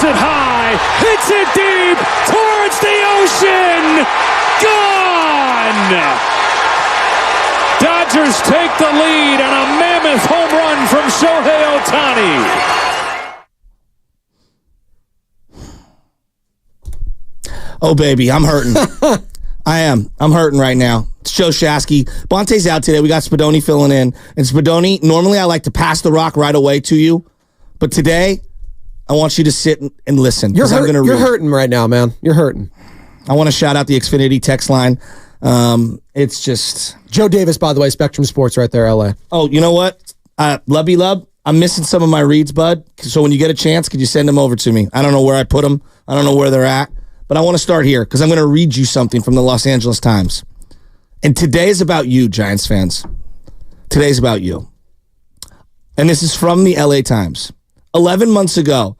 Hits it high, hits it deep, towards the ocean. Gone! Dodgers take the lead on a mammoth home run from Shohei Ohtani. Oh, baby, I'm hurting. I am. I'm hurting right now. It's Joe Shasky. Bonte's out today. We got Spadoni filling in. And Spadoni, normally I like to pass the rock right away to you. But today, I want you to sit and listen. You're hurting right now, man. You're hurting. I want to shout out the Xfinity text line. It's just... Joe Davis, by the way, Spectrum Sports right there, LA. Oh, you know what? Lubby Lub, I'm missing some of my reads, bud. So when you get a chance, could you send them over to me? I don't know where I put them. I don't know where they're at. But I want to start here because I'm going to read you something from the Los Angeles Times. And today is about you, Giants fans. Today's about you. And this is from the LA Times. 11 months ago,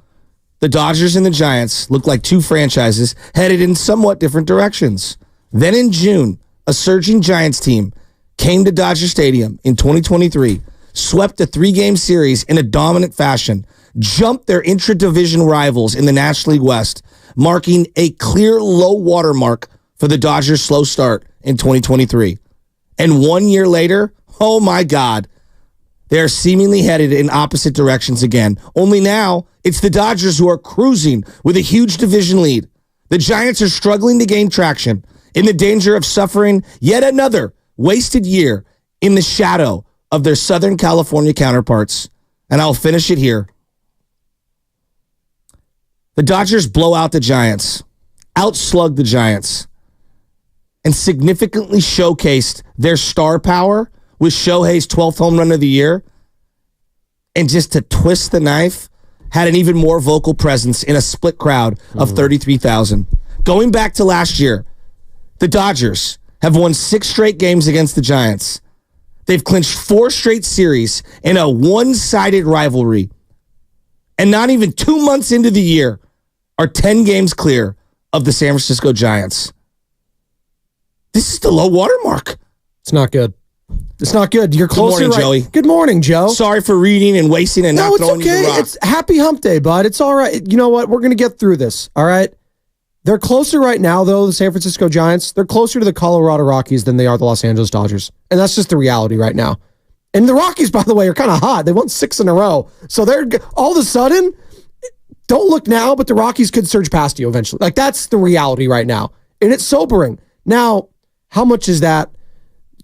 the Dodgers and the Giants looked like two franchises headed in somewhat different directions. Then in June, a surging Giants team came to Dodger Stadium in 2023, swept a 3-game series in a dominant fashion, jumped their intra-division rivals in the National League West, marking a clear low water mark for the Dodgers' slow start in 2023. And 1 year later, oh my God, they are seemingly headed in opposite directions again. Only now, it's the Dodgers who are cruising with a huge division lead. The Giants are struggling to gain traction, in the danger of suffering yet another wasted year in the shadow of their Southern California counterparts. And I'll finish it here. The Dodgers blow out the Giants, outslug the Giants, and significantly showcased their star power with Shohei's 12th home run of the year. And just to twist the knife, had an even more vocal presence in a split crowd of 33,000. Going back to last year, the Dodgers have won 6 straight games against the Giants. They've clinched 4 straight series in a one-sided rivalry. And not even 2 months into the year are 10 games clear of the San Francisco Giants. This is the low water mark. It's not good. It's not good. You're closer. Good morning, Joey. Good morning, Joe. Sorry for reading and wasting and not throwing you the rock. It's happy hump day, bud. It's all right. You know what? We're going to get through this. All right. They're closer right now, though, the San Francisco Giants. They're closer to the Colorado Rockies than they are the Los Angeles Dodgers. And that's just the reality right now. And the Rockies, by the way, are kind of hot. They won 6 in a row. So they're all of a sudden, don't look now, but the Rockies could surge past you eventually. Like, that's the reality right now. And it's sobering. Now, how much is that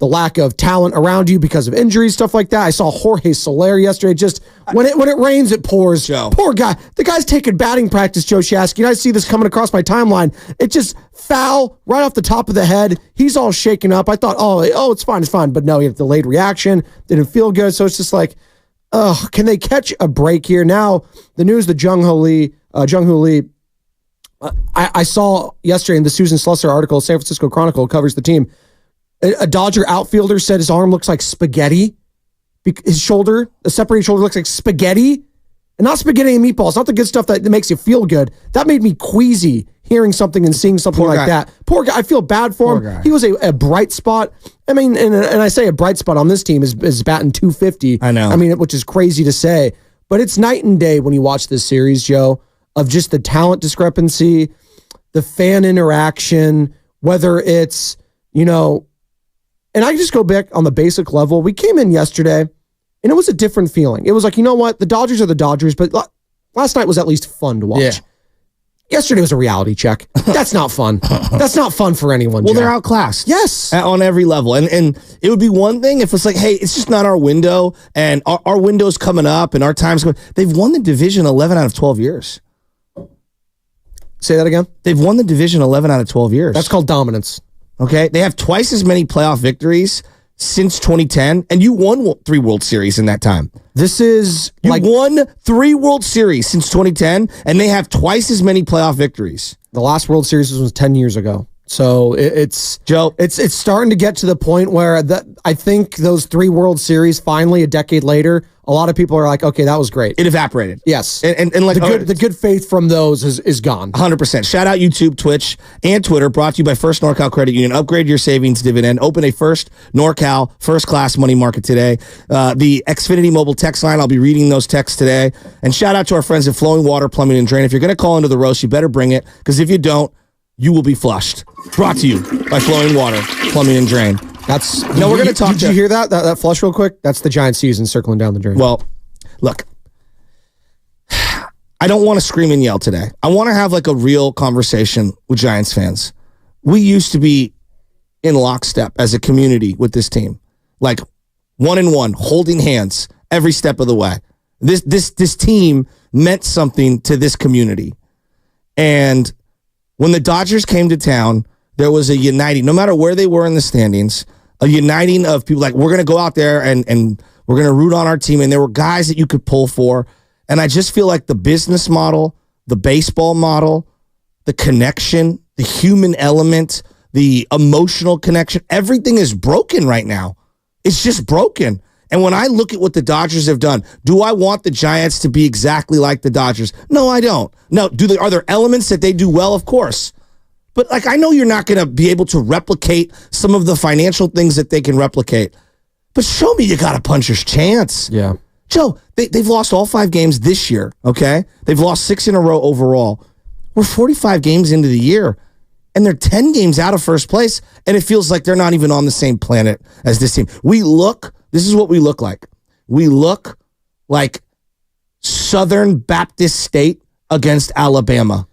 the lack of talent around you because of injuries, stuff like that? I saw Jorge Soler yesterday. Just when it rains, it pours. Joe. Poor guy. The guy's taking batting practice, Joe Shasky. And I see this coming across my timeline. It just foul right off the top of the head. He's all shaken up. I thought, oh, it's fine. But no, he had a delayed reaction. Didn't feel good. So it's just like, can they catch a break here? Now, the news that Jung Hoo Lee, I saw yesterday in the Susan Slusser article, San Francisco Chronicle covers the team. A Dodger outfielder said his arm looks like spaghetti. His shoulder, the separated shoulder looks like spaghetti. And not spaghetti and meatballs, not the good stuff that makes you feel good. That made me queasy hearing something and seeing something like that. Poor guy. I feel bad for him. He was a bright spot. I mean, and I say a bright spot on this team is batting 250. I know. I mean, which is crazy to say. But it's night and day when you watch this series, Joe, of just the talent discrepancy, the fan interaction, whether it's, and I just go back on the basic level. We came in yesterday, and it was a different feeling. It was like, you know what? The Dodgers are the Dodgers, but last night was at least fun to watch. Yeah. Yesterday was a reality check. That's not fun. That's not fun for anyone, Well, Joe. they're outclassed. Yes. On every level. And it would be one thing if it's like, hey, it's just not our window, and our window's coming up, and our time's coming. They've won the division 11 out of 12 years. Say that again? They've won the division 11 out of 12 years. That's called dominance. Okay? They have twice as many playoff victories since 2010, and you won 3 World Series in that time. This is You won 3 World Series since 2010, and they have twice as many playoff victories. The last World Series was 10 years ago. So it's Joe. It's starting to get to the point where I think those 3 World Series finally a decade later, a lot of people are like, okay, that was great. It evaporated. Yes, and like the good faith from those is gone. 100%. Shout out YouTube, Twitch, and Twitter. Brought to you by First NorCal Credit Union. Upgrade your savings dividend. Open a First NorCal first class money market today. The Xfinity mobile text line. I'll be reading those texts today. And shout out to our friends at Flowing Water Plumbing and Drain. If you're going to call into the roast, you better bring it, because if you don't, you will be flushed. Brought to you by Flowing Water Plumbing and Drain. We're going to talk. Did you hear that flush real quick? That's the Giants season circling down the drain. Well, look, I don't want to scream and yell today. I want to have like a real conversation with Giants fans. We used to be in lockstep as a community with this team, like 1-1, holding hands every step of the way. This team meant something to this community, and when the Dodgers came to town, there was a uniting, no matter where they were in the standings, a uniting of people like, we're going to go out there and we're going to root on our team. And there were guys that you could pull for. And I just feel like the business model, the baseball model, the connection, the human element, the emotional connection, everything is broken right now. It's just broken. And when I look at what the Dodgers have done, do I want the Giants to be exactly like the Dodgers? No, I don't. No, are there elements that they do well? Of course. But like, I know you're not going to be able to replicate some of the financial things that they can replicate. But show me you got a puncher's chance. Yeah. Joe, they've lost all 5 games this year, okay? They've lost 6 in a row overall. We're 45 games into the year, and they're 10 games out of first place, and it feels like they're not even on the same planet as this team. This is what we look like. We look like Southern Baptist State against Alabama.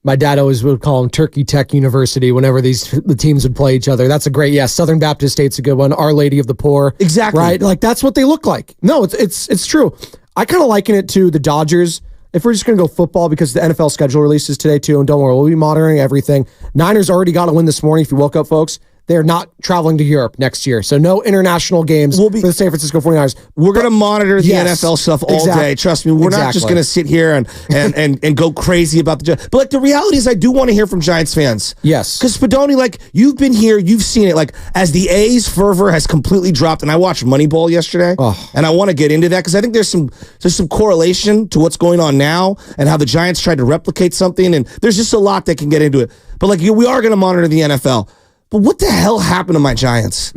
My dad always would call them Turkey Tech University whenever the teams would play each other. That's a great, Southern Baptist State's a good one. Our Lady of the Poor. Exactly. Right? Like, that's what they look like. No, it's true. I kind of liken it to the Dodgers. If we're just going to go football, because the NFL schedule releases today too, and don't worry, we'll be monitoring everything. Niners already got a win this morning, if you woke up, folks. They're not traveling to Europe next year. So no international games for the San Francisco 49ers. We're going to monitor the NFL stuff all day. Trust me. We're not just going to sit here and go crazy about the Giants. But like, the reality is I do want to hear from Giants fans. Yes. Because Spadoni, like, you've been here, you've seen it. Like, as the A's fervor has completely dropped, and I watched Moneyball yesterday, and I want to get into that because I think there's some correlation to what's going on now and how the Giants tried to replicate something, and there's just a lot that can get into it. But like, we are going to monitor the NFL. But what the hell happened to my Giants?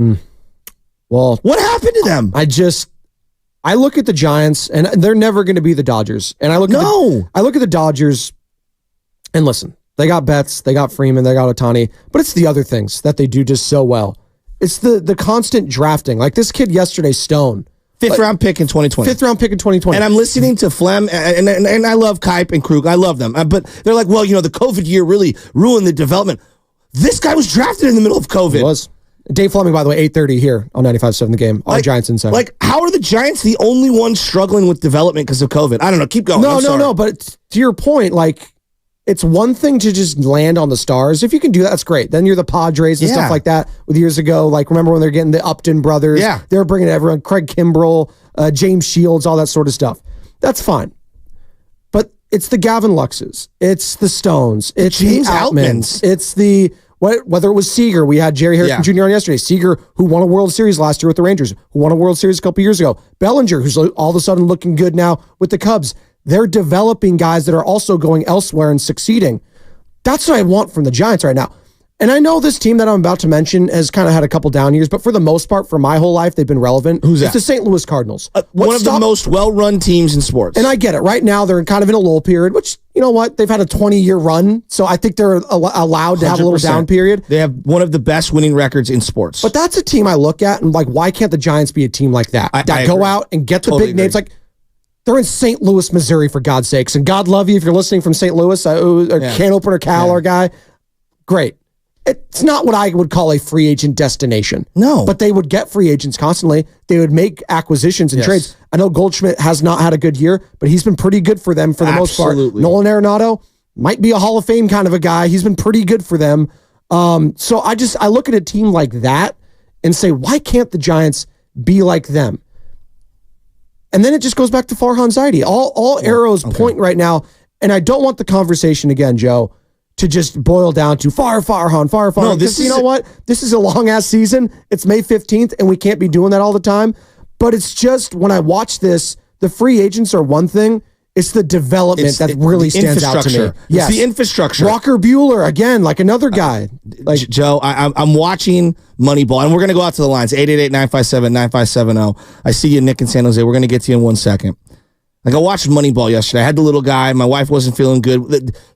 Well, what happened to them? I look at the Giants, and they're never going to be the Dodgers. And I look at the Dodgers, and listen, they got Betts, they got Freeman, they got Ohtani, but it's the other things that they do just so well. It's the constant drafting. Like this kid yesterday, Stone. Fifth round pick in 2020. And I'm listening to Flem, and I love Kipe and Krug. I love them. But they're like, well, the COVID year really ruined the development. This guy was drafted in the middle of COVID. He was. Dave Fleming, by the way, 8:30 here on 95.7 The Game. Our Giants Insider. Like, how are the Giants the only ones struggling with development because of COVID? I don't know. Keep going. No. But to your point, like, it's one thing to just land on the stars. If you can do that, that's great. Then you're the Padres and stuff like that with years ago. Like, remember when they're getting the Upton brothers? Yeah. They were bringing everyone, Craig Kimbrell, James Shields, all that sort of stuff. That's fine. But it's the Gavin Luxes. It's the Stones. It's James the Outmans. It's the... Whether it was Seager, we had Jerry Harrison Jr. on yesterday. Seager, who won a World Series last year with the Rangers, who won a World Series a couple years ago. Bellinger, who's all of a sudden looking good now with the Cubs. They're developing guys that are also going elsewhere and succeeding. That's what I want from the Giants right now. And I know this team that I'm about to mention has kind of had a couple down years, but for the most part, for my whole life, they've been relevant. Who's that? It's the St. Louis Cardinals. One of the most well-run teams in sports. And I get it. Right now, they're kind of in a lull period, which, you know what? They've had a 20-year run, so I think they're allowed to have a little down period. They have one of the best winning records in sports. But that's a team I look at, and like, why can't the Giants be a team like that? That go out and get the big names. Like, they're in St. Louis, Missouri, for God's sakes. And God love you if you're listening from St. Louis, can opener Cal, our guy. Great. It's not what I would call a free agent destination. No. But they would get free agents constantly. They would make acquisitions and trades. I know Goldschmidt has not had a good year, but he's been pretty good for them for the most part. Nolan Arenado might be a Hall of Fame kind of a guy. He's been pretty good for them. So I look at a team like that and say, why can't the Giants be like them? And then it just goes back to Farhan Zaidi. All arrows point right now, and I don't want the conversation again, Joe, to just boil down to Farhan. No, this is, you know what? This is a long-ass season. It's May 15th, and we can't be doing that all the time. But it's just, when I watch this, the free agents are one thing. It's the development that really stands out to me. Yes. It's the infrastructure. Walker Bueller, again, like another guy. Joe, I'm watching Moneyball, and we're going to go out to the lines, 888-957-9570. I see you, Nick in San Jose. We're going to get to you in 1 second. Like, I watched Moneyball yesterday. I had the little guy. My wife wasn't feeling good.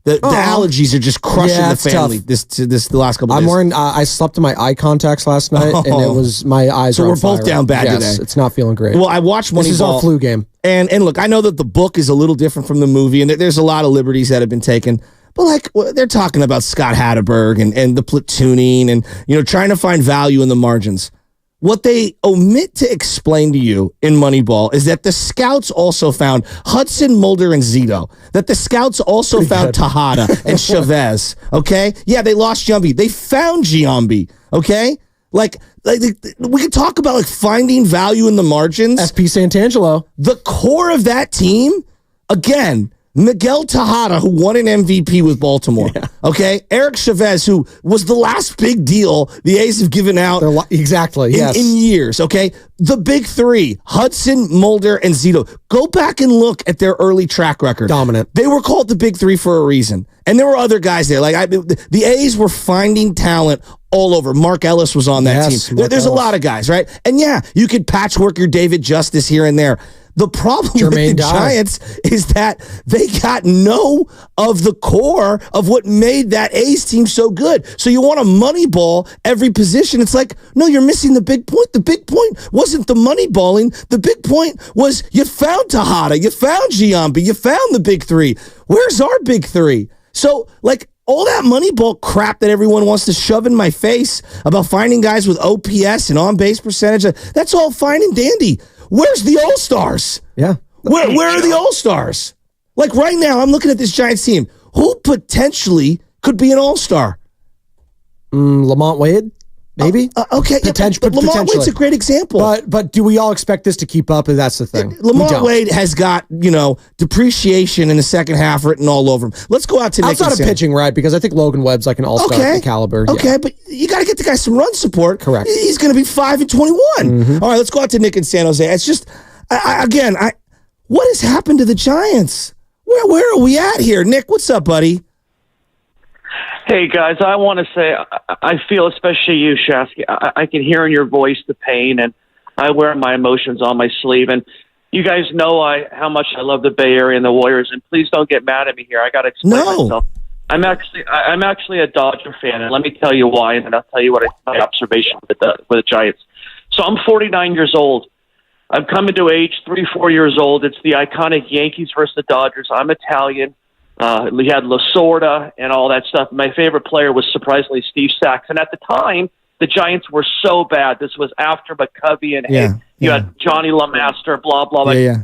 The allergies are just crushing the family the last couple of days. I'm wearing, I slept in my eye contacts last night, and it was, my eyes So we're both down bad today. It's not feeling great. Well, I watched Moneyball. This is our flu game. And look, I know that the book is a little different from the movie, and there's a lot of liberties that have been taken. But, like, they're talking about Scott Hatterberg and the platooning and, trying to find value in the margins. What they omit to explain to you in Moneyball is that the scouts also found Hudson, Mulder, and Zito. That the scouts also found Tejada and Chavez. Okay? Yeah, they lost Giambi. They found Giambi. Okay? Like we could talk about, like, finding value in the margins. SP Santangelo. The core of that team, again, Miguel Tejada, who won an MVP with Baltimore. Yeah. Okay? Eric Chavez, who was the last big deal the A's have given out. Exactly, yes. In years, okay? The big three, Hudson, Mulder, and Zito. Go back and look at their early track record. Dominant. They were called the big three for a reason. And there were other guys there. Like the A's were finding talent all over. Mark Ellis was on that team. There's a lot of guys, right? And yeah, you could patchwork your David Justice here and there. The problem with the Giants is that they got no of the core of what made that A's team so good. So you want to moneyball every position. It's like, no, you're missing the big point. The big point wasn't the moneyballing. The big point was you found Tejada, you found Giambi, you found the big three. Where's our big three? So, like, all that Moneyball crap that everyone wants to shove in my face about finding guys with OPS and on-base percentage, that's all fine and dandy. Where's the All-Stars? Yeah. Where are the All-Stars? Like, right now, I'm looking at this Giants team. Who potentially could be an All-Star? Lamont Wade? Maybe? Okay. But Lamont Wade's a great example. But do we all expect this to keep up? And that's the thing. Lamont Wade has got, depreciation in the second half written all over him. Let's go out to Nick. Outside of pitching, right? Because I think Logan Webb's like an all-star caliber. Okay, yeah. But you got to get the guy some run support. Correct. He's going to be 5-21. Mm-hmm. All right, let's go out to Nick in San Jose. It's just, what has happened to the Giants? Where are we at here? Nick, what's up, buddy? Hey, guys, I want to say I feel, especially you, Shasky, I can hear in your voice the pain, and I wear my emotions on my sleeve. And you guys know how much I love the Bay Area and the Warriors, and please don't get mad at me here. I got to explain myself. I'm actually a Dodger fan, and let me tell you why, and then I'll tell you what my observation with the Giants. So I'm 49 years old. I'm coming to age 3-4 years old. It's the iconic Yankees versus the Dodgers. I'm Italian. We had Lasorda and all that stuff. My favorite player was surprisingly Steve Sachs. And at the time, the Giants were so bad. This was after McCovey and you had Johnny LeMaster, blah, blah, blah.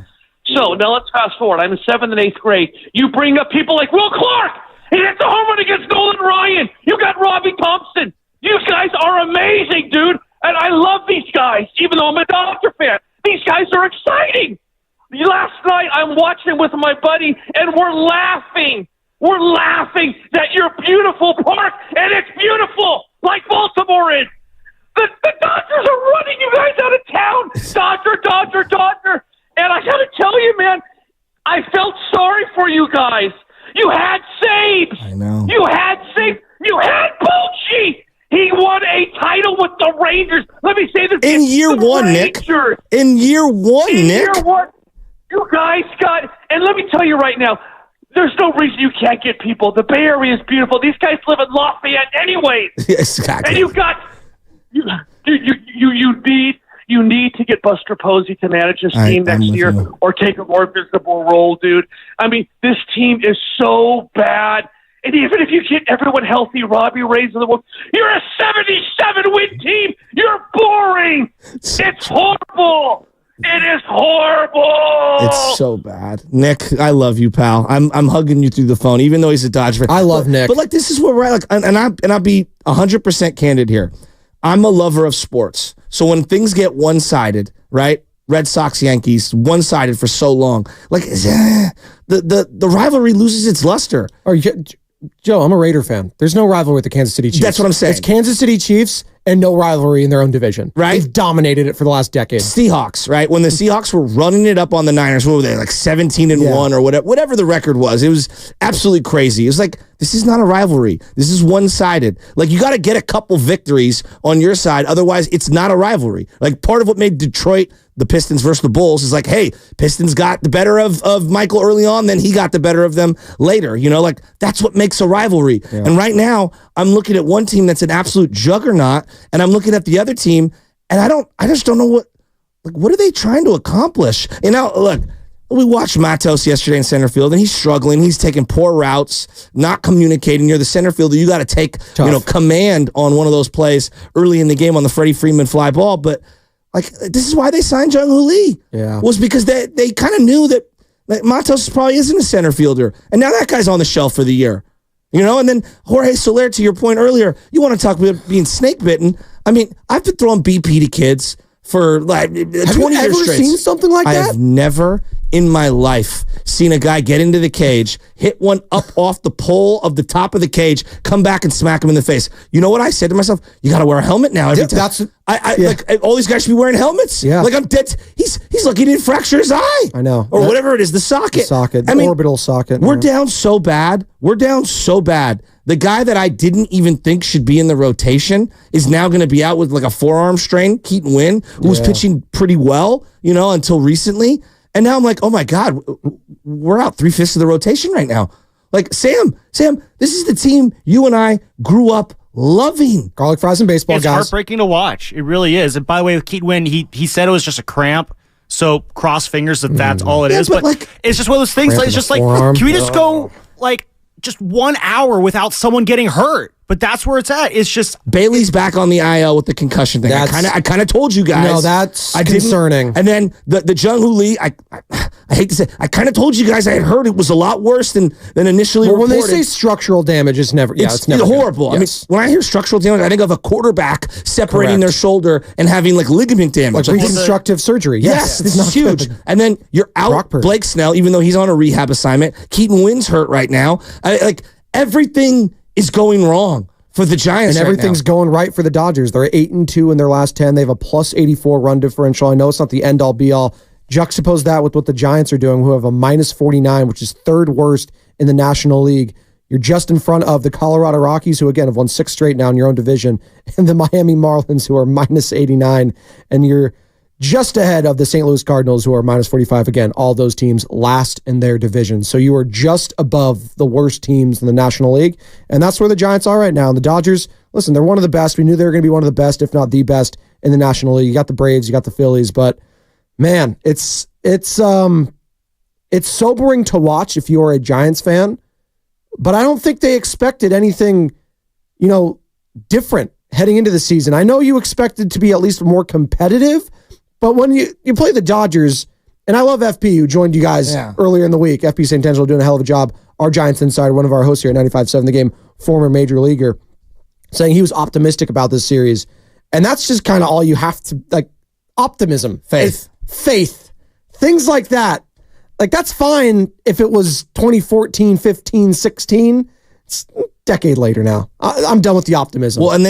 So now let's fast forward. I'm in 7th and 8th grade. You bring up people like Will Clark. He hit the home run against Nolan Ryan. You got Robbie Thompson. You guys are amazing, dude. And I love these guys, even though I'm a Dodger fan. These guys are exciting. Last night, I'm watching with my buddy, and we're laughing. We're laughing at your beautiful park, and it's beautiful, like Baltimore is. The Dodgers are running you guys out of town. Dodger. And I got to tell you, man, I felt sorry for you guys. You had saves. I know. You had saves. You had Bochy. He won a title with the Rangers. Let me say this. In year one, Nick. In year one, Nick. You guys got, and let me tell you right now, there's no reason you can't get people. The Bay Area is beautiful. These guys live in Lafayette anyways. Exactly. And you need to get Buster Posey to manage this team next year or take a more visible role, dude. I mean, this team is so bad. And even if you get everyone healthy, Robbie Ray's in the world, you're a 77-win team. You're boring. It's horrible. It is horrible. It's so bad. Nick, I love you, pal. I'm hugging you through the phone, even though he's a Dodger fan. I love Nick. But like, this is where we're at. Like, and I'll be 100% candid here. I'm a lover of sports. So when things get one-sided, right? Red Sox, Yankees, one-sided for so long. Like, the rivalry loses its luster. Joe, I'm a Raider fan. There's no rivalry with the Kansas City Chiefs. That's what I'm saying. It's Kansas City Chiefs and no rivalry in their own division. Right. They've dominated it for the last decade. Seahawks, right? When the Seahawks were running it up on the Niners, what were they, like 17-1 or whatever the record was? It was absolutely crazy. It was like, this is not a rivalry. This is one-sided. Like, you got to get a couple victories on your side. Otherwise, it's not a rivalry. Like, part of what made Detroit the Pistons versus the Bulls is like, hey, Pistons got the better of Michael early on, then he got the better of them later. You know, like, that's what makes a rivalry. Yeah. And right now, I'm looking at one team that's an absolute juggernaut, and I'm looking at the other team, and I just don't know what are they trying to accomplish? And now, look, we watched Matos yesterday in center field, and he's struggling. He's taking poor routes, not communicating. You're the center fielder. You got to take, command on one of those plays early in the game on the Freddie Freeman fly ball. But like, this is why they signed Jung-Hoo Lee. Yeah, was because they kind of knew that Matos probably isn't a center fielder, and now that guy's on the shelf for the year. You know, and then Jorge Soler, to your point earlier, you want to talk about being snake bitten. I mean, I've been throwing BP to kids for like 20 years straight. Have you ever seen something like that? I have never in my life seen a guy get into the cage, hit one up off the pole of the top of the cage, come back and smack him in the face. You know what I said to myself? You got to wear a helmet now every time. Like, all these guys should be wearing helmets. Yeah. Like, I'm dead. He's lucky he didn't fracture his eye. I know. Or whatever it is, the socket. The orbital socket. We're down so bad. The guy that I didn't even think should be in the rotation is now going to be out with like a forearm strain, Keaton Wynn, who was pitching pretty well, until recently. And now I'm like, oh my God, we're out 3/5 of the rotation right now. Like, Sam, this is the team you and I grew up loving. Garlic fries and baseball, it's guys. It's heartbreaking to watch. It really is. And by the way, with Keaton Wynn, he said it was just a cramp. So cross fingers that that's all it is. But like, it's just one of those things. Like, it's just like, can we just go like just 1 hour without someone getting hurt? But that's where it's at. It's just Bailey's back on the IL with the concussion thing. I kind of told you guys. No, that's concerning. And then the Jung-Hoo Lee, I hate to say, I kind of told you guys I had heard it was a lot worse than initially reported. When they say structural damage, it's never horrible. Yes. I mean, when I hear structural damage, I think of a quarterback separating their shoulder and having like ligament damage, like reconstructive surgery. Yes, it's huge. Good. And then you're out Blake Snell, even though he's on a rehab assignment. Keaton Wynn's hurt right now. Like, everything is going wrong for the Giants, and everything's going right for the Dodgers. They're 8-2 in their last 10. They have a plus 84 run differential. I know it's not the end all be all. Juxtapose that with what the Giants are doing, who have a minus 49, which is third worst in the National League. You're just in front of the Colorado Rockies, who again have won 6 straight now in your own division, and the Miami Marlins, who are minus 89, and you're just ahead of the St. Louis Cardinals, who are minus 45. Again, all those teams last in their division. So you are just above the worst teams in the National League. And that's where the Giants are right now. And the Dodgers, listen, they're one of the best. We knew they were going to be one of the best, if not the best, in the National League. You got the Braves, you got the Phillies. But, man, it's sobering to watch if you're a Giants fan. But I don't think they expected anything, different heading into the season. I know you expected to be at least more competitive. But when you play the Dodgers, and I love FP, who joined you guys earlier in the week, FP St. Angelo doing a hell of a job, our Giants insider, one of our hosts here at 95.7 The Game, former major leaguer, saying he was optimistic about this series. And that's just kind of all you have to, like, optimism. Faith. Things like that. Like, that's fine if it was 2014, 15, 16. It's a decade later now. I'm done with the optimism. Well, and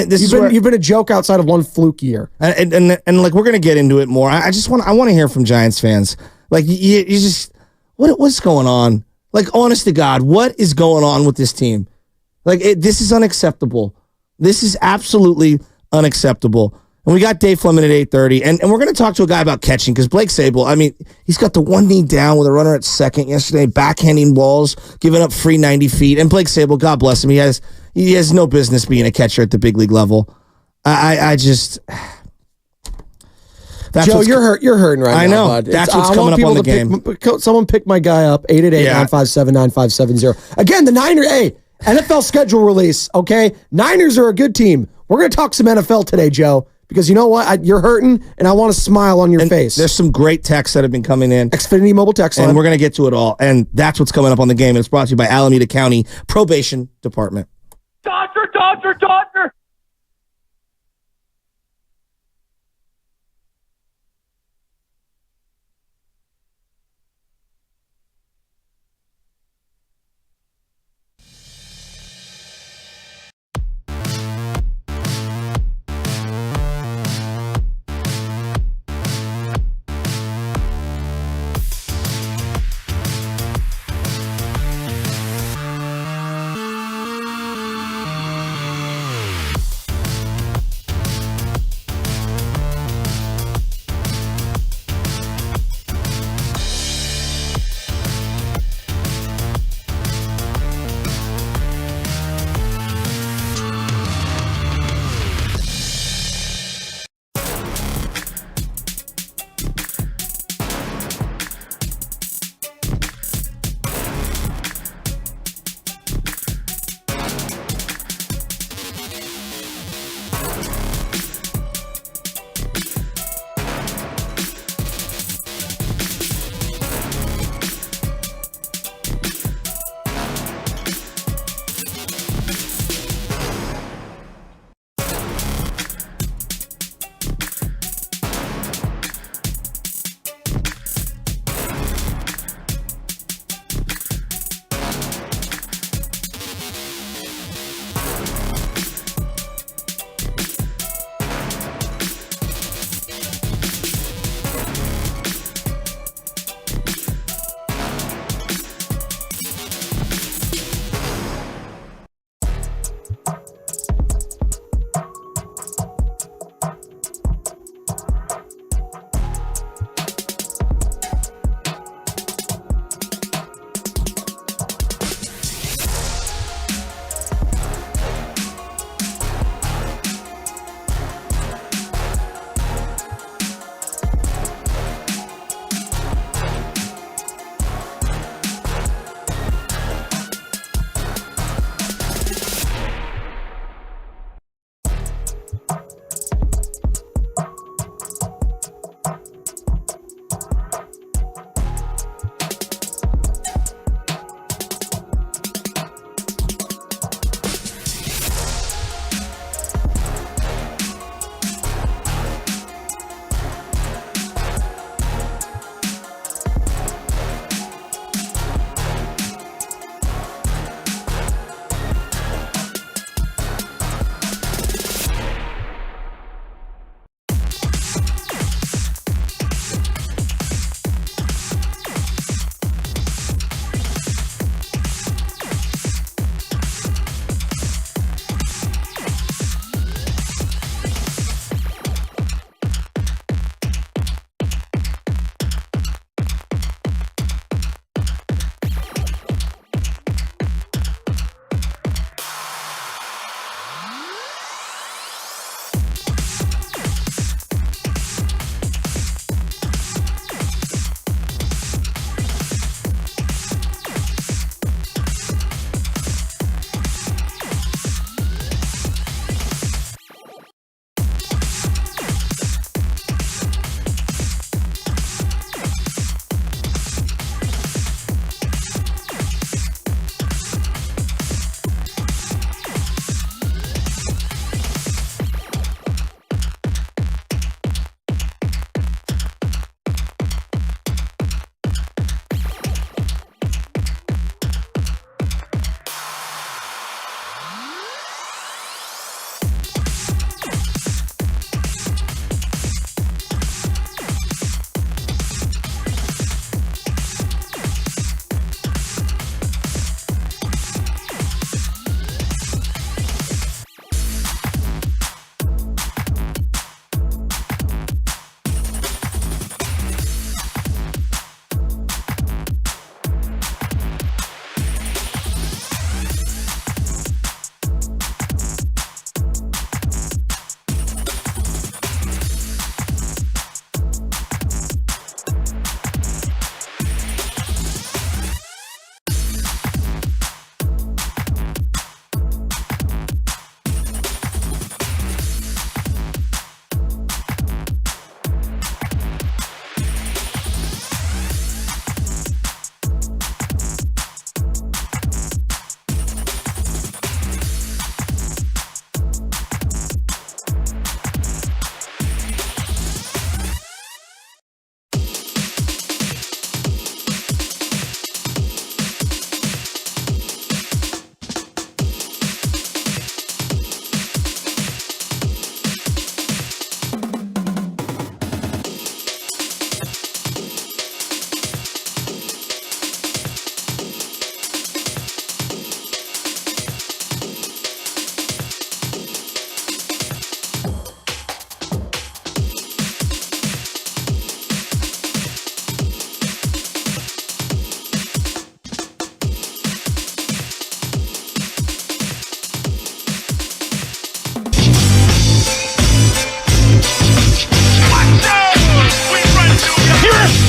you've been a joke outside of one fluke year. And like, we're going to get into it more. I want to hear from Giants fans. Like, you just, what's going on? Like, honest to God, what is going on with this team? Like, this is unacceptable. This is absolutely unacceptable. And we got Dave Fleming at 8:30, and we're going to talk to a guy about catching, because Blake Sable, I mean, he's got the one knee down with a runner at second yesterday, backhanding balls, giving up free 90 feet. And Blake Sable, God bless him, he has no business being a catcher at the big league level. I just... Joe, you're hurting right now. I know. Bud. That's what's coming up on the game. Someone pick my guy up, 888-957-9570. Again, the Niners, NFL schedule release, okay? Niners are a good team. We're going to talk some NFL today, Joe, because you know what? You're hurting, and I want a smile on your face. There's some great texts that have been coming in. Xfinity mobile text line. And we're going to get to it all. And that's what's coming up on the game. And it's brought to you by Alameda County Probation Department. Dodger!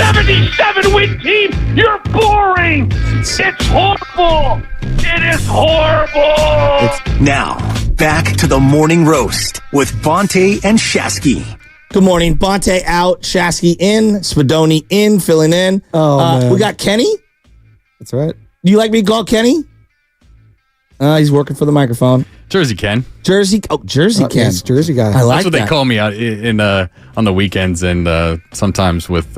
77-win team. You're boring. It's horrible. It is horrible. Now, back to the morning roast with Bonte and Shasky. Good morning. Bonte out, Shasky in, Spadoni in, filling in. Man. We got Kenny. That's right. Do you like me to call Kenny? He's working for the microphone. Jersey Ken. Jersey Ken. Yes, Jersey guy. I like That's what that. they call me out on the weekends and sometimes with.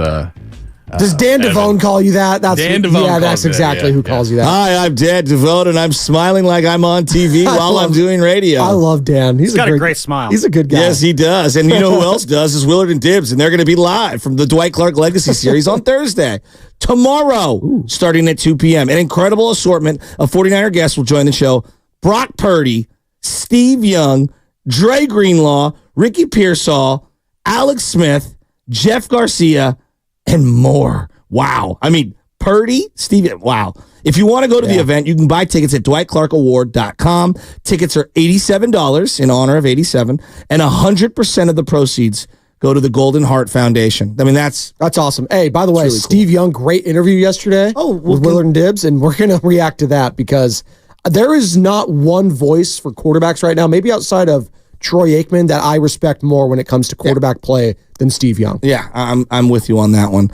Does Dan Devone call you that? Dan Devone yeah, that's calls me that, exactly yeah, who calls you that. Hi, I'm Dan Devone, and I'm smiling like I'm on TV while I'm doing radio. I love Dan. He's got a great smile. He's a good guy. Yes, he does. And you know who else does is Willard and Dibbs, and they're going to be live from the Dwight Clark Legacy Series on Thursday. Tomorrow, starting at 2 p.m. An incredible assortment of 49er guests will join the show. Brock Purdy, Steve Young, Dre Greenlaw, Ricky Pearsall, Alex Smith, Jeff Garcia, and more. Wow. I mean, Purdy, Steve, wow. If you want to go to the event, you can buy tickets at dwightclarkaward.com. Tickets are $87 in honor of 87, and 100% of the proceeds go to the Golden Heart Foundation. I mean, that's awesome. Hey, by the way, really Steve Young, great interview yesterday with Willard and Dibbs, and we're going to react to that because there is not one voice for quarterbacks right now, maybe outside of Troy Aikman, that I respect more when it comes to quarterback play than Steve Young. Yeah, I'm with you on that one.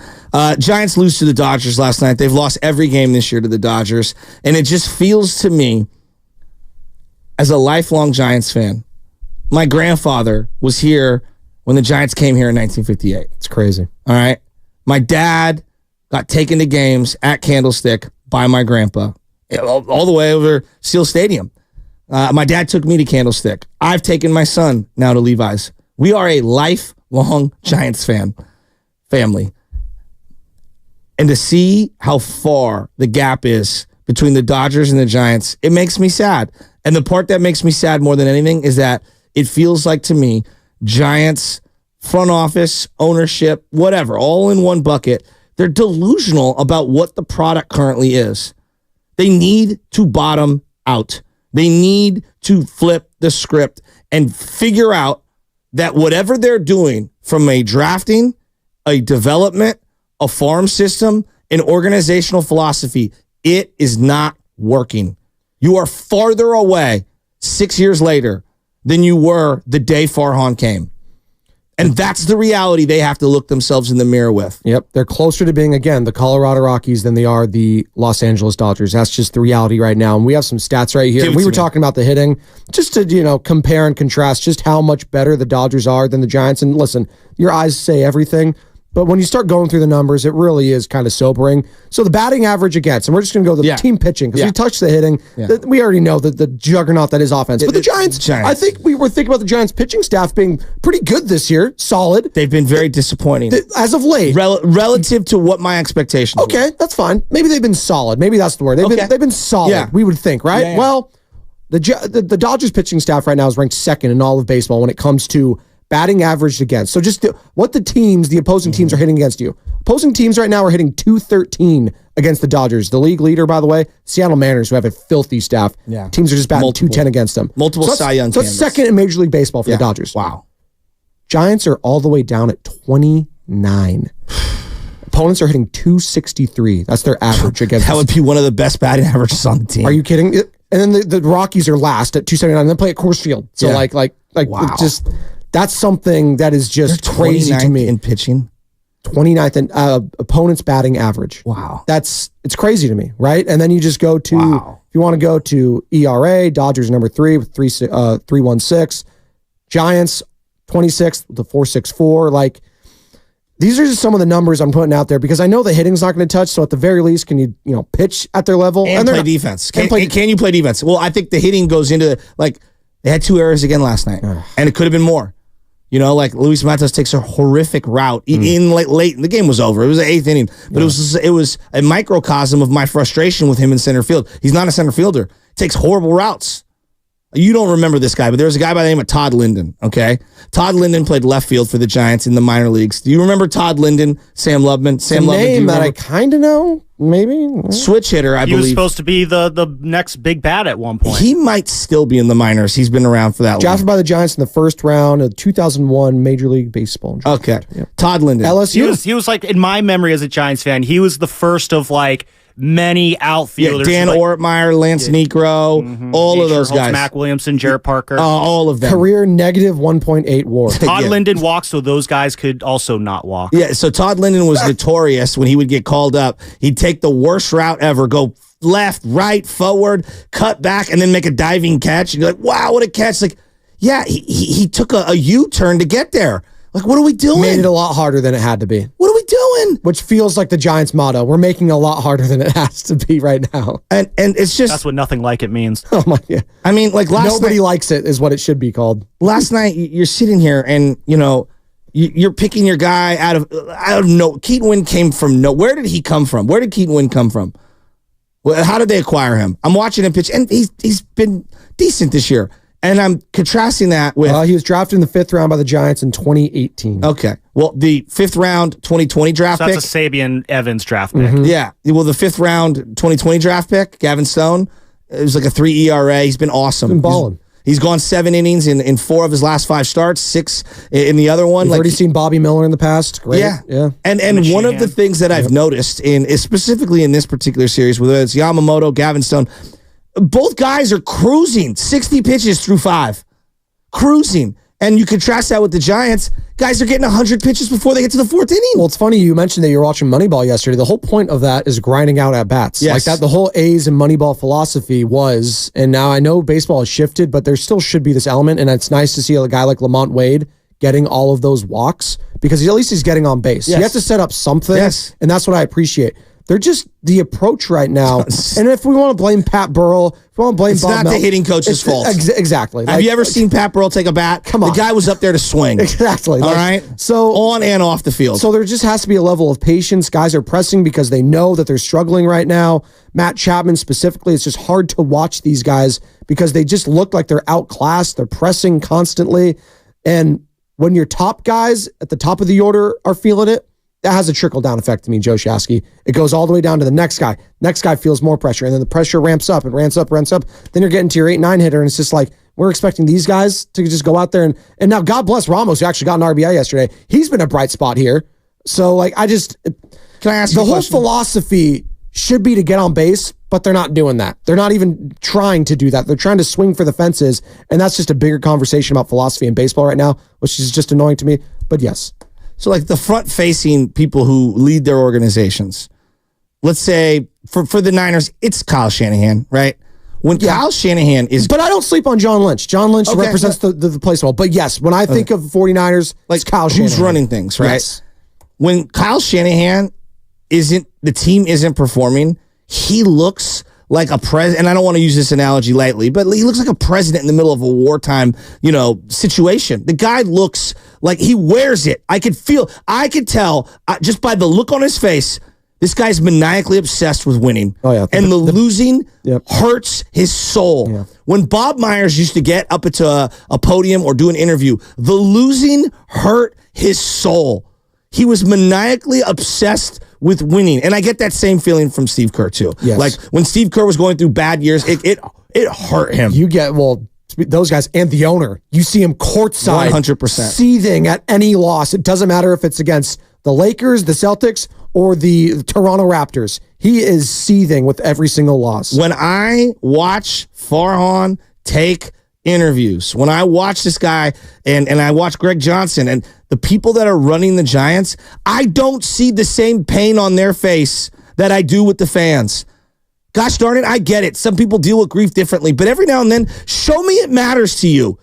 Giants lose to the Dodgers last night. They've lost every game this year to the Dodgers, and it just feels to me, as a lifelong Giants fan, my grandfather was here when the Giants came here in 1958. It's crazy. All right? My dad got taken to games at Candlestick by my grandpa, all the way over Seal Stadium. My dad took me to Candlestick. I've taken my son now to Levi's. We are a lifelong Giants family. And to see how far the gap is between the Dodgers and the Giants, it makes me sad. And the part that makes me sad more than anything is that it feels like to me, Giants, front office, ownership, whatever, all in one bucket, they're delusional about what the product currently is. They need to bottom out. They need to flip the script and figure out that whatever they're doing from a drafting, a development, a farm system, an organizational philosophy, it is not working. You are farther away 6 years later than you were the day Farhan came. And that's the reality they have to look themselves in the mirror with. Yep. They're closer to being, again, the Colorado Rockies than they are the Los Angeles Dodgers. That's just the reality right now. And we have some stats right here. We were talking about the hitting, just to, compare and contrast just how much better the Dodgers are than the Giants. And listen, your eyes say everything. But when you start going through the numbers, it really is kind of sobering. So the batting average against, and we're just going to go the team pitching, because we touched the hitting. We already know that the juggernaut that is offense. But the Giants, I think we were thinking about the Giants pitching staff being pretty good this year, solid. They've been very disappointing. As of late. Relative to what my expectations were. That's fine. Maybe they've been solid. Maybe that's the word. They've been solid, we would think, right? Yeah. Well, the Dodgers pitching staff right now is ranked second in all of baseball when it comes to batting averaged against. So just what the opposing teams are hitting against you. Opposing teams right now are hitting .213 against the Dodgers. The league leader, by the way, Seattle Mariners, who have a filthy staff. Yeah. Teams are just batting .210 against them. Multiple Cy Young So it's second in Major League Baseball for the Dodgers. Wow. Giants are all the way down at 29. Opponents are hitting .263. That's their average against. That would be one of the best batting averages on the team. Are you kidding? And then the Rockies are last at .279. And then play at Coors Field. So wow. just... That's something that is just crazy to me. In pitching? 29th in opponent's batting average. Wow. It's crazy to me, right? And then you just go to, if you want to go to ERA, Dodgers number 3 with 3.16. Giants 26th with a 4.64. These are just some of the numbers I'm putting out there because I know the hitting's not going to touch. So at the very least, can you pitch at their level and play defense? Can you play defense? Well, I think the hitting goes into they had 2 errors again last night, and it could have been more. Luis Matos takes a horrific route in late. The game was over. It was the 8th inning, but it was a microcosm of my frustration with him in center field. He's not a center fielder. Takes horrible routes. You don't remember this guy, but there was a guy by the name of Todd Linden, okay? Todd Linden played left field for the Giants in the minor leagues. Do you remember Todd Linden, Sam Lubman? Sam Lubman, name that I kind of know, maybe. Switch hitter, I believe. He was supposed to be the next big bat at one point. He might still be in the minors. He's been around for that long. Drafted by the Giants in the first round of 2001 Major League Baseball draft. Okay. Yep. Todd Linden. LSU. He was like, in my memory as a Giants fan, he was the first of like many outfielders. Dan Ortmeyer, Lance Negro, all of those Holtz, guys. Mac Williamson, Jarrett Parker. All of them. Career negative 1.8 WAR. Todd Yeah. Linden walked, so those guys could also not walk. Yeah, so Todd Linden was notorious when he would get called up. He'd take the worst route ever, go left, right, forward, cut back, and then make a diving catch. And you're like, wow, what a catch. Like, yeah, he took a U-turn to get there. Like, what are we doing? Made it a lot harder than it had to be. What are we doing? Which feels like the Giants' motto. We're making a lot harder than it has to be right now. And it's just, That's what nothing like it means. Oh my God. I mean, like Nobody night, likes it is what it should be called. last night you're sitting here and, you're picking your guy out of no. Keaton Wynn came from no. Where did he come from? Where did Keaton Wynn come from? Well, how did they acquire him? I'm watching him pitch, and he's been decent this year. And I'm contrasting that with... He was drafted in the 5th round by the Giants in 2018. Okay. Well, the 5th round 2020 draft So pick... that's a Sabian Evans draft pick. Yeah. Well, the 5th round 2020 draft pick, Gavin Stone, it was like a 3 ERA. He's been awesome. Been balling. He's gone 7 innings in 4 of his last 5 starts, 6 in the other one. You've already seen Bobby Miller in the past. Great. Yeah. And one of the things that I've noticed is specifically in this particular series, whether it's Yamamoto, Gavin Stone, both guys are cruising 60 pitches through 5. Cruising. And you contrast that with the Giants. Guys are getting 100 pitches before they get to the 4th inning. Well, it's funny you mentioned that you were watching Moneyball yesterday. The whole point of that is grinding out at bats. Yes. Like that, the whole A's and Moneyball philosophy was, and now I know baseball has shifted, but there still should be this element, and it's nice to see a guy like Lamont Wade getting all of those walks because at least he's getting on base. Yes. You have to set up something, Yes. and that's what I appreciate. They're just the approach right now. And if we want to blame Pat Burrell, if we want to blame It's Bob not Melton, the hitting coach's fault. Exactly. Have you ever seen Pat Burrell take a bat? Come on. The guy was up there to swing. Exactly. All right? So on and off the field. So there just has to be a level of patience. Guys are pressing because they know that they're struggling right now. Matt Chapman specifically, it's just hard to watch these guys because they just look like they're outclassed. They're pressing constantly. And when your top guys at the top of the order are feeling it, that has a trickle-down effect to me, Joe Shasky. It goes all the way down to the next guy. Next guy feels more pressure, and then the pressure ramps up and ramps up. Then you're getting to your 8-9 hitter, and it's just like, we're expecting these guys to just go out there. And now, God bless Ramos, who actually got an RBI yesterday. He's been a bright spot here. So, like, can I ask you a question? The whole philosophy should be to get on base, but they're not doing that. They're not even trying to do that. They're trying to swing for the fences, and that's just a bigger conversation about philosophy in baseball right now, which is just annoying to me. But yes. So like the front-facing people who lead their organizations, let's say for the Niners, it's Kyle Shanahan, right? When Kyle Shanahan is... But I don't sleep on John Lynch. John Lynch represents the place well. But yes, when I think of 49ers, like Kyle Shanahan. Who's running things, right? Yes. When Kyle Shanahan the team isn't performing, he looks like a president, and I don't want to use this analogy lightly, but he looks like a president in the middle of a wartime, situation. The guy looks like he wears it. I could tell just by the look on his face, this guy's maniacally obsessed with winning. Oh, yeah. And the losing hurts his soul. Yeah. When Bob Myers used to get up into a podium or do an interview, the losing hurt his soul. He was maniacally obsessed with winning. And I get that same feeling from Steve Kerr, too. Yes. Like, when Steve Kerr was going through bad years, it hurt him. You get, those guys and the owner, you see him courtside 100%. seething at any loss. It doesn't matter if it's against the Lakers, the Celtics, or the Toronto Raptors. He is seething with every single loss. When I watch Farhan take interviews, when I watch this guy and I watch Greg Johnson and the people that are running the Giants, I don't see the same pain on their face that I do with the fans. Gosh darn it, I get it. Some people deal with grief differently, but every now and then, show me it matters to you.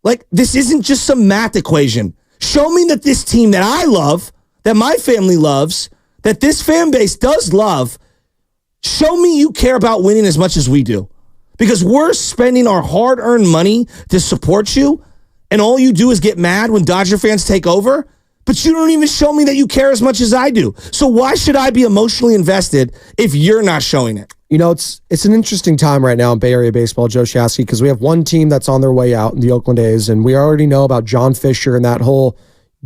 Like, this isn't just some math equation. Show me that this team that I love, that my family loves, that this fan base does love, show me you care about winning as much as we do. Because we're spending our hard-earned money to support you, and all you do is get mad when Dodger fans take over, but you don't even show me that you care as much as I do. So why should I be emotionally invested if you're not showing it? it's an interesting time right now in Bay Area baseball, Joe Shasky, because we have one team that's on their way out in the Oakland A's, and we already know about John Fisher and that whole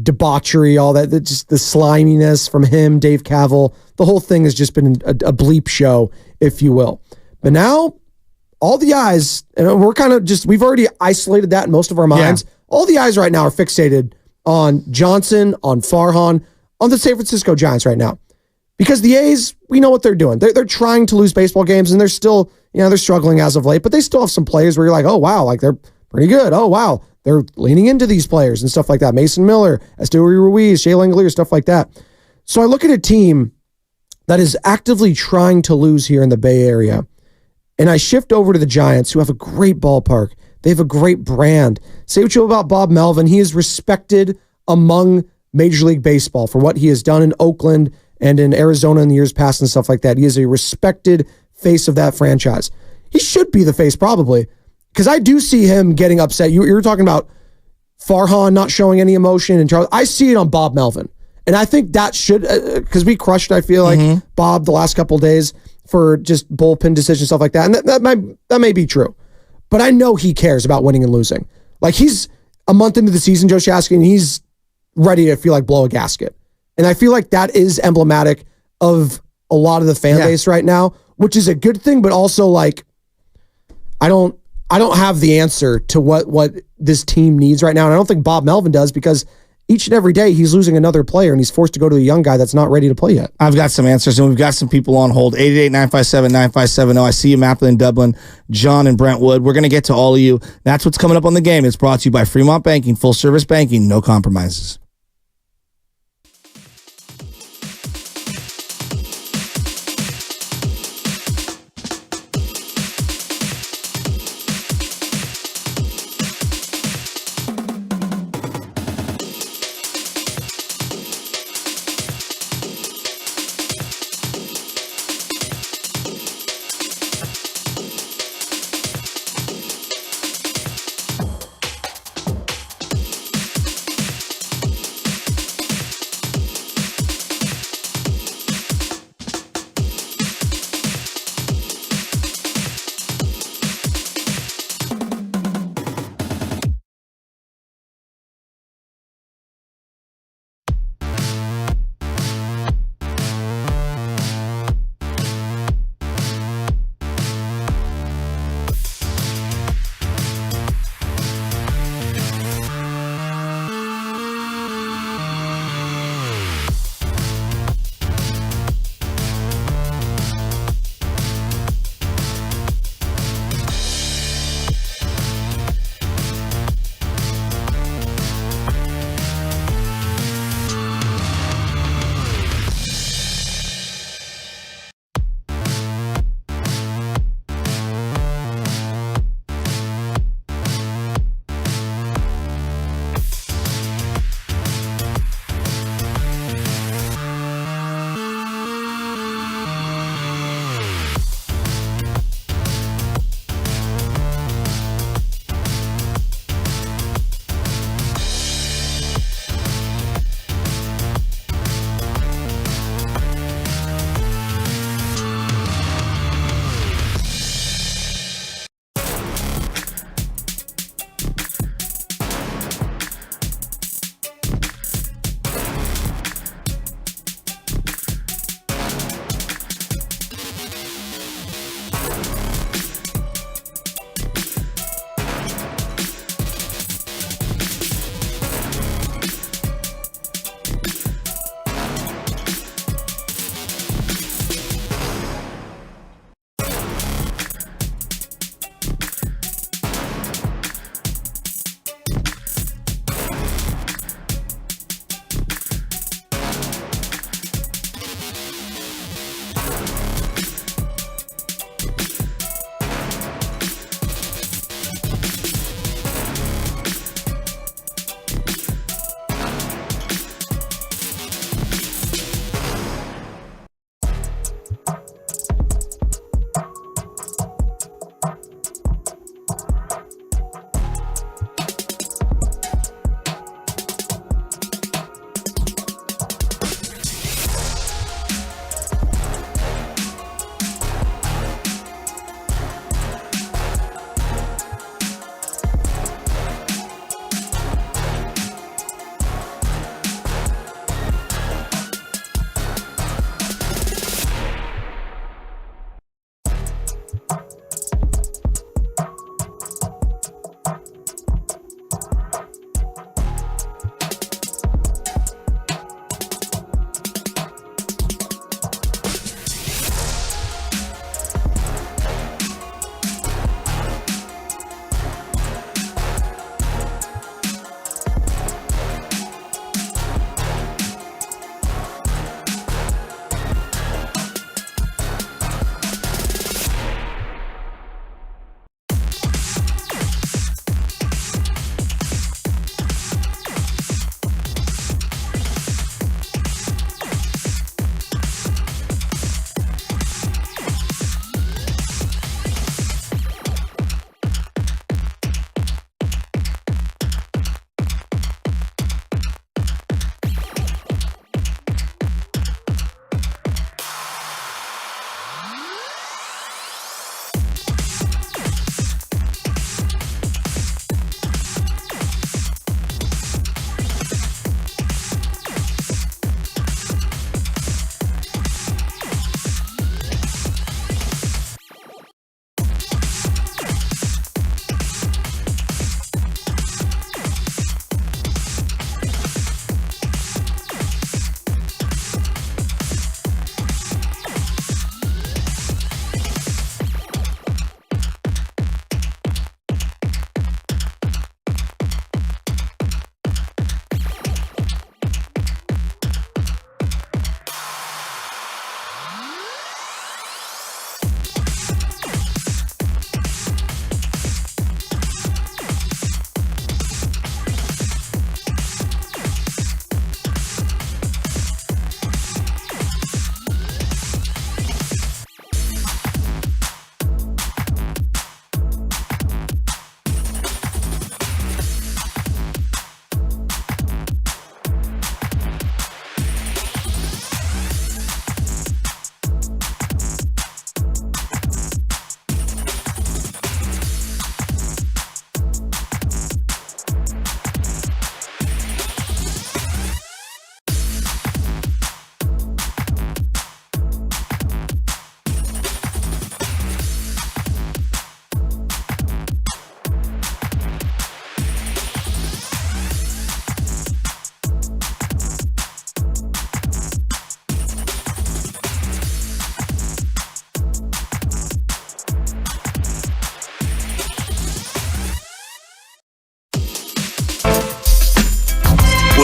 debauchery, all that just the sliminess from him, Dave Cavill. The whole thing has just been a bleep show, if you will. But now, all the eyes, and we're kind of we've already isolated that in most of our minds. Yeah. All the eyes right now are fixated on Johnson, on Farhan, on the San Francisco Giants right now. Because the A's, we know what they're doing. They're trying to lose baseball games, and they're still, they're struggling as of late, but they still have some players where you're like, oh, wow, like they're pretty good. Oh, wow, they're leaning into these players and stuff like that. Mason Miller, Esteury Ruiz, Shea Langeliers, stuff like that. So I look at a team that is actively trying to lose here in the Bay Area, and I shift over to the Giants, who have a great ballpark. They have a great brand. Say what you will about Bob Melvin. He is respected among Major League Baseball for what he has done in Oakland and in Arizona in the years past and stuff like that. He is a respected face of that franchise. He should be the face probably, because I do see him getting upset. You were talking about Farhan not showing any emotion, and Charles. I see it on Bob Melvin. And I think that should, because we crushed, I feel like, Bob the last couple of days for just bullpen decisions, stuff like that. And that may be true. But I know he cares about winning and losing. Like, he's a month into the season, Joe Shasky, and he's ready to feel like blow a gasket. And I feel like that is emblematic of a lot of the fan base right now, which is a good thing, but also like, I don't have the answer to what this team needs right now. And I don't think Bob Melvin does, because each and every day he's losing another player and he's forced to go to a young guy that's not ready to play yet. I've got some answers, and we've got some people on hold. 888-957-9570. I see you, Maplin in Dublin, John in Brentwood. We're going to get to all of you. That's what's coming up on The Game. It's brought to you by Fremont Banking, full service banking, no compromises.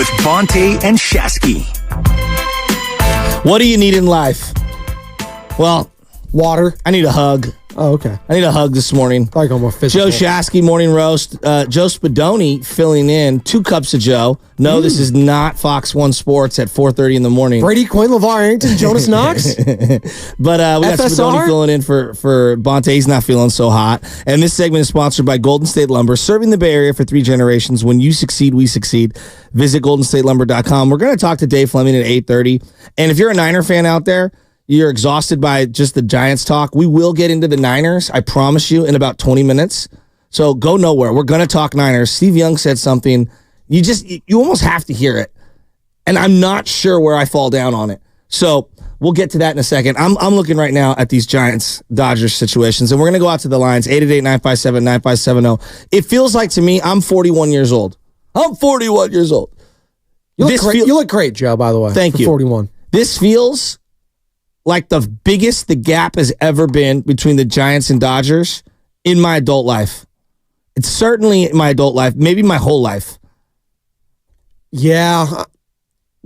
with Bonte and Shasky. What do you need in life? Well, Water. I need a hug. Oh, okay. I need a hug this morning. Probably go more physical. Joe Shasky, Morning Roast. Joe Spadoni filling in. 2 cups of Joe. No, this is not Fox 1 Sports at 4:30 in the morning. Brady Quinn, LeVar Arrington, Jonas Knox. But we got FSR? Spadoni filling in for Bonte. He's not feeling so hot. And this segment is sponsored by Golden State Lumber, serving the Bay Area for 3 generations. When you succeed, we succeed. Visit goldenstatelumber.com. We're going to talk to Dave Fleming at 8:30. And if you're a Niner fan out there, you're exhausted by just the Giants talk, we will get into the Niners, I promise you, in about 20 minutes. So go nowhere. We're going to talk Niners. Steve Young said something. You almost have to hear it. And I'm not sure where I fall down on it. So we'll get to that in a second. I'm looking right now at these Giants-Dodgers situations, and we're going to go out to the lines, 888-957-9570. It feels like to me, I'm 41 years old. I'm 41 years old. You look great, Joe, by the way. Thank you. 41. This feels like the biggest the gap has ever been between the Giants and Dodgers in my adult life. It's certainly in my adult life, maybe my whole life. Yeah.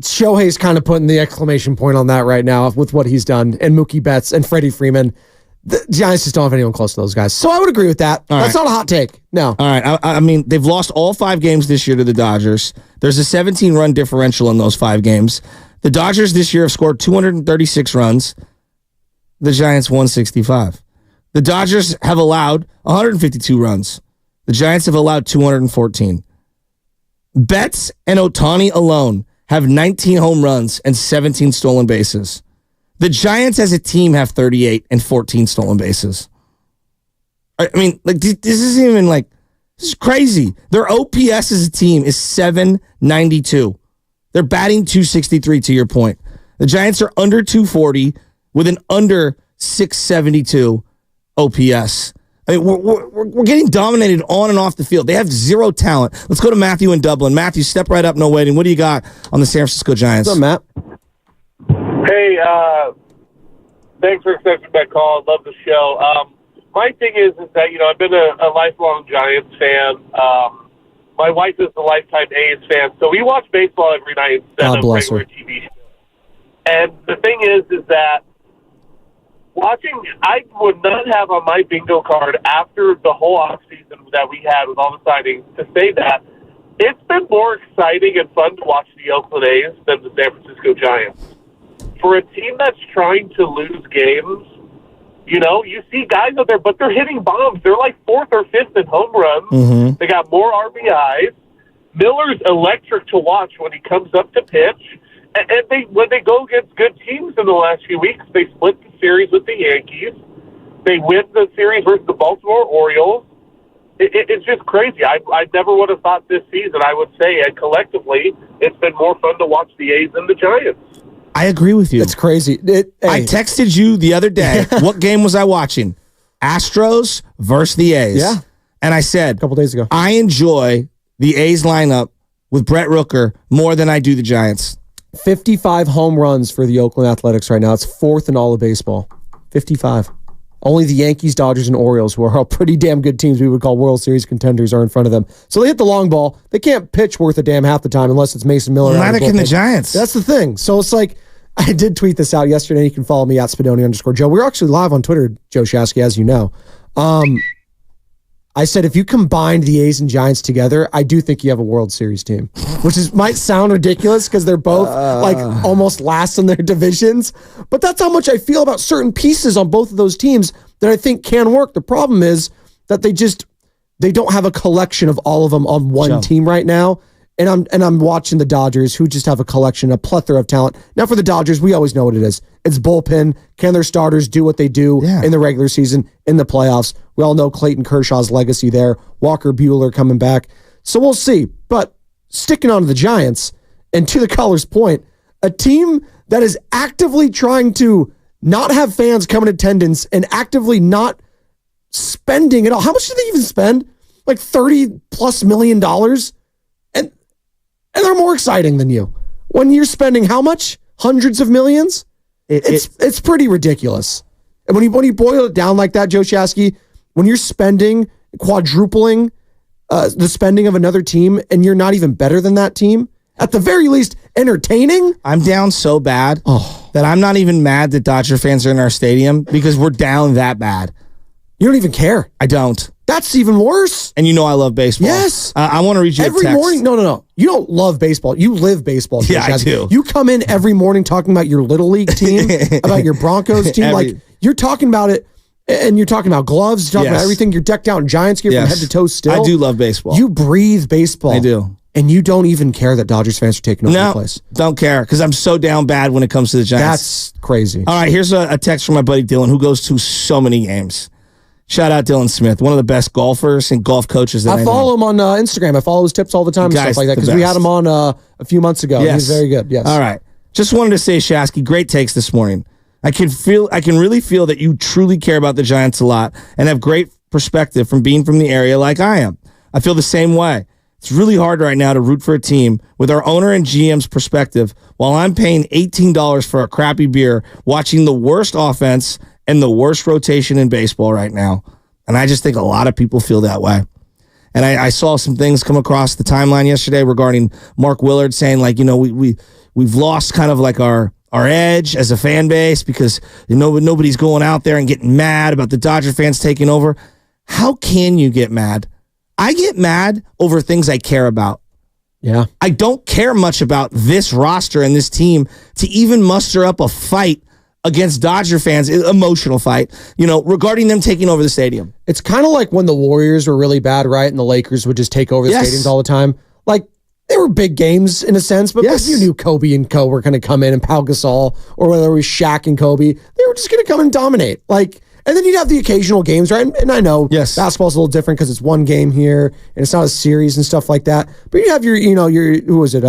Shohei's kind of putting the exclamation point on that right now with what he's done, and Mookie Betts and Freddie Freeman. The Giants just don't have anyone close to those guys. So I would agree with that. That's not a hot take. No. All right. I mean, they've lost all 5 games this year to the Dodgers. There's a 17-run differential in those 5 games. The Dodgers this year have scored 236 runs. The Giants 165. The Dodgers have allowed 152 runs. The Giants have allowed 214. Betts and Ohtani alone have 19 home runs and 17 stolen bases. The Giants as a team have 38 and 14 stolen bases. I mean, like this isn't even like, this is crazy. Their OPS as a team is 792. They're batting 263 to your point. The Giants are under 240 with an under 672 OPS. I mean, we're getting dominated on and off the field. They have 0 talent. Let's go to Matthew in Dublin. Matthew, step right up, no waiting. What do you got on the San Francisco Giants? What's up, Matt? Hey, thanks for accepting my call. Love the show. My thing is that, I've been a lifelong Giants fan. My wife is a lifetime A's fan, so we watch baseball every night instead of regular TV shows. And the thing is that I would not have on my bingo card after the whole offseason that we had with all the signings to say that it's been more exciting and fun to watch the Oakland A's than the San Francisco Giants. For a team that's trying to lose games, you see guys out there, but they're hitting bombs. They're like 4th or 5th in home runs. Mm-hmm. They got more RBIs. Miller's electric to watch when he comes up to pitch. And when they go against good teams in the last few weeks, they split the series with the Yankees. They win the series versus the Baltimore Orioles. It's just crazy. I never would have thought this season, I would say, and collectively, it's been more fun to watch the A's than the Giants. I agree with you. It's crazy. I texted you the other day. What game was I watching? Astros versus the A's. Yeah. And I said, a couple days ago, I enjoy the A's lineup with Brett Rooker more than I do the Giants. 55 home runs for the Oakland Athletics right now. It's 4th in all of baseball. 55. Only the Yankees, Dodgers, and Orioles, who are all pretty damn good teams we would call World Series contenders, are in front of them. So they hit the long ball. They can't pitch worth a damn half the time unless it's Mason Miller. Neither can the Giants. That's the thing. So it's like, I did tweet this out yesterday. You can follow me at Spadoni_Joe. We're actually live on Twitter, Joe Shasky, as you know. I said, if you combined the A's and Giants together, I do think you have a World Series team, which might sound ridiculous because they're both almost last in their divisions. But that's how much I feel about certain pieces on both of those teams that I think can work. The problem is that they don't have a collection of all of them on one team right now. And I'm watching the Dodgers, who just have a collection, a plethora of talent. Now for the Dodgers, we always know what it is. It's bullpen. Can their starters do what they do in the regular season, in the playoffs? We all know Clayton Kershaw's legacy there. Walker Buehler coming back. So we'll see. But sticking on to the Giants, and to the caller's point, a team that is actively trying to not have fans come in attendance and actively not spending at all. How much did they even spend? Like $30+ million? And they're more exciting than you. When you're spending how much? Hundreds of millions? It's pretty ridiculous. And when you boil it down like that, Joe Shasky, when you're spending, quadrupling the spending of another team, and you're not even better than that team, At the very least, entertaining. I'm down so bad that I'm not even mad that Dodger fans are in our stadium because we're down that bad. You don't even care. I don't. That's even worse. And you know I love baseball. Yes. I want to read you every a text. morning. No. You don't love baseball. You live baseball. Yeah, I do. You come in every morning talking about your Little League team, about your Broncos team. Like, you're talking about it, and you're talking about gloves, you're talking about everything. You're decked out in Giants gear from head to toe still. I do love baseball. You breathe baseball. I do. And you don't even care that Dodgers fans are taking over the place. Don't care, because I'm so down bad when it comes to the Giants. That's crazy. All right, here's a text from my buddy Dylan, who goes to so many games. Shout out Dylan Smith, one of the best golfers and golf coaches that I follow him on Instagram. I follow his tips all the time and stuff like that, because we had him on a few months ago. Yes. He's very good. Yes. All right. Just wanted to say, Shasky, great takes this morning. I can really feel that you truly care about the Giants a lot and have great perspective from being from the area like I am. I feel the same way. It's really hard right now to root for a team with our owner and GM's perspective while I'm paying $18 for a crappy beer, watching the worst offense and the worst rotation in baseball right now. And I just think a lot of people feel that way. And I saw some things come across the timeline yesterday regarding Mark Willard saying, like, we've lost kind of like our edge as a fan base because nobody's going out there and getting mad about the Dodger fans taking over. How can you get mad? I get mad over things I care about. Yeah. I don't care much about this roster and this team to even muster up a fight against Dodger fans, emotional fight, regarding them taking over the stadium. It's kind of like when the Warriors were really bad, right? And the Lakers would just take over the stadiums all the time. Like, they were big games in a sense, but you knew Kobe and Co were going to come in, and Pau Gasol, or whether it was Shaq and Kobe, they were just going to come and dominate. Like, and then you'd have the occasional games, right? And I know basketball's a little different because it's one game here and it's not a series and stuff like that. But you have your who was it?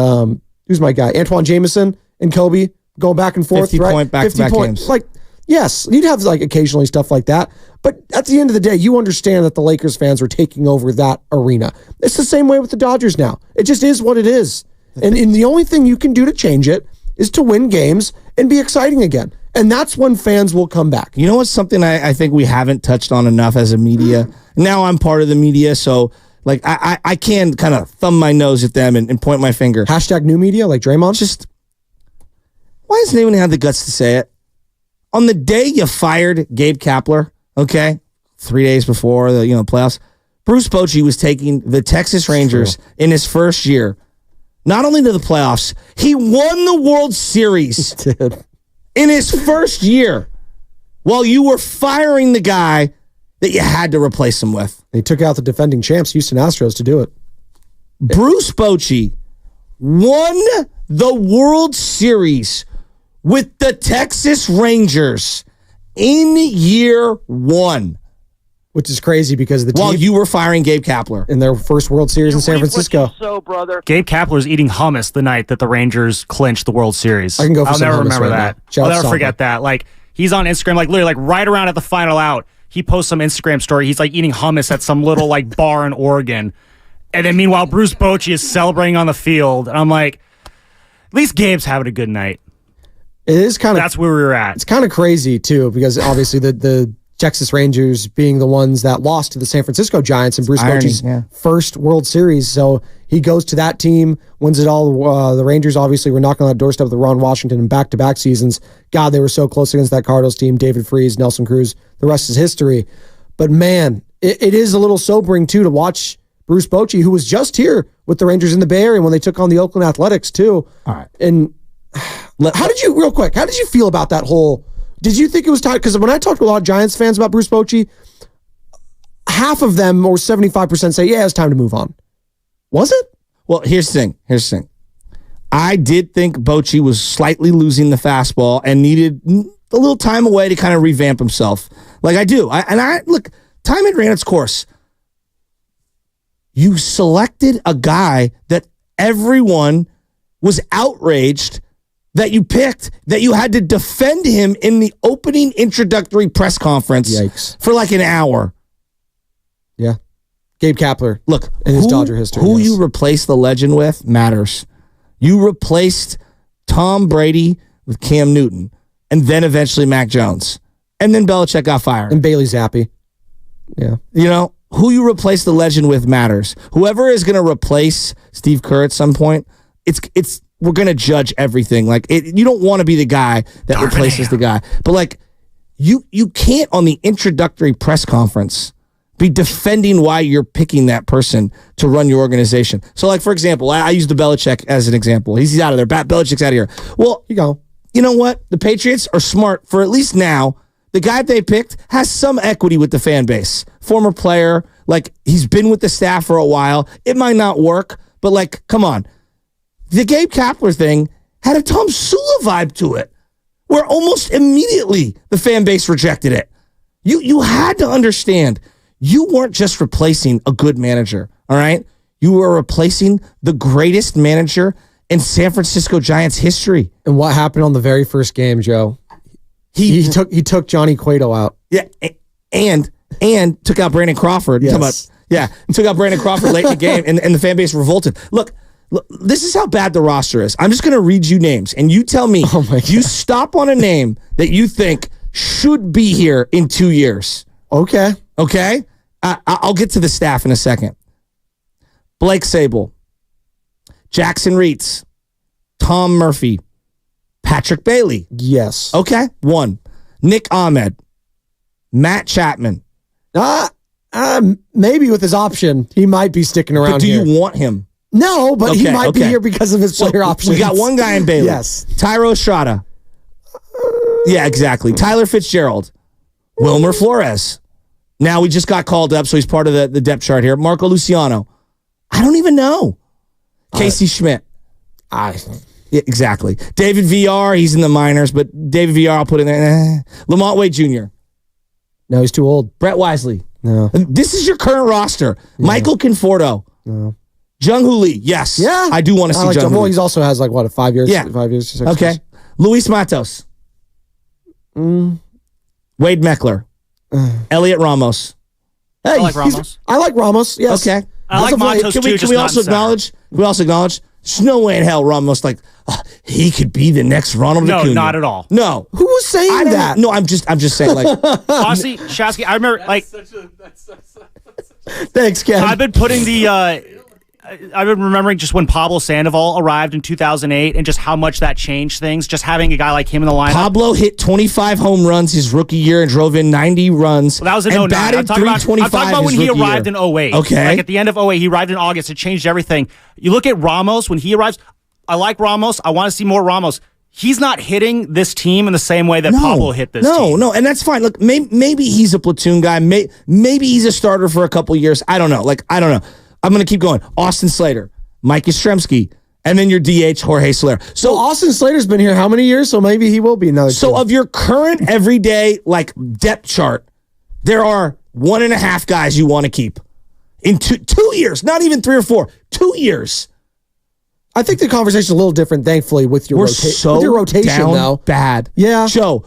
Who's my guy? Antoine Jameson and Kobe going back and forth, 50 right? point back-to-back games. Like, yes, you'd have like occasionally stuff like that. But at the end of the day, you understand that the Lakers fans are taking over that arena. It's the same way with the Dodgers now. It just is what it is. And the only thing you can do to change it is to win games and be exciting again. And that's when fans will come back. You know what's something I think we haven't touched on enough as a media? Now I'm part of the media, so like I can kind of thumb my nose at them and point my finger. Hashtag new media, like Draymond? Just, why doesn't anyone have the guts to say it? On the day you fired Gabe Kapler, okay, 3 days before the playoffs, Bruce Bochy was taking the Texas Rangers in his first year, not only to the playoffs, he won the World Series. He did. In his first year, while you were firing the guy that you had to replace him with. They took out the defending champs, Houston Astros, to do it. Bruce Bochy won the World Series with the Texas Rangers in year one. Which is crazy because the team... While you were firing Gabe Kapler. In their first World Series in San Francisco. Brother. Gabe Kapler's eating hummus the night that the Rangers clinched the World Series. I can go for I'll some never hummus remember right that. now. I'll never forget that. Like, he's on Instagram, like literally, like right around at the final out, he posts some Instagram story. He's like eating hummus at some little like bar in Oregon. And then meanwhile, Bruce Bochy is celebrating on the field. And I'm like, at least Gabe's having a good night. It is kind of... That's where we were at. It's kind of crazy, too, because obviously the Texas Rangers being the ones that lost to the San Francisco Giants in Bruce Bochy's first World Series. So he goes to that team, wins it all. The Rangers obviously were knocking on that doorstep with the Ron Washington in back-to-back seasons. God, they were so close against that Cardinals team. David Freese, Nelson Cruz, the rest is history. But man, it is a little sobering, too, to watch Bruce Bochy, who was just here with the Rangers in the Bay Area when they took on the Oakland Athletics, too. All right. And how did you feel about that whole... Did you think it was time? Because when I talked to a lot of Giants fans about Bruce Bochy, half of them, or 75%, say, yeah, it's time to move on. Was it? Well, here's the thing. I did think Bochy was slightly losing the fastball and needed a little time away to kind of revamp himself. Like I do. Look, time had ran its course. You selected a guy that everyone was outraged that you picked, that you had to defend him in the opening introductory press conference for like an hour. Yeah. Gabe Kapler. Look, in his Dodger history. Who you replace the legend with matters. You replaced Tom Brady with Cam Newton, and then eventually Mac Jones. And then Belichick got fired. And Bailey Zappi. Yeah. Who you replace the legend with matters. Whoever is going to replace Steve Kerr at some point we're gonna judge everything. Like you don't want to be the guy that replaces the guy, but like you can't on the introductory press conference be defending why you're picking that person to run your organization. So, like, for example, I use the Belichick as an example. He's out of there. Belichick's out of here. Well, you know what? The Patriots are smart for at least now. The guy they picked has some equity with the fan base. Former player, like, he's been with the staff for a while. It might not work, but, like, come on. The Gabe Kapler thing had a Tom Sula vibe to it, where almost immediately the fan base rejected it. You had to understand, you weren't just replacing a good manager, all right? You were replacing the greatest manager in San Francisco Giants history. And what happened on the very first game, Joe? He took Johnny Cueto out. Yeah, and took out Brandon Crawford. Yes. Took out Brandon Crawford late in the game, and the fan base revolted. Look, this is how bad the roster is. I'm just going to read you names, and you tell me, you stop on a name that you think should be here in 2 years. Okay. I'll get to the staff in a second. Blake Sable, Jackson Reitz, Tom Murphy, Patrick Bailey. Yes. Okay, 1. Nick Ahmed, Matt Chapman. Maybe with his option, he might be sticking around. But do you want him? No, but he might be here because of his player options. We got one guy in Bailey. Yes. Tyro Estrada. Yeah, exactly. Tyler Fitzgerald. Wilmer Flores. Now we just got called up, so he's part of the depth chart here. Marco Luciano. I don't even know. Casey Schmidt. Yeah, exactly. David VR, he's in the minors, but David VR I'll put in there. Lamont Wade Jr. No, he's too old. Brett Wisely. No. This is your current roster. Yeah. Michael Conforto. No. Jung Hoo Lee. Yes. Yeah. I do want to see Jung Hoo Lee. Well, he also has a 5 years. Yeah. 5 years. 6 okay. years. Luis Matos. Wade Meckler. Elliot Ramos. Hey, I like Ramos. I like Ramos. Yes. Okay. I like Matos too. Can we also acknowledge? There's no way in hell Ramos he could be the next Ronald Acuna. No, not at all. No. Who was saying that? No, I'm just saying Honestly, Shasky, I remember Thanks, Ken. I've been remembering just when Pablo Sandoval arrived in 2008 and just how much that changed things. Just having a guy like him in the lineup. Pablo hit 25 home runs his rookie year and drove in 90 runs. Well, that was in 09. I'm talking about when he arrived in 08. Okay. Like at the end of 08, he arrived in August. It changed everything. You look at Ramos when he arrives. I like Ramos. I want to see more Ramos. He's not hitting this team in the same way that Pablo hit this team. No, and that's fine. Look, maybe he's a platoon guy. Maybe he's a starter for a couple years. I don't know. I don't know. I'm going to keep going. Austin Slater, Mike Yastrzemski, and then your DH, Jorge Soler. So Austin Slater's been here how many years? So maybe he will be another. So of your current everyday depth chart, there are 1.5 guys you want to keep in 2 years, not even 3 or 4, 2 years. I think the conversation's a little different, thankfully, with your rotation, down though. Bad. Yeah. Joe,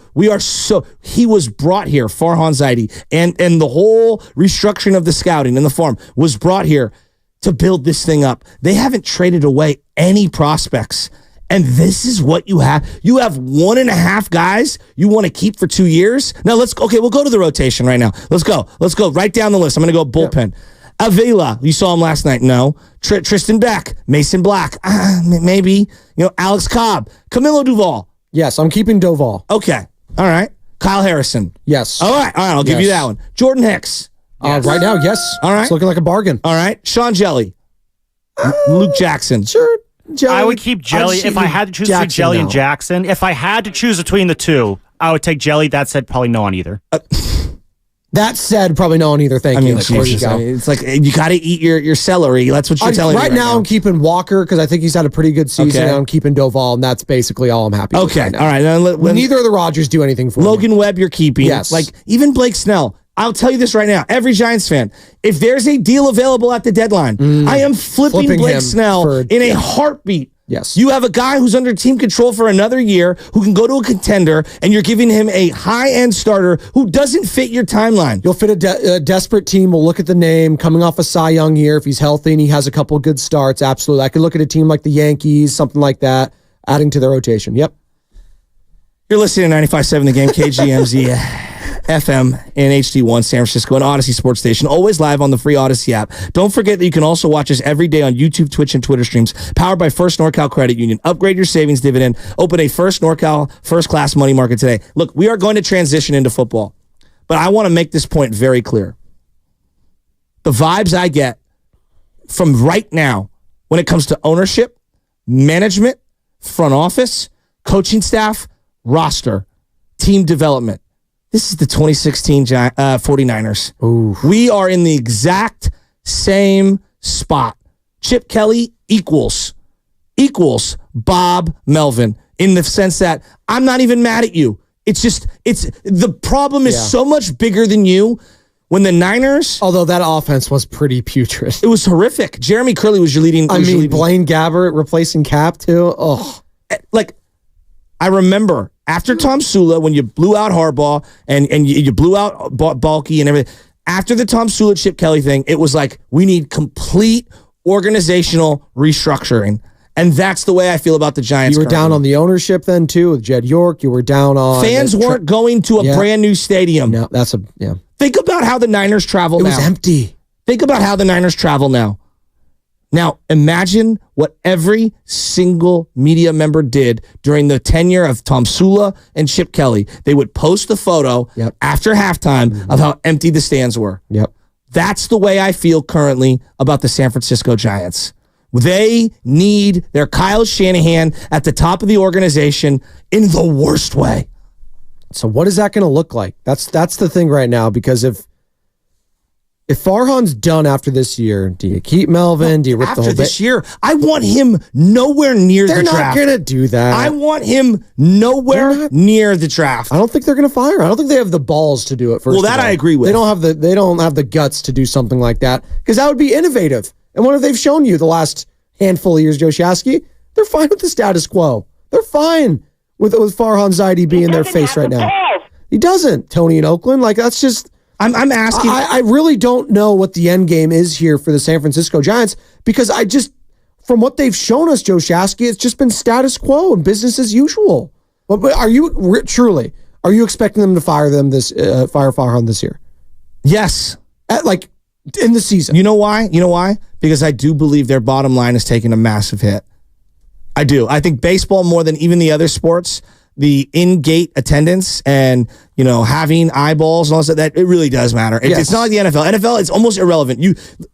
he was brought here, Farhan Zaidi, and the whole restructuring of the scouting and the farm was brought here to build this thing up. They haven't traded away any prospects. And this is what you have. You have 1.5 guys you want to keep for 2 years. Now we'll go to the rotation right now. Let's go right down the list. I'm going to go bullpen. Yeah. Avila, you saw him last night. No. Tristan Beck, Mason Black, maybe. Alex Cobb, Camilo Duval. Yes, I'm keeping Duval. Okay. All right. Kyle Harrison. Yes. All right. I'll give you that one. Jordan Hicks. Yes. Right now, yes. All right. It's looking like a bargain. All right. Sean Jelly. Luke Jackson. Sure. Jelly. I would keep Jelly if I had to choose between Jelly and Jackson. If I had to choose between the two, I would take Jelly. That said, probably no on either. That said, probably no one either. Thank you. It's like you got to eat your celery. That's what you're telling me. Right now, I'm keeping Walker because I think he's had a pretty good season. And I'm keeping Doval, and that's basically all I'm happy with. Okay. Right now. All right. Now, neither of the Rodgers do anything for Logan Webb, you're keeping. Yes. Even Blake Snell. I'll tell you this right now. Every Giants fan, if there's a deal available at the deadline, I am flipping Blake Snell in a heartbeat. Yes. You have a guy who's under team control for another year who can go to a contender, and you're giving him a high-end starter who doesn't fit your timeline. You'll fit a desperate team. We'll look at the name, coming off a Cy Young year. If he's healthy and he has a couple of good starts, absolutely. I could look at a team like the Yankees, something like that, adding to their rotation. Yep. You're listening to 95.7 The Game, KGMZ FM and HD1 San Francisco and Odyssey Sports Station, always live on the free Odyssey app. Don't forget that you can also watch us every day on YouTube, Twitch, and Twitter streams, powered by First NorCal Credit Union. Upgrade your savings dividend. Open a First NorCal first-class money market today. Look, we are going to transition into football, but I want to make this point very clear. The vibes I get from right now when it comes to ownership, management, front office, coaching staff, roster, team development. This is the 2016 49ers. Ooh. We are in the exact same spot. Chip Kelly equals Bob Melvin in the sense that I'm not even mad at you. It's the problem is so much bigger than you. When the Niners... Although that offense was pretty putrid. It was horrific. Jeremy Curley was your leading... Blaine Gabbert replacing Cap too. Oh. Like, I remember after Tom Sula, when you blew out Harbaugh and you blew out Balky and everything, after the Tom Sula Chip Kelly thing, it was like, we need complete organizational restructuring. And that's the way I feel about the Giants. You were down on the ownership then too with Jed York. You were down on... Fans weren't going to a brand new stadium. No, Think about how the Niners travel now. It was empty. Think about how the Niners travel now. Now, imagine what every single media member did during the tenure of Tom Sula and Chip Kelly. They would post the photo after halftime of how empty the stands were. Yep. That's the way I feel currently about the San Francisco Giants. They need their Kyle Shanahan at the top of the organization in the worst way. So what is that going to look like? That's the thing right now, because if Farhan's done after this year, do you keep Melvin? Do you rip the whole after this year? I want him nowhere near the draft. They're not going to do that. I want him nowhere near the draft. I don't think they're going to fire him. I don't think they have the balls to do it. First, well, that I agree with. They don't have the guts to do something like that, because that would be innovative. And what have they shown you the last handful of years, Joe Shasky? They're fine with the status quo. They're fine with Farhan Zaidi being in their face right now. He doesn't. Tony in Oakland, like that's just. I'm asking. I really don't know what the end game is here for the San Francisco Giants, because from what they've shown us, Joe Shasky, it's just been status quo and business as usual. But are you expecting them to fire Farhan this year? Yes. In the season. You know why? Because I do believe their bottom line is taking a massive hit. I do. I think baseball, more than even the other sports, the in-gate attendance and, having eyeballs and all that it really does matter. It's not like the NFL. NFL, it's almost irrelevant.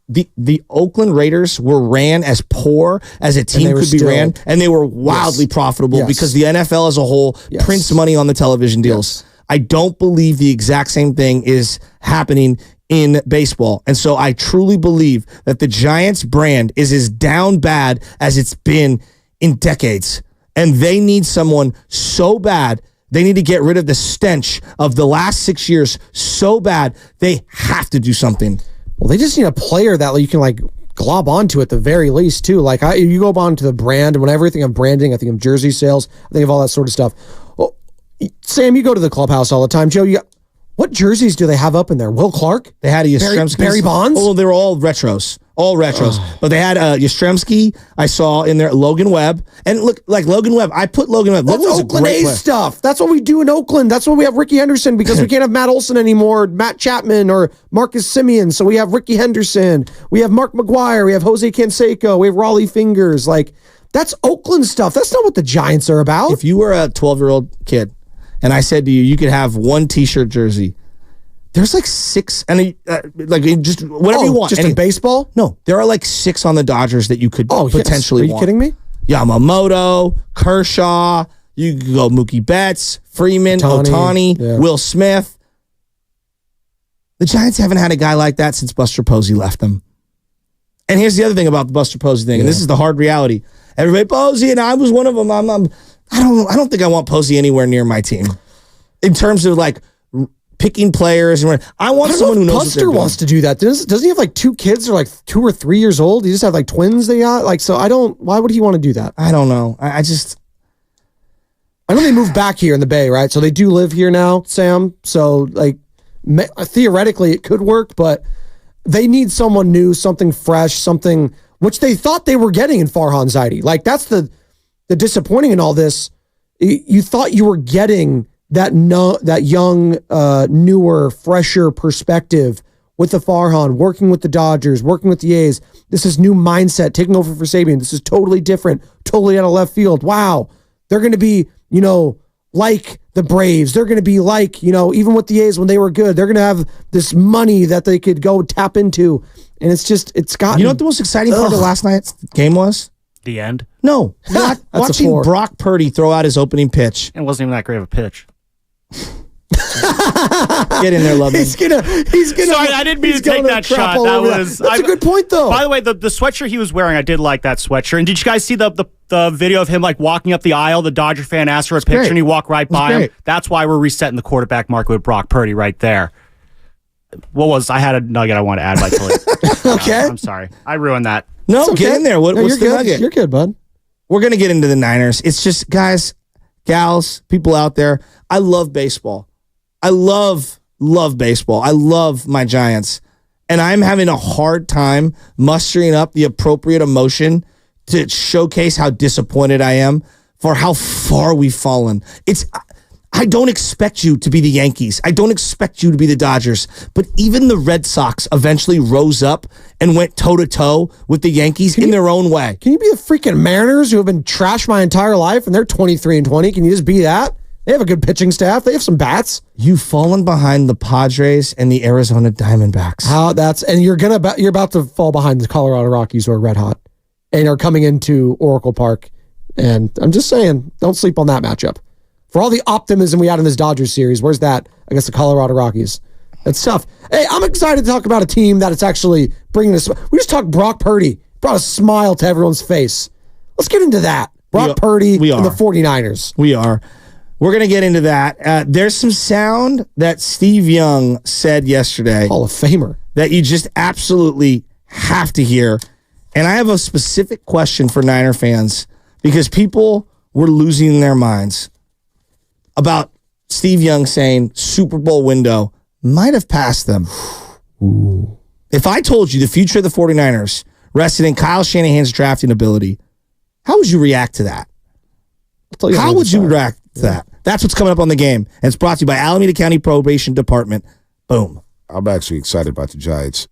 The Oakland Raiders were ran as poor as a team could be ran, and they were wildly profitable because the NFL as a whole prints money on the television deals. I don't believe the exact same thing is happening in baseball. And so I truly believe that the Giants brand is as down bad as it's been in decades. And they need someone so bad. They need to get rid of the stench of the last 6 years so bad. They have to do something. Well, they just need a player that you can glob onto at the very least too. You go on to the brand, and whenever I think of branding, I think of jersey sales. I think of all that sort of stuff. Well, Sam, you go to the clubhouse all the time. Joe, what jerseys do they have up in there? Will Clark? They had a Yastrzemski. Barry Bonds? Oh, they were all retros. But they had Yastrzemski, I saw in there, Logan Webb. And look, Logan Webb, I put Logan Webb. That's Oakland A's stuff. That's what we do in Oakland. That's why we have Ricky Henderson, because we can't have Matt Olson anymore, Matt Chapman, or Marcus Simeon. So we have Ricky Henderson. We have Mark McGuire. We have Jose Canseco. We have Raleigh Fingers. That's Oakland stuff. That's not what the Giants are about. If you were a 12-year-old kid and I said to you, you could have one T-shirt jersey, there's 6, and just whatever you want. Just in baseball? No, there are 6 on the Dodgers that you could potentially want. Are you kidding me? Yamamoto, Kershaw, you could go Mookie Betts, Freeman, Ohtani, Will Smith. The Giants haven't had a guy like that since Buster Posey left them. And here's the other thing about the Buster Posey thing, and this is the hard reality. Everybody, Posey, and I was one of them. I don't think I want Posey anywhere near my team. In terms of picking players, and I want someone who knows. Buster wants to do that. Doesn't he have 2 kids that are 2 or 3 years old? He just have twins they got? So I don't, why would he want to do that? I don't know. I know they moved back here in the Bay, right? So they do live here now, Sam. So theoretically it could work, but they need someone new, something fresh, something which they thought they were getting in Farhan Zaidi. That's the disappointing in all this you thought you were getting that young, newer, fresher perspective with the Farhan, working with the Dodgers, working with the A's. This is new mindset, taking over for Sabian. This is totally different, totally out of left field. Wow. They're going to be, like the Braves. They're going to be like, even with the A's when they were good, they're going to have this money that they could go tap into. And it's gotten... You know what the most exciting part of last night's game was? The end. No. Watching Brock Purdy throw out his opening pitch. It wasn't even that great of a pitch. Get in there, love me. He's gonna. Sorry, I didn't mean to take that shot. That's a good point, though. By the way, the sweatshirt he was wearing, I did like that sweatshirt. And did you guys see the video of him like walking up the aisle? The Dodger fan asked for a picture, and he walked right by him. That's why we're resetting the quarterback market with Brock Purdy right there. I had a nugget I want to add by Okay. I'm sorry, I ruined that. No, okay. Get in there. What's the good. nugget? You're good, bud. We're gonna get into the Niners. It's just, guys, gals, people out there. I love baseball. I love baseball. I love my Giants. And I'm having a hard time mustering up the appropriate emotion to showcase how disappointed I am for how far we've fallen. I don't expect you to be the Yankees. I don't expect you to be the Dodgers. But even the Red Sox eventually rose up and went toe-to-toe with the Yankees in their own way. Can you be the freaking Mariners who have been trashed my entire life and they're 23-20? Can you just be that? They have a good pitching staff. They have some bats. You've fallen behind the Padres and the Arizona Diamondbacks. And you're about to fall behind the Colorado Rockies, who are red hot and are coming into Oracle Park. And I'm just saying, don't sleep on that matchup. For all the optimism we had in this Dodgers series, where's that against the Colorado Rockies? That's tough. Hey, I'm excited to talk about a team that it's actually bringing us. We just talked Brock Purdy, brought a smile to everyone's face. Let's get into that. Brock Purdy and the 49ers. We are. We're going to get into that. There's some sound that Steve Young said yesterday. Hall of Famer. That you just absolutely have to hear. And I have a specific question for Niner fans because people were losing their minds about Steve Young saying Super Bowl window might have passed them. Ooh. If I told you the future of the 49ers rested in Kyle Shanahan's drafting ability, how would you react to that? How would you react to that? That's what's coming up on the game. And it's brought to you by Alameda County Probation Department. Boom. I'm actually excited about the Giants.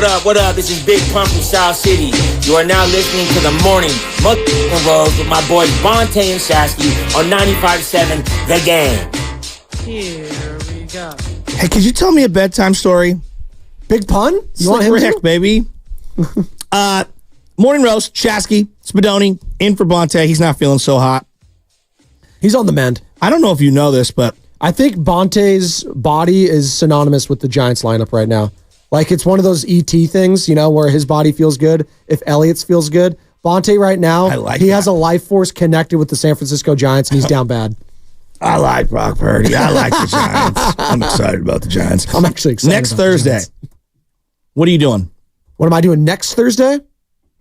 What up? What up? This is Big Pump from South City. You are now listening to the morning motherfucking Rose with my boys Bonte and Shasky on 95.7 The Game. Here we go. Hey, could you tell me a bedtime story? Big pun? You want him Rick, to? baby. Morning roast, Shasky, Spadoni, in for Bonte. He's not feeling so hot. He's on the mend. I don't know if you know this, but I think Bonte's body is synonymous with the Giants lineup right now. Like it's one of those ET things, you know, where his body feels good if Elliott's feels good. Bonte right now, he has a life force connected with the San Francisco Giants, and he's down bad. I like Brock Purdy. I like the Giants. I'm excited about the Giants. I'm actually excited. Next Thursday, what are you doing? What am I doing next Thursday?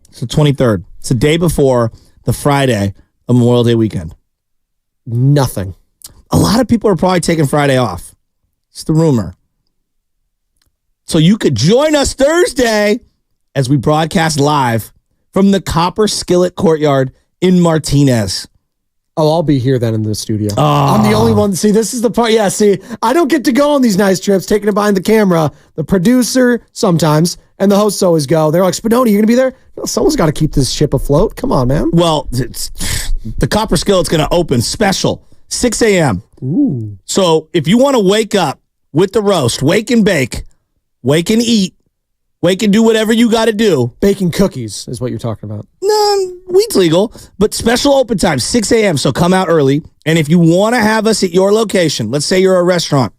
It's the 23rd. It's the day before the Friday of Memorial Day weekend. Nothing. A lot of people are probably taking Friday off. It's the rumor. So you could join us Thursday as we broadcast live from the Copper Skillet Courtyard in Martinez. Oh, I'll be here then in the studio. Oh. I'm the only one. See, this is the part. Yeah, see, I don't get to go on these nice trips, taking it behind the camera. The producer sometimes, and the hosts always go. They're like, Spadoni, you're going to be there? No, someone's got to keep this ship afloat. Come on, man. Well, the Copper Skillet's going to open special, 6 a.m. Ooh. So if you want to wake up with the roast, wake and bake, wake and eat, wake and do whatever you got to do. Baking cookies is what you're talking about. No, weed's legal, but special open time, 6 a.m. So come out early. And if you want to have us at your location, let's say you're a restaurant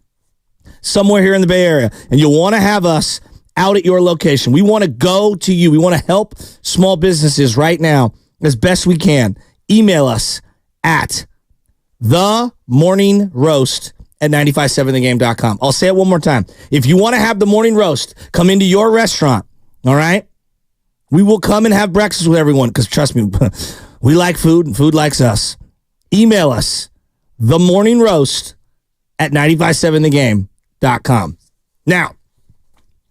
somewhere here in the Bay Area, and you want to have us out at your location, we want to go to you. We want to help small businesses right now as best we can. Email us at themorningroast@957thegame.com. I'll say it one more time. If you want to have the morning roast come into your restaurant, all right? We will come and have breakfast with everyone because, trust me, we like food and food likes us. Email us, themorningroast@957thegame.com. Now,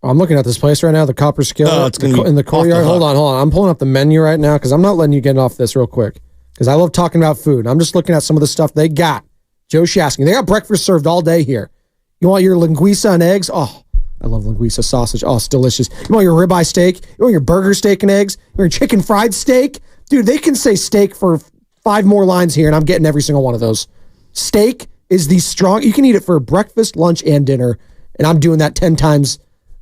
I'm looking at this place right now, the Copper Skillet it's gonna be in the courtyard. Hold on. I'm pulling up the menu right now because I'm not letting you get off this real quick because I love talking about food. I'm just looking at some of the stuff they got. Joe Shasky, they got breakfast served all day here. You want your linguiça and eggs? Oh, I love linguiça sausage. Oh, it's delicious. You want your ribeye steak? You want your burger steak and eggs? You want your chicken fried steak? Dude, they can say steak for 5 more lines here, and I'm getting every single one of those. Steak is the strong. You can eat it for breakfast, lunch, and dinner, and I'm doing that 10 times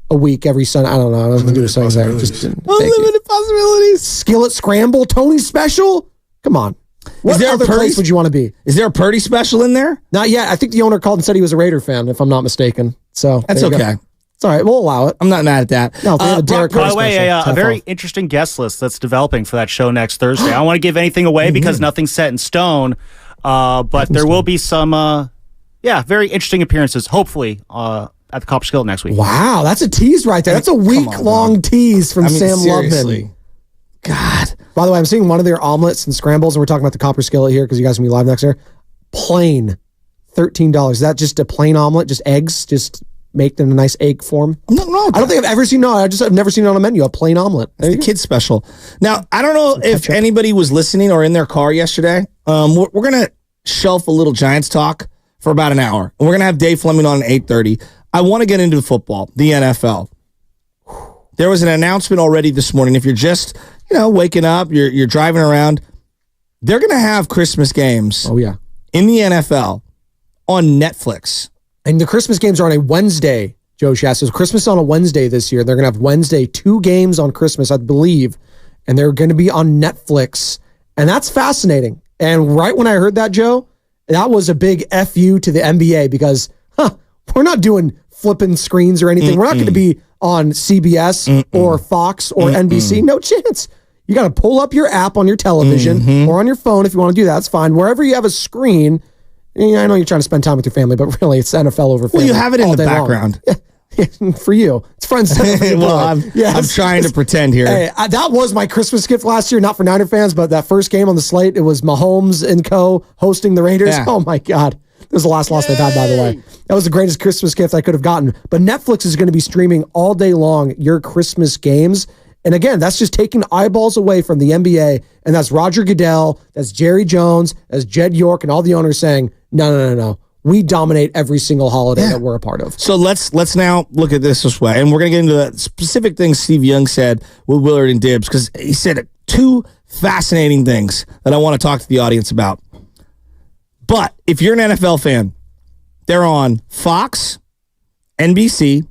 a week every Sunday. I don't know. I don't do something there. Just unlimited possibilities. Skillet scramble, Tony's special. Come on. What other place would you want to be? Is there a Purdy special in there? Not yet. I think the owner called and said he was a Raider fan, if I'm not mistaken. So that's okay. It's all right. We'll allow it. I'm not mad at that. No, by the way, a very interesting guest list that's developing for that show next Thursday. I don't want to give anything away because nothing's set in stone, but there will be some, very interesting appearances, hopefully, at the Copper Skillet next week. Wow, that's a tease right there. That's a week-long tease from Sam Lubman. God. By the way, I'm seeing one of their omelets and scrambles, and we're talking about the Copper Skillet here because you guys will be live next year. Plain, $13. Is that just a plain omelet? Just eggs? Just make them a nice egg form? No. I don't think I've ever seen, I've never seen it on a menu, a plain omelet. It's the kids special. Now, I don't know if anybody was listening or in their car yesterday. We're going to shelf a little Giants talk for about an hour. And we're going to have Dave Fleming on at 8:30. I want to get into the football, the NFL. There was an announcement already this morning. If you're just, waking up, you're driving around, they're going to have Christmas games. Oh, yeah. In the NFL on Netflix. And the Christmas games are on a Wednesday, Joe Shasta. So Christmas on a Wednesday this year. They're going to have Wednesday, 2 games on Christmas, I believe. And they're going to be on Netflix. And that's fascinating. And right when I heard that, Joe, that was a big FU to the NBA because, we're not doing flipping screens or anything. We're not going to be on CBS or Fox or NBC. No chance. You got to pull up your app on your television or on your phone if you want to do that. That's fine. Wherever you have a screen, I know you're trying to spend time with your family, but really it's NFL over family. Well, you have it in the background. For you. It's friends. I'm trying to pretend here. Hey, that was my Christmas gift last year, not for Niner fans, but that first game on the slate, it was Mahomes and co. hosting the Raiders. Yeah. Oh, my God. This is the last loss they've had, by the way. That was the greatest Christmas gift I could have gotten. But Netflix is going to be streaming all day long your Christmas games. And again, that's just taking eyeballs away from the NBA. And that's Roger Goodell, that's Jerry Jones, that's Jed York, and all the owners saying, no. we dominate every single holiday that we're a part of. So let's now look at this way, and we're going to get into the specific things Steve Young said with Willard and Dibbs, because he said two fascinating things that I want to talk to the audience about. But if you're an NFL fan, they're on Fox, NBC,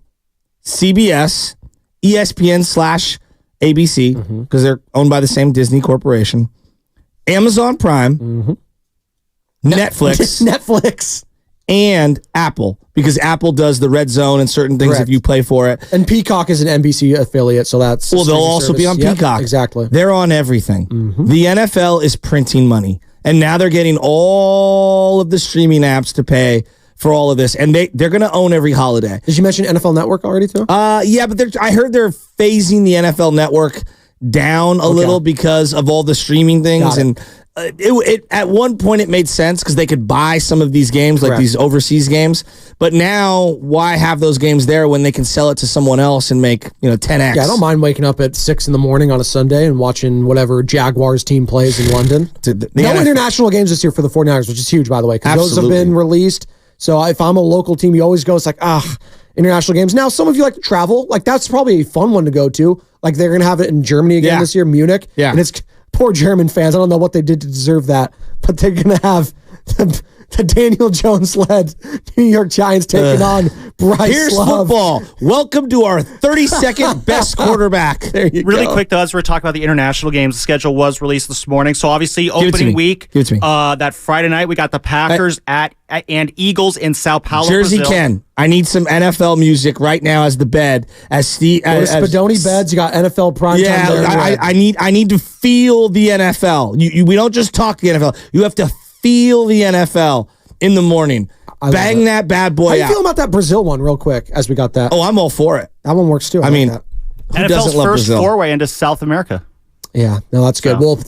CBS, ESPN/ABC, because they're owned by the same Disney corporation, Amazon Prime, Netflix, and Apple, because Apple does the red zone and certain things if you play for it. And Peacock is an NBC affiliate, so that's they'll also be on Peacock. Exactly. They're on everything. The NFL is printing money, and now they're getting all of the streaming apps to pay for all of this, and they're going to own every holiday. Did you mention NFL Network already too? Yeah, but I heard they're phasing the NFL Network down a little because of all the streaming things, and it at one point it made sense because they could buy some of these games, like these overseas games. But now, why have those games there when they can sell it to someone else and make 10x? Yeah, I don't mind waking up at 6 a.m. on a Sunday and watching whatever Jaguars team plays in London. No international games this year for the 49ers, which is huge, by the way, because those have been released. So if I'm a local team, you always go, it's like, international games. Now, some of you like to travel. Like, that's probably a fun one to go to. Like, they're going to have it in Germany again this year, Munich. Yeah. And it's poor German fans. I don't know what they did to deserve that, but they're going to have the Daniel Jones-led New York Giants taking on Bryce Here's Love. football. Welcome to our 32nd best quarterback. There you Really go. quick, though, as we're talking about the international games, the schedule was released this morning. So obviously, opening week, Give it to me. that Friday night, we got the Packers and Eagles in Sao Paulo, Jersey Brazil. Ken. I need some NFL music right now as the bed. As Steve, Spadoni beds. You got NFL prime time. Yeah, I need to feel the NFL. We don't just talk the NFL. You have to feel the NFL in the morning. Bang that bad boy out. How you feel about that Brazil one, real quick, as we got that? Oh, I'm all for it. That one works too. I mean, like who NFL's doesn't love first Brazil? four-way into South America. Yeah, no, that's good. Well,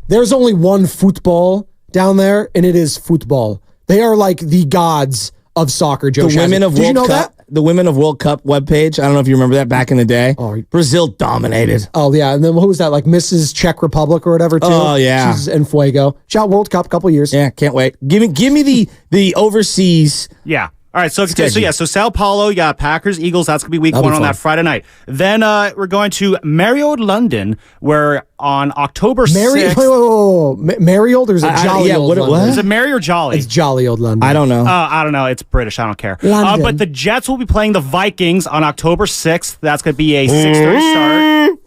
there's only one football down there, and it is football. They are like the gods of soccer, Joe. The women of Did you know World Cup. that? The Women of World Cup webpage. I don't know if you remember that back in the day. Brazil dominated. Oh, yeah. And then who was that? Like Mrs. Czech Republic or whatever, too? Oh, yeah. She's in Fuego. Shot World Cup a couple years. Yeah, can't wait. Give me the overseas. Yeah. All right, so Sao Paulo, you got Packers, Eagles. That's going to be week That'll one be on fun. that Friday night. Then we're going to Marriott, London, where on October 6th... Wait. Merry old or is it Jolly old London? Is it Merry or Jolly? It's Jolly old London. I don't know. I don't know. It's British. I don't care. London. But the Jets will be playing the Vikings on October 6th. That's going to be a 6:30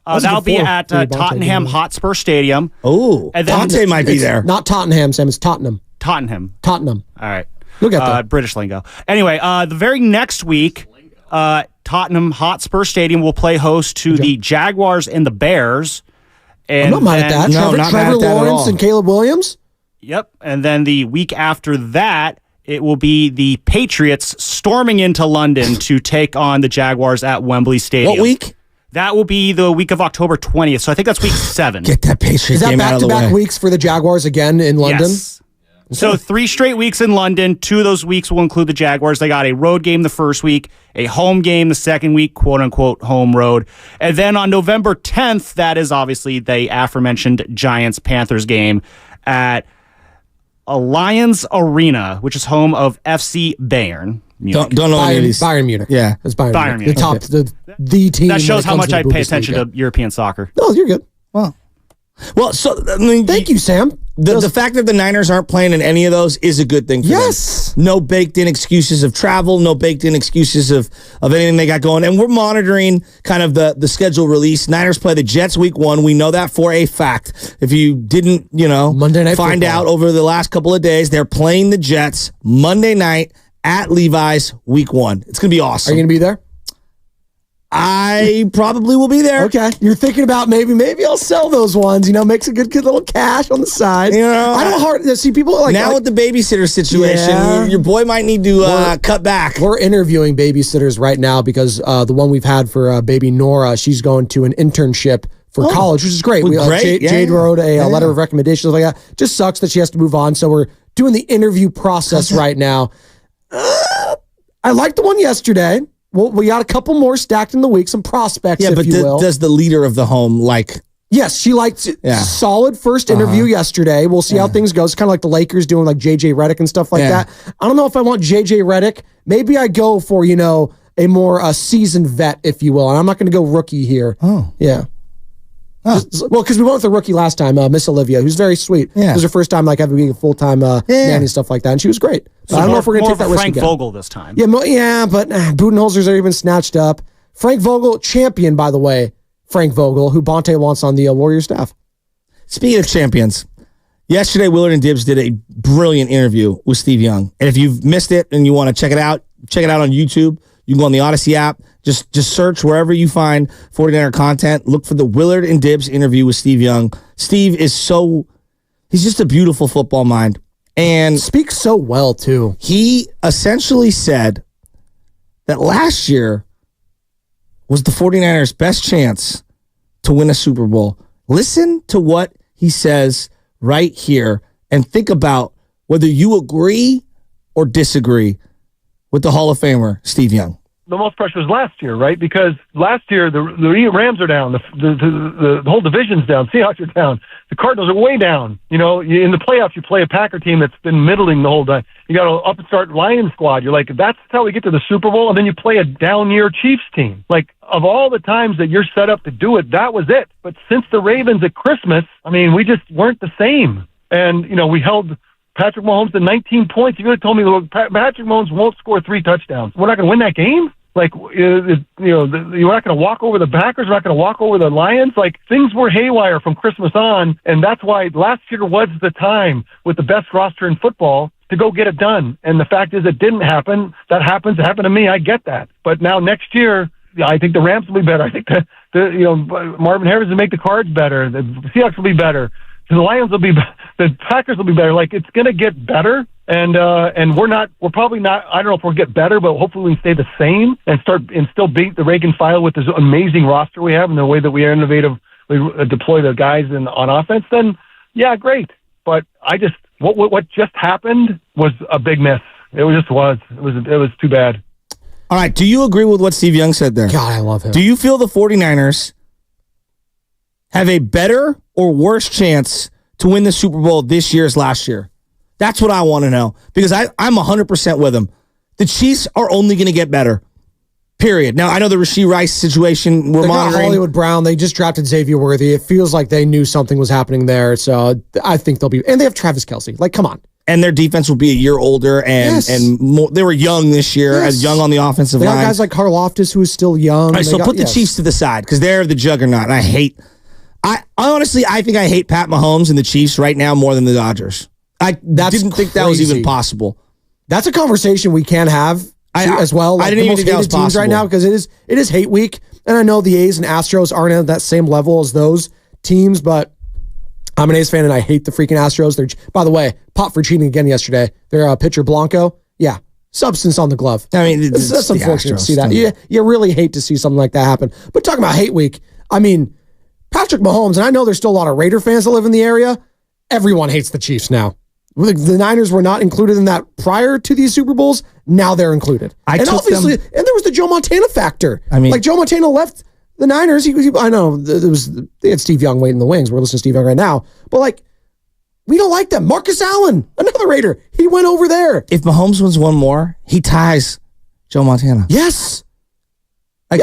start. That'll be at Tottenham Hotspur Stadium. Oh, Dante might be there. Not Tottenham, Sam. It's Tottenham. Tottenham. Tottenham. All right. Look at that. British lingo. Anyway, the very next week, Tottenham Hotspur Stadium will play host to the Jaguars and the Bears. And I'm not mad at that. No, not mad Trevor at that at Lawrence all. and Caleb Williams. Yep. And then the week after that, it will be the Patriots storming into London to take on the Jaguars at Wembley Stadium. What week? That will be the week of October 20th. So I think that's week 7. Get that Patriots Is that game out of the way. back-to-back weeks for the Jaguars again in London? Yes. So 3 straight weeks in London. 2 of those weeks will include the Jaguars. They got a road game the first week, a home game the second week, quote-unquote home road. And then on November 10th, that is obviously the aforementioned Giants-Panthers game at Allianz Arena, which is home of FC Bayern Munich. Don't know any of these. Bayern Munich. Yeah. It's Bayern Bayern Munich. Munich. The team. That shows when how it much I comes to pay the attention Bundesliga. to European soccer. No, you're good. Well, so I mean, Thank you, Sam. The fact that the Niners aren't playing in any of those is a good thing for Yes. them. No baked-in excuses of travel, no baked-in excuses of anything they got going. And we're monitoring kind of the schedule release. Niners play the Jets week 1. We know that for a fact. If you didn't, Monday Night find Football. out over the last couple of days, they're playing the Jets Monday night at Levi's week 1. It's going to be awesome. Are you going to be there? I probably will be there. Okay. You're thinking about maybe I'll sell those ones, makes a good little cash on the side. I don't see people like now with the babysitter situation, Yeah. your boy might need to cut back. We're interviewing babysitters right now because the one we've had for baby Nora, she's going to an internship for college, which is great. Great. Jade wrote a letter of recommendation, stuff like that. Just sucks that she has to move on. So we're doing the interview process right now. I liked the one yesterday. Well, we got a couple more stacked in the week, some prospects, Yeah, if but you will. does the leader of the home like Yes, she liked solid first interview yesterday. We'll see how things go. It's kind of like the Lakers doing like JJ Redick and stuff like that. I don't know if I want JJ Redick. Maybe I go for, a more seasoned vet, if you will. And I'm not going to go rookie here. Oh. Yeah. Well, because we went with the rookie last time, Miss Olivia, who's very sweet. Yeah. It was her first time like having a full-time nanny and stuff like that, and she was great. So I don't know if we're going to take that risk Frank again. Vogel this time. Yeah, but Budenholzer's are even snatched up. Frank Vogel, champion, by the way. Frank Vogel, who Bonte wants on the Warriors staff. Speaking of champions, yesterday Willard and Dibbs did a brilliant interview with Steve Young. And if you've missed it and you want to check it out on YouTube. You can go on the Odyssey app. Just search wherever you find 49er content. Look for the Willard and Dibbs interview with Steve Young. Steve is he's just a beautiful football mind. And speaks so well, too. He essentially said that last year was the 49ers' best chance to win a Super Bowl. Listen to what he says right here and think about whether you agree or disagree with the Hall of Famer, Steve Young. The most pressure was last year, right? Because last year the Rams are down, the whole division's down, Seahawks are down, the Cardinals are way down. In the playoffs, you play a Packer team that's been middling the whole time. You got an upstart Lions squad. You're like, that's how we get to the Super Bowl, and then you play a down year Chiefs team. Like, of all the times that you're set up to do it, that was it. But since the Ravens at Christmas, we just weren't the same. And we held Patrick Mahomes to 19 points. You could have told me Patrick Mahomes won't score 3 touchdowns. We're not going to win that game? Like, you're not going to walk over the Packers. We're not going to walk over the Lions. Like, things were haywire from Christmas on, and that's why last year was the time with the best roster in football to go get it done. And the fact is it didn't happen. That happens. It happened to me. I get that. But now next year, I think the Rams will be better. I think Marvin Harris will make the Cards better. The Seahawks will be better. The Lions will be, the Packers will be better. Like, it's going to get better, and we're probably not. I don't know if we'll get better, but hopefully we can stay the same and still beat the rank and file with this amazing roster we have and the way that we are innovative. We deploy the guys on offense. Then, yeah, great. But what just happened was a big miss. It was too bad. All right. Do you agree with what Steve Young said there? God, I love him. Do you feel the 49ers have a better or worse chance to win the Super Bowl this year as last year? That's what I want to know, because I'm 100% with him. The Chiefs are only going to get better, period. Now, I know the Rashee Rice situation we're monitoring. Hollywood Brown, they just drafted Xavier Worthy. It feels like they knew something was happening there, so I think they'll be... And they have Travis Kelce. Like, come on. And their defense will be a year older, and more, they were young this year, as young on the offensive line. They got guys like Karlaftis, who is still young. All right, so put the Chiefs to the side, because they're the juggernaut, and I honestly think I hate Pat Mahomes and the Chiefs right now more than the Dodgers. I didn't think that was even possible. That's a conversation we can have as well. Like, I didn't even think that was possible right now, because it is hate week, and I know the A's and Astros aren't at that same level as those teams, but I'm an A's fan and I hate the freaking Astros. By the way, popped for cheating again yesterday. Their pitcher Blanco, substance on the glove. I mean, that's unfortunate to see that. You really hate to see something like that happen. But talking about hate week, Patrick Mahomes, and I know there's still a lot of Raider fans that live in the area. Everyone hates the Chiefs now. The Niners were not included in that prior to these Super Bowls. Now they're included. And there was the Joe Montana factor. Joe Montana left the Niners. I know they had Steve Young waiting in the wings. We're listening to Steve Young right now. But we don't like them. Marcus Allen, another Raider. He went over there. If Mahomes wins one more, he ties Joe Montana. Yes. I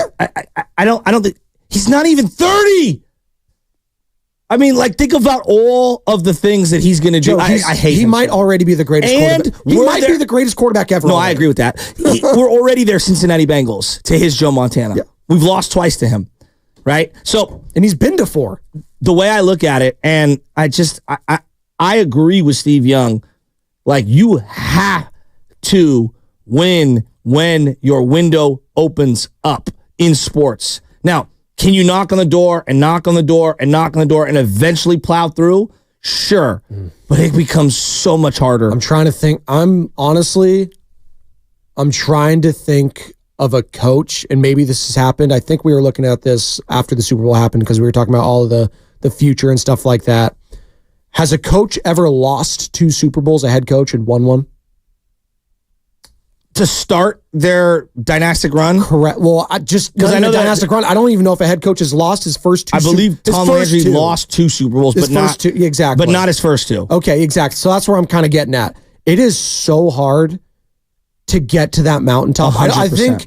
don't think he's not even 30. Think about all of the things that he's going to do. Joe, I hate him. He might already be the greatest quarterback. He might be the greatest quarterback ever. No, I agree with that. We're already there, Cincinnati Bengals, to his Joe Montana. Yeah. We've lost twice to him, right? And he's been to 4. The way I look at it, and I agree with Steve Young, you have to win when your window opens up in sports. Now, can you knock on the door and knock on the door and knock on the door and eventually plow through? Sure. But it becomes so much harder. I'm trying to think. I'm trying to think of a coach, and maybe this has happened. I think we were looking at this after the Super Bowl happened, because we were talking about all of the future and stuff like that. Has a coach ever lost 2 Super Bowls, a head coach, and won one? to start their dynastic run? Correct. Well, because I know the dynastic run. I don't even know if a head coach has lost his first two. I believe Tom Landry lost 2 Super Bowls, but not two. Exactly. But not his first 2. Okay, exactly. So that's where I'm kind of getting at. It is so hard to get to that mountaintop. I think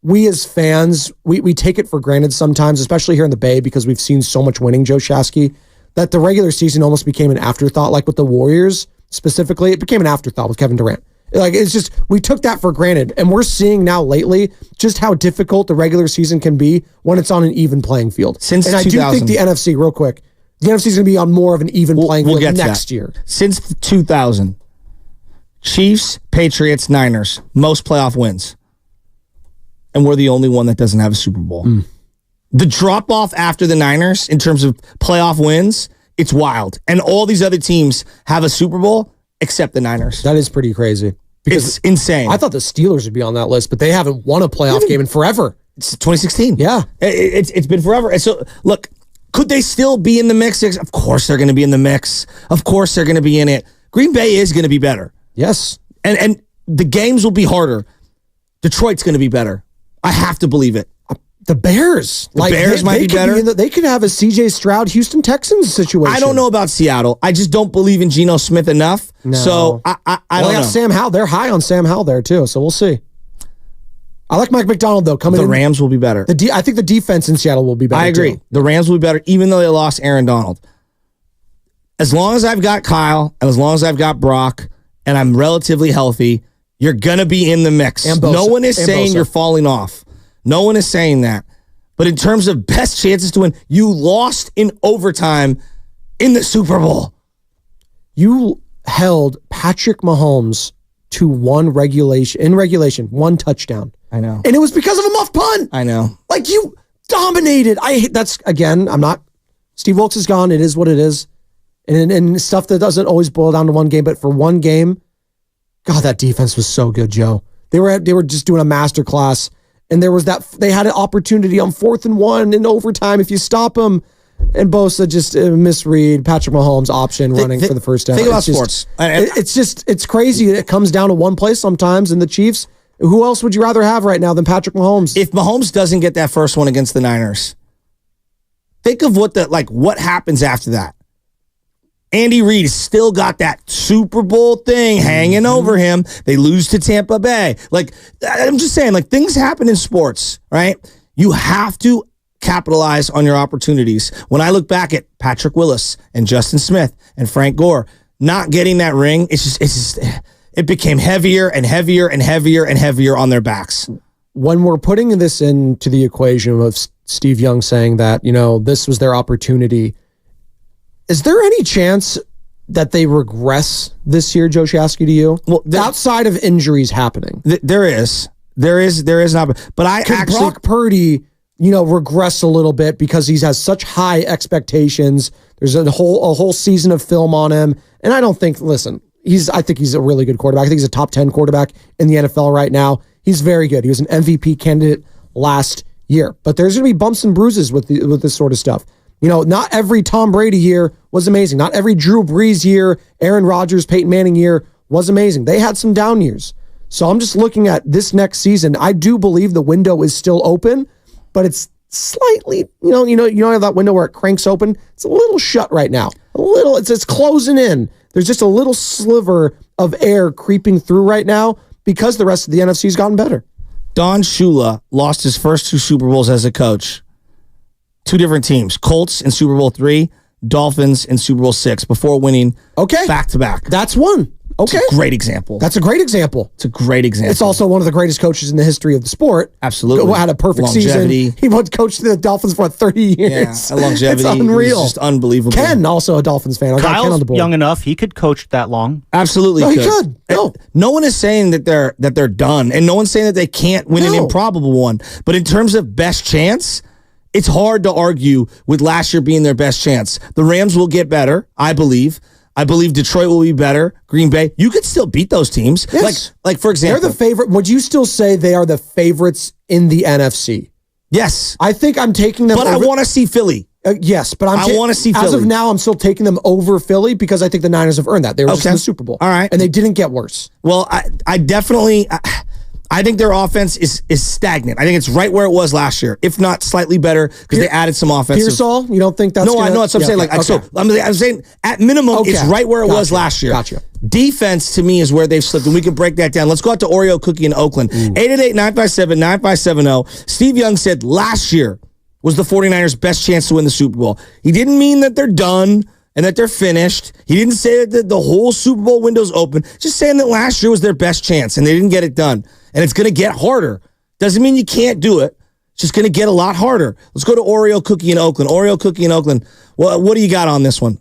we as fans, we take it for granted sometimes, especially here in the Bay, because we've seen so much winning, Joe Shasky, that the regular season almost became an afterthought. Like with the Warriors specifically, it became an afterthought with Kevin Durant. Like, it's just, we took that for granted. And we're seeing now lately just how difficult the regular season can be when it's on an even playing field. Since and I do think the NFC, real quick, the NFC is going to be on more of an even playing field next year. Since 2000, Chiefs, Patriots, Niners, most playoff wins. And we're the only one that doesn't have a Super Bowl. The drop-off after the Niners in terms of playoff wins, it's wild. And all these other teams have a Super Bowl except the Niners. That is pretty crazy. It's insane. I thought the Steelers would be on that list, but they haven't won a playoff game in forever. It's 2016. Yeah. It's been forever. And so, look, could they still be in the mix? Of course they're going to be in the mix. Of course they're going to be in it. Green Bay is going to be better. Yes. And the games will be harder. Detroit's going to be better. I have to believe it. The Bears. The Bears might be better. They could have a CJ Stroud, Houston Texans situation. I don't know about Seattle. I just don't believe in Geno Smith enough. No. So I don't know. Sam Howell. They're high on Sam Howell there too. So we'll see. I like Mike McDonald though. Coming in. The Rams will be better. I think the defense in Seattle will be better. I agree. Too. The Rams will be better, even though they lost Aaron Donald. As long as I've got Kyle and as long as I've got Brock and I'm relatively healthy, you're gonna be in the mix. No one is saying you're falling off. No one is saying that. But in terms of best chances to win, you lost in overtime in the Super Bowl. You held Patrick Mahomes to one touchdown. I know. And it was because of a muff punt. I know. Like, you dominated. Steve Wilkes is gone. It is what it is. And stuff that doesn't always boil down to one game, but for one game, God, that defense was so good, Joe. They were just doing a masterclass. And there was they had an opportunity on 4th and 1 in overtime if you stop them. And Bosa just misread Patrick Mahomes' option running for the first down. Think about sports. It's crazy. It comes down to one play sometimes. And the Chiefs, who else would you rather have right now than Patrick Mahomes? If Mahomes doesn't get that first one against the Niners, think of what happens after that. Andy Reid has still got that Super Bowl thing hanging over him. They lose to Tampa Bay. I'm just saying, things happen in sports, right? You have to capitalize on your opportunities. When I look back at Patrick Willis and Justin Smith and Frank Gore not getting that ring, it became heavier and heavier and heavier and heavier on their backs. When we're putting this into the equation of Steve Young saying that, this was their opportunity, is there any chance that they regress this year, Joe Shasky, to you? Well, outside of injuries happening. There is not. But Brock Purdy, regress a little bit because he has such high expectations. There's a whole season of film on him. And I don't think, I think he's a really good quarterback. I think he's a top 10 quarterback in the NFL right now. He's very good. He was an MVP candidate last year. But there's going to be bumps and bruises with this sort of stuff. Not every Tom Brady year was amazing. Not every Drew Brees year, Aaron Rodgers, Peyton Manning year was amazing. They had some down years. So I'm just looking at this next season. I do believe the window is still open, but it's slightly, that window where it cranks open. It's a little shut right now. It's closing in. There's just a little sliver of air creeping through right now because the rest of the NFC's gotten better. Don Shula lost his first 2 Super Bowls as a coach. 2 different teams, Colts in Super Bowl 3, Dolphins in Super Bowl 6, before winning back-to-back. That's one. Okay. It's a great example. That's a great example. It's a great example. It's also one of the greatest coaches in the history of the sport. Absolutely. Had a perfect longevity. season. He coached the Dolphins for 30 years. Yeah, longevity. It's unreal. It's just unbelievable. Ken, also a Dolphins fan. Kyle's on the board. young enough. He could coach that long. Absolutely. No, he could. No one is saying that they're done, and no one's saying that they can't win an improbable one. But in terms of best chance, it's hard to argue with last year being their best chance. The Rams will get better, I believe. I believe Detroit will be better. Green Bay, you could still beat those teams. Yes. Like for example, they're the favorite. Would you still say they are the favorites in the NFC? Yes. I think I'm taking them. But I want to see Philly. Yes, but I want to see Philly. As of now, I'm still taking them over Philly because I think the Niners have earned that. They were just in the Super Bowl. All right. And they didn't get worse. Well, I definitely... I think their offense is stagnant. I think it's right where it was last year, if not slightly better, because they added some offensive. Pearsall, you don't think that's No, I know that's what I'm saying. Okay. So I'm saying at minimum, it's right where it was last year. Gotcha. Defense, to me, is where they've slipped, and we can break that down. Let's go out to Oreo Cookie in Oakland. 888-957-9570. Steve Young said last year was the 49ers' best chance to win the Super Bowl. He didn't mean that they're done and that they're finished. He didn't say that the whole Super Bowl window's open. Just saying that last year was their best chance, and they didn't get it done. And it's going to get harder. Doesn't mean you can't do it. It's just going to get a lot harder. Let's go to Oreo Cookie in Oakland. Oreo Cookie in Oakland. What do you got on this one?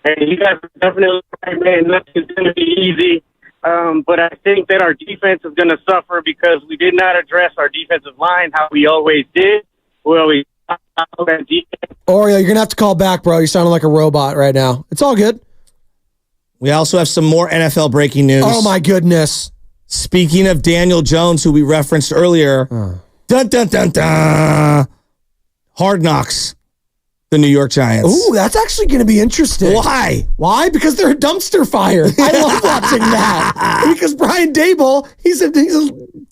Hey, you guys are definitely right, man. Nothing's going to be easy. But I think that our defense is going to suffer because we did not address our defensive line how we always did. We always that defense. Oreo, you're going to have to call back, bro. You're sounding like a robot right now. It's all good. We also have some more NFL breaking news. Oh, my goodness. Speaking of Daniel Jones, who we referenced earlier, dun, dun, dun, dun. Hard Knocks, the New York Giants. Ooh, that's actually going to be interesting. Why? Why? Because they're a dumpster fire. I love watching that. Because Brian Dable, he's a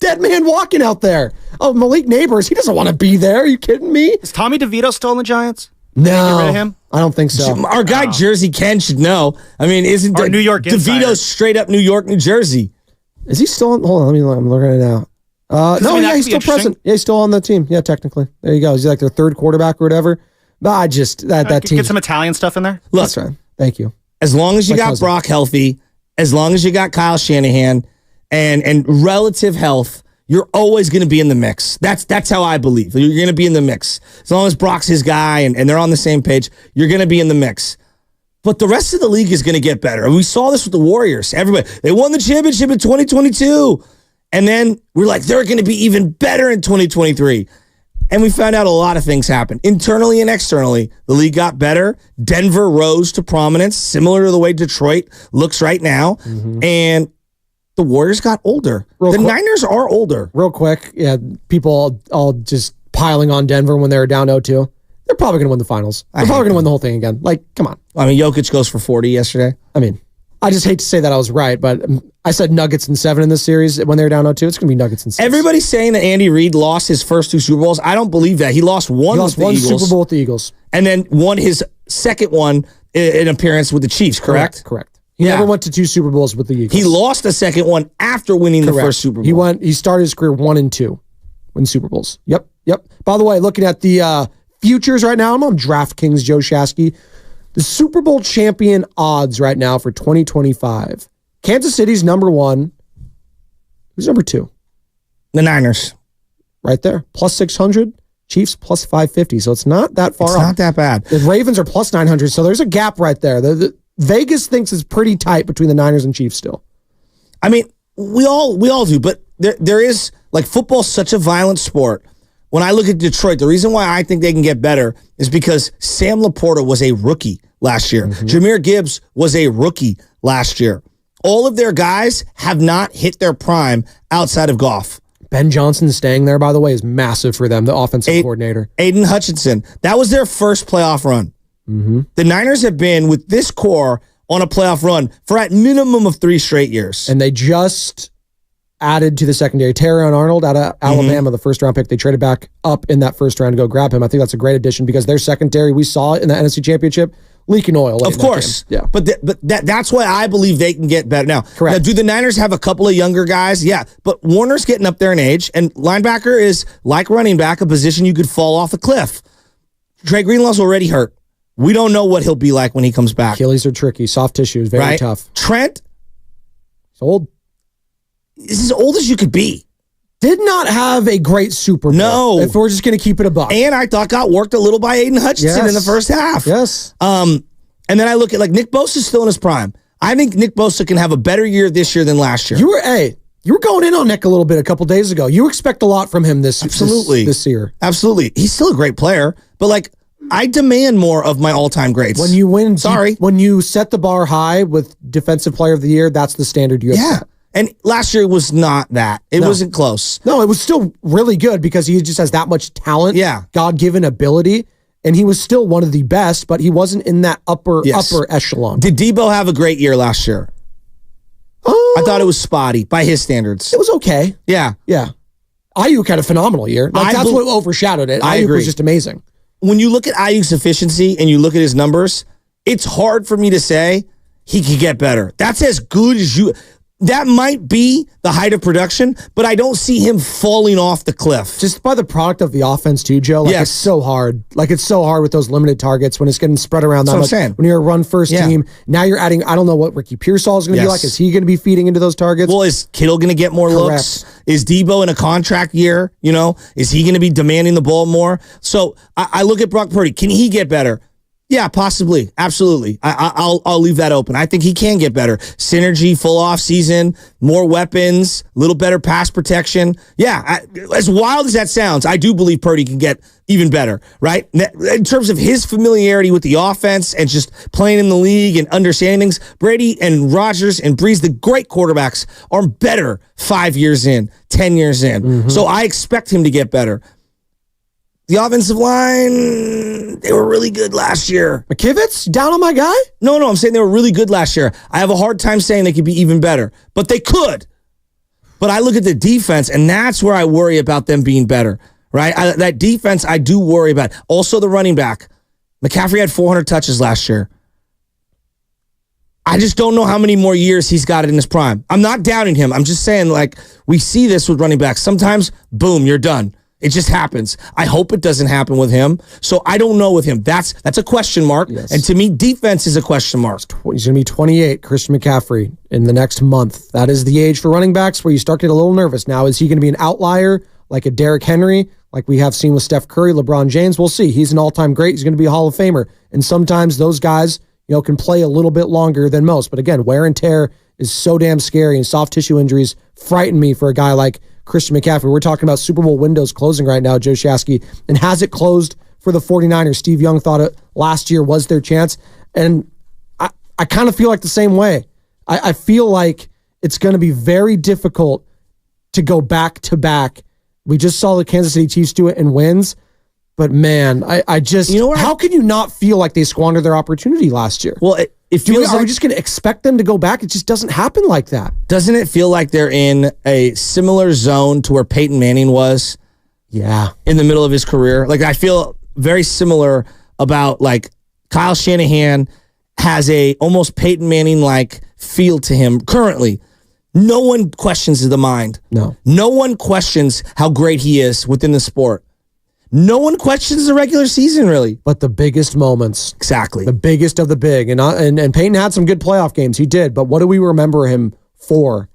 dead man walking out there. Oh, Malik Neighbors, he doesn't want to be there. Are you kidding me? Is Tommy DeVito still in the Giants? No. Get rid of him? I don't think so. Our guy Jersey Ken should know. I mean, isn't New York DeVito's straight up New York, New Jersey? Is he still on? Hold on, I'm looking at it now. No, yeah, he's still present. Yeah, he's still on the team. Yeah, technically. There you go. He's like their third quarterback or whatever. But I just, that team. Get some Italian stuff in there. Look, that's right. Thank you. As long as you got Brock healthy, as long as you got Kyle Shanahan and relative health, you're always going to be in the mix. That's how I believe. You're going to be in the mix. As long as Brock's his guy and they're on the same page, you're going to be in the mix. But the rest of the league is going to get better. We saw this with the Warriors. Everybody, they won the championship in 2022. And then we're like, they're going to be even better in 2023. And we found out a lot of things happened. Internally and externally, the league got better. Denver rose to prominence, similar to the way Detroit looks right now. Mm-hmm. And the Warriors got older. Niners are older. Real quick, yeah, people all just piling on Denver when they were down 0-2. They're probably going to win the finals. They're probably going to win the whole thing again. Like, come on. I mean, Jokic goes for 40 yesterday. I mean, I just hate to say that I was right, but I said Nuggets in 7 in this series when they were down 0-2. It's going to be Nuggets in 6. Everybody's saying that Andy Reid lost his first 2 Super Bowls. I don't believe that. He lost one with the Eagles. Super Bowl with the Eagles. And then won his second one in appearance with the Chiefs, correct? Correct. He never went to 2 Super Bowls with the Eagles. He lost the second one after winning the first Super Bowl. He started his career 1-2 in Super Bowls. Yep. By the way, looking at the futures right now, I'm on DraftKings, Joe Shasky. The Super Bowl champion odds right now for 2025. Kansas City's number 1. Who's number 2? The Niners. Right there. Plus 600. Chiefs plus 550. So it's not that far off. It's not that bad. The Ravens are plus 900. So there's a gap right there. The Vegas thinks it's pretty tight between the Niners and Chiefs still. I mean, we all do, but there is, like, football's such a violent sport. When I look at Detroit, the reason why I think they can get better is because Sam Laporta was a rookie last year. Mm-hmm. Jahmyr Gibbs was a rookie last year. All of their guys have not hit their prime outside of Goff. Ben Johnson staying there, by the way, is massive for them, the offensive coordinator. Aiden Hutchinson. That was their first playoff run. Mm-hmm. The Niners have been, with this core, on a playoff run for at minimum of 3 straight years. And they just added to the secondary. Terrion Arnold out of Alabama, the first-round pick. They traded back up in that first round to go grab him. I think that's a great addition because their secondary, we saw it in the NFC Championship, leaking oil. Of course. Yeah. But that's why I believe they can get better. Now, correct. Now, do the Niners have a couple of younger guys? Yeah. But Warner's getting up there in age, and linebacker is, like running back, a position you could fall off a cliff. Trey Greenlaw's already hurt. We don't know what he'll be like when he comes back. Achilles are tricky. Soft tissue is very tough. Trent? He's old. He's as old as you could be. Did not have a great Super Bowl. No. If we're just going to keep it a buck. And I thought got worked a little by Aiden Hutchinson in the first half. Yes. And then I look at, like, Nick Bosa's still in his prime. I think Nick Bosa can have a better year this year than last year. You were going in on Nick a little bit a couple days ago. You expect a lot from him this year. Absolutely. He's still a great player, but, like, I demand more of my all-time greats. When you win, when you set the bar high with Defensive Player of the Year, that's the standard you have set. And last year was not that. It wasn't close. No, it was still really good because he just has that much talent, God-given ability, and he was still one of the best, but he wasn't in that upper echelon. Did Debo have a great year last year? I thought it was spotty by his standards. It was okay. Yeah. Yeah. Ayuk had a phenomenal year. That's what overshadowed it. I Ayuk agree. was just amazing. When you look at Ayuk's efficiency and you look at his numbers, it's hard for me to say he could get better. That's as good as you... That might be the height of production, but I don't see him falling off the cliff. Just by the product of the offense too, Joe. Like, it's so hard. Like, it's so hard with those limited targets when it's getting spread around that much. That's what I'm saying. When you're a run-first team, now you're adding, I don't know what Ricky Pearsall is going to be like. Is he going to be feeding into those targets? Well, is Kittle going to get more looks? Is Debo in a contract year? Is he going to be demanding the ball more? So I look at Brock Purdy. Can he get better? Yeah, possibly. Absolutely. I'll leave that open. I think he can get better. Synergy, full off season, more weapons, a little better pass protection. Yeah, as wild as that sounds, I do believe Purdy can get even better, right? In terms of his familiarity with the offense and just playing in the league and understanding things, Brady and Rodgers and Breeze, the great quarterbacks, are better 5 years in, 10 years in. Mm-hmm. So I expect him to get better. The offensive line, they were really good last year. McKivitz, down on my guy? No, I'm saying they were really good last year. I have a hard time saying they could be even better, but they could. But I look at the defense, and that's where I worry about them being better, right? That defense, I do worry about. Also, the running back. McCaffrey had 400 touches last year. I just don't know how many more years he's got in his prime. I'm not doubting him. I'm just saying, like, we see this with running backs. Sometimes, boom, you're done. It just happens. I hope it doesn't happen with him. So I don't know with him. That's a question mark. Yes. And to me, defense is a question mark. He's going to be 28, Christian McCaffrey, in the next month. That is the age for running backs where you start getting a little nervous. Now, is he going to be an outlier like a Derrick Henry, like we have seen with Steph Curry, LeBron James? We'll see. He's an all-time great. He's going to be a Hall of Famer. And sometimes those guys, can play a little bit longer than most. But again, wear and tear is so damn scary, and soft tissue injuries frighten me for a guy like Christian McCaffrey. We're talking about Super Bowl windows closing right now, Joe Shasky. And has it closed for the 49ers? Steve Young thought it last year was their chance. And I kind of feel like the same way. I feel like it's going to be very difficult to go back to back. We just saw the Kansas City Chiefs do it and wins. But man, I just, how can you not feel like they squandered their opportunity last year? Well, it feels are we just going to expect them to go back? It just doesn't happen like that. Doesn't it feel like they're in a similar zone to where Peyton Manning was? Yeah. In the middle of his career. Like, I feel very similar about, like, Kyle Shanahan has a almost Peyton Manning-like feel to him currently. No one questions the mind. No. No one questions how great he is within the sport. No one questions the regular season, really. But the biggest moments. Exactly. The biggest of the big. And Peyton had some good playoff games. He did. But what do we remember him for?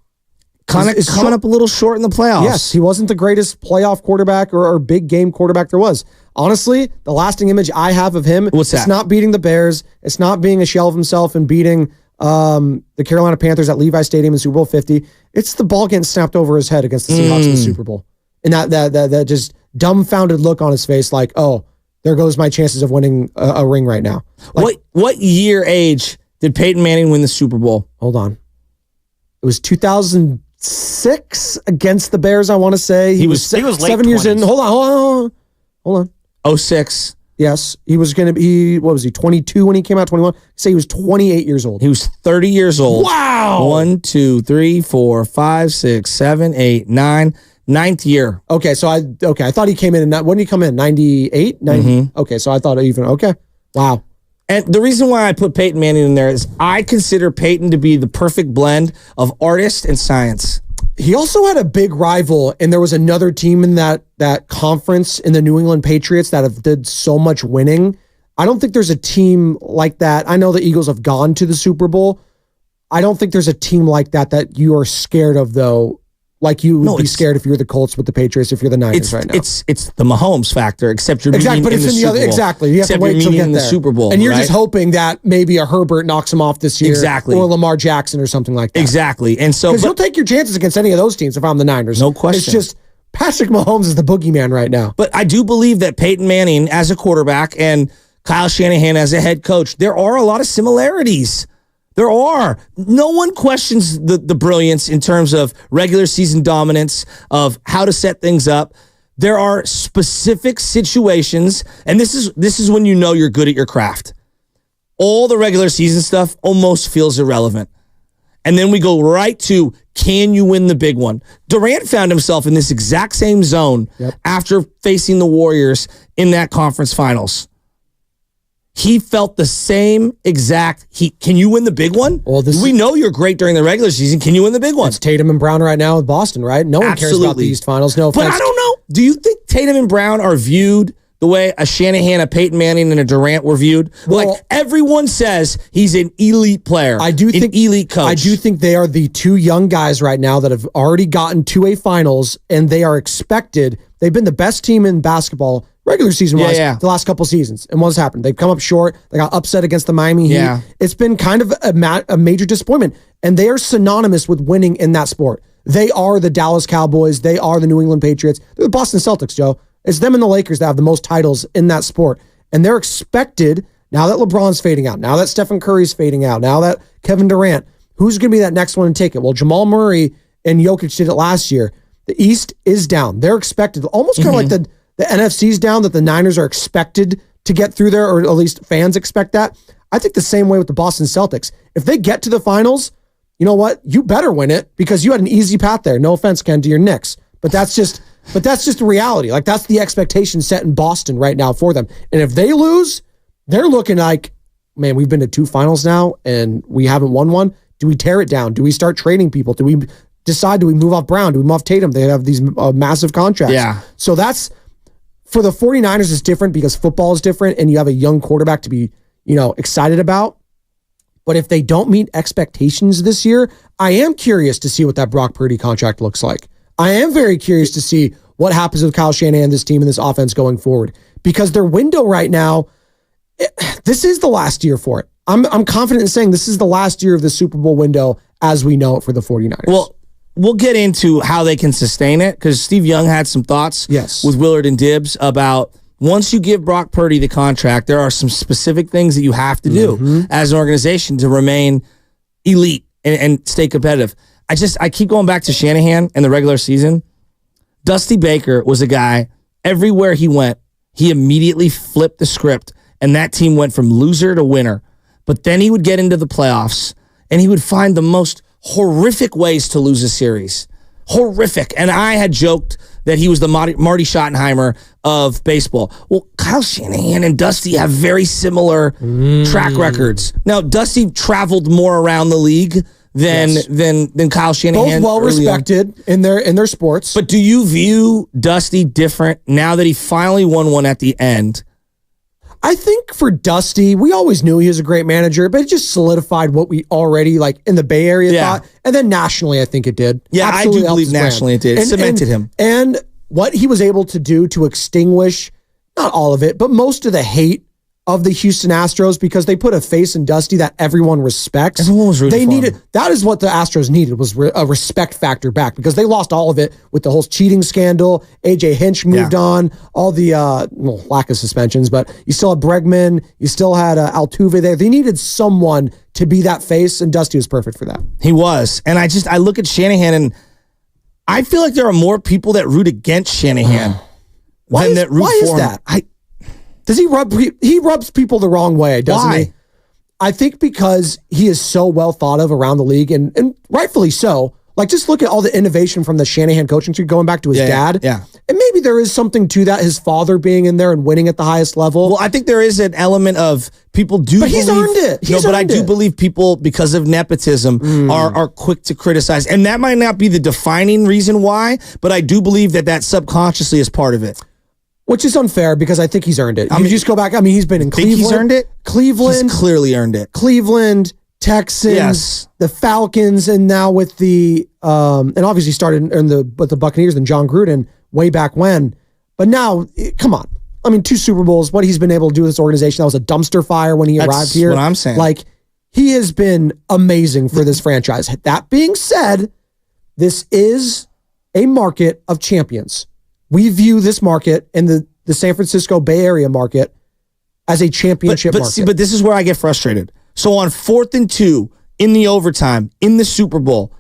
Coming up a little short in the playoffs. Yes, he wasn't the greatest playoff quarterback or big game quarterback there was. Honestly, the lasting image I have of him, What's that? It's not beating the Bears. It's not being a shell of himself and beating the Carolina Panthers at Levi Stadium in Super Bowl 50. It's the ball getting snapped over his head against the Seahawks in the Super Bowl. And that just dumbfounded look on his face, like, oh, there goes my chances of winning a ring right now. Like, what year age did Peyton Manning win the Super Bowl? Hold on. It was 2006 against the Bears, I want to say. He was 7 years in. Hold on. 06. Yes. He was going to be, what was he, 22 when he came out, 21? Say he was 28 years old. He was 30 years old. Wow. 1, 2, 3, 4, 5, 6, 7, 8, 9. 9th year. Okay, so I thought he came in, when did he come in? 98? 90? Mm-hmm. Okay, so I thought okay. Wow. And the reason why I put Peyton Manning in there is I consider Peyton to be the perfect blend of artist and science. He also had a big rival, and there was another team in that conference in the New England Patriots that did so much winning. I don't think there's a team like that. I know the Eagles have gone to the Super Bowl. I don't think there's a team like that you are scared of, though. Like you would be scared if you're the Colts with the Patriots, if you're the Niners right now. It's the Mahomes factor, except you're meeting but it's in the Super other. Bowl. Exactly, you have except to wait till you get the there. Super Bowl, and you're right? just hoping that maybe a Herbert knocks him off this year, exactly, or Lamar Jackson or something like that. Exactly, and so because you'll take your chances against any of those teams if I'm the Niners. No question. It's just Patrick Mahomes is the boogeyman right now. But I do believe that Peyton Manning as a quarterback and Kyle Shanahan as a head coach, there are a lot of similarities. There are. No one questions the brilliance in terms of regular season dominance, of how to set things up. There are specific situations, and this is when you know you're good at your craft. All the regular season stuff almost feels irrelevant. And then we go right to, can you win the big one? Durant found himself in this exact same zone after facing the Warriors in that conference finals. He felt the same exact can you win the big one? Well, we know you're great during the regular season. Can you win the big one? It's Tatum and Brown right now with Boston, right? No one cares about the East Finals. No offense. But I don't know. Do you think Tatum and Brown are viewed the way a Shanahan, a Peyton Manning, and a Durant were viewed? Well, like, everyone says he's an elite player. I do think elite coach. I do think they are the two young guys right now that have already gotten to a finals, and they are expected. They've been the best team in basketball regular season wise the last couple seasons. And what's happened? They've come up short. They got upset against the Miami Heat. Yeah. It's been kind of a major disappointment. And they are synonymous with winning in that sport. They are the Dallas Cowboys. They are the New England Patriots. They're the Boston Celtics, Joe. It's them and the Lakers that have the most titles in that sport. And they're expected, now that LeBron's fading out, now that Stephen Curry's fading out, now that Kevin Durant, who's going to be that next one to take it? Well, Jamal Murray and Jokic did it last year. The East is down. They're expected, almost kind of like the NFC's down, that the Niners are expected to get through there, or at least fans expect that. I think the same way with the Boston Celtics. If they get to the finals, you know what? You better win it because you had an easy path there. No offense, Ken, to your Knicks. But that's just the reality. Like, that's the expectation set in Boston right now for them. And if they lose, they're looking like, man, we've been to 2 finals now and we haven't won one. Do we tear it down? Do we start trading people? Do we decide, do we move off Brown? Do we move off Tatum? They have these massive contracts. Yeah. So that's, for the 49ers, it's different because football is different and you have a young quarterback to be, excited about. But if they don't meet expectations this year, I am curious to see what that Brock Purdy contract looks like. I am very curious to see what happens with Kyle Shanahan, this team, and this offense going forward. Because their window right now, this is the last year for it. I'm confident in saying this is the last year of the Super Bowl window as we know it for the 49ers. Well, we'll get into how they can sustain it, because Steve Young had some thoughts with Willard and Dibbs about once you give Brock Purdy the contract, there are some specific things that you have to do as an organization to remain elite and stay competitive. I keep going back to Shanahan and the regular season. Dusty Baker was a guy, everywhere he went, he immediately flipped the script, and that team went from loser to winner. But then he would get into the playoffs, and he would find the most horrific ways to lose a series. Horrific. And I had joked that he was the Marty Schottenheimer of baseball. Well, Kyle Shanahan and Dusty have very similar track records. Now, Dusty traveled more around the league than Kyle Shanahan. Both well respected in their sports. But do you view Dusty different now that he finally won one at the end? I think for Dusty, we always knew he was a great manager, but it just solidified what we already, like, in the Bay Area thought. And then nationally, I think it did. Yeah, absolutely, I do believe nationally it did. It cemented him. And what he was able to do to extinguish, not all of it, but most of the hate of the Houston Astros, because they put a face in Dusty that everyone respects. Everyone was rooting for him. That is what the Astros needed, was a respect factor back, because they lost all of it with the whole cheating scandal. AJ Hinch moved on, all the lack of suspensions, but you still had Bregman, you still had Altuve there. They needed someone to be that face, and Dusty was perfect for that. He was. And I look at Shanahan, and I feel like there are more people that root against Shanahan than that root for him. That? Does he rubs people the wrong way, doesn't he? I think because he is so well thought of around the league, and rightfully so. Like, just look at all the innovation from the Shanahan coaching tree going back to his dad. Yeah. And maybe there is something to that, his father being in there and winning at the highest level. Well, I think there is an element of people do But he's earned it. I do believe people, because of nepotism, are quick to criticize. And that might not be the defining reason why, but I do believe that subconsciously is part of it. Which is unfair, because I think he's earned it. You just go back. I mean, he's been in Cleveland. He's earned it? Cleveland. He's clearly earned it. Cleveland, Texans, the Falcons, and now with the, and obviously started with the Buccaneers and John Gruden way back when. But now, come on. I mean, 2 Super Bowls, what he's been able to do with this organization. That was a dumpster fire when he arrived here. That's what I'm saying. Like, he has been amazing for this franchise. That being said, this is a market of champions. We view this market in the San Francisco Bay Area market as a championship market. See, but this is where I get frustrated. So on 4th and 2 in the overtime in the Super Bowl,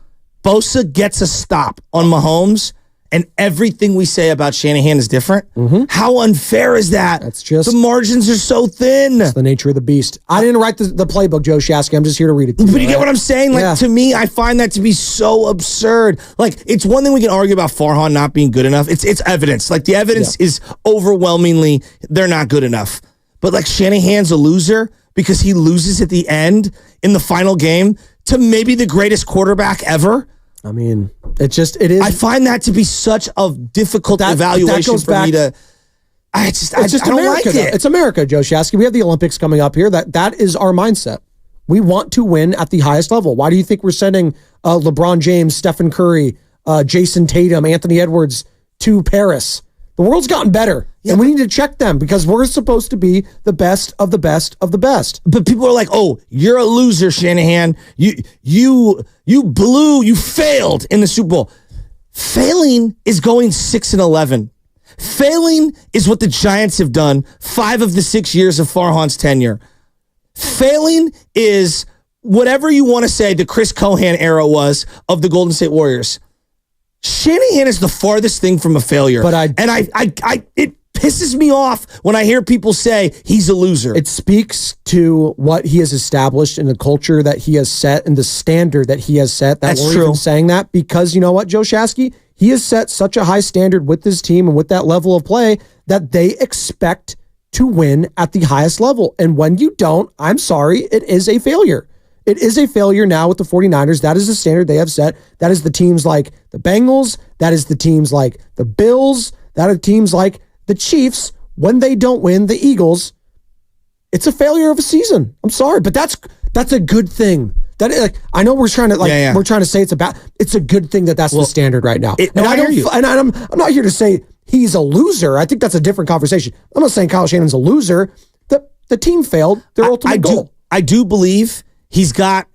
Bosa gets a stop on Mahomes, and everything we say about Shanahan is different. How unfair is that? That's just... The margins are so thin. It's the nature of the beast. I didn't write the playbook, Joe Shasky. I'm just here to read it to you. But you get what I'm saying? Like, to me, I find that to be so absurd. Like, it's one thing we can argue about Farhan not being good enough. It's evidence. Like, the evidence is overwhelmingly they're not good enough. But, like, Shanahan's a loser because he loses at the end in the final game to maybe the greatest quarterback ever. I mean, it is. I find that to be such a difficult evaluation for me to. I don't America, like it. It's America, Joe Shasky. We have the Olympics coming up here. That is our mindset. We want to win at the highest level. Why do you think we're sending LeBron James, Stephen Curry, Jason Tatum, Anthony Edwards to Paris? The world's gotten better, and we need to check them because we're supposed to be the best of the best of the best. But people are like, "Oh, you're a loser, Shanahan. You blew. You failed in the Super Bowl." Failing is going 6-11. Failing is what the Giants have done 5 of the 6 years of Farhan's tenure. Failing is whatever you want to say the Chris Cohan era was of the Golden State Warriors. Shanahan is the farthest thing from a failure. But it pisses me off when I hear people say he's a loser. It speaks to what he has established and the culture that he has set and the standard that he has set. That's true. Even saying that because you know what, Joe Shasky? He has set such a high standard with this team and with that level of play that they expect to win at the highest level. And when you don't, I'm sorry, it is a failure. It is a failure now with the 49ers. That is the standard they have set. That is the teams like the Bengals. That is the teams like the Bills. That are teams like the Chiefs. When they don't win, the Eagles, it's a failure of a season. I'm sorry, but that's a good thing. I know we're trying to we're trying to say it's a good thing that's the standard right now. I'm not here to say he's a loser. I think that's a different conversation. I'm not saying Kyle Shanahan's a loser. The team failed their ultimate goal. I do believe he's got.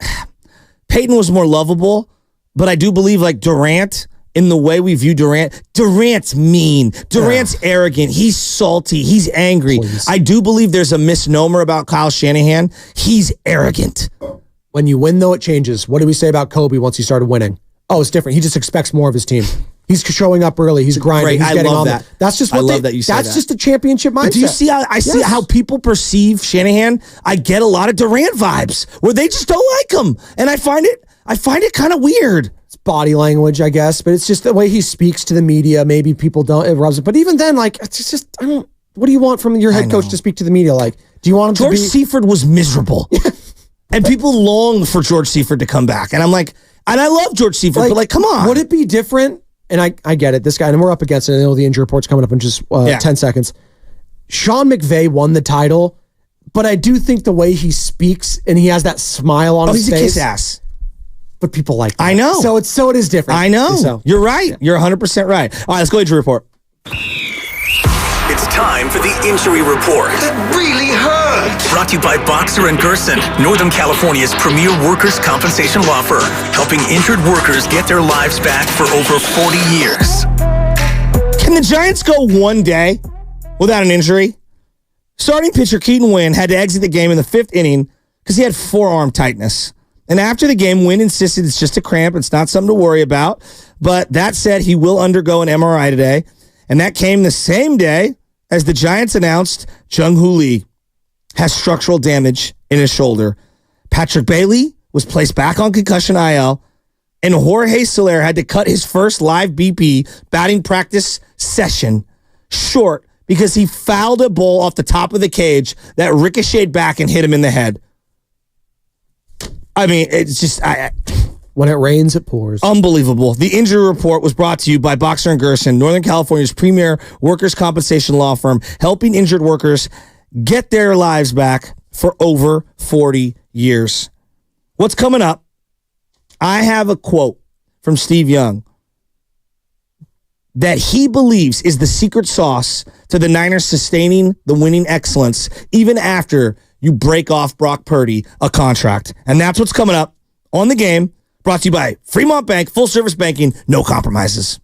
Peyton was more lovable, but I do believe like Durant. In the way we view Durant's mean. Durant's arrogant. He's salty. He's angry. Please. I do believe there's a misnomer about Kyle Shanahan. He's arrogant. When you win, though, it changes. What did we say about Kobe once he started winning? Oh, it's different. He just expects more of his team. He's showing up early. He's grinding. He's getting on that. That's just what I love that you say that. That's just a championship mindset. But do you see how see how people perceive Shanahan? I get a lot of Durant vibes where they just don't like him, and I find it kind of weird. Body language, I guess, but it's just the way he speaks to the media. Maybe people don't, it rubs it. But even then, like, it's just, what do you want from your head coach to speak to the media? Like, do you want him George Seifert was miserable. And people long for George Seifert to come back. And I'm like, and I love George Seifert, but like, come on. Would it be different? And I get it. This guy, and we're up against it. I know the injury report's coming up in just 10 seconds. Sean McVay won the title, but I do think the way he speaks and he has that smile on his face. He's a kiss ass. But people like that. I know. So it is different. I know. So, you're right. Yeah. You're 100% right. All right, let's go injury report. It's time for the injury report. That really hurt. Brought to you by Boxer & Gerson, Northern California's premier workers' compensation law firm, helping injured workers get their lives back for over 40 years. Can the Giants go one day without an injury? Starting pitcher Keaton Wynn had to exit the game in the 5th inning because he had forearm tightness. And after the game, Wynn insisted it's just a cramp. It's not something to worry about. But that said, he will undergo an MRI today. And that came the same day as the Giants announced Jung-Hoo Lee has structural damage in his shoulder. Patrick Bailey was placed back on concussion IL. And Jorge Soler had to cut his first live BP batting practice session short because he fouled a ball off the top of the cage that ricocheted back and hit him in the head. I mean, it's just... when it rains, it pours. Unbelievable. The injury report was brought to you by Boxer & Gerson, Northern California's premier workers' compensation law firm, helping injured workers get their lives back for over 40 years. What's coming up? I have a quote from Steve Young that he believes is the secret sauce to the Niners sustaining the winning excellence even after you break off Brock Purdy a contract. And that's what's coming up on The Game, brought to you by Fremont Bank, full service banking, no compromises.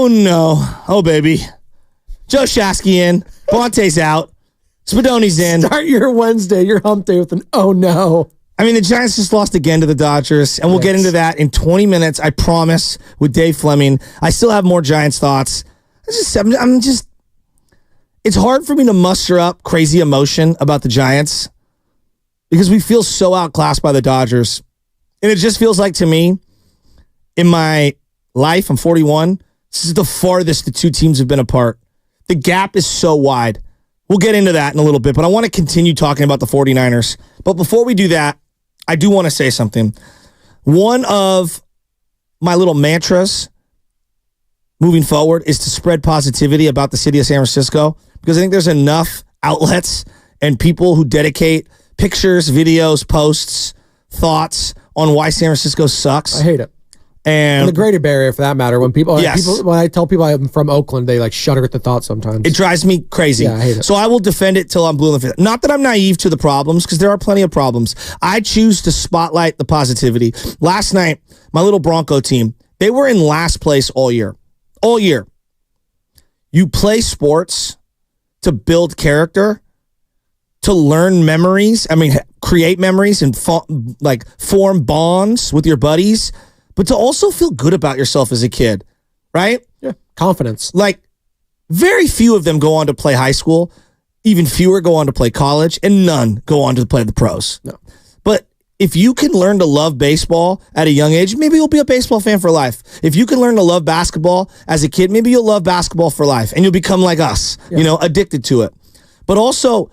Oh, no. Oh, baby. Joe Shasky in. Bonte's out. Spadoni's in. Start your Wednesday, your hump day with an oh, no. I mean, the Giants just lost again to the Dodgers, and we'll get into that in 20 minutes, I promise, with Dave Fleming. I still have more Giants thoughts. I'm just, it's hard for me to muster up crazy emotion about the Giants because we feel so outclassed by the Dodgers. And it just feels like to me, in my life, I'm 41, this is the farthest the two teams have been apart. The gap is so wide. We'll get into that in a little bit, but I want to continue talking about the 49ers. But before we do that, I do want to say something. One of my little mantras moving forward is to spread positivity about the city of San Francisco, because I think there's enough outlets and people who dedicate pictures, videos, posts, thoughts on why San Francisco sucks. I hate it. And the Greater Bay Area, for that matter, when when I tell people I'm from Oakland, they like shudder at the thought sometimes. It drives me crazy. Yeah, I hate it. So I will defend it till I'm blue in the face. Not that I'm naive to the problems, because there are plenty of problems. I choose to spotlight the positivity. Last night, my little Bronco team, they were in last place all year. All year. You play sports to build character, to learn memories. I mean, create memories and form bonds with your buddies, but to also feel good about yourself as a kid, right? Yeah, confidence. Like, very few of them go on to play high school. Even fewer go on to play college, and none go on to play the pros. No. But if you can learn to love baseball at a young age, maybe you'll be a baseball fan for life. If you can learn to love basketball as a kid, maybe you'll love basketball for life, and you'll become like us, addicted to it. But also,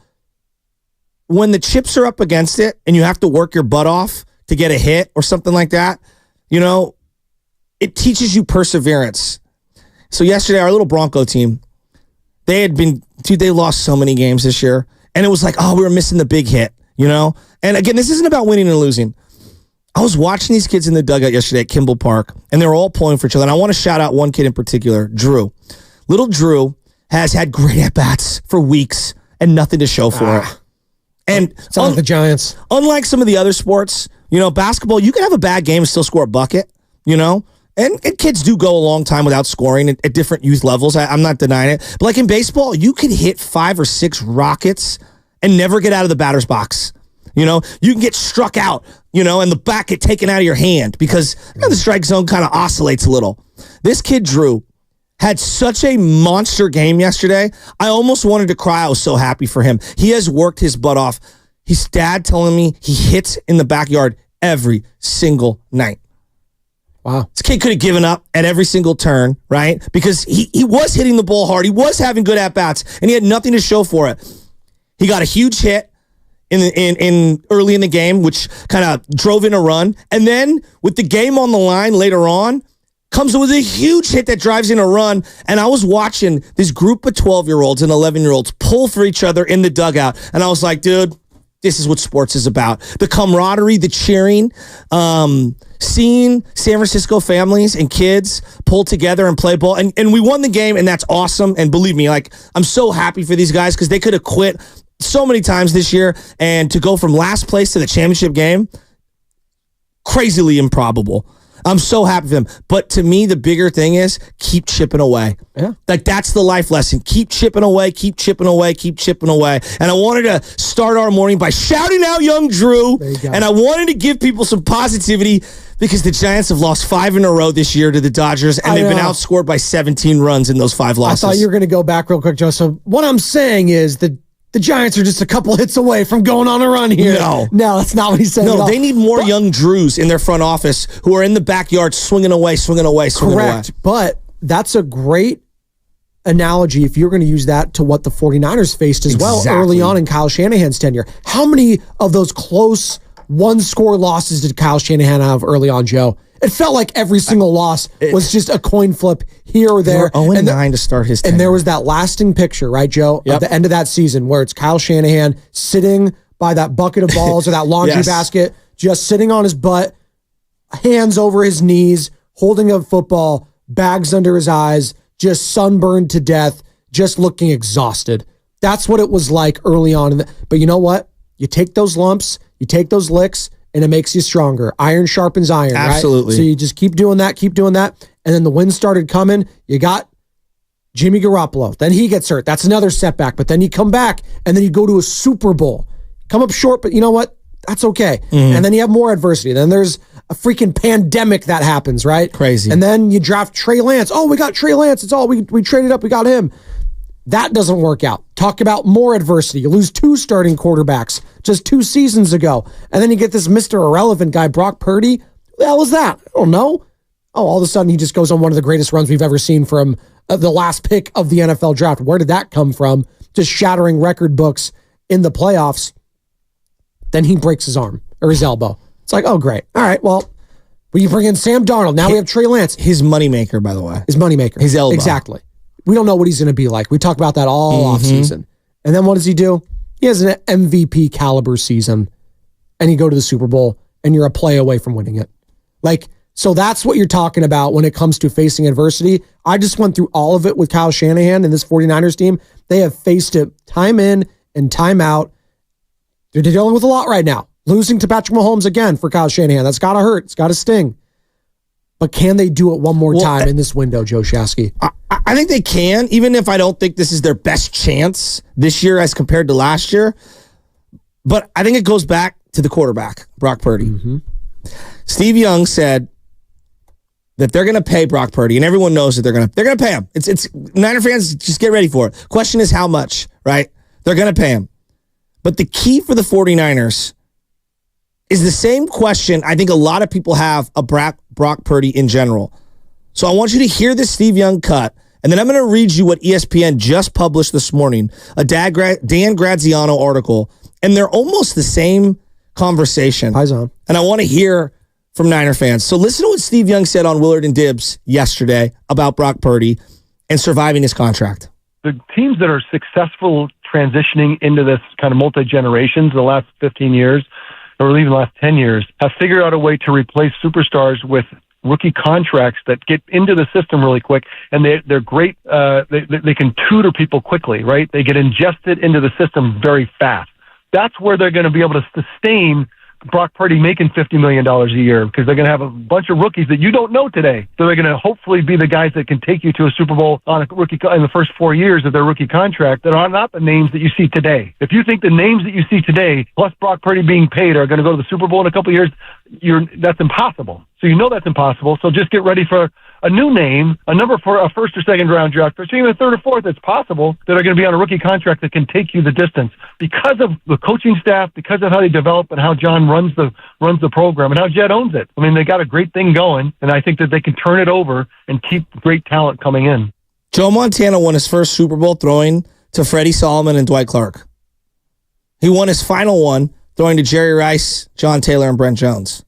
when the chips are up against it, and you have to work your butt off to get a hit or something like that, it teaches you perseverance. So yesterday, our little Bronco team, they lost so many games this year. And it was like, we were missing the big hit, And again, this isn't about winning and losing. I was watching these kids in the dugout yesterday at Kimball Park, and they were all pulling for each other. And I want to shout out one kid in particular, Drew. Little Drew has had great at-bats for weeks and nothing to show for it. And it's like the Giants. Unlike some of the other sports, basketball, you can have a bad game and still score a bucket, And kids do go a long time without scoring at different youth levels. I'm not denying it. But like in baseball, you can hit 5 or 6 rockets and never get out of the batter's box. You can get struck out, and the bat get taken out of your hand because the strike zone kind of oscillates a little. This kid, Drew, had such a monster game yesterday. I almost wanted to cry. I was so happy for him. He has worked his butt off. His dad telling me he hits in the backyard every single night. Wow. This kid could have given up at every single turn, right? Because he was hitting the ball hard. He was having good at-bats, and he had nothing to show for it. He got a huge hit in early in the game, which kind of drove in a run. And then with the game on the line later on, comes with a huge hit that drives in a run. And I was watching this group of 12-year-olds and 11-year-olds pull for each other in the dugout. And I was like, dude, this is what sports is about. The camaraderie, the cheering, seeing San Francisco families and kids pull together and play ball. And we won the game, and that's awesome. And believe me, I'm so happy for these guys because they could have quit so many times this year. And to go from last place to the championship game, crazily improbable. I'm so happy for them. But to me, the bigger thing is keep chipping away. Yeah. That's the life lesson. Keep chipping away, keep chipping away, keep chipping away. And I wanted to start our morning by shouting out young Drew. And I wanted to give people some positivity because the Giants have lost 5 in a row this year to the Dodgers, and they've been outscored by 17 runs in those 5 losses. I thought you were going to go back real quick, Joe. So what I'm saying is the Giants are just a couple hits away from going on a run here. No, that's not what he's saying. No, they need more young Drews in their front office who are in the backyard swinging away. Correct, but that's a great analogy if you're going to use that to what the 49ers faced as well early on in Kyle Shanahan's tenure. How many of those close one-score losses did Kyle Shanahan have early on, Joe? It felt like every single loss was just a coin flip here or there. 0-9 to start his tenure. And there was that lasting picture, right, Joe, at the end of that season where it's Kyle Shanahan sitting by that bucket of balls or that laundry basket, just sitting on his butt, hands over his knees, holding a football, bags under his eyes, just sunburned to death, just looking exhausted. That's what it was like early on. But you know what? You take those lumps, you take those licks, and it makes you stronger. Iron sharpens iron, Absolutely. Right? So you just keep doing that. And then the wins started coming. You got Jimmy Garoppolo. Then he gets hurt. That's another setback. But then you come back, and then you go to a Super Bowl. Come up short, but you know what? That's okay. And then you have more adversity. Then there's a freaking pandemic that happens, right? Crazy. And then you draft Trey Lance. Oh, we got Trey Lance. It's all we traded up. We got him. That doesn't work out. Talk about more adversity. You lose 2 starting quarterbacks just 2 seasons ago. And then you get this Mr. Irrelevant guy, Brock Purdy. Who the hell is that? I don't know. Oh, all of a sudden he just goes on one of the greatest runs we've ever seen from the last pick of the NFL draft. Where did that come from? Just shattering record books in the playoffs. Then he breaks his arm or his elbow. It's like, oh, great. All right, well, you bring in Sam Darnold. Now we have Trey Lance. His moneymaker, by the way. His moneymaker. His elbow. Exactly. We don't know what he's going to be like. We talk about that all offseason. And then what does he do? He has an MVP caliber season, and you go to the Super Bowl, and you're a play away from winning it. So that's what you're talking about when it comes to facing adversity. I just went through all of it with Kyle Shanahan and this 49ers team. They have faced it time in and time out. They're dealing with a lot right now. Losing to Patrick Mahomes again for Kyle Shanahan. That's got to hurt. It's got to sting. But can they do it one more time in this window, Joe Shasky? I think they can, even if I don't think this is their best chance this year as compared to last year. But I think it goes back to the quarterback, Brock Purdy. Steve Young said that they're going to pay Brock Purdy, and everyone knows that they're going to pay him. It's Niner fans, just get ready for it. Question is how much, right? They're going to pay him. But the key for the 49ers is the same question I think a lot of people have of Brock Purdy in general. So I want you to hear this Steve Young cut, and then I'm going to read you what ESPN just published this morning, a Dan Graziano article, and they're almost the same conversation. Eyes on. And I want to hear from Niner fans. So listen to what Steve Young said on Willard and Dibbs yesterday about Brock Purdy and surviving his contract. The teams that are successful transitioning into this kind of multi-generations the last 15 years, or even the last 10 years, have figured out a way to replace superstars with rookie contracts that get into the system really quick, and they're great. They can tutor people quickly, right? They get ingested into the system very fast. That's where they're going to be able to sustain Brock Purdy making $50 million a year, because they're going to have a bunch of rookies that you don't know today. So they're going to hopefully be the guys that can take you to a Super Bowl on a rookie in the first 4 years of their rookie contract that are not the names that you see today. If you think the names that you see today, plus Brock Purdy being paid, are going to go to the Super Bowl in a couple of years, that's impossible. So you know that's impossible. So just get ready for a new name, a number for a first or second round draft, or even a third or fourth that's possible, that are going to be on a rookie contract that can take you the distance because of the coaching staff, because of how they develop and how John runs the program and how Jed owns it. I mean, they got a great thing going, and I think that they can turn it over and keep great talent coming in. Joe Montana won his first Super Bowl throwing to Freddie Solomon and Dwight Clark. He won his final one throwing to Jerry Rice, John Taylor, and Brent Jones.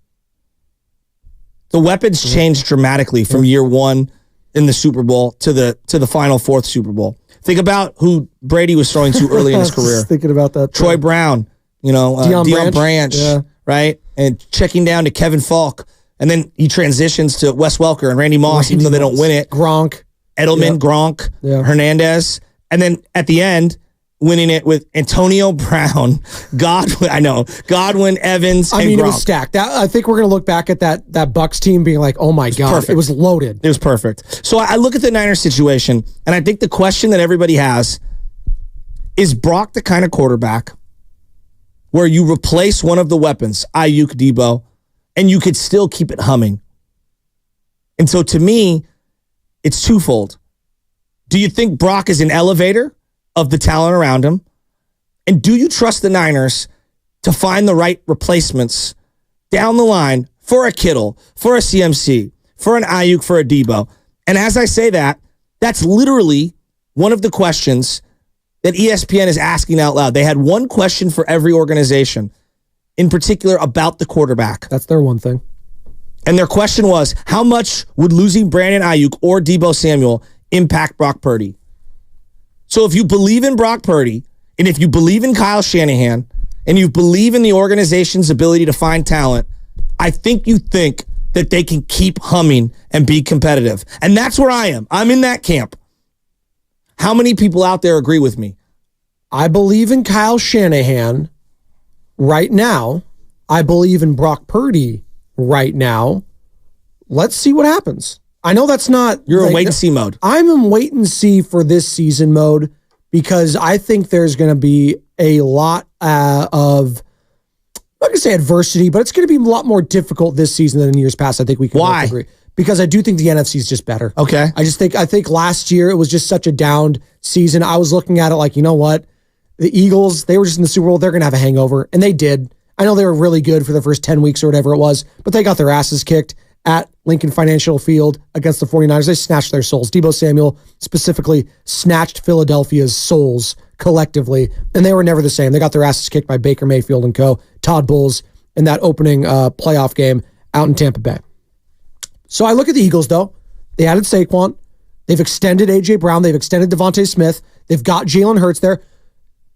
The weapons changed dramatically from year one in the Super Bowl to the final fourth Super Bowl. Think about who Brady was throwing to early in his career. Thinking about that. Troy Brown, Deion Branch, right? And checking down to Kevin Falk. And then he transitions to Wes Welker and Randy Moss, even though they don't win it. Gronk. Edelman, Gronk, Hernandez. And then at the end, winning it with Antonio Brown, Godwin, Evans, and Gronk. It was stacked. I think we're going to look back at that Bucs team being like, oh my God, perfect. It was loaded. It was perfect. So I look at the Niners situation, and I think the question that everybody has is Brock the kind of quarterback where you replace one of the weapons, Ayuk, Debo, and you could still keep it humming? And so to me, it's twofold. Do you think Brock is an elevator of the talent around him? And do you trust the Niners to find the right replacements down the line for a Kittle, for a CMC, for an Ayuk, for a Debo? And as I say that, that's literally one of the questions that ESPN is asking out loud. They had one question for every organization, in particular about the quarterback. That's their one thing. And their question was, how much would losing Brandon Ayuk or Debo Samuel impact Brock Purdy? So if you believe in Brock Purdy, and if you believe in Kyle Shanahan, and you believe in the organization's ability to find talent, I think you think that they can keep humming and be competitive. And that's where I am. I'm in that camp. How many people out there agree with me? I believe in Kyle Shanahan right now, I believe in Brock Purdy right now. Let's see what happens. I know that's not... You're in wait-and-see mode. I'm in wait-and-see for this season mode because I think there's going to be a lot of... I'm not going to say adversity, but it's going to be a lot more difficult this season than in years past. I think we can both agree. Because I do think the NFC is just better. Okay. I think last year it was just such a downed season. I was looking at it like, you know what? The Eagles, they were just in the Super Bowl. They're going to have a hangover. And they did. I know they were really good for the first 10 weeks or whatever it was, but they got their asses kicked at Lincoln Financial Field against the 49ers. They snatched their souls. Deebo Samuel specifically snatched Philadelphia's souls collectively, and they were never the same. They got their asses kicked by Baker Mayfield and co. Todd Bowles in that opening playoff game out in Tampa Bay. So I look at the Eagles, though. They added Saquon. They've extended A.J. Brown. They've extended Devontae Smith. They've got Jalen Hurts there.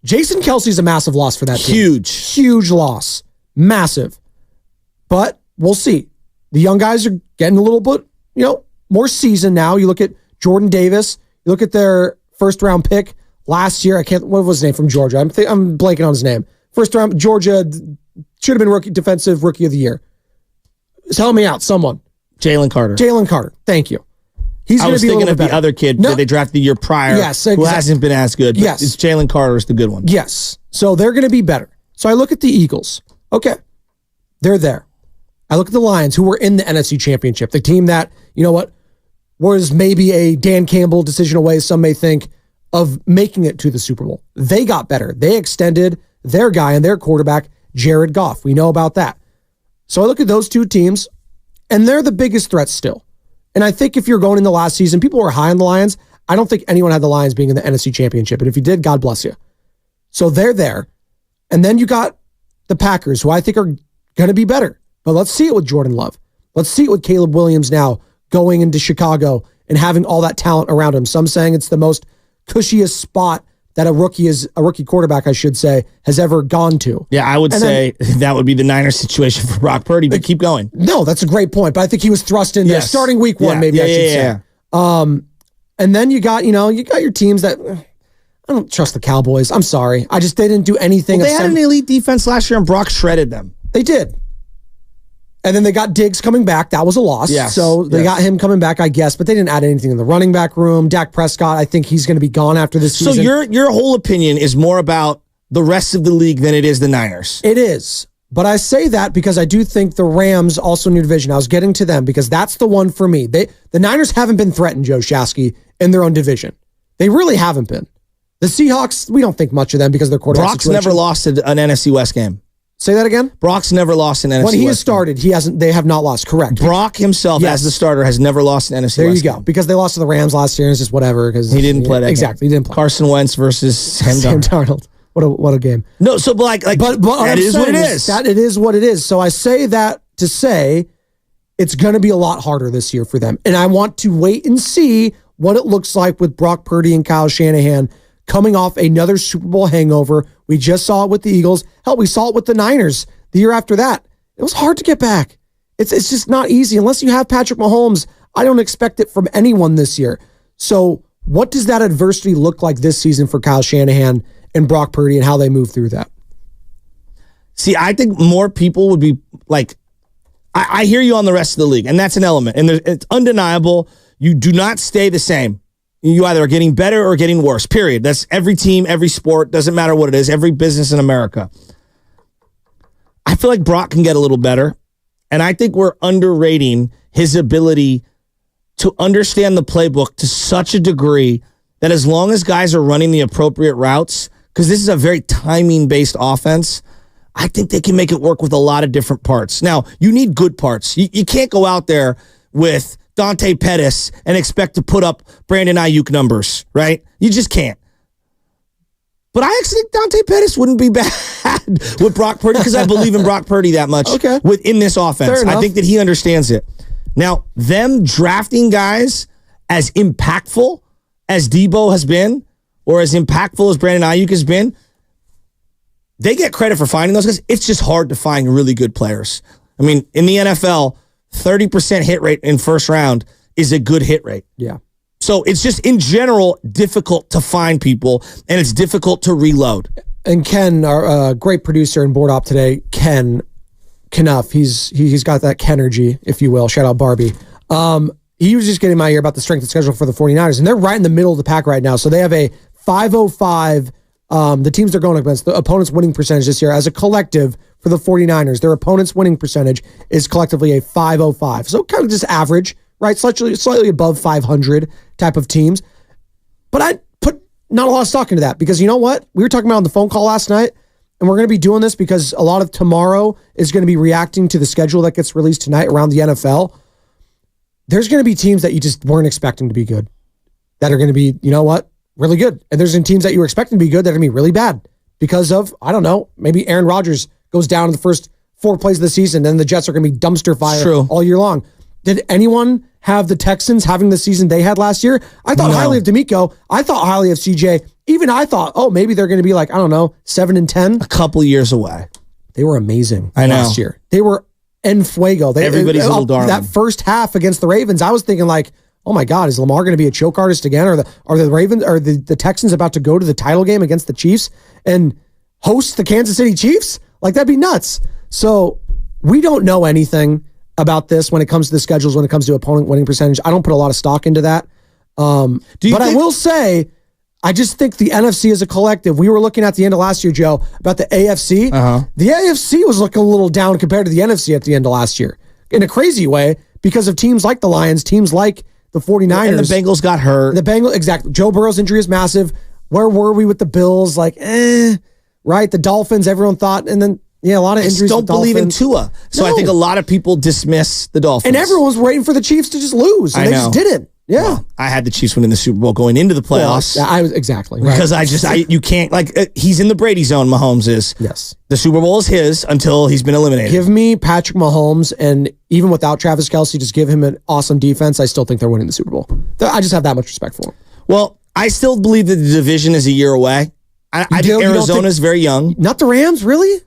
Jason Kelsey's a massive loss for that team. Huge loss. Massive. But we'll see. The young guys are getting a little bit, more seasoned now. You look at Jordan Davis. You look at their first-round pick last year. What was his name from Georgia? I'm blanking on his name. First round, Georgia should have been defensive rookie of the year. Help me out, someone. Jalen Carter. Thank you. He's I was thinking of the other kid that they drafted the year prior who hasn't been as good. But it's Jalen Carter is the good one. Yes. So they're going to be better. So I look at the Eagles. Okay. They're there. I look at the Lions, who were in the NFC Championship, the team that, was maybe a Dan Campbell decision away, some may think, of making it to the Super Bowl. They got better. They extended their guy and their quarterback, Jared Goff. We know about that. So I look at those two teams, and they're the biggest threats still. And I think if you're going in the last season, people were high on the Lions. I don't think anyone had the Lions being in the NFC Championship. And if you did, God bless you. So they're there. And then you got the Packers, who I think are going to be better. But let's see it with Jordan Love. Let's see it with Caleb Williams now going into Chicago and having all that talent around him. Some saying it's the most cushiest spot that a rookie quarterback, I should say, has ever gone to. Yeah, I would say that would be the Niners situation for Brock Purdy, but keep going. No, that's a great point, but I think he was thrust in there starting week one, maybe I should say. And then you got your teams that I don't trust the Cowboys. I'm sorry. They didn't do anything. Well, they had an elite defense last year and Brock shredded them. They did. And then they got Diggs coming back. That was a loss. Yes. So they got him coming back, I guess, but they didn't add anything in the running back room. Dak Prescott, I think he's going to be gone after this season. So your whole opinion is more about the rest of the league than it is the Niners. It is. But I say that because I do think the Rams also need a division. I was getting to them because that's the one for me. The Niners haven't been threatened, Joe Shasky, in their own division. They really haven't been. The Seahawks, we don't think much of them because of their quarterback Brock's situation. never lost an NFC West game. Say that again? Brock's never lost an NFC West When he has started, they have not lost, correct. Brock himself, as the starter, has never lost an NFC West game. There you go. Because they lost to the Rams last year, and it's just whatever. Because he didn't play that exactly, game. He didn't play. Carson Wentz versus Sam Darnold. What a game. No, so but that is what it is. That it is what it is. So I say that to say it's going to be a lot harder this year for them. And I want to wait and see what it looks like with Brock Purdy and Kyle Shanahan coming off another Super Bowl hangover. We just saw it with the Eagles. Hell, we saw it with the Niners the year after that. It was hard to get back. It's just not easy. Unless you have Patrick Mahomes, I don't expect it from anyone this year. So what does that adversity look like this season for Kyle Shanahan and Brock Purdy and how they move through that? See, I think more people would be like, I hear you on the rest of the league, and that's an element. And it's undeniable. You do not stay the same. You either are getting better or getting worse, period. That's every team, every sport, doesn't matter what it is, every business in America. I feel like Brock can get a little better, and I think we're underrating his ability to understand the playbook to such a degree that as long as guys are running the appropriate routes, because this is a very timing-based offense, I think they can make it work with a lot of different parts. Now, you need good parts. You can't go out there with Dante Pettis and expect to put up Brandon Ayuk numbers, right? You just can't. But I actually think Dante Pettis wouldn't be bad with Brock Purdy because I believe in Brock Purdy that much within this offense. I think that he understands it. Now, them drafting guys as impactful as Debo has been or as impactful as Brandon Ayuk has been, they get credit for finding those guys. It's just hard to find really good players. I mean, in the NFL, 30% hit rate in first round is a good hit rate. Yeah. So it's just, in general, difficult to find people, and it's difficult to reload. And Ken, our great producer and board op today, Ken, Knuff. He's got that Kenergy, if you will. Shout out Barbie. He was just getting my ear about the strength of schedule for the 49ers, and they're right in the middle of the pack right now. So they have a 505. The teams they're going against, the opponent's winning percentage this year as a collective for the 49ers, their opponent's winning percentage is collectively a 505. So kind of just average, right? Slightly above 500 type of teams. But I put not a lot of stock into that because you know what? We were talking about on the phone call last night, and we're going to be doing this because a lot of tomorrow is going to be reacting to the schedule that gets released tonight around the NFL. There's going to be teams that you just weren't expecting to be good that are going to be, you know what, really good. And there's teams that you were expecting to be good that are going to be really bad because of, I don't know, maybe Aaron Rodgers goes down in the first 4 plays of the season, then the Jets are going to be dumpster fire all year long. Did anyone have the Texans having the season they had last year? I thought highly of D'Amico. I thought highly of CJ. Even I thought, maybe they're going to be like, I don't know, 7-10. A couple years away. They were amazing I know. last year. They were en fuego. Everybody's a little darling. That first half against the Ravens, I was thinking like, oh my God, is Lamar going to be a choke artist again? Are the Ravens, are the Texans about to go to the title game against the Chiefs and host the Kansas City Chiefs? Like that'd be nuts. So we don't know anything about this when it comes to the schedules, when it comes to opponent winning percentage. I don't put a lot of stock into that. I will say, I just think the NFC as a collective, we were looking at the end of last year, Joe, about the AFC. The AFC was looking a little down compared to the NFC at the end of last year in a crazy way because of teams like the Lions, teams like the 49ers. And the Bengals got hurt. Exactly. Joe Burrow's injury is massive. Where were we with the Bills? Like, right? The Dolphins, everyone thought, and then, a lot of injuries. I don't believe in Tua. So I think a lot of people dismiss the Dolphins. And everyone's waiting for the Chiefs to just lose, and they just didn't. Yeah. Well, I had the Chiefs winning the Super Bowl going into the playoffs. I was exactly. Right. Because you can't, he's in the Brady zone, Mahomes is. Yes. The Super Bowl is his until he's been eliminated. Give me Patrick Mahomes, and even without Travis Kelce, just give him an awesome defense. I still think they're winning the Super Bowl. I just have that much respect for him. Well, I still believe that the division is a year away. I think Arizona's very young. Not the Rams, really?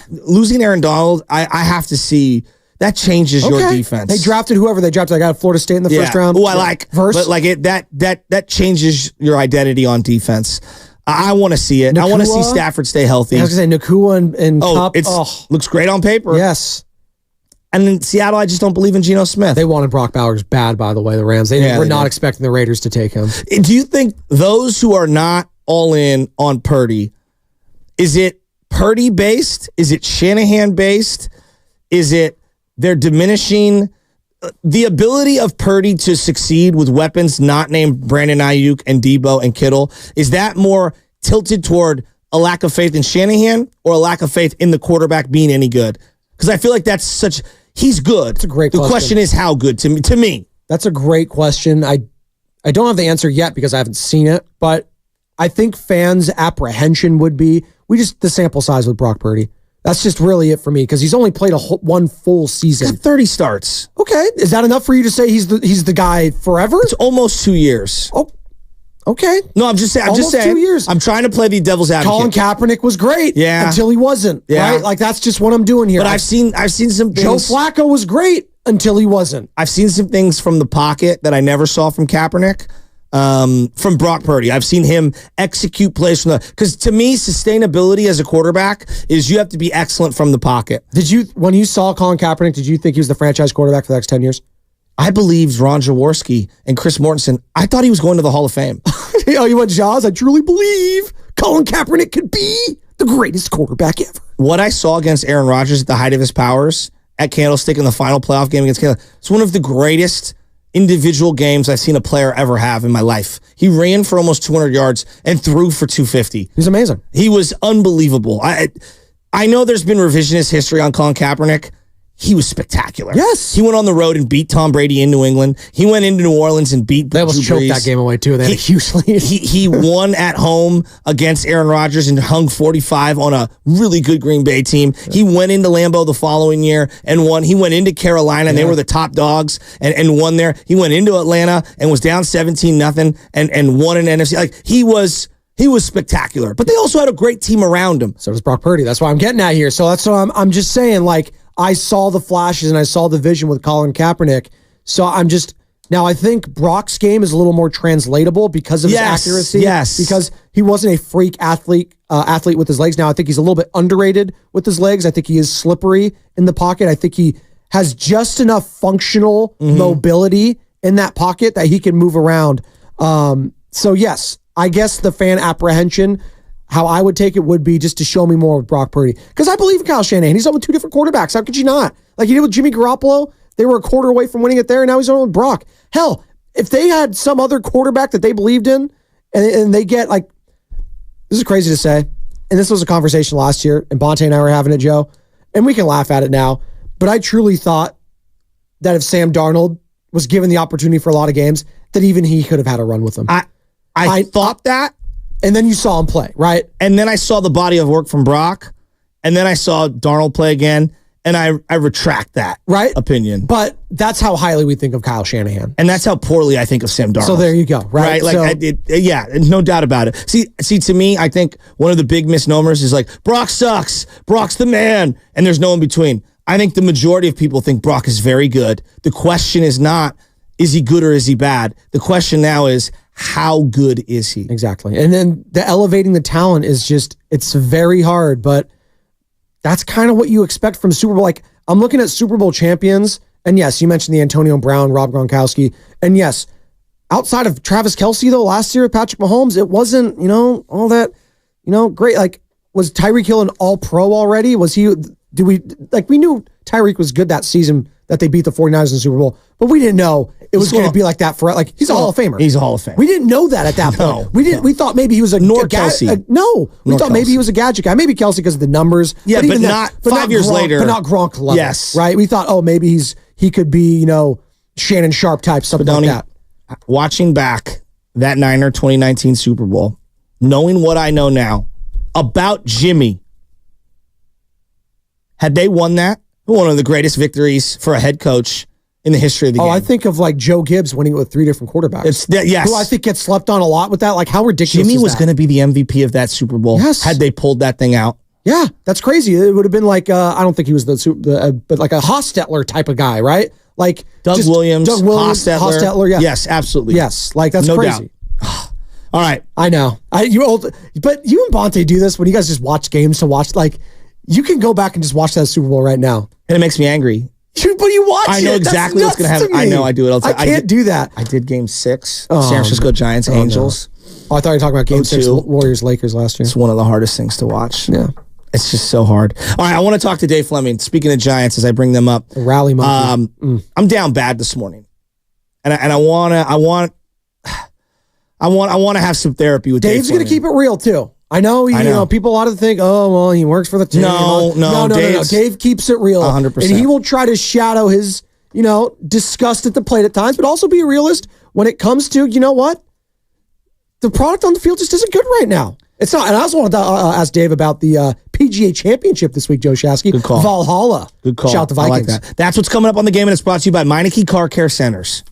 Losing Aaron Donald, I have to see. That changes your defense. They drafted whoever they drafted. I got Florida State in the first round. Oh, I like Verse. But that changes your identity on defense. I want to see it. I want to see Stafford stay healthy. I was going to say Nakua and Kupp. Looks great on paper. Yes. And in Seattle, I just don't believe in Geno Smith. They wanted Brock Bowers bad, by the way, the Rams. They were not expecting the Raiders to take him. Do you think those who are not all in on Purdy, is it Purdy based? Is it Shanahan based? Is it they're diminishing the ability of Purdy to succeed with weapons not named Brandon Ayuk and Debo and Kittle? Is that more tilted toward a lack of faith in Shanahan or a lack of faith in the quarterback being any good? Because I feel like he's good. That's a great question. The question is how good to me. That's a great question. I don't have the answer yet because I haven't seen it, but I think fans' apprehension would be the sample size with Brock Purdy. That's just really it for me because he's only played one full season. Got 30 starts. Okay, is that enough for you to say he's the guy forever? It's almost 2 years. Oh, okay. No, I'm just saying. Almost 2 years. I'm trying to play the devil's advocate. Colin Kaepernick was great. Yeah. Until he wasn't. Yeah. Right. Like that's just what I'm doing here. But I've seen some things. Joe Flacco was great until he wasn't. I've seen some things from the pocket that I never saw from Kaepernick. From Brock Purdy. I've seen him execute plays because to me, sustainability as a quarterback is you have to be excellent from the pocket. When you saw Colin Kaepernick, did you think he was the franchise quarterback for the next 10 years? I believed Ron Jaworski and Chris Mortensen. I thought he was going to the Hall of Fame. Oh, you went Jaws? I truly believe Colin Kaepernick could be the greatest quarterback ever. What I saw against Aaron Rodgers at the height of his powers at Candlestick in the final playoff game against Candlestick, it's one of the greatest individual games I've seen a player ever have in my life. He ran for almost 200 yards and threw for 250. He's amazing. He was unbelievable. I know there's been revisionist history on Colin Kaepernick. He was spectacular. Yes. He went on the road and beat Tom Brady in New England. He went into New Orleans and beat They almost choked that game away, too. They had a huge lead. He won at home against Aaron Rodgers and hung 45 on a really good Green Bay team. He went into Lambeau the following year and won. He went into Carolina, and they were the top dogs and won there. He went into Atlanta and was down 17-0 and won an NFC. Like, he was spectacular. But they also had a great team around him. So does Brock Purdy. That's why I'm getting at here. So that's what I'm just saying, like, I saw the flashes and I saw the vision with Colin Kaepernick. So now I think Brock's game is a little more translatable because of his accuracy. Yes. Because he wasn't a freak athlete athlete with his legs. Now, I think he's a little bit underrated with his legs. I think he is slippery in the pocket. I think he has just enough functional mobility in that pocket that he can move around. So, yes, I guess the fan apprehension, how I would take it would be just to show me more with Brock Purdy. Because I believe in Kyle Shanahan. He's on with 2 different quarterbacks. How could you not? Like he did with Jimmy Garoppolo. They were a quarter away from winning it there, and now he's on with Brock. Hell, if they had some other quarterback that they believed in, and they get like, this is crazy to say, and this was a conversation last year, and Bonte and I were having it, Joe, and we can laugh at it now, but I truly thought that if Sam Darnold was given the opportunity for a lot of games, that even he could have had a run with him. I thought that. And then you saw him play, right? And then I saw the body of work from Brock, and then I saw Darnold play again, and I retract that opinion. But that's how highly we think of Kyle Shanahan. And that's how poorly I think of Sam Darnold. So there you go, right? Like, yeah, no doubt about it. See, to me, I think one of the big misnomers is like, Brock sucks, Brock's the man, and there's no in between. I think the majority of people think Brock is very good. The question is not, is he good or is he bad? The question now is, how good is he? Exactly. And then the elevating the talent is just, it's very hard, but that's kind of what you expect from Super Bowl. Like, I'm looking at Super Bowl champions, and yes, you mentioned the Antonio Brown, Rob Gronkowski, and yes, outside of Travis Kelce, though, last year with Patrick Mahomes, it wasn't, all that, great. Like, was Tyreek Hill an all-pro already? Was he, we knew Tyreek was good that season that they beat the 49ers in the Super Bowl, but we didn't know it was going to be like that for, like, he's a Hall of Famer. He's a Hall of Famer. We didn't know that at that point. We thought maybe he was a Kelce. We thought maybe he was a gadget guy. Maybe Kelce because of the numbers. Yeah, but not 5 years later. But not Gronk level. Yes. Right? We thought, maybe he could be, Shannon Sharp type, something like that. Watching back that Niner 2019 Super Bowl, knowing what I know now about Jimmy, had they won that, one of the greatest victories for a head coach in the history of the game. I think of like Joe Gibbs winning it with 3 different quarterbacks. Yes. Who I think gets slept on a lot with that. Like, how ridiculous Jimmy is was going to be the MVP of that Super Bowl. Yes. Had they pulled that thing out. Yeah, that's crazy. It would have been like, I don't think he was but like a Hostetler type of guy, right? Like Doug Williams, Hostetler. Yeah. Yes, absolutely. Yes, like that's no crazy. Doubt. All right. I know. But you and Bonte do this when you guys just watch games to watch. Like, you can go back and just watch that Super Bowl right now. And it makes me angry. But you watch it. I know exactly what's going to happen. I know. I do it all the time. I can't do that. I did Game 6, San Francisco Giants, Angels. No. I thought you were talking about Game 6, Warriors, Lakers last year. It's one of the hardest things to watch. Yeah. It's just so hard. All right, I want to talk to Dave Fleming. Speaking of Giants, as I bring them up, rally monkey. I'm down bad this morning, and I want to have some therapy with Dave. Dave's going to keep it real too. I know. You know, people a lot of think, he works for the team. No. Dave keeps it real, 100%, and he will try to shadow his, disgust at the plate at times, but also be a realist when it comes to, what, the product on the field just isn't good right now. It's not. And I also wanted to ask Dave about the PGA Championship this week, Joe Shasky. Good call. Valhalla. Good call. Shout out the Vikings. I like that. That's what's coming up on the game, and it's brought to you by Meineke Car Care Centers.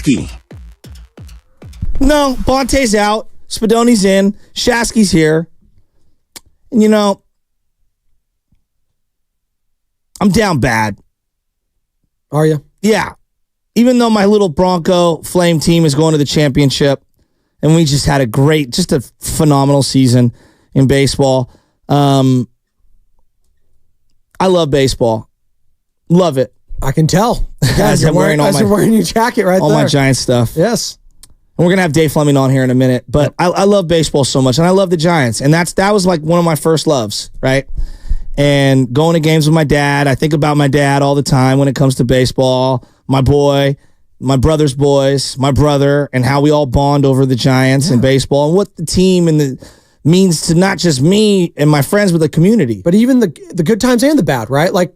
Shasky. No, Bonte's out. Spadoni's in. Shasky's here. And, I'm down bad. Are you? Yeah. Even though my little Bronco Flame team is going to the championship, and we just had just a phenomenal season in baseball. I love baseball. Love it. I can tell. As I'm wearing your jacket right all there. my Giants stuff. Yes. And we're going to have Dave Fleming on here in a minute. But I love baseball so much, and I love the Giants. And that was like one of my first loves, right? And going to games with my dad. I think about my dad all the time when it comes to baseball. My boy, my brother's boys, my brother, and how we all bond over the Giants and baseball, and what the team means to not just me and my friends, but the community. But even the good times and the bad, right? Like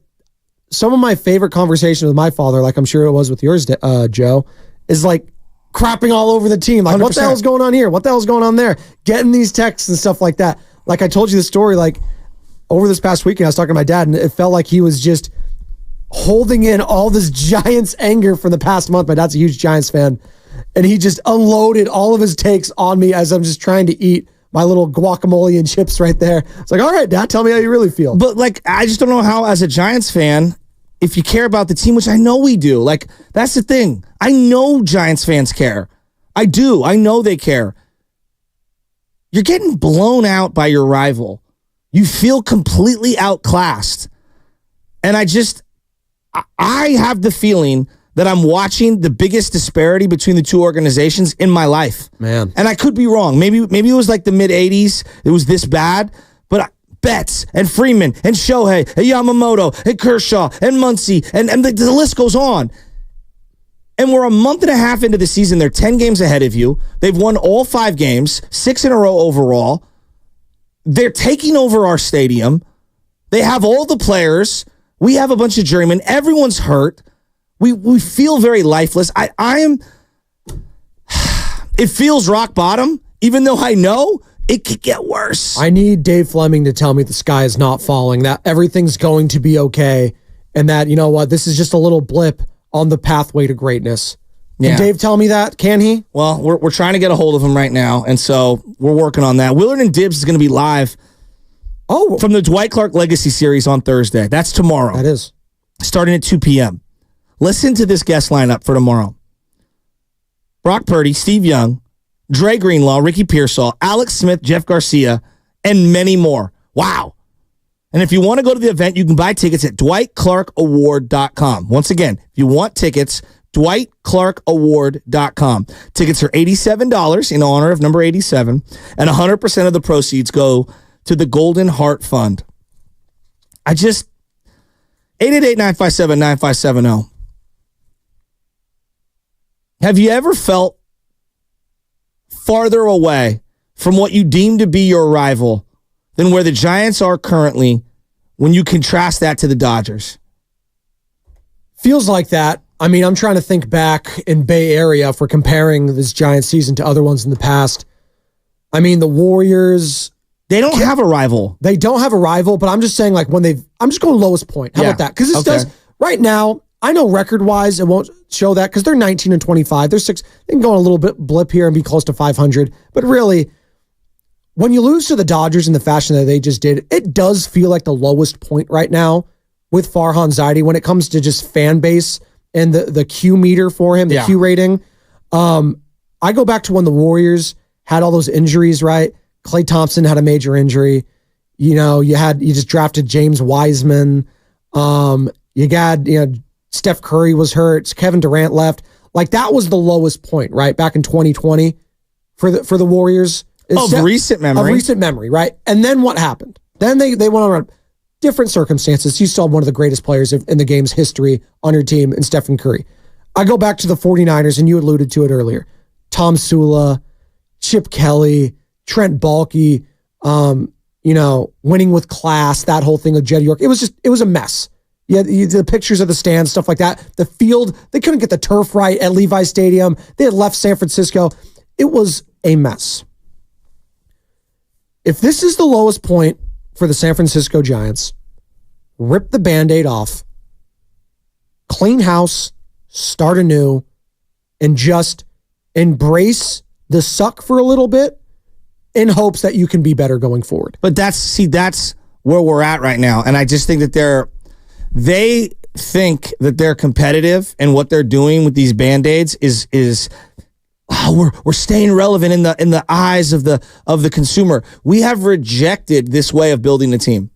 some of my favorite conversations with my father, like I'm sure it was with yours, Joe, is like crapping all over the team. Like, 100%. What the hell's going on here? What the hell's going on there? Getting these texts and stuff like that. Like I told you the story, like over this past weekend, I was talking to my dad, and it felt like he was just holding in all this Giants anger from the past month. My dad's a huge Giants fan, and he just unloaded all of his takes on me as I'm just trying to eat my little guacamole and chips right there. It's like, all right, Dad, tell me how you really feel. But like, I just don't know how, as a Giants fan, if you care about the team, which I know we do, like, that's the thing. I know Giants fans care. I do. I know they care. You're getting blown out by your rival. You feel completely outclassed. And I have the feeling that I'm watching the biggest disparity between the two organizations in my life. Man. And I could be wrong. Maybe it was like the mid-'80s. It was this bad. But Betts and Freeman and Shohei and Yamamoto and Kershaw and Muncy and the list goes on. And we're a month and a half into the season. They're 10 games ahead of you. They've won all 5 games, 6 in a row overall. They're taking over our stadium. They have all the players. We have a bunch of journeymen. Everyone's hurt. We feel very lifeless. It feels rock bottom, even though I know it could get worse. I need Dave Fleming to tell me the sky is not falling, that everything's going to be okay, and that, you know what, this is just a little blip on the pathway to greatness. Can Dave tell me that? Can he? Well, we're trying to get a hold of him right now, and so we're working on that. Willard and Dibbs is going to be live from the Dwight Clark Legacy Series on Thursday. That's tomorrow. That is. Starting at 2 p.m. Listen to this guest lineup for tomorrow. Brock Purdy, Steve Young, Dre Greenlaw, Ricky Pearsall, Alex Smith, Jeff Garcia, and many more. Wow. And if you want to go to the event, you can buy tickets at DwightClarkAward.com. Once again, if you want tickets, DwightClarkAward.com. Tickets are $87 in honor of number 87, and 100% of the proceeds go to the Golden Heart Fund. 888-957-9570. Have you ever felt farther away from what you deem to be your rival than where the Giants are currently when you contrast that to the Dodgers? Feels like that. I mean, I'm trying to think back in Bay Area for comparing this Giants season to other ones in the past. I mean, the Warriors... They don't have a rival. They don't have a rival, but I'm just saying, like, I'm just going lowest point. How about that? Because this does... Right now, I know record-wise, it won't show that because they're 19-25. They're 6. They can go on a little bit blip here and be close to 500. But really, when you lose to the Dodgers in the fashion that they just did, it does feel like the lowest point right now with Farhan Zaidi when it comes to just fan base and the Q meter for him, the Q rating. I go back to when the Warriors had all those injuries, right? Klay Thompson had a major injury. You know, you just drafted James Wiseman. You got, Steph Curry was hurt. Kevin Durant left. Like, that was the lowest point, right? Back in 2020 for the Warriors. Of recent memory, right? And then what happened? Then they went on different circumstances. You still have one of the greatest players in the game's history on your team in Stephen Curry. I go back to the 49ers, and you alluded to it earlier. Tom Sula, Chip Kelly, Trent Baalke, winning with class, that whole thing with Jed York. It was a mess. Yeah, the pictures of the stands, stuff like that. The field, they couldn't get the turf right at Levi Stadium. They had left San Francisco. It was a mess. If this is the lowest point for the San Francisco Giants, rip the Band-Aid off, clean house, start anew, and just embrace the suck for a little bit in hopes that you can be better going forward. But that's where we're at right now. And I just think that they think that they're competitive, and what they're doing with these Band-Aids is we're staying relevant in the eyes of the consumer. We have rejected this way of building a team.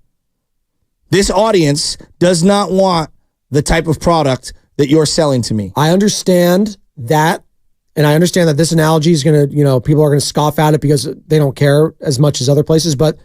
This audience does not want the type of product that you're selling to me. I understand that, and I understand that this analogy is going to, people are going to scoff at it because they don't care as much as other places, but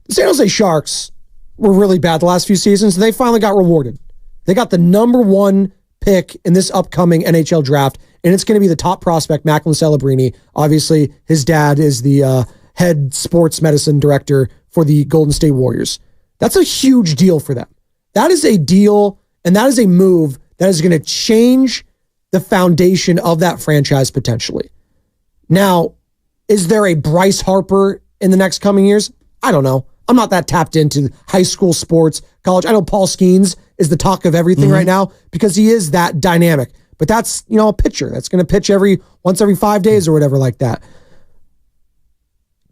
the San Jose Sharks were really bad the last few seasons, and they finally got rewarded. They got the number 1 pick in this upcoming NHL draft, and it's going to be the top prospect, Macklin Celebrini. Obviously, his dad is the head sports medicine director for the Golden State Warriors. That's a huge deal for them. That is a deal, and that is a move that is going to change the foundation of that franchise potentially. Now, is there a Bryce Harper in the next coming years? I don't know. I'm not that tapped into high school sports, college. I know Paul Skeens is the talk of everything right now because he is that dynamic. But that's, a pitcher that's going to pitch once every 5 days or whatever like that.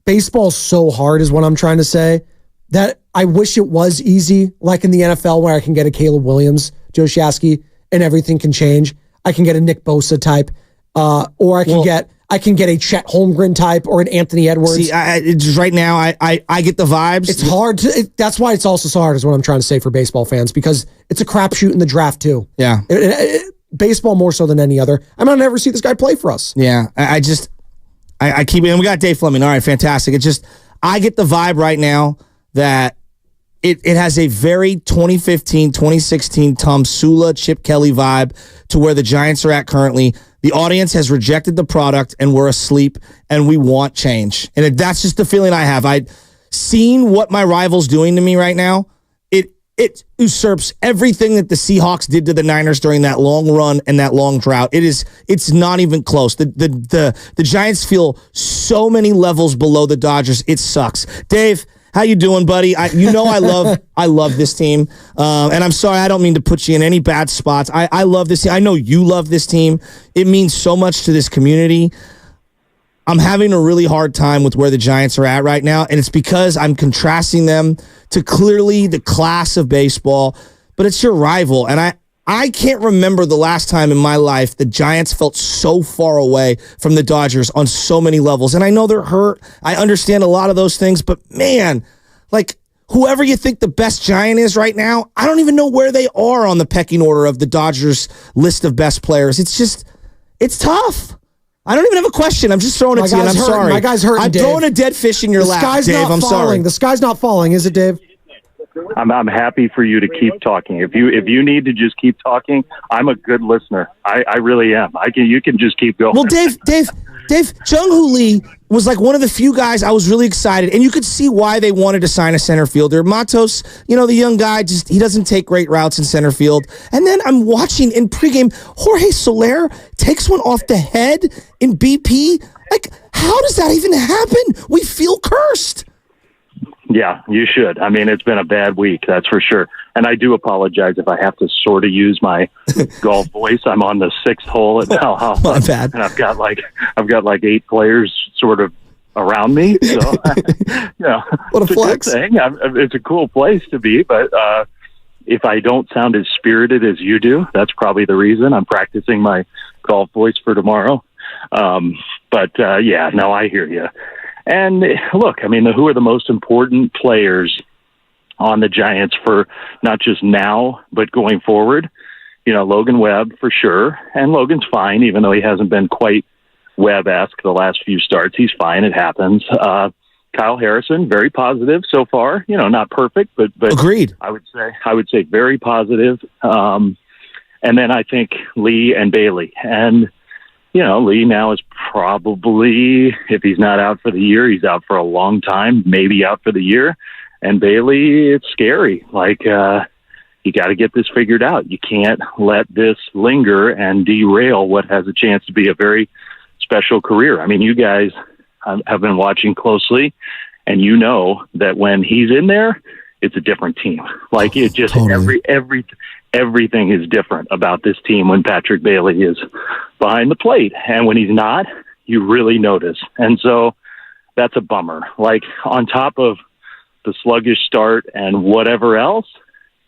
Baseball's so hard is what I'm trying to say, that I wish it was easy, like in the NFL where I can get a Caleb Williams, Joe Shasky, and everything can change. I can get a Nick Bosa type, or I can get a Chet Holmgren type or an Anthony Edwards. See, just right now, I get the vibes. It's hard that's why it's also so hard is what I'm trying to say for baseball fans, because it's a crapshoot in the draft too. Yeah. Baseball more so than any other. I might never see this guy play for us. Yeah. I keep it. And we got Dave Fleming. All right, fantastic. It's just, I get the vibe right now that it has a very 2015, 2016 Tom Sula, Chip Kelly vibe to where the Giants are at currently. The audience has rejected the product and we're asleep and we want change. And that's just the feeling I have. I've seen what my rival's doing to me right now. It usurps everything that the Seahawks did to the Niners during that long run and that long drought. It's not even close. The Giants feel so many levels below the Dodgers. It sucks. Dave, how you doing, buddy? I love this team. And I'm sorry, I don't mean to put you in any bad spots. I love this team. I know you love this team. It means so much to this community. I'm having a really hard time with where the Giants are at right now, and it's because I'm contrasting them to clearly the class of baseball, but it's your rival, and I can't remember the last time in my life the Giants felt so far away from the Dodgers on so many levels, and I know they're hurt. I understand a lot of those things, but man, like whoever you think the best Giant is right now, I don't even know where they are on the pecking order of the Dodgers list of best players. It's tough. I don't even have a question. I'm just throwing it to you, and I'm sorry. My guy's hurting, I'm Dave. throwing a dead fish in your lap, Dave. I'm sorry. The sky's not falling, is it, Dave? I'm happy for you to keep talking. If you need to just keep talking, I'm a good listener. I really am. You can just keep going. Well, Dave, Jung-Hoo Lee was like one of the few guys I was really excited, and you could see why they wanted to sign a center fielder. Matos, the young guy, he doesn't take great routes in center field. And then I'm watching in pregame, Jorge Soler takes one off the head in BP. Like, how does that even happen? We feel cursed. Yeah, you should. I mean, it's been a bad week, that's for sure. And I do apologize if I have to sort of use my golf voice. I'm on the 6th hole at Valhalla. My bad. And I've got like 8 players sort of around me. So, what a flex. Good thing. It's a cool place to be, but if I don't sound as spirited as you do, that's probably the reason. I'm practicing my golf voice for tomorrow. I hear you. And look, I mean, who are the most important players on the Giants for not just now, but going forward? Logan Webb for sure. And Logan's fine, even though he hasn't been quite Webb-esque the last few starts. He's fine. It happens. Kyle Harrison, very positive so far. Not perfect, but agreed. I would say very positive. And then I think Lee and Bailey. And Lee now is probably, if he's not out for the year, he's out for a long time, maybe out for the year. And Bailey, it's scary. Like, you got to get this figured out. You can't let this linger and derail what has a chance to be a very special career. I mean, you guys have been watching closely, and you know that when he's in there, it's a different team. Like it just everything is different about this team when Patrick Bailey is behind the plate, and when he's not, you really notice. And so that's a bummer. Like on top of the sluggish start and whatever else,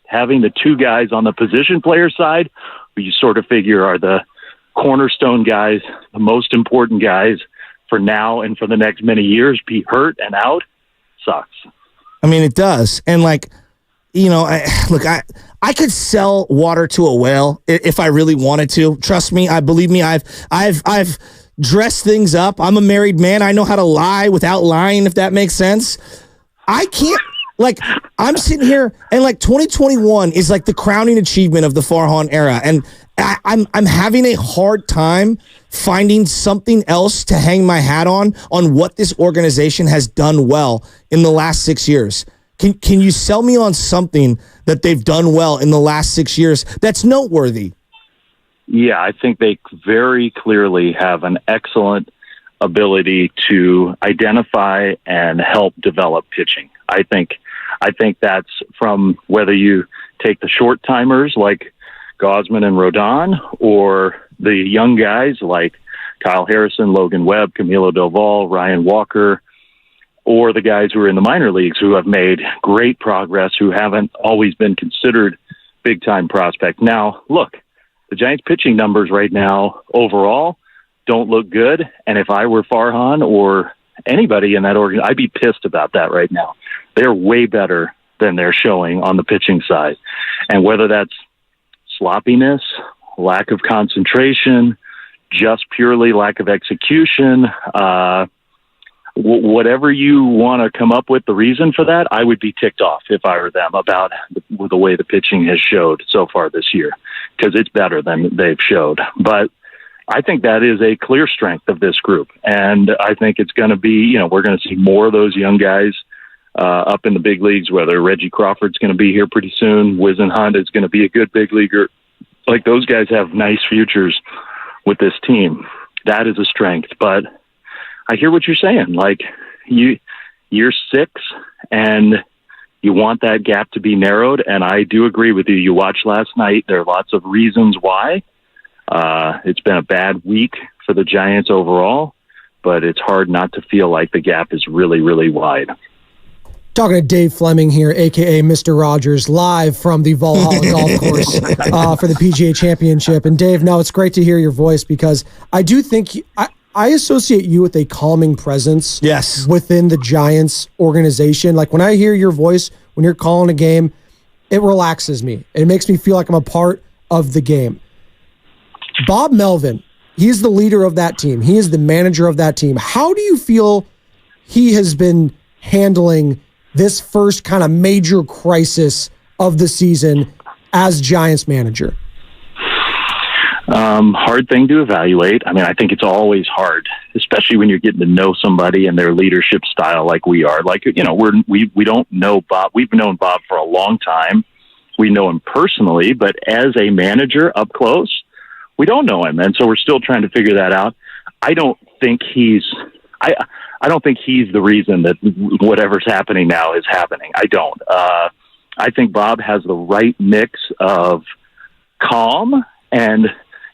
having the two guys on the position player side, who you sort of figure are the cornerstone guys, the most important guys for now and for the next many years, be hurt and out, sucks. I mean, it does. And like, you know, I could sell water to a whale if I really wanted to. Trust me. Believe me, I've dressed things up. I'm a married man. I know how to lie without lying, if that makes sense. I can't, like, I'm sitting here and like 2021 is like the crowning achievement of the Farhan era. And I'm having a hard time finding something else to hang my hat on what this organization has done well in the last 6 years. Can you sell me on something that they've done well in the last 6 years that's noteworthy? Yeah, I think they very clearly have an excellent ability to identify and help develop pitching. I think that's from whether you take the short timers like Gosman and Rodon, or the young guys like Kyle Harrison, Logan Webb, Camilo Doval, Ryan Walker, or the guys who are in the minor leagues who have made great progress, who haven't always been considered big-time prospects. Now, look, the Giants' pitching numbers right now overall don't look good, and if I were Farhan or anybody in that organization, I'd be pissed about that right now. They're way better than they're showing on the pitching side. And whether that's sloppiness, lack of concentration, just purely lack of execution, whatever you want to come up with the reason for that, I would be ticked off if I were them about the way the pitching has showed so far this year, because it's better than they've showed. But I think that is a clear strength of this group. And I think it's going to be, we're going to see more of those young guys up in the big leagues, whether Reggie Crawford's going to be here pretty soon, Wizen Hunt is going to be a good big leaguer. Like, those guys have nice futures with this team. That is a strength. But I hear what you're saying. Like, you're 6 and you want that gap to be narrowed. And I do agree with you. You watched last night. There are lots of reasons why. It's been a bad week for the Giants overall, but it's hard not to feel like the gap is really, really wide. Talking to Dave Fleming here, a.k.a. Mr. Rogers, live from the Valhalla Golf Course for the PGA Championship. And Dave, no, it's great to hear your voice, because I do think I associate you with a calming presence within the Giants organization. Like, when I hear your voice, when you're calling a game, it relaxes me. It makes me feel like I'm a part of the game. Bob Melvin, he's the leader of that team. He is the manager of that team. How do you feel he has been handling this first kind of major crisis of the season as Giants manager? Hard thing to evaluate. I mean, I think it's always hard, especially when you're getting to know somebody and their leadership style like we are. Like, we don't know Bob. We've known Bob for a long time. We know him personally, but as a manager up close, we don't know him. And so we're still trying to figure that out. I don't think he's the reason that whatever's happening now is happening. I don't. I think Bob has the right mix of calm and,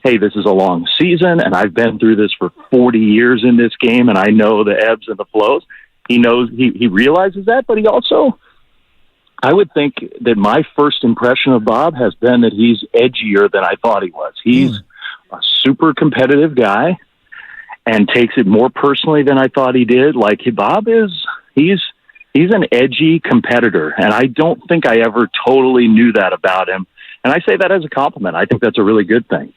hey, this is a long season, and I've been through this for 40 years in this game, and I know the ebbs and the flows. He knows, he realizes that, but he also, I would think that my first impression of Bob has been that he's edgier than I thought he was. He's a super competitive guy and takes it more personally than I thought he did. Like, Bob he's an edgy competitor, and I don't think I ever totally knew that about him. And I say that as a compliment. I think that's a really good thing.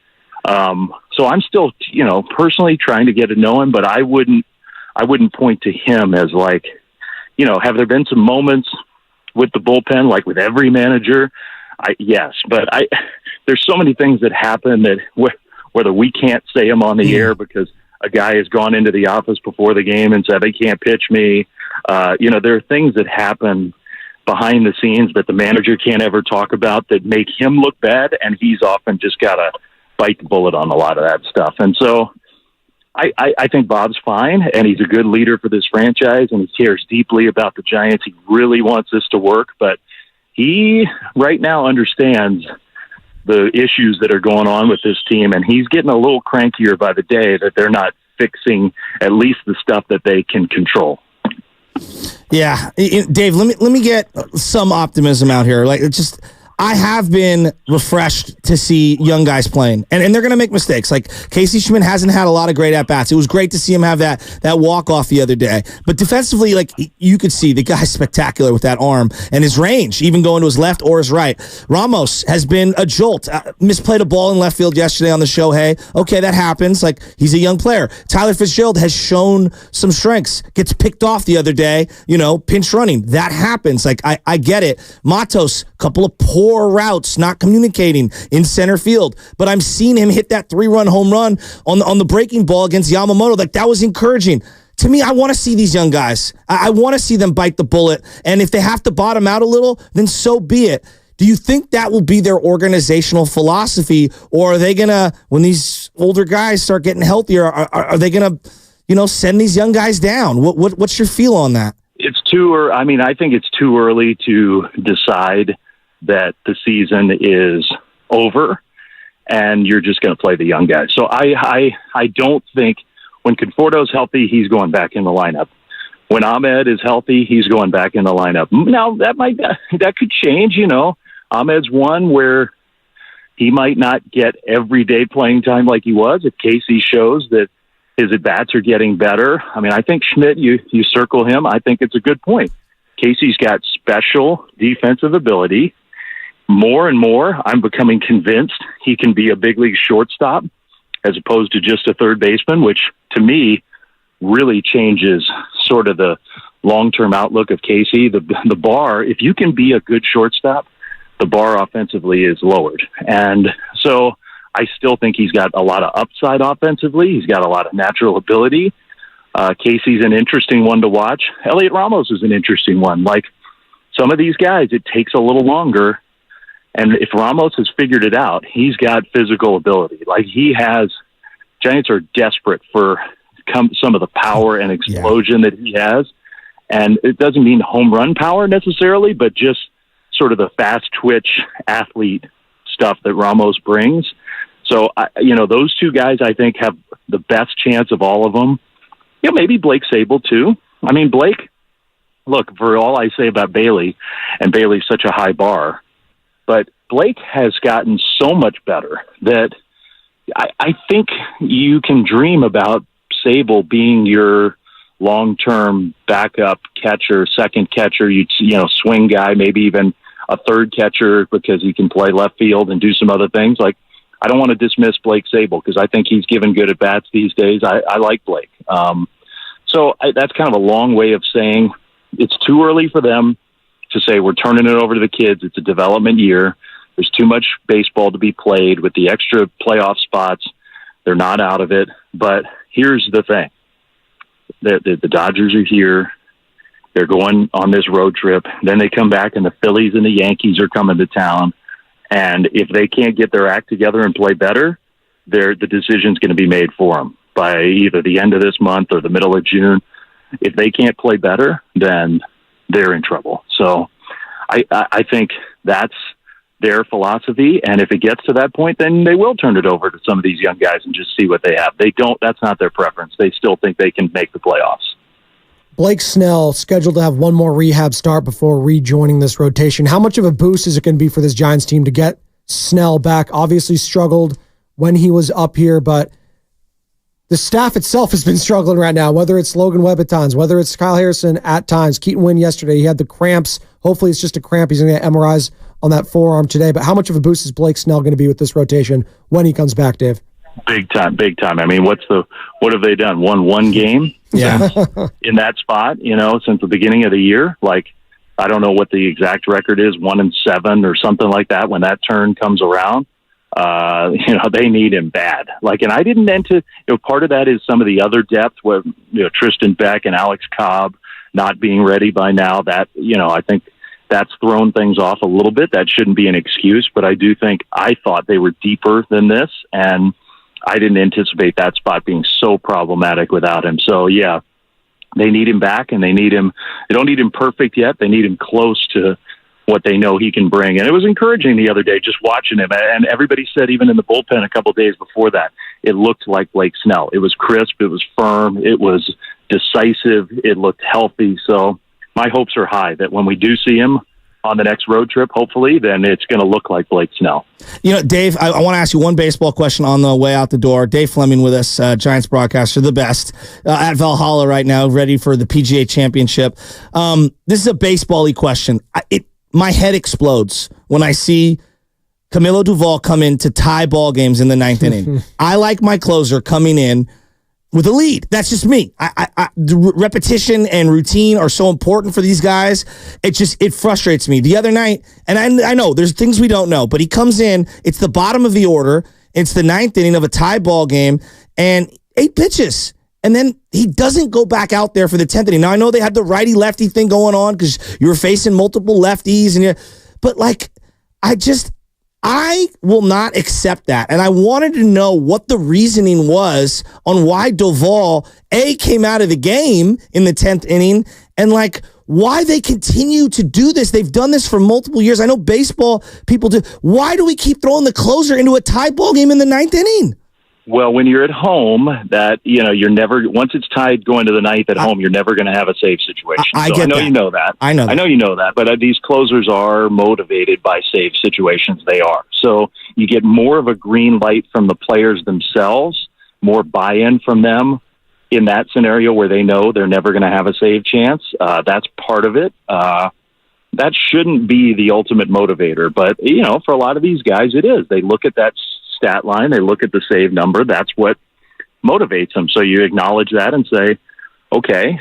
So I'm still, personally trying to get to know him, but I wouldn't point to him as like, have there been some moments with the bullpen, like with every manager? Yes, but there's so many things that happen that whether we can't say them on the air because a guy has gone into the office before the game and said, they can't pitch me. There are things that happen behind the scenes that the manager can't ever talk about that make him look bad. And he's often just got to bite the bullet on a lot of that stuff. And so I think Bob's fine, and he's a good leader for this franchise, and he cares deeply about the Giants. He really wants this to work, but he right now understands the issues that are going on with this team, and he's getting a little crankier by the day that they're not fixing at least the stuff that they can control. Yeah, Dave, let me get some optimism out here. Like, it's just, I have been refreshed to see young guys playing, and they're going to make mistakes. Like, Casey Schmidt hasn't had a lot of great at-bats. It was great to see him have that walk-off the other day. But defensively, like, you could see the guy's spectacular with that arm and his range, even going to his left or his right. Ramos has been a jolt. Misplayed a ball in left field yesterday on the show. Hey, okay, that happens. Like, he's a young player. Tyler Fitzgerald has shown some strengths. Gets picked off the other day, pinch running. That happens. Like, I get it. Matos, couple of poor routes, not communicating in center field, but I'm seeing him hit that 3-run home run on the breaking ball against Yamamoto. Like, that was encouraging. To me, I want to see these young guys. I want to see them bite the bullet, and if they have to bottom out a little, then so be it. Do you think that will be their organizational philosophy, or are they gonna, when these older guys start getting healthier, are they gonna, send these young guys down? What's your feel on that? It's I think it's too early to decide that the season is over and you're just going to play the young guys. So I don't think when Conforto's healthy, he's going back in the lineup. When Ahmed is healthy, he's going back in the lineup. Now that could change, Ahmed's one where he might not get everyday playing time like he was. If Casey shows that his at-bats are getting better, I think Schmidt, you circle him, I think it's a good point. Casey's got special defensive ability. More and more, I'm becoming convinced he can be a big league shortstop as opposed to just a third baseman, which to me really changes sort of the long-term outlook of Casey. The bar, if you can be a good shortstop, the bar offensively is lowered. And so I still think he's got a lot of upside offensively. He's got a lot of natural ability. Casey's an interesting one to watch. Elliot Ramos is an interesting one. Like, some of these guys, it takes a little longer. And if Ramos has figured it out, he's got physical ability. Like, Giants are desperate for some of the power and explosion that he has. And it doesn't mean home run power necessarily, but just sort of the fast twitch athlete stuff that Ramos brings. So, those two guys, I think, have the best chance of all of them. Maybe Blake Sable too. Blake, look, for all I say about Bailey, and Bailey's such a high bar, but Blake has gotten so much better that I think you can dream about Sable being your long-term backup catcher, second catcher, swing guy, maybe even a third catcher because he can play left field and do some other things. Like, I don't want to dismiss Blake Sable because I think he's given good at-bats these days. I like Blake. That's kind of a long way of saying it's too early for them to say we're turning it over to the kids. It's a development year. There's too much baseball to be played with the extra playoff spots. They're not out of it. But here's the thing. The Dodgers are here. They're going on this road trip. Then they come back and the Phillies and the Yankees are coming to town. And if they can't get their act together and play better, the decision's going to be made for them by either the end of this month or the middle of June. If they can't play better, then they're in trouble. So I think that's their philosophy. And if it gets to that point, then they will turn it over to some of these young guys and just see what they have. That's not their preference. They still think they can make the playoffs. Blake Snell scheduled to have one more rehab start before rejoining this rotation. How much of a boost is it going to be for this Giants team to get Snell back? Obviously struggled when he was up here, but the staff itself has been struggling right now, whether it's Logan Webb at times, whether it's Kyle Harrison at times. Keaton Wynn yesterday, he had the cramps. Hopefully it's just a cramp. He's going to get MRIs on that forearm today. But how much of a boost is Blake Snell going to be with this rotation when he comes back, Dave? Big time. What have they done? Won one game? Yeah. In that spot, since the beginning of the year. Like, I don't know what the exact record is, 1-7 or something like that when that turn comes around. They need him bad. Like, and I didn't part of that is some of the other depth where, Tristan Beck and Alex Cobb not being ready by now. That, I think that's thrown things off a little bit. That shouldn't be an excuse, but I thought they were deeper than this, and I didn't anticipate that spot being so problematic without him. So yeah, they need him back, and they don't need him perfect yet. They need him close to what they know he can bring. And it was encouraging the other day just watching him. And everybody said, even in the bullpen a couple of days before that, it looked like Blake Snell. It was crisp. It was firm. It was decisive. It looked healthy. So my hopes are high that when we do see him on the next road trip, hopefully, then it's going to look like Blake Snell. You know, Dave, I want to ask you one baseball question on the way out the door. Dave Fleming with us, Giants broadcaster, the best, at Valhalla right now, ready for the PGA Championship. This is a baseball-y question. My head explodes when I see Camilo Duvall come in to tie ball games in the ninth inning. I like my closer coming in with a lead. That's just me. The repetition and routine are so important for these guys. It frustrates me. The other night, and I know there's things we don't know, but he comes in, it's the bottom of the order, it's the ninth inning of a tie ball game, and 8 pitches. And then he doesn't go back out there for the 10th inning. Now, I know they had the righty-lefty thing going on because you were facing multiple lefties, but I will not accept that. And I wanted to know what the reasoning was on why Duvall, came out of the game in the 10th inning, and why they continue to do this. They've done this for multiple years. I know baseball people do. Why do we keep throwing the closer into a tie ball game in the 9th inning? Well, when you're at home, you're never, once it's tied going to the ninth at home, you're never going to have a save situation. I know you know that. I know you know that. But these closers are motivated by save situations. They are. So you get more of a green light from the players themselves, more buy-in from them in that scenario where they know they're never going to have a save chance. That's part of it. That shouldn't be the ultimate motivator. But, for a lot of these guys, it is. They look at that stat line, they look at the save number, that's what motivates them. So you acknowledge that and say, okay,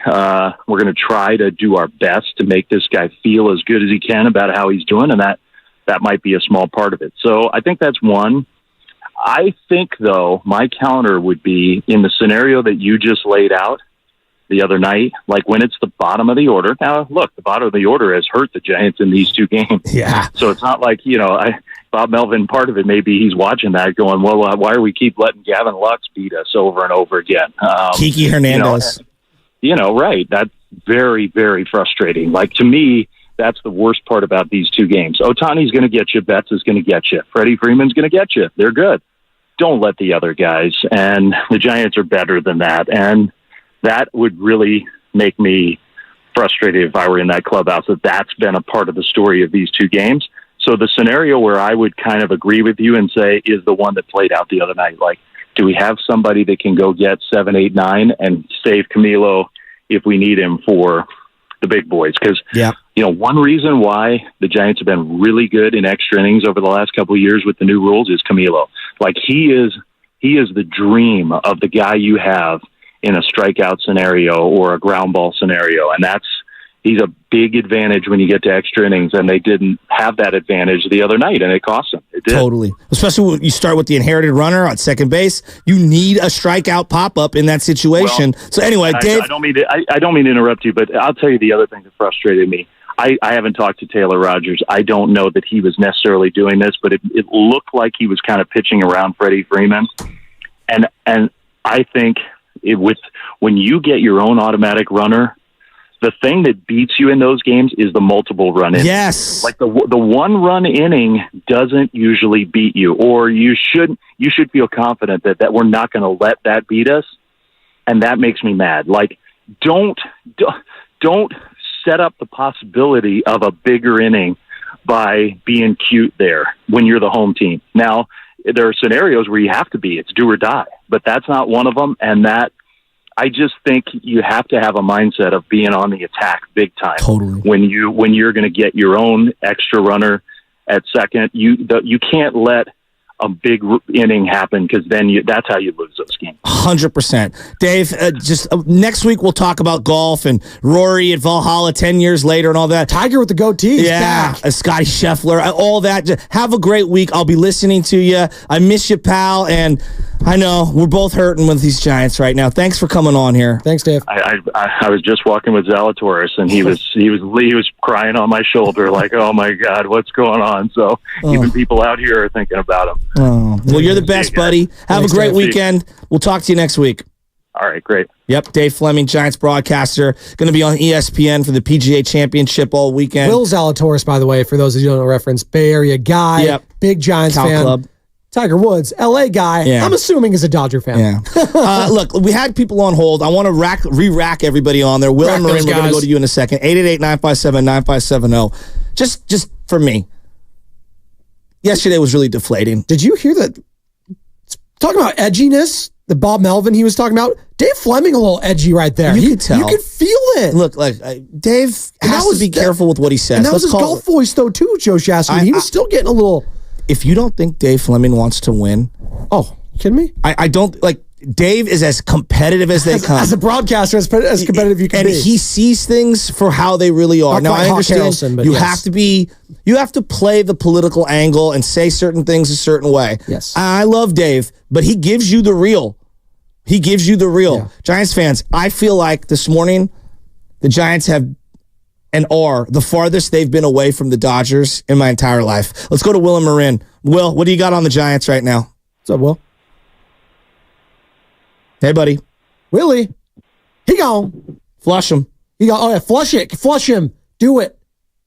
we're going to try to do our best to make this guy feel as good as he can about how he's doing, and that might be a small part of it. So I think that's one. I think, though, my counter would be in the scenario that you just laid out the other night, when it's the bottom of the order. Now, look, the bottom of the order has hurt the Giants in these 2 games. Yeah. So it's not like, Bob Melvin, part of it, maybe he's watching that going, well, why are we keep letting Gavin Lux beat us over and over again? Kiki Hernandez. Right. That's very, very frustrating. To me, that's the worst part about these 2 games. Ohtani's going to get you. Betts is going to get you. Freddie Freeman's going to get you. They're good. Don't let the other guys. And the Giants are better than that. And that would really make me frustrated if I were in that clubhouse, that's been a part of the story of these 2 games. So the scenario where I would kind of agree with you and say is the one that played out the other night. Do we have somebody that can go get 7, 8, 9 and save Camilo if we need him for the big boys? Because, one reason why the Giants have been really good in extra innings over the last couple of years with the new rules is Camilo. He is the dream of the guy you have in a strikeout scenario or a ground ball scenario. And he's a big advantage when you get to extra innings, and they didn't have that advantage the other night, and it cost them. It did. Totally. Especially when you start with the inherited runner on second base. You need a strikeout pop-up in that situation. Well, so anyway, Dave. I don't mean to interrupt you, but I'll tell you the other thing that frustrated me. I haven't talked to Taylor Rogers. I don't know that he was necessarily doing this, but it looked like he was kind of pitching around Freddie Freeman. And I think when you get your own automatic runner, the thing that beats you in those games is the multiple run innings. Yes. The 1 run inning doesn't usually beat you, or you should feel confident that we're not going to let that beat us. And that makes me mad. Don't set up the possibility of a bigger inning by being cute there when you're the home team. Now, there are scenarios where you have to be. It's do or die. But that's not one of them, and I just think you have to have a mindset of being on the attack big time. Totally. When you're going to get your own extra runner at second, you can't let a big inning happen, because then that's how you lose those games. 100%. Dave, just next week we'll talk about golf and Rory at Valhalla 10 years later and all that. Tiger with the goatee. Yeah, Scotty Scheffler, all that. Just have a great week. I'll be listening to you. I miss you, pal, and I know we're both hurting with these Giants right now. Thanks for coming on here. Thanks, Dave. I was just walking with Zalatoris, and he was crying on my shoulder like, oh my God, what's going on? So even people out here are thinking about him. Oh, well, you're the best, buddy. Have a great weekend. We'll talk to you next week. All right, great. Yep, Dave Fleming, Giants broadcaster, going to be on ESPN for the PGA Championship all weekend. Will Zalatoris, by the way, for those of you who don't know reference, Bay Area guy, big Giants fan. Club. Tiger Woods, LA guy, I'm assuming is a Dodger fan. Yeah. Look, we had people on hold. I want to re-rack everybody on there. Will and Marin, we're going to go to you in a second. 888-957-9570. Just for me. Yesterday was really deflating. Did you hear that? Talking about edginess, the Bob Melvin he was talking about, Dave Fleming a little edgy right there. You could tell. You could feel it. Look, Dave has to be careful with what he says. And that was his golf voice, though, too, Joe Shasky. He was still getting a little... If you don't think Dave Fleming wants to win... Oh, you kidding me? I don't... Dave is as competitive as they come. As a broadcaster, as competitive you can be. And he sees things for how they really are. Now, I understand you have to play the political angle and say certain things a certain way. Yes. I love Dave, but he gives you the real. He gives you the real. Yeah. Giants fans, I feel like this morning the Giants have and are the farthest they've been away from the Dodgers in my entire life. Let's go to Will and Marin. Will, what do you got on the Giants right now? What's up, Will? Hey, buddy. Willie. He gone. Flush him. He gone. Oh, yeah, flush it. Flush him. Do it.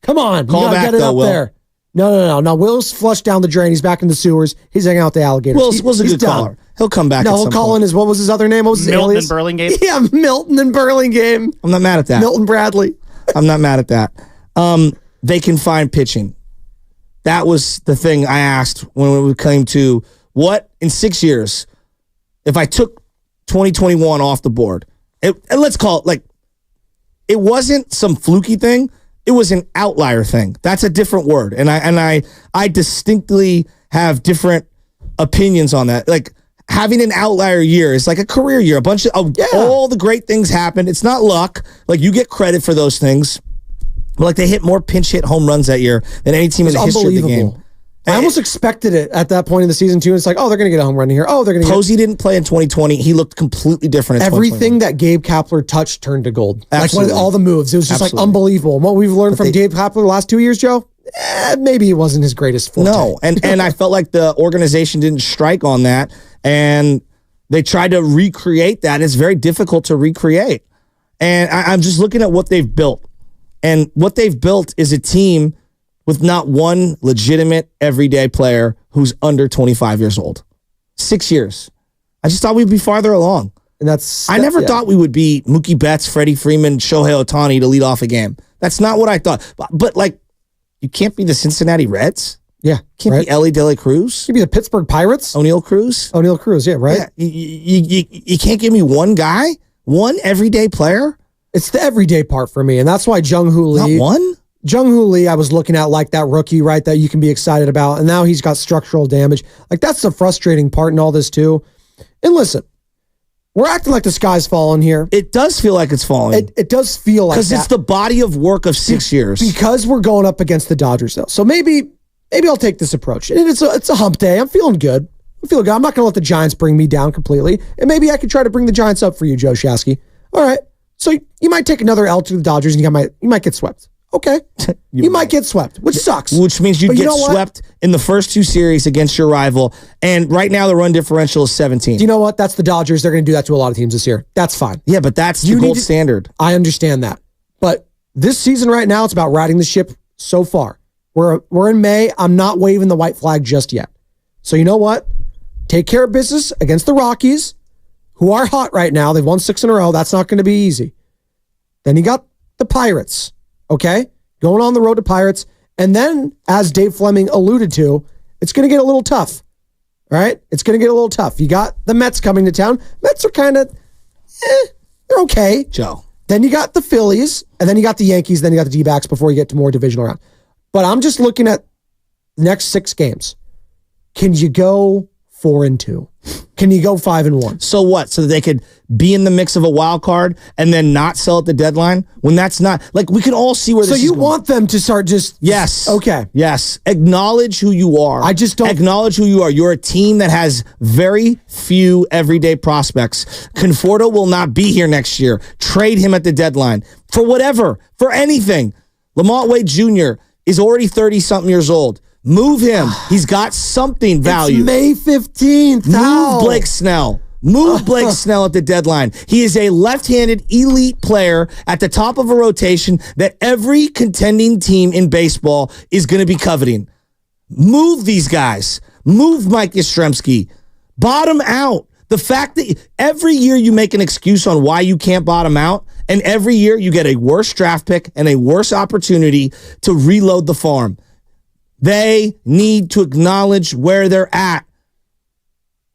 Come on. Call you gotta back, get it though, up Will. there. No. Now, Will's flushed down the drain. He's back in the sewers. He's hanging out with the alligators. Will's a good caller. He'll come back. No, he'll call in his, what was his other name? What was his Milton alias? and Burlingame. Yeah, Milton and Burlingame. I'm not mad at that. Milton Bradley. I'm not mad at that. They can find pitching. That was the thing I asked when we came to what in 6 years, if I took 2021 off the board, and let's call it it wasn't some fluky thing. It was an outlier thing. That's a different word. And I distinctly have different opinions on that. Like having an outlier year is like a career year. A bunch of all the great things happened. It's not luck. Like you get credit for those things. But they hit more pinch hit home runs that year than any team in the history of the game. I almost expected it at that point in the season too. It's like, oh, they're going to get a home run here. Oh, they're going to. Posey didn't play in 2020. He looked completely different. In Everything that Gabe Kapler touched turned to gold. Absolutely. All the moves. It was just unbelievable. And what we've learned from Gabe Kapler the last 2 years, Joe, maybe it wasn't his greatest forte. No, and I felt like the organization didn't strike on that, and they tried to recreate that. It's very difficult to recreate. And I'm just looking at what they've built. And what they've built is a team with not one legitimate everyday player who's under 25 years old. 6 years. I just thought we'd be farther along. And I never thought we would be Mookie Betts, Freddie Freeman, Shohei Ohtani to lead off a game. That's not what I thought. But you can't be the Cincinnati Reds. Yeah. Can't be Ellie De La Cruz. You be the Pittsburgh Pirates. O'Neal Cruz. Yeah, right? Yeah. You can't give me one guy? One everyday player? It's the everyday part for me, and that's why Jung-Hoo Lee. Not one? Jung-Hoo Lee, I was looking at like that rookie, right, that you can be excited about, and now he's got structural damage. Like, that's the frustrating part in all this, too. And listen, we're acting like the sky's falling here. It does feel like it's falling. It does feel like that. Because it's the body of work of 6 years. Because we're going up against the Dodgers, though. So maybe I'll take this approach. And it's a hump day. I'm feeling good. I'm not going to let the Giants bring me down completely. And maybe I could try to bring the Giants up for you, Joe Shasky. All right. So you might take another L to the Dodgers and you might get swept. Okay. you might get swept, which sucks. Which means you get swept in the first two series against your rival. And right now the run differential is 17. Do you know what? That's the Dodgers. They're going to do that to a lot of teams this year. That's fine. Yeah, but that's the gold standard. I understand that. But this season right now, it's about riding the ship so far. We're in May. I'm not waving the white flag just yet. So you know what? Take care of business against the Rockies, who are hot right now. They've won 6 in a row. That's not going to be easy. Then you got the Pirates, okay? Going on the road to Pirates. And then, as Dave Fleming alluded to, it's going to get a little tough, all right? It's going to get a little tough. You got the Mets coming to town. Mets are kind of, they're okay. Joe. Then you got the Phillies, and then you got the Yankees, then you got the D-backs before you get to more divisional round. But I'm just looking at the next 6 games. Can you go 4-2? Can you go 5-1? So what? So that they could be in the mix of a wild card and then not sell at the deadline? When that's not, like, we can all see where this is going. So you want them to start just... Yes. Okay. Yes. Acknowledge who you are. I just don't... Acknowledge who you are. You're a team that has very few everyday prospects. Conforto will not be here next year. Trade him at the deadline. For whatever. For anything. Lamont Wade Jr. is already 30-something years old. Move him. He's got something value. It's May 15th. Move Blake Snell. Move Blake Snell at the deadline. He is a left-handed elite player at the top of a rotation that every contending team in baseball is going to be coveting. Move these guys. Move Mike Yastrzemski. Bottom out. The fact that every year you make an excuse on why you can't bottom out, and every year you get a worse draft pick and a worse opportunity to reload the farm. They need to acknowledge where they're at.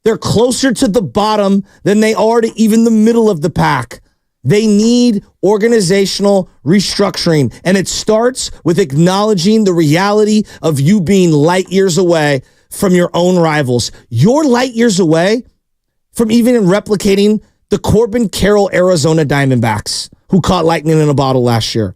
They're closer to the bottom than they are to even the middle of the pack. They need organizational restructuring, and it starts with acknowledging the reality of you being light years away from your own rivals. You're light years away from even replicating the Corbin Carroll Arizona Diamondbacks, who caught lightning in a bottle last year.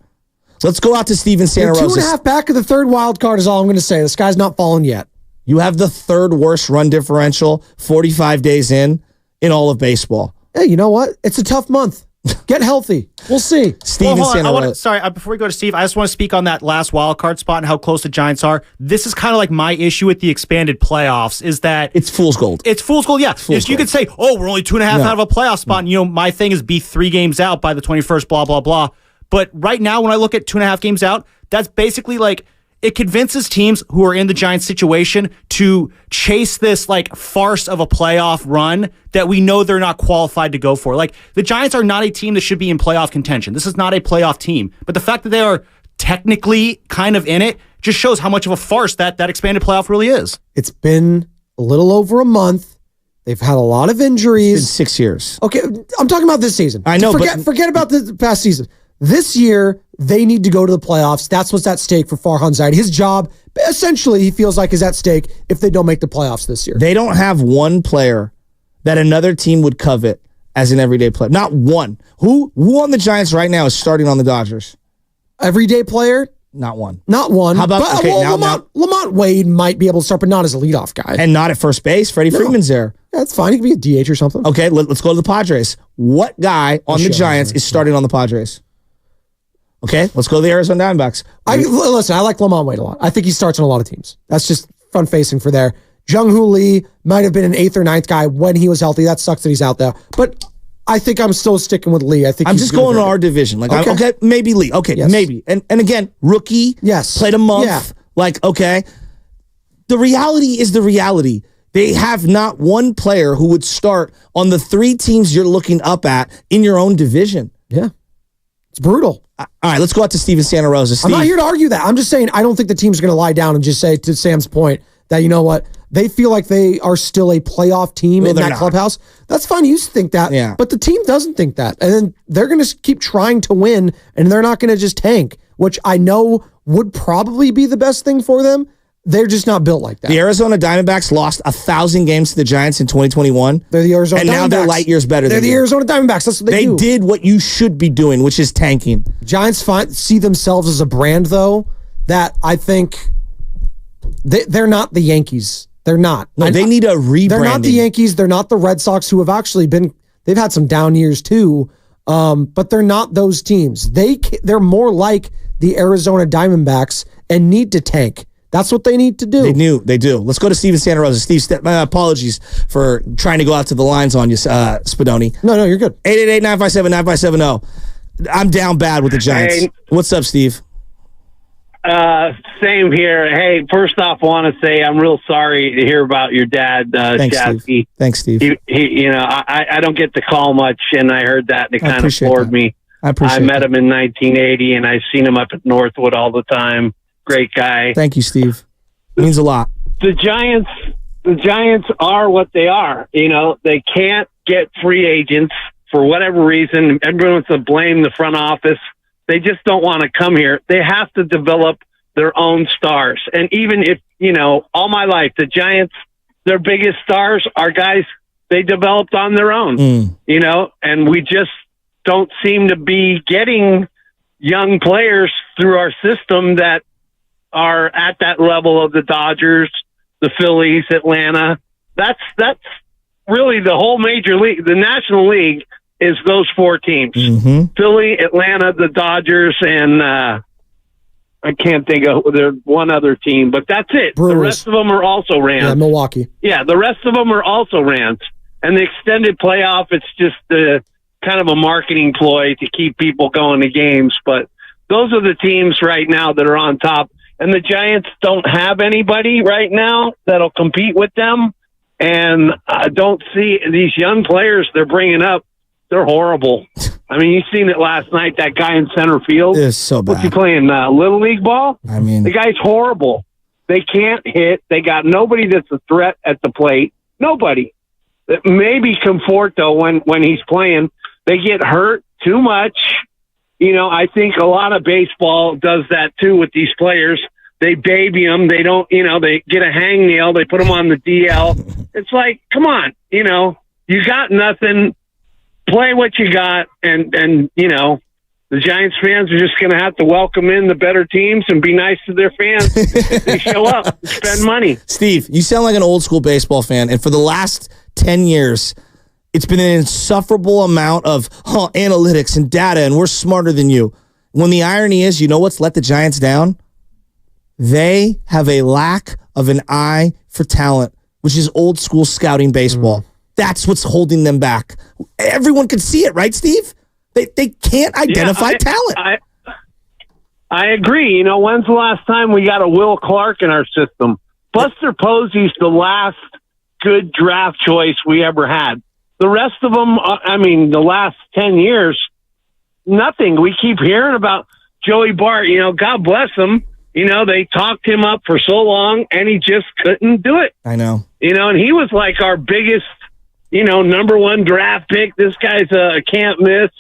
Let's go out to Steven Santa Rosa. 2.5 back of the third wild card is all I'm going to say. The sky's not falling yet. You have the third worst run differential 45 days in all of baseball. Hey, you know what? It's a tough month. Get healthy. We'll see. Steven Santa Rosa. Before we go to Steve, I just want to speak on that last wild card spot and how close the Giants are. This is kind of like my issue with the expanded playoffs is that it's fool's gold. It's fool's gold, yeah. You could say, oh, we're only 2.5 out of a playoff spot. And, my thing is be 3 games out by the 21st, blah, blah, blah. But right now, when I look at 2.5 games out, that's basically like it convinces teams who are in the Giants situation to chase this like farce of a playoff run that we know they're not qualified to go for. Like the Giants are not a team that should be in playoff contention. This is not a playoff team. But the fact that they are technically kind of in it just shows how much of a farce that expanded playoff really is. It's been a little over a month. They've had a lot of injuries. It's been 6 years. Okay, I'm talking about this season. I know, forget about the past season. This year, they need to go to the playoffs. That's what's at stake for Farhan Zaidi. His job, essentially, he feels like is at stake if they don't make the playoffs this year. They don't have one player that another team would covet as an everyday player. Not one. Who on the Giants right now is starting on the Dodgers? Everyday player? Not one. Not one. How about Lamont Wade might be able to start, but not as a leadoff guy. And not at first base. Freddie Freeman's there. Yeah, that's fine. He could be a DH or something. Okay, let's go to the Padres. What guy on the Giants is starting on the Padres? Okay, let's go to the Arizona Diamondbacks. Listen, I like Lamont Wade a lot. I think he starts on a lot of teams. That's just front-facing for there. Jung-Hoo Lee might have been an 8th or 9th guy when he was healthy. That sucks that he's out there. But I think I'm still sticking with Lee. I think I'm just going to our division. Like, okay, maybe Lee. Okay, yes. Maybe. And again, rookie. Yes. Played a month. Yeah. Like, okay. The reality is the reality. They have not one player who would start on the 3 teams you're looking up at in your own division. Yeah. It's brutal. All right, let's go out to Steven Santa Rosa. Steve. I'm not here to argue that. I'm just saying I don't think the team's going to lie down and just say, to Sam's point, that, you know what, they feel like they are still a playoff team in that clubhouse. That's fine. You think that. Yeah. But the team doesn't think that. And then they're going to keep trying to win, and they're not going to just tank, which I know would probably be the best thing for them. They're just not built like that. The Arizona Diamondbacks lost 1,000 games to the Giants in 2021. They're the Arizona Diamondbacks. And now they're light years better than the Arizona Diamondbacks. That's what they do. They did what you should be doing, which is tanking. Giants see themselves as a brand, though, that I think they're not the Yankees. They're not. No, they need a rebranding. They're not the Yankees. They're not the Red Sox, who have actually been, they've had some down years too, but they're not those teams. They're more like the Arizona Diamondbacks and need to tank. That's what they need to do. They do. Let's go to Steven Santa Rosa. Steve, my apologies for trying to go out to the lines on you, Spadoni. No, you're good. 888-957-9570. I'm down bad with the Giants. Hey. What's up, Steve? Same here. Hey, first off, I want to say I'm real sorry to hear about your dad, Thanks, Shasky. Steve. Thanks, Steve. I don't get to call much, and I heard that, and it kind of floored me. I met him in 1980, and I've seen him up at Northwood all the time. Great guy. Thank you, Steve. Means a lot. The Giants are what they are. They can't get free agents for whatever reason. Everyone wants to blame the front office. They just don't want to come here. They have to develop their own stars. And even if, all my life, the Giants, their biggest stars are guys they developed on their own, and we just don't seem to be getting young players through our system that are at that level of the Dodgers, the Phillies, Atlanta. That's really the whole major league. The National League is those 4 teams. Mm-hmm. Philly, Atlanta, the Dodgers, and I can't think of there's one other team, but that's it. Brewers. The rest of them are also Rams. Yeah, Milwaukee. Yeah, the rest of them are also Rams. And the extended playoff, it's just kind of a marketing ploy to keep people going to games. But those are the teams right now that are on top. And the Giants don't have anybody right now that'll compete with them. And I don't see these young players they're bringing up. They're horrible. I mean, you've seen it last night, that guy in center field. It's so bad. What's he playing, Little League ball? I mean, the guy's horrible. They can't hit. They got nobody that's a threat at the plate. Nobody. Maybe Conforto when he's playing. They get hurt too much. You know, I think a lot of baseball does that too with these players. They baby them. They don't, they get a hangnail. They put them on the DL. It's like, come on, you got nothing. Play what you got. And the Giants fans are just going to have to welcome in the better teams and be nice to their fans. They show up, spend money. Steve, you sound like an old school baseball fan. And for the last 10 years, it's been an insufferable amount of analytics and data, and we're smarter than you. When the irony is, you know what's let the Giants down? They have a lack of an eye for talent, which is old school scouting baseball. That's what's holding them back. Everyone can see it, right, Steve? They can't identify talent. I agree. When's the last time we got a Will Clark in our system? Buster Posey's the last good draft choice we ever had. The rest of them, the last 10 years, nothing. We keep hearing about Joey Bart. God bless him. They talked him up for so long, and he just couldn't do it. I know. And he was like our biggest, number one draft pick. This guy's a can't miss.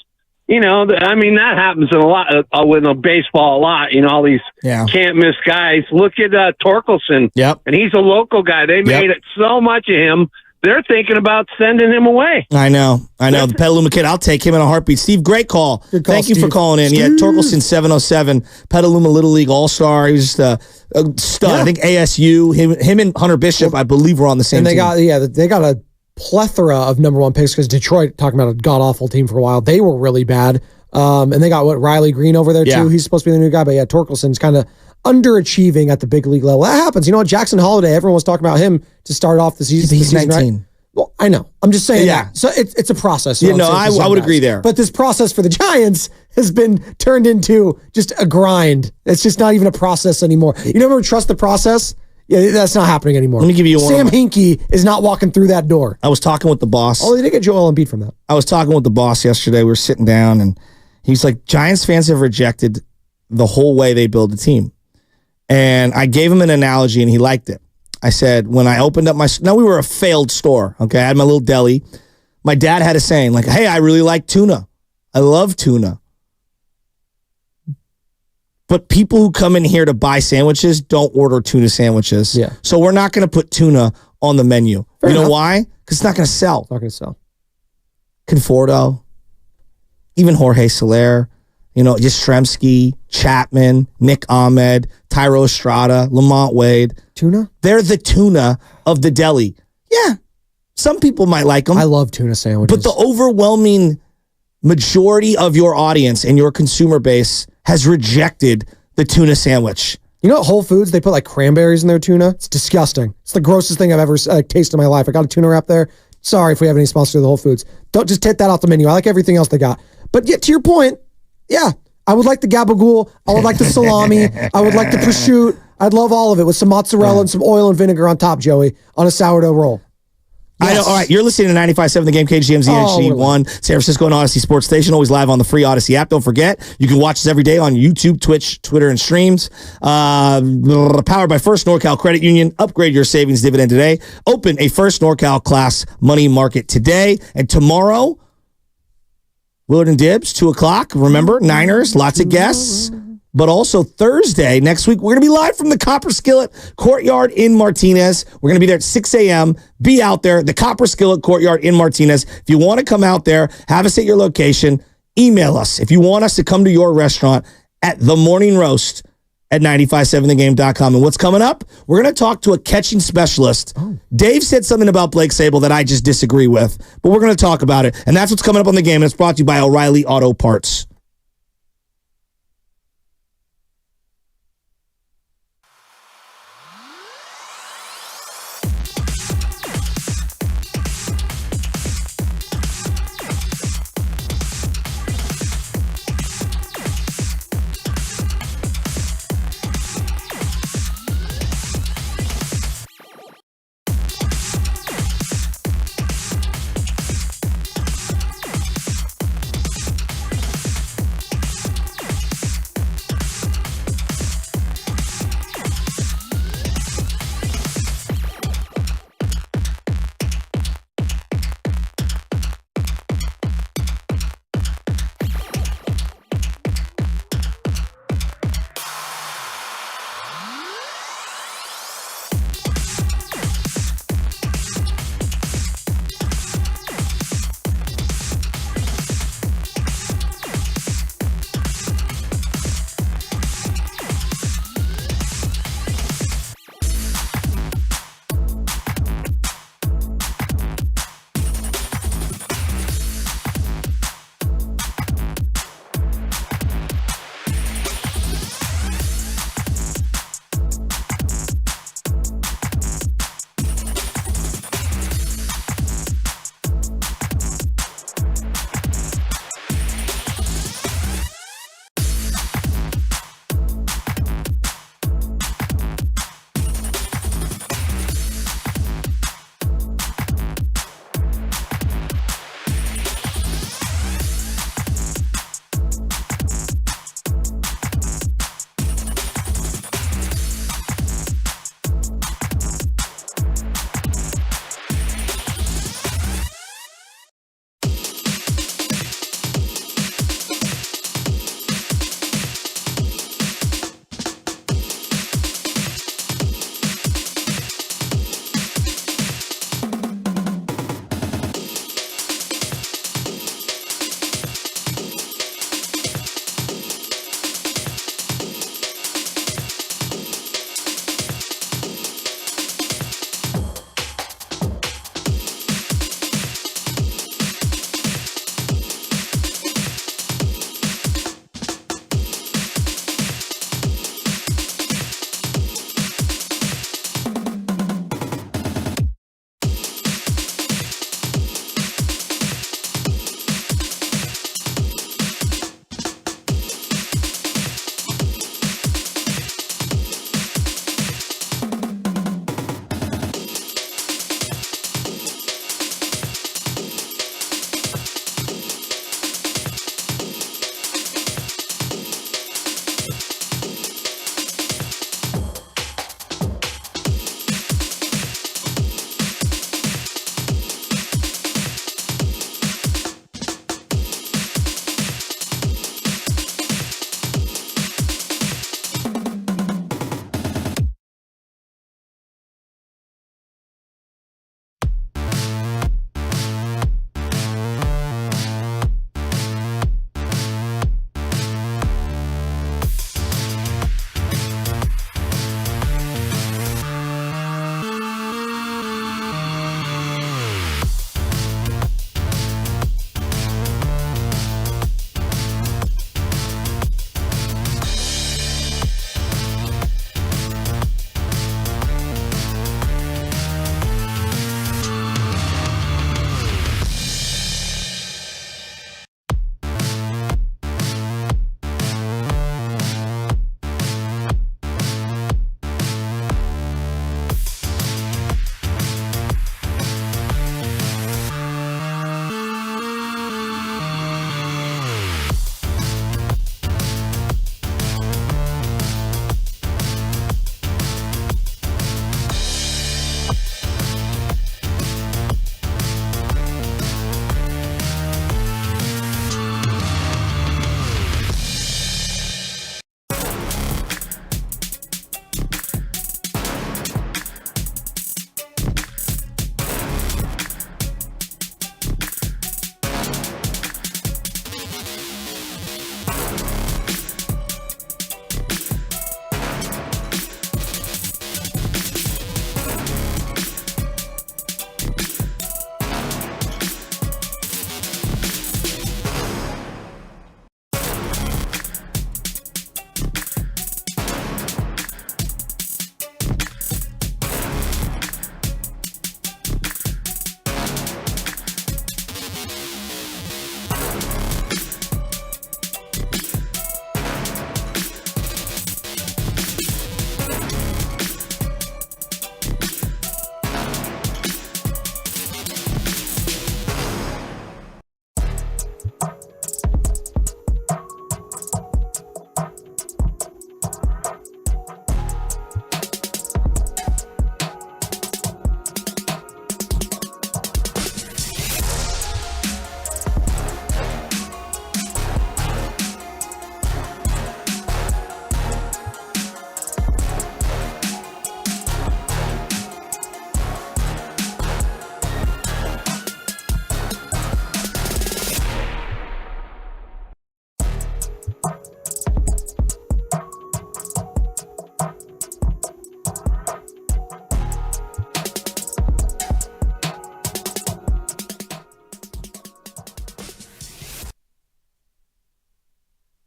That happens in a lot with baseball a lot. All these can't miss guys. Look at Torkelson. Yep. And he's a local guy. They made it so much of him. They're thinking about sending him away. I know. The Petaluma kid, I'll take him in a heartbeat. Steve, great call. Thank you Steve. for calling in. Yeah, Torkelson 707, Petaluma Little League All-Star. He was just a stud. Yeah. I think ASU, him and Hunter Bishop, I believe, were on the same team. They got a plethora of number one picks because Detroit, talking about a god-awful team for a while, they were really bad. And they got, Riley Green over there, too. He's supposed to be the new guy. But, Torkelson's kind of underachieving at the big league level. That happens. Jackson Holiday, everyone was talking about him to start off the season. He's 19. Right? Well, I know. I'm just saying that. So it's a process. I would agree there. But this process for the Giants has been turned into just a grind. It's just not even a process anymore. You never trust the process? Yeah, that's not happening anymore. Let me give you one. Sam Hinkie is not walking through that door. I was talking with the boss. Oh, they did get Joel Embiid from that. I was talking with the boss yesterday. We were sitting down, and he's like, Giants fans have rejected the whole way they build a team. And I gave him an analogy, and he liked it. I said, when I opened up we were a failed store, okay? I had my little deli. My dad had a saying, like, hey, I really like tuna. I love tuna. But people who come in here to buy sandwiches don't order tuna sandwiches. Yeah. So we're not going to put tuna on the menu. Fair know enough. why? Because it's not going to sell. It's not going to sell. Conforto, even Jorge Soler, Yastrzemski, Chapman, Nick Ahmed, Tyro Estrada, Lamont Wade. Tuna? They're the tuna of the deli. Yeah. Some people might like them. I love tuna sandwiches. But the overwhelming majority of your audience and your consumer base has rejected the tuna sandwich. At Whole Foods, they put like cranberries in their tuna. It's disgusting. It's the grossest thing I've ever tasted in my life. I got a tuna wrap there. Sorry if we have any sponsors of the Whole Foods. Don't just take that off the menu. I like everything else they got. But to your point, I would like the gabagool. I would like the salami. I would like the prosciutto. I'd love all of it with some mozzarella and some oil and vinegar on top, Joey, on a sourdough roll. Yes. I know. All right, you're listening to 95.7 The Game, KGMZ, HD1, San Francisco and Odyssey Sports Station, always live on the free Odyssey app. Don't forget, you can watch us every day on YouTube, Twitch, Twitter, and streams. Powered by First NorCal Credit Union. Upgrade your savings dividend today. Open a First NorCal class money market today. And tomorrow, Willard and Dibbs, 2 o'clock. Remember, Niners, lots of guests. But also Thursday, next week, we're going to be live from the Copper Skillet Courtyard in Martinez. We're going to be there at 6 a.m. Be out there, the Copper Skillet Courtyard in Martinez. If you want to come out there, have us at your location, email us. If you want us to come to your restaurant at The Morning Roast at 957thegame.com. And what's coming up? We're going to talk to a catching specialist. Oh. Dave said something about Blake Sable that I just disagree with, but we're going to talk about it. And that's what's coming up on the game. And it's brought to you by O'Reilly Auto Parts.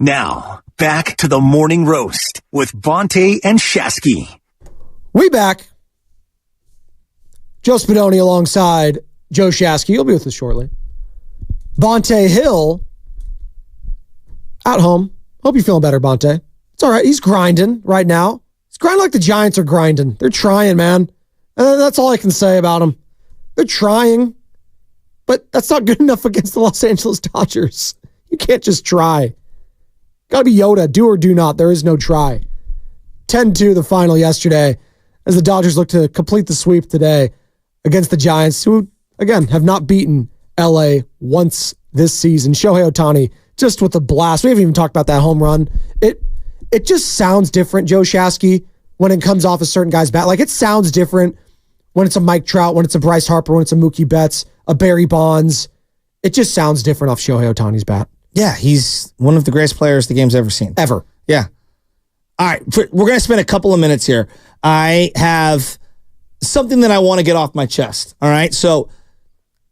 Now, back to the morning roast with Bonte and Shasky. We back. Joe Spadoni alongside Joe Shasky. He'll be with us shortly. Bonte Hill at home. Hope you're feeling better, Bonte. It's all right. He's grinding right now. He's grinding like the Giants are grinding. They're trying, man. That's all I can say about them. They're trying, but that's not good enough against the Los Angeles Dodgers. You can't just try. Got to be Yoda. Do or do not. There is no try. 10-2 the final yesterday as the Dodgers look to complete the sweep today against the Giants, who, again, have not beaten LA once this season. Shohei Ohtani just with a blast. We haven't even talked about that home run. It just sounds different, Joe Shasky, when it comes off a certain guy's bat. Like, it sounds different when it's a Mike Trout, when it's a Bryce Harper, when it's a Mookie Betts, a Barry Bonds. It just sounds different off Shohei Ohtani's bat. Yeah, he's one of the greatest players the game's ever seen. Ever. Yeah. All right, we're going to spend a couple of minutes here. I have something that I want to get off my chest. All right, so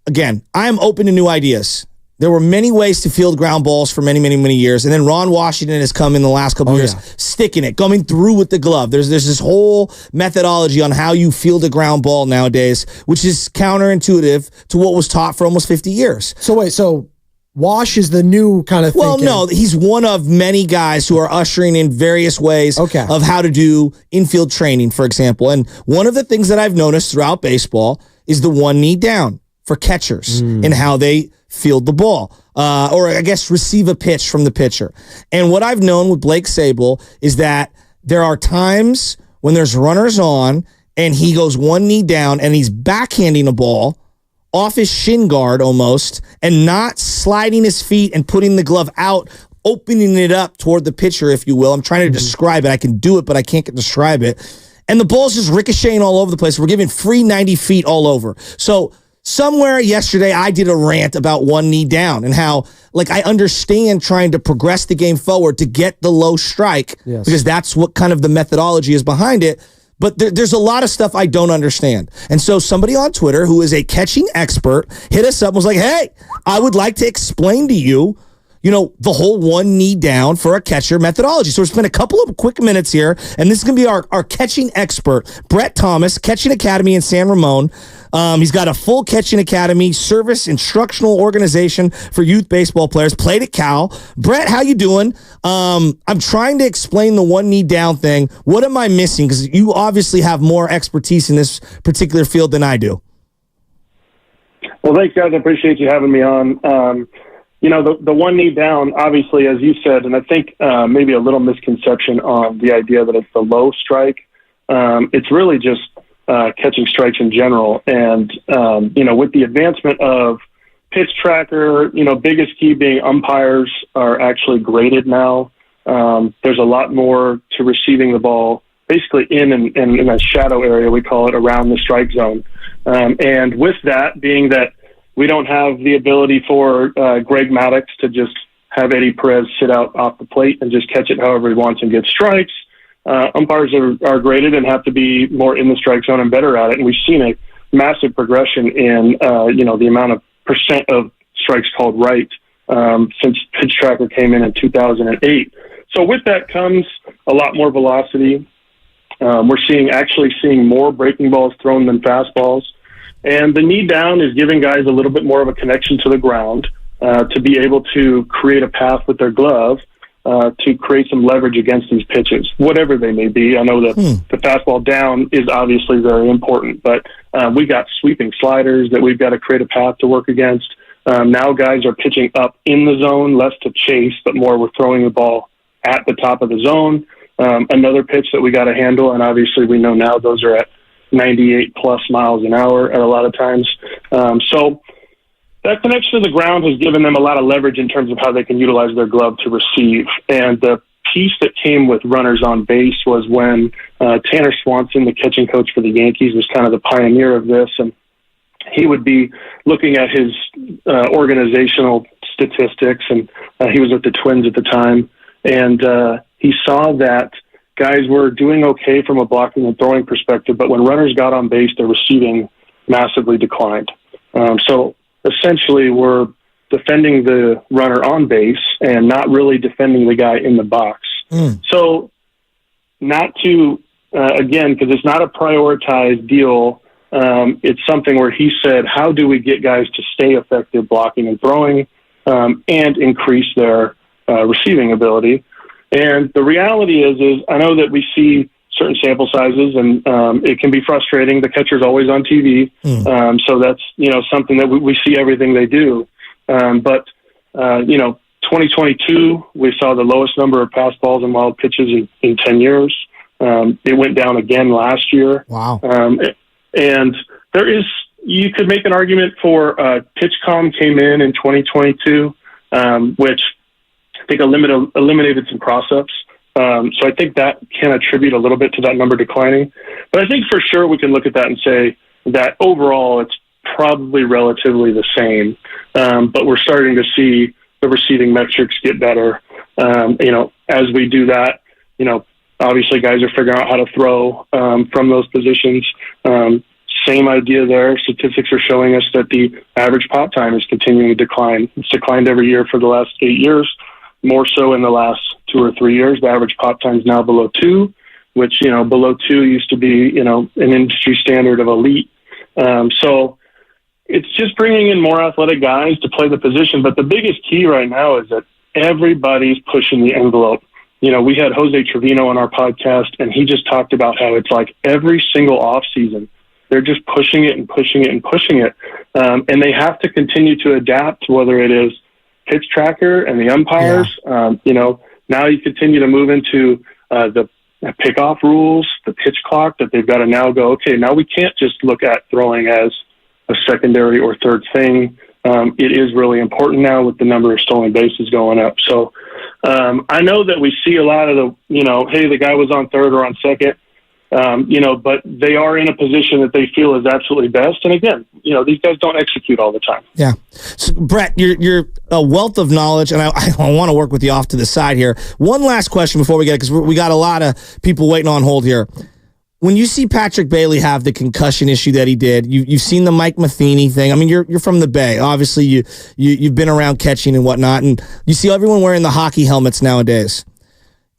again, I am open to new ideas. There were many ways to field ground balls for many, many, many years. And then Ron Washington has come in the last couple of years, sticking it, coming through with the glove. There's this whole methodology on how you field a ground ball nowadays, which is counterintuitive to what was taught for almost 50 years. So Wash is the new kind of thing. Well, no, he's one of many guys who are ushering in various ways of how to do infield training, for example. And one of the things that I've noticed throughout baseball is the one knee down for catchers and how they field the ball, or I guess receive a pitch from the pitcher. And what I've known with Blake Sabol is that there are times when there's runners on and he goes one knee down and he's backhanding a ball off his shin guard almost and not sliding his feet and putting the glove out, opening it up toward the pitcher, if you will. I'm trying to describe it. I can do it, but I can't describe it. And the ball's just ricocheting all over the place. We're giving free 90 feet all over. So somewhere yesterday, I did a rant about one knee down and how, like, I understand trying to progress the game forward to get the low strike because that's what kind of the methodology is behind it. But there's a lot of stuff I don't understand. And so somebody on Twitter who is a catching expert hit us up and was like, hey, I would like to explain to you, the whole one knee down for a catcher methodology. So we're spend a couple of quick minutes here, and this is going to be our catching expert, Brett Thomas, Catching Academy in San Ramon. He's got a full Catching Academy service instructional organization for youth baseball players. Played at Cal. Brett, how you doing? I'm trying to explain the one knee down thing. What am I missing? Because you obviously have more expertise in this particular field than I do. Well, thanks, guys. I appreciate you having me on. The one knee down, obviously, as you said, and I think maybe a little misconception on the idea that it's the low strike. It's really just catching strikes in general. And, with the advancement of pitch tracker, biggest key being umpires are actually graded now. There's a lot more to receiving the ball basically in a shadow area, we call it, around the strike zone. And with that being that we don't have the ability for Greg Maddux to just have Eddie Perez sit out off the plate and just catch it however he wants and get strikes. Umpires are graded and have to be more in the strike zone and better at it. And we've seen a massive progression in, the amount of percent of strikes called right since Pitch Tracker came in 2008. So with that comes a lot more velocity. We're seeing more breaking balls thrown than fastballs. And the knee down is giving guys a little bit more of a connection to the ground to be able to create a path with their glove to create some leverage against these pitches, whatever they may be. I know that the fastball down is obviously very important, but we got sweeping sliders that we've got to create a path to work against. Now guys are pitching up in the zone, less to chase, but more we're throwing the ball at the top of the zone. Another pitch that we got to handle, and obviously we know now those are at 98 plus miles an hour at a lot of times. So that connection to the ground has given them a lot of leverage in terms of how they can utilize their glove to receive. And the piece that came with runners on base was when Tanner Swanson, the catching coach for the Yankees, was kind of the pioneer of this. And he would be looking at his organizational statistics, and he was with the Twins at the time. And he saw that guys were doing okay from a blocking and throwing perspective, but when runners got on base, their receiving massively declined. So essentially we're defending the runner on base and not really defending the guy in the box. So not to, again, because it's not a prioritized deal, it's something where he said, how do we get guys to stay effective blocking and throwing and increase their receiving ability? And the reality is I know that we see certain sample sizes, and it can be frustrating. The catcher's always on TV, so that's something that we see everything they do. But 2022, we saw the lowest number of pass balls and wild pitches in 10 years. It went down again last year. Wow. And you could make an argument for PitchCom came in 2022, which I think eliminated some cross-ups. So I think that can attribute a little bit to that number declining. But I think for sure we can look at that and say that overall it's probably relatively the same. But we're starting to see the receiving metrics get better. As we do that, obviously guys are figuring out how to throw from those positions. Same idea there. Statistics are showing us that the average pop time is continuing to decline. It's declined every year for the last 8 years, more so in the last 2 or 3 years. The average pop time is now below 2, which, below 2 used to be, an industry standard of elite. So it's just bringing in more athletic guys to play the position. But the biggest key right now is that everybody's pushing the envelope. We had Jose Trevino on our podcast, and he just talked about how it's like every single offseason, they're just pushing it and pushing it and pushing it. And they have to continue to adapt, whether it is pitch tracker and the umpires. Now you continue to move into the pickoff rules, the pitch clock, that they've got to now go, okay, now we can't just look at throwing as a secondary or third thing. It is really important now with the number of stolen bases going up. So I know that we see a lot of hey, the guy was on third or on second, but they are in a position that they feel is absolutely best. And again, these guys don't execute all the time. Yeah. So, Brett, you're a wealth of knowledge, and I want to work with you off to the side here. One last question before we get it, because we got a lot of people waiting on hold here. When you see Patrick Bailey have the concussion issue that he did, you've seen the Mike Matheny thing. I mean, you're from the Bay. Obviously, you've been around catching and whatnot, and you see everyone wearing the hockey helmets nowadays.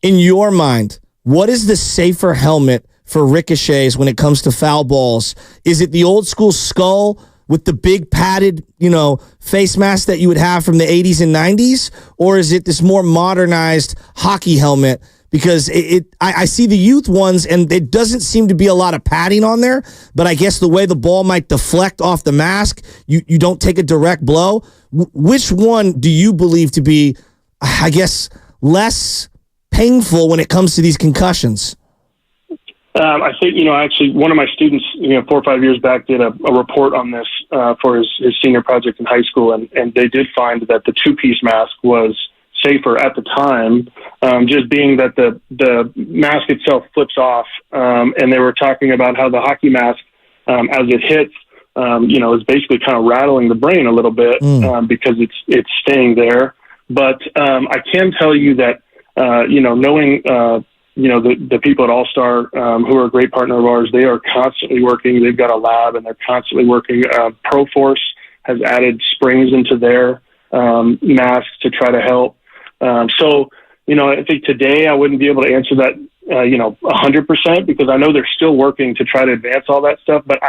In your mind, what is the safer helmet for ricochets when it comes to foul balls? Is it the old school skull with the big padded, face mask that you would have from the 80s and 90s? Or is it this more modernized hockey helmet? Because I see the youth ones, and it doesn't seem to be a lot of padding on there, but I guess the way the ball might deflect off the mask, you don't take a direct blow. Which one do you believe to be, I guess, less painful when it comes to these concussions? I think, actually one of my students, 4 or 5 years back did a report on this for his senior project in high school, and they did find that the two-piece mask was safer at the time, just being that the mask itself flips off, and they were talking about how the hockey mask, as it hits, is basically kind of rattling the brain a little bit because it's staying there. But I can tell you that, knowing the people at All-Star, who are a great partner of ours, they are constantly working. They've got a lab, and they're constantly working. ProForce has added springs into their masks to try to help. So, I think today I wouldn't be able to answer that, 100%, because I know they're still working to try to advance all that stuff. But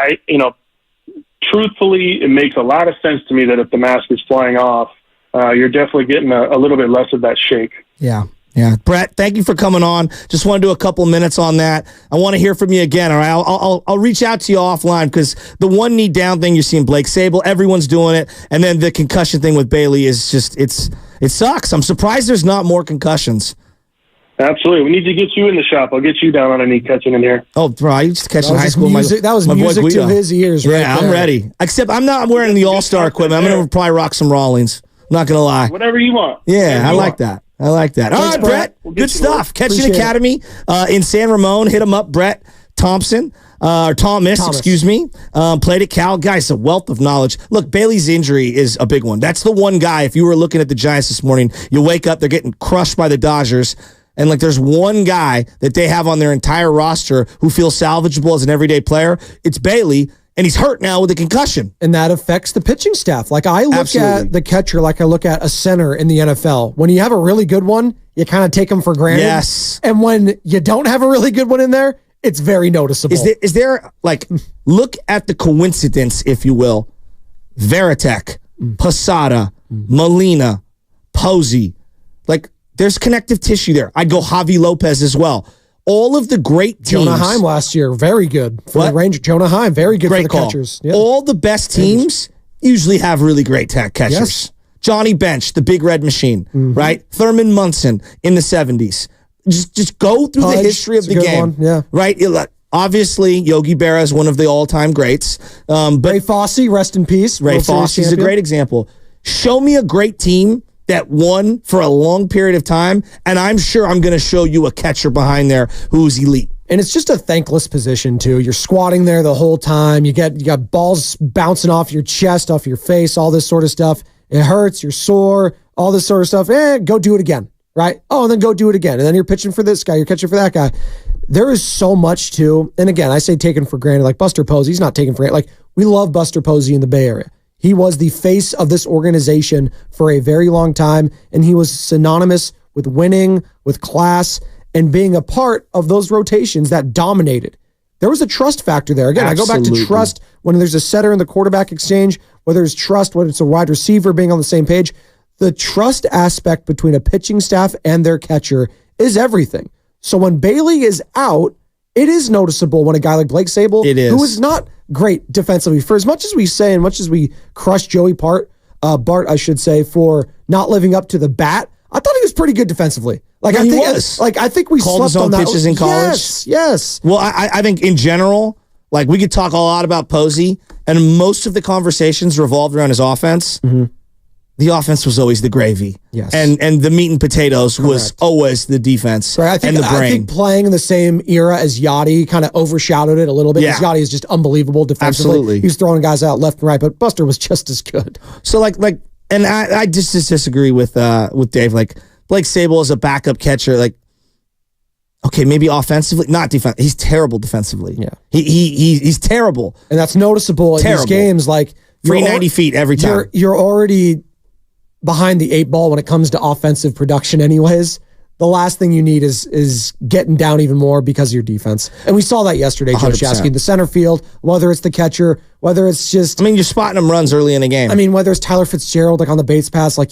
truthfully, it makes a lot of sense to me that if the mask is flying off, you're definitely getting a little bit less of that shake. Yeah. Yeah. Brett, thank you for coming on. Just want to do a couple minutes on that. I want to hear from you again. All right. I'll reach out to you offline, because the one knee down thing, you're seeing Blake Sable, everyone's doing it. And then the concussion thing with Bailey is just, it sucks. I'm surprised there's not more concussions. Absolutely. We need to get you in the shop. I'll get you down on a knee catching in here. Oh, bro, I used to catch in high school. That was music to his ears, right? Yeah, I'm ready. Except I'm not wearing the All-Star equipment. I'm going to probably rock some Rawlings. I'm not going to lie. Whatever you want. Yeah, I like that. I like that. All right, Brett. Good stuff. Catching Academy in San Ramon. Hit him up, Brett Thompson. Or Thomas, excuse me. Played at Cal. Guys, a wealth of knowledge. Look, Bailey's injury is a big one. That's the one guy, if you were looking at the Giants this morning, you wake up, they're getting crushed by the Dodgers. And there's one guy that they have on their entire roster who feels salvageable as an everyday player. It's Bailey. and he's hurt now with a concussion. And that affects the pitching staff. Like I look at the catcher like I look at a center in the NFL. When you have a really good one, you kind of take them for granted. Yes. And when you don't have a really good one in there, it's very noticeable. Is there like, look at the coincidence, if you will. Veritek, Posada, Molina, Posey. Like, there's connective tissue there. I'd go Javi Lopez as well. All of the great teams. Jonah Heim last year, very good for the Rangers. Jonah Heim, very good for the catchers. Yeah. All the best teams usually have really great catchers. Yes. Johnny Bench, the Big Red Machine, right? Thurman Munson in the 70s. Just go through the history of the game. Yeah. Right? Obviously, Yogi Berra is one of the all-time greats. But Ray Fosse, rest in peace. Ray Fosse is a great example. Show me a great team that won for a long period of time, and I'm sure I'm going to show you a catcher behind there who's elite. And it's just a thankless position, too. You're squatting there the whole time. You got balls bouncing off your chest, off your face, all this sort of stuff. It hurts, you're sore, all this sort of stuff. Go do it again, right? Oh, and then go do it again. And then you're pitching for this guy, you're catching for that guy. There is so much too. And again, I say taken for granted. Like Buster Posey, he's not taken for granted. Like we love Buster Posey in the Bay Area. He was the face of this organization for a very long time, and he was synonymous with winning, with class, and being a part of those rotations that dominated. There was a trust factor there. Again, Absolutely. I go back to trust when there's a setter in the quarterback exchange, whether it's trust, whether it's a wide receiver being on the same page. The trust aspect between a pitching staff and their catcher is everything. So when Bailey is out, it is noticeable when a guy like Blake Sable, who is not great defensively, for as much as we say and much as we crush Joey Bart, I should say, for not living up to the bat, I thought he was pretty good defensively. Like I think we called slept his own on that. pitches in college. Yes. Well, I think in general, like we could talk a lot about Posey, and most of the conversations revolved around his offense. The offense was always the gravy. Yes. And the meat and potatoes was always the defense and the brain. I think playing in the same era as Yachty kind of overshadowed it a little bit. Because Yachty is just unbelievable defensively. Absolutely. He was throwing guys out left and right, but Buster was just as good. So and I just disagree with Dave. Like Blake Sable as a backup catcher, like, okay, maybe offensively, not defense. He's terrible defensively. Yeah. He's terrible. And that's noticeable in these games. Like 390 feet every time. You're already behind the 8 ball when it comes to offensive production anyways. The last thing you need is getting down even more because of your defense. And we saw that yesterday, Joe Shasky, in the center field, whether it's the catcher, whether it's just... I mean, you're spotting them runs early in the game. I mean, whether it's Tyler Fitzgerald, like on the Bates pass, like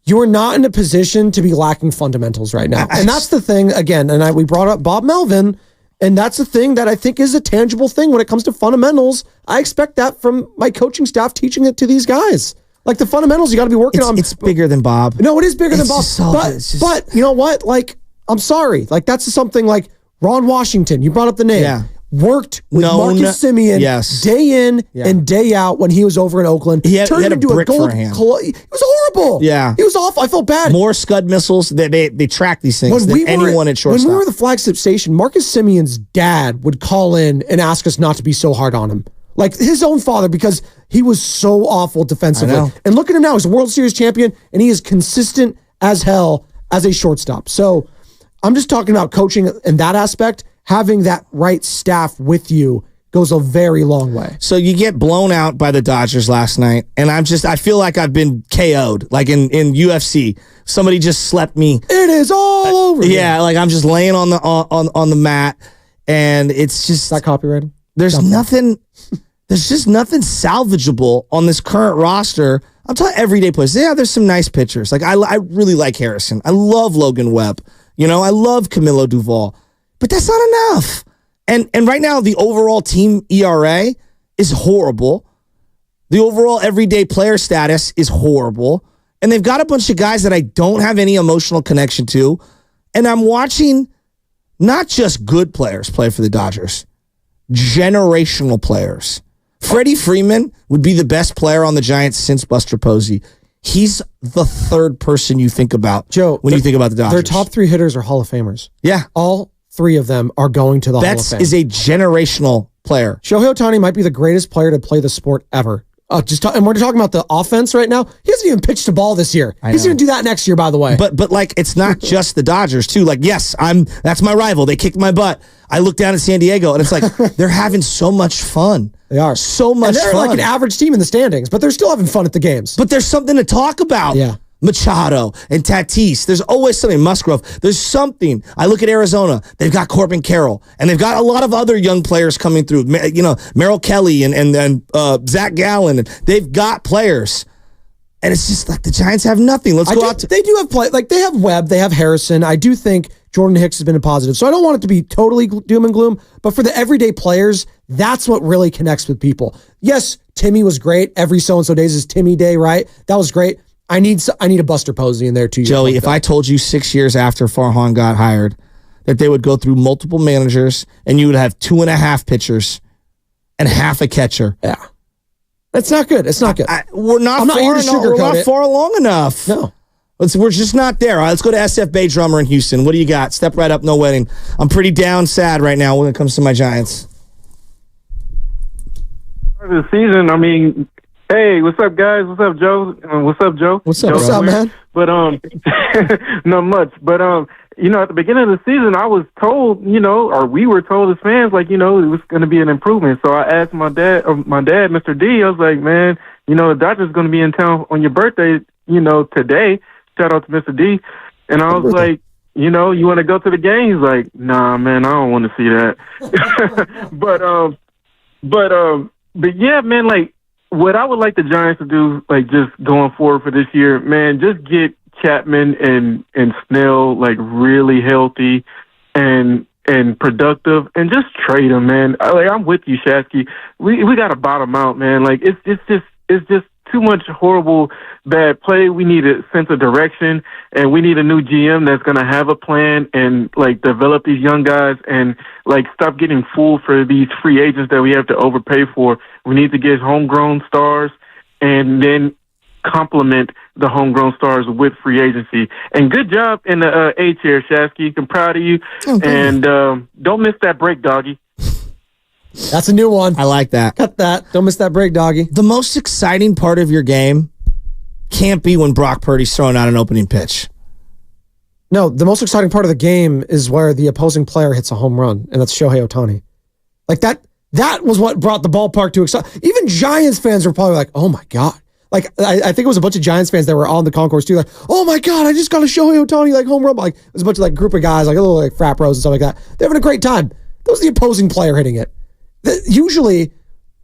you're not in a position to be lacking fundamentals right now. And that's the thing, again, and we brought up Bob Melvin, and that's the thing that I think is a tangible thing when it comes to fundamentals. I expect that from my coaching staff teaching it to these guys. Like the fundamentals you got to be working on. It's bigger than Bob. No, it is bigger than Bob. But you know what? Like, I'm sorry. Like that's something like Ron Washington. You brought up the name. Yeah. Worked with Marcus Simeon day in and day out when he was over in Oakland. He had a brick for a hand. It was horrible. Yeah. He was awful. I felt bad. More Scud missiles. They track these things than anyone at shortstop. When we were the flagship station, Marcus Simeon's dad would call in and ask us not to be so hard on him. Like his own father, because he was so awful defensively. And look at him now. He's a World Series champion, and he is consistent as hell as a shortstop. So I'm just talking about coaching in that aspect. Having that right staff with you goes a very long way. So you get blown out by the Dodgers last night, and I feel like I've been KO'd. Like in UFC, somebody just slept me. It is all over. Yeah, like I'm just laying on the mat, and it's just... Is that copyrighted? There's just nothing salvageable on this current roster. I'm talking everyday players. Yeah, there's some nice pitchers. Like I really like Harrison. I love Logan Webb. I love Camilo Duvall. But that's not enough. And right now, the overall team ERA is horrible. The overall everyday player status is horrible. And they've got a bunch of guys that I don't have any emotional connection to. And I'm watching not just good players play for the Dodgers, generational players. Freddie Freeman would be the best player on the Giants since Buster Posey. He's the third person you think about, Joe, when you think about the Dodgers. Their top 3 hitters are Hall of Famers. Yeah. All 3 of them are going to the Hall of Fame. Betts is a generational player. Shohei Ohtani might be the greatest player to play the sport ever. And we're talking about the offense right now. He hasn't even pitched a ball this year. He's going to do that next year, by the way. But like, it's not just the Dodgers too. Like, yes, that's my rival. They kicked my butt. I look down at San Diego, and it's like they're having so much fun. They are so much. And they're fun. like an average team in the standings, but they're still having fun at the games. But there's something to talk about. Yeah. Machado and Tatis. There's always something. Musgrove. There's something. I look at Arizona. They've got Corbin Carroll, and they've got a lot of other young players coming through. You know, Merrill Kelly and Zach Gallen. And they've got players, and it's just like the Giants have nothing. They do have play. Like they have Webb. They have Harrison. I do think Jordan Hicks has been a positive. So I don't want it to be totally doom and gloom. But for the everyday players, that's what really connects with people. Yes, Timmy was great. Every so and so days is Timmy Day, right? That was great. I need a Buster Posey in there too. Joey, if I told you 6 years after Farhan got hired that they would go through multiple managers and you would have 2.5 pitchers and half a catcher. Yeah. It's not good. It's not good. We're not far along enough. No. We're just not there. All right, let's go to SF Bay Drummer in Houston. What do you got? Step right up, no wedding. I'm pretty down sad right now when it comes to my Giants. The season, I mean, hey, what's up, guys? What's up, Joe? What's up, Joe? What's up, man? But not much. But you know, at the beginning of the season, I was told, you know, or we were told as fans, like, you know, it was going to be an improvement. So I asked my dad, Mr. D. I was like, man, you know, the Dodgers going to be in town on your birthday, you know, today. Shout out to Mr. D. And I was like, you know, you want to go to the game? He's like, nah, man, I don't want to see that. But yeah, man, like, what I would like the Giants to do, like, just going forward for this year, man, just get Chapman and Snell, like, really healthy and productive, and just trade them, man. I'm with you, Shasky. We got to bottom out, man. Like, it's just too much horrible, bad play. We need a sense of direction, and we need a new GM that's going to have a plan and, like, develop these young guys and, like, stop getting fooled for these free agents that we have to overpay for. We need to get homegrown stars and then complement the homegrown stars with free agency. And good job in the A-chair, Shasky. I'm proud of you. Okay. And don't miss that break, doggy. That's a new one. I like that. Cut that. Don't miss that break, doggy. The most exciting part of your game can't be when Brock Purdy's throwing out an opening pitch. No, the most exciting part of the game is where the opposing player hits a home run, and that's Shohei Ohtani. Like that was what brought the ballpark to excitement. Even Giants fans were probably like, oh my God. Like, I think it was a bunch of Giants fans that were on the concourse too, like, oh my God, I just got a Shohei Ohtani like home run. Like, it was a bunch of like group of guys, like a little like frat bros and stuff like that. They're having a great time. That was the opposing player hitting it. Usually,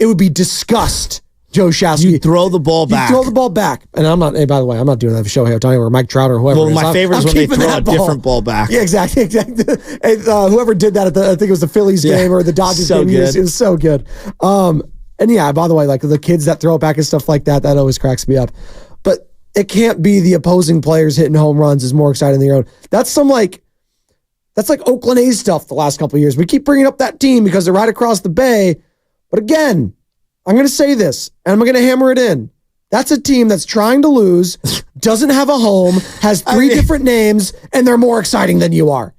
it would be disgust, Joe Shasky. You throw the ball back. And I'm not, hey, by the way, I'm not doing that for Shohei Ohtani or Mike Trout or whoever. Well, my favorite is when they throw a different ball back. Yeah, exactly. And, whoever did that I think it was the Phillies game or the Dodgers game. It was so good. And yeah, by the way, like the kids that throw it back and stuff like that always cracks me up. But it can't be the opposing players hitting home runs is more exciting than your own. That's like Oakland A's stuff the last couple of years. We keep bringing up that team because they're right across the bay. But again, I'm going to say this, and I'm going to hammer it in. That's a team that's trying to lose, doesn't have a home, has three different names, and they're more exciting than you are.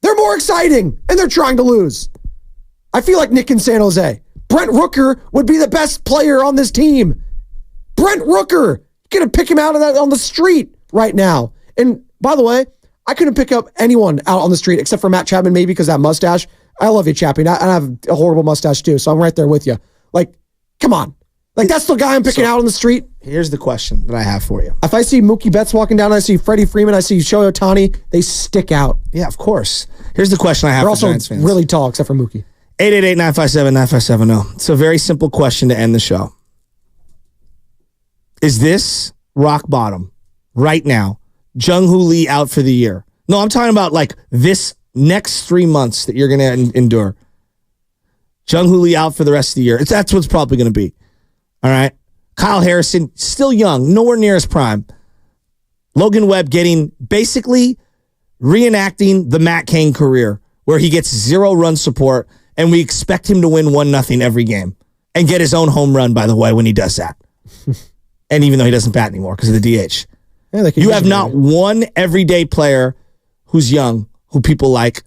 They're more exciting, and they're trying to lose. I feel like Nick in San Jose. Brent Rooker would be the best player on this team. Brent Rooker. You're going to pick him out of that on the street right now. And by the way, I couldn't pick up anyone out on the street except for Matt Chapman, maybe because that mustache. I love you, Chappie. I have a horrible mustache too, so I'm right there with you. Like, come on. Like, that's the guy I'm picking out on the street. Here's the question that I have for you. If I see Mookie Betts walking down, I see Freddie Freeman, I see Shohei Ohtani, they stick out. Yeah, of course. Here's the question I have for Giants fans. They're also really tall, except for Mookie. 888-957-9570. It's a very simple question to end the show. Is this rock bottom right now? Jung-Hoo Lee out for the year. No, I'm talking about like this next 3 months that you're going to endure. Jung-Hoo Lee out for the rest of the year. That's what's probably going to be. All right. Kyle Harrison, still young, nowhere near his prime. Logan Webb basically reenacting the Matt Cain career where he gets 0 run support and we expect him to win 1-0 every game and get his own home run, by the way, when he does that. And even though he doesn't bat anymore because of the DH. Yeah, you have not one everyday player who's young, who people like.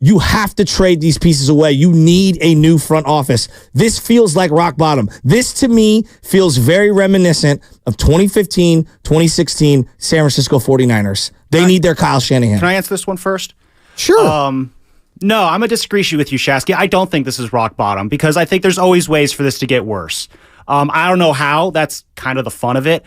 You have to trade these pieces away. You need a new front office. This feels like rock bottom. This, to me, feels very reminiscent of 2015, 2016 San Francisco 49ers. They need their Kyle Shanahan. Can I answer this one first? Sure. No, I'm going to disagree with you, Shasky. I don't think this is rock bottom because I think there's always ways for this to get worse. I don't know how. That's kind of the fun of it.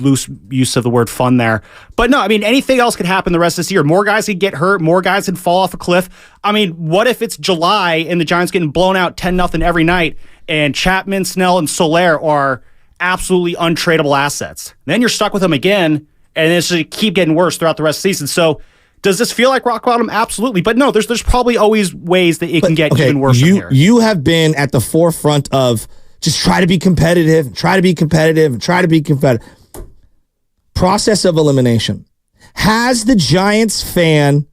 Loose use of the word fun there. But no, I mean, anything else could happen the rest of this year. More guys could get hurt. More guys could fall off a cliff. I mean, what if it's July and the Giants getting blown out 10-0 every night and Chapman, Snell, and Soler are absolutely untradeable assets? Then you're stuck with them again, and it's going to keep getting worse throughout the rest of the season. So does this feel like rock bottom? Absolutely. But no, there's probably always ways that it can get even worse from here. You have been at the forefront of just try to be competitive, try to be competitive, try to be competitive. Process of elimination. Has the Giants fan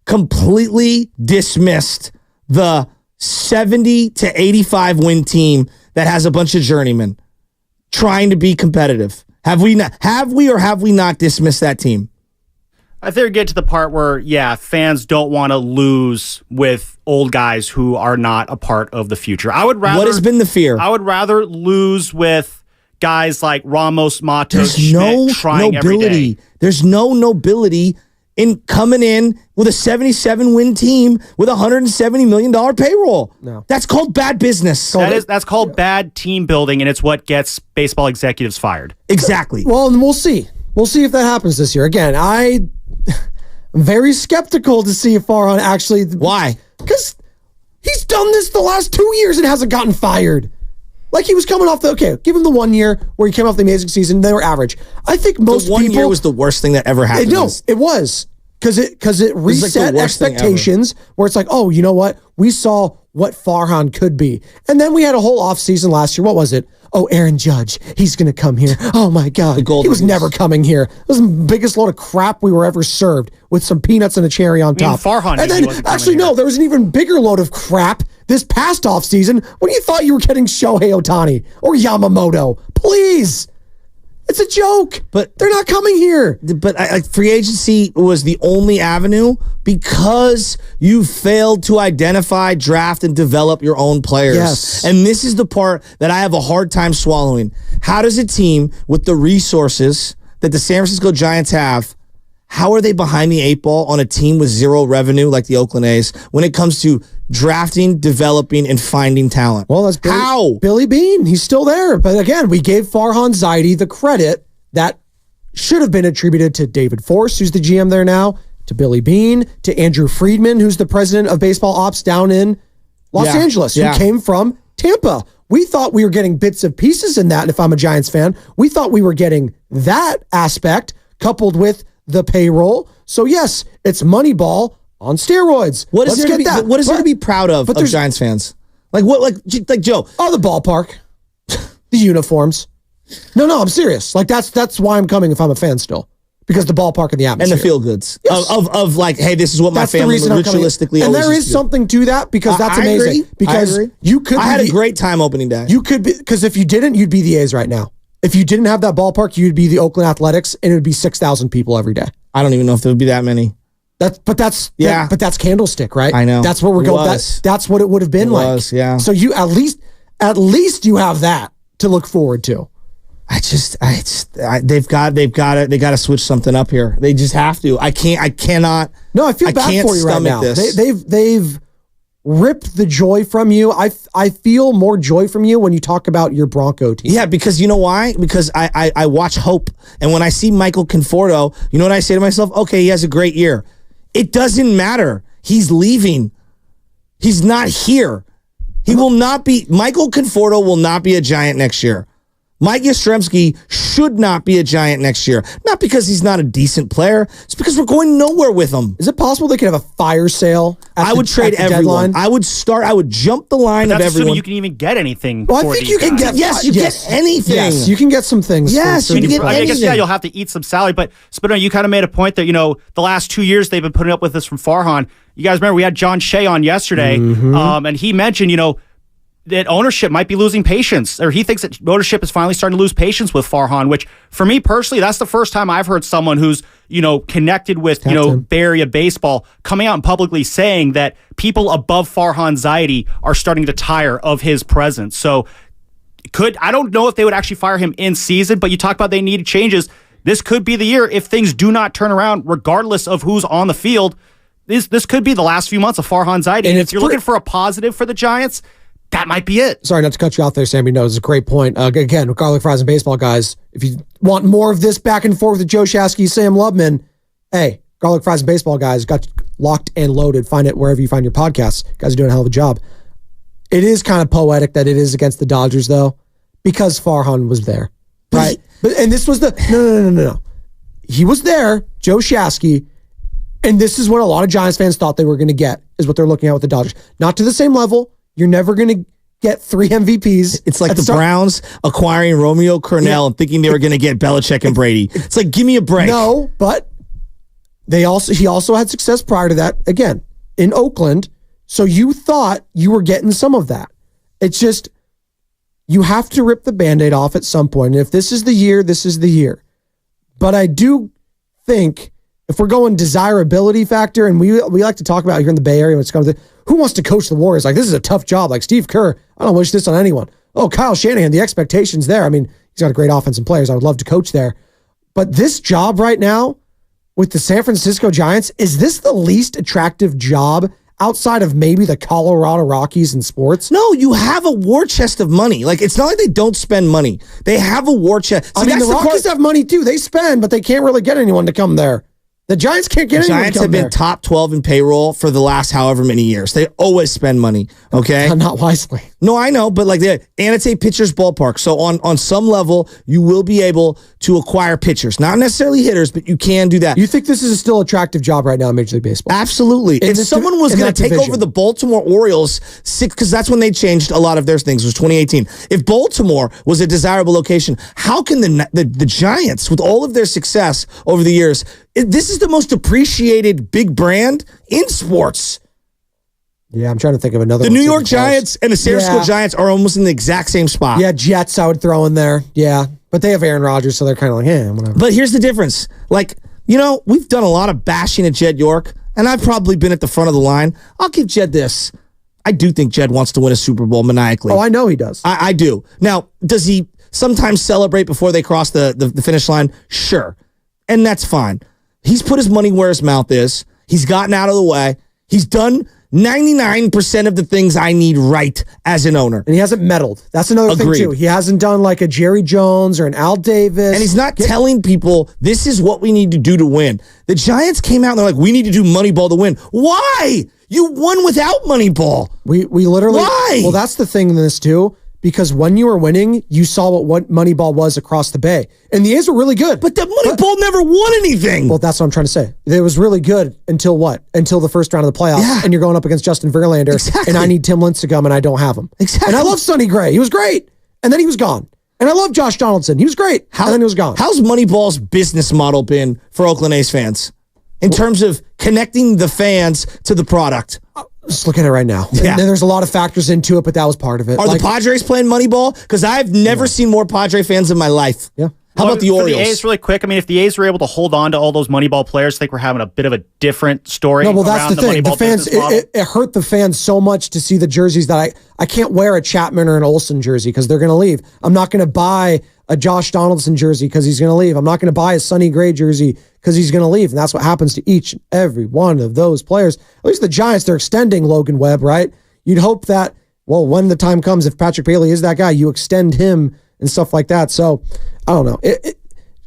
completely dismissed the 70 to 85 win team that has a bunch of journeymen trying to be competitive? Have we or have we not dismissed that team? I think we get to the part where, fans don't want to lose with old guys who are not a part of the future. What has been the fear? I would rather lose with guys like Ramos, Matos, There's Schmidt no trying nobility. every day. There's no nobility in coming in with a 77-win team with $170 million payroll. No. That's called bad business. That's called bad team building, and it's what gets baseball executives fired. Exactly. Well, and we'll see. We'll see if that happens this year. Again, I'm very skeptical to see if Farhan actually... Why? Because he's done this the last 2 years and hasn't gotten fired. Like he was coming off give him the 1 year where he came off the amazing season. They were average. I think most the 1 year was the worst thing that ever happened. No, it was because it reset expectations where it's like, oh, you know what? We saw what Farhan could be, and then we had a whole offseason last year. What was it? Oh, Aaron Judge, he's going to come here. Oh my God, he was never coming here. It was the biggest load of crap we were ever served with some peanuts and a cherry on top. Farhan, and then actually no, there was an even bigger load of crap this past offseason when you thought you were getting Shohei Ohtani or Yamamoto. Please. It's a joke, but they're not coming here. But free agency was the only avenue because you failed to identify, draft, and develop your own players. Yes. And this is the part that I have a hard time swallowing. How does a team with the resources that the San Francisco Giants have, how are they behind the eight ball on a team with zero revenue like the Oakland A's when it comes to drafting, developing, and finding talent? Well, that's Billy Beane. He's still there. But again, we gave Farhan Zaidi the credit that should have been attributed to David Force, who's the GM there now, to Billy Beane, to Andrew Friedman, who's the president of baseball ops down in Los Angeles, who came from Tampa. We thought we were getting bits and pieces in that, and if I'm a Giants fan, we thought we were getting that aspect coupled with the payroll. So yes, it's Moneyball on steroids. What is there to be proud of Giants fans? Like Joe? Oh, the ballpark, the uniforms. No, I'm serious. Like that's why I'm coming if I'm a fan still, because the ballpark and the atmosphere and the feel goods of like, hey, this is what my family ritualistically. And there is something to that because that's amazing. Agree. Because you could. I had a great time opening day. You could be, because if you didn't, you'd be the A's right now. If you didn't have that ballpark, you'd be the Oakland Athletics, and it would be 6,000 people every day. I don't even know if there would be that many. But that's Candlestick, right? I know. That's where we're going. That's what it would have been like. Yeah. So you at least you have that to look forward to. They've got to switch something up here. They just have to. I cannot. No, I feel bad for you right now. They've ripped the joy from you. I feel more joy from you when you talk about your Bronco team. Yeah, because you know why? Because I watch hope. And when I see Michael Conforto, you know what I say to myself? Okay, he has a great year. It doesn't matter. He's leaving. He's not here. He will not be. Michael Conforto will not be a Giant next year. Mike Yastrzemski should not be a Giant next year. Not because he's not a decent player. It's because we're going nowhere with him. Is it possible they could have a fire sale? I would trade everyone. Deadline? I would jump the line of everyone. You can even get anything. Well, I think you can get. Yes, you get anything. Yes, you can get some things. Yes, you can get anything. I guess you'll have to eat some salary. But Spino, you kind of made a point that the last 2 years they've been putting up with this from Farhan. You guys remember we had John Shea on yesterday, and he mentioned that ownership might be losing patience, or he thinks that ownership is finally starting to lose patience with Farhan, which for me personally, that's the first time I've heard someone who's connected with, Bay Area baseball, coming out and publicly saying that people above Farhan Zaidi are starting to tire of his presence. So I don't know if they would actually fire him in season, but you talk about they needed changes. This could be the year if things do not turn around, regardless of who's on the field. This could be the last few months of Farhan Zaidi. And if you're looking for a positive for the Giants, that might be it. Sorry not to cut you off there, Sammy. No, it's a great point. Again, garlic fries and baseball guys, if you want more of this back and forth with Joe Shasky, Sam Lubman, hey, garlic fries and baseball guys got locked and loaded. Find it wherever you find your podcasts. You guys are doing a hell of a job. It is kind of poetic that it is against the Dodgers, though, because Farhan was there, right? And this was no. He was there, Joe Shasky, and this is what a lot of Giants fans thought they were going to get, is what they're looking at with the Dodgers. Not to the same level. You're never going to get 3 MVPs. It's like the Browns acquiring Romeo Cornell and thinking they were going to get Belichick and Brady. It's like, give me a break. No, but he also had success prior to that, again, in Oakland. So you thought you were getting some of that. It's just, you have to rip the Band-Aid off at some point. And if this is the year, this is the year. But I do think if we're going desirability factor, and we like to talk about here in the Bay Area when it's comes to who wants to coach the Warriors? Like, this is a tough job. Like Steve Kerr, I don't wish this on anyone. Oh, Kyle Shanahan, the expectations there. I mean, he's got a great offense and players. I would love to coach there. But this job right now with the San Francisco Giants, is this the least attractive job outside of maybe the Colorado Rockies in sports? No, you have a war chest of money. Like, it's not like they don't spend money. They have a war chest. See, the Rockies have money too. They spend, but they can't really get anyone to come there. The Giants can't get anyone to come there. Giants have been top 12 in payroll for the last however many years. They always spend money, okay? Not wisely. No, I know, but and it's a pitcher's ballpark. So on some level, you will be able to acquire pitchers. Not necessarily hitters, but you can do that. You think this is a still attractive job right now in Major League Baseball? Absolutely. If someone was going to take over the Baltimore Orioles, because that's when they changed a lot of their things, was 2018. If Baltimore was a desirable location, how can the Giants, with all of their success over the years, this is the most appreciated big brand in sports. Yeah, I'm trying to think of another one. The New York Giants and the San Francisco Giants are almost in the exact same spot. Yeah, Jets I would throw in there. Yeah, but they have Aaron Rodgers, so they're kind of like, whatever. But here's the difference. We've done a lot of bashing at Jed York, and I've probably been at the front of the line. I'll give Jed this. I do think Jed wants to win a Super Bowl maniacally. Oh, I know he does. I do. Now, does he sometimes celebrate before they cross the finish line? Sure. And that's fine. He's put his money where his mouth is. He's gotten out of the way. He's done 99% of the things I need right as an owner. And he hasn't meddled. That's another thing, too. He hasn't done like a Jerry Jones or an Al Davis. And he's not telling people, this is what we need to do to win. The Giants came out and they're like, we need to do Moneyball to win. Why? You won without Moneyball. We literally... Why? Well, that's the thing in this, too. Because when you were winning, you saw what Moneyball was across the Bay. And the A's were really good. But the Moneyball never won anything. Well, that's what I'm trying to say. It was really good until what? Until the first round of the playoffs. Yeah. And you're going up against Justin Verlander. Exactly. And I need Tim Lincecum, and I don't have him. Exactly. And I love Sonny Gray. He was great. And then he was gone. And I love Josh Donaldson. He was great. And then he was gone. How's Moneyball's business model been for Oakland A's fans in terms of connecting the fans to the product? Just look at it right now. Yeah. And there's a lot of factors into it, but that was part of it. Are the Padres playing Moneyball? Because I've never seen more Padre fans in my life. Yeah. How about the Orioles? For the A's, really quick, I mean, if the A's were able to hold on to all those Moneyball players, I think we're having a bit of a different story. No, well, that's the thing. The fans, it hurt the fans so much to see the jerseys that I can't wear a Chapman or an Olsen jersey because they're going to leave. I'm not going to buy a Josh Donaldson jersey because he's going to leave. I'm not going to buy a Sonny Gray jersey because he's going to leave. And that's what happens to each and every one of those players. At least the Giants, they're extending Logan Webb, right? You'd hope that, well, when the time comes, if Patrick Bailey is that guy, you extend him and stuff like that. So, I don't know.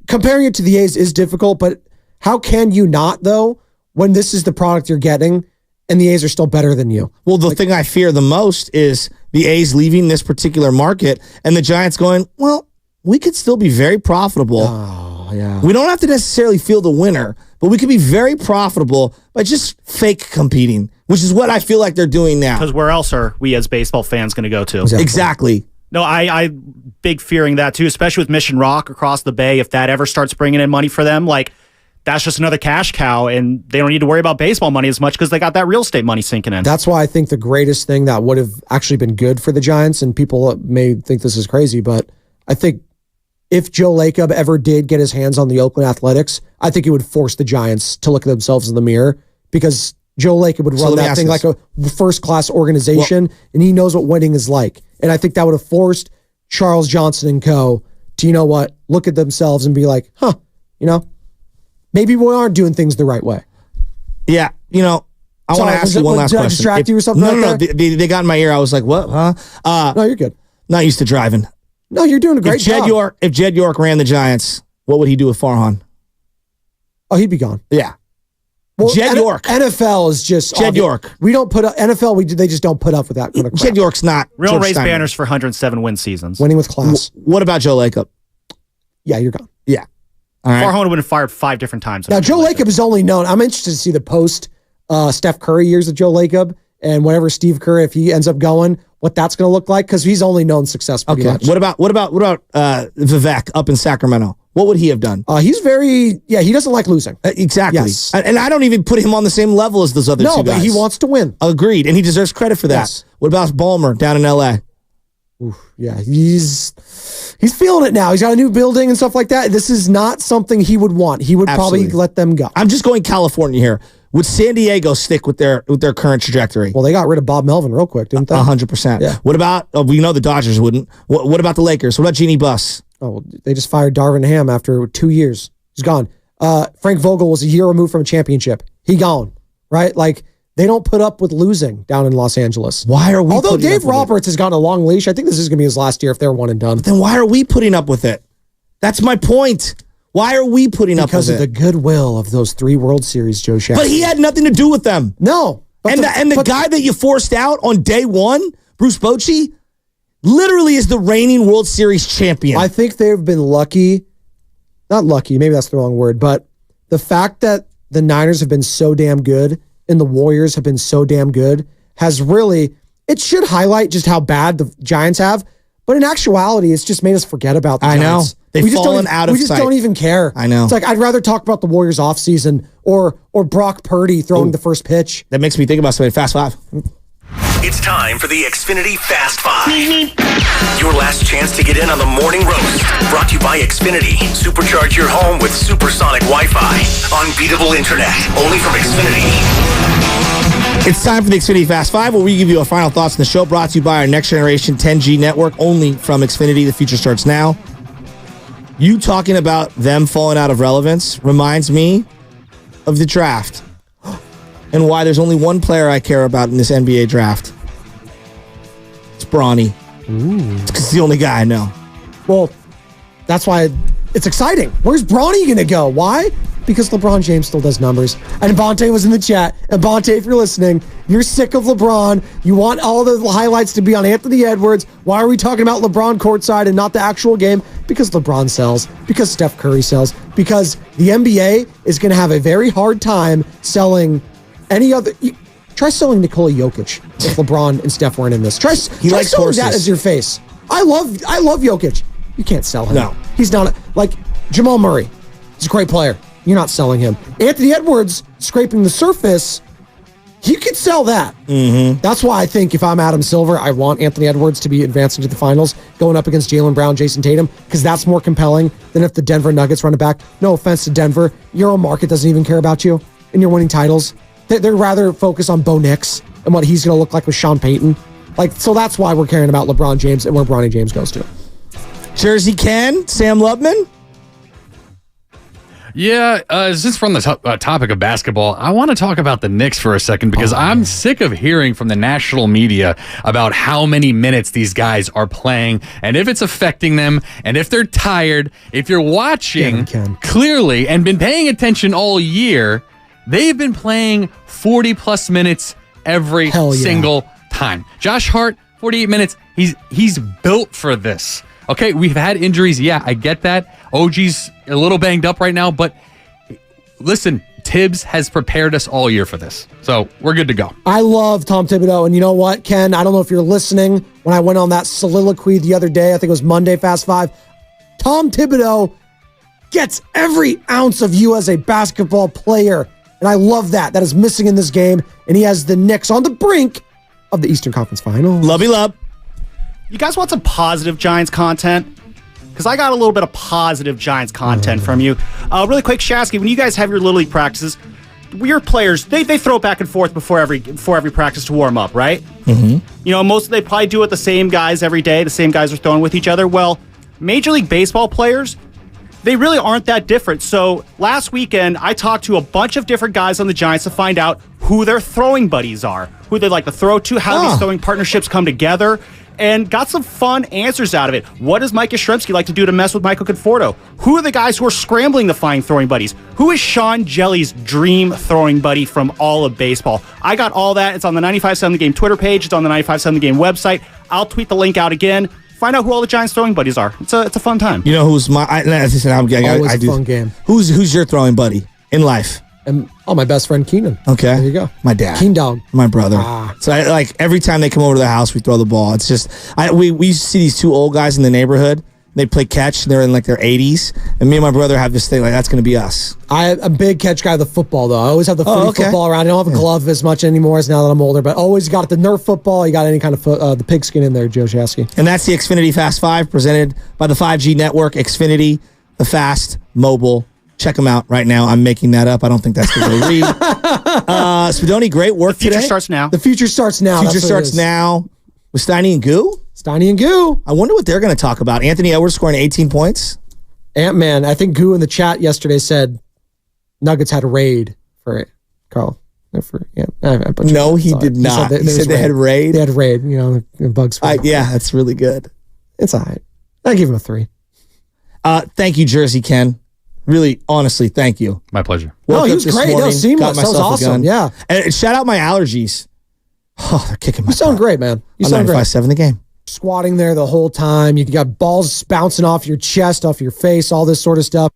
Comparing it to the A's is difficult, but how can you not, though, when this is the product you're getting and the A's are still better than you? Well, the thing I fear the most is the A's leaving this particular market and the Giants going, well, we could still be very profitable. Oh, yeah. We don't have to necessarily feel the winner, but we could be very profitable by just fake competing, which is what I feel like they're doing now. Because where else are we as baseball fans going to go to? Exactly. No, I big fearing that too, especially with Mission Rock across the Bay. If that ever starts bringing in money for them, that's just another cash cow, and they don't need to worry about baseball money as much because they got that real estate money sinking in. That's why I think the greatest thing that would have actually been good for the Giants, and people may think this is crazy, but I think if Joe Lacob ever did get his hands on the Oakland Athletics, I think it would force the Giants to look at themselves in the mirror because Joe Lacob would run that thing like a first-class organization, and he knows what winning is like. And I think that would have forced Charles Johnson and co. to, you know what, look at themselves and be like, maybe we aren't doing things the right way. Yeah, I want to ask you one last question. Did I distract you or something? No. They got in my ear. I was like, what? Huh? No, you're good. Not used to driving. No, you're doing a great job. If Jed York ran the Giants, what would he do with Farhan? Oh, he'd be gone. Yeah. Well, Jed York. NFL is just Jed York. We don't put up NFL. They just don't put up with that kind of crap. Jed York's not. Real raise banners for 107 win seasons. Winning with class. What about Joe Lacob? Yeah, you're gone. Yeah. All right. Farhan would have been fired 5 different times. Now, Joe Lacob is only known. I'm interested to see the post Steph Curry years of Joe Lacob and whatever Steve Kerr, if he ends up going, what that's going to look like because he's only known success pretty much. What about Vivek up in Sacramento? What would he have done? He's he doesn't like losing. Exactly. Yes. And I don't even put him on the same level as those other two guys. No, but he wants to win. Agreed. And he deserves credit for that. Yes. What about Ballmer down in L.A.? Oof, yeah, he's feeling it now. He's got a new building and stuff like that. This is not something he would want. He would probably let them go. I'm just going California here. Would San Diego stick with their current trajectory? Well, they got rid of Bob Melvin real quick, didn't they? 100%. Yeah. What about, we know the Dodgers wouldn't. What about the Lakers? What about Jeannie Buss? Oh, well, they just fired Darvin Ham after 2 years. He's gone. Frank Vogel was a year removed from a championship. He gone, right? Like, they don't put up with losing down in Los Angeles. Why are we Although Dave Roberts has gotten a long leash, I think this is going to be his last year if they're one and done. Then why are we putting up with it? That's my point. Why are we putting up with it? Because of the goodwill of those 3 World Series, Joe Shaq. But he had nothing to do with them. No. And the guy that you forced out on day one, Bruce Bochy, literally is the reigning World Series champion. I think they've been lucky. Not lucky, maybe that's the wrong word, but the fact that the Niners have been so damn good and the Warriors have been so damn good has really, it should highlight just how bad the Giants have, but in actuality, it's just made us forget about the Giants. They've fallen out of sight. We just don't even care. I know. It's like, I'd rather talk about the Warriors offseason or Brock Purdy throwing the first pitch. That makes me think about something. Fast Five. It's time for the Xfinity Fast Five. Your last chance to get in on the morning roast. Brought to you by Xfinity. Supercharge your home with supersonic Wi-Fi. Unbeatable internet. Only from Xfinity. It's time for the Xfinity Fast Five, where we give you our final thoughts on the show. Brought to you by our next generation 10G network, only from Xfinity. The future starts now. You talking about them falling out of relevance reminds me of the draft and why there's only one player I care about in this NBA draft. It's Bronny. It's the only guy I know. Well, that's why it's exciting. Where's Bronny going to go? Why? Because LeBron James still does numbers. And Bonte was in the chat. And Bonte, if you're listening, you're sick of LeBron. You want all the highlights to be on Anthony Edwards. Why are we talking about LeBron courtside and not the actual game? Because LeBron sells. Because Steph Curry sells. Because the NBA is going to have a very hard time selling any other. Try selling Nikola Jokic if LeBron and Steph weren't in this. Try likes selling horses. that as your face. I love Jokic. You can't sell him. No. He's not like Jamal Murray. He's a great player. You're not selling him. Anthony Edwards scraping the surface. You could sell that. Mm-hmm. That's why I think if I'm Adam Silver, I want Anthony Edwards to be advancing to the finals, going up against Jaylen Brown, Jason Tatum, because that's more compelling than if the Denver Nuggets run it back. No offense to Denver. Your own market doesn't even care about you, and you're winning titles. They'd rather focus on Bo Nix and what he's going to look like with Sean Payton. So that's why we're caring about LeBron James and where Bronny James goes to. Jersey Ken, Sam Lubman. Yeah, since from the topic of basketball, I want to talk about the Knicks for a second because I'm sick of hearing from the national media about how many minutes these guys are playing and if it's affecting them and if they're tired. If you're watching clearly and been paying attention all year, they've been playing 40-plus minutes every single time. Josh Hart, 48 minutes. He's built for this. Okay, we've had injuries. Yeah, I get that. OG's a little banged up right now, but listen, Tibbs has prepared us all year for this. So we're good to go. I love Tom Thibodeau. And you know what, Ken? I don't know if you're listening when I went on that soliloquy the other day. I think it was Monday, Fast Five. Tom Thibodeau gets every ounce of you as a basketball player. And I love that. That is missing in this game. And he has the Knicks on the brink of the Eastern Conference Finals. Lovey love. You guys want some positive Giants content? because I got a little bit of positive Giants content from you. Really quick, Shasky, when you guys have your Little League practices, your players, they throw it back and forth before every practice to warm up, right? Mm-hmm. Most they probably do it the same guys every day. The same guys are throwing with each other. Well, Major League Baseball players, they really aren't that different. So last weekend, I talked to a bunch of different guys on the Giants to find out who their throwing buddies are, who they like to throw to, how these throwing partnerships come together, and got some fun answers out of it. What does Mike Yastrzemski like to do to mess with Michael Conforto? Who are the guys who are scrambling to find throwing buddies? Who is Sean Jelly's dream throwing buddy from all of baseball? I got all that. It's on the 95.7 The Game Twitter page. It's on the 95.7 The Game website. I'll tweet the link out again. Find out who all the Giants throwing buddies are. It's a fun time. You know who's my? Always a fun game. Who's your throwing buddy in life? And my best friend Keenan. Okay, there you go. My dad, Keen Dog, my brother. So every time they come over to the house, we throw the ball. It's just we used to see these two old guys in the neighborhood. They play catch. They're in like their 80s, and me and my brother have this thing like that's going to be us. I'm a big catch guy of the football though. I always have the football around. I don't have a glove as much anymore as now that I'm older, but always got the Nerf football. You got any kind of the pigskin in there, Joe Shasky. And that's the Xfinity Fast 5 presented by the 5G network. Xfinity, the fast mobile. Check them out right now. I'm making that up. I don't think that's the way to read. Spadoni, great work today. The future starts now. The future starts now. Future starts now with Steiny and Goo. Steiny and Goo. I wonder what they're going to talk about. Anthony Edwards scoring 18 points. Ant-Man. I think Goo in the chat yesterday said Nuggets had a raid for it. Carl. No, he did not. He said they had raid. They had raid. Bugs. Yeah, that's really good. It's all right. I give him a 3. Thank you, Jersey Ken. Really, honestly, thank you. My pleasure. No, he was great. That was seamless. That was awesome. Yeah. And shout out my allergies. Oh, they're kicking my butt. You sound great, man. You sound great. 95.7 The Game. Squatting there the whole time. You got balls bouncing off your chest, off your face, all this sort of stuff.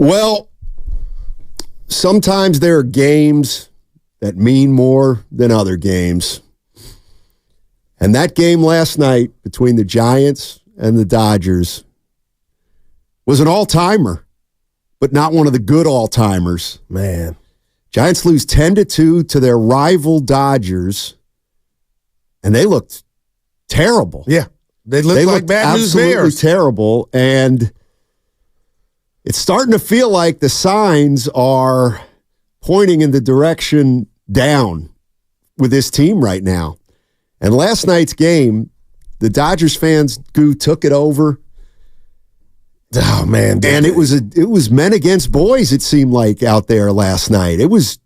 Well, sometimes there are games that mean more than other games. And that game last night between the Giants and the Dodgers was an all-timer, but not one of the good all-timers. Man. Giants lose 10-2 to their rival Dodgers, and they looked terrible. Yeah. They looked like bad news absolutely bears. Terrible, and it's starting to feel like the signs are pointing in the direction down with this team right now. And last night's game, the Dodgers fans took it over. Oh man! And it was men against boys. It seemed like out there last night. It was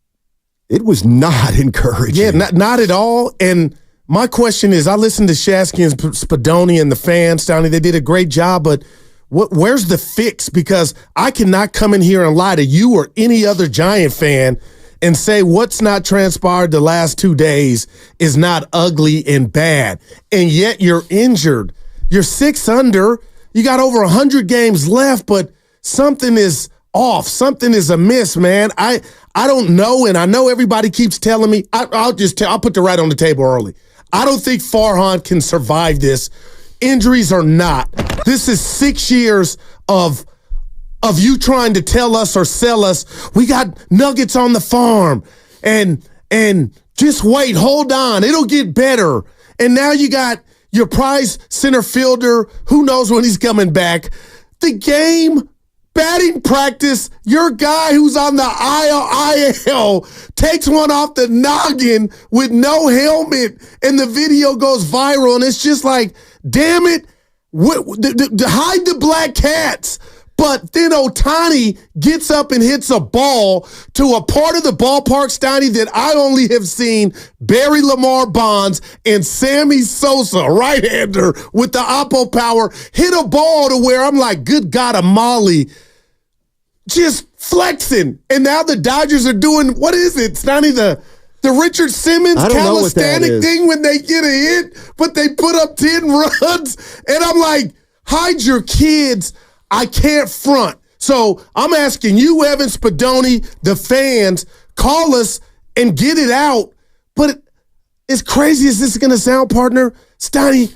not encouraging. Yeah, not at all. And my question is, I listened to Shasky and Spadoni and the fans down there. They did a great job, but where's the fix? Because I cannot come in here and lie to you or any other Giant fan and say what's not transpired the last 2 days is not ugly and bad. And yet you're injured. You're 6 under. You got over 100 games left, but something is off. Something is amiss, man. I don't know, and I know everybody keeps telling me. I'll put the right on the table early. I don't think Farhan can survive this. Injuries or not. This is 6 years of you trying to tell us or sell us, we got nuggets on the farm, and just wait, hold on, it'll get better. And now you got your prize center fielder, who knows when he's coming back. The game, batting practice, your guy who's on the IL takes one off the noggin with no helmet, and the video goes viral, and it's just like, damn it, hide the black cats. But then Ohtani gets up and hits a ball to a part of the ballpark, Steiny, that I only have seen Barry Lamar Bonds and Sammy Sosa, right-hander with the oppo power, hit a ball to where I'm like, good God, a Molly, just flexing. And now the Dodgers are doing, what is it, Steiny, the Richard Simmons calisthenic thing when they get a hit, but they put up 10 runs. And I'm like, hide your kids. I can't front. So I'm asking you, Evan Spadoni, the fans, call us and get it out. But as crazy as this is going to sound, partner, Steiny,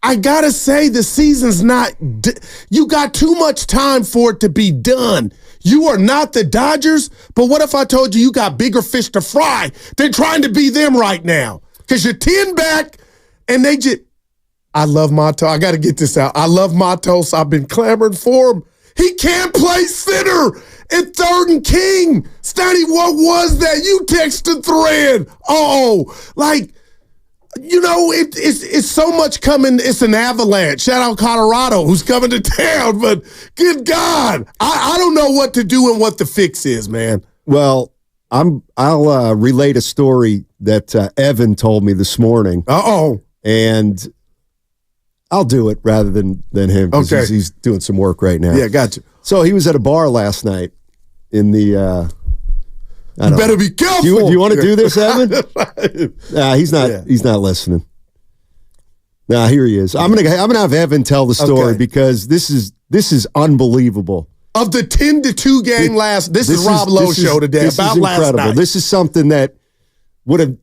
I got to say the season's not you got too much time for it to be done. You are not the Dodgers, but what if I told you got bigger fish to fry than trying to be them right now? Because you're 10 back, and they just... I love Matos. I got to get this out. I love Matos. I've been clamoring for him. He can't play center at third and king. Steiny, what was that? You text the thread. It's so much coming. It's an avalanche. Shout out Colorado, who's coming to town. But good God, I don't know what to do and what the fix is, man. Well, I'll relate a story that Evan told me this morning. And I'll do it rather than him because he's doing some work right now. Yeah, gotcha. So he was at a bar last night in the. You better be careful. Do you want to do this, Evan? He's not. Yeah. He's not listening. Here he is. I'm gonna have Evan tell the story because this is unbelievable. Of the 10-2 game this is Rob Lowe's show today about last night. This is something that would have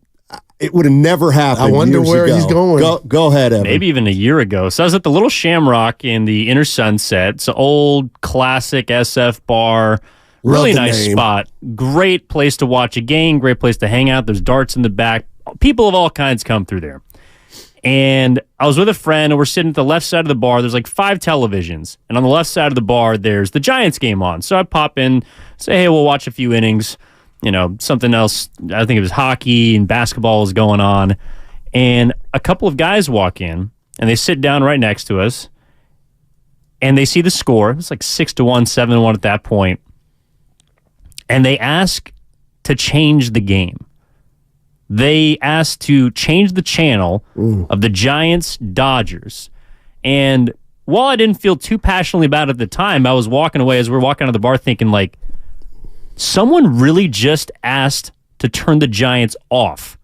never happened. I wonder where he's going. Go ahead, Evan. Maybe even a year ago. So I was at the Little Shamrock in the Inner Sunset. It's an old classic SF bar. Really nice spot. Great place to watch a game. Great place to hang out. There's darts in the back. People of all kinds come through there. And I was with a friend, and we're sitting at the left side of the bar. There's like 5 televisions. And on the left side of the bar, there's the Giants game on. So I pop in, say, hey, we'll watch a few innings. You know, something else. I think it was hockey and basketball was going on. And a couple of guys walk in, and they sit down right next to us. And they see the score. It's like 6-1, 7-1 at that point. And they ask to change the game. They asked to change the channel of the Giants-Dodgers. And while I didn't feel too passionately about it at the time, I was walking away as we were walking out of the bar thinking, like, someone really just asked to turn the Giants off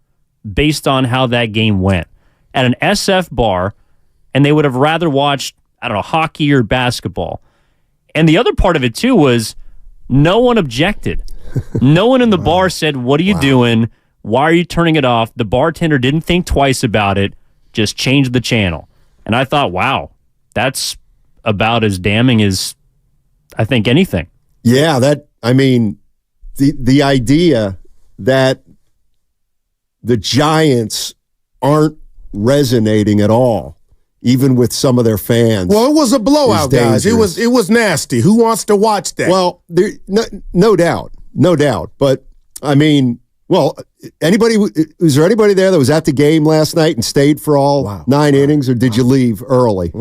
based on how that game went at an SF bar, and they would have rather watched, I don't know, hockey or basketball. And the other part of it, too, was No one objected. No one in the bar said, "What are you doing? Why are you turning it off?" The bartender didn't think twice about it, just changed the channel. And I thought, wow, that's about as damning as I think anything. Yeah, the idea that the Giants aren't resonating at all, even with some of their fans. Well, it was a blowout, guys. It was nasty. Who wants to watch that? Well, no doubt. But I mean, was there anybody there that was at the game last night and stayed for all 9 innings, or did you leave early?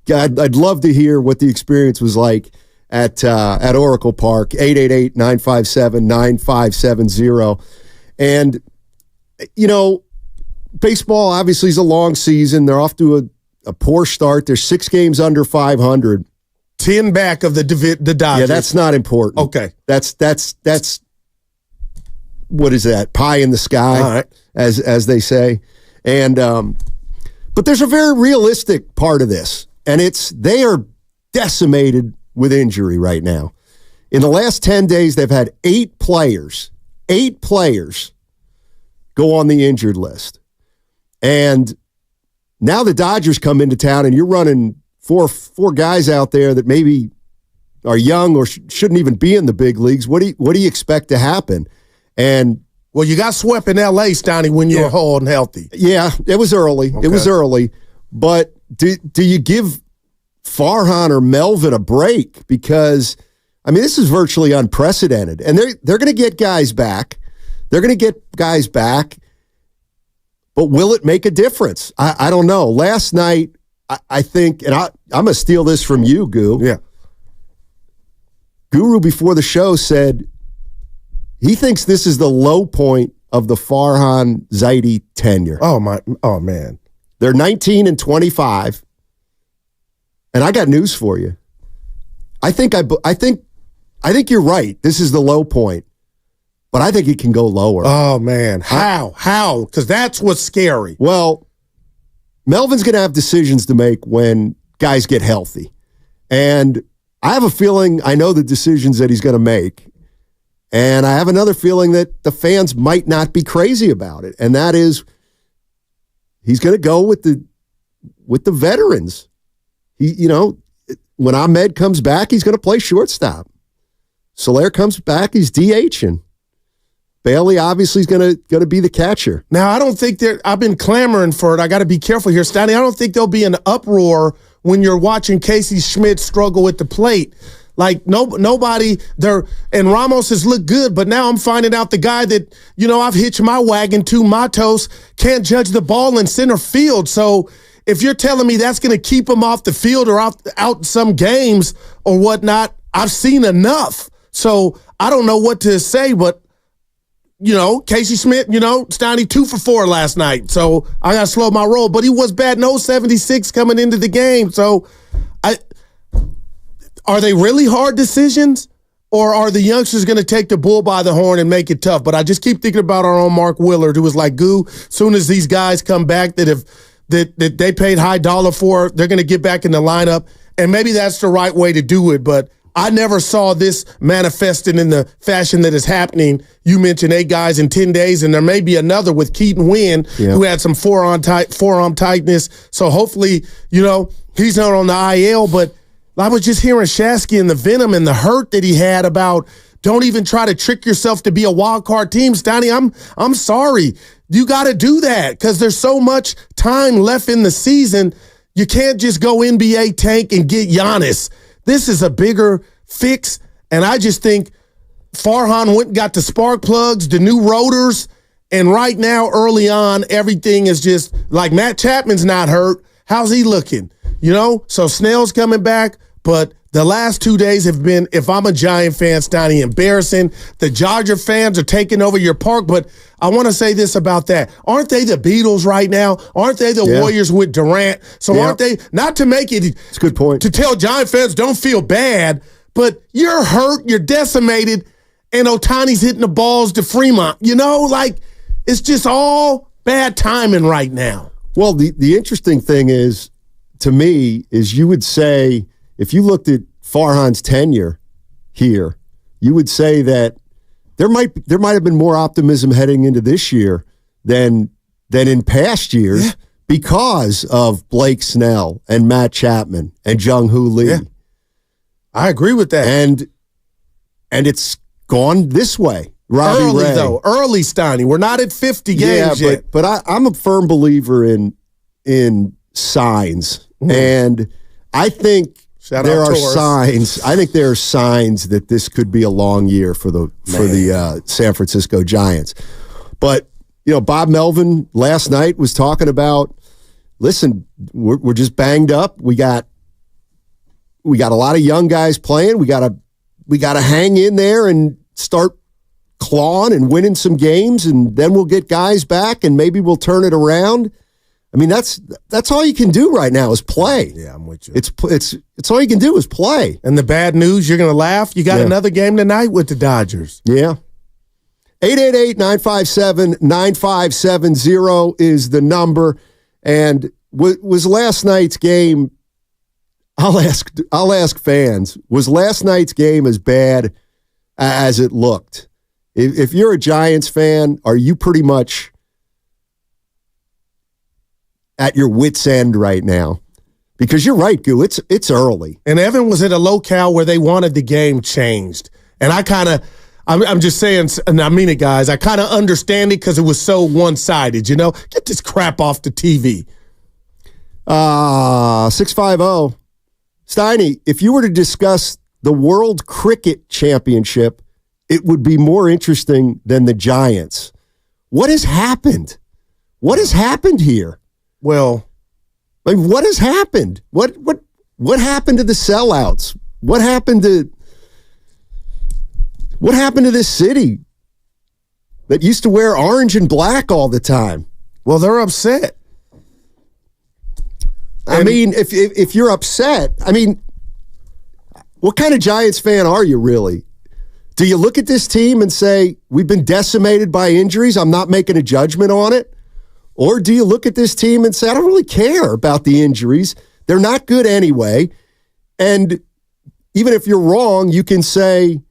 God, I'd love to hear what the experience was like at Oracle Park. 888-957-9570. And baseball obviously is a long season. They're off to a poor start. They're 6 games under 500. 10 back of the Dodgers. Yeah, that's not important. Okay. That's what is that? Pie in the sky, all right, as they say. And but there's a very realistic part of this, and they are decimated with injury right now. In the last 10 days, they've had 8 players go on the injured list. And now the Dodgers come into town, and you're running four guys out there that maybe are young or shouldn't even be in the big leagues. What do you expect to happen? And well, you got swept in L.A., Stoney, when you were whole and healthy. Yeah, it was early. Okay. It was early. But do you give Farhan or Melvin a break? Because, I mean, this is virtually unprecedented. And they're going to get guys back. But will it make a difference? I don't know. Last night, I think, and I'm going to steal this from you, Goo. Yeah. Guru, before the show, said he thinks this is the low point of the Farhan Zaidi tenure. Oh, man. They're 19-25. And I got news for you. I think you're right. This is the low point. But I think it can go lower. Oh, man. How? Because that's what's scary. Well, Melvin's going to have decisions to make when guys get healthy. And I have a feeling I know the decisions that he's going to make. And I have another feeling that the fans might not be crazy about it. And that is he's going to go with the veterans. When Ahmed comes back, he's going to play shortstop. Soler comes back, he's DHing. Bailey obviously is going to be the catcher. Now, I don't think I've been clamoring for it. I got to be careful here, Stoney. I don't think there'll be an uproar when you're watching Casey Schmidt struggle at the plate. Like, nobody there, and Ramos has looked good, but now I'm finding out the guy that, I've hitched my wagon to, Matos, can't judge the ball in center field. So if you're telling me that's going to keep him off the field or out some games or whatnot, I've seen enough. So I don't know what to say, but Casey Schmidt, Stoney 2 for 4 last night. So I got to slow my roll. But he was batting 0-76 coming into the game. So are they really hard decisions, or are the youngsters going to take the bull by the horn and make it tough? But I just keep thinking about our own Mark Willard, who was like, Goo, as soon as these guys come back that they paid high dollar for, they're going to get back in the lineup. And maybe that's the right way to do it. But I never saw this manifested in the fashion that is happening. You mentioned 8 guys in 10 days, and there may be another with Keaton Wynn, who had some forearm tightness. So hopefully, he's not on the IL. But I was just hearing Shasky and the venom and the hurt that he had about don't even try to trick yourself to be a wild card team. Stoney, I'm sorry. You got to do that because there's so much time left in the season. You can't just go NBA tank and get Giannis. This is a bigger fix, and I just think Farhan went and got the spark plugs, the new rotors, and right now, early on, everything is just like Matt Chapman's not hurt. How's he looking? So Snell's coming back, but the last 2 days have been, if I'm a Giant fan, Stoney, embarrassing. The Dodger fans are taking over your park, but I want to say this about that. Aren't they the Beatles right now? Aren't they the Warriors with Durant? So aren't they, not to make it, it's a good point, to tell Giant fans don't feel bad, but you're hurt, you're decimated, and Ohtani's hitting the balls to Fremont. It's just all bad timing right now. Well, the interesting thing is, to me, is you would say, if you looked at Farhan's tenure here, you would say that there might have been more optimism heading into this year than in past years because of Blake Snell and Matt Chapman and Jung-Hoo Lee. Yeah. I agree with that. And it's gone this way. Robbie early, Ray. though. Early, Steiny. We're not at 50 games yet. But I'm a firm believer in signs. And I think there are signs. I think there are signs that this could be a long year for the San Francisco Giants. But, Bob Melvin last night was talking about, listen, we're just banged up. We got a lot of young guys playing. We got to hang in there and start clawing and winning some games, and then we'll get guys back, and maybe we'll turn it around. I mean, that's all you can do right now is play. Yeah, I'm with you. It's all you can do is play. And the bad news, you're going to laugh. You got another game tonight with the Dodgers. Yeah. 888-957-9570 is the number. And was last night's game? I'll ask fans. Was last night's game as bad as it looked? If you're a Giants fan, are you pretty much at your wit's end right now? Because you're right, Goo. It's early. And Evan was at a locale where they wanted the game changed. And I'm just saying, and I mean it, guys, I kind of understand it because it was so one-sided, Get this crap off the TV. 650. Steiny, if you were to discuss the World Cricket Championship, it would be more interesting than the Giants. What has happened? What has happened here? Well, I mean, what has happened? What happened to the sellouts? What happened to this city that used to wear orange and black all the time? Well, they're upset. I mean, if you're upset, I mean, what kind of Giants fan are you really? Do you look at this team and say, we've been decimated by injuries, I'm not making a judgment on it? Or do you look at this team and say, I don't really care about the injuries, they're not good anyway, and even if you're wrong, you can say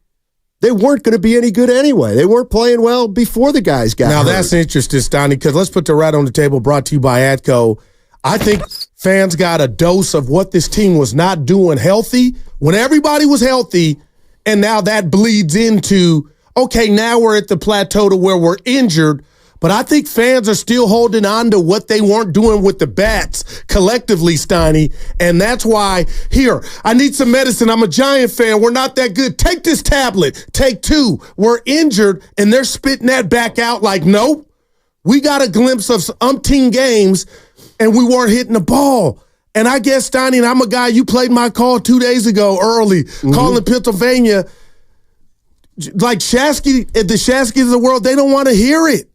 they weren't going to be any good anyway. They weren't playing well before the guys got hurt. Now, that's interesting, Stoney, because let's put the right on the table, brought to you by ATCO. I think fans got a dose of what this team was not doing healthy when everybody was healthy, and now that bleeds into, okay, now we're at the plateau to where we're injured, but I think fans are still holding on to what they weren't doing with the bats collectively, Steiny, and that's why, here, I need some medicine. I'm a Giant fan. We're not that good. Take this tablet. Take two. We're injured, and they're spitting that back out like, nope. We got a glimpse of umpteen games, and we weren't hitting the ball. And I guess, Steiny, and I'm a guy, you played my call 2 days ago early, calling Pennsylvania. Like Shasky, the Shaskys of the world, they don't want to hear it.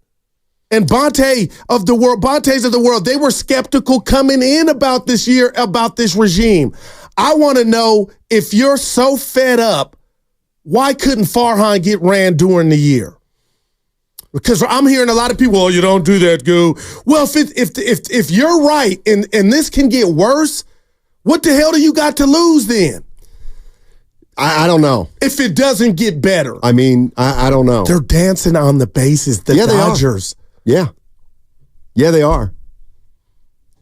And Bontes of the world, they were skeptical coming in about this year, about this regime. I want to know, if you're so fed up, why couldn't Farhan get ran during the year? Because I'm hearing a lot of people, you don't do that, Goo. Well, if you're right and this can get worse, what the hell do you got to lose then? I don't know. If it doesn't get better. I mean, I don't know. They're dancing on the bases, the Dodgers. Yeah, they are.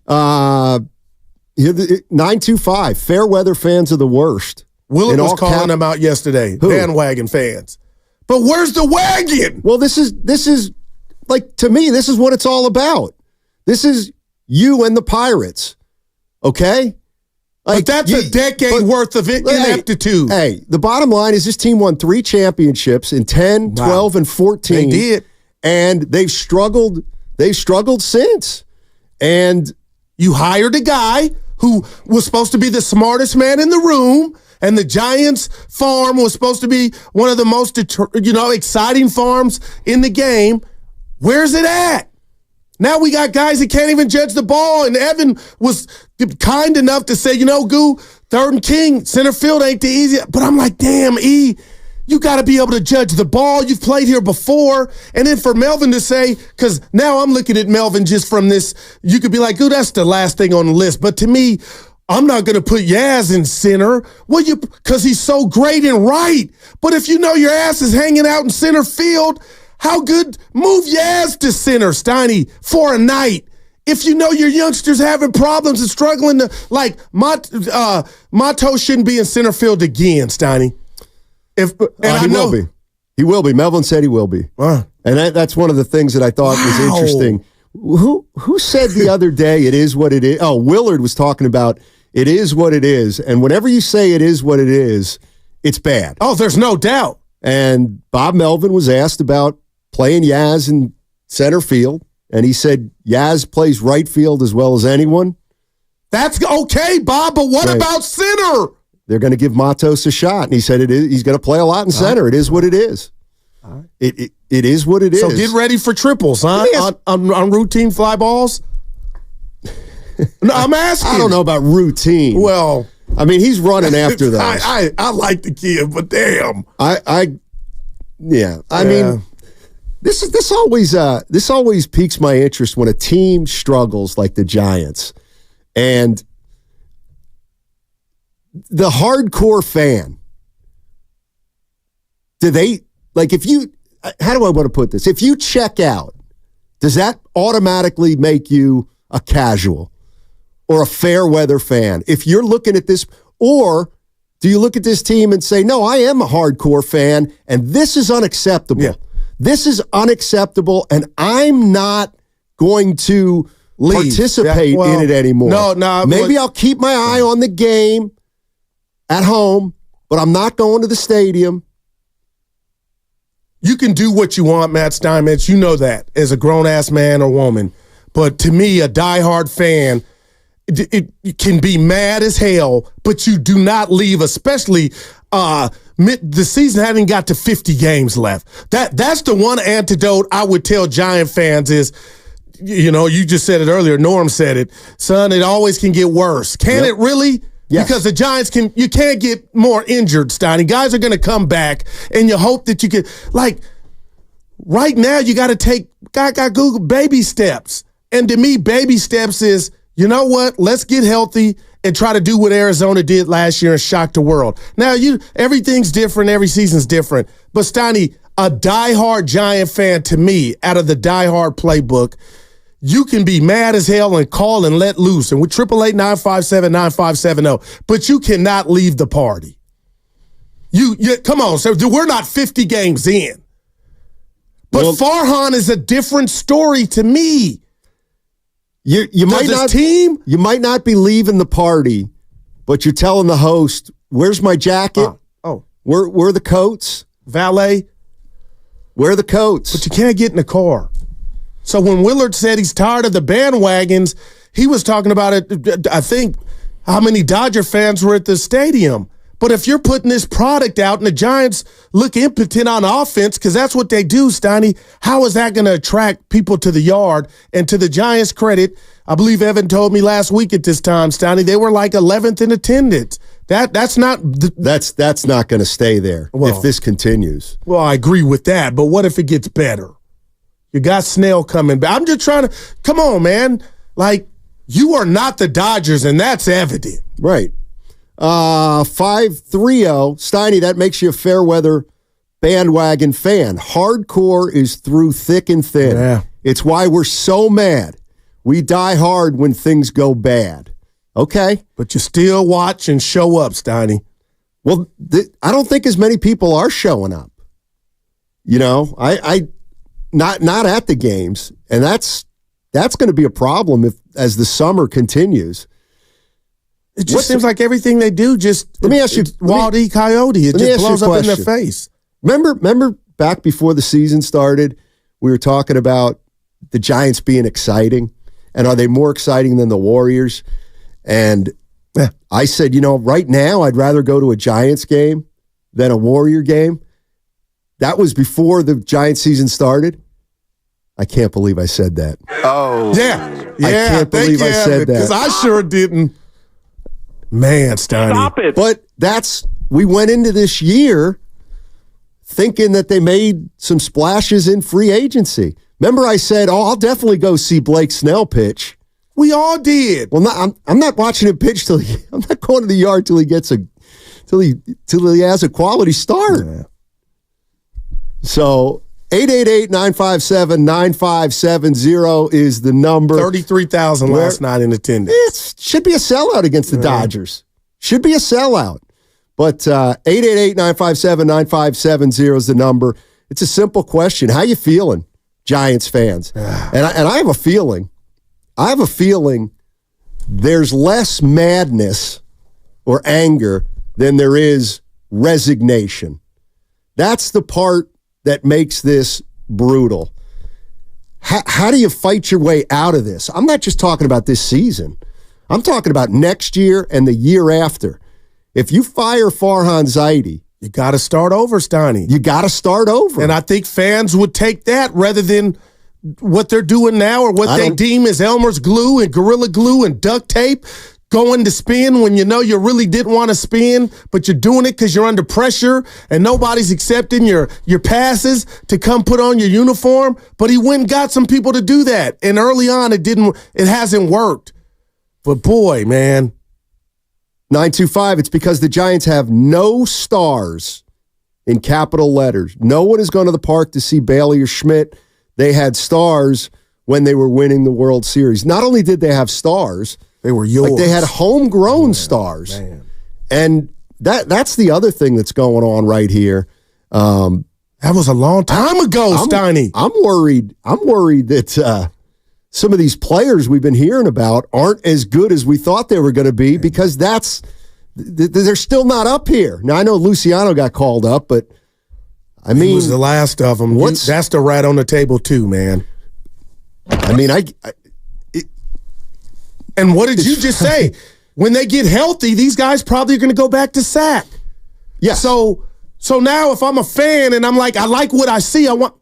925, fair weather fans are the worst. Willett was calling them out yesterday, bandwagon fans. But where's the wagon? Well, this is like, to me, this is what it's all about. This is you and the Pirates, okay? Like, but that's a decade worth of ineptitude. Hey, the bottom line is this team won 3 championships in 10, 12, and 14. They did. And they've struggled since. And you hired a guy who was supposed to be the smartest man in the room, and the Giants farm was supposed to be one of the most, exciting farms in the game. Where's it at? Now we got guys that can't even judge the ball, and Evan was kind enough to say, Goo, third and king, center field ain't the easiest. But I'm like, damn, E, you got to be able to judge the ball. You've played here before. And then for Melvin to say, because now I'm looking at Melvin just from this, you could be like, Goo, that's the last thing on the list. But to me, I'm not going to put Yaz in center. Well, because he's so great in right. But if you know your ass is hanging out in center field, how good? Move Yaz to center, Steiny, for a night. If you know your youngsters having problems and struggling to, like, Mato shouldn't be in center field again, Steiny. Will be. He will be. Melvin said he will be. And that's one of the things that I thought was interesting. Who said the other day, it is what it is? Oh, Willard was talking about it is what it is. And whenever you say it is what it is, it's bad. Oh, there's no doubt. And Bob Melvin was asked about playing Yaz in center field. And he said, Yaz plays right field as well as anyone. That's okay, Bob, but what about center? They're going to give Matos a shot. And he said he's going to play a lot in center. It is what it is. It is what it is. So get ready for triples, huh? On routine fly balls? No, I'm asking. I don't know about routine. Well, I mean, he's running after those. I like the kid, but damn. I mean, this always piques my interest when a team struggles like the Giants, and the hardcore fan. Do they like if you? How do I want to put this? If you check out, does that automatically make you a casual or a fair weather fan? If you're looking at this, or do you look at this team and say, no, I am a hardcore fan, and this is unacceptable. Yeah. This is unacceptable, and I'm not going to participate in it anymore. No. Maybe I'll keep my eye on the game at home, but I'm not going to the stadium. You can do what you want, Matt Steinmetz. You know that as a grown-ass man or woman. But to me, a diehard fan, it can be mad as hell, but you do not leave, especially the season having got to 50 games left. That's the one antidote I would tell Giant fans is, you know, you just said it earlier. Norm said it. Son, it always can get worse. Can it really? Yes. Because the Giants you can't get more injured, Steiny. Guys are going to come back, and you hope that you can, like, right now you got to got Google baby steps. And to me, baby steps is, you know what? Let's get healthy and try to do what Arizona did last year and shock the world. Now, everything's different. Every season's different. But Steiny, a diehard Giant fan, to me, out of the diehard playbook, you can be mad as hell and call and let loose. And with 888-957-9570. But you cannot leave the party. You come on, sir. We're not 50 games in. But Farhan is a different story to me. You might not be leaving the party, but you're telling the host, "Where's my jacket? Where are the coats? Valet, where are the coats?" But you can't get in the car. So when Willard said he's tired of the bandwagons, he was talking about it. I think how many Dodger fans were at the stadium. But if you're putting this product out and the Giants look impotent on offense, because that's what they do, Steiny, how is that going to attract people to the yard? And to the Giants' credit, I believe Evan told me last week at this time, Steiny, they were like 11th in attendance. That's not going to stay there if this continues. Well, I agree with that, but what if it gets better? You got Snell coming back. I'm just trying to come on, man. Like, you are not the Dodgers, and that's evident. Right. 530, Steiny, that makes you a fair weather bandwagon fan. Hardcore is through thick and thin. Yeah. It's why we're so mad. We die hard when things go bad. Okay. But you still watch and show up, Steiny. Well, I don't think as many people are showing up. You know, I not at the games, and that's going to be a problem as the summer continues. It just seems like everything they do let me ask you, Wild E. Coyote. It just blows up in their face. Remember back before the season started, we were talking about the Giants being exciting, and are they more exciting than the Warriors? And I said, you know, right now I'd rather go to a Giants game than a Warrior game. That was before the Giants season started. I can't believe I said that. Oh. Yeah. I can't believe I said that. Because I sure didn't. Man, Steiny. Stop it. But we went into this year thinking that they made some splashes in free agency. Remember I said, I'll definitely go see Blake Snell pitch. We all did. Well, I'm not watching him pitch I'm not going to the yard till he has a quality start. Yeah. So 888-957-9570 is the number. 33,000 last night in attendance. It should be a sellout against the Dodgers. Should be a sellout. But 888-957-9570 is the number. It's a simple question. How you feeling, Giants fans? And I have a feeling. There's less madness or anger than there is resignation. That's the part that makes this brutal. How do you fight your way out of this? I'm not just talking about this season. I'm talking about next year and the year after. If you fire Farhan Zaidi, you got to start over, Steiny. You got to start over. And I think fans would take that rather than what they're doing now or what they deem as Elmer's glue and Gorilla Glue and duct tape, going to spin when you know you really didn't want to spin, but you're doing it because you're under pressure and nobody's accepting your passes to come put on your uniform. But he went and got some people to do that. And early on, it hasn't worked. But boy, man. 925, it's because the Giants have no stars in capital letters. No one is going to the park to see Bailey or Schmidt. They had stars when they were winning the World Series. Not only did they have stars, they were yours. Like they had homegrown stars. Man. And that's the other thing that's going on right here. That was a long time ago, Steiny. I'm worried that some of these players we've been hearing about aren't as good as we thought they were going to be because they're still not up here. Now, I know Luciano got called up, but I mean, he was the last of them. That's the rat on the table too, man. I mean, and what did you just say? When they get healthy, these guys probably are going to go back to sack. Yeah. So now if I'm a fan and I'm like, I like what I see, I want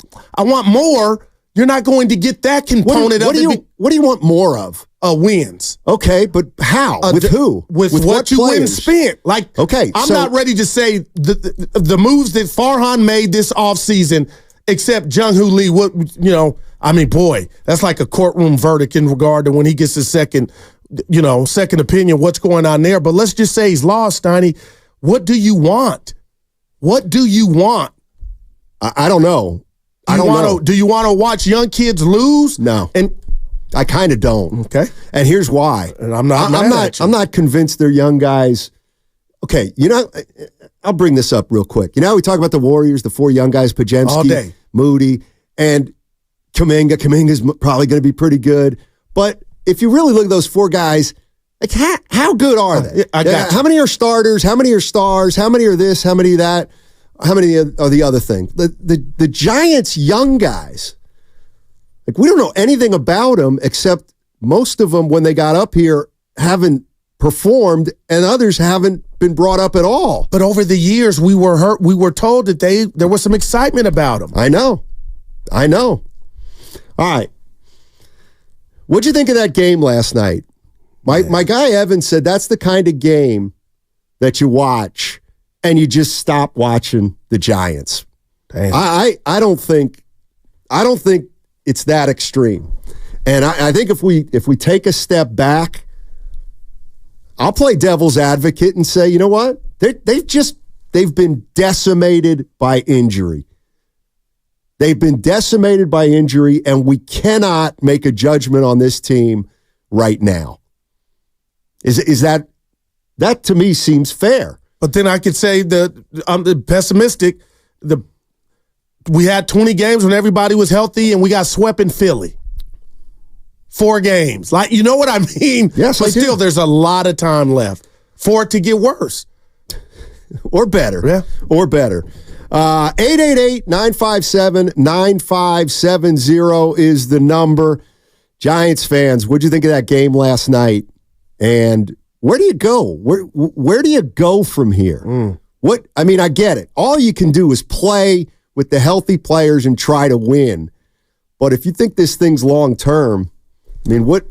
more. You're not going to get that component what do you want more of? Wins. Okay, but how? With who? With what you win spent. Like, okay, I'm not ready to say the moves that Farhan made this offseason, except Jung-Hoo Lee. Boy, that's like a courtroom verdict in regard to when he gets his second opinion, what's going on there. But let's just say he's lost, Steiny. What do you want? What do you want? I don't know. Do you want to watch young kids lose? No. And I kind of don't. Okay. And here's why. And I'm not convinced they're young guys. Okay, I'll bring this up real quick. We talk about the Warriors, the four young guys, Pajemski, all day. Moody, and Kuminga. Kuminga's probably going to be pretty good. But if you really look at those four guys, like how good are they? How many are starters? How many are stars? How many are this? How many that? How many are the other thing? The Giants' young guys, like we don't know anything about them except most of them, when they got up here, haven't performed, and others haven't been brought up at all. But over the years, we were told that there was some excitement about them. I know. All right. What'd you think of that game last night? My guy Evan said that's the kind of game that you watch and you just stop watching the Giants. Damn. I don't think it's that extreme. And I think if we take a step back, I'll play devil's advocate and say, you know what? They've been decimated by injury. They've been decimated by injury, and we cannot make a judgment on this team right now. Is that to me seems fair? But then I could say I'm pessimistic. We had 20 games when everybody was healthy, and we got swept in Philly. 4 games. Like, you know what I mean? Yes, but still, there's a lot of time left for it to get worse. Or better. Yeah. Or better. 888-957-9570 is the number. Giants fans, what'd you think of that game last night? And where do you go? Where do you go from here? I get it. All you can do is play with the healthy players and try to win. But if you think this thing's long term, what?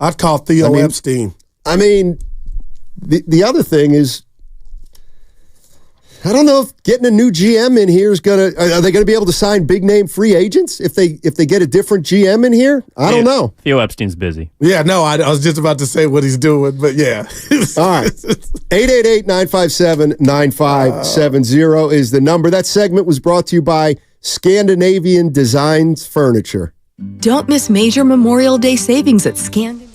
I'd call Theo Epstein. The other thing is, I don't know if getting a new GM in here is gonna. Are they gonna be able to sign big name free agents if they get a different GM in here? I don't know. Theo Epstein's busy. Yeah, no, I was just about to say what he's doing, but yeah. All right. 888-957-9570 is the number. That segment was brought to you by Scandinavian Designs Furniture. Don't miss major Memorial Day savings at Scandinavian.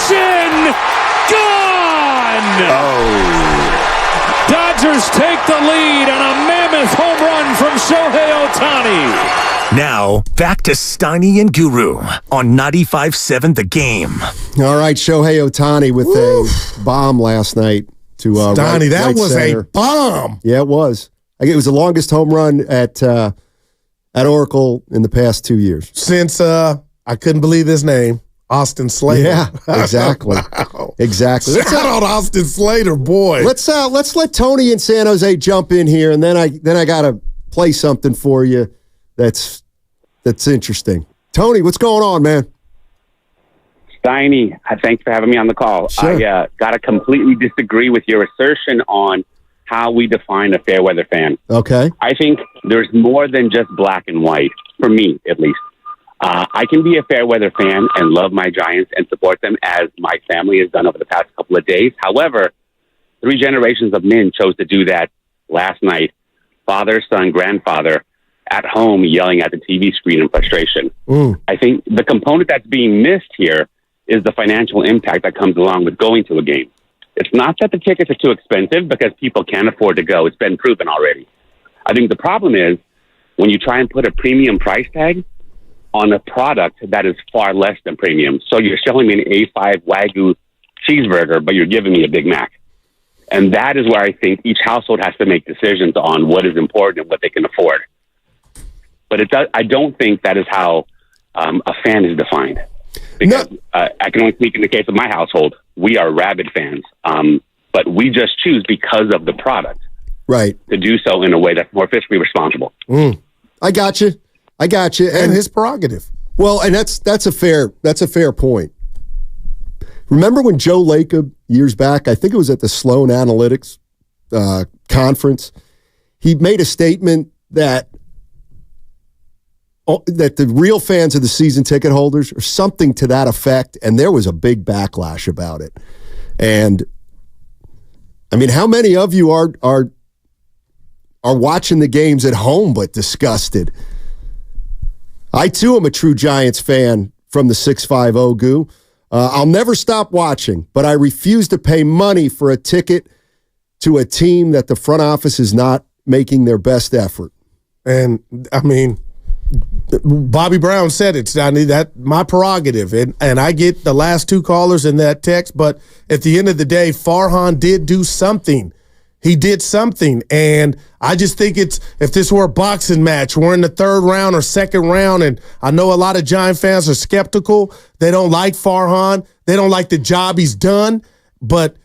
Interception! Gone! Dodgers take the lead on a mammoth home run from Shohei Ohtani. Now, back to Steiny and Guru on 95.7 The Game. All right, Shohei Ohtani with a bomb last night to Steiny, that right was center. a bomb. Yeah, it was. It was the longest home run at Oracle in the past 2 years. Since I couldn't believe his name, Austin Slater. Yeah, exactly. Wow. Exactly. Shout out Austin Slater, boy. Let's let Tony in San Jose jump in here, and then I gotta play something for you that's interesting. Tony, what's going on, man? Steiny, thanks for having me on the call. Sure. I got to completely disagree with your assertion on how we define a fair weather fan. Okay. I think there's more than just black and white, for me at least. I can be a fair weather fan and love my Giants and support them as my family has done over the past couple of days. However, 3 generations of men chose to do that last night. Father, son, grandfather, at home yelling at the TV screen in frustration. I think the component that's being missed here is the financial impact that comes along with going to a game. It's not that the tickets are too expensive because people can't afford to go. It's been proven already. I think the problem is when you try and put a premium price tag on a product that is far less than premium. So you're showing me an A5 Wagyu cheeseburger, but you're giving me a Big Mac. And that is where I think each household has to make decisions on what is important and what they can afford. But I don't think that is how a fan is defined. Because I can only speak in the case of my household. We are rabid fans, but we just choose because of the product, right, to do so in a way that's more fiscally responsible. I got you. And his prerogative. Well, and that's a fair point. Remember when Joe Lacob years back? I think it was at the Sloan Analytics conference. He made a statement that the real fans of the season ticket holders or something to that effect, and there was a big backlash about it. And I mean, how many of you are watching the games at home but disgusted? I too am a true Giants fan from the 650 Goo. I'll never stop watching, but I refuse to pay money for a ticket to a team that the front office is not making their best effort. And I mean, Bobby Brown said it, Johnny, that my prerogative. And I get the last 2 callers in that text, but at the end of the day, Farhan did do something. He did something. And I just think if this were a boxing match, we're in the 3rd round or 2nd round, and I know a lot of Giant fans are skeptical. They don't like Farhan. They don't like the job he's done. But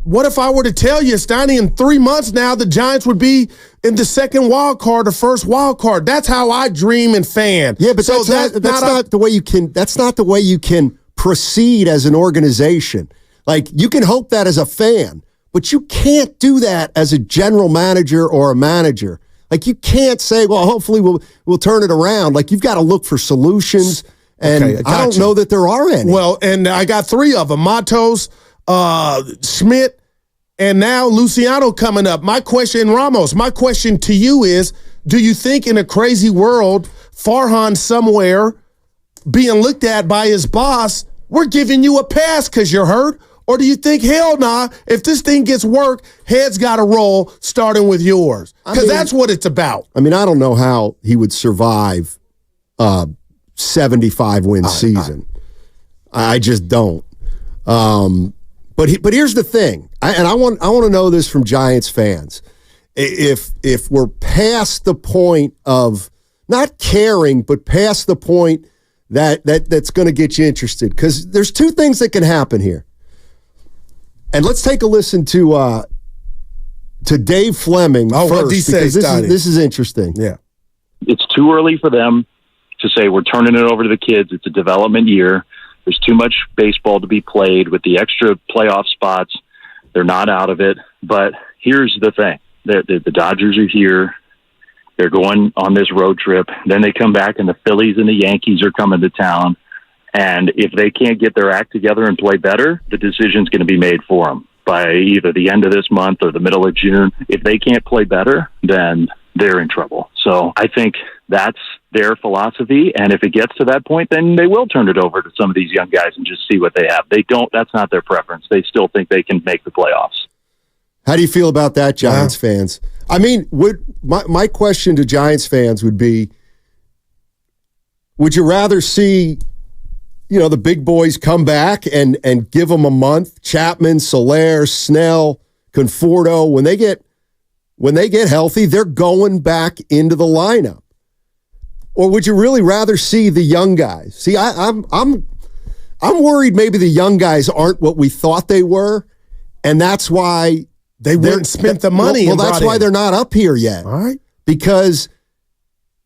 what if I were to tell you, Steiny, in 3 months now, the Giants would be in the 2nd wild card or 1st wild card? That's how I dream and fan. Yeah, but so that's not the way you can. That's not the way you can proceed as an organization. Like, you can hope that as a fan, but you can't do that as a general manager or a manager. Like, you can't say, well, hopefully we'll turn it around. Like, you've got to look for solutions, and Okay, I don't know that there are any. Well, and I got 3 of them: Matos, Schmidt, and now Luciano coming up. My question to you is, do you think in a crazy world, Farhan somewhere being looked at by his boss, we're giving you a pass because you're hurt? Or do you think, hell nah, if this thing gets work, heads got to roll, starting with yours? Because that's what it's about. I mean, I don't know how he would survive a 75-win season. I just don't. But here's the thing, I want to know this from Giants fans. If we're past the point of not caring, but past the point that's going to get you interested, because there's 2 things that can happen here. And let's take a listen to Dave Fleming first, what'd he say, because this is interesting. Yeah, it's too early for them to say we're turning it over to the kids. It's a development year. There's too much baseball to be played with the extra playoff spots. They're not out of it. But here's the thing. The Dodgers are here. They're going on this road trip. Then they come back, and the Phillies and the Yankees are coming to town. And if they can't get their act together and play better, the decision's going to be made for them by either the end of this month or the middle of June. If they can't play better, then they're in trouble. So I think that's their philosophy. And if it gets to that point, then they will turn it over to some of these young guys and just see what they have. That's not their preference. They still think they can make the playoffs. How do you feel about that, Giants fans? I mean, my question to Giants fans would be, would you rather see, the big boys come back and give them a month? Chapman, Soler, Snell, Conforto, when they get healthy, they're going back into the lineup. Or would you really rather see the young guys? See, I'm worried maybe the young guys aren't what we thought they were, and that's why they wouldn't spend the money. Well, that's why they're not up here yet. All right. Because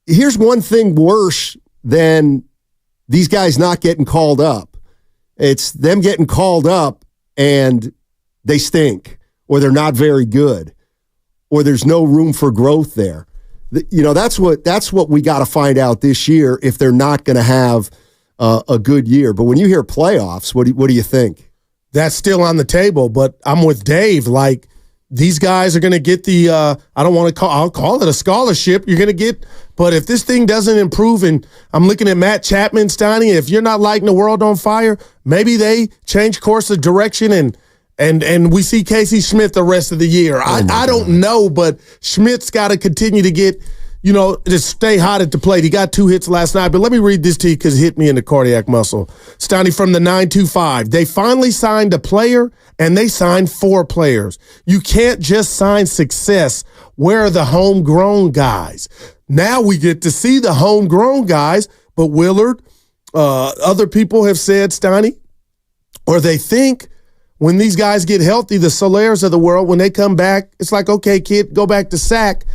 here's one thing worse than these guys not getting called up. It's them getting called up and they stink, or they're not very good, or there's no room for growth there. That's what we got to find out this year if they're not going to have a good year. But when you hear playoffs, what do you think? That's still on the table, but I'm with Dave. Like, these guys are going to get the, I'll call it a scholarship. You're going to get, but if this thing doesn't improve, and I'm looking at Matt Chapman, Steiny, if you're not lighting the world on fire, maybe they change course of direction and we see Casey Smith the rest of the year. I don't know, but Schmidt's got to continue to get, to stay hot at the plate. He got 2 hits last night, but let me read this to you because it hit me in the cardiac muscle. Steiny from the 925. They finally signed a player, and they signed 4 players. You can't just sign success. Where are the homegrown guys? Now we get to see the homegrown guys, but Willard, other people have said, Steiny, or they think when these guys get healthy, the Solers of the world, when they come back, it's like, okay, kid, go back to sack.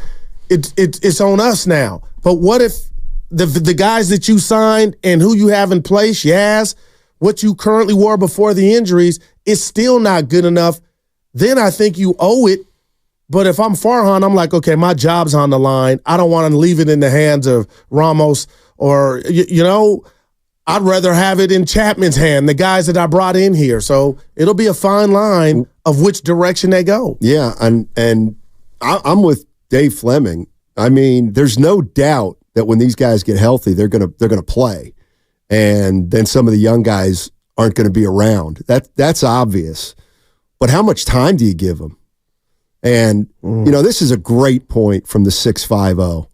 It's on us now. But what if the guys that you signed and who you have in place, Yaz, what you currently wore before the injuries, is still not good enough? Then I think you owe it. But if I'm Farhan, I'm like, okay, my job's on the line. I don't want to leave it in the hands of Ramos or, I'd rather have it in Chapman's hand, the guys that I brought in here. So it'll be a fine line of which direction they go. Yeah, and I'm with Dave Fleming. I mean, there's no doubt that when these guys get healthy, they're gonna play, and then some of the young guys aren't going to be around. That's obvious. But how much time do you give them? And this is a great point from the 650.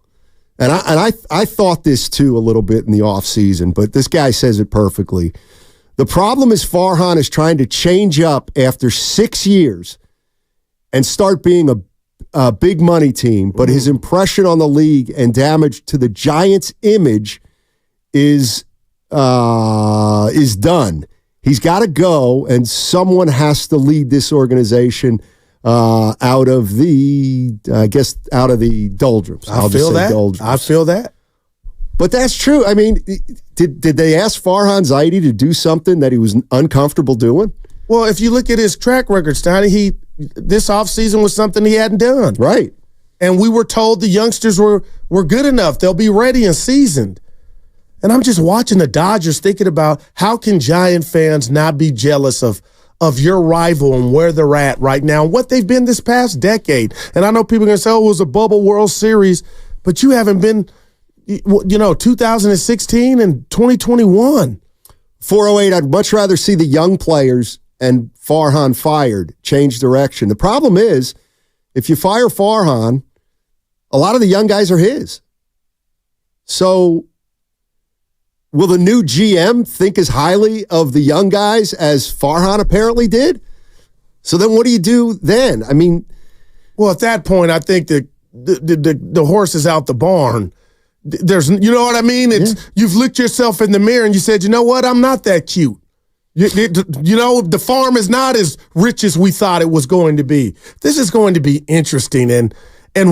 And I thought this too a little bit in the offseason, but this guy says it perfectly. The problem is Farhan is trying to change up after 6 years and start being a big money team, but his impression on the league and damage to the Giants' image is done. He's got to go, and someone has to lead this organization out of the doldrums. I feel that. But that's true. I mean, did they ask Farhan Zaidi to do something that he was uncomfortable doing? Well, if you look at his track record, Steiny, this offseason was something he hadn't done. Right. And we were told the youngsters were good enough. They'll be ready and seasoned. And I'm just watching the Dodgers thinking about how can Giant fans not be jealous of your rival and where they're at right now, what they've been this past decade. And I know people are going to say, it was a bubble World Series, but you haven't been, 2016 and 2021. 408, I'd much rather see the young players and Farhan fired change direction. The problem is, if you fire Farhan, a lot of the young guys are his. So will the new GM think as highly of the young guys as Farhan apparently did? So then what do you do then? I mean, well, at that point, I think the horse is out the barn. There's, you know what I mean? You've looked yourself in the mirror and you said, you know what? I'm not that cute. The farm is not as rich as we thought it was going to be. This is going to be interesting. And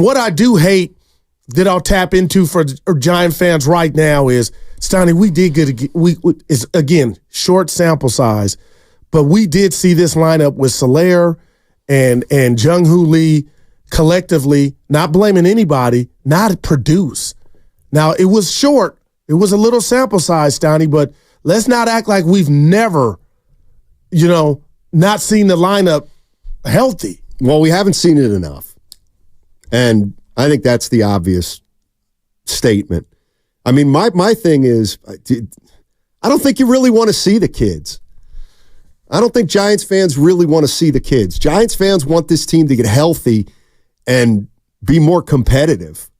what I do hate that I'll tap into for Giant fans right now is, Steiny, we did good. Is again, short sample size, but we did see this lineup with Soler and Jung-Hoo Lee collectively, not blaming anybody, not produce. Now, it was short. It was a little sample size, Steiny, but let's not act like we've never, not seen the lineup healthy. Well, we haven't seen it enough. And I think that's the obvious statement. I mean, my thing is, I don't think you really want to see the kids. I don't think Giants fans really want to see the kids. Giants fans want this team to get healthy and be more competitive.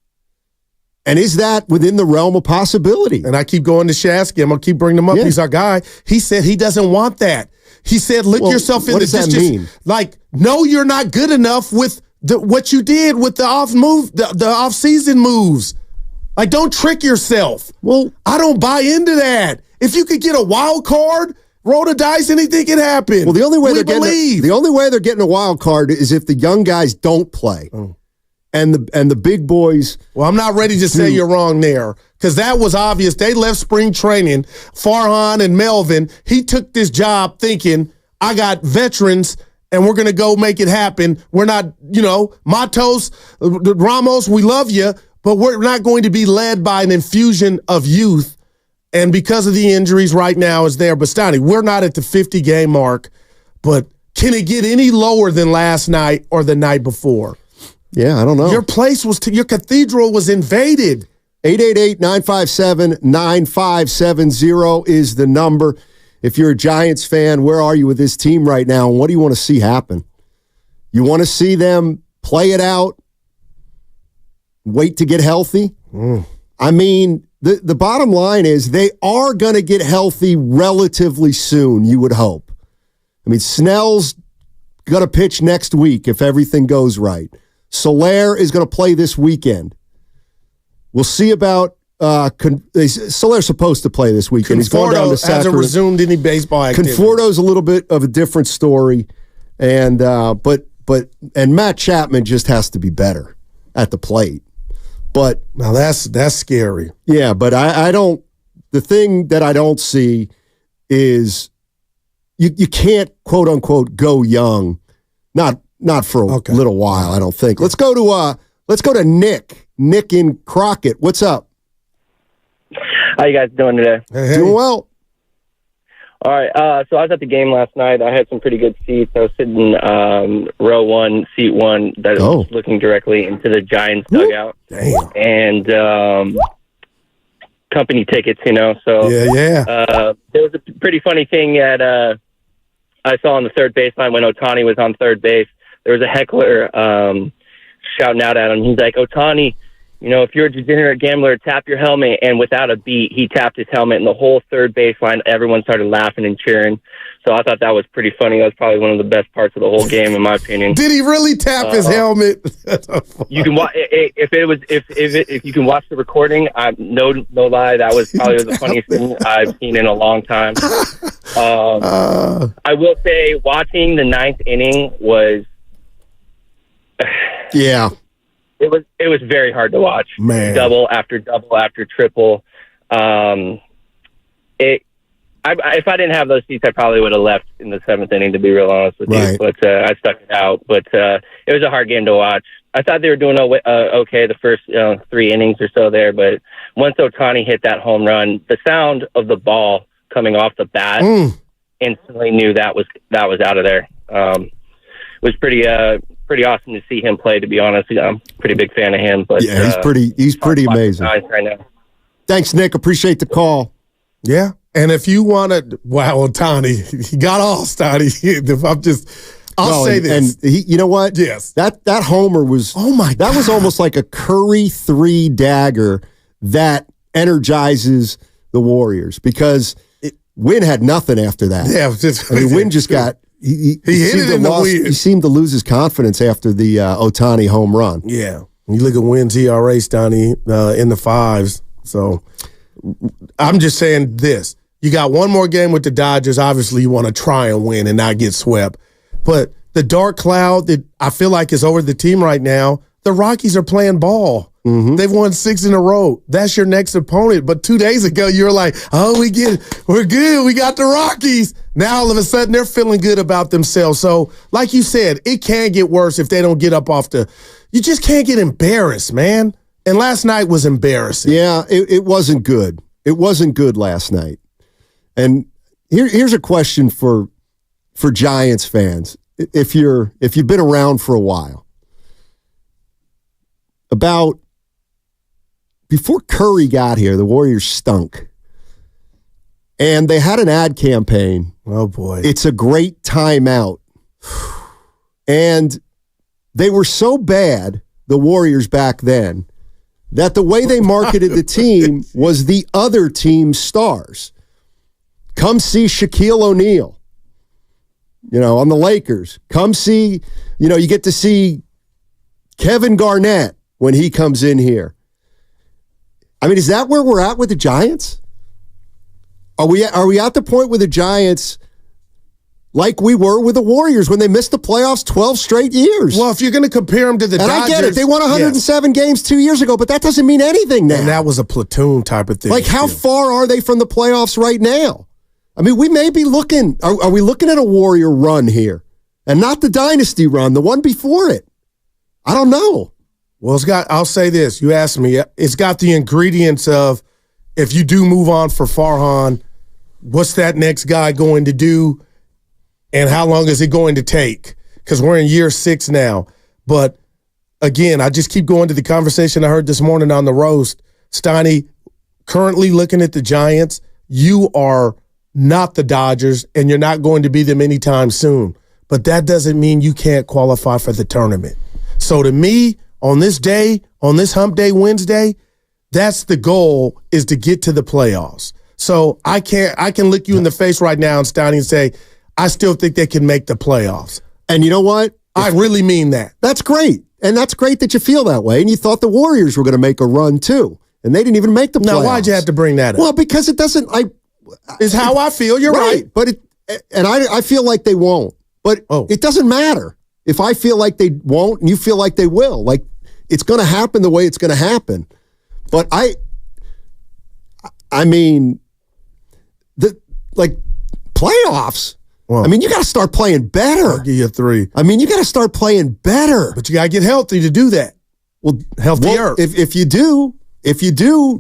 And is that within the realm of possibility? And I keep going to Shasky. I'm going to keep bringing him up. Yeah. He's our guy. He said he doesn't want that. He said, look yourself in the What does that mean? Like, no, you're not good enough with what you did with the off-season moves. Like, don't trick yourself. Well, I don't buy into that. If you could get a wild card, roll the dice, anything can happen. Well, the only way they're getting a wild card is if the young guys don't play. Oh. And the big boys. Well, I'm not ready to say you're wrong there, because that was obvious. They left spring training. Farhan and Melvin, he took this job thinking, I got veterans and we're going to go make it happen. We're not, Matos, Ramos, we love you, but we're not going to be led by an infusion of youth. And because of the injuries right now is there. But Stoney, we're not at the 50-game mark, but can it get any lower than last night or the night before? Yeah, I don't know. Your your cathedral was invaded. 888-957-9570 is the number. If you're a Giants fan, where are you with this team right now, and what do you want to see happen? You want to see them play it out, wait to get healthy? I mean, the bottom line is they are going to get healthy relatively soon, you would hope. I mean, Snell's going to pitch next week if everything goes right. Soler is going to play this weekend. We'll see about Soler's supposed to play this weekend. He's going down to Sacramento. Hasn't resumed any baseball activity. Conforto's a little bit of a different story, and but Matt Chapman just has to be better at the plate. But now that's scary. Yeah, but I don't. The thing that I don't see is you can't quote unquote go young. Not for a little while, I don't think. Let's go to Nick. Nick in Crockett. What's up? How you guys doing today? Hey. Doing well. All right. So I was at the game last night. I had some pretty good seats. I was sitting row 1, seat 1, that was looking directly into the Giants dugout. Damn. And company tickets, So yeah. There was a pretty funny thing that I saw on the third baseline when Ohtani was on third base. There was a heckler shouting out at him. He's like, Ohtani, if you're a degenerate gambler, tap your helmet. And without a beat, he tapped his helmet, and the whole third baseline, everyone started laughing and cheering. So I thought that was pretty funny. That was probably one of the best parts of the whole game, in my opinion. Did he really tap his helmet? You can if you can watch the recording. No lie, that was probably the funniest thing I've seen in a long time. I will say, watching the ninth inning was. Yeah. It was very hard to watch. Man. Double after triple. If I didn't have those seats, I probably would have left in the seventh inning, to be real honest with you. But I stuck it out. But it was a hard game to watch. I thought they were doing okay the first 3 innings or so there, but once Ohtani hit that home run, the sound of the ball coming off the bat, instantly knew that was out of there. It was pretty awesome to see him play, to be honest. I'm a pretty big fan of him. But yeah, he's pretty amazing. Right now. Thanks, Nick. Appreciate the call. Yeah. And if you want to, Ohtani, he got all started. I'll say this. And you know what? Yes. That homer was, that was almost like a Curry 3 dagger that energizes the Warriors, because Wynn had nothing after that. Yeah. Wynn just got, he hit it in the wind. He seemed to lose his confidence after the Ohtani home run. Yeah. You look at Wynn's ERA, Stoney, in the 5s. So I'm just saying this. You got one more game with the Dodgers. Obviously, you want to try and win and not get swept. But the dark cloud that I feel like is over the team right now, the Rockies are playing ball. Mm-hmm. They've won 6 in a row. That's your next opponent. But 2 days ago, you were like, we're good. We got the Rockies. Now, all of a sudden, they're feeling good about themselves. So, like you said, it can get worse if they don't get up off you just can't get embarrassed, man. And last night was embarrassing. Yeah, it wasn't good. It wasn't good last night. And here's a question for Giants fans. If you've been around for a while, before Curry got here, the Warriors stunk. And they had an ad campaign. Oh, boy. It's a great timeout. And they were so bad, the Warriors back then, that the way they marketed the team was the other team's stars. Come see Shaquille O'Neal, on the Lakers. Come see, you get to see Kevin Garnett when he comes in here. I mean, is that where we're at with the Giants? Are we at the point with the Giants like we were with the Warriors when they missed the playoffs 12 straight years? Well, if you're going to compare them to the Dodgers. I get it. They won 107 games 2 years ago, but that doesn't mean anything now. And that was a platoon type of thing. Like, how far are they from the playoffs right now? I mean, we may be looking. Are we looking at a Warrior run here? And not the dynasty run, the one before it. I don't know. Well, I'll say this. You asked me. It's got the ingredients of, if you do move on for Farhan, what's that next guy going to do? And how long is it going to take? Because we're in year 6 now. But again, I just keep going to the conversation I heard this morning on the roast. Steiny, currently looking at the Giants, you are not the Dodgers, and you're not going to be them anytime soon. But that doesn't mean you can't qualify for the tournament. So to me, on this day, on this hump day Wednesday, that's the goal, is to get to the playoffs. So I can look you in the face right now, and Steiny, and say, I still think they can make the playoffs. And you know what? I really mean that. That's great. And that's great that you feel that way. And you thought the Warriors were going to make a run too. And they didn't even make the playoffs. Now, why'd you have to bring that up? Well, because it doesn't, is how I feel. You're right. But I feel like they won't. But it doesn't matter. If I feel like they won't and you feel like they will, like, it's going to happen the way it's going to happen. But I mean, playoffs. Well, I mean, you got to start playing better. I'll give you a 3. I mean, you got to start playing better. But you got to get healthy to do that. Well, healthier. If you do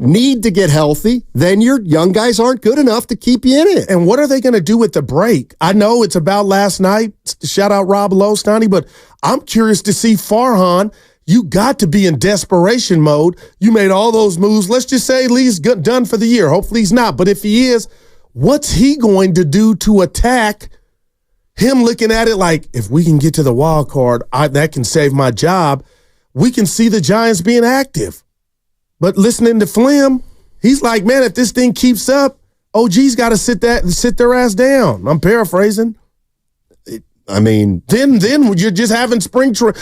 need to get healthy, then your young guys aren't good enough to keep you in it. And what are they going to do with the break? I know it's about last night. Shout out Rob Lowe, Steiny, but I'm curious to see Farhan. You got to be in desperation mode. You made all those moves. Let's just say Lee's done for the year. Hopefully he's not. But if he is, what's he going to do to attack him? Looking at it like, if we can get to the wild card, that can save my job. We can see the Giants being active. But listening to Flim, he's like, man, if this thing keeps up, OG's got to sit their ass down. I'm paraphrasing. I mean, then you're just having spring training.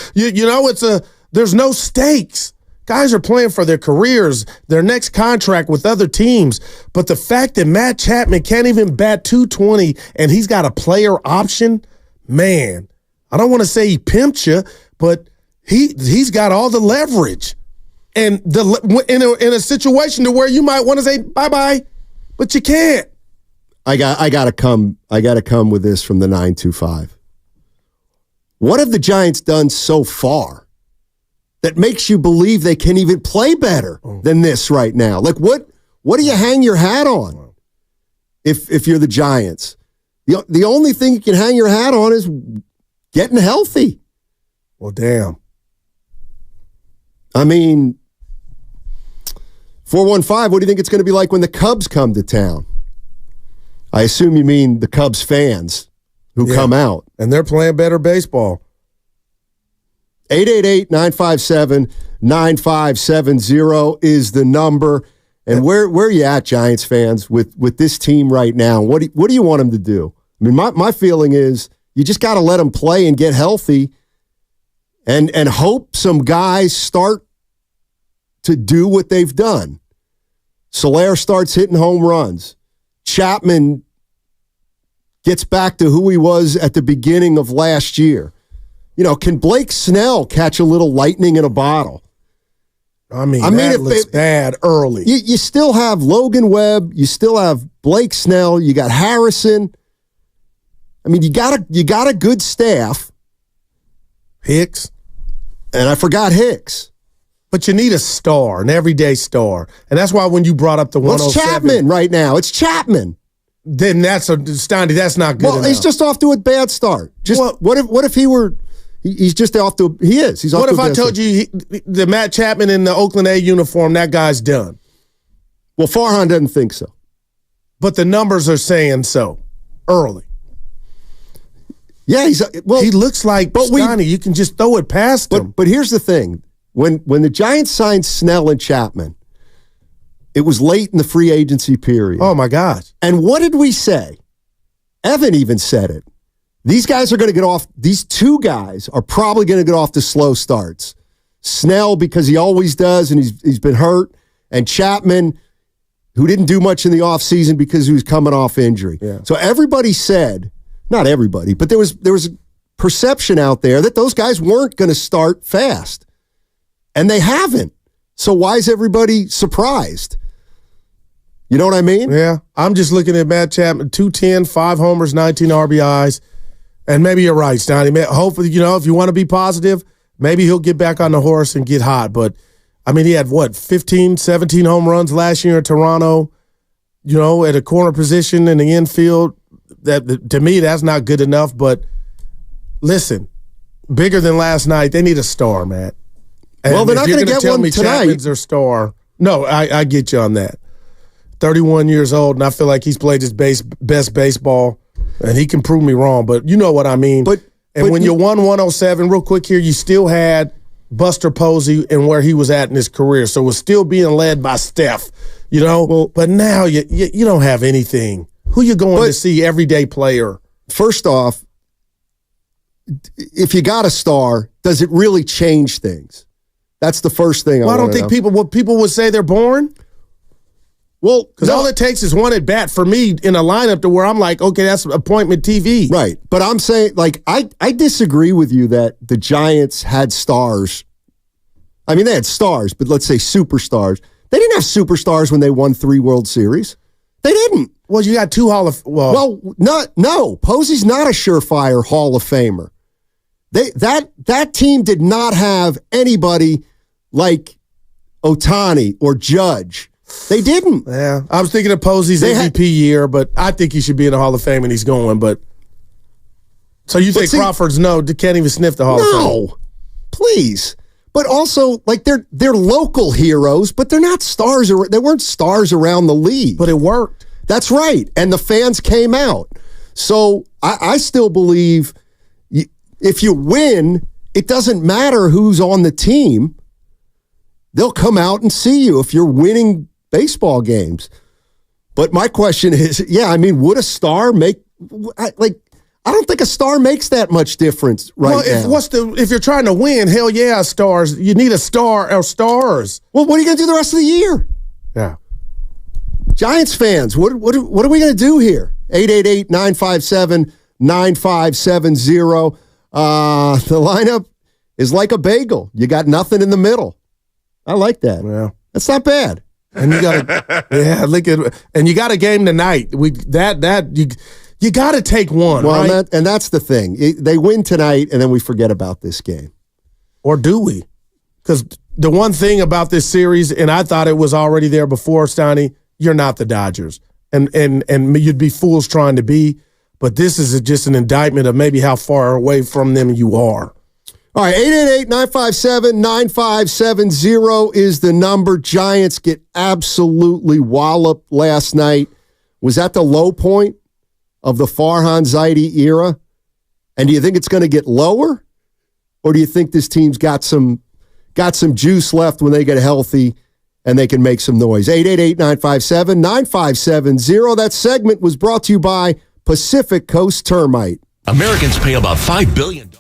There's no stakes. Guys are playing for their careers, their next contract with other teams. But the fact that Matt Chapman can't even bat .220 and he's got a player option, man, I don't want to say he pimped you, but he's got all the leverage. And in a situation to where you might want to say bye-bye, but you can't. I gotta come with this from the 925. What have the Giants done so far that makes you believe they can even play better than this right now? Like, what do you hang your hat on if you're the Giants? The only thing you can hang your hat on is getting healthy. Well, damn. I mean, 415, what do you think it's going to be like when the Cubs come to town? I assume you mean the Cubs fans who come out. And they're playing better baseball. 888-957-9570 is the number. And where are you at, Giants fans, with this team right now? What do you want them to do? I mean, my feeling is you just got to let them play and get healthy and hope some guys start to do what they've done. Soler starts hitting home runs. Chapman gets back to who he was at the beginning of last year. Can Blake Snell catch a little lightning in a bottle? I mean that looks bad early. You still have Logan Webb. You still have Blake Snell. You got Harrison. I mean, you got a good staff. Hicks. And I forgot Hicks. But you need a star, an everyday star. And that's why when you brought up the 107. It's Chapman right now. It's Chapman. Then that's not good enough. He's just off to a bad start. What if he were, He's just off to. He is. He's off. What to if a I bad told start. you the Matt Chapman in the Oakland A uniform? That guy's done. Well, Farhan doesn't think so. But the numbers are saying so early. Yeah, he looks like Scotty. You can just throw it past him. But here's the thing: when the Giants signed Snell and Chapman, it was late in the free agency period. Oh my gosh! And what did we say? Evan even said it. These guys are going to get off. These two guys are probably going to get off to slow starts. Snell because he always does, and he's been hurt, and Chapman, who didn't do much in the offseason because he was coming off injury. Yeah. So everybody said. Not everybody, but there was a perception out there that those guys weren't going to start fast. And they haven't. So why is everybody surprised? You know what I mean? Yeah. I'm just looking at Matt Chapman, 210, 5 homers, 19 RBIs. And maybe you're right, Stoney. Hopefully, if you want to be positive, maybe he'll get back on the horse and get hot. But, I mean, he had, 15, 17 home runs last year in Toronto, at a corner position in the infield. That to me, that's not good enough. But listen, bigger than last night. They need a star, Matt. And well, they're not going to get one tonight. Chapman's their star. No, I get you on that. 31 years old, and I feel like he's played his best baseball, and he can prove me wrong. But you know what I mean. But when you won 107, real quick here, you still had Buster Posey and where he was at in his career, so it was still being led by Steph. But now you don't have anything. Who you going to see, everyday player? First off, if you got a star, does it really change things? That's the first thing. I don't think people would say they're boring. Well, because all it takes is one at bat for me in a lineup to where I'm like, okay, that's appointment TV. Right. But I'm saying, I disagree with you that the Giants had stars. I mean, they had stars, but let's say superstars. They didn't have superstars when they won 3 World Series. They didn't. Well, you got 2 no. Posey's not a surefire Hall of Famer. That team did not have anybody like Ohtani or Judge. They didn't. Yeah, I was thinking of Posey's MVP year, but I think he should be in the Hall of Fame, and he's going. But so you think Crawford's can't even sniff the Hall of Fame? No, please. But also, they're local heroes, but they're not stars. They weren't stars around the league. But it worked. That's right. And the fans came out. So I still believe if you win, it doesn't matter who's on the team. They'll come out and see you if you're winning baseball games. But my question is, would a star make I don't think a star makes that much difference now. If you're trying to win, hell yeah, stars. You need a star or stars. Well, what are you going to do the rest of the year? Yeah. Giants fans, what are we going to do here? 888-957-9570. The lineup is like a bagel. You got nothing in the middle. I like that. Yeah. That's not bad. And you got and you got a game tonight. You got to take one, right? And that's the thing. They win tonight, and then we forget about this game. Or do we? Because the one thing about this series, and I thought it was already there before, Stoney, you're not the Dodgers. And you'd be fools trying to be. But this is just an indictment of maybe how far away from them you are. All right, 888-957-9570 is the number. Giants get absolutely walloped last night. Was that the low point of the Farhan Zaidi era? And do you think it's going to get lower? Or do you think this team's got some juice left when they get healthy and they can make some noise? 888-957-9570. That segment was brought to you by Pacific Coast Termite. Americans pay about $5 billion.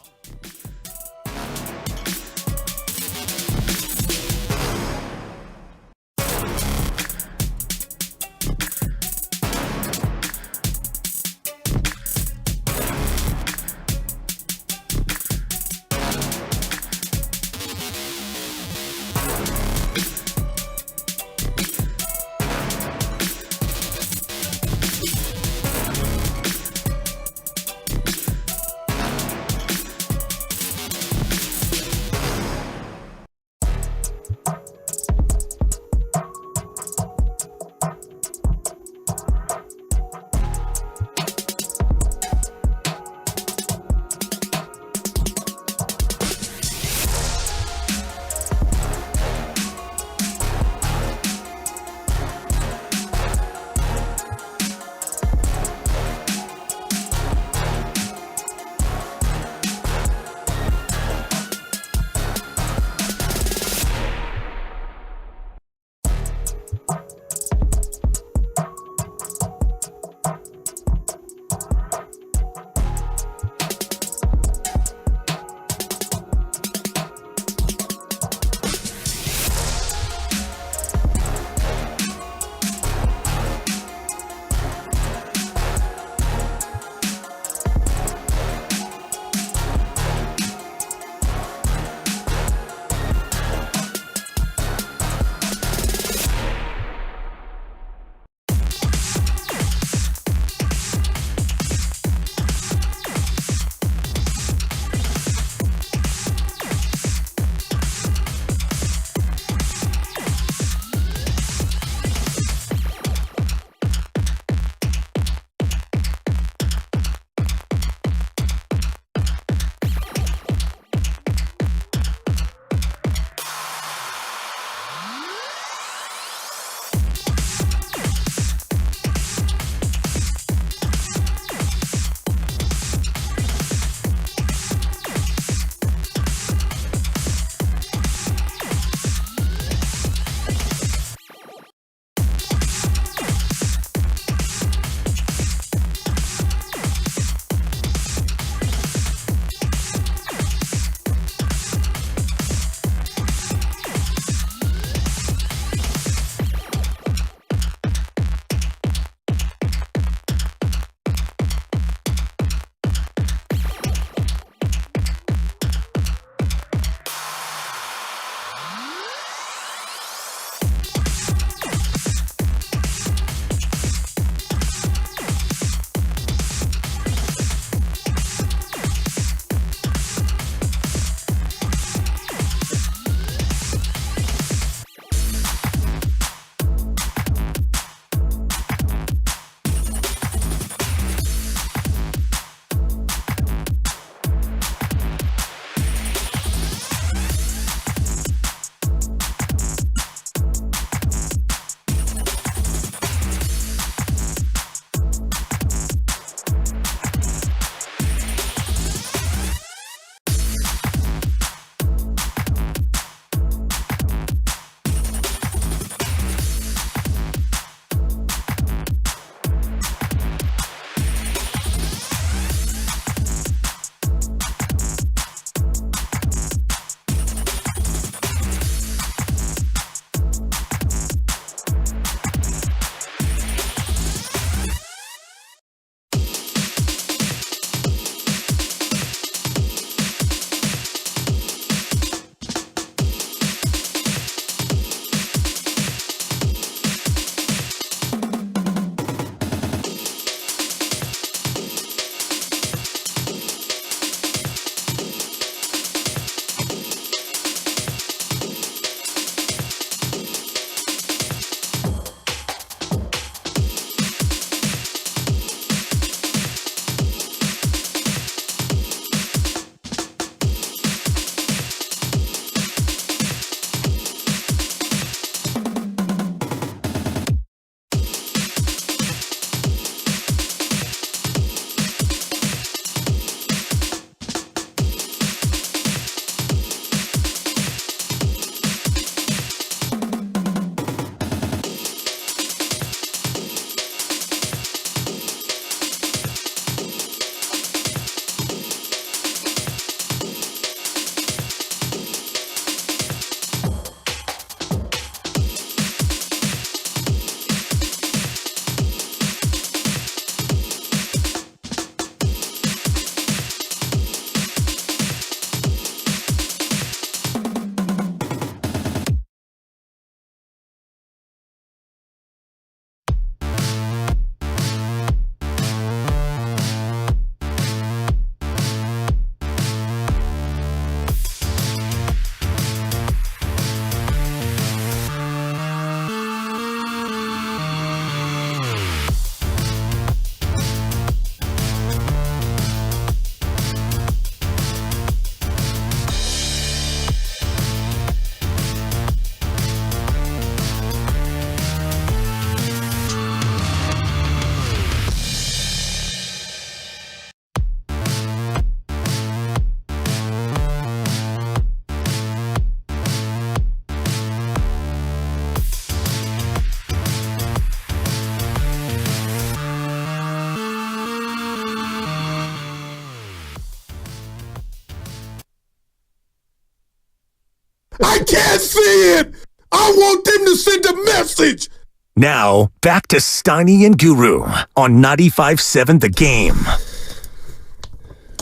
I can't see it. I want them to send a message. Now, back to Steiny and Guru on 95.7 The Game.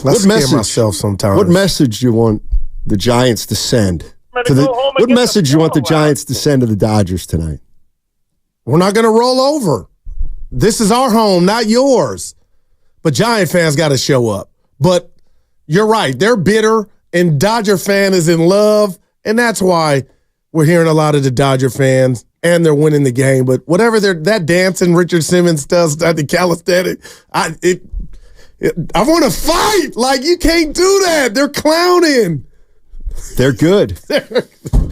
I scare myself sometimes. What message do you want the Giants to send? What message do you want the Giants to send to the Dodgers tonight? We're not going to roll over. This is our home, not yours. But Giant fans got to show up. But you're right. They're bitter, and Dodger fan is in love, and that's why we're hearing a lot of the Dodger fans, and they're winning the game. But whatever that dancing Richard Simmons does, the calisthenic, I want to fight. Like, you can't do that. They're clowning. They're good.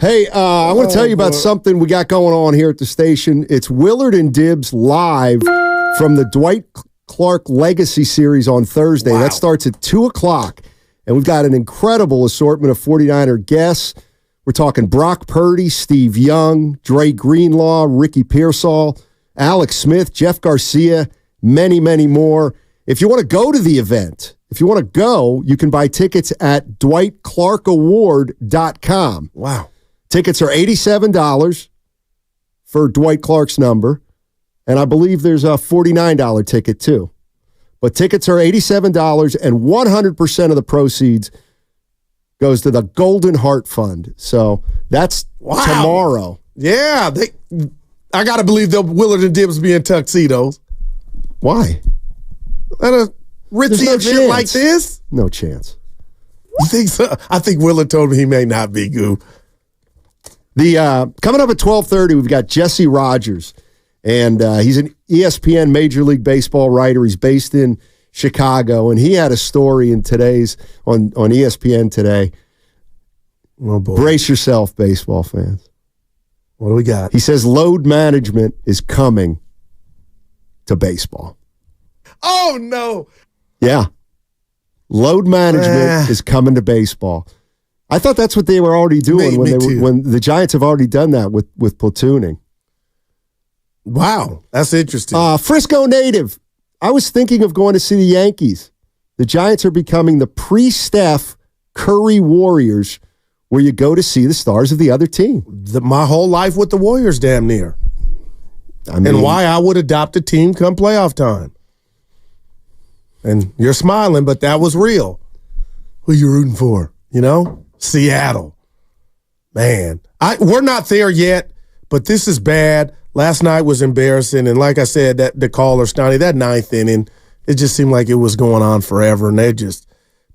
Hey, I want to tell you about something we got going on here at the station. It's Willard and Dibs live from the Dwight Clark Legacy Series on Thursday. Wow. That starts at 2 o'clock, and we've got an incredible assortment of 49er guests. We're talking Brock Purdy, Steve Young, Dre Greenlaw, Ricky Pearsall, Alex Smith, Jeff Garcia, many, many more. If you want to go to the event, you can buy tickets at DwightClarkAward.com. Wow. Tickets are $87 for Dwight Clark's number, and I believe there's a $49 ticket too. But tickets are $87, and 100% of the proceeds goes to the Golden Heart Fund. So that's tomorrow. Yeah, I got to believe they'll Willard and Dibs be in tuxedos. Why? At a ritzy event like this? No chance. You think so? I think Willard told me he may not be, Goo. Coming up at 12:30, we've got Jesse Rogers, and he's an ESPN Major League Baseball writer. He's based in Chicago, and he had a story in today's on ESPN today. Oh boy. Brace yourself, baseball fans. What do we got? He says load management is coming to baseball. Oh, no. Yeah. Load management is coming to baseball. I thought that's what they were already doing when the Giants have already done that with platooning. Wow, that's interesting. Frisco native. I was thinking of going to see the Yankees. The Giants are becoming the pre-Steph Curry Warriors, where you go to see the stars of the other team. My whole life with the Warriors, damn near. And why I would adopt a team come playoff time. And you're smiling, but that was real. Who you rooting for? You know? Seattle. Man, we're not there yet, but this is bad. Last night was embarrassing, and like I said, the caller, Stoney, that ninth inning, it just seemed like it was going on forever, and they're just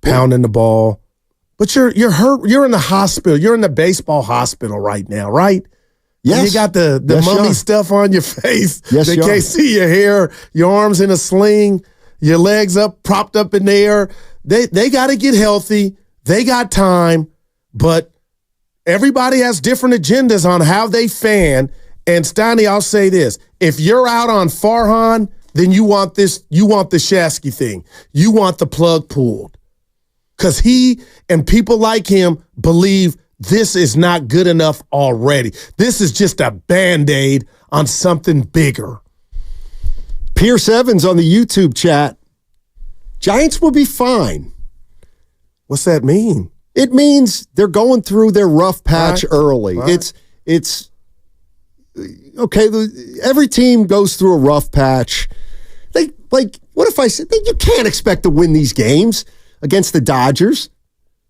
pounding the ball. But you're hurt. You're in the hospital. You're in the baseball hospital right now, right? Yes. And you got the mummy stuff on your face. Yes, they can't see your hair, your arms in a sling, your legs up, propped up in the air. They got to get healthy. They got time, but everybody has different agendas on how they fan. And Steiny, I'll say this. If you're out on Farhan, then you want the Shasky thing. You want the plug pulled. Because he and people like him believe this is not good enough already. This is just a Band-Aid on something bigger. Pierce Evans on the YouTube chat. Giants will be fine. What's that mean? It means they're going through their rough patch early. Right. It's okay. Every team goes through a rough patch. What if I said you can't expect to win these games against the Dodgers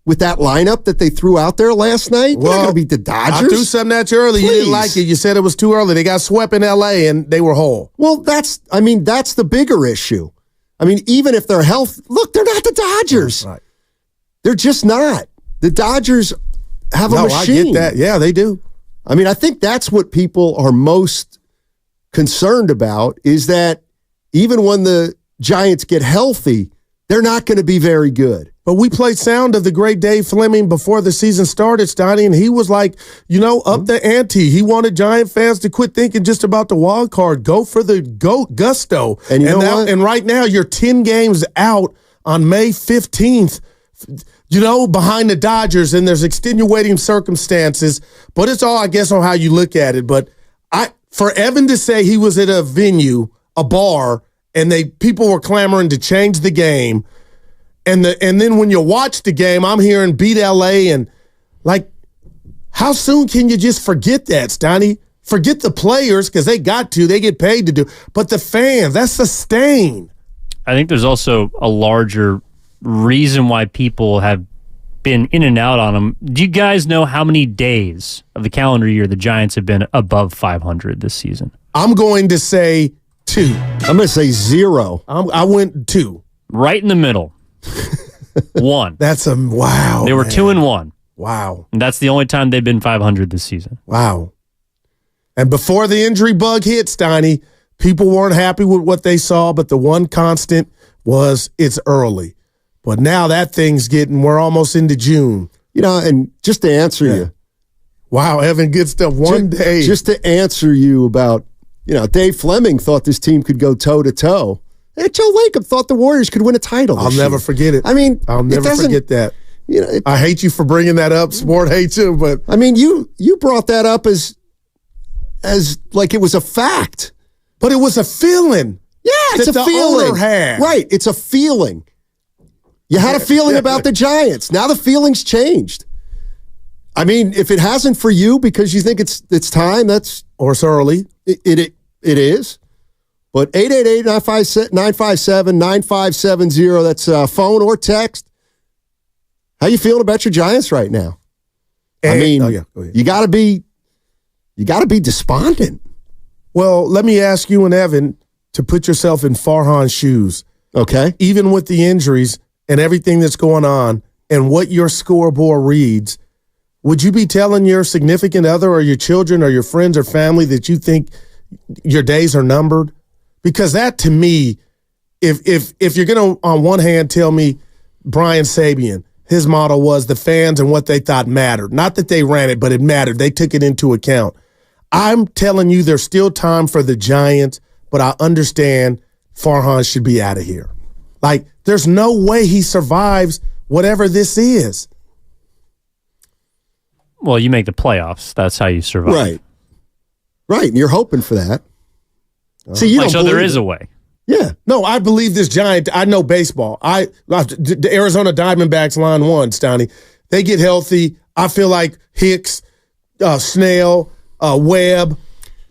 with that lineup that they threw out there last night? Well, they're not going to beat the Dodgers. I threw something at you early. Please. You didn't like it. You said it was too early. They got swept in L.A. and they were whole. Well, that's the bigger issue. I mean, even if they're healthy, look, they're not the Dodgers. Right. They're just not. The Dodgers have a machine. I get that. Yeah, they do. I mean, I think that's what people are most concerned about is that even when the Giants get healthy, they're not going to be very good. But we played sound of the great Dave Fleming before the season started, Steiny, and he was like, up the ante. He wanted Giant fans to quit thinking just about the wild card. Go for the gusto. And you know what? And right now, you're 10 games out on May 15th, behind the Dodgers, and there's extenuating circumstances. But it's all, I guess, on how you look at it. But for Evan to say he was at a venue, a bar, and people were clamoring to change the game, and then when you watch the game, I'm hearing beat LA and How soon can you just forget that, Stoney? Forget the players because they got to. They get paid to do. But the fans, that's a stain. I think there's also a larger reason why people have been in and out on them. Do you guys know how many days of the calendar year the Giants have been above 500 this season? I'm going to say 2. I'm going to say 0. I went 2. Right in the middle. 1. That's wow. They were 2-1. Wow. And that's the only time they've been 500 this season. Wow. And before the injury bug hit, Steiny, people weren't happy with what they saw, but the one constant was it's early. But now that thing's we're almost into June. And just to answer you. Wow, Evan, good stuff. One day. Just to answer you about, Dave Fleming thought this team could go toe-to-toe. And Joe Lacob thought the Warriors could win a title. I'll never forget it. I mean, I'll never forget that. I hate you for bringing that up. Sport hates you, but I mean, you brought that up as like it was a fact. But it was a feeling. Yeah, it's a feeling. Owner had. Right, it's a feeling. You had a feeling about the Giants. Now the feeling's changed. I mean, if it hasn't for you because you think it's time, or it's early. It is. But 888-957-9570, that's phone or text. How you feeling about your Giants right now? I mean, you got to be despondent. Well, let me ask you and Evan to put yourself in Farhan's shoes. Okay. Even with the injuries and everything that's going on and what your scoreboard reads, would you be telling your significant other or your children or your friends or family that you think your days are numbered? Because that, to me, if you're going to, on one hand, tell me Brian Sabian, his motto was the fans and what they thought mattered. Not that they ran it, but it mattered. They took it into account. I'm telling you there's still time for the Giants, but I understand Farhan should be out of here. Like, there's no way he survives whatever this is. Well, you make the playoffs. That's how you survive. Right. Right, and you're hoping for that. See, you don't so there is a way. Yeah. No, I believe this Giant. I know baseball. The Arizona Diamondbacks line 1, Stoney. They get healthy. I feel like Hicks, Snell, Webb.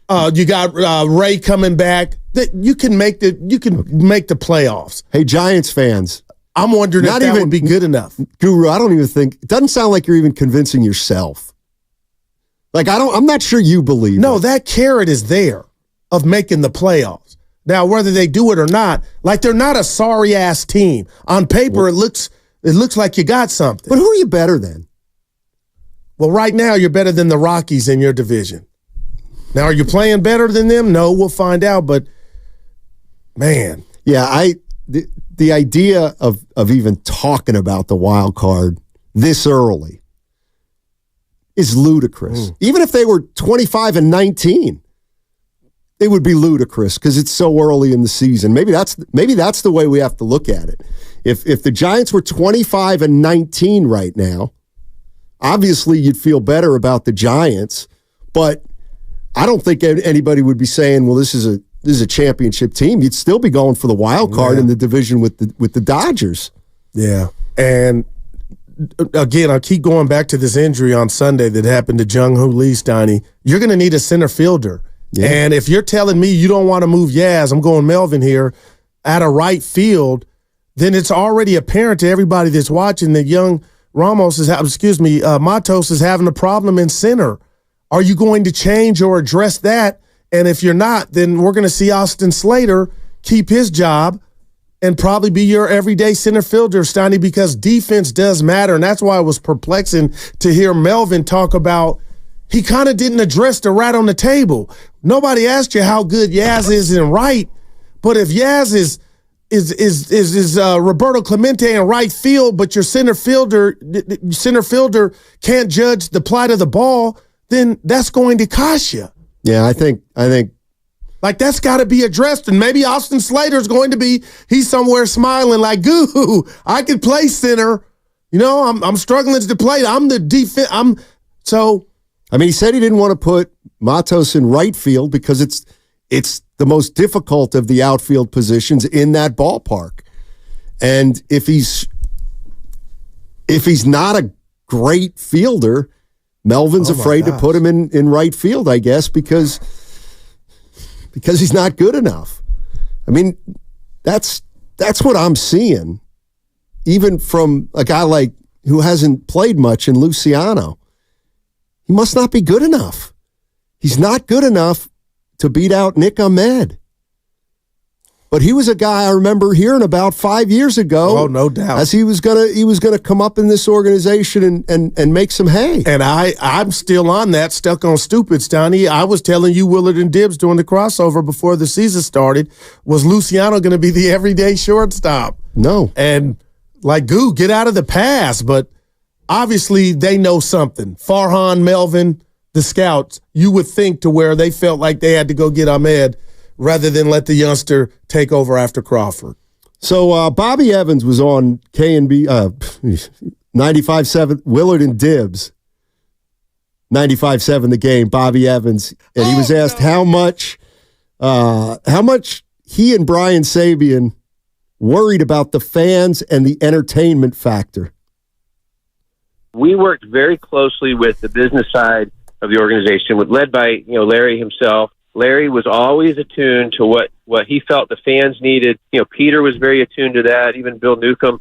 You got Ray coming back. You can make the playoffs. Hey, Giants fans. I'm wondering if that would be good enough. Guru, I don't even think it doesn't sound like you're even convincing yourself. Like I'm not sure you believe. No, that carrot is there of making the playoffs. Now, whether they do it or not, like they're not a sorry ass team. On paper, it looks like you got something. But who are you better than? Well, right now you're better than the Rockies in your division. Now, are you playing better than them? No, we'll find out. But man, yeah, the idea of even talking about the wild card this early is ludicrous. Even if they were 25-19. It would be ludicrous because it's so early in the season. Maybe that's the way we have to look at it. If the Giants were 25-19 right now, obviously you'd feel better about the Giants, but I don't think anybody would be saying, "Well, this is a championship team." You'd still be going for the wild card in the division with the Dodgers. Yeah, and again, I keep going back to this injury on Sunday that happened to Jung-Hoo Lee, Steiny. You're going to need a center fielder. Yeah. And if you're telling me you don't want to move Yaz, I'm going Melvin here, at a right field, then it's already apparent to everybody that's watching that young Matos is having a problem in center. Are you going to change or address that? And if you're not, then we're going to see Austin Slater keep his job and probably be your everyday center fielder, Steiny, because defense does matter. And that's why it was perplexing to hear Melvin talk about he kind of didn't address the rat on the table. Nobody asked you how good Yaz is in right, but if Yaz is Roberto Clemente in right field, but your center fielder can't judge the plight of the ball, then that's going to cost you. Yeah, I think like that's got to be addressed, and maybe Austin Slater's going to be he's somewhere smiling like, "Goo, I could play center." You know, I'm struggling to play. I'm the defense. I mean, he said he didn't want to put Matos in right field because it's the most difficult of the outfield positions in that ballpark. And if he's not a great fielder, Melvin's afraid to put him in right field, I guess, because he's not good enough. I mean, that's what I'm seeing, even from a guy like who hasn't played much in Luciano. He must not be good enough. He's not good enough to beat out Nick Ahmed. But he was a guy I remember hearing about 5 years ago. Oh, no doubt. As he was gonna come up in this organization and make some hay. And I'm still on that, stuck on stupid, Stoney. I was telling you Willard and Dibbs during the crossover before the season started, was Luciano going to be the everyday shortstop? No. And like, get out of the past. But obviously they know something. Farhan, Melvin, the scouts, you would think to where they felt like they had to go get Ahmed rather than let the youngster take over after Crawford. So Bobby Evans was on K&B 95.7, Willard and Dibbs, 95.7 the game, Bobby Evans. And he was asked how much he and Brian Sabian worried about the fans and the entertainment factor. We worked very closely with the business side of the organization, led by Larry himself. Larry was always attuned to what he felt the fans needed. Peter was very attuned to that. Even Bill Newcomb,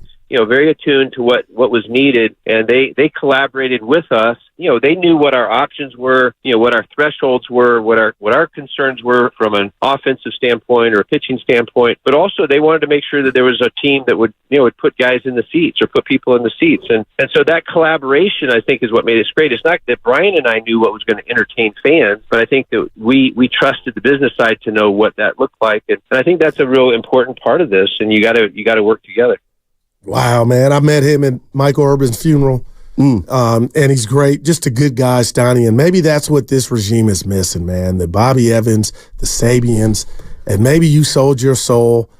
very attuned to what was needed, and they collaborated with us. They knew what our options were, what our thresholds were, what our concerns were from an offensive standpoint or a pitching standpoint. But also, they wanted to make sure that there was a team that would put guys in the seats or put people in the seats, and so that collaboration, I think, is what made us great. It's not that Brian and I knew what was going to entertain fans, but I think that we trusted the business side to know what that looked like, and I think that's a real important part of this. And you got to work together. Wow, man. I met him at Michael Urban's funeral, and he's great. Just a good guy, Stoney, and maybe that's what this regime is missing, man. The Bobby Evans, the Sabians, and maybe you sold your soul,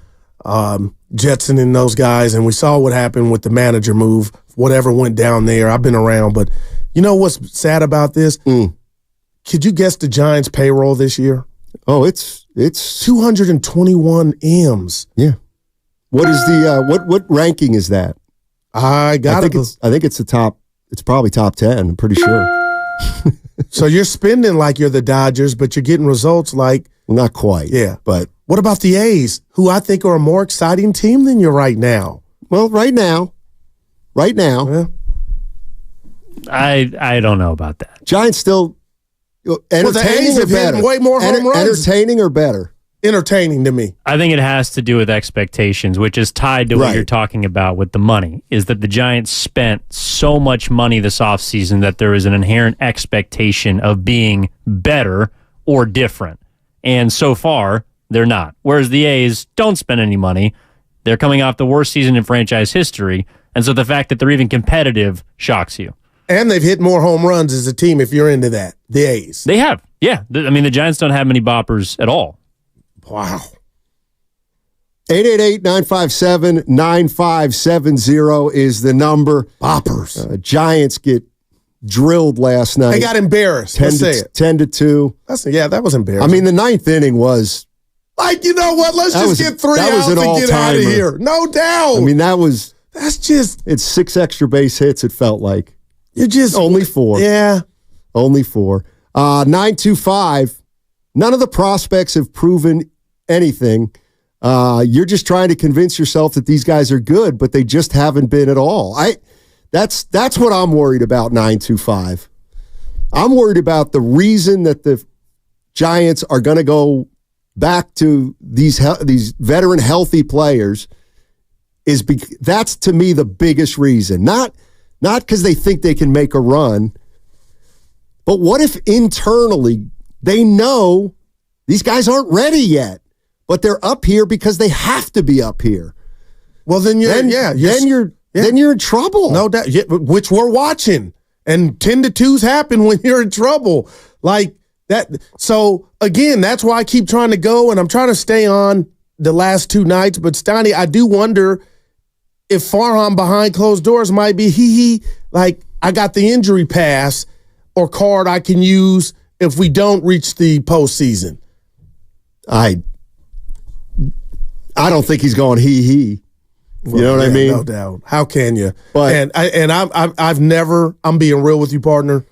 Jetson and those guys, and we saw what happened with the manager move, whatever went down there. I've been around, but you know what's sad about this? Could you guess the Giants' payroll this year? Oh, it's 221 M's. Yeah. What is the what ranking is that? I think it's the top. It's probably top 10. I'm pretty sure. So you're spending like you're the Dodgers, but you're getting results like not quite. Yeah, but what about the A's, who I think are a more exciting team than you right now? Well, right now. Yeah. I don't know about that. Giants still entertaining or better? Way more home runs. Entertaining or better? Entertaining to me. I think it has to do with expectations, which is tied to what you're talking about with the money, is that the Giants spent so much money this offseason that there is an inherent expectation of being better or different. And so far, they're not. Whereas the A's don't spend any money. They're coming off the worst season in franchise history. And so the fact that they're even competitive shocks you. And they've hit more home runs as a team, if you're into that. The A's. They have. Yeah. I mean, the Giants don't have many boppers at all. Wow. 888-957-9570 is the number. Boppers. Giants get drilled last night. They got embarrassed. 10-2. That was embarrassing. I mean, the ninth inning was... Like, you know what? Let's just get 3 outs and get out of here. No doubt. I mean, that's just... It's 6 extra base hits, it felt like. You're just... Only 4. Yeah. Only 4. 925. None of the prospects have proven anything. You're just trying to convince yourself that these guys are good, but they just haven't been at all. That's what I'm worried about, 925. I'm worried about the reason that the Giants are going to go back to these veteran healthy players that's to me the biggest reason. Not because they think they can make a run, but what if internally they know these guys aren't ready yet, but they're up here because they have to be up here? Well, then you're in trouble. No doubt, which we're watching. And 10-2s happen when you're in trouble. Like that. So again, that's why I keep trying to go, and I'm trying to stay on the last 2 nights. But Stoney, I do wonder if Farhan behind closed doors might be like, I got the injury pass or card I can use if we don't reach the postseason. I don't think he's going he. You know what I mean? No doubt. How can you? But I'm being real with you, partner.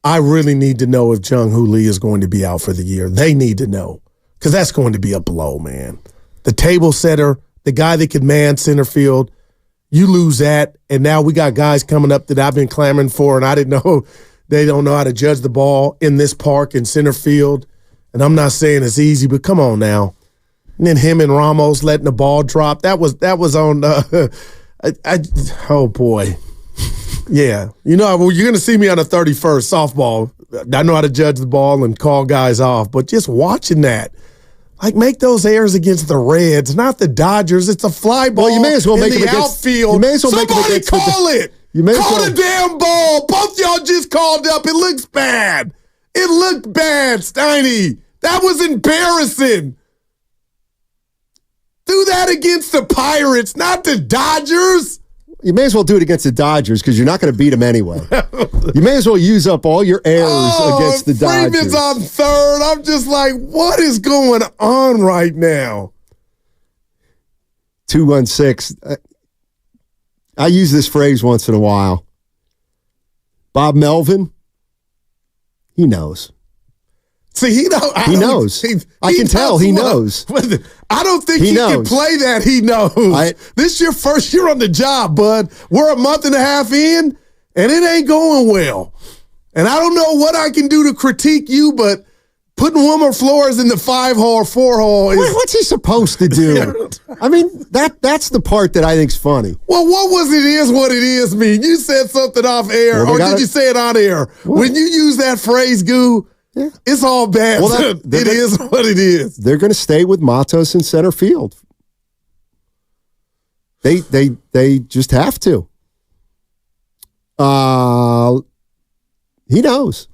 I really need to know if Jung-Hoo Lee is going to be out for the year. They need to know because that's going to be a blow, man. The table setter, the guy that could man center field, you lose that, and now we got guys coming up that I've been clamoring for, and I didn't know they don't know how to judge the ball in this park in center field. And I'm not saying it's easy, but come on now. And then him and Ramos letting the ball drop. That was on. Oh boy. Yeah, you're going to see me on the 31st softball. I know how to judge the ball and call guys off, but just watching that, like make those errors against the Reds, not the Dodgers. It's a fly ball. Well, you may as well in make the it against, outfield. You may as well Somebody make it against call it. You may as call well. the damn ball. Both y'all just called up. It looks bad. It looked bad, Steiny. That was embarrassing. Do that against the Pirates, not the Dodgers. You may as well do it against the Dodgers because you're not going to beat them anyway. You may as well use up all your errors against the Dodgers. Freeman's on third. I'm just like, what is going on right now? 216. I use this phrase once in a while. Bob Melvin, he knows. See, he knows. He knows. I can tell he knows. I don't think he can play that. He knows. This is your first year on the job, bud. We're a month and a half in, and it ain't going well. And I don't know what I can do to critique you, but putting Wilmer Flores in the 5-hole or 4-hole is... What's he supposed to do? I mean, that's the part that I think's funny. Well, what was "it is what it is" mean? You said something off air, or did you say it on air? What? When you use that phrase, Goo, it's all bad. Well, it is what it is. They're going to stay with Matos in center field. They just have to. He knows.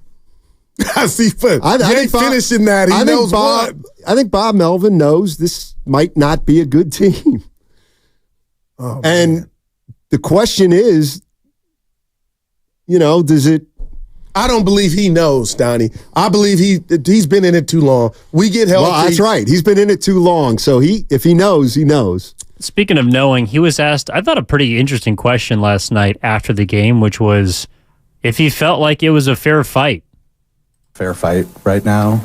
I see. I ain't finishing that. He knows what. I think Bob Melvin knows this might not be a good team. Oh, and the question is, does it? I don't believe he knows, Donnie. I believe he's been in it too long. We get healthy. Well, that's right. He's been in it too long. So if he knows, he knows. Speaking of knowing, he was asked, I thought, a pretty interesting question last night after the game, which was if he felt like it was a fair fight. Fair fight right now.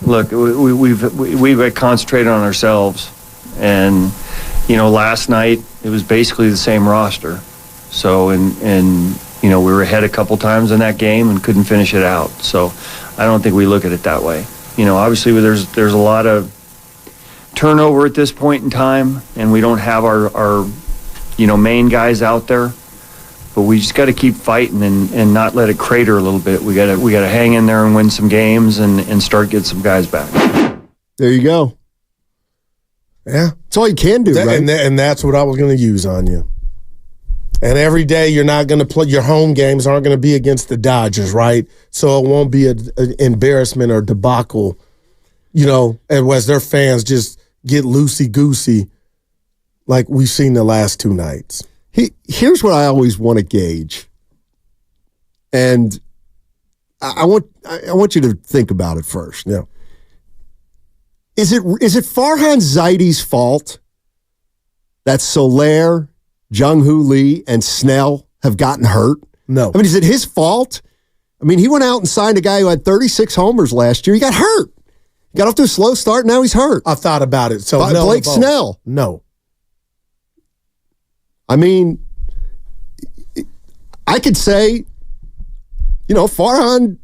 Look, we've concentrated on ourselves, and last night it was basically the same roster. So we were ahead a couple times in that game and couldn't finish it out. So I don't think we look at it that way. Obviously there's a lot of turnover at this point in time, and we don't have our main guys out there. But we just got to keep fighting and not let it crater a little bit. We got to hang in there and win some games and start getting some guys back. There you go. Yeah, that's all you can do, right? And that's what I was going to use on you. And every day you're not going to play. Your home games aren't going to be against the Dodgers, right? So it won't be an embarrassment or debacle, as their fans just get loosey-goosey like we've seen the last two nights. Here's what I always want to gauge, and I want you to think about it first. Yeah, is it Farhan Zaidi's fault that Soler, Jung-Hoo Lee, and Snell have gotten hurt? No. I mean, is it his fault? I mean, he went out and signed a guy who had 36 homers last year. He got hurt. He got off to a slow start. Now he's hurt. I thought about it. So Blake Snell. No. I mean, I could say, Farhan,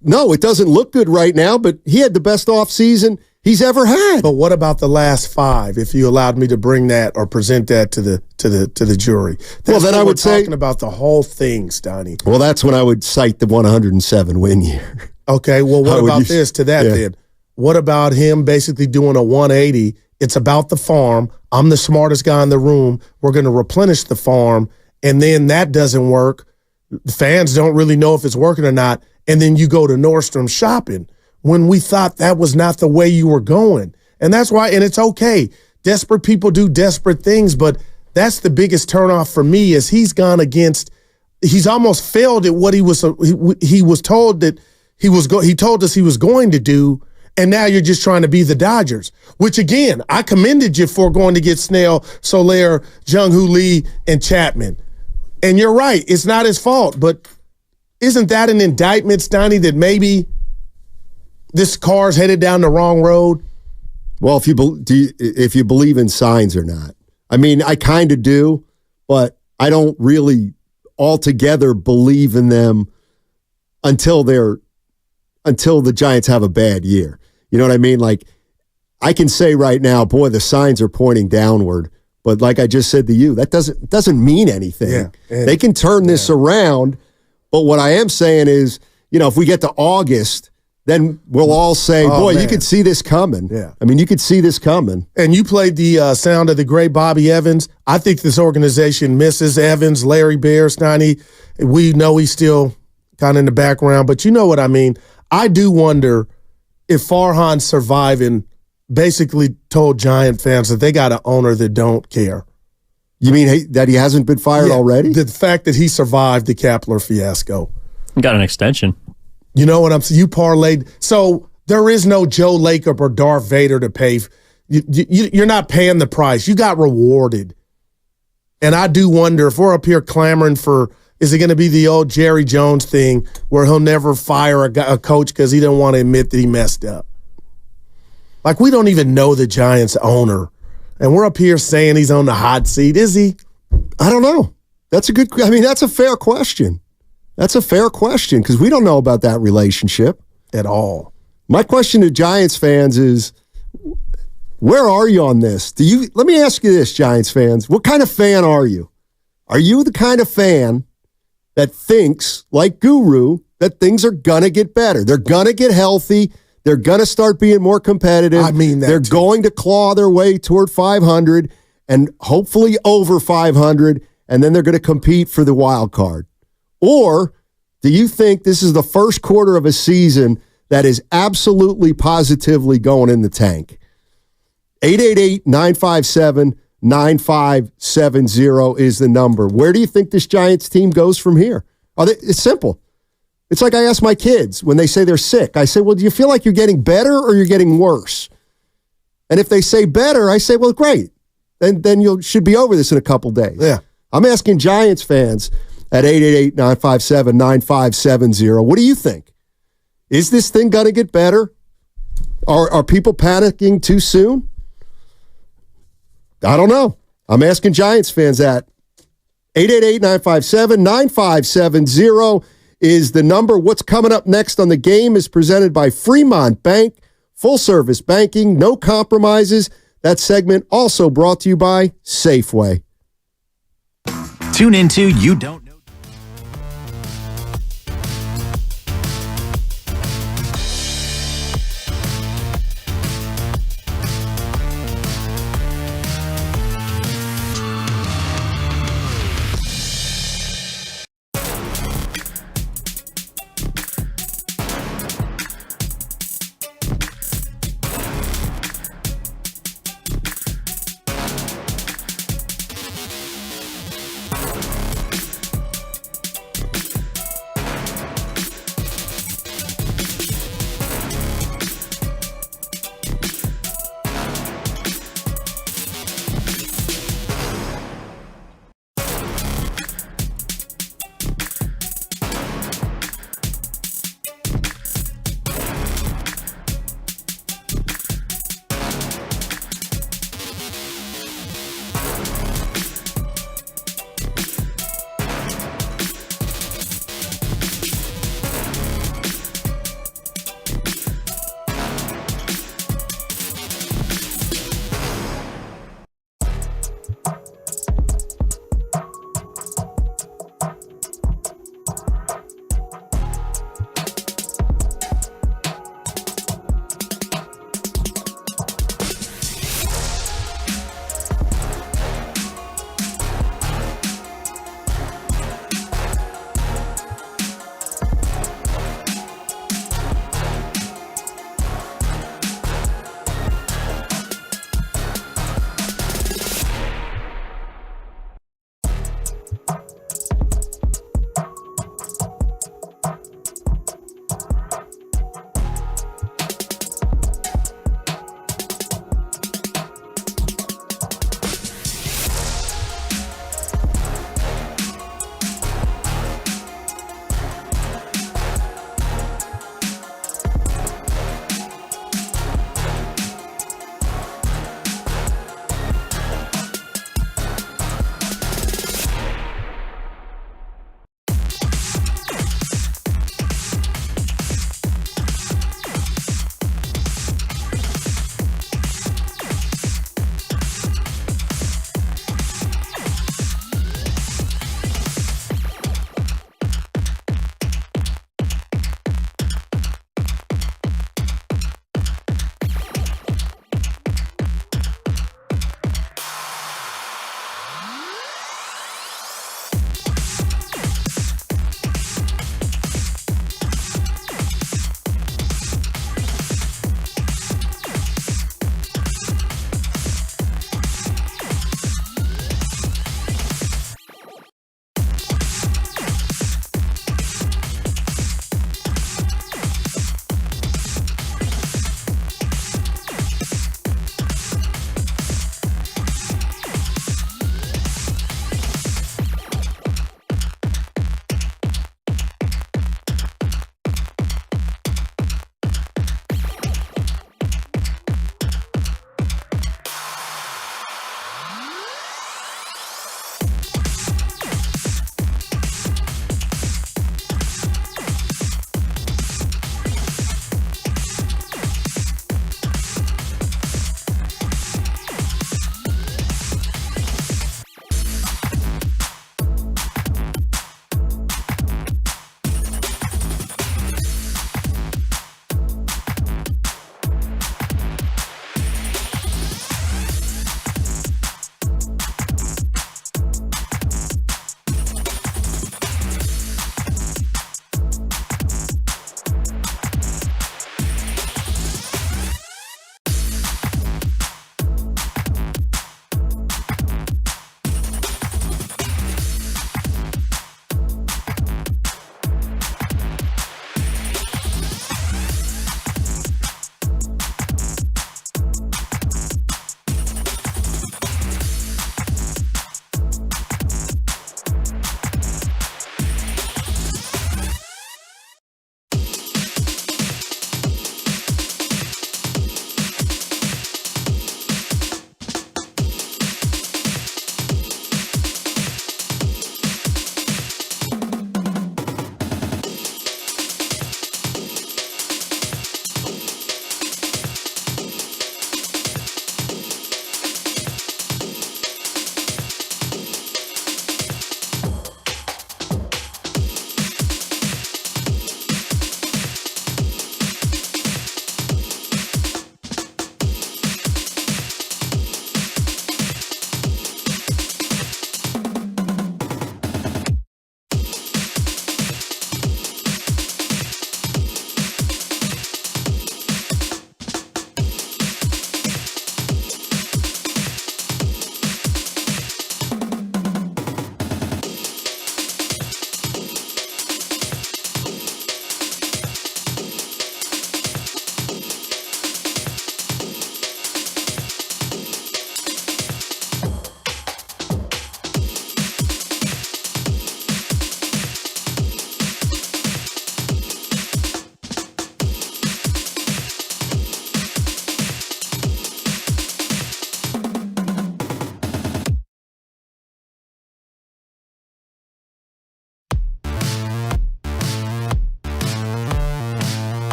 no, it doesn't look good right now, but he had the best offseason he's ever had. But what about the last 5, if you allowed me to bring that or present that to the jury? Well, then I would say talking about the whole thing, Stoney. Well, that's when I would cite the 107 win year. Okay, well, what about this to that then? What about him basically doing a 180? It's about the farm. I'm the smartest guy in the room. We're going to replenish the farm, and then that doesn't work. The fans don't really know if it's working or not, and then you go to Nordstrom shopping when we thought that was not the way you were going. And that's why, and it's okay. Desperate people do desperate things, but that's the biggest turnoff for me is he's almost failed at what he was told that he told us he was going to do. And now you're just trying to be the Dodgers, which, again, I commended you for going to get Snell, Soler, Jung-Hoo Lee, and Chapman. And you're right. It's not his fault, but isn't that an indictment, Steiny, that maybe this car's headed down the wrong road? Well, if you believe in signs or not. I mean, I kind of do, but I don't really altogether believe in them until the Giants have a bad year. You know what I mean? Like, I can say right now, boy, the signs are pointing downward. But like I just said to you, that doesn't mean anything. Yeah. They can turn this around. But what I am saying is, if we get to August, then we'll all say, boy, man, you could see this coming. Yeah. I mean, you could see this coming. And you played the sound of the great Bobby Evans. I think this organization misses Evans, Larry Bear, Steiny. We know he's still kind of in the background, but you know what I mean. I do wonder if Farhan surviving basically told Giant fans that they got an owner that don't care. You mean that he hasn't been fired already? The fact that he survived the Kapler fiasco. Got an extension. You know what I'm saying? You parlayed. So there is no Joe Lacob or Darth Vader to pay. You're not paying the price. You got rewarded. And I do wonder if we're up here clamoring for, is it going to be the old Jerry Jones thing where he'll never fire a coach because he didn't want to admit that he messed up? Like, we don't even know the Giants owner. And we're up here saying he's on the hot seat. Is he? I don't know. That's a fair question. That's a fair question because we don't know about that relationship at all. My question to Giants fans is, where are you on this? Let me ask you this, Giants fans. What kind of fan are you? Are you the kind of fan that thinks, like Guru, that things are going to get better? They're going to get healthy. They're going to start being more competitive. I mean that they're going to claw their way toward 500 and hopefully over 500, and then they're going to compete for the wild card. Or do you think this is the first quarter of a season that is absolutely positively going in the tank? 888-957-9570 is the number. Where do you think this Giants team goes from here? It's simple. It's like I ask my kids when they say they're sick. I say, well, do you feel like you're getting better or you're getting worse? And if they say better, I say, well, great. Then you should be over this in a couple days. Yeah. I'm asking Giants fans at 888-957-9570. What do you think? Is this thing going to get better? Are people panicking too soon? I don't know. I'm asking Giants fans that. 888-957-9570 is the number. What's coming up next on The Game is presented by Fremont Bank. Full service banking, no compromises. That segment also brought to you by Safeway. Tune into You Don't Know.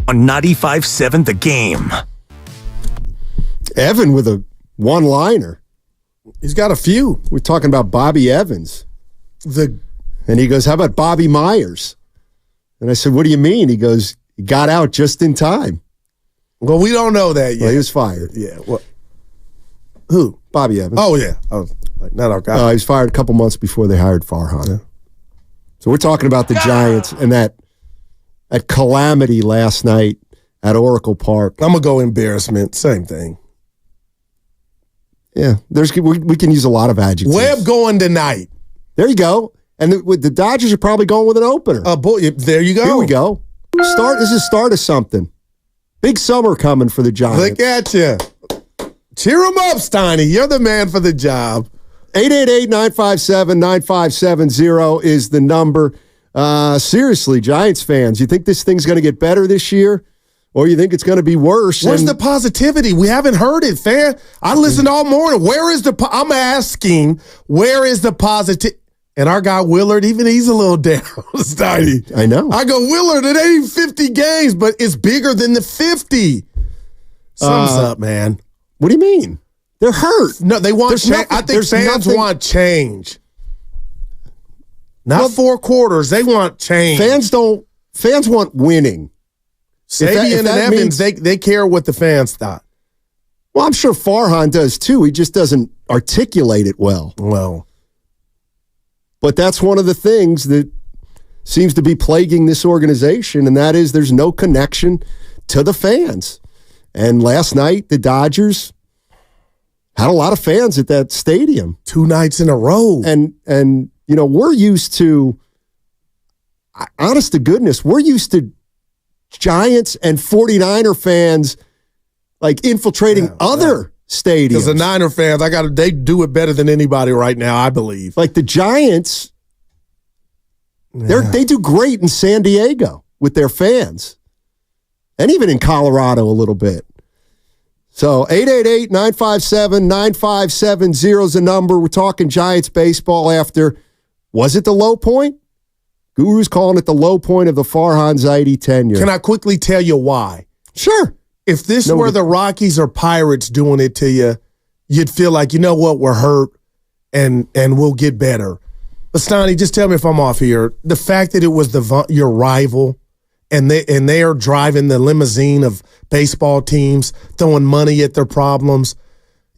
on 95.7 The Game. Evan with a one-liner. He's got a few. We're talking about Bobby Evans. And he goes, how about Bobby Myers? And I said, what do you mean? He goes, he got out just in time. Well, we don't know that yet. Well, he was fired. Yeah. What? Who? Bobby Evans. Oh, yeah. Oh, not our guy. He was fired a couple months before they hired Farhan. Yeah. So we're talking about the Giants and that calamity last night at Oracle Park. I'm going to go embarrassment. Same thing. Yeah. We can use a lot of adjectives. Webb going tonight. There you go. And the Dodgers are probably going with an opener. Boy, there you go. Here we go. This is start of something. Big summer coming for the Giants. Look at you. Cheer him up, Steiny. You're the man for the job. 888-957-9570 is the number. Seriously, Giants fans, you think this thing's going to get better this year? Or you think it's going to be worse? Where's the positivity? We haven't heard it, fan. I listened all morning. I'm asking, where is the positive? And our guy Willard, even he's a little down, Steiny. I know. I go, Willard, it ain't 50 games, but it's bigger than the 50. Something's up, man. What do you mean? They're hurt. No, they want change. I think fans want change. Not 4 quarters. They want change. Fans want winning. Sabian and Evans, they care what the fans thought. Well, I'm sure Farhan does too. He just doesn't articulate it well. Well. But that's one of the things that seems to be plaguing this organization, and that is there's no connection to the fans. And last night, the Dodgers had a lot of fans at that stadium. 2 nights in a row. And we're used to, honest to goodness, we're used to Giants and 49er fans like infiltrating other stadiums. Because the Niner fans, they do it better than anybody right now, I believe. Like the Giants, they do great in San Diego with their fans. And even in Colorado a little bit. So 888-957-9570 is the number. We're talking Giants baseball after, was it the low point? Guru's calling it the low point of the Farhan Zaidi tenure. Can I quickly tell you why? Sure. If this were the Rockies or Pirates doing it to you, you'd feel like, you know what, we're hurt and we'll get better. But Stoney, just tell me if I'm off here. The fact that it was your rival and they are driving the limousine of baseball teams, throwing money at their problems,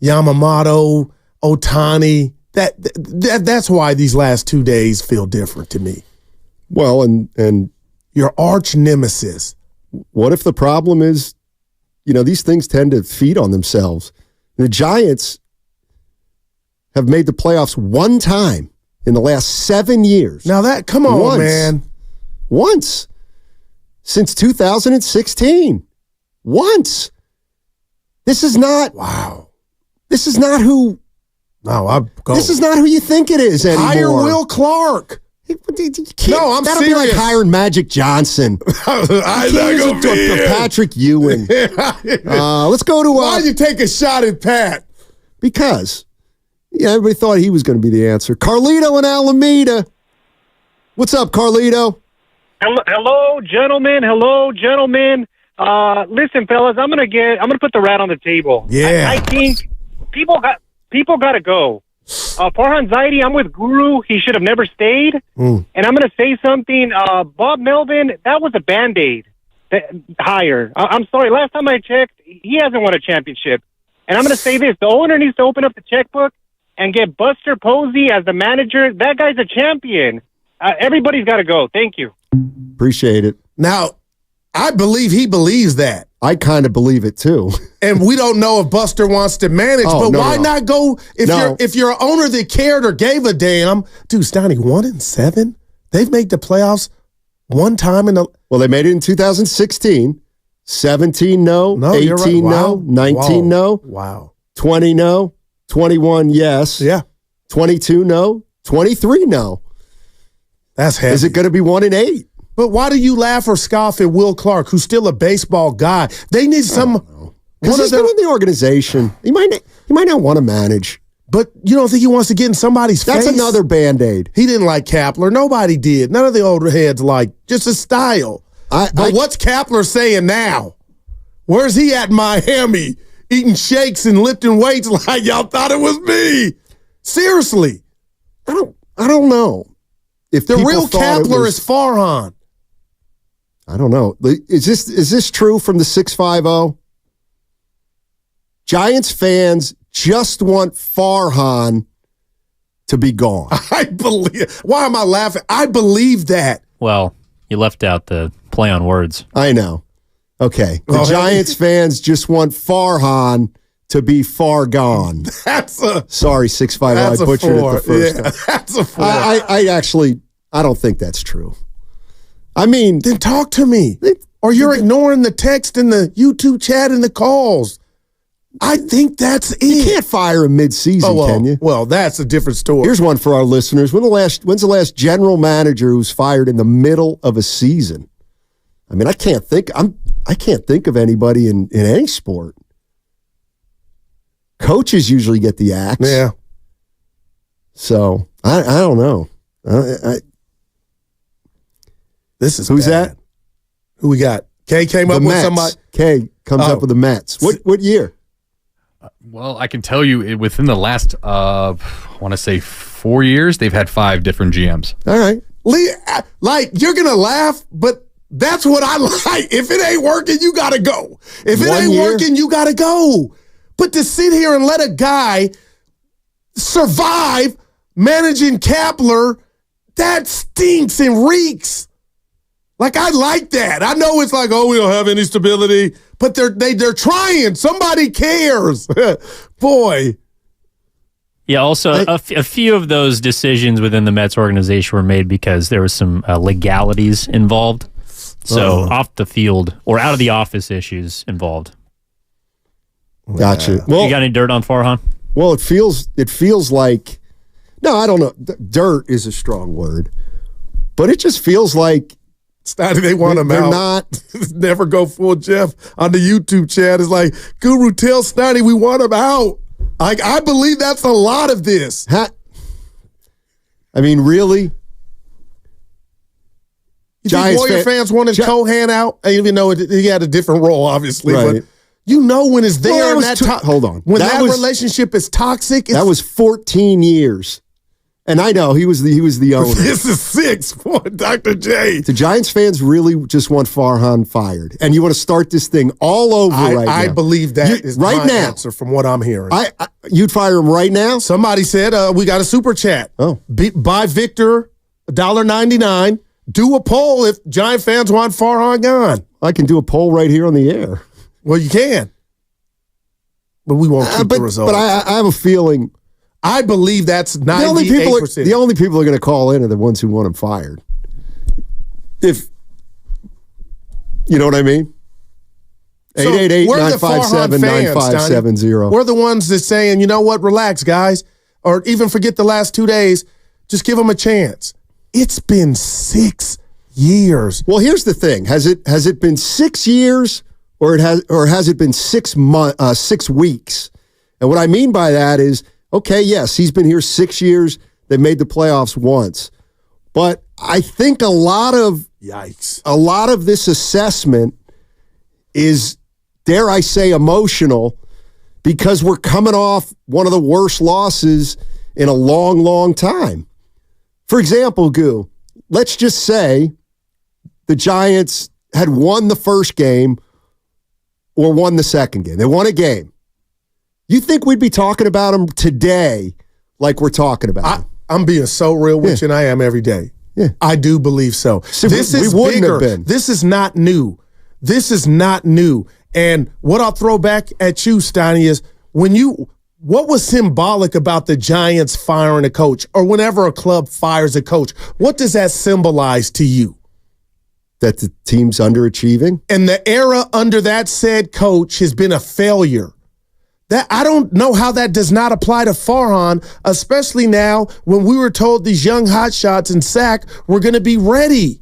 Yamamoto, Ohtani, that's why these last 2 days feel different to me. Well, and your arch nemesis. What if the problem is, these things tend to feed on themselves. The Giants have made the playoffs one time in the last 7 years. Now come on, man. Once. Since 2016. Once. This is not. Wow. This is not who. No, This is not who you think it is anymore. Hire Will Clark. No, I'm That'll serious. Be like hiring Magic Johnson. Patrick Ewing. Let's go to. Why'd you take a shot at Pat? Because everybody thought he was going to be the answer. Carlito in Alameda. What's up, Carlito? Hello, gentlemen. Listen, fellas, I'm gonna put the rat on the table. Yeah. I think people got to go. Farhan Zaidi, I'm with Guru. He should have never stayed. And I'm going to say something. Bob Melvin, that was a Band-Aid hire. I'm sorry. Last time I checked, he hasn't won a championship. And I'm going to say this. The owner needs to open up the checkbook and get Buster Posey as the manager. That guy's a champion. Everybody's got to go. Thank you. Appreciate it. Now, I believe he believes that. I kind of believe it too. And we don't know if Buster wants to manage, but why not go if you're an owner that cared or gave a damn? Dude, Stoney, 1-7? They've made the playoffs one time Well, they made it in 2016. 17 no, 18 right. no, 19 no. Wow. 20 no, 21 yes. Yeah. 22 no, 23 no. That's heavy. Is it going to be 1-8? But why do you laugh or scoff at Will Clark, who's still a baseball guy? They need some. Because he's been in the organization. He might not want to manage. But you don't think he wants to get in somebody's face? That's another Band-Aid. He didn't like Kapler. Nobody did. None of the older heads liked. Just his style. But what's Kapler saying now? Where's he at in Miami? Eating shakes and lifting weights like y'all thought it was me. Seriously. I don't know. If the real Kapler is Farhan. I don't know. Is this true from the 650? Giants fans just want Farhan to be gone. Why am I laughing? I believe that. Well, you left out the play on words. I know. Okay. The Giants fans just want Farhan to be far gone. Sorry, 650. I butchered it the first time. That's a 4. I don't think that's true. I mean, then talk to me. Or you're ignoring the text and the YouTube chat and the calls. I think that's it. You can't fire him mid-season, can you? Well, that's a different story. Here's one for our listeners. When's the last general manager who's fired in the middle of a season? I mean, I can't think of anybody in any sport. Coaches usually get the axe. Yeah. So I don't know. This is who's bad. that? Who we got? K came up with somebody. K comes up with the Mets. What year? Well, I can tell you within the last, I want to say 4 years, they've had 5 different GMs. All right. Lee, you're going to laugh, but that's what I like. If it ain't working, you got to go. If it ain't working, you got to go. But to sit here and let a guy survive managing Kapler, that stinks and reeks. Like, I like that. I know it's like, we don't have any stability, but they're trying. Somebody cares. Boy. Yeah, also, a few of those decisions within the Mets organization were made because there was some legalities involved. So off the field or out of the office issues involved. Gotcha. Well, you got any dirt on Farhan? Well, it feels like, no, I don't know. Dirt is a strong word, but it just feels like they want him out. They're not. Never go full Jeff on the YouTube chat. It's like, Guru, tell Snotty we want him out. I believe that's a lot of this. I mean, really? You think Warrior fans wanted Cohan out? Even though he had a different role, obviously. Right. But you know when it's there. Hold on. When that relationship is toxic. That was 14 years. And I know he was the owner. This is 6, boy, Dr. J. The Giants fans really just want Farhan fired, and you want to start this thing all over right now. I believe that is right my answer from what I'm hearing. You'd fire him right now? Somebody said we got a super chat. Buy Victor $1.99. Do a poll if Giant fans want Farhan gone. I can do a poll right here on the air. Well, you can, but we won't keep the results. But I have a feeling. I believe that's 98%. The only people are going to call in are the ones who want him fired. If you know what I mean? 888-957-9570. We're the ones that's saying, you know what, relax, guys. Or even forget the last 2 days. Just give them a chance. It's been 6 years. Well, here's the thing. Has it been 6 years or has it been 6 weeks? And what I mean by that is, okay, yes, he's been here 6 years. They made the playoffs once. But I think a lot of this assessment is, dare I say, emotional, because we're coming off one of the worst losses in a long, long time. For example, Goo, let's just say the Giants had won the first game or won the second game. They won a game. You think we'd be talking about them today like we're talking about them? I'm being so real with you, and I am every day. Yeah. I do believe so. This is bigger. This is not new. This is not new. And what I'll throw back at you, Steiny, is what was symbolic about the Giants firing a coach, or whenever a club fires a coach? What does that symbolize to you? That the team's underachieving? And the era under that said coach has been a failure. That I don't know how that does not apply to Farhan, especially now when we were told these young hotshots in SAC were going to be ready.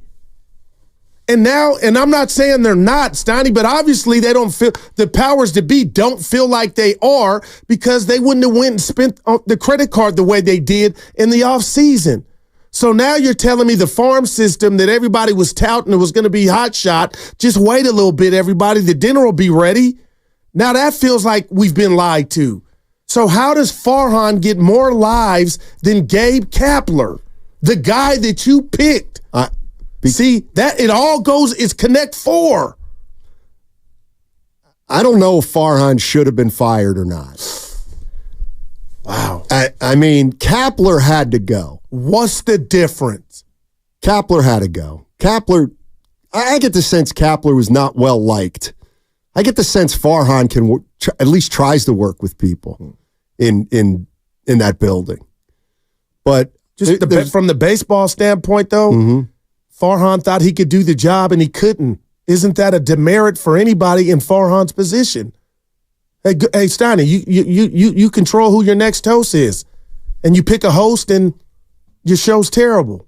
And now, and I'm not saying they're not, Steiny, but obviously they don't feel, the powers to be don't feel like they are, because they wouldn't have went and spent the credit card the way they did in the offseason. So now you're telling me the farm system that everybody was touting it was going to be hot shot. Just wait a little bit, everybody. The dinner will be ready. Now that feels like we've been lied to. So how does Farhan get more lives than Gabe Kapler, the guy that you picked? See, that it all goes, it's Connect Four. I don't know if Farhan should have been fired or not. Wow. I mean, Kapler had to go. What's the difference? Kapler had to go. Kapler, I get the sense Kapler was not well liked. I get the sense Farhan can at least tries to work with people in that building. But just from the baseball standpoint, though, Farhan thought he could do the job and he couldn't. Isn't that a demerit for anybody in Farhan's position? Hey, Steiny, you control who your next host is, and you pick a host, and your show's terrible.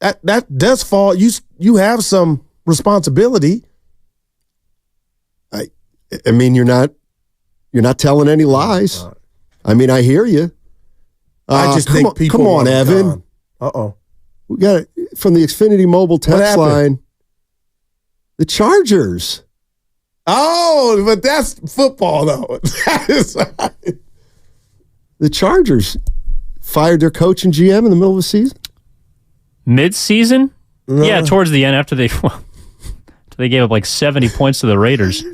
That does fall. You have some responsibility. I mean, you're not telling any lies. I mean, I hear you. I just think people. Come on, Evan. We got it from the Xfinity Mobile text line. The Chargers. Oh, but that's football, though. The Chargers fired their coach and GM in the middle of the season? Mid-season? Yeah, towards the end after they gave up like 70 points to the Raiders.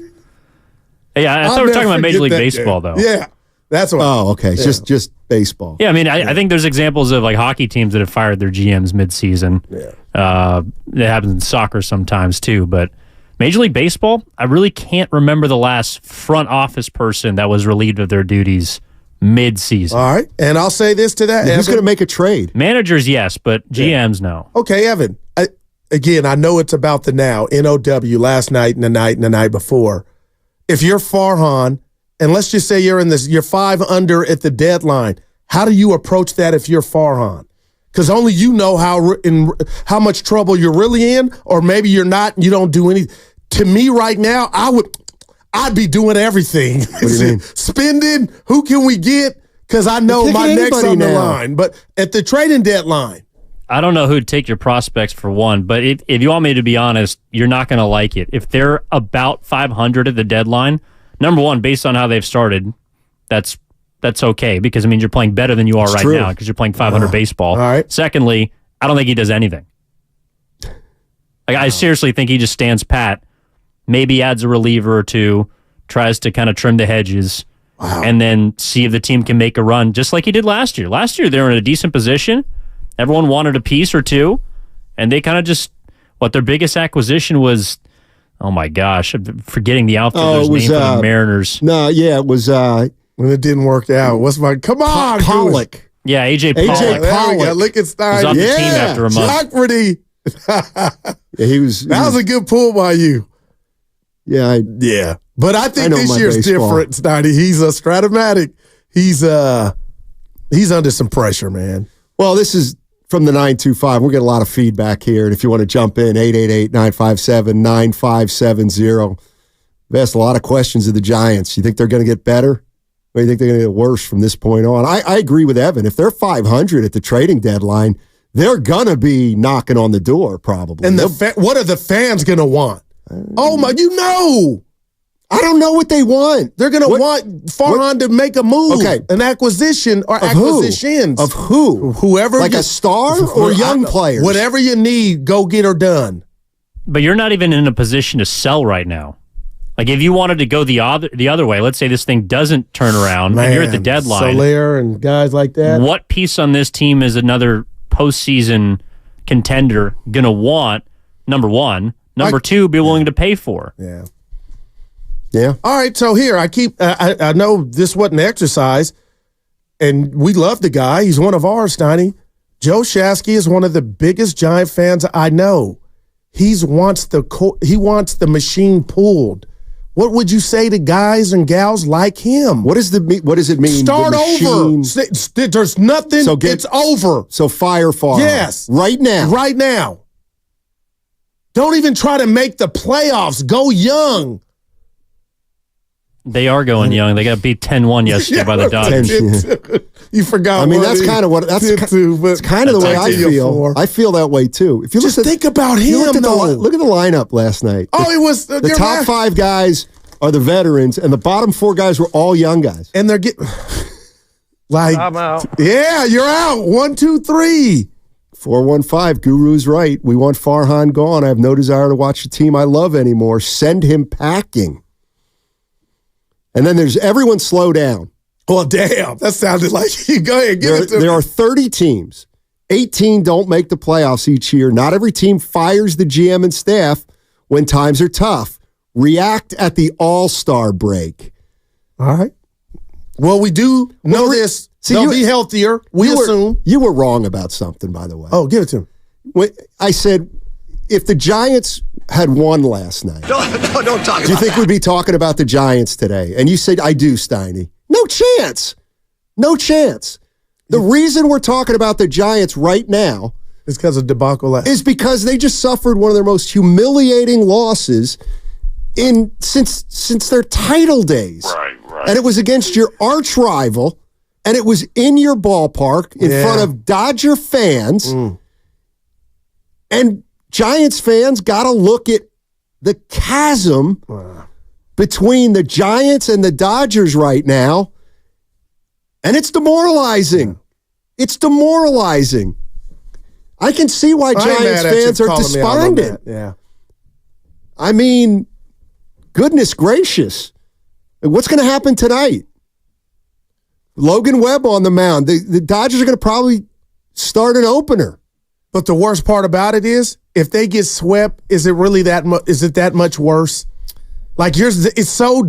Yeah, I thought we were talking about Major League Baseball, though. Yeah, that's what. Oh, okay. Yeah. Just baseball. Yeah, I mean, I think there's examples of like hockey teams that have fired their GMs mid-season. Yeah. It happens in soccer sometimes, too, but Major League Baseball, I really can't remember the last front office person that was relieved of their duties mid-season. All right, and I'll say this to that. Who's going to make a trade? Managers, yes, but GMs, no. Okay, Evan. Again, I know it's about the now, NOW, last night and the night before. If you're Farhan, and let's just say you're 5 under at the deadline, how do you approach that if you're Farhan? Because only you know how much trouble you're really in, or maybe you're not and you don't do anything. To me right now, I'd be doing everything. What do you mean? Spending, who can we get? Because I know my neck's on the line. But at the trading deadline. I don't know who'd take your prospects for one, but if you want me to be honest, you're not going to like it. If they're about 500 at the deadline, number one, based on how they've started, that's okay because it means you're playing better than you are right now because you're playing 500 baseball. All right. Secondly, I don't think he does anything. Like, I seriously think he just stands pat, maybe adds a reliever or two, tries to kind of trim the hedges, and then see if the team can make a run just like he did last year. Last year, they were in a decent position. Everyone wanted a piece or two, and they kind of just, their biggest acquisition was, oh my gosh, I'm forgetting the outfielder's name for the Mariners. No, yeah, it was... when it didn't work out. Come on, Pollock. Yeah, AJ Pollock. There we go. Lichtenstein. Was off the team after a month. Yeah, that was a good pull by you. Yeah. But I think this year's different, Snidey. He's a Stratomatic. He's under some pressure, man. Well, this is from the 925. We're getting a lot of feedback here. And if you want to jump in, 888-957-9570. We've asked a lot of questions of the Giants. You think they're going to get better? Or do you think they're going to get worse from this point on? I agree with Evan. If they're 500 at the trading deadline, they're going to be knocking on the door probably. And what are the fans going to want? Oh, my, I don't know what they want. They're going to want Farhan to make a move, an acquisition or acquisitions. Of who? Whoever. Like a star or young players? Whatever you need, go get her done. But you're not even in a position to sell right now. Like, if you wanted to go the other way, let's say this thing doesn't turn around, and you're at the deadline. Soler and guys like that. What piece on this team is another postseason contender going to want, number one? Number two, be willing to pay for? Yeah. Yeah. All right, so here, I know this wasn't exercise, and we love the guy. He's one of ours, Steiny. Joe Shasky is one of the biggest Giant fans I know. He wants the machine pulled. What would you say to guys and gals like him? What does it mean? Start over. There's nothing. It's over. So fire Farhan. Yes. Right now. Right now. Don't even try to make the playoffs. Go young. They are going young. They got beat 10-1 yesterday by the Dodgers. You forgot. I mean, that's kind of what it's kind of the way I feel. I feel that way too. If you just think about him, look at the lineup last night. Oh, it was the top 5 guys are the veterans, and the bottom 4 guys were all young guys. And they're getting I'm out. Yeah, you're out. 1, 2, 3. 415, Guru's right. We want Farhan gone. I have no desire to watch the team I love anymore. Send him packing. And then there's everyone slow down. Well, damn. That sounded like you. Go ahead, give it to me. There are 30 teams. 18 don't make the playoffs each year. Not every team fires the GM and staff when times are tough. React at the All-Star break. All right. Well, we do know this. They'll be healthier. We assume. You were wrong about something, by the way. Oh, give it to him. I said, if the Giants had won last night, Don't talk about do you think we'd be talking about the Giants today? And you said, I do, Steiny. No chance. No chance. The reason we're talking about the Giants right now is because of debacle. Is because they just suffered one of their most humiliating losses since their title days. Right. And it was against your arch rival, and it was in your ballpark in front of Dodger fans. And Giants fans got to look at the chasm between the Giants and the Dodgers right now, and it's demoralizing. It's demoralizing. I can see why Giants fans are despondent. Yeah. I mean, goodness gracious. What's going to happen tonight? Logan Webb on the mound. The Dodgers are going to probably start an opener. But the worst part about it is, if they get swept, is it really that much? Is it that much worse? Like it's so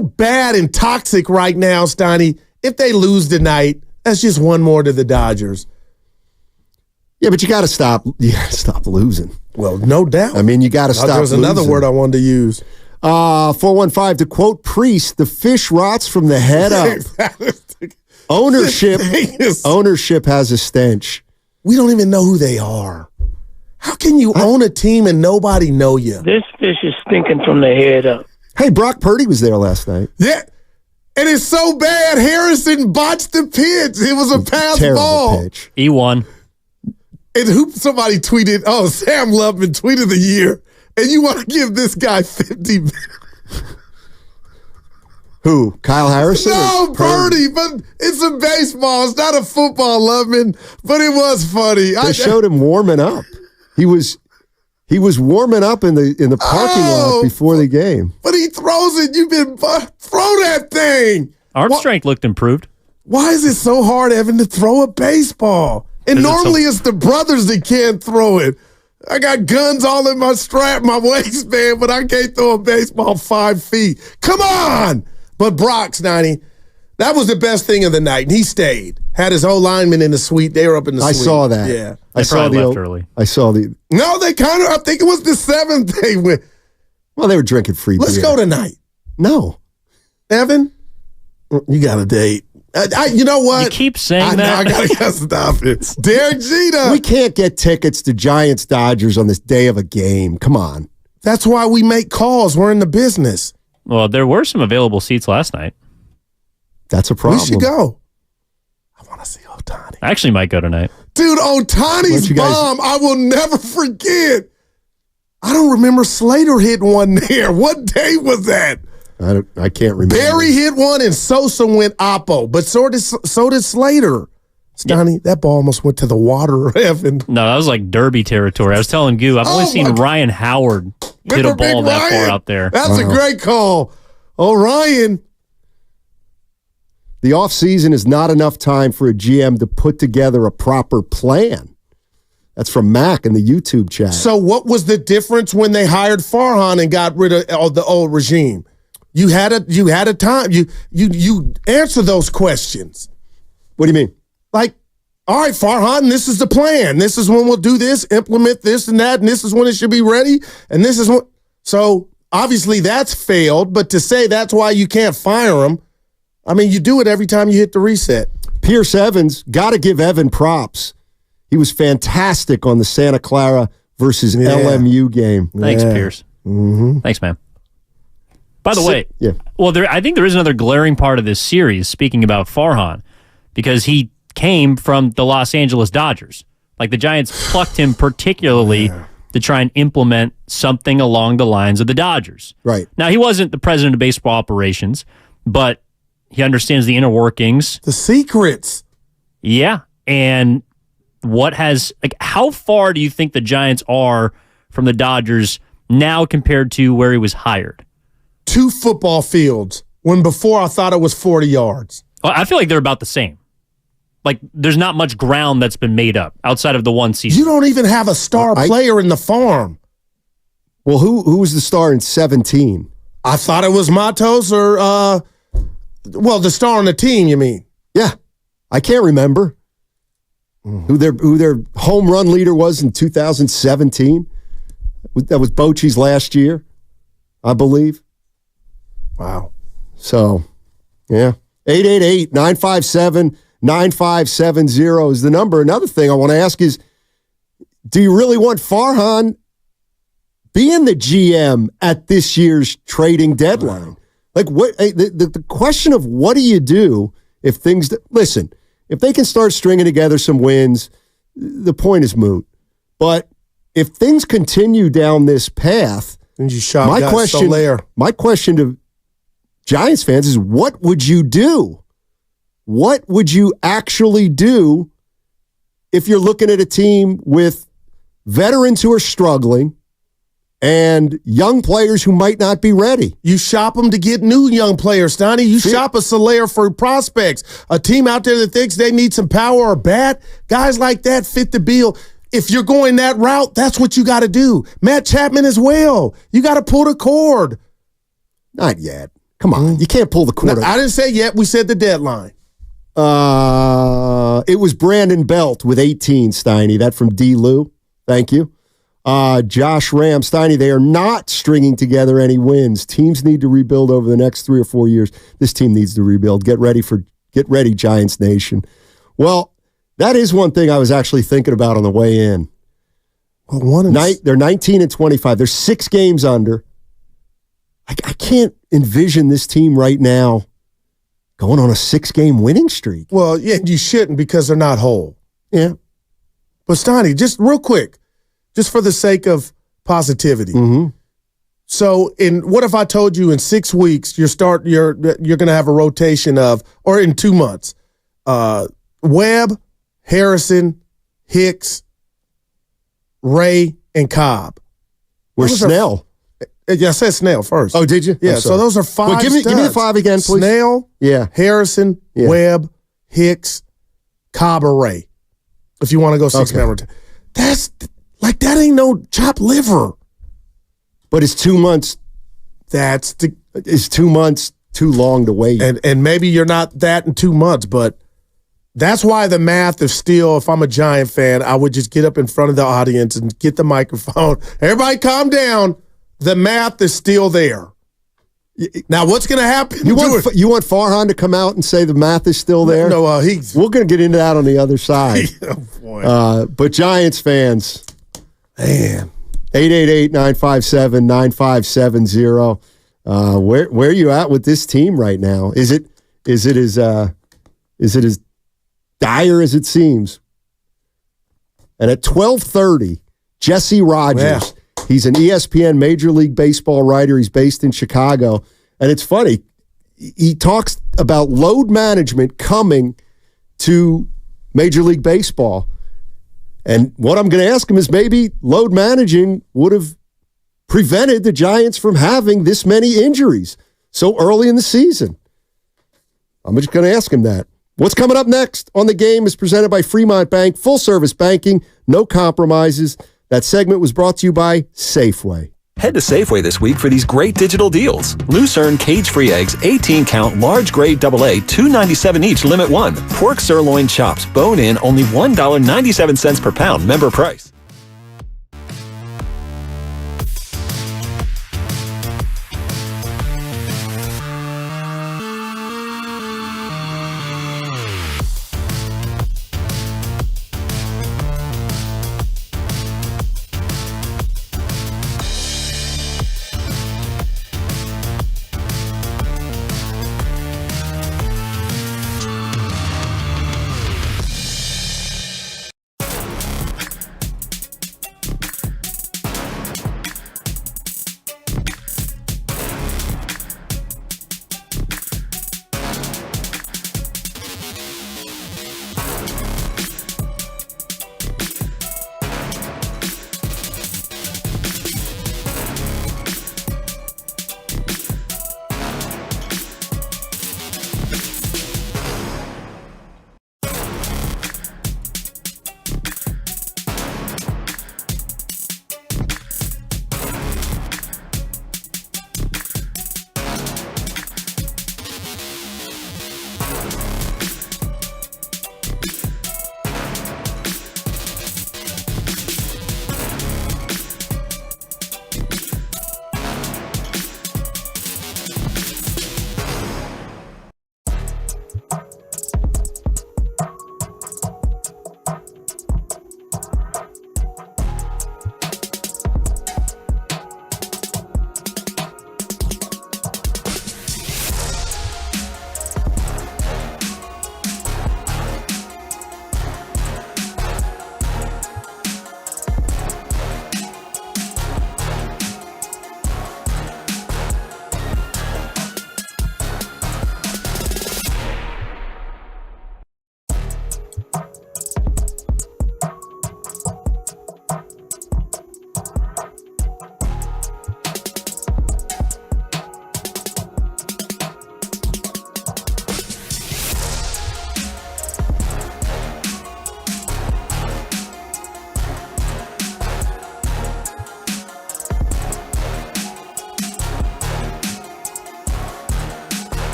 bad and toxic right now, Steiny. If they lose tonight, that's just one more to the Dodgers. Yeah, but you got to stop. You got to stop losing. Well, no doubt. I mean, you got to stop. There was another word I wanted to use. 415, to quote Priest, the fish rots from the head up. Ownership has a stench. We don't even know who they are. How can you own a team and nobody know you? This fish is stinking from the head up. Hey, Brock Purdy was there last night. Yeah. And it's so bad, Harrison botched the pitch. It was a pass ball. Pitch. He won. And somebody tweeted, Sam Loveman tweeted the year. And you want to give this guy 50 minutes. Who? Kyle Harrison? No, Purdy, but it's a baseball. It's not a football, Loveman. But it was funny. They showed him warming up. He was warming up in the parking lot before the game. But he throws it. Throw that thing. Arm strength looked improved. Why is it so hard, Evan, to throw a baseball? And normally it's the brothers that can't throw it. I got guns all in my waistband, but I can't throw a baseball 5 feet. Come on! But Brock, Snotty, that was the best thing of the night. And he stayed. Had his whole lineman in the suite. They were up in the suite. I saw that. Yeah. I saw left early. I saw the. No, they I think it was the 7th they went. Well, they were drinking free beer. Let's go tonight. No. Evan, you got a date. You know what? You keep saying that. I gotta stop it. Derek Jeter. We can't get tickets to Giants Dodgers on this day of a game. Come on. That's why we make calls. We're in the business. Well, there were some available seats last night. That's a problem. We should go. I want to see Ohtani. I actually might go tonight. Dude, Ohtani's bomb, I will never forget. I don't remember Slater hitting one there. What day was that? I can't remember. Barry hit one and Sosa went oppo, but so did Slater. Stoney, that ball almost went to the water, Evan. No, that was like Derby territory. I was telling Goo, I've only seen Ryan Howard hit a ball that far out there. That's a great call. Oh, Ryan. The offseason is not enough time for a GM to put together a proper plan. That's from Mac in the YouTube chat. So what was the difference when they hired Farhan and got rid of the old regime? You had a time. You answer those questions. What do you mean? Like, all right, Farhan, this is the plan. This is when we'll do this, implement this and that, and this is when it should be ready, and this is when. So obviously that's failed, but to say that's why you can't fire him, I mean, you do it every time you hit the reset. Pierce Evans, got to give Evan props. He was fantastic on the Santa Clara versus LMU game. Thanks, Pierce. Mm-hmm. Thanks, man. By the way, I think there is another glaring part of this series, speaking about Farhan, because he came from the Los Angeles Dodgers. Like, the Giants plucked him particularly to try and implement something along the lines of the Dodgers. Right. Now, he wasn't the president of baseball operations, but he understands the inner workings. The secrets. Yeah. And how far do you think the Giants are from the Dodgers now compared to where he was hired? 2 football fields, when before I thought it was 40 yards. Well, I feel like they're about the same. Like, there's not much ground that's been made up outside of the one season. You don't even have a star player in the farm. Well, who was the star in 17? I thought it was Matos or, the star on the team, you mean? Yeah. I can't remember who their home run leader was in 2017. That was Bochy's last year, I believe. Wow. So, yeah. 888-957-9570 is the number. Another thing I want to ask is, do you really want Farhan being the GM at this year's trading deadline? Like, what the question of what do you do if things... Listen, if they can start stringing together some wins, the point is moot. But if things continue down this path, my question to Giants fans is, what would you do? What would you actually do if you're looking at a team with veterans who are struggling and young players who might not be ready? You shop them to get new young players, Donnie. You shop a Solaire for prospects. A team out there that thinks they need some power or bat, guys like that fit the bill. If you're going that route, that's what you got to do. Matt Chapman as well. You got to pull the cord. Not yet. Come on. You can't pull the cord. No, I didn't say yet. We said the deadline. It was Brandon Belt with 18, Steiny. That from D. Lou. Thank you. Josh Ram, Steiny, they are not stringing together any wins. Teams need to rebuild over the next 3 or 4 years. This team needs to rebuild. Get ready, Giants Nation. Well, that is one thing I was actually thinking about on the way in. Well, they're 19-25. They're 6 games under. I can't envision this team right now going on a 6-game winning streak. Well, yeah, you shouldn't because they're not whole. Yeah. But Stoney, just real quick, just for the sake of positivity. Mm-hmm. So, what if I told you in 6 weeks you're going to have a rotation of, or in 2 months, Webb, Harrison, Hicks, Ray, and Cobb. Where's Snell? Yeah, I said Snell first. Oh, did you? Yeah, so those are 5 Well, give me the 5 again, please. Snell, Yeah. Harrison, Webb, Hicks, Cobb, or Ray. If you want to go 6-man rotation. That's, that ain't no chopped liver. But it's 2 months. Is 2 months too long to wait? And maybe you're not that in 2 months, but that's why the math is still, if I'm a Giant fan, I would just get up in front of the audience and get the microphone. Everybody calm down. The math is still there. Now, what's going to happen? You want Farhan to come out and say the math is still there? No, we're going to get into that on the other side. Oh, boy. But Giants fans, man, 888-957-9570. Where are you at with this team right now? Is it as dire as it seems? And at 12:30, Jesse Rogers. Yeah. He's an ESPN Major League Baseball writer. He's based in Chicago. And it's funny. He talks about load management coming to Major League Baseball. And what I'm going to ask him is maybe load managing would have prevented the Giants from having this many injuries so early in the season. I'm just going to ask him that. What's coming up next on The Game is presented by Fremont Bank. Full service banking, no compromises. That segment was brought to you by Safeway. Head to Safeway this week for these great digital deals. Lucerne cage-free eggs, 18-count, large grade AA, $2.97 each, limit 1. Pork sirloin chops, bone-in, only $1.97 per pound, member price.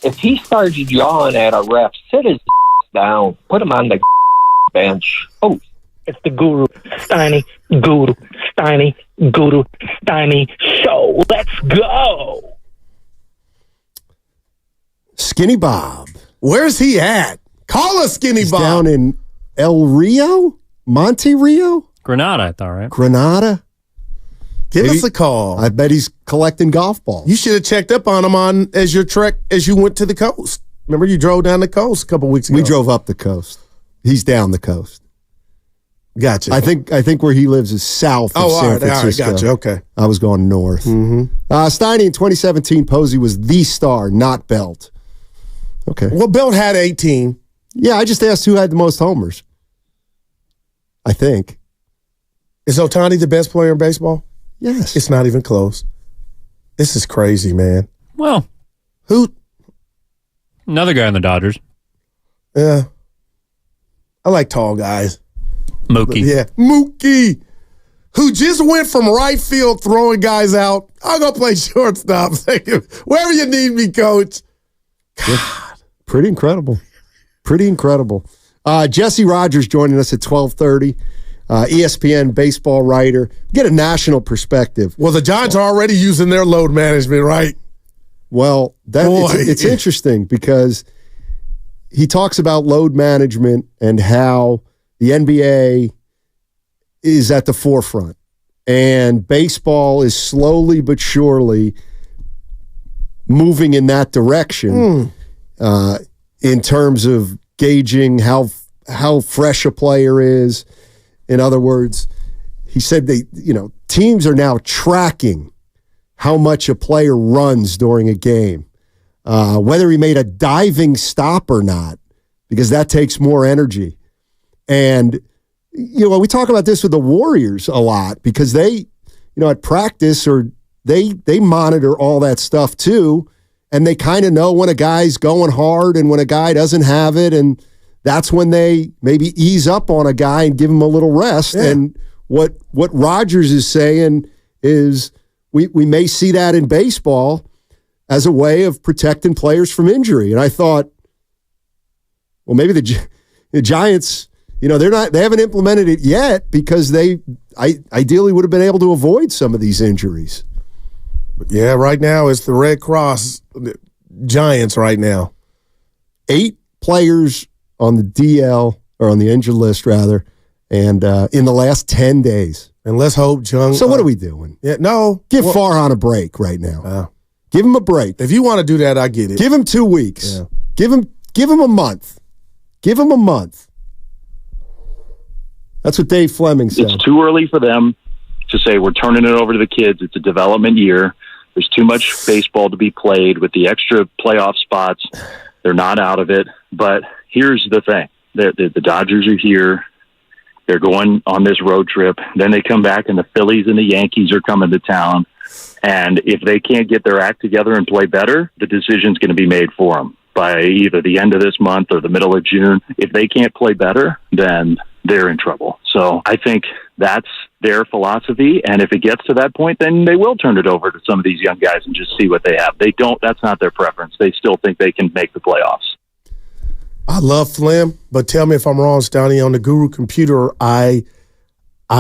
if he starts yawing at a ref, sit his down. Put him on the bench. Oh, it's the Guru Steiny show. Let's go. Skinny Bob. Where's he at? Call us Skinny Bob. Down in El Rio? Monte Rio? Granada, I thought, right? Granada? Give us a call. I bet he's collecting golf balls. You should have checked up on him as you went to the coast. Remember you drove down the coast a couple weeks ago? We drove up the coast. He's down the coast. Gotcha. I think where he lives is south of San Francisco. All right, gotcha. Okay. I was going north. Mm-hmm. Steiny in 2017, Posey was the star, not Belt. Okay. Well, Belt had 18. Yeah, I just asked who had the most homers. I think. Is Ohtani the best player in baseball? Yes. It's not even close. This is crazy, man. Well, who? Another guy on the Dodgers. Yeah. I like tall guys. Mookie. Yeah. Mookie, who just went from right field throwing guys out. I'll go play shortstop. Wherever you need me, coach. God. Pretty incredible. Pretty incredible. Jesse Rogers joining us at 12:30. ESPN baseball writer. Get a national perspective. Well, the Giants are already using their load management, right? Well, it's interesting because he talks about load management and how the NBA is at the forefront. And baseball is slowly but surely moving in that direction in terms of gauging how fresh a player is. In other words, he said teams are now tracking how much a player runs during a game, whether he made a diving stop or not, because that takes more energy. And, we talk about this with the Warriors a lot because they, at practice or they monitor all that stuff too. And they kind of know when a guy's going hard and when a guy doesn't have it. And that's when they maybe ease up on a guy and give him a little rest. Yeah. And what Rogers is saying is we may see that in baseball as a way of protecting players from injury. And I thought, well, maybe the Giants, they haven't implemented it yet because they ideally would have been able to avoid some of these injuries. Yeah, right now it's the Red Cross Giants right now. 8 players on the DL, or on the injured list, rather, and in the last 10 days. And let's hope Jung... So what are we doing? Yeah, no. Give Farhan a break right now. Give him a break. If you want to do that, I get it. Give him 2 weeks. Yeah. Give him a month. Give him a month. That's what Dave Fleming said. It's too early for them to say we're turning it over to the kids. It's a development year. There's too much baseball to be played with the extra playoff spots. They're not out of it. But here's the thing. The Dodgers are here. They're going on this road trip. Then they come back and the Phillies and the Yankees are coming to town. And if they can't get their act together and play better, the decision's going to be made for them by either the end of this month or the middle of June. If they can't play better, then they're in trouble. So I think that's their philosophy. And if it gets to that point, then they will turn it over to some of these young guys and just see what they have. They don't, that's not their preference. They still think they can make the playoffs. I love Flem, but tell me if I'm wrong, Stoney. On the Guru computer, I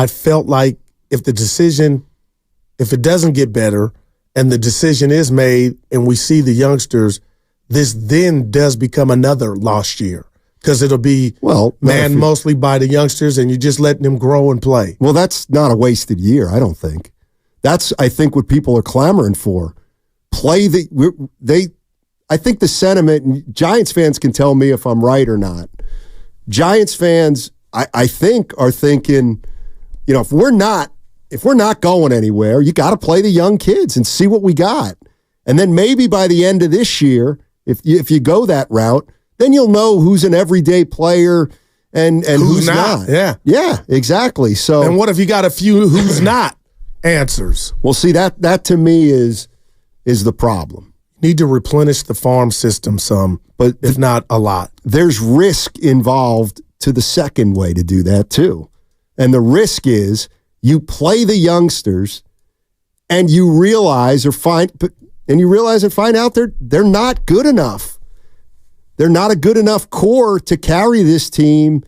felt like if it doesn't get better and the decision is made and we see the youngsters, this then does become another lost year. Because it'll be mostly by the youngsters, and you're just letting them grow and play. Well, that's not a wasted year, I don't think. That's, I think, what people are clamoring for. I think the sentiment, and Giants fans can tell me if I'm right or not. Giants fans, I think, are thinking, if we're not going anywhere, you got to play the young kids and see what we got. And then maybe by the end of this year, if you go that route, then you'll know who's an everyday player and who's not. Yeah, exactly. So, and what if you got a few who's not answers? Well, see, that to me is the problem. Need to replenish the farm system some, but if not a lot. There's risk involved to the second way to do that too. And the risk is you play the youngsters and you realize and find out they're not good enough. they're not a good enough core to carry this team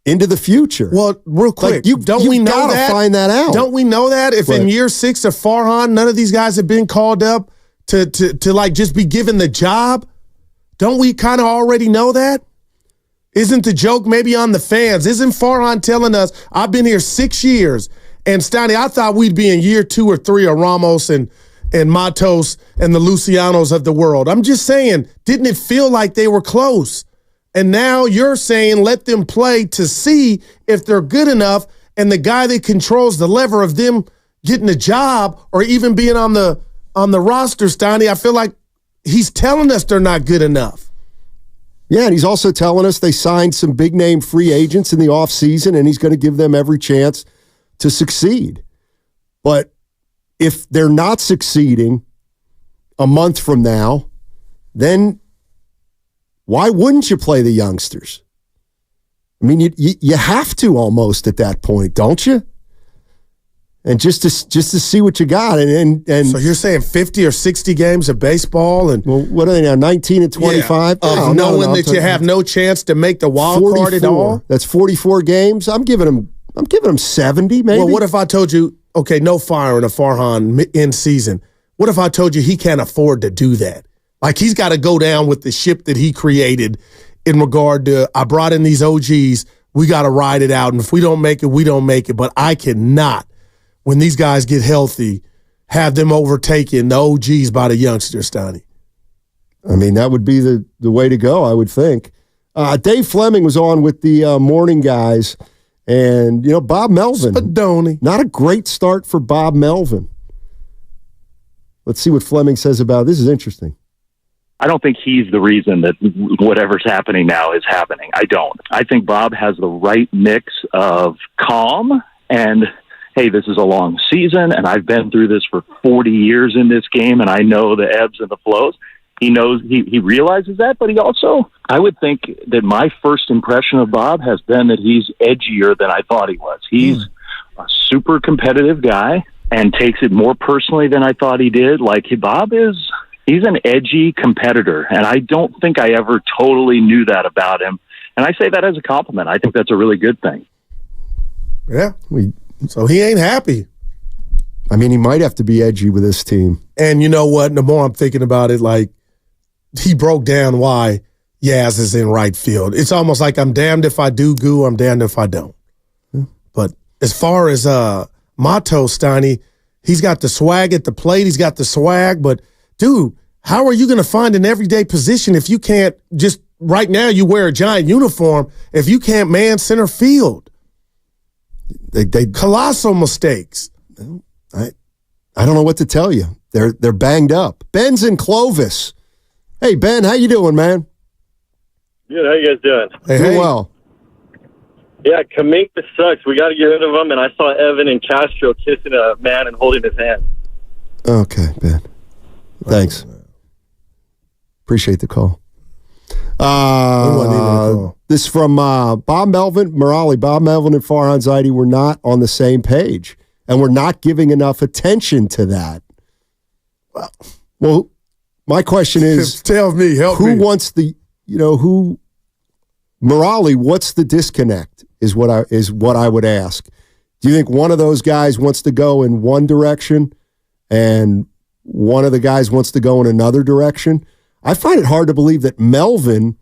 into the future. Well, real quick, we gotta find that out. Don't we know that if in year 6 of Farhan, none of these guys have been called up to like just be given the job? Don't we kind of already know that? Isn't the joke maybe on the fans? Isn't Farhan telling us, I've been here 6 years, and Stoney, I thought we'd be in year 2 or 3 of Ramos and Matos and the Lucianos of the world. I'm just saying, didn't it feel like they were close? And now you're saying let them play to see if they're good enough, and the guy that controls the lever of them getting a job or even being on the roster, Stoney, I feel like he's telling us they're not good enough. Yeah, and he's also telling us they signed some big-name free agents in the offseason, and he's going to give them every chance to succeed. But if they're not succeeding a month from now, then why wouldn't you play the youngsters? I mean, you have to almost at that point, don't you? And just to see what you got, and so you're saying 50 or 60 games of baseball, and well, what are they now? 19 and 25, knowing that you have no chance to make the wild card at all. That's 44 games. I'm giving them 70, maybe. Well, what if I told you, okay, no firing of Farhan in season? What if I told you he can't afford to do that? Like he's got to go down with the ship that he created in regard to, I brought in these OGs, we got to ride it out, and if we don't make it, we don't make it. But I cannot, when these guys get healthy, have them overtaking the OGs by the youngsters, Stoney. I mean, that would be the way to go, I would think. Dave Fleming was on with the morning guys, and, Bob Melvin. Spadoni. Not a great start for Bob Melvin. Let's see what Fleming says about it. This is interesting. I don't think he's the reason that whatever's happening now is happening. I don't. I think Bob has the right mix of calm and, hey, this is a long season, and I've been through this for 40 years in this game, and I know the ebbs and the flows. He knows, he realizes that, but he also, I would think that my first impression of Bob has been that he's edgier than I thought he was. He's a super competitive guy and takes it more personally than I thought he did. Like, he's an edgy competitor, and I don't think I ever totally knew that about him. And I say that as a compliment. I think that's a really good thing. Yeah. So he ain't happy. I mean, he might have to be edgy with this team. And you know what? The more I'm thinking about it, like, he broke down why Yaz is in right field. It's almost like I'm damned if I do goo, I'm damned if I don't. Yeah. But as far as Matos, Stoney, he's got the swag at the plate. He's got the swag, but dude, how are you going to find an everyday position if you can't just right now you wear a Giant uniform if you can't man center field? They colossal mistakes. I don't know what to tell you. They're banged up. Ben's in Clovis. Hey Ben, how you doing, man? Good. How you guys doing? Doing well. Yeah, Kaminka sucks. We got to get rid of him. And I saw Evan and Castro kissing a man and holding his hand. Okay, Ben. Thanks. Appreciate the call. This from Bob Melvin, Morali. Bob Melvin and Farhan Zaidi were not on the same page, and we're not giving enough attention to that. Well, my question is, tell me, help me. Who wants the, Morali? What's the disconnect? Is what I would ask. Do you think one of those guys wants to go in one direction, and one of the guys wants to go in another direction? I find it hard to believe that Melvin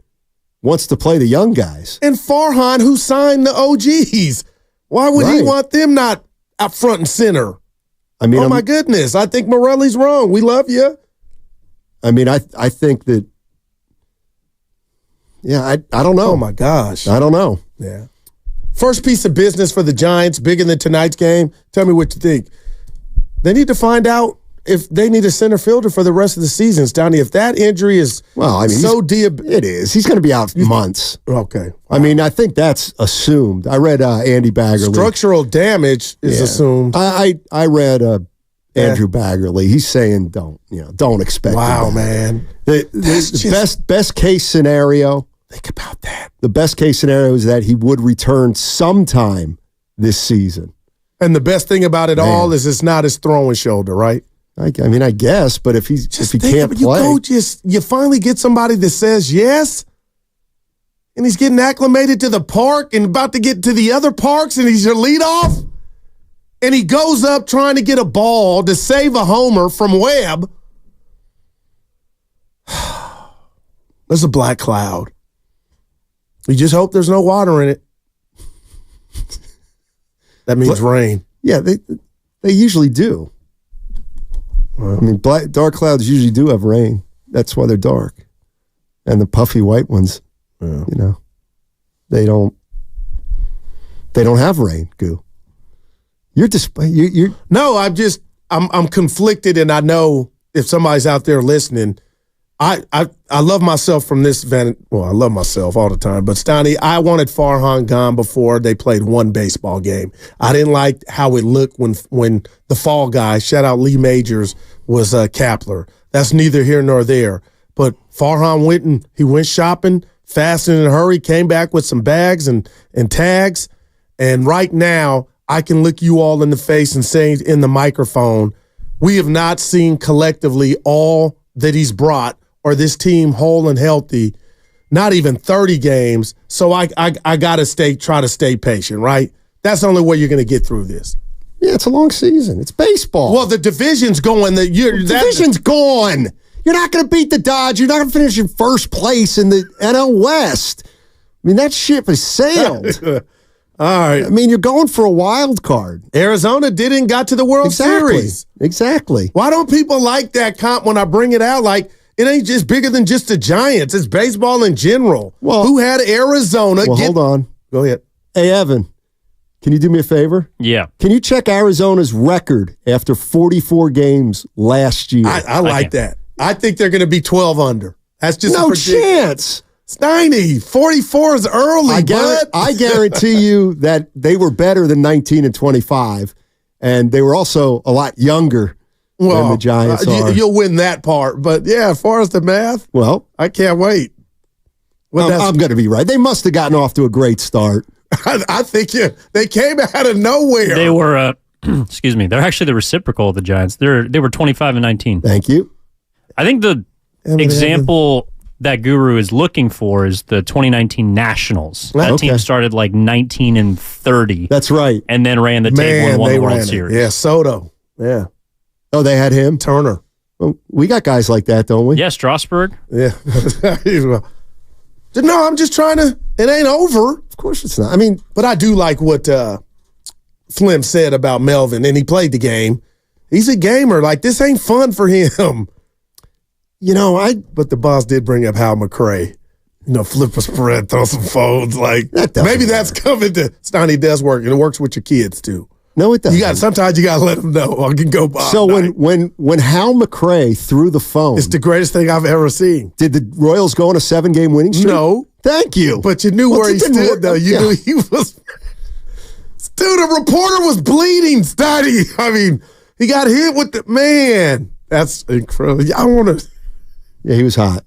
wants to play the young guys. And Farhan, who signed the OGs. Why would he want them not up front and center? I mean, my goodness. I think Morelli's wrong. We love you. I mean, I think that, I don't know. Oh, my gosh. I don't know. Yeah. First piece of business for the Giants, bigger than tonight's game. Tell me what you think. They need to find out if they need a center fielder for the rest of the season, Stoney. If that injury is so deep. It is. He's going to be out months. Okay. I mean, I think that's assumed. I read Andy Baggerly. Structural damage is assumed. I read Andrew Baggerly. He's saying don't expect. Wow, man. The best case scenario. Think about that. The best case scenario is that he would return sometime this season. And the best thing about it all is it's not his throwing shoulder, right? I mean, I guess, but if he can't play, you finally get somebody that says yes, and he's getting acclimated to the park and about to get to the other parks, and he's your leadoff, and he goes up trying to get a ball to save a homer from Webb. There's a black cloud. We just hope there's no water in it. That means rain. Yeah, they usually do. I mean, dark clouds usually do have rain. That's why they're dark. And the puffy white ones, they don't have rain, Goo. No, I'm conflicted, and I know if somebody's out there listening, I love myself from this vantage. Well, I love myself all the time, but Stoney, I wanted Farhan gone before they played one baseball game. I didn't like how it looked when the fall guy, shout out Lee Majors, was Kapler. That's neither here nor there. But Farhan went shopping fast and in a hurry, came back with some bags and tags. And right now, I can look you all in the face and say in the microphone, we have not seen collectively all that he's brought or this team whole and healthy, not even 30 games. So I got to try to stay patient, right? That's the only way you're going to get through this. Yeah, it's a long season. It's baseball. Well, the division's going. The division's gone. You're not going to beat the Dodgers. You're not going to finish in first place in the NL West. I mean, that ship has sailed. All right. I mean, you're going for a wild card. Arizona got to the World Series. Exactly. Why don't people like that comp when I bring it out? Like, it ain't just bigger than just the Giants. It's baseball in general. Well, who had Arizona? Hold on. Go ahead. Hey, Evan, can you do me a favor? Yeah. Can you check Arizona's record after 44 games last year? I like that. I think they're going to be 12 under. That's just no chance. It's 90. 44 is early, I guarantee you that they were better than 19 and 25, and they were also a lot younger than the Giants are. You'll win that part. But, yeah, as far as the math, well, I can't wait. I'm going to be right. They must have gotten off to a great start. I think they came out of nowhere. They were, excuse me, they're actually the reciprocal of the Giants. They were 25 and 19. Thank you. I think the example that Guru is looking for is the 2019 Nationals. That team started like 19 and 30. That's right. And then ran the table and won the World Series. Yeah, Soto. Yeah. Oh, they had him? Turner. Well, we got guys like that, don't we? Yeah, Strasburg. Yeah. No, I'm just trying to, it ain't over. Of course it's not. I mean, but I do like what Slim said about Melvin, and he played the game. He's a gamer. Like, this ain't fun for him. But the boss did bring up Hal McRae. Flip a spread, throw some folds. Like, maybe that's coming to Stoney does work, and it works with your kids too. No, it doesn't. Sometimes you gotta let them know. I can go by. So when Hal McRae threw the phone, it's the greatest thing I've ever seen. Did the Royals go on a 7-game winning streak? No. Thank you. But you knew where he stood, though. You knew he was. Dude, a reporter was bleeding, Stoney. I mean, he got hit with the man. That's incredible. I want to. Yeah, he was hot.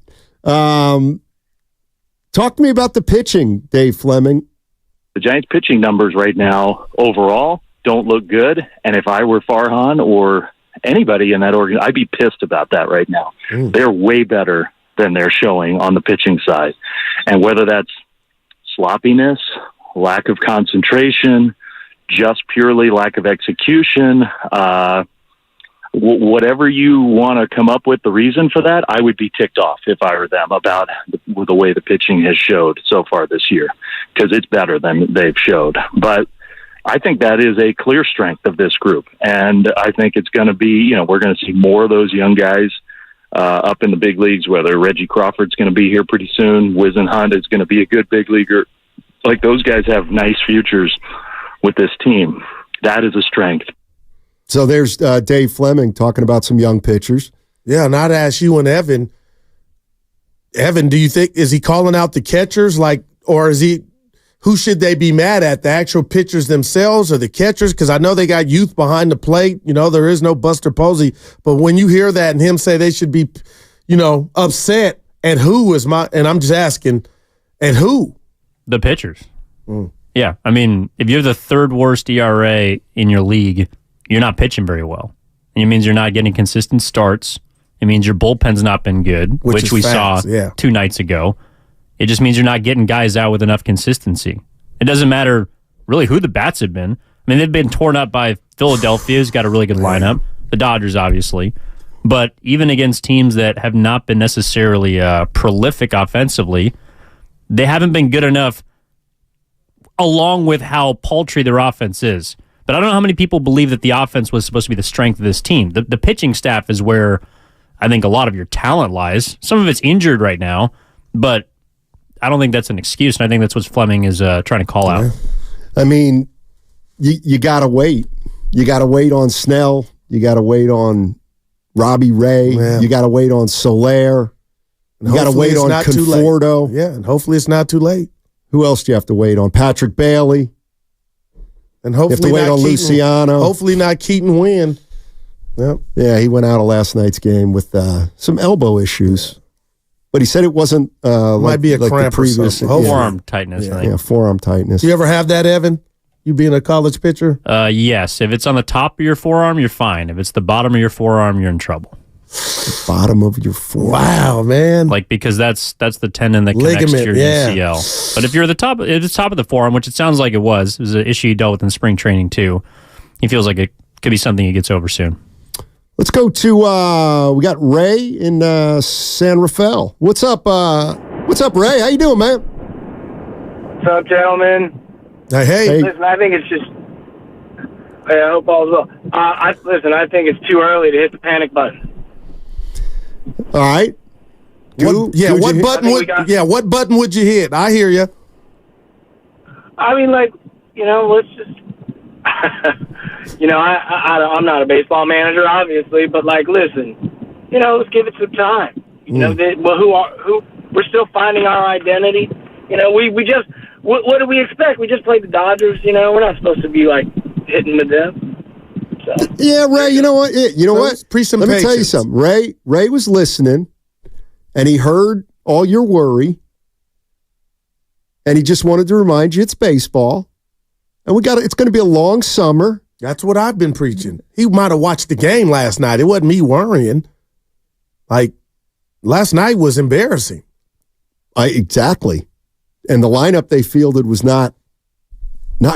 Talk to me about the pitching, Dave Fleming. The Giants' pitching numbers right now overall don't look good. And if I were Farhan or anybody in that organ, I'd be pissed about that right now. They're way better than they're showing on the pitching side. And whether that's sloppiness, lack of concentration, just purely lack of execution, whatever you want to come up with the reason for that, I would be ticked off if I were them about the way the pitching has showed so far this year, because it's better than they've showed. But I think that is a clear strength of this group. And I think it's going to be, we're going to see more of those young guys up in the big leagues, whether Reggie Crawford's going to be here pretty soon, Wizen Hunt is going to be a good big leaguer. Like, those guys have nice futures with this team. That is a strength. So there's Dave Fleming talking about some young pitchers. Yeah, and I'd ask you and Evan. Evan, do you think, is he calling out the catchers, or is he, who should they be mad at, the actual pitchers themselves or the catchers? Because I know they got youth behind the plate. There is no Buster Posey. But when you hear that and him say they should be, upset at who is and I'm just asking, at who? The pitchers. Yeah, I mean, if you're the third worst ERA in your league, you're not pitching very well. And it means you're not getting consistent starts. It means your bullpen's not been good, which we saw 2 nights ago. It just means you're not getting guys out with enough consistency. It doesn't matter really who the bats have been. I mean, they've been torn up by Philadelphia, who's got a really good lineup. The Dodgers, obviously. But even against teams that have not been necessarily prolific offensively, they haven't been good enough along with how paltry their offense is. But I don't know how many people believe that the offense was supposed to be the strength of this team. The pitching staff is where I think a lot of your talent lies. Some of it's injured right now, but I don't think that's an excuse, and I think that's what Fleming is trying to call out. I mean, you got to wait. You got to wait on Snell. You got to wait on Robbie Ray. Yeah. You got to wait on Soler. You got to wait on Conforto. Yeah, and hopefully it's not too late. Who else do you have to wait on? Patrick Bailey. And hopefully you have to wait on Luciano. Hopefully not Keaton Wynn. Yep. Yeah, he went out of last night's game with some elbow issues. But he said it wasn't might be a cramp the previous or something. Forearm tightness, I think. Yeah, forearm tightness. Do you ever have that, Evan? You being a college pitcher? Yes. If it's on the top of your forearm, you're fine. If it's the bottom of your forearm, you're in trouble. Bottom of your forearm. Wow, man. Like, because that's the tendon that connects to your UCL. But if you're at the top of the forearm, which it sounds like it was an issue he dealt with in spring training too, he feels like it could be something he gets over soon. Let's go to we got Ray in San Rafael. What's up, Ray? How you doing, man? What's up, gentlemen? Hey. Listen, I think it's just. I hope all's well. I think it's too early to hit the panic button. All right. What button would you hit? I hear you. I mean, let's just. I'm not a baseball manager, obviously, but listen, let's give it some time. We're still finding our identity. We just. What do we expect? We just played the Dodgers. We're not supposed to be hitting the death. So. Yeah, Ray. You know what? Let me tell you something. Ray was listening, and he heard all your worry, and he just wanted to remind you it's baseball, and it's going to be a long summer. That's what I've been preaching. He might have watched the game last night. It wasn't me worrying. Last night was embarrassing. Exactly. And the lineup they fielded was not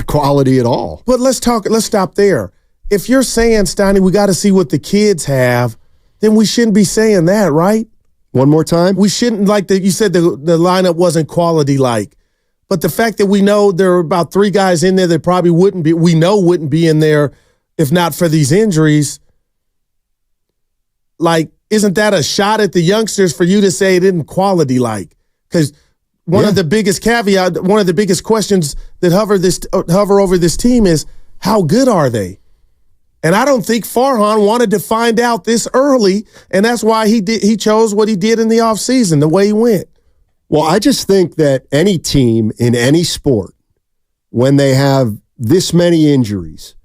quality at all. But let's stop there. If you're saying, Steiny, we got to see what the kids have, then we shouldn't be saying that, right? One more time? We shouldn't, you said the lineup wasn't quality-like. But the fact that we know there are about 3 guys in there that probably wouldn't be in there if not for these injuries, isn't that a shot at the youngsters for you to say it isn't quality-like? Because one of the biggest questions that hover over this team is, how good are they? And I don't think Farhan wanted to find out this early, and that's why he chose what he did in the offseason, the way he went. Well, I just think that any team in any sport, when they have this many injuries,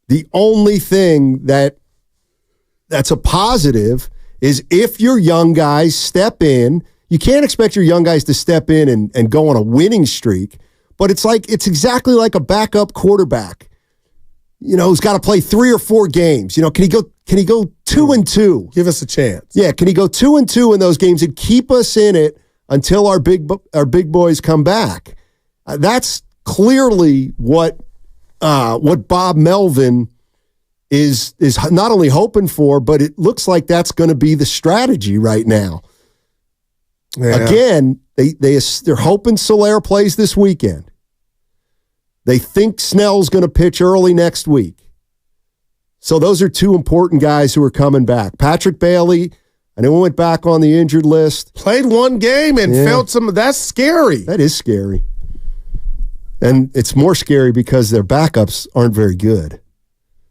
the only thing that's a positive is if your young guys step in. You can't expect your young guys to step in and go on a winning streak, but it's exactly like a backup quarterback, who's got to play 3 or 4 games. Can he go 2-2? Give us a chance. Yeah, can he go 2-2 in those games and keep us in it until our big boys come back? That's clearly what Bob Melvin is not only hoping for, but it looks like that's going to be the strategy right now. Yeah. Again, they're hoping Soler plays this weekend. They think Snell's going to pitch early next week. So those are 2 important guys who are coming back. Patrick Bailey, I know he went back on the injured list. Played 1 game and felt that's scary. That is scary. And it's more scary because their backups aren't very good.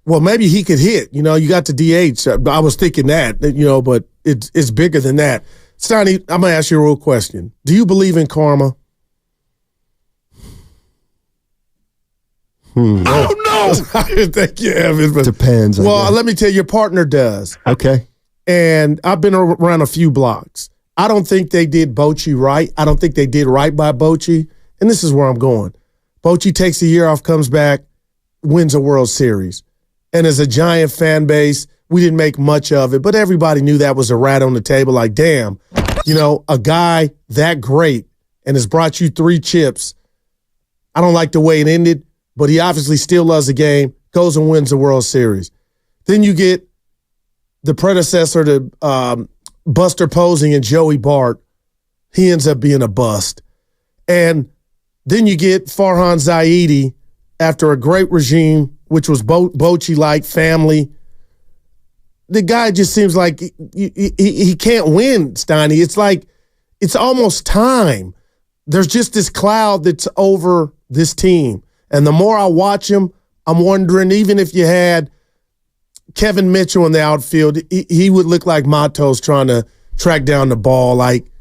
Well, maybe he could hit. You got the DH. I was thinking that, but it's bigger than that. Steiny, I'm going to ask you a real question. Do you believe in karma? I don't know. Thank you, Evan. Depends. Well, let me tell you, your partner does. Okay. And I've been around a few blocks. I don't think they did Bochy right. I don't think they did right by Bochy. And this is where I'm going. Bochy takes a year off, comes back, wins a World Series. And as a Giant fan base, we didn't make much of it, but everybody knew that was a rat on the table. Like, damn, a guy that great and has brought you 3 chips. I don't like the way it ended, but he obviously still loves the game, goes and wins the World Series. Then you get the predecessor to Buster Posey and Joey Bart. He ends up being a bust. And then you get Farhan Zaidi after a great regime, which was Bochy-like family. The guy just seems like he can't win, Steiny. It's like it's almost time. There's just this cloud that's over this team. And the more I watch him, I'm wondering, even if you had Kevin Mitchell in the outfield, he would look like Matos trying to track down the ball. Like,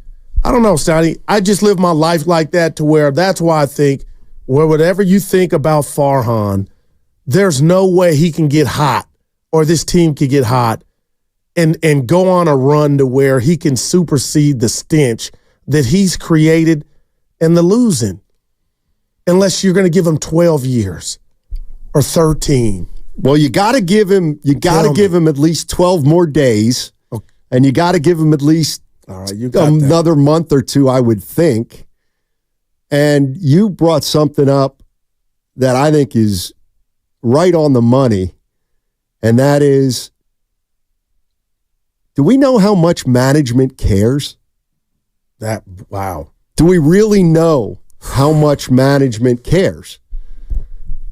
I don't know, Steiny. I just live my life like that to where that's why I think whatever you think about Farhan, there's no way he can get hot or this team can get hot and go on a run to where he can supersede the stench that he's created and the losing, unless you're going to give him 12 years or 13. Well, you got to give him at least 12 more days, and you got to give him at least another month or 2, I would think. And you brought something up that I think is right on the money, and that is, do we know how much management cares? Wow. Do we really know how much management cares?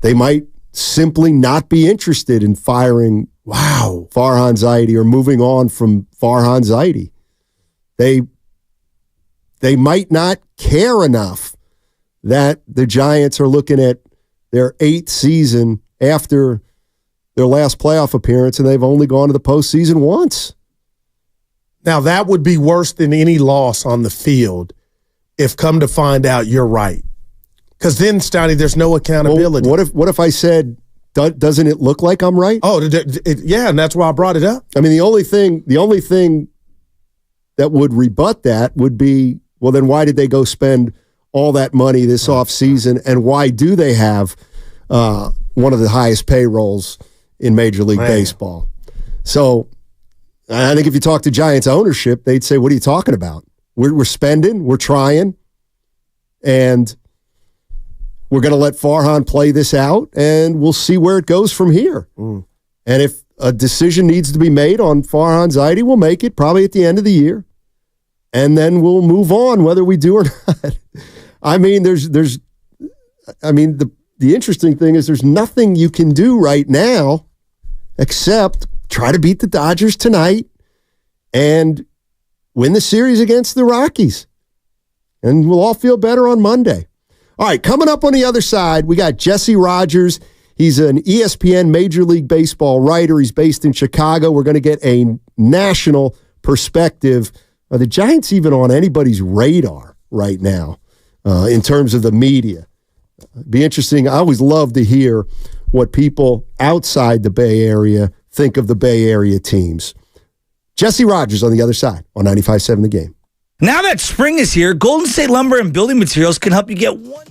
They might simply not be interested in firing Farhan Zaidi or moving on from Farhan Zaidi. They might not care enough that the Giants are looking at their 8th season after their last playoff appearance, and they've only gone to the postseason once. Now, that would be worse than any loss on the field if come to find out you're right. Because then, Steiny, there's no accountability. Well, what if I said, doesn't it look like I'm right? Oh, yeah, and that's why I brought it up. I mean, the only thing that would rebut that would be, well, then why did they go spend all that money this offseason, and why do they have one of the highest payrolls in Major League Baseball? So I think if you talk to Giants ownership, they'd say, what are you talking about? We're spending, we're trying, and we're going to let Farhan play this out, and we'll see where it goes from here. And if a decision needs to be made on Farhan Zaidi, we'll make it probably at the end of the year, and then we'll move on whether we do or not. I mean, the interesting thing is there's nothing you can do right now except try to beat the Dodgers tonight and win the series against the Rockies. And we'll all feel better on Monday. All right, coming up on the other side, we got Jesse Rogers. He's an ESPN Major League Baseball writer. He's based in Chicago. We're going to get a national perspective. Are the Giants even on anybody's radar right now in terms of the media? Be interesting. I always love to hear what people outside the Bay Area think of the Bay Area teams. Jesse Rogers on the other side on 95.7 The Game. Now that spring is here, Golden State Lumber and Building Materials can help you get one.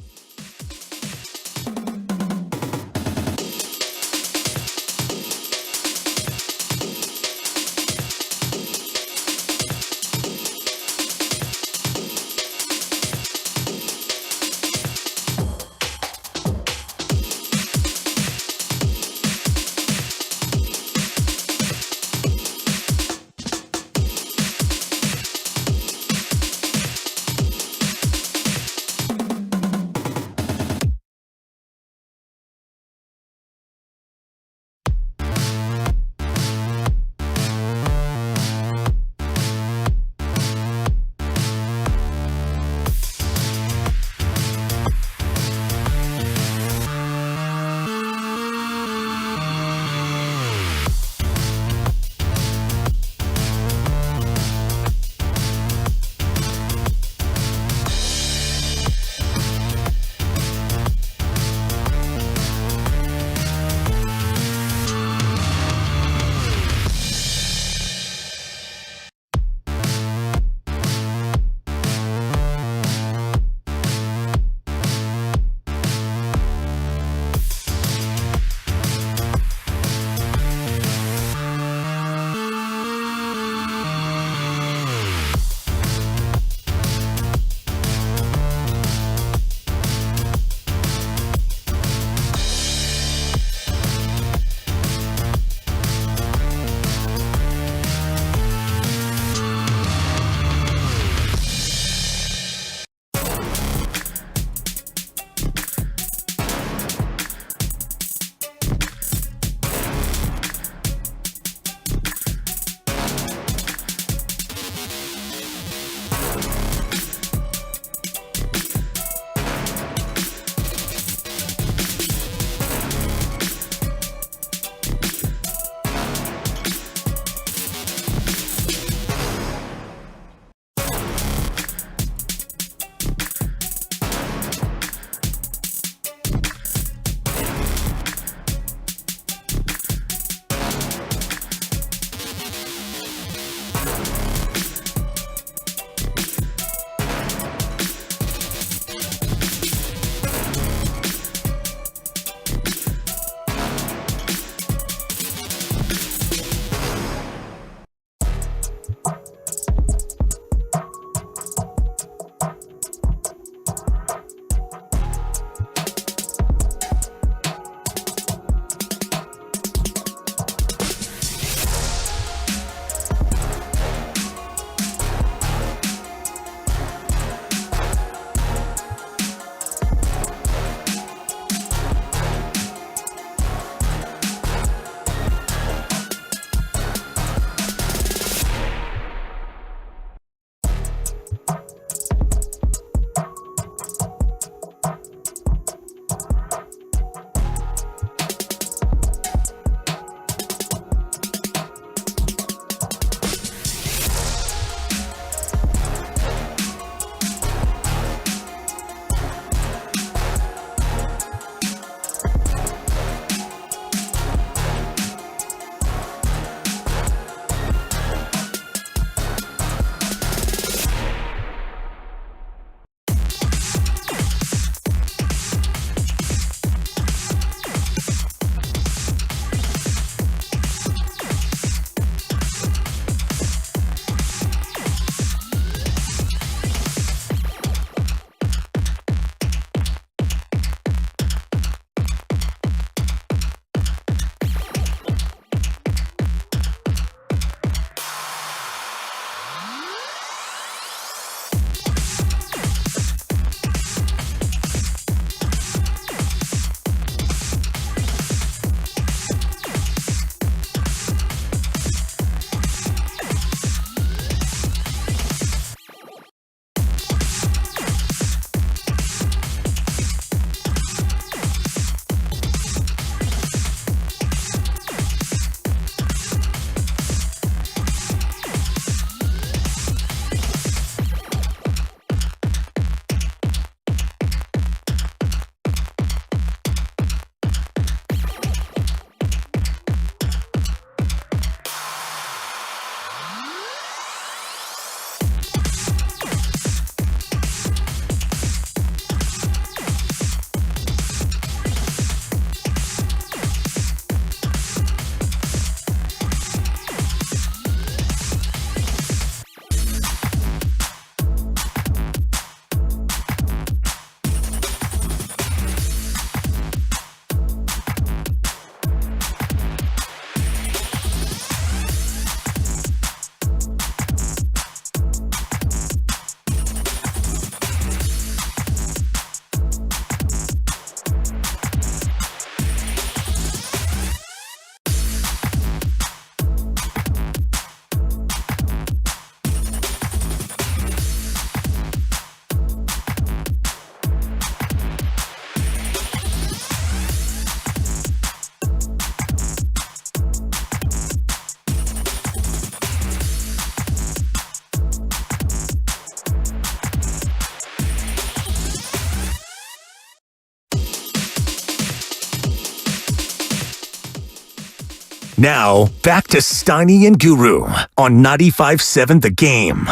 Now, back to Steiny and Guru on 95.7 The Game.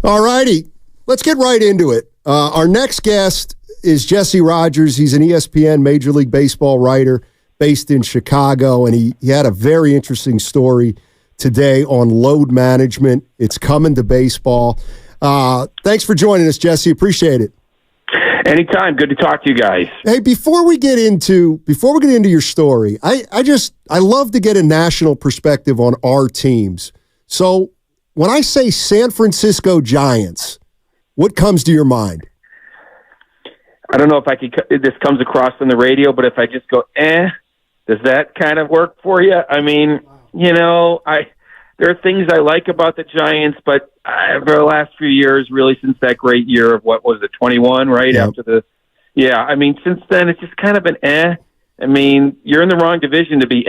All righty. Let's get right into it. Our next guest is Jesse Rogers. He's an ESPN Major League Baseball writer based in Chicago, and he had a very interesting story today on load management. It's coming to baseball. Thanks for joining us, Jesse. Appreciate it. Anytime. Good to talk to you guys. Hey, before we get into your story, I love to get a national perspective on our teams. So when I say San Francisco Giants, what comes to your mind? I don't know if this comes across on the radio, but if I just go, does that kind of work for you? I mean, there are things I like about the Giants, but for the last few years, really since that great year of, what was it, 21, right? Yep. I mean, since then, it's just kind of an I mean, you're in the wrong division to be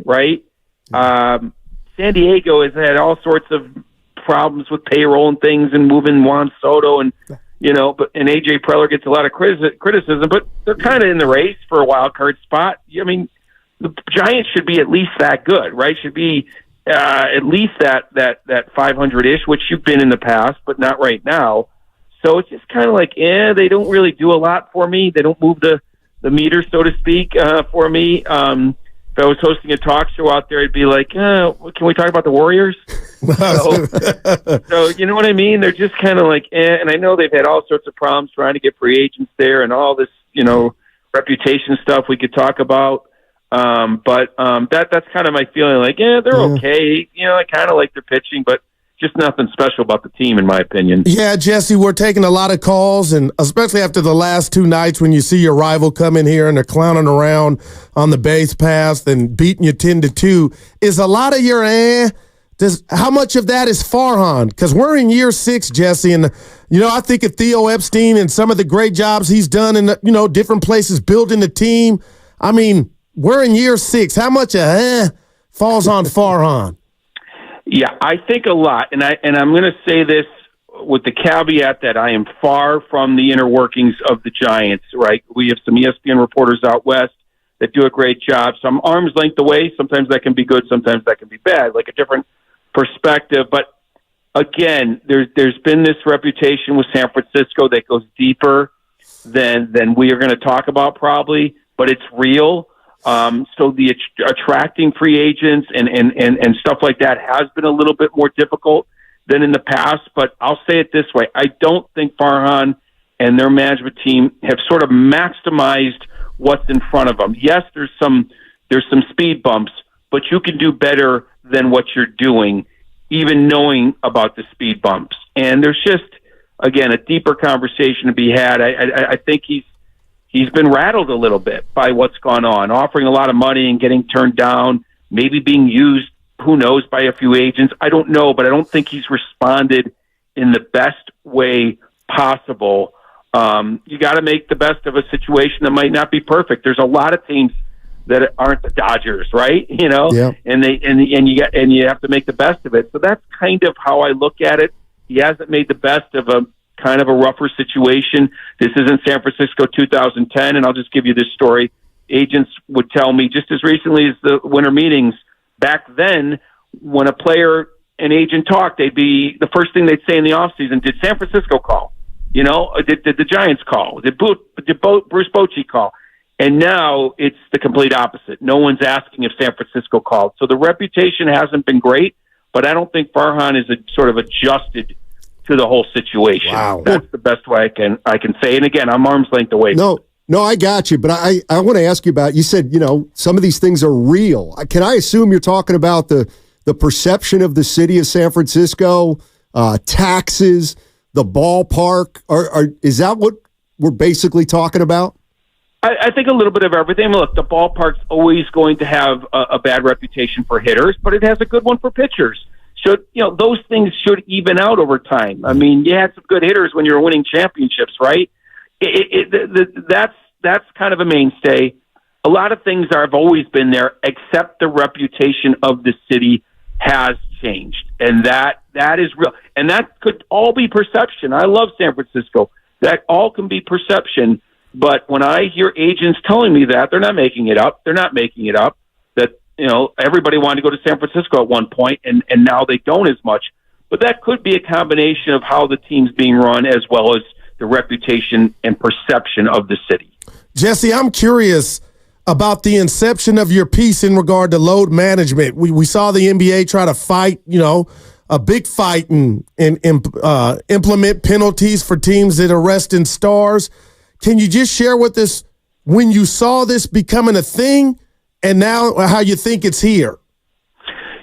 right? San Diego has had all sorts of problems with payroll and things and moving Juan Soto and AJ Preller gets a lot of criticism, but they're kind of in the race for a wild card spot. I mean, the Giants should be at least that good, right? Should be at least that 500-ish, which you've been in the past, but not right now. So it's just kind of like, they don't really do a lot for me. They don't move the meter, so to speak, for me. If I was hosting a talk show out there, I'd be like, can we talk about the Warriors? So you know what I mean? They're just kind of like, and I know they've had all sorts of problems trying to get free agents there and all this, reputation stuff we could talk about. But that's kind of my feeling. Like, they're okay. I kind of like their pitching, but just nothing special about the team, in my opinion. Yeah, Jesse, we're taking a lot of calls, and especially after the last two nights when you see your rival come in here and they're clowning around on the base pass and beating you 10-2. Is a lot of your how much of that is Farhan? Because we're in year 6, Jesse, and I think of Theo Epstein and some of the great jobs he's done in different places building the team. I mean, we're in year 6. How much falls on Farhan? Yeah, I think a lot, and I'm going to say this with the caveat that I am far from the inner workings of the Giants. Right, we have some ESPN reporters out west that do a great job. So I'm arm's length away. Sometimes that can be good, sometimes that can be bad, like a different perspective. But again, there's been this reputation with San Francisco that goes deeper than we are going to talk about probably, but it's real. So the attracting free agents and stuff like that has been a little bit more difficult than in the past. But I'll say it this way. I don't think Farhan and their management team have sort of maximized what's in front of them. Yes, there's some speed bumps, but you can do better than what you're doing, even knowing about the speed bumps. And there's just, again, a deeper conversation to be had. I think he's been rattled a little bit by what's gone on, offering a lot of money and getting turned down, maybe being used, who knows, by a few agents. I don't know, but I don't think he's responded in the best way possible. You got to make the best of a situation that might not be perfect. There's a lot of teams that aren't the Dodgers, right? Yeah. And you have to make the best of it. So that's kind of how I look at it. He hasn't made the best of a kind of a rougher situation. This isn't San Francisco 2010, and I'll just give you this story. Agents would tell me just as recently as the winter meetings, back then, when a player and agent talked, the first thing they'd say in the offseason, did San Francisco call? Did the Giants call? Did Bruce Bochy call? And now it's the complete opposite. No one's asking if San Francisco called. So the reputation hasn't been great, but I don't think Farhan is sort of adjusted to the whole situation. Wow. That's the best way I can say. And again, I'm arm's length away. No, I got you. But I want to ask you about, you said, some of these things are real. Can I assume you're talking about the perception of the city of San Francisco, taxes, the ballpark? Is that what we're basically talking about? I think a little bit of everything. Look, the ballpark's always going to have a bad reputation for hitters, but it has a good one for pitchers. So, those things should even out over time. I mean, you had some good hitters when you were winning championships, right? That's kind of a mainstay. A lot of things have always been there, except the reputation of the city has changed. And that is real. And that could all be perception. I love San Francisco. That all can be perception. But when I hear agents telling me that, they're not making it up. They're not making it up. That everybody wanted to go to San Francisco at one point, and now they don't as much. But that could be a combination of how the team's being run as well as the reputation and perception of the city. Jesse, I'm curious about the inception of your piece in regard to load management. We saw the NBA try to fight, a big fight and implement penalties for teams that are resting stars. Can you just share with us when you saw this becoming a thing and now how you think it's here?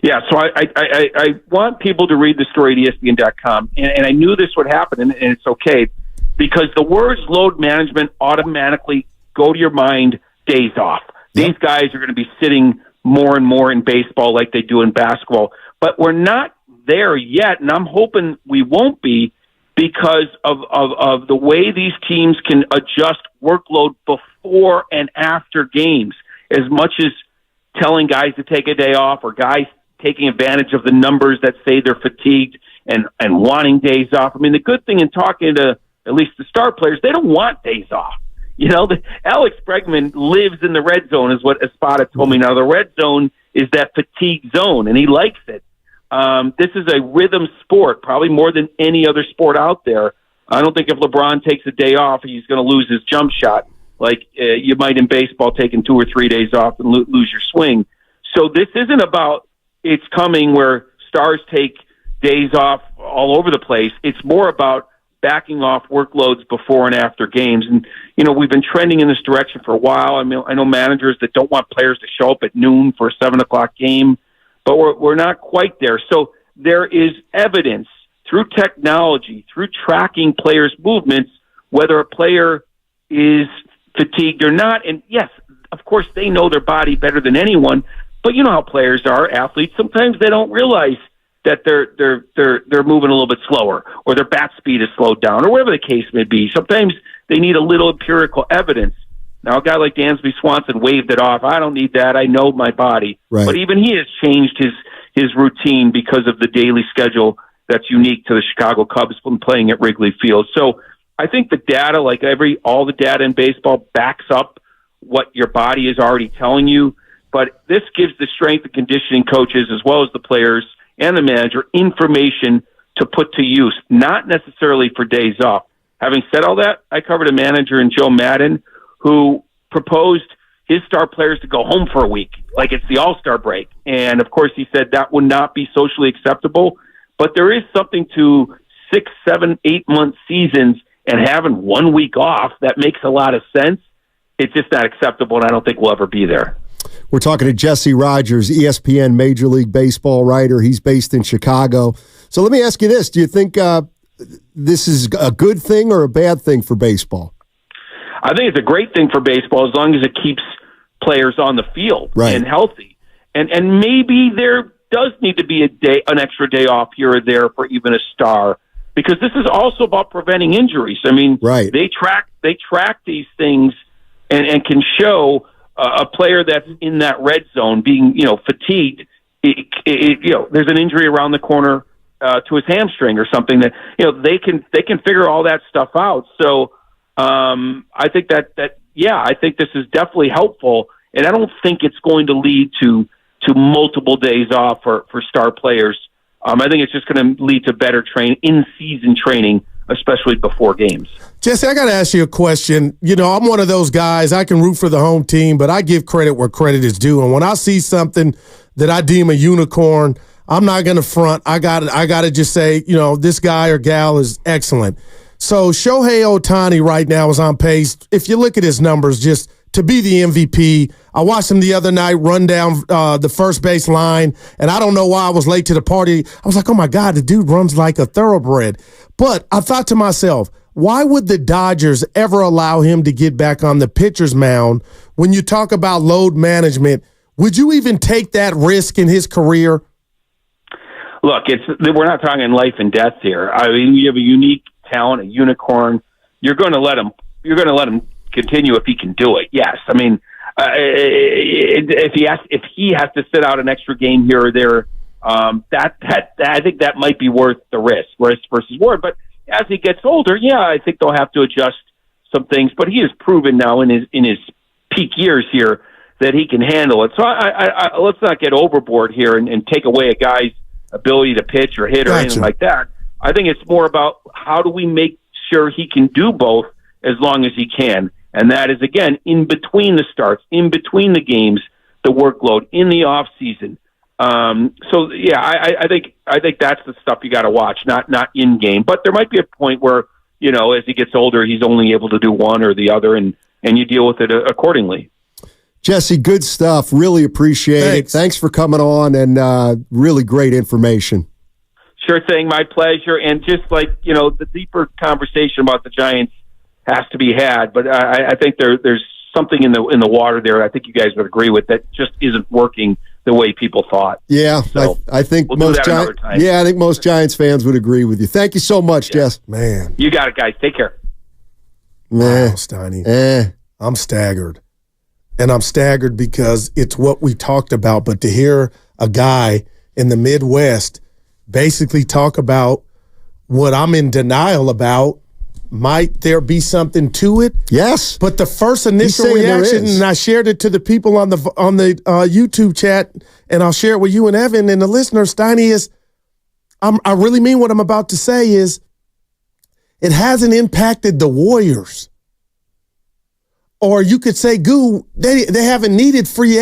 Yeah, so I want people to read the story at ESPN.com, and I knew this would happen, and it's okay, because the words load management automatically go to your mind days off. Yep. These guys are going to be sitting more and more in baseball like they do in basketball, but we're not there yet, and I'm hoping we won't be because of the way these teams can adjust workload before and after games, as much as telling guys to take a day off or guys taking advantage of the numbers that say they're fatigued and wanting days off. I mean, the good thing in talking to at least the star players, they don't want days off. Alex Bregman lives in the red zone, is what Espada told me. Now, the red zone is that fatigue zone, and he likes it. This is a rhythm sport, probably more than any other sport out there. I don't think if LeBron takes a day off, he's going to lose his jump shot like you might in baseball, taking 2 or 3 days off and lose your swing. So this isn't about it's coming where stars take days off all over the place. It's more about backing off workloads before and after games. And, we've been trending in this direction for a while. I mean, I know managers that don't want players to show up at noon for a 7:00 game, but we're not quite there. So there is evidence through technology, through tracking players' movements, whether a player is fatigued or not. And yes, of course, they know their body better than anyone, but you know how players are, athletes. Sometimes they don't realize that they're moving a little bit slower, or their bat speed is slowed down, or whatever the case may be. Sometimes they need a little empirical evidence. Now, a guy like Dansby Swanson waved it off. I don't need that. I know my body. Right. But even he has changed his routine because of the daily schedule that's unique to the Chicago Cubs from playing at Wrigley Field. So I think the data, like all the data in baseball, backs up what your body is already telling you. But this gives the strength and conditioning coaches, as well as the players and the manager, information to put to use, not necessarily for days off. Having said all that, I covered a manager in Joe Madden who proposed his star players to go home for a week, like it's the All-Star break. And, of course, he said that would not be socially acceptable. But there is something to 6, 7, 8-month seasons and having 1 week off that makes a lot of sense. It's just not acceptable, and I don't think we'll ever be there. We're talking to Jesse Rogers, ESPN Major League Baseball writer. He's based in Chicago. So let me ask you this. Do you think this is a good thing or a bad thing for baseball? I think it's a great thing for baseball as long as it keeps players on the field and healthy. And maybe there does need to be an extra day off here or there for even a star, because this is also about preventing injuries. I mean, they track these things and can show a player that's in that red zone being, fatigued. There's an injury around the corner to his hamstring or something that they can figure all that stuff out. So I think I think this is definitely helpful, and I don't think it's going to lead to multiple days off for star players. I think it's just going to lead to better in-season training, especially before games. Jesse, I got to ask you a question. I'm one of those guys, I can root for the home team, but I give credit where credit is due. And when I see something that I deem a unicorn, I'm not going to front. I got to just say, this guy or gal is excellent. So Shohei Ohtani right now is on pace. If you look at his numbers, just to be the MVP. I watched him the other night run down the first base line, and I don't know why I was late to the party. I was like, oh, my God, the dude runs like a thoroughbred. But I thought to myself, why would the Dodgers ever allow him to get back on the pitcher's mound? When you talk about load management, would you even take that risk in his career? Look, we're not talking life and death here. I mean, you have a unique talent, a unicorn. You're going to let him continue if he can do it. Yes, I mean, if he has to sit out an extra game here or there, I think that might be worth the risk versus reward. But as he gets older, I think they'll have to adjust some things. But he has proven now in his peak years here that he can handle it. So I let's not get overboard here and take away a guy's ability to pitch or hit or anything like that. I think it's more about how do we make sure he can do both as long as he can. And that is, again, in between the starts, in between the games, the workload, in the off season. So yeah, I think that's the stuff you got to watch, not in game. But there might be a point where, as he gets older, he's only able to do one or the other, and you deal with it accordingly. Jesse, good stuff. Really appreciate it. Thanks for coming on, and really great information. Sure thing. My pleasure. And just like, the deeper conversation about the Giants has to be had, but I think there's something in the water there I think you guys would agree with that just isn't working the way people thought. Yeah, so I think most Giants fans would agree with you. Thank you so much, Jess. Man. You got it, guys. Take care. Wow, Steiny. I'm staggered. And I'm staggered because it's what we talked about, but to hear a guy in the Midwest basically talk about what I'm in denial about, might there be something to it? Yes. But the first initial reaction, and I shared it to the people on the YouTube chat, and I'll share it with you and Evan and the listeners, Steiny, is I really mean what I'm about to say is it hasn't impacted the Warriors. Or you could say, Goo, they haven't needed free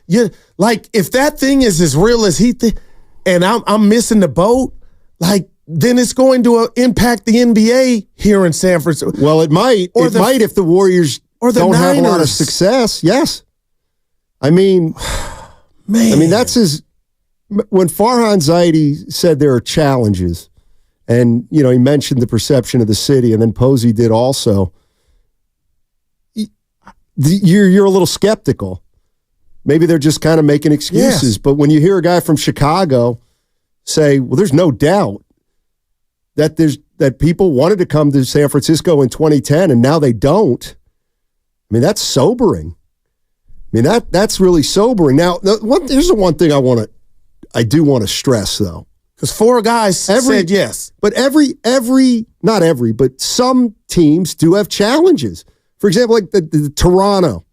agent. Like, if that thing is as real as and I'm missing the boat, like, then it's going to impact the NBA here in San Francisco. Well, it might. Might if the Warriors don't have a lot of success. Yes. I mean, man. I mean, that's when Farhan Zaidi said there are challenges, and, he mentioned the perception of the city, and then Posey did also. You're a little skeptical. Maybe they're just kind of making excuses. Yes. But when you hear a guy from Chicago say, well, there's no doubt that people wanted to come to San Francisco in 2010 and now they don't. I mean, that's sobering. I mean, that's really sobering. Now, here's the one thing I do want to stress though. Because 4 guys said yes. But not every, but some teams do have challenges. For example, like the Toronto.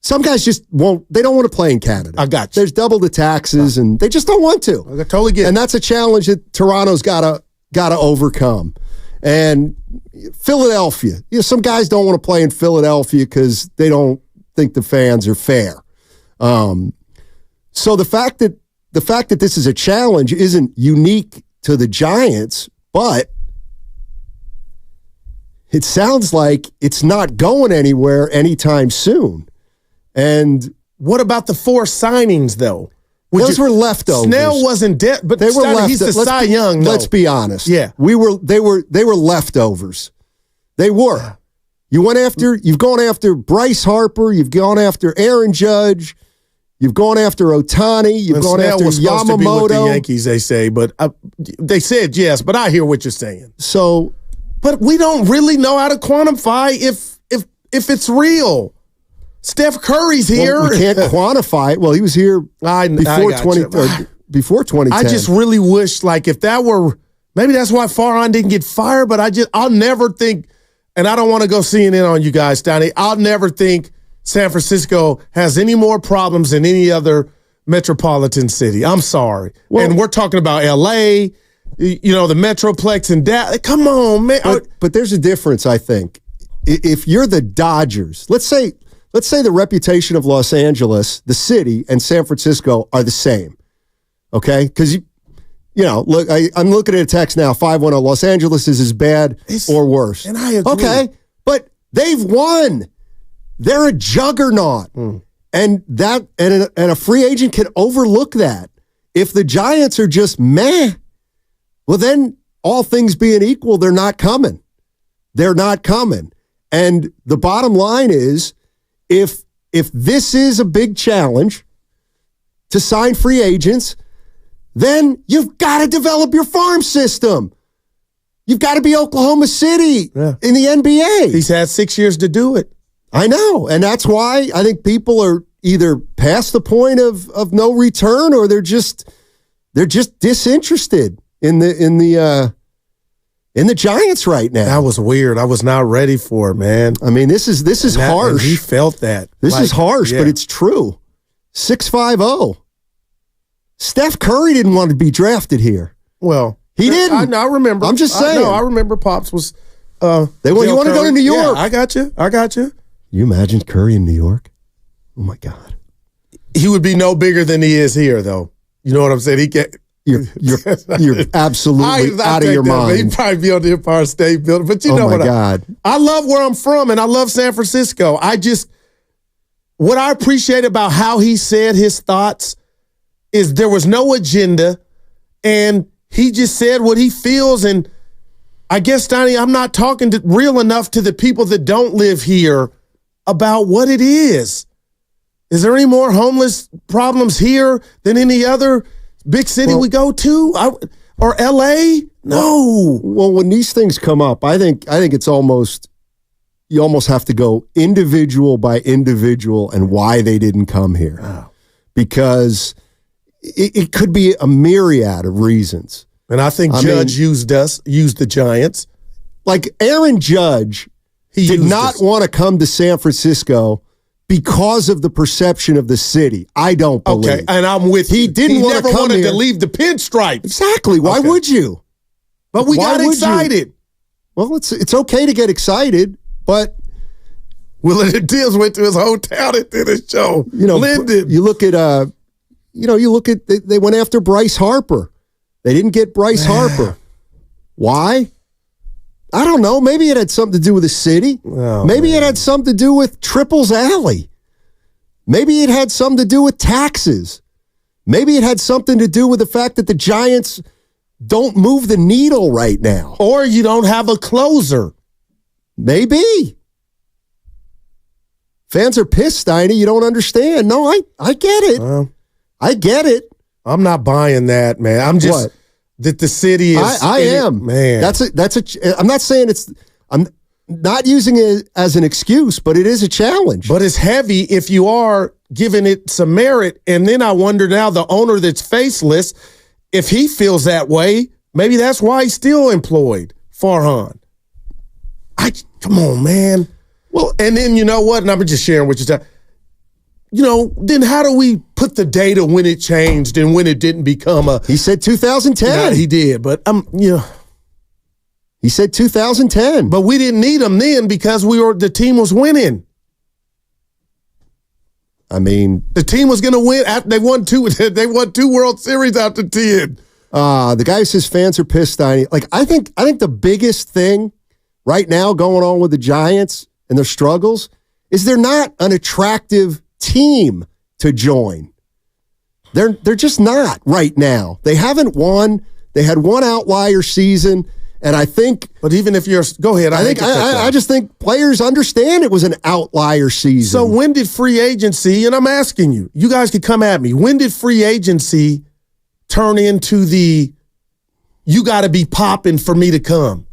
Some guys just they don't want to play in Canada. I got you. There's double the taxes and they just don't want to. I totally get it. And that's a challenge that Toronto's gotta overcome. And Philadelphia. Some guys don't want to play in Philadelphia because they don't think the fans are fair. So the fact that this is a challenge isn't unique to the Giants, but it sounds like it's not going anywhere anytime soon. And what about the 4 signings, though? Those were leftovers. Snell wasn't dead, but they were he's the Cy Young. Let's be honest. Yeah, they were leftovers. They were. You've gone after Bryce Harper. You've gone after Aaron Judge. You've gone after Ohtani. You've gone after was Yamamoto. To be with the Yankees, they say, but they said yes. But I hear what you're saying. So. But we don't really know how to quantify if it's real. Steph Curry's here. Well, we can't quantify it. Well, he was here before 2010. I just really wish, like, if that were, maybe that's why Farhan didn't get fired, but I'll never think, and I don't want to go CNN on you guys, Donnie, I'll never think San Francisco has any more problems than any other metropolitan city. I'm sorry. Well, and we're talking about L.A., the Metroplex and Dallas. Come on, man. But there's a difference, I think. If you're the Dodgers, let's say the reputation of Los Angeles, the city, and San Francisco are the same. Okay? Because, look, I'm looking at a text now, 510, Los Angeles is as bad or worse. And I agree. Okay, but they've won. They're a juggernaut. And a free agent can overlook that. If the Giants are just meh, well, then all things being equal, they're not coming. They're not coming. And the bottom line is, if this is a big challenge to sign free agents, then you've got to develop your farm system. You've got to be Oklahoma City in the NBA. He's had 6 years to do it. I know. And that's why I think people are either past the point of no return or they're just disinterested in the in the Giants right now. That was weird. I was not ready for it, man. I mean, this is harsh. He felt that. This is harsh, but it's true. 650. Steph Curry didn't want to be drafted here. Well, he didn't. I remember. I'm just saying. I remember Pops was. You want to go to New York? Yeah, I got you. You imagine Curry in New York? Oh my God. He would be no bigger than he is here, though. You know what I'm saying? He can't. You're absolutely out of your mind. He'd probably be on the Empire State Building. But you know what? God. I love where I'm from, and I love San Francisco. What I appreciate about how he said his thoughts is there was no agenda, and he just said what he feels. And I guess, Donnie, I'm not talking real enough to the people that don't live here about what it is. Is there any more homeless problems here than any other big city we go to? Or LA? No. Well, when these things come up, I think it's you almost have to go individual by individual and why they didn't come here. Wow. Because it could be a myriad of reasons. And I think Judge used the Giants. Like Aaron Judge did not want to come to San Francisco because of the perception of the city. I don't believe. Okay, and I'm with you. He never wanted to leave the pinstripes. Exactly. Why would you? But we got excited. Well, it's okay to get excited, but Will and Diaz went to his hometown and did a show. Linden. You look at they went after Bryce Harper. They didn't get Bryce Harper. Why? I don't know. Maybe it had something to do with the city. Maybe it had something to do with Triples Alley. Maybe it had something to do with taxes. Maybe it had something to do with the fact that the Giants don't move the needle right now. Or you don't have a closer. Maybe. Fans are pissed, Steiny. You don't understand. No, I get it. I get it. I'm not buying that, man. I'm just that the city is. I am, man. I'm not saying I'm not using it as an excuse, but it is a challenge. But it's heavy if you are giving it some merit. And then I wonder now, the owner that's faceless, if he feels that way, maybe that's why he's still employed. Farhan. Come on, man. Well, and then you know what? And I'm just sharing what you're saying. Then how do we put the data when it changed and when it didn't become a... He said 2010. Yeah, he did, but He said 2010. But we didn't need him then because the team was winning. I mean... The team was going to win. They won two World Series after 10. The guy who says fans are pissed, Steiny. Like, I think the biggest thing right now going on with the Giants and their struggles is they're not an attractive team to join. They're just not right now. They haven't won. They had one outlier season, and I think. But even if you're, go ahead. I just think players understand it was an outlier season. So when did free agency? And I'm asking you. You guys could come at me. When did free agency turn into the? You got to be popping for me to come.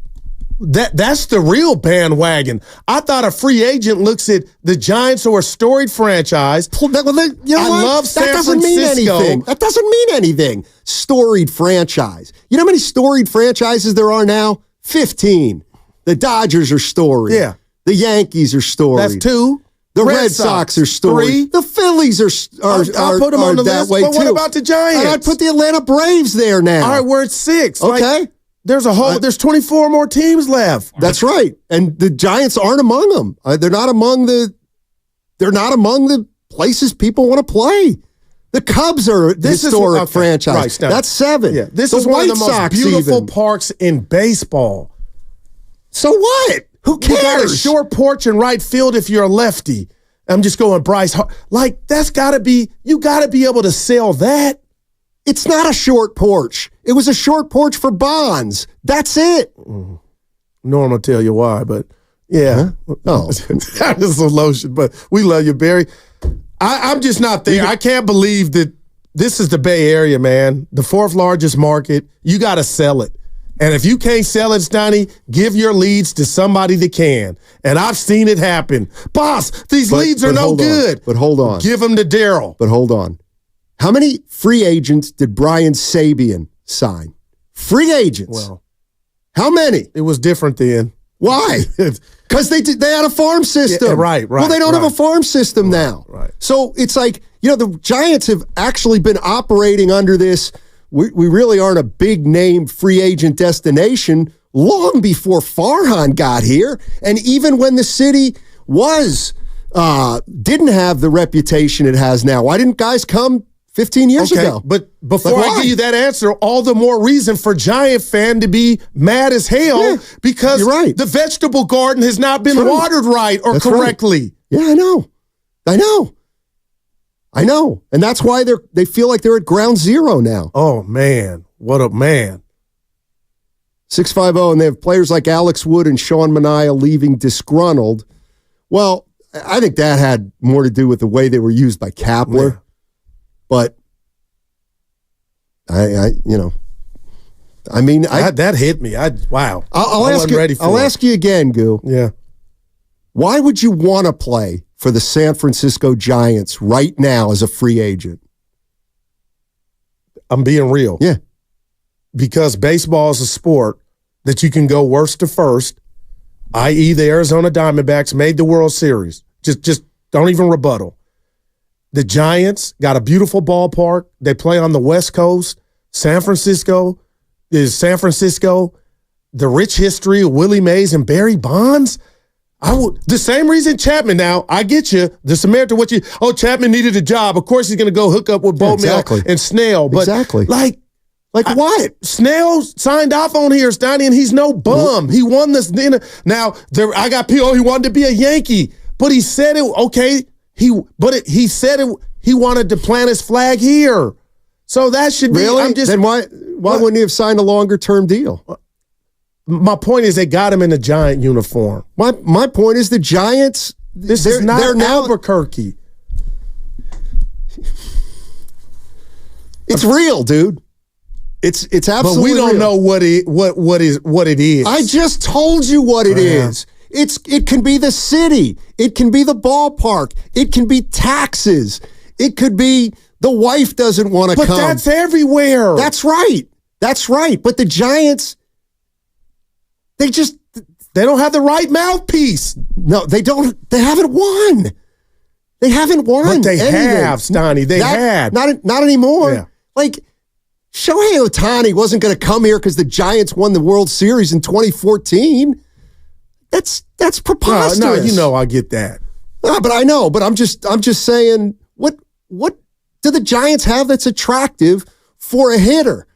That's the real bandwagon. I thought a free agent looks at the Giants or a storied franchise. I love San Francisco. Mean anything. That doesn't mean anything. Storied franchise. You know how many storied franchises there are now? 15. The Dodgers are storied. Yeah. The Yankees are storied. That's 2. The Red Sox are storied. 3. The Phillies are put them on the that list, way but too. What about the Giants? And I'd put the Atlanta Braves there now. All right, we're at 6. Okay. There's there's 24 more teams left. That's right. And the Giants aren't among them. They're not among the places people want to play. The Cubs are this historic franchise. Right, that's 7. Yeah, this is one of the most beautiful parks in baseball. So what? Who cares? You got a short porch in right field if you're a lefty. I'm just going Bryce. That's got to be, you got to be able to sell that. It's not a short porch. It was a short porch for Bonds. That's it. Norm will tell you why, but yeah. Huh? Oh. That is a lotion, but we love you, Barry. I'm just not there. I can't believe that this is the Bay Area, man. The 4th largest market. You got to sell it. And if you can't sell it, Stoney, give your leads to somebody that can. And I've seen it happen. Boss, these leads are no good. But hold on. Give them to Daryl. But hold on. How many free agents did Brian Sabian sign? Free agents. Well, How many? It was different then. Why? Because they had a farm system. Yeah, right. Well, they don't have a farm system now. Right. So it's like, the Giants have actually been operating under this. We really aren't a big name free agent destination long before Farhan got here. And even when the city didn't have the reputation it has now, why didn't guys come 15 years ago? But before I give you that answer, all the more reason for Giant fan to be mad as hell because you're right. The vegetable garden has not been watered right or correctly. Right. Yeah, I know. And that's why they feel like they're at ground zero now. Oh, man. What a man. 650, and they have players like Alex Wood and Sean Mania leaving disgruntled. Well, I think that had more to do with the way they were used by Kapler. Yeah. But that hit me. Wow. I'll ask you again, Goo. Yeah. Why would you want to play for the San Francisco Giants right now as a free agent? I'm being real. Yeah. Because baseball is a sport that you can go worst to first, i.e. the Arizona Diamondbacks made the World Series. Just don't even rebuttal. The Giants got a beautiful ballpark. They play on the West Coast. San Francisco. The rich history of Willie Mays and Barry Bonds. The same reason Chapman now, I get you. The Samaritan, Chapman needed a job. Of course he's going to go hook up with Bowmel and Snell. But like what? Snell signed off on here, Stoney, and he's no bum. He won this. Now, I got people, he wanted to be a Yankee. But he said it, okay. He said it, he wanted to plant his flag here. So that should be. Really? Then why wouldn't he have signed a longer-term deal? My point is they got him in a Giant uniform. My point is the Giants. They're now Albuquerque. It's real, dude. It's absolutely. But we don't know what it is. I just told you what it is. It can be the city. It can be the ballpark. It can be taxes. It could be the wife doesn't want to come. But that's everywhere. That's right. But the Giants, they don't have the right mouthpiece. No, they don't. They haven't won. They haven't won. But they have, Stoney. They had. Not anymore. Yeah. Like, Shohei Ohtani wasn't going to come here because the Giants won the World Series in 2014. That's preposterous. No, I get that. But I know. But I'm just saying, what do the Giants have that's attractive for a hitter?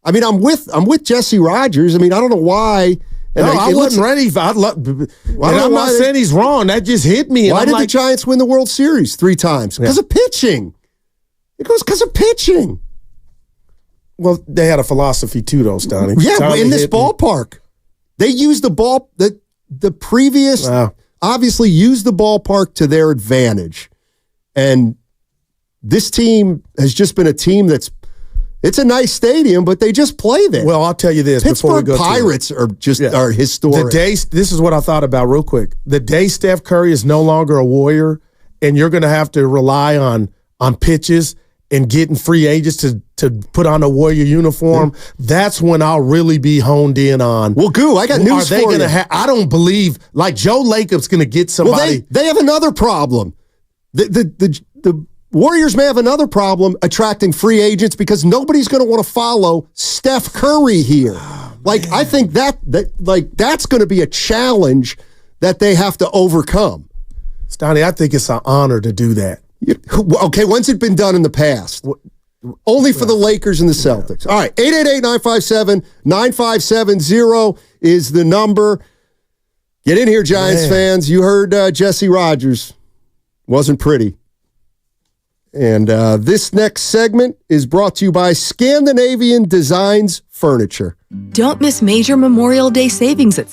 I mean, I'm with Jesse Rogers. I mean, I don't know why. And I wasn't ready. I'm not saying he's wrong. That just hit me. Why did the Giants win the World Series 3 times? Because of pitching. It goes because of pitching. Well, they had a philosophy too, though, Stoney. Yeah, in this ballpark. They used the ball, the previous, obviously used the ballpark to their advantage. And this team has just been a team it's a nice stadium, but they just play there. Well, I'll tell you this. Pittsburgh Pirates are historic. This is what I thought about real quick. The day Steph Curry is no longer a Warrior, and you're going to have to rely on pitches and getting free agents to put on a Warrior uniform, that's when I'll really be honed in on. Well, Goo, I got news for you. I don't believe, like Joe Lacob's going to get somebody. Well, they have another problem. The Warriors may have another problem attracting free agents because nobody's going to want to follow Steph Curry here. I think that's going to be a challenge that they have to overcome. Stoney, I think it's an honor to do that. Okay, when's it been done in the past? Only for the Lakers and the Celtics. All right, 888-957-9570 is the number. Get in here, Giants fans. You heard Jesse Rogers. Wasn't pretty. And this next segment is brought to you by Scandinavian Designs Furniture. Don't miss major Memorial Day savings at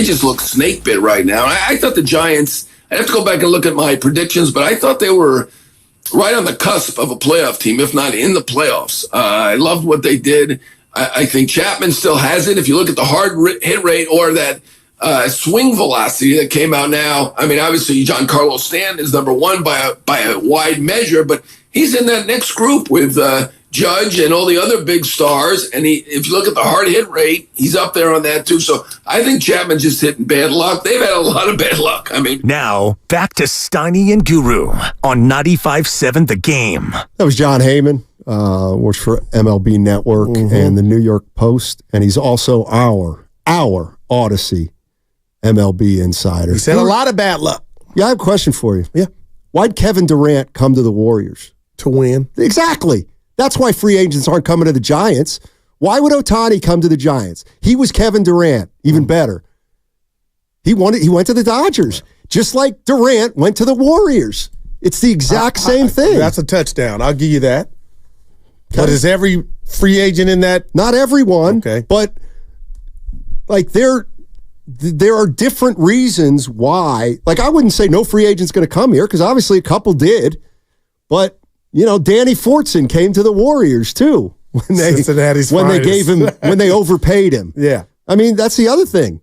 They just look snake bit right now. I thought the Giants, I'd have to go back and look at my predictions, but I thought they were right on the cusp of a playoff team, if not in the playoffs. I loved what they did. I think Chapman still has it. If you look at the hard hit rate or that swing velocity that came out now, I mean, obviously Giancarlo Stanton is number one by a wide measure, but he's in that next group with Judge and all the other big stars. And if you look at the hard hit rate, he's up there on that too. So I think Chapman's just hitting bad luck. They've had a lot of bad luck. I mean, Now, back to Steiny and Guru on 95.7 The Game. That was John Heyman, works for MLB Network and the New York Post, and he's also our Odyssey MLB insider. He said a lot of bad luck. Yeah, I have a question for you. Yeah. Why'd Kevin Durant come to the Warriors? To win. Exactly. That's why free agents aren't coming to the Giants. Why would Ohtani come to the Giants? He was Kevin Durant, even better. He went to the Dodgers, just like Durant went to the Warriors. It's the exact same thing. That's a touchdown. I'll give you that. Okay. But is every free agent in that? Not everyone. Okay. But like there are different reasons why. Like I wouldn't say no free agent's going to come here because obviously a couple did. But Danny Fortson came to the Warriors too when they overpaid him. Yeah. I mean, that's the other thing.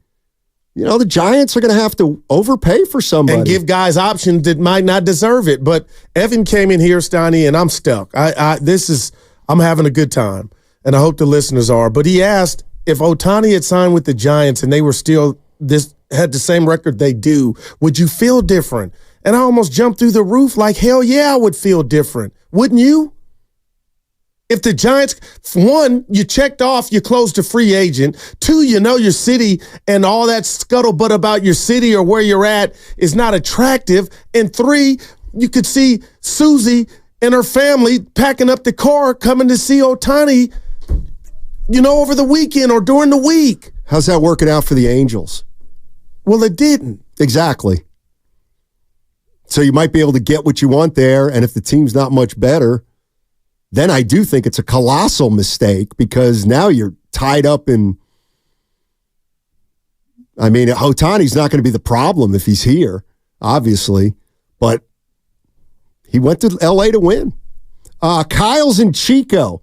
The Giants are going to have to overpay for somebody. And give guys options that might not deserve it. But Evan came in here, Steiny, and I'm stuck. I'm having a good time, and I hope the listeners are. But he asked if Ohtani had signed with the Giants and they were still had the same record they do, would you feel different? And I almost jumped through the roof like, hell yeah, I would feel different. Wouldn't you? If the Giants, one, you checked off, you closed a free agent. Two, your city and all that scuttlebutt about your city or where you're at is not attractive. And three, you could see Susie and her family packing up the car coming to see Ohtani, over the weekend or during the week. How's that working out for the Angels? Well, it didn't. Exactly. So you might be able to get what you want there, and if the team's not much better, then I do think it's a colossal mistake because now you're tied up in. I mean, Ohtani's not going to be the problem if he's here, obviously, but he went to L.A. to win. Kyle's in Chico.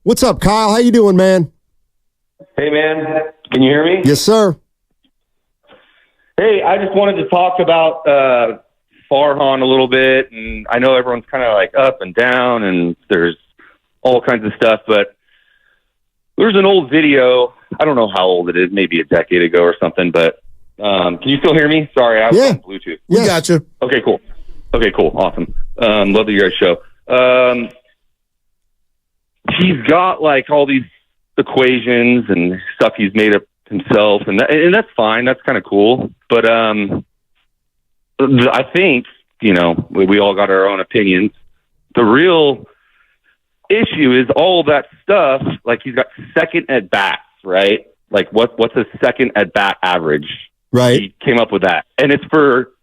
What's up, Kyle? How you doing, man? Hey, man. Can you hear me? Yes, sir. Hey, I just wanted to talk about Farhan a little bit, and I know everyone's kind of like up and down, and there's all kinds of stuff, but there's an old video. I don't know how old it is, maybe a decade ago or something, but can you still hear me? Sorry, I was on Bluetooth. We got you. Okay, cool. Awesome. Love the guys' show. He's got like all these equations and stuff he's made up himself, and that's fine. That's kind of cool. But I think, we all got our own opinions. The real issue is all that stuff, like he's got second at bats, right? Like what's a second at bat average? Right. He came up with that. And it's for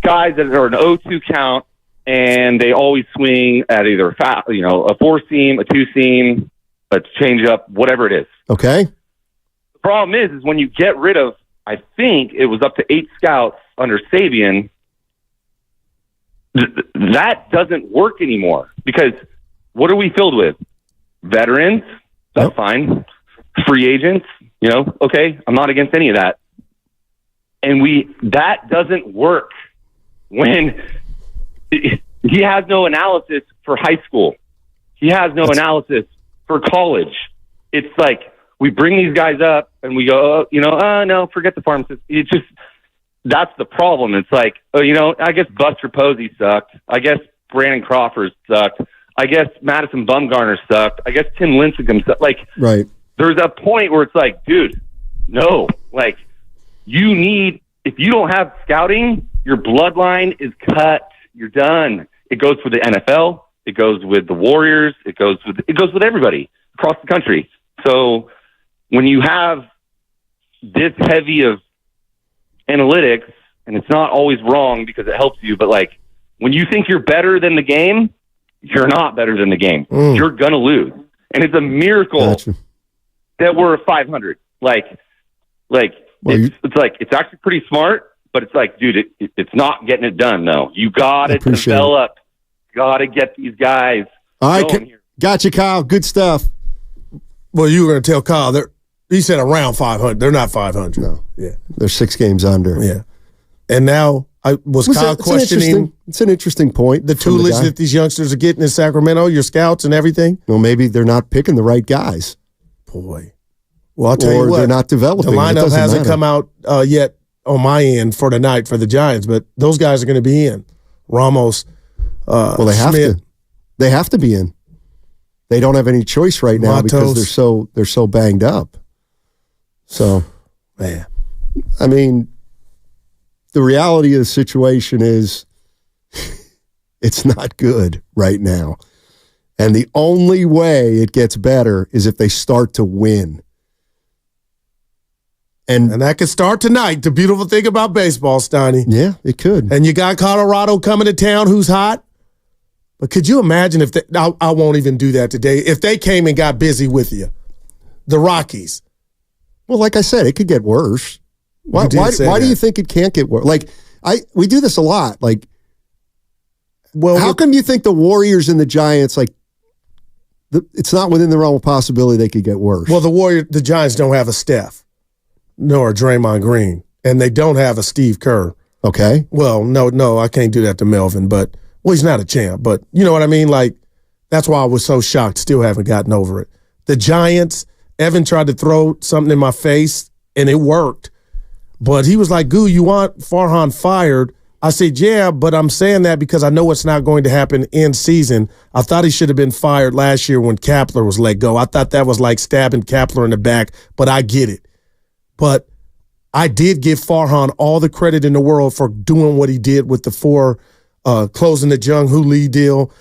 guys that are an 0-2 count and they always swing at either a four seam, a two seam, a change up, whatever it is. Okay. The problem is when you get rid of, I think it was up to 8 scouts under Sabian, that doesn't work anymore because what are we filled with? Veterans, that's fine. Free agents, okay, I'm not against any of that. And that doesn't work when he has no analysis for high school. He has no analysis for college. It's like we bring these guys up and we go, no, forget the pharmacist. It's just, that's the problem. It's like, I guess Buster Posey sucked. I guess Brandon Crawford sucked. I guess Madison Bumgarner sucked. I guess Tim Lincecum sucked. Like, right. There's a point where it's like, dude, no. Like, if you don't have scouting, your bloodline is cut. You're done. It goes for the NFL. It goes with the Warriors. It goes with everybody across the country. So when you have this heavy of analytics, and it's not always wrong because it helps you, but like when you think you're better than the game, you're not better than the game. You're gonna lose, and it's a miracle that we're 500. Like Like, it's like, it's actually pretty smart, but it's like, dude, it's not getting it done, though. You got to develop. Got to get these guys. All right, gotcha, Kyle. Good stuff. Well, you were going to tell Kyle, he said around 500. They're not 500. No. Yeah. They're 6 games under. Yeah. And now, Kyle questioning... It's an interesting point. The tutelage that these youngsters are getting in Sacramento, your scouts and everything? Well, maybe they're not picking the right guys. Boy. Well, I'll tell you what. Or they're not developing. The lineup hasn't come out yet on my end for tonight for the Giants, but those guys are going to be in. Ramos, well, they have Smith. to. They have to be in. They don't have any choice right now because they're so banged up. So, man, I mean, the reality of the situation is it's not good right now. And the only way it gets better is if they start to win. And that could start tonight. The beautiful thing about baseball, Stoney. Yeah, it could. And you got Colorado coming to town who's hot. But could you imagine if I won't even do that today, if they came and got busy with you? The Rockies. Well, like I said, it could get worse. Why do you think it can't get worse? Like, we do this a lot. Like, how come you think the Warriors and the Giants, like, it's not within the realm of possibility they could get worse? Well, the Giants don't have a Steph, nor a Draymond Green, and they don't have a Steve Kerr. Okay. Well, no, I can't do that to Melvin, but, well, he's not a champ, but you know what I mean? Like, that's why I was so shocked, still haven't gotten over it. The Giants, Evan tried to throw something in my face, and it worked. But he was like, Goo, you want Farhan fired? I said, yeah, but I'm saying that because I know it's not going to happen in season. I thought he should have been fired last year when Kapler was let go. I thought that was like stabbing Kapler in the back, but I get it. But I did give Farhan all the credit in the world for doing what he did with the 4, closing the Jung Hoo Lee deal,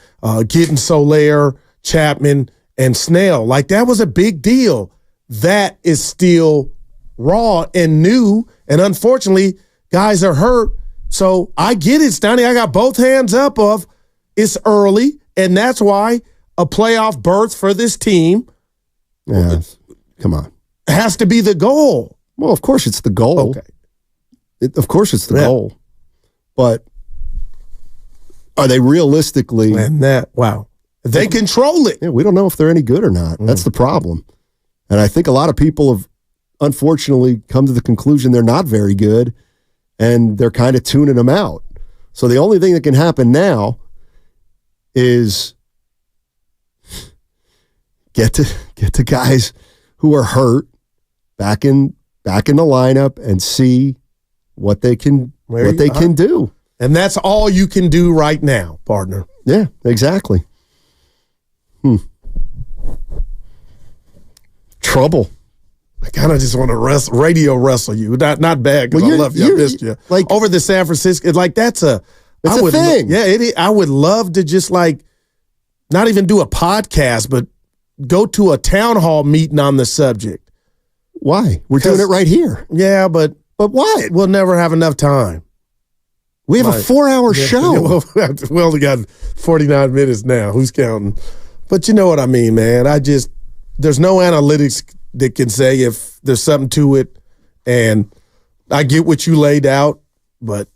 getting Soler, Chapman, and Snell. Like, that was a big deal. That is still raw and new, and unfortunately, guys are hurt. So I get it, Stoney. I got both hands up of it's early, and that's why a playoff berth for this team come on, has to be the goal. Well, of course it's the goal. Okay. Of course it's the goal. But are they realistically... They control it. Yeah, we don't know if they're any good or not. That's the problem. And I think a lot of people have unfortunately come to the conclusion they're not very good, and they're kind of tuning them out. So the only thing that can happen now is get the guys who are hurt back in the lineup and see what they can do. And that's all you can do right now, partner. Yeah, exactly. Trouble. I kind of just want to radio wrestle you. Not bad, because I love you. I missed you. Like, over the San Francisco, like, that's a thing. I would love to just, like, not even do a podcast, but go to a town hall meeting on the subject. Why? We're doing it right here. Yeah, but why? We'll never have enough time. We have a 4-hour show. We only got 49 minutes now. Who's counting? But you know what I mean, man. There's no analytics that can say if there's something to it, and I get what you laid out, but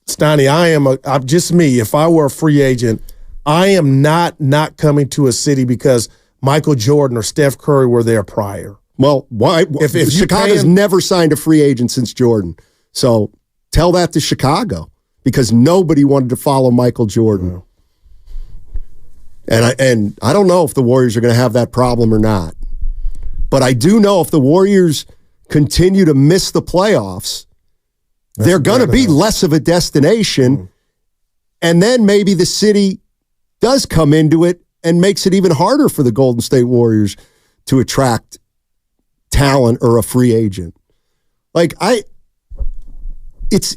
Stoney, I'm just me. If I were a free agent, I am not coming to a city because Michael Jordan or Steph Curry were there prior. Well, why? If Chicago's never signed a free agent since Jordan, so tell that to Chicago, because nobody wanted to follow Michael Jordan. Yeah. And I don't know if the Warriors are going to have that problem or not. But I do know if the Warriors continue to miss the playoffs, they're going to be less of a destination. And then maybe the city does come into it and makes it even harder for the Golden State Warriors to attract talent or a free agent. Like, it's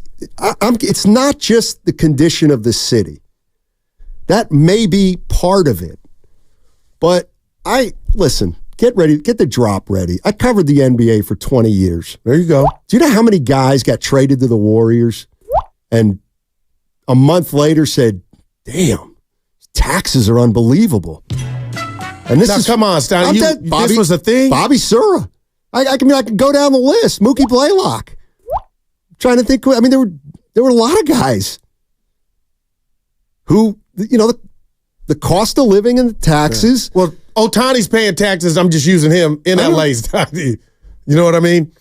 not just the condition of the city. That may be part of it. But listen, get ready, get the drop ready. I covered the NBA for 20 years. There you go. Do you know how many guys got traded to the Warriors and a month later said, damn, taxes are unbelievable? And this come on, Stoney. This was a thing? Bobby Sura. I can go down the list. Mookie Blaylock. Trying to think. I mean, there were a lot of guys who, the cost of living and the taxes. Yeah. Well, Ohtani's paying taxes. I'm just using him in LA's. You know what I mean?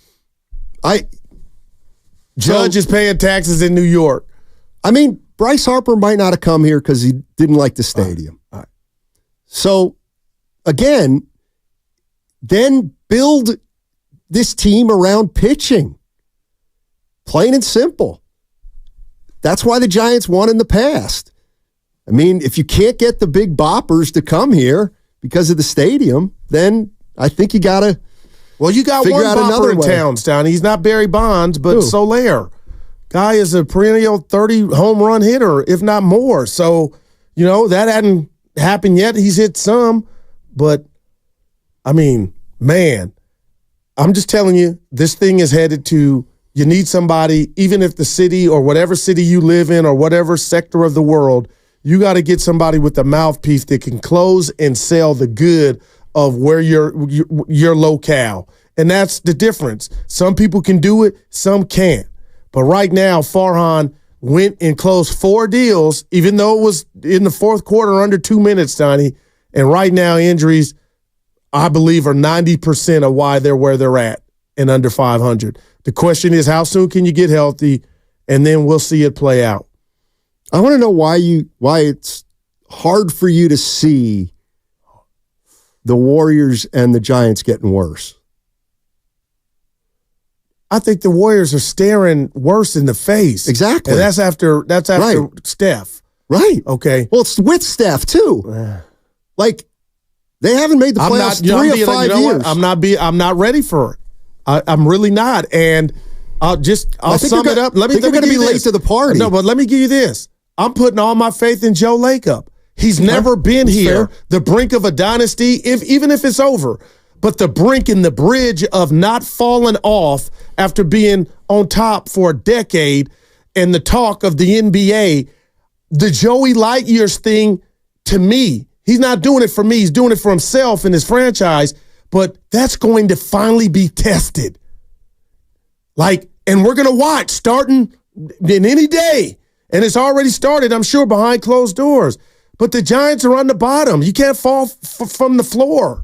Judge is paying taxes in New York. I mean, Bryce Harper might not have come here because he didn't like the stadium. All right. So, again, then build this team around pitching. Plain and simple. That's why the Giants won in the past. I mean, if you can't get the big boppers to come here because of the stadium, then I think you got to. Well, you got one bopper in town, Stoney. He's not Barry Bonds, but Soler. Guy is a perennial 30 home run hitter, if not more. So, that hadn't happened yet. He's hit some, but I mean, man, I'm just telling you, this thing is headed to. You need somebody, even if the city or whatever city you live in or whatever sector of the world, you got to get somebody with a mouthpiece that can close and sell the good of where your locale. And that's the difference. Some people can do it, some can't. But right now, Farhan went and closed 4 deals, even though it was in the fourth quarter under 2 minutes, Donnie. And right now, injuries, I believe, are 90% of why they're where they're at and under 500. The question is, how soon can you get healthy? And then we'll see it play out. I want to know why it's hard for you to see the Warriors and the Giants getting worse. I think the Warriors are staring worse in the face. Exactly. And that's after right. Steph. Right. Okay. Well, it's with Steph too. Like, they haven't made the playoffs 3 or 5 years. I'm not ready for it. I'm really not. And I'll sum it up. Let me going to be late to the party. No, but let me give you this. I'm putting all my faith in Joe Lacob. He's never been here, the brink of a dynasty, even if it's over. But the brink and the bridge of not falling off after being on top for a decade and the talk of the NBA, the Joey Lightyears thing, to me, he's not doing it for me. He's doing it for himself and his franchise. But that's going to finally be tested. And we're going to watch starting in any day. And it's already started, I'm sure, behind closed doors. But the Giants are on the bottom. You can't fall from the floor.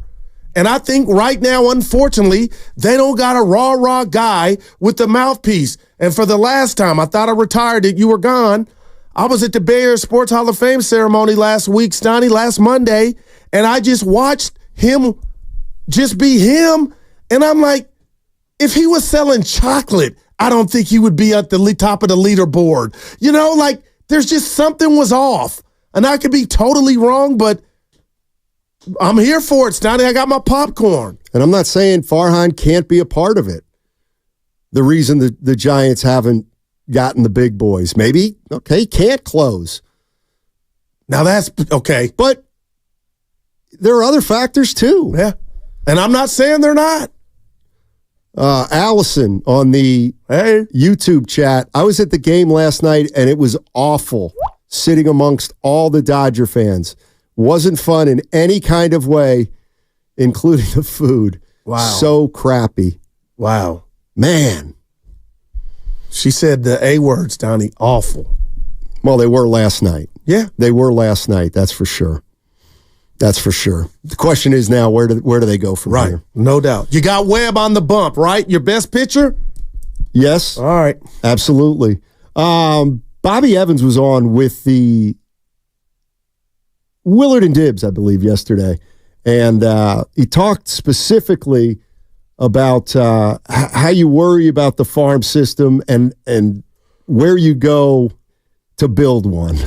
And I think right now, unfortunately, they don't got a raw guy with the mouthpiece. And for the last time, I thought I retired it. You were gone. I was at the Bay Area Sports Hall of Fame ceremony last week, Stoney, last Monday, and I just watched him just be him. And I'm like, if he was selling chocolate, I don't think he would be at the top of the leaderboard. There's just something was off. And I could be totally wrong, but I'm here for it, Stoney. I got my popcorn. And I'm not saying Farhan can't be a part of it. The reason the Giants haven't gotten the big boys. Maybe, okay, can't close. Now that's okay. But there are other factors too. Yeah. And I'm not saying they're not. Allison on the YouTube chat. I was at the game last night, and it was awful sitting amongst all the Dodger fans. Wasn't fun in any kind of way, including the food. Wow. So crappy. Wow. Man. She said the A words, Donnie. Awful. Well, they were last night. Yeah. They were last night, that's for sure. That's for sure. The question is now, where do they go from here? No doubt. You got Webb on the bump, right? Your best pitcher? Yes. All right. Absolutely. Bobby Evans was on with the Willard and Dibbs, I believe, yesterday. And he talked specifically about how you worry about the farm system and where you go to build one.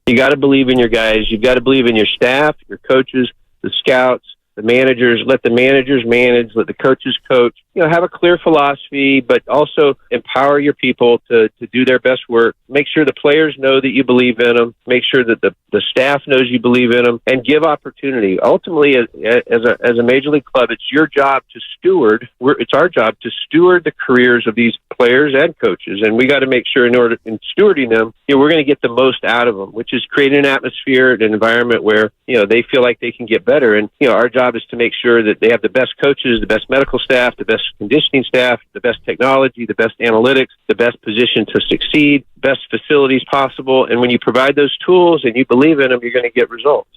You got to believe in your guys. You've got to believe in your staff, your coaches, the scouts, the managers. Let the managers manage. Let the coaches coach. Have a clear philosophy, but also empower your people to do their best work. Make sure the players know that you believe in them. Make sure that the staff knows you believe in them, and give opportunity. Ultimately, as a major league club, it's your job to steward. It's our job to steward the careers of these players and coaches, and we got to make sure in stewarding them, we're going to get the most out of them, which is creating an atmosphere, an environment where they feel like they can get better. And our job job is to make sure that they have the best coaches, the best medical staff, the best conditioning staff, the best technology, the best analytics, the best position to succeed, best facilities possible. And when you provide those tools and you believe in them, you're going to get results.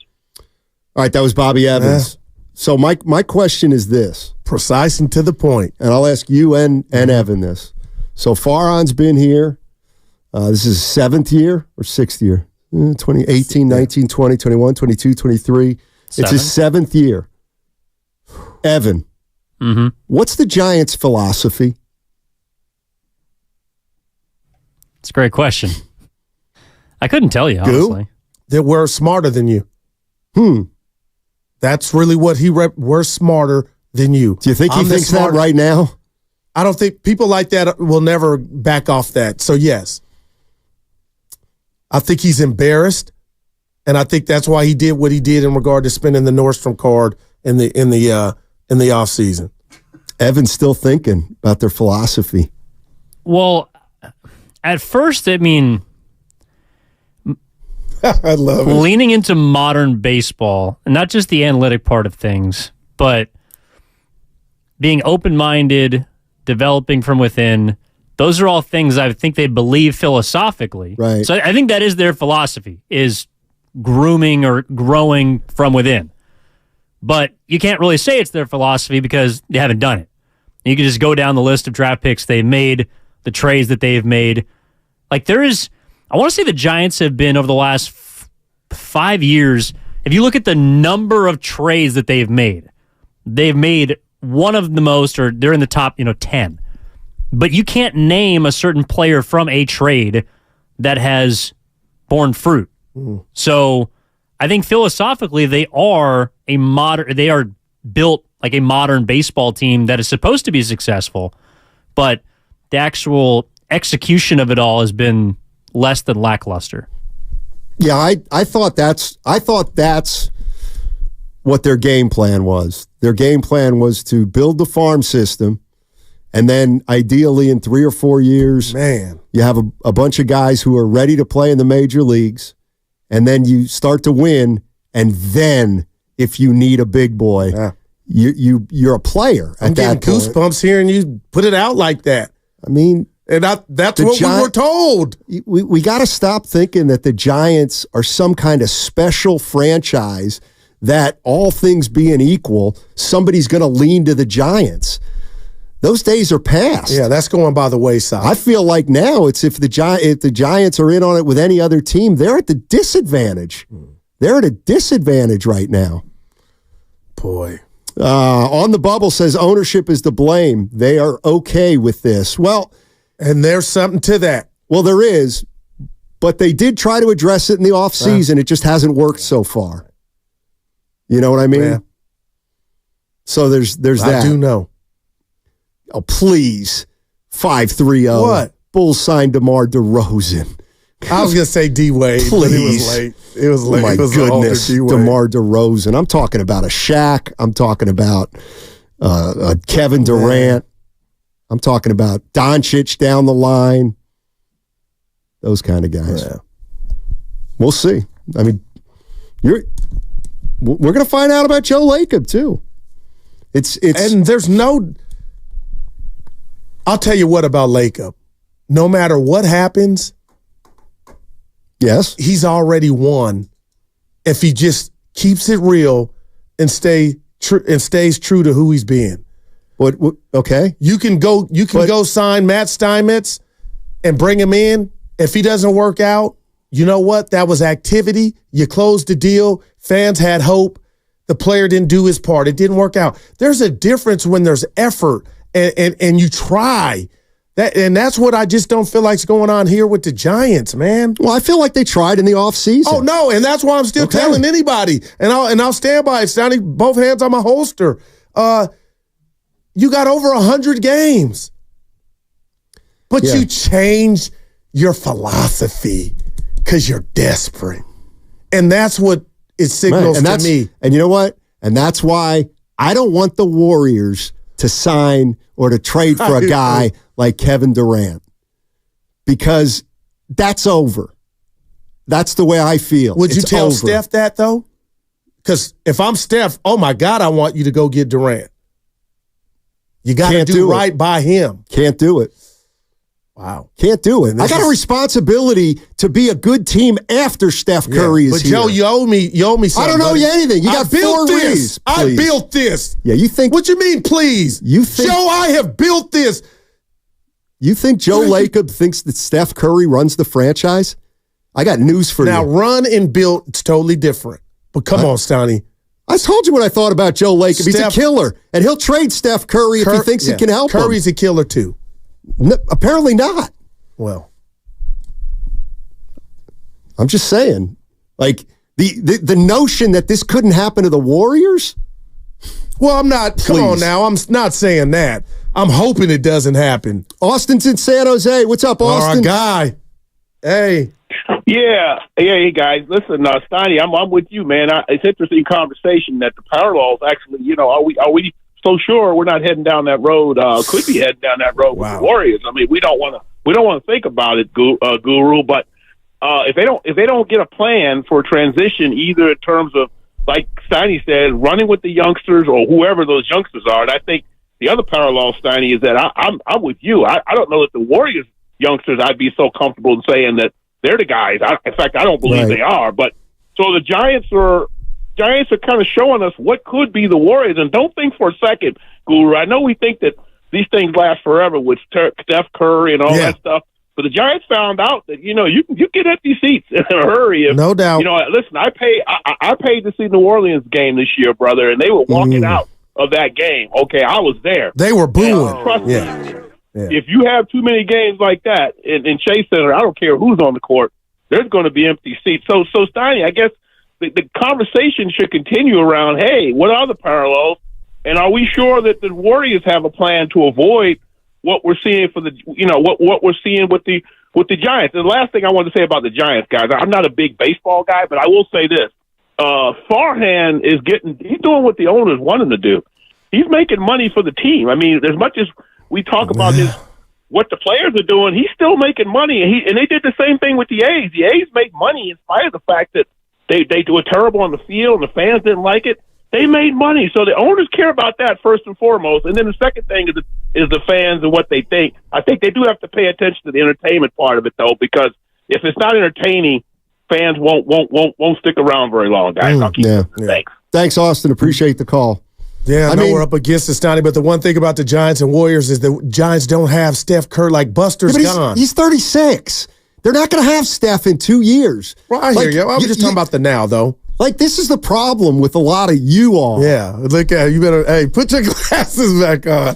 All right, that was Bobby Evans. So my question is this. Precise and to the point. And I'll ask you and Evan this. So Farhan's been here. This is his 7th year or 6th year? 2018, 19, 20, 21, 22, 23. It's his 7th year. Evan, what's the Giants' philosophy? It's a great question. I couldn't tell you, honestly. That we're smarter than you. That's really what we're smarter than you. Do you think he thinks that right now? I don't think people like that will never back off that. So, yes. I think he's embarrassed, and I think that's why he did what he did in regard to spending the Nordstrom card in the offseason. Evan's still thinking about their philosophy. Well, at first, I mean, I love it. Leaning into modern baseball, and not just the analytic part of things, but being open-minded, developing from within. Those are all things I think they believe philosophically. Right. So I think that is their philosophy, is grooming or growing from within. But you can't really say it's their philosophy because they haven't done it. You can just go down the list of draft picks they've made, the trades that they've made. Like I want to say the Giants have been over the last 5 years, if you look at the number of trades that they've made one of the most, or they're in the top 10. But you can't name a certain player from a trade that has borne fruit. So I think philosophically they are built like a modern baseball team that is supposed to be successful, but the actual execution of it all has been less than lackluster. Yeah, I thought that's what their game plan was. Their game plan was to build the farm system. And then ideally in 3 or 4 years, you have a bunch of guys who are ready to play in the major leagues. And then you start to win. And then if you need a big boy, you're a player. I'm getting goosebumps here and you put it out like that. I mean, and that's what we were told. We got to stop thinking that the Giants are some kind of special franchise that all things being equal, somebody's going to lean to the Giants. Those days are past. Yeah, that's going by the wayside. I feel like now it's if the Giants are in on it with any other team, they're at the disadvantage. They're at a disadvantage right now. Boy. On the Bubble says ownership is to blame. They are okay with this. Well, and there's something to that. Well, there is, but they did try to address it in the offseason. It just hasn't worked so far. You know what I mean? Yeah. So there's that. I do know. Oh, please. 5-3-0. What? Bulls signed DeMar DeRozan. I was going to say D-Wade, please. but it was late. It was late. Oh, my it was goodness. DeMar DeRozan. I'm talking about a Shaq. I'm talking about Kevin Durant. I'm talking about Doncic down the line. Those kind of guys. Yeah. We'll see. I mean, we're going to find out about Joe Lacob, too. And there's no... I'll tell you what about Lacob. No matter what happens, yes, he's already won. If he just keeps it real and stays true to who he's being. What? Okay, you can go sign Matt Steinmetz and bring him in. If he doesn't work out, you know what? That was activity. You closed the deal. Fans had hope. The player didn't do his part. It didn't work out. There's a difference when there's effort. And you try that, and that's what I just don't feel like's going on here with the Giants, man. Well, I feel like they tried in the offseason. Oh no, and that's why I'm still telling anybody, and I'll stand by it, standing both hands on my holster. You got over 100 games, but you changed your philosophy because you're desperate, and that's what it signals to me. And you know what? And that's why I don't want the Warriors to sign or to trade for a guy like Kevin Durant, because that's over. That's the way I feel. Would you tell Steph that, though? Because if I'm Steph, oh my God, I want you to go get Durant. You got to do right by him. Can't do it. Wow. Can't do it. I got a responsibility to be a good team after Steph Curry is but here. Joe, you owe me something. I don't owe you anything. You got 4 rings. I built this. Yeah, you think? What you mean, please? You think? Joe, I have built this. You think Joe Lacob thinks that Steph Curry runs the franchise? I got news for you. Now, run and built, it's totally different. But come on, Stoney. I told you what I thought about Joe Lacob. He's a killer, and he'll trade Steph Curry if he thinks it can help him. Curry's a killer, too. No, apparently not. Well, I'm just saying, like the notion that this couldn't happen to the Warriors. Well, I'm not. Please. Come on now. I'm not saying that. I'm hoping it doesn't happen. Austin's in San Jose. What's up, Austin? Our guy. Hey. Yeah, hey guys. Listen, Steiny, I'm with you, man. It's interesting conversation that the parallels actually. Are we so sure we're not heading down that road? Could be heading down that road with the Warriors. I mean, we don't want to think about it, Guru. But if they don't get a plan for transition, either in terms of, like Steiny said, running with the youngsters or whoever those youngsters are, and I think the other parallel, Steiny, is that I'm with you. I don't know that the Warriors youngsters I'd be so comfortable in saying that they're the guys. In fact, I don't believe they are. But so the Giants are kind of showing us what could be the Warriors. And don't think for a second, Guru. I know we think that these things last forever with Steph Curry and all that stuff. But the Giants found out that you get empty seats in a hurry. No doubt. Listen, I paid to see New Orleans game this year, brother, and they were walking out of that game. Okay, I was there. They were booing. Trust me. Yeah. If you have too many games like that in Chase Center, I don't care who's on the court, there's going to be empty seats. So Steiny, I guess the conversation should continue around, hey, what are the parallels? And are we sure that the Warriors have a plan to avoid what we're seeing for what we're seeing with the Giants? And the last thing I want to say about the Giants, guys, I'm not a big baseball guy, but I will say this. Farhan he's doing what the owners want him to do. He's making money for the team. I mean, as much as we talk about what the players are doing, he's still making money, and they did the same thing with the A's. The A's make money in spite of the fact that they were terrible on the field and the fans didn't like it. They made money, so the owners care about that first and foremost. And then the second thing is the fans and what they think. I think they do have to pay attention to the entertainment part of it, though, because if it's not entertaining, fans won't stick around very long, guys. I'll keep it. Thanks, Austin. Appreciate the call. Yeah, I know we're up against it, Stoney, but the one thing about the Giants and Warriors is the Giants don't have Steph Curry. Like, Buster's gone. He's 36. They're not going to have Steph in 2 years. Well, I hear you. I'm just talking about the now, though. Like, this is the problem with a lot of you all. Yeah, look at you. Better put your glasses back on.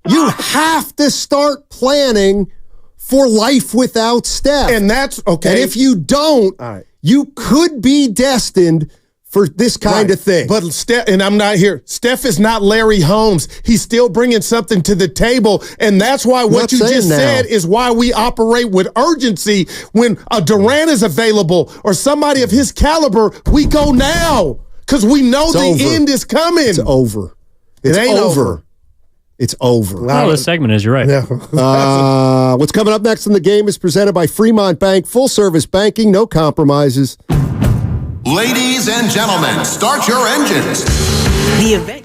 You have to start planning for life without Steph, and that's okay. And if you don't, you could be destined for this kind of thing. But Steph, and I'm not here. Steph is not Larry Holmes. He's still bringing something to the table, and that's why what you just said is why we operate with urgency. When a Durant is available or somebody of his caliber, we go now because we know the end is coming. It's over. It ain't over. It's over. Well, this segment is, you're right. Yeah. What's coming up next in the game is presented by Fremont Bank. Full-service banking, no compromises. Ladies and gentlemen, start your engines. The event.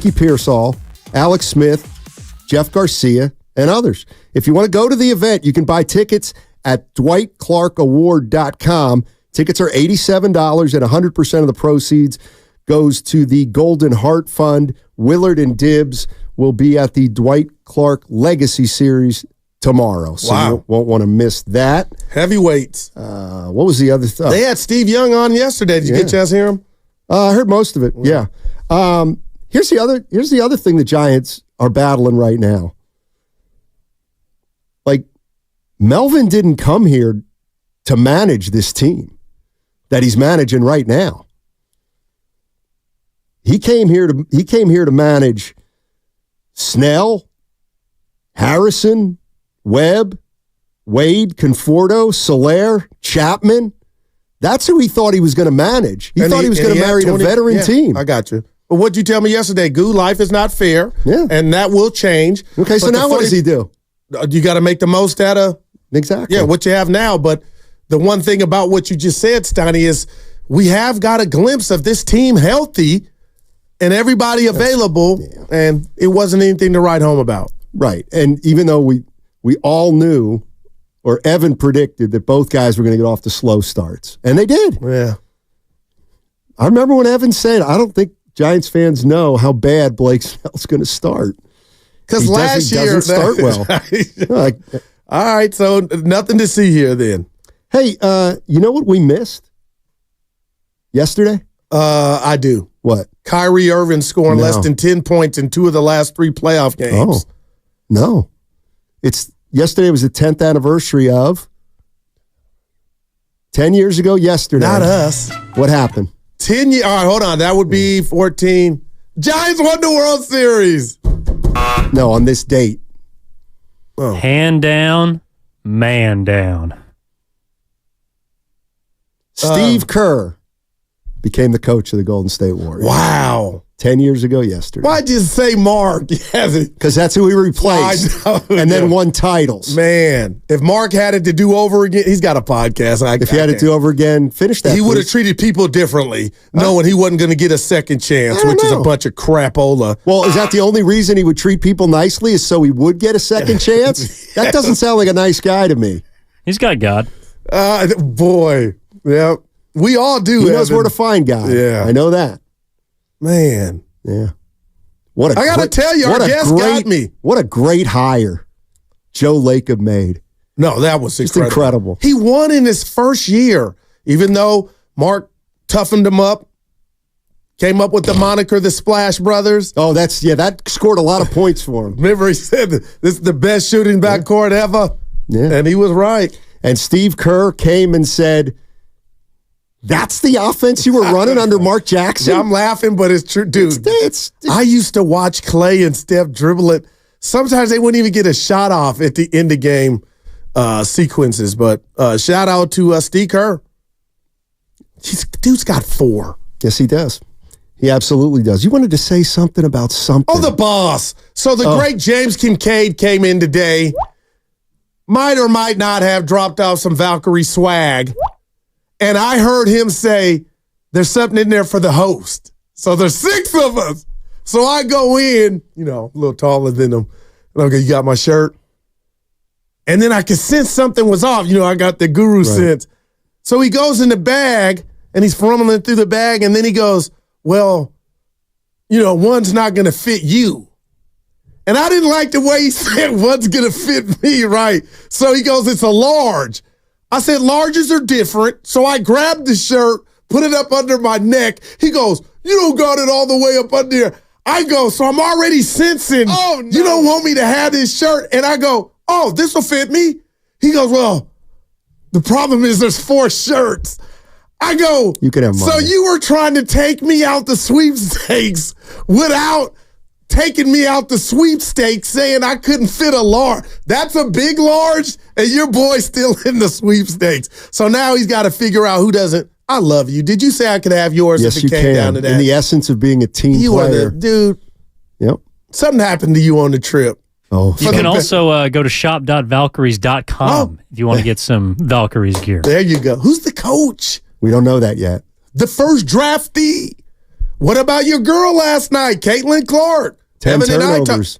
Ricky Pearsall, Alex Smith, Jeff Garcia, and others. If you want to go to the event, you can buy tickets at DwightClarkAward.com. Tickets are $87, and 100% of the proceeds goes to the Golden Heart Fund. Willard and Dibbs will be at the Dwight Clark Legacy Series tomorrow. So you won't want to miss that. Heavyweights. What was the other stuff? They had Steve Young on yesterday. Did you get a chance to hear him? I heard most of it, yeah. Here's the other thing the Giants are battling right now. Like, Melvin didn't come here to manage this team that he's managing right now. He came here to manage Snell, Harrison, Webb, Wade, Conforto, Soler, Chapman. That's who he thought he was going to manage. He thought he was going to marry a veteran team. I got you. But what'd you tell me yesterday? Goo, life is not fair. Yeah. And that will change. Okay, so now what does he do? You got to make the most out of exactly what you have now. But the one thing about what you just said, Steiny, is we have got a glimpse of this team healthy and everybody available, and it wasn't anything to write home about. Right. And even though we all knew, or Evan predicted, that both guys were going to get off to slow starts. And they did. Yeah. I remember when Evan said, I don't think Giants fans know how bad Blake Snell's going to start. Because last year doesn't start well. All right, so nothing to see here then. Hey, you know what we missed yesterday? I do. What? Kyrie Irving scoring less than 10 points in 2 of the last 3 playoff games. Oh, no. Yesterday was the 10th anniversary of 10 years ago yesterday. Not us. What happened? 10 years. All right, hold on. That would be 14. Giants won the World Series. No, on this date. Oh. Hand down, man down. Steve Kerr became the coach of the Golden State Warriors. Wow. 10 years ago yesterday. Why'd you say Mark? Because that's who he replaced. And then won titles. Man, if Mark had it to do over again, he's got a podcast. If he had it to do over again, finish that. He would have treated people differently, knowing he wasn't going to get a second chance, which is a bunch of crapola. Well, is that the only reason he would treat people nicely, is so he would get a second chance? That doesn't sound like a nice guy to me. He's got God. Boy, yeah. We all do. He knows where to find God. Yeah. I know that. Man. Yeah. I got to tell you, our guest got me. What a great hire Joe Lacob made. No, that was incredible. He won in his first year, even though Mark toughened him up, came up with the moniker the Splash Brothers. Oh, that scored a lot of points for him. Remember, he said this is the best shooting backcourt ever. Yeah. And he was right. And Steve Kerr came and said, that's the offense you were running under Mark Jackson? Yeah, I'm laughing, but it's true. Dude, I used to watch Clay and Steph dribble it. Sometimes they wouldn't even get a shot off at the end of game sequences. But shout out to Steve Kerr. Dude's got 4. Yes, he does. He absolutely does. You wanted to say something about something. Oh, the boss. So the great James Kincaid came in today. Might or might not have dropped off some Valkyrie swag. And I heard him say, there's something in there for the host. So there's 6 of us. So I go in, a little taller than him. And I go, you got my shirt? And then I could sense something was off. I got the guru sense. So he goes in the bag, and he's fumbling through the bag, and then he goes, well, one's not going to fit you. And I didn't like the way he said, one's going to fit me, right? So he goes, it's a large. I said, larges are different. So I grabbed the shirt, put it up under my neck. He goes, you don't got it all the way up under there. I go, so I'm already sensing, you don't want me to have this shirt. And I go, oh, this will fit me. He goes, well, the problem is there's 4 shirts. I go, you can have mine. So you were trying to take me out the sweepstakes without taking me out the sweepstakes, saying I couldn't fit a large. That's a big large, and your boy's still in the sweepstakes. So now he's got to figure out who doesn't. I love you. Did you say I could have yours yes, if it came down to that? In the essence of being a team player. You are the dude. Yep. Something happened to you on the trip. Oh, you can also go to shop.valkyries.com if you want to get some Valkyries gear. There you go. Who's the coach? We don't know that yet. The first draftee. What about your girl last night, Caitlin Clark? 10 turnovers.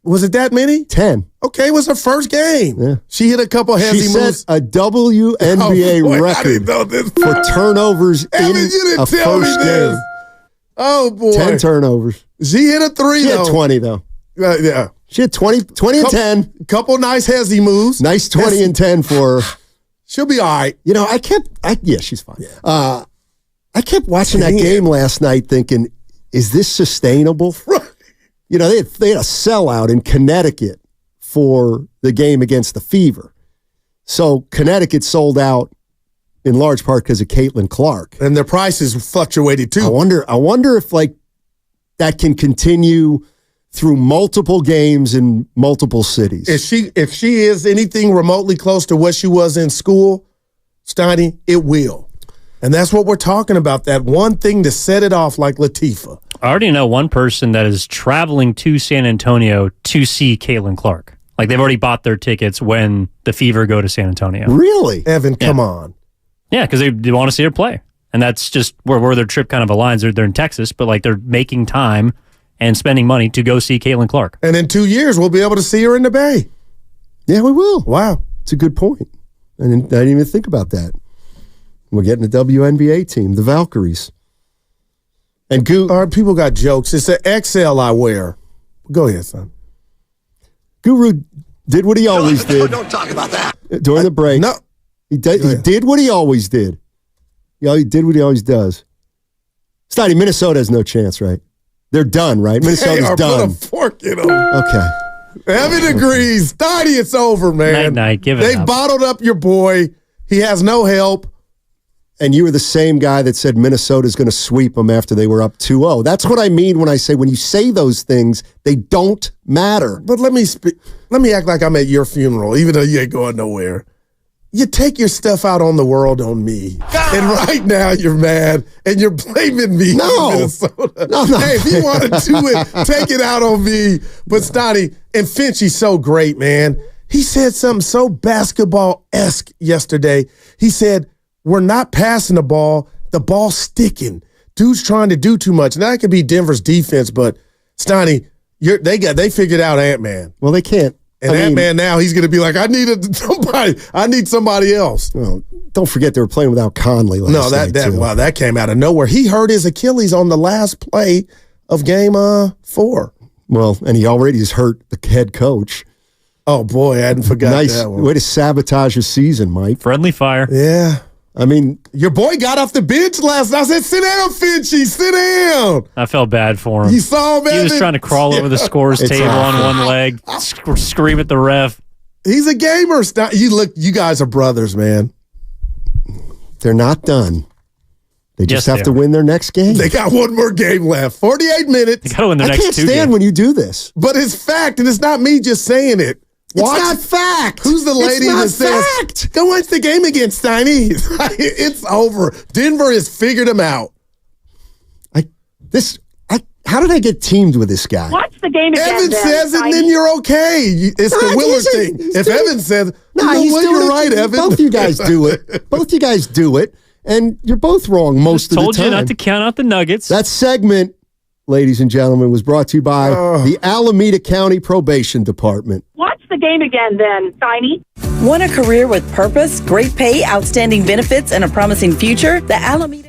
Was it that many? 10. Okay, it was her first game. Yeah. She hit a couple heavy moves. She set a WNBA record for turnovers in a first game. Oh, boy. 10 turnovers. She hit a 3, She had 20, though. Yeah. She had 20 and 10. Couple nice hezzy moves. Nice 20 and 10 for her. She'll be all right. You know, she's fine. Yeah. I kept watching that game last night thinking, is this sustainable? You know, they had a sellout in Connecticut for the game against the Fever. So Connecticut sold out in large part because of Caitlin Clark. And their prices fluctuated too. I wonder if that can continue through multiple games in multiple cities. If she is anything remotely close to what she was in school, Steiny, it will. And that's what we're talking about, that one thing to set it off like Latifah. I already know one person that is traveling to San Antonio to see Caitlin Clark. Like, they've already bought their tickets when the Fever go to San Antonio. Really? Evan, come on. Yeah, because they want to see her play. And that's just where their trip kind of aligns. They're in Texas, but like they're making time and spending money to go see Caitlin Clark. And in 2 years, we'll be able to see her in the Bay. Yeah, we will. Wow. It's a good point. I didn't even think about that. We're getting a WNBA team, the Valkyries. And people got jokes. It's an XL I wear. Go ahead, son. Guru did what he always did. Don't talk about that. During the break. No. He did what he always did. He did what he always does. Steiny, Minnesota has no chance, right? They're done, right? Minnesota's done. Put a fork in them. Okay. Evan agrees. Steiny, it's over, man. Night. Give it They bottled up your boy. He has no help. And you were the same guy that said Minnesota's going to sweep them after they were up 2-0. That's what I mean when I say when you say those things, they don't matter. But let me act like I'm at your funeral, even though you ain't going nowhere. You take your stuff out on the world on me. And right now you're mad and you're blaming me for Minnesota. No. Hey, if you want to do it, take it out on me. But Steiny, and Finchie's so great, man. He said something so basketball-esque yesterday. He said, we're not passing the ball's sticking. Dude's trying to do too much. Now, that could be Denver's defense, but Steiny, they figured out Ant-Man. Well, they can't. And Ant-Man now, he's going to be like, I need somebody else. Well, don't forget they were playing without Conley last night, too. Wow, that came out of nowhere. He hurt his Achilles on the last play of game 4. Well, and he already has hurt the head coach. Oh, boy, I hadn't forgotten that one. Way to sabotage your season, Mike. Friendly fire. Yeah. I mean, your boy got off the bench last night. I said, sit down, Finchie, sit down. I felt bad for him. You saw him, He was trying to crawl over the scores table on one leg, scream at the ref. He's a gamer. You guys are brothers, man. They're not done. They just have to win their next game. They got one more game left. 48 minutes. They got to win their next 2 games. I can't stand when you do this. But it's fact, and it's not me just saying it. It's not fact. Who's the lady that says, go watch the game against Steiny? It's over. Denver has figured him out. How did I get teamed with this guy? Watch the game again. Evan says it, and then you're okay. It's the Willard thing. If Evan says, you're right, Evan. Both you guys do it. Both you guys do it, and you're both wrong most of the time. Told you not to count out the Nuggets. That segment, ladies and gentlemen, was brought to you by the Alameda County Probation Department. Watch the game again then, Steiny. Want a career with purpose, great pay, outstanding benefits, and a promising future? The Alameda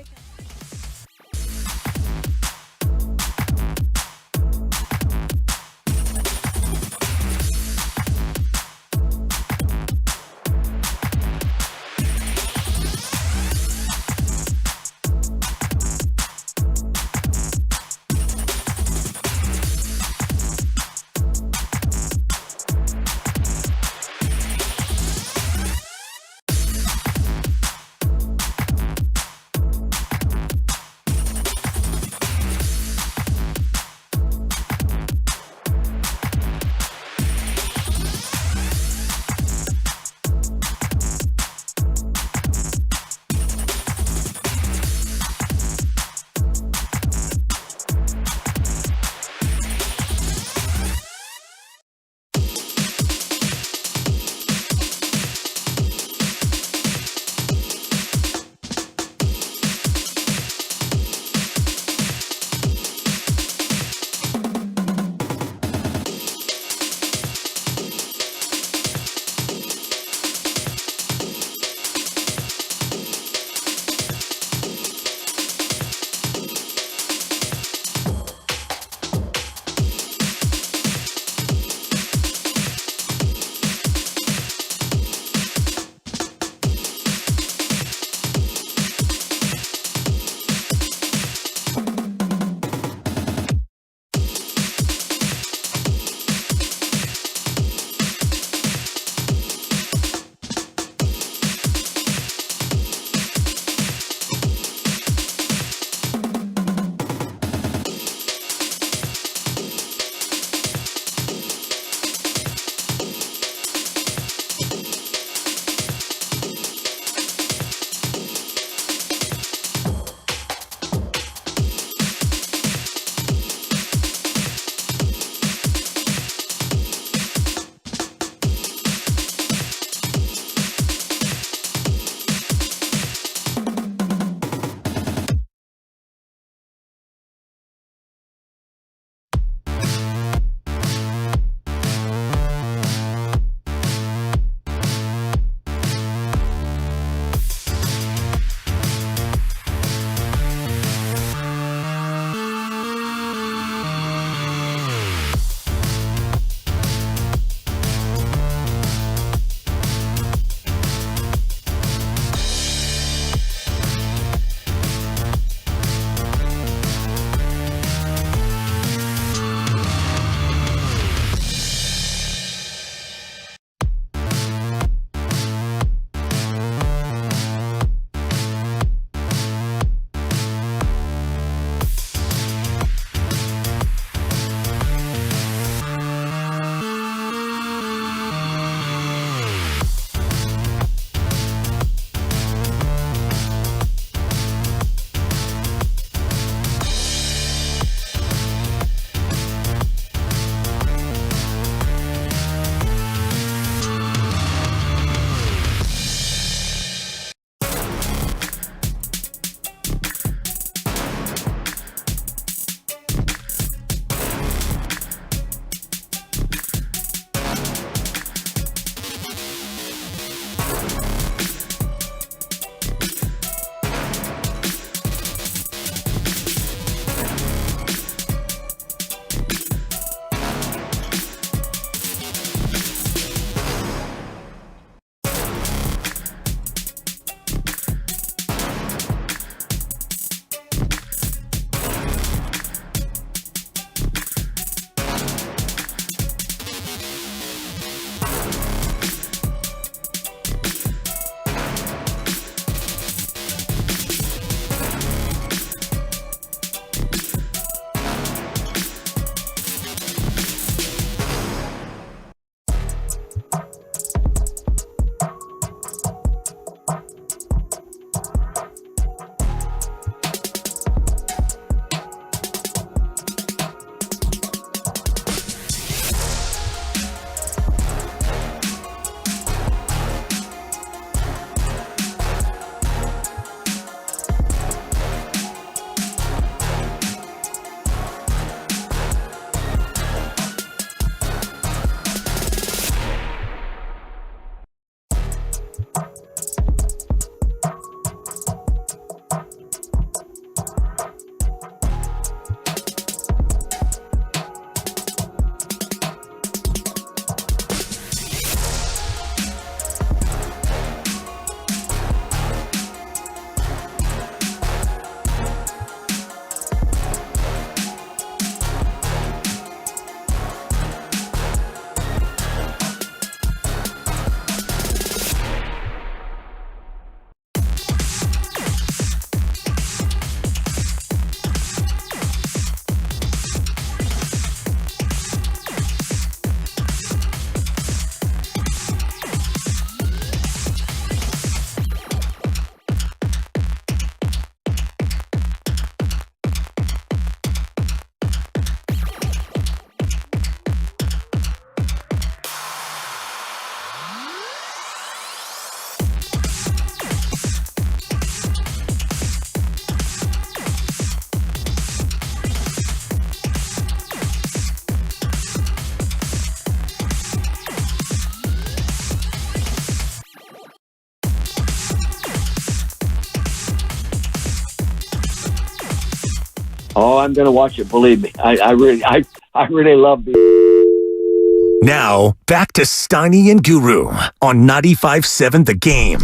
Oh, I'm going to watch it. Believe me, I really love the. Now, back to Steiny and Guru on 95.7 The Game.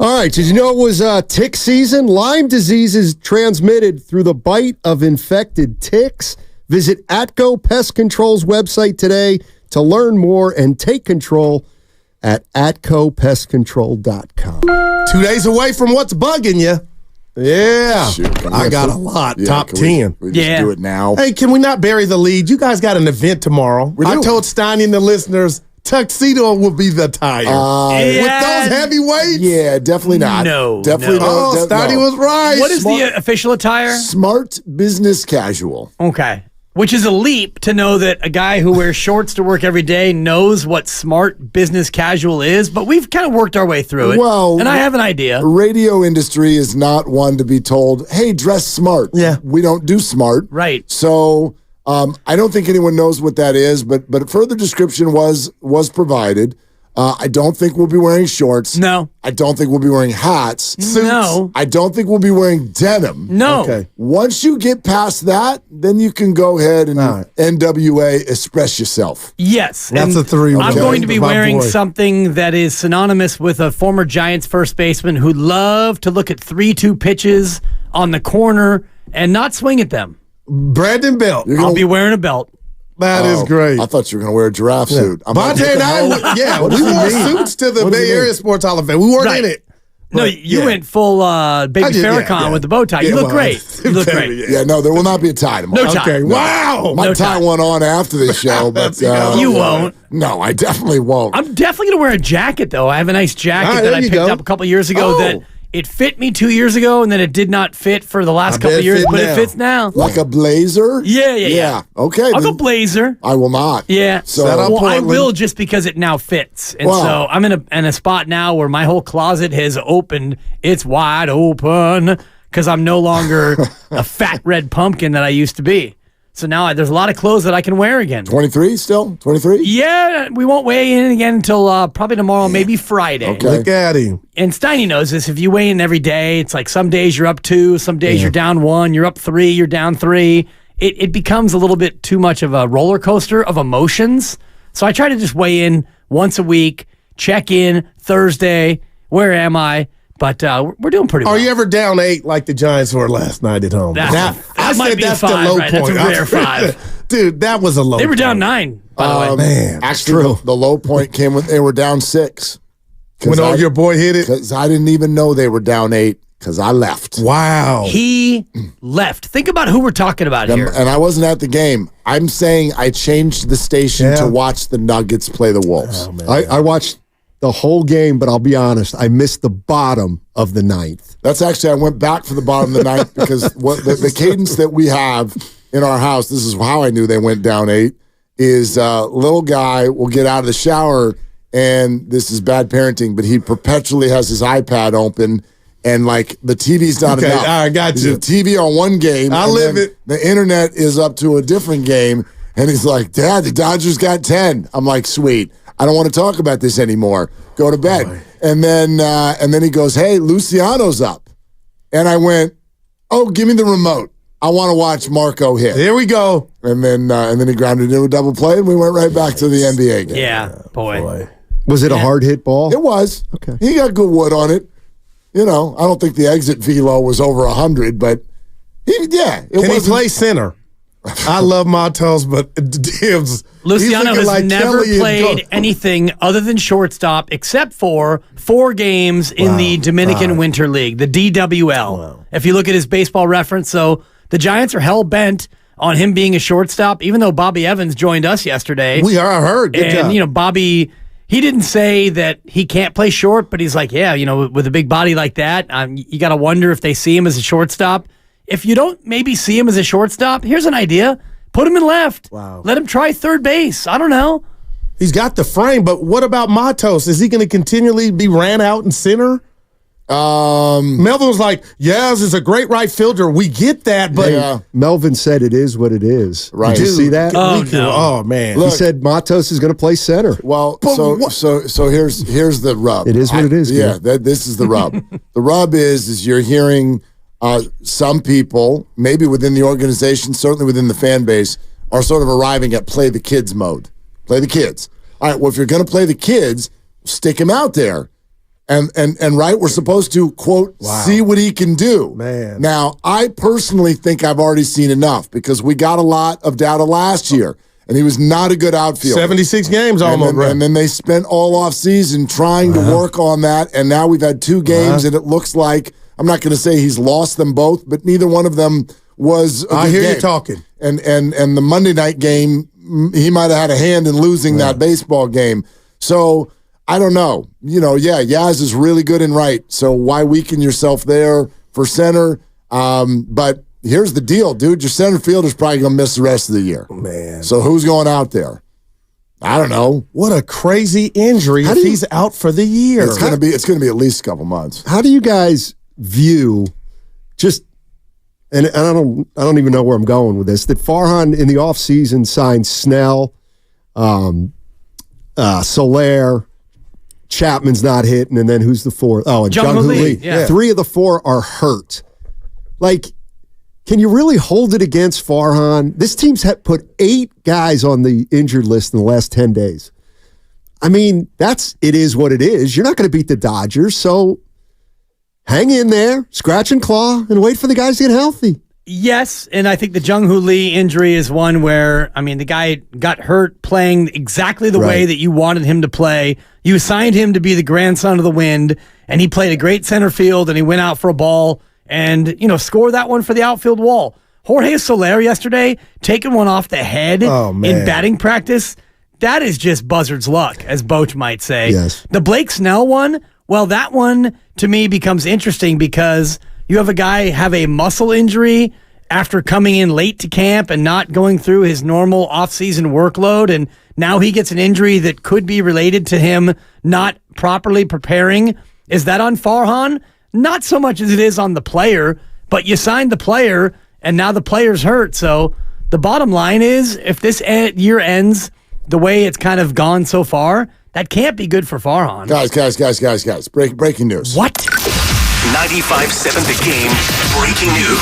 All right, did you know it was tick season? Lyme disease is transmitted through the bite of infected ticks. Visit Atco Pest Control's website today to learn more and take control at atcopestcontrol.com. 2 days away from what's bugging you. Yeah. Shoot, I got a lot. Top 10. We just do it now. Hey, can we not bury the lead? You guys got an event tomorrow. I told Steiny and the listeners tuxedo will be the attire. With those heavyweights? Yeah, definitely not. No. Definitely no. not. Oh, Steiny was right. What is the official attire? Smart business casual. Okay. Which is a leap to know that a guy who wears shorts to work every day knows what smart business casual is, but we've kind of worked our way through it. Well, and I have an idea. Radio industry is not one to be told, hey, dress smart. Yeah. We don't do smart. Right. So I don't think anyone knows what that is, but further description was provided. I don't think we'll be wearing shorts. No. I don't think we'll be wearing hats. Suits. No. I don't think we'll be wearing denim. No. Okay. Once you get past that, then you can go ahead and NWA express yourself. Yes. That's and a 3. I'm going to be My wearing boy. something that is synonymous with a former Giants first baseman who loved to look at 3-2 pitches on the corner and not swing at them. Brandon Belt. I'll be wearing a belt. That is great. I thought you were going to wear a giraffe suit. I'm like, Bonte and I, what we does it wore mean? suits to the What does Bay it Area mean? Sports Hall of Fame. We weren't in it. No, you went full Baby I did, Farrakhan with the bow tie. You look great. You look great. Yeah, no, there will not be a tie tomorrow. No tie. Okay, wow. Might No tie tie. one on after the show, but You won't. No, I definitely won't. I'm definitely going to wear a jacket, though. I have a nice jacket All right, that there I you picked go. up a couple years ago that it fit me 2 years ago, and then it did not fit for the last couple bet it years, fit but now. it fits now. Like a blazer? Yeah. Okay. I'll go then blazer. I will not. Yeah. So Set up Well, I Portland. will just because it now fits. And Wow. so I'm in a spot now where my whole closet has opened. It's wide open because I'm no longer a fat red pumpkin that I used to be. So now there's a lot of clothes that I can wear again. 23 still? 23? Yeah, we won't weigh in again until probably tomorrow, maybe Friday. Okay. Look at him. And Steiny knows this. If you weigh in every day, it's like some days you're up 2, some days you're down 1, you're up 3, you're down 3. It becomes a little bit too much of a roller coaster of emotions. So I try to just weigh in once a week, check in Thursday. Where am I? But we're doing pretty well. Are you ever down 8 like the Giants were last night at home? That might be a 5, right? That's a rare 5. Dude, that was a low They were point. down 9, by the way. Man, Actually, the low point came when they were down 6. when your boy hit it? Because I didn't even know they were down 8 because I left. Wow. He left. Think about who we're talking about here. And I wasn't at the game. I'm saying I changed the station to watch the Nuggets play the Wolves. I watched the whole game, but I'll be honest, I missed the bottom of the 9th. That's actually, I went back for the bottom of the 9th because what the cadence that we have in our house, this is how I knew they went down 8, is little guy will get out of the shower, and this is bad parenting, but he perpetually has his iPad open, and like the TV's not enough. I got you. The TV on one game. I and live then it. The internet is up to a different game, and he's like, Dad, the Dodgers got 10. I'm like, sweet. I don't want to talk about this anymore. Go to bed. And then he goes, hey, Luciano's up. And I went, oh, give me the remote. I want to watch Marco hit. Here we go. And then he grounded into a double play, and we went right back to the NBA game. Yeah, boy. Was it a hard hit ball? It was. Okay. He got good wood on it. You know, I don't think the exit velo was over 100, but Can he play center? I love Matos, but Dibs. Luciano has like never Kelly and played anything other than shortstop except for 4 games in the Dominican Winter League, the DWL. Wow. If you look at his baseball reference, so the Giants are hell-bent on him being a shortstop, even though Bobby Evans joined us yesterday. We are heard. Good job. And, Bobby, he didn't say that he can't play short, but he's like, yeah, with a big body like that, you got to wonder if they see him as a shortstop. If you don't maybe see him as a shortstop, here's an idea. Put him in left. Wow. Let him try third base. I don't know. He's got the frame, but what about Matos? Is he going to continually be ran out in center? Melvin was like, Yaz is a great right fielder. We get that, but Melvin said it is what it is. Right. Did you see that? Oh man. He said Matos is going to play center. Well, so here's the rub. It is what it is. Yeah, this is the rub. The rub is you're hearing some people, maybe within the organization, certainly within the fan base, are sort of arriving at play the kids mode. Play the kids. All right, well, if you're going to play the kids, stick him out there. And right, we're supposed to, quote, see what he can do. Man. Now, I personally think I've already seen enough because we got a lot of data last year, and he was not a good outfielder. 76 games almost, right? And then they spent all off season trying to work on that, and now we've had 2 games, and it looks like, I'm not going to say he's lost them both, but neither one of them was a I good hear game. you talking. And the Monday night game, he might have had a hand in losing that baseball game. So I don't know. Yaz is really good in right. So why weaken yourself there for center? But here's the deal, dude. Your center fielder's probably going to miss the rest of the year. Man. So who's going out there? I don't know. What a crazy injury if he's out for the year. It's going to be at least a couple months. How do you guys view just and I don't even know where I'm going with this, that Farhan in the offseason signed Snell, Soler, Chapman's not hitting, and then who's the fourth? Oh, and Jung-Hoo Lee. Yeah. 3 of the 4 are hurt. Like, can you really hold it against Farhan? This team's put 8 guys on the injured list in the last 10 days. I mean, it is what it is. You're not going to beat the Dodgers, so hang in there, scratch and claw, and wait for the guys to get healthy. Yes, and I think the Jung-Hoo Lee injury is one where, the guy got hurt playing exactly the way that you wanted him to play. You assigned him to be the grandson of the wind, and he played a great center field, and he went out for a ball and, scored that one for the outfield wall. Jorge Soler yesterday, taking one off the head in batting practice, that is just buzzard's luck, as Boch might say. Yes. The Blake Snell one, well, that one to me becomes interesting because you have a guy have a muscle injury after coming in late to camp and not going through his normal offseason workload, and now he gets an injury that could be related to him not properly preparing. Is that on Farhan? Not so much as it is on the player, but you signed the player, and now the player's hurt. So the bottom line is, if this year ends the way it's kind of gone so far, that can't be good for Farhan. Guys. Breaking news. What? 95.7 The Game. Breaking news.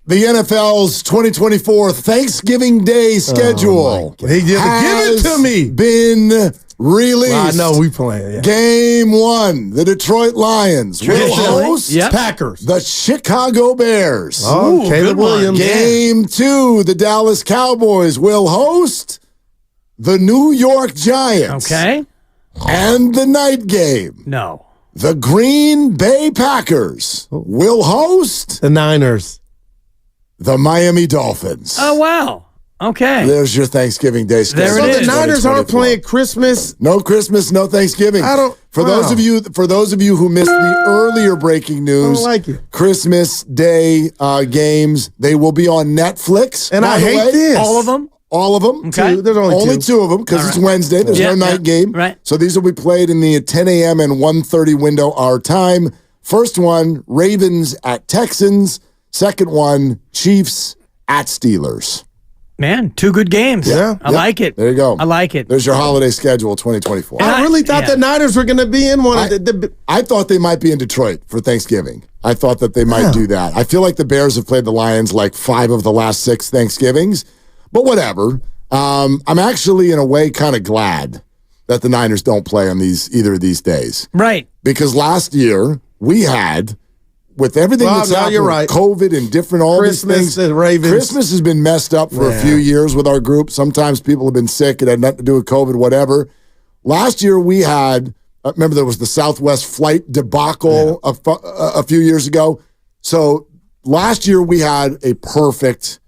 The NFL's 2024 Thanksgiving Day schedule Give it to me. Been released. I know we playing. Yeah. Game 1, the Detroit Lions will host Packers. the Chicago Bears. Oh, Caleb Williams. Game 2, the Dallas Cowboys will host the New York Giants. Okay. And the night game. No. The Green Bay Packers will host the Niners. The Miami Dolphins. Oh, wow. Okay. There's your Thanksgiving Day schedule. There it is. The Niners aren't playing Christmas. No Christmas, no Thanksgiving. For those of you who missed the earlier breaking news, Christmas Day games, they will be on Netflix. And I hate this. All of them? All of them. Okay. There's only two of them because it's Wednesday. There's no night game. Right. So these will be played in the 10 a.m. and 1:30 window our time. First one, Ravens at Texans. Second one, Chiefs at Steelers. Man, 2 good games. Yeah. I like it. There you go. I like it. There's your holiday schedule 2024. I really thought the Niners were going to be in one. I thought they might be in Detroit for Thanksgiving. I thought that they might do that. I feel like the Bears have played the Lions like 5 of the last 6 Thanksgivings, but whatever. I'm actually, in a way, kind of glad that the Niners don't play on either of these days. Right. Because last year, we had, with everything that's happened with COVID and different these things, Ravens. Christmas has been messed up for a few years with our group. Sometimes people have been sick. It had nothing to do with COVID, whatever. Last year, we had, remember there was the Southwest flight debacle a few years ago. So last year, we had a perfect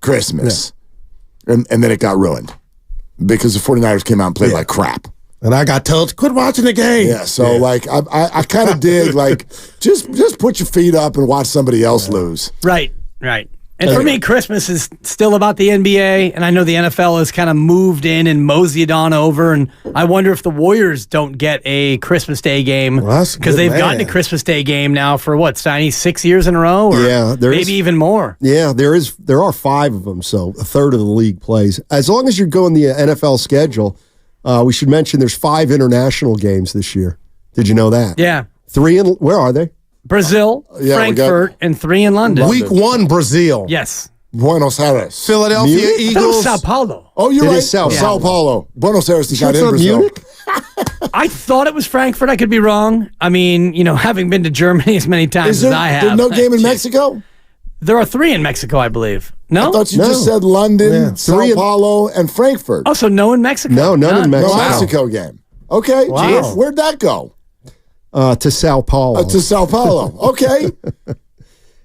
Christmas. And then it got ruined because the 49ers came out and played like crap. And I got told, quit watching the game. Yeah, so I kind of dig, just put your feet up and watch somebody else lose. Right. And for me, Christmas is still about the NBA, and I know the NFL has kind of moved in and moseyed on over, and I wonder if the Warriors don't get a Christmas Day game because they've gotten a Christmas Day game now for, Steiny, 6 years in a row? Or maybe even more. Yeah, there are 5 of them, so a third of the league plays. As long as you're going the NFL schedule, we should mention there's 5 international games this year. Did you know that? Yeah. Where are they? Brazil, Frankfurt, and 3 in London. Week 1, Brazil. Yes. Buenos Aires. Philadelphia Munich? Eagles. Sao Paulo. Oh, you're It right. is Sao Paulo. Buenos Aires is not in Brazil. Munich? I thought it was Frankfurt. I could be wrong. I mean, having been to Germany as many times as I have. There's no game in Mexico? There are 3 in Mexico, I believe. No? I thought you just said London, Sao Paulo, and Frankfurt. Oh, so no in Mexico? No, none in Mexico. No Mexico game. Okay. Wow. Where'd that go? To Sao Paulo. To Sao Paulo. Okay.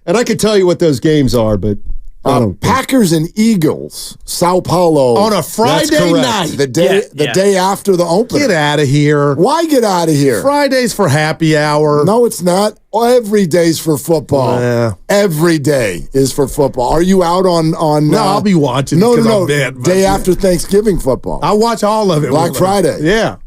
And I could tell you what those games are, but I don't. Packers and Eagles, Sao Paulo. On a Friday night. The day after the opener. Get out of here. Why get out of here? Friday's for happy hour. No, it's not. Every day's for football. Yeah. Every day is for football. Are you out on No, I'll be watching. No. I'm dead, day after Thanksgiving football. I watch all of it. Black Friday. Yeah.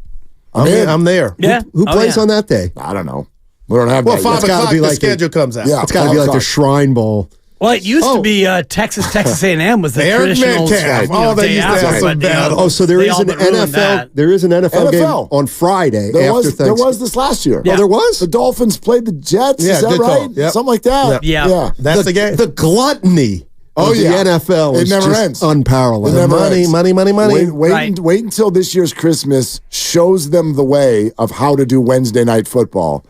I'm there. Yeah. Who plays on that day? I don't know. We don't have Well, that 5 yet. o'clock, be the like schedule comes out. Yeah. It's got to be like the Shrine Bowl. Well, it used to be Texas A&M was the Eric traditional Metcalf. They day used to after, have some but, battles. Oh, so there they is all an but ruined NFL. that. There is an NFL game on Friday There after was Thanksgiving. this last year. Oh, there was? The Dolphins played the Jets. Yeah, is that good right? call. Yep. Something like that. Yeah. That's the game. The gluttony Oh, of yeah. the NFL It is never just ends. unparalleled. It never Money. Wait until this year's Christmas shows them the way of how to do Wednesday night football. ...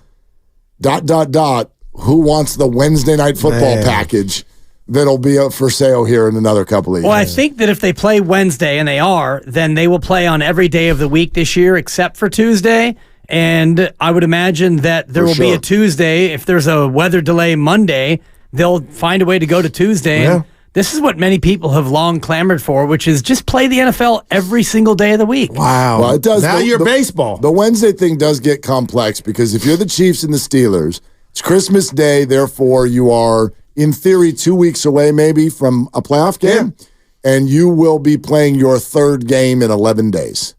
Who wants the Wednesday night football package that'll be up for sale here in another couple of years? Well, I think that if they play Wednesday, and they are, then they will play on every day of the week this year except for Tuesday. And I would imagine that there will be a Tuesday. If there's a weather delay Monday, they'll find a way to go to Tuesday. Yeah. And this is what many people have long clamored for, which is just play the NFL every single day of the week. Wow. Well, it does. Now you're baseball. The Wednesday thing does get complex because if you're the Chiefs and the Steelers, it's Christmas Day, therefore you are, in theory, 2 weeks away maybe from a playoff game, and you will be playing your third game in 11 days.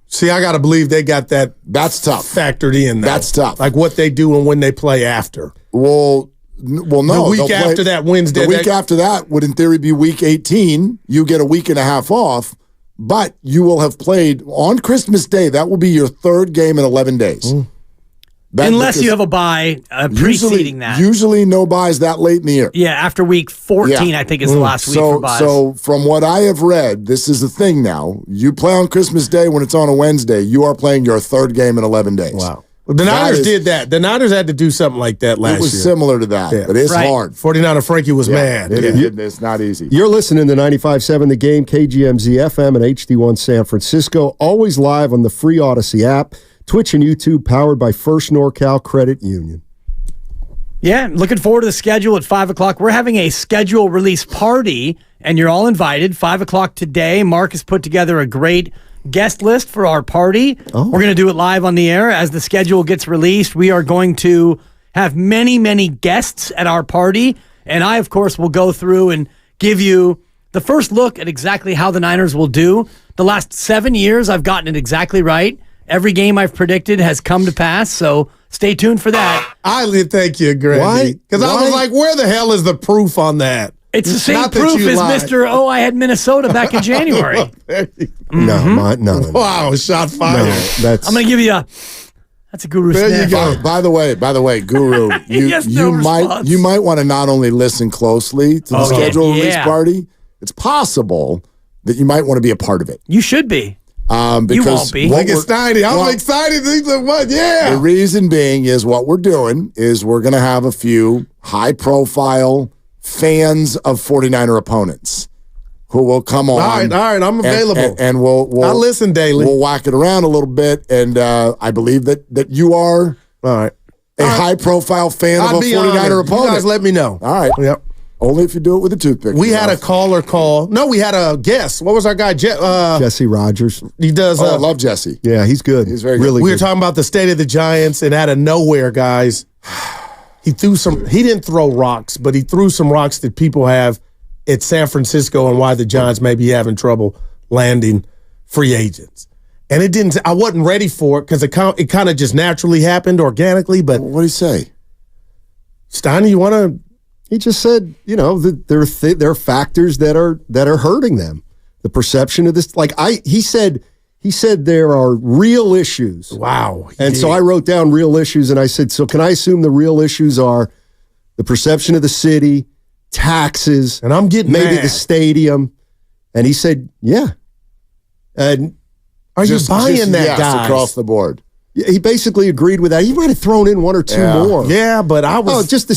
See, I got to believe they got that. That's tough. Factored in. Though. That's tough. Like what they do and when they play after. Well, no. The week after that Wednesday. The week after that would, in theory, be week 18. You get a week and a half off, but you will have played on Christmas Day. That will be your third game in 11 days. Unless you have a bye preceding that. Usually no buys that late in the year. Yeah, after week 14, I think is the last week for buys. So from what I have read, this is the thing now. You play on Christmas Day when it's on a Wednesday. You are playing your third game in 11 days. Wow. Well, the Niners did that. The Niners had to do something like that last year. It was similar to that, but it's hard. 49er Frankie was mad. It's not easy. You're listening to 95.7 The Game, KGMZ FM and HD1 San Francisco. Always live on the free Odyssey app. Twitch and YouTube powered by First NorCal Credit Union. Yeah, looking forward to the schedule at 5 o'clock. We're having a schedule release party, and you're all invited. 5 o'clock today. Mark has put together a great guest list for our party. We're going to do it live on the air. As the schedule gets released, we are going to have many, many guests at our party. And I, of course, will go through and give you the first look at exactly how the Niners will do. The last 7 years, I've gotten it exactly right. Every game I've predicted has come to pass, so stay tuned for that. Thank you, Greg. Why? Because I was like, where the hell is the proof on that? It's the same Not that proof you as lied. Mr. Oh, I had Minnesota back in January. No. Wow, shot fired. I'm going to give you that's a guru There sniff. you go. By the way, Guru, you might want to not only listen closely to the schedule release party, it's possible that you might want to be a part of it. You should be. Because you won't be. Look at Steiny. I'm excited. The reason being is what we're doing is we're going to have a few high-profile fans of 49er opponents who will come on. All right, I'm available. And we'll I listen daily. We'll whack it around a little bit, and I believe that you are a high-profile fan of a 49er opponent. You guys let me know. All right. Yep. Only if you do it with a toothpick. We had a caller call. No, we had a guest. What was our guy? Jesse Rogers. He does. I love Jesse. Yeah, he's good. He's very good. Really We good. were talking about the state of the Giants, and out of nowhere, guys, he didn't throw rocks, but he threw some rocks that people have at San Francisco and why the Giants may be having trouble landing free agents. And I wasn't ready for it because it kind of just naturally happened organically. But what did he say? Steiny, you want to? He just said, that there are factors that are hurting them. The perception of this, he said He said there are real issues. Wow. And so I wrote down real issues, and I said, so can I assume the real issues are the perception of the city, taxes, and I'm getting maybe mad. the stadium? And he said, yeah. And are you buying that, guys? Across the board. Yeah, he basically agreed with that. He might have thrown in one or two more. Yeah, but I was just the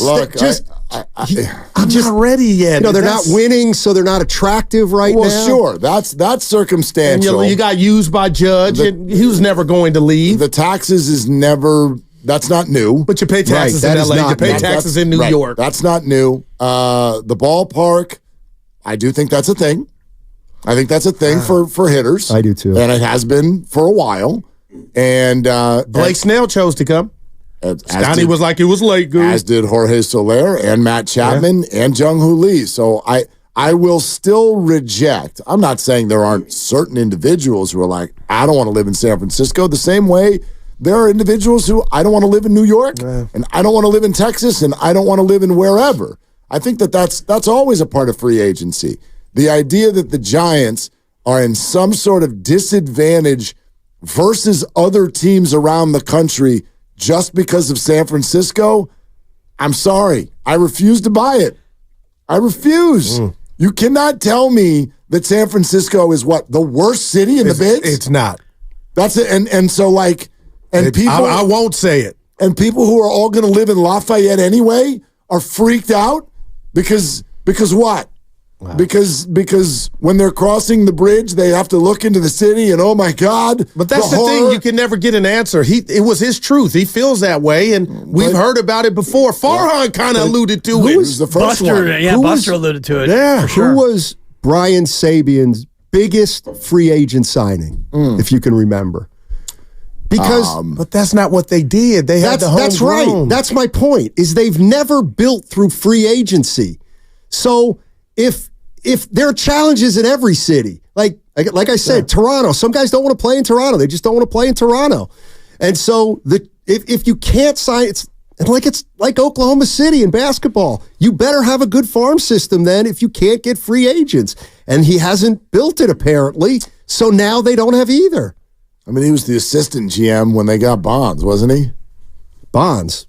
I'm just not ready yet. They're not winning, so they're not attractive right now. Well, sure, that's circumstantial. And you got used by Judge, and he was never going to leave. The taxes is never. That's not new. But you pay taxes in LA. You pay taxes in New York. That's not new. The ballpark, I do think that's a thing. I think that's a thing for hitters. I do too, and it has been for a while. And Blake Snell chose to come. Stoney was like, it was late, Goose. As did Jorge Soler and Matt Chapman and Jung-Hoo Lee. So I will still reject. I'm not saying there aren't certain individuals who are like, I don't want to live in San Francisco. The same way there are individuals who I don't want to live in New York, and I don't want to live in Texas, and I don't want to live in wherever. I think that's always a part of free agency. The idea that the Giants are in some sort of disadvantage versus other teams around the country just because of San Francisco, I'm sorry. I refuse to buy it. I refuse. You cannot tell me that San Francisco is what, the worst city in the bigs? It's not. That's it. And so like, and people, I won't say it. And people who are all going to live in Lafayette anyway are freaked out because what? Wow. Because when they're crossing the bridge, they have to look into the city and, oh, my God. But that's the thing. You can never get an answer. It was his truth. He feels that way, and we've heard about it before. Farhan kind of alluded to it. Who was the first one? Yeah, Buster alluded to it. Yeah, for sure. Who was Brian Sabian's biggest free agent signing, if you can remember? Because but that's not what they did. They had the homegrown. That's right. That's my point, is they've never built through free agency. So if there are challenges in every city, like I said, Toronto, some guys don't want to play in Toronto. They just don't want to play in Toronto. And so if you can't sign, it's like Oklahoma City in basketball. You better have a good farm system then if you can't get free agents. And he hasn't built it apparently, so now they don't have either. I mean, he was the assistant GM when they got Bonds, wasn't he? Bonds.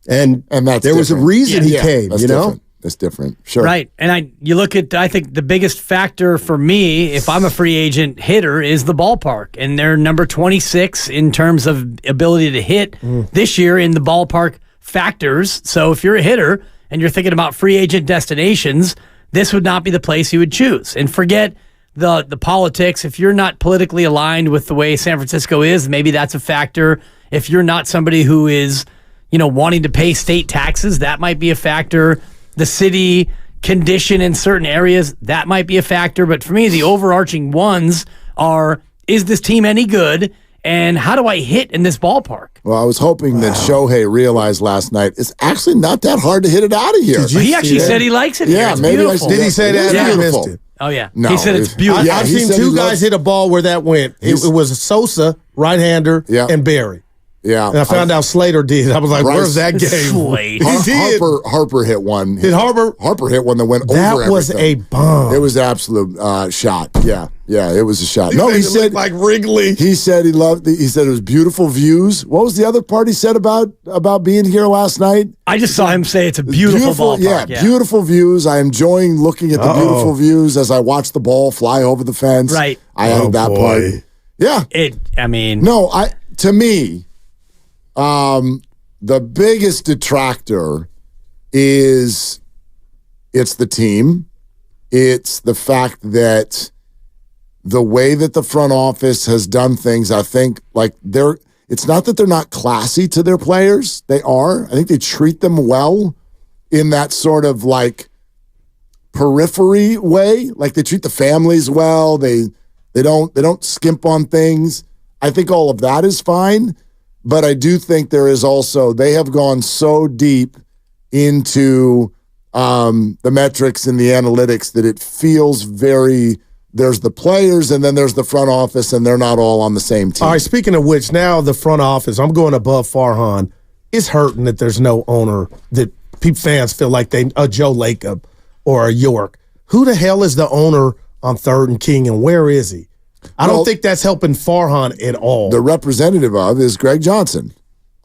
And that's there was a reason he came, you know? Different. That's different. Sure. Right. And you look at, I think the biggest factor for me, if I'm a free agent hitter, is the ballpark. And they're number 26 in terms of ability to hit this year in the ballpark factors. So if you're a hitter and you're thinking about free agent destinations, this would not be the place you would choose. And forget the politics. If you're not politically aligned with the way San Francisco is, maybe that's a factor. If you're not somebody who is, wanting to pay state taxes, that might be a factor. The city condition in certain areas, that might be a factor. But for me, the overarching ones are, is this team any good? And how do I hit in this ballpark? Well, I was hoping that Shohei realized last night it's actually not that hard to hit it out of here. He actually said he likes it here. Yeah, it's maybe beautiful. Did he say that? Yeah. I missed it. Oh, yeah. No, he said it's beautiful. I've seen two guys hit a ball where that went. It was Sosa, right-hander, and Barry. Yeah. And I found out Slater did. I was like, where's that game? He did. Harper hit one. Did Harper? Harper hit one that went over That was everything. a bomb. It was an absolute shot. Yeah, it was a shot. No, he said like Wrigley. He said he loved. He said it was beautiful views. What was the other part he said about being here last night? I just saw him say it's a beautiful ballpark. Yeah, beautiful views. I enjoying looking at the beautiful views as I watch the ball fly over the fence. Right. I added that part. Yeah. To me, the biggest detractor is it's the team. It's the fact that the way that the front office has done things, I think, it's not that they're not classy to their players. They are. I think they treat them well in that sort of periphery way. Like they treat the families well. They don't skimp on things. I think all of that is fine. But I do think there is also, they have gone so deep into the metrics and the analytics that it feels there's the players and then there's the front office and they're not all on the same team. All right, speaking of which, now the front office, I'm going above Farhan. It's hurting that there's no owner, that fans feel like a Joe Lacob or a York. Who the hell is the owner on 3rd and King, and where is he? I don't think that's helping Farhan at all. The representative of is Greg Johnson.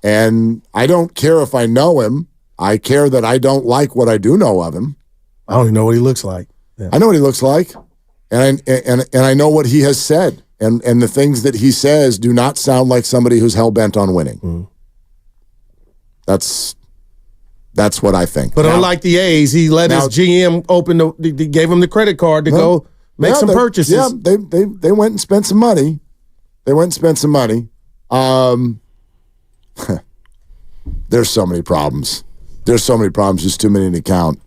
And I don't care if I know him. I care that I don't like what I do know of him. I don't even know what he looks like. Yeah. I know what he looks like. And I know what he has said. And the things that he says do not sound like somebody who's hell-bent on winning. Mm. That's what I think. But now, unlike the A's, he let his GM open he gave him the credit card to go make some purchases. Yeah, they went and spent some money. There's so many problems. There's too many to count.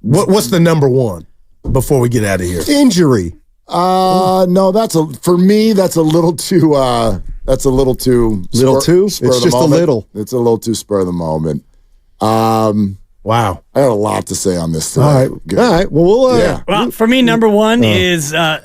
What's the number one before we get out of here? Injury. No, for me, that's a little too. It's just a little. It's a little too spur of the moment. Wow. I got a lot to say on this today. All right. Well, well, for me, number one is you got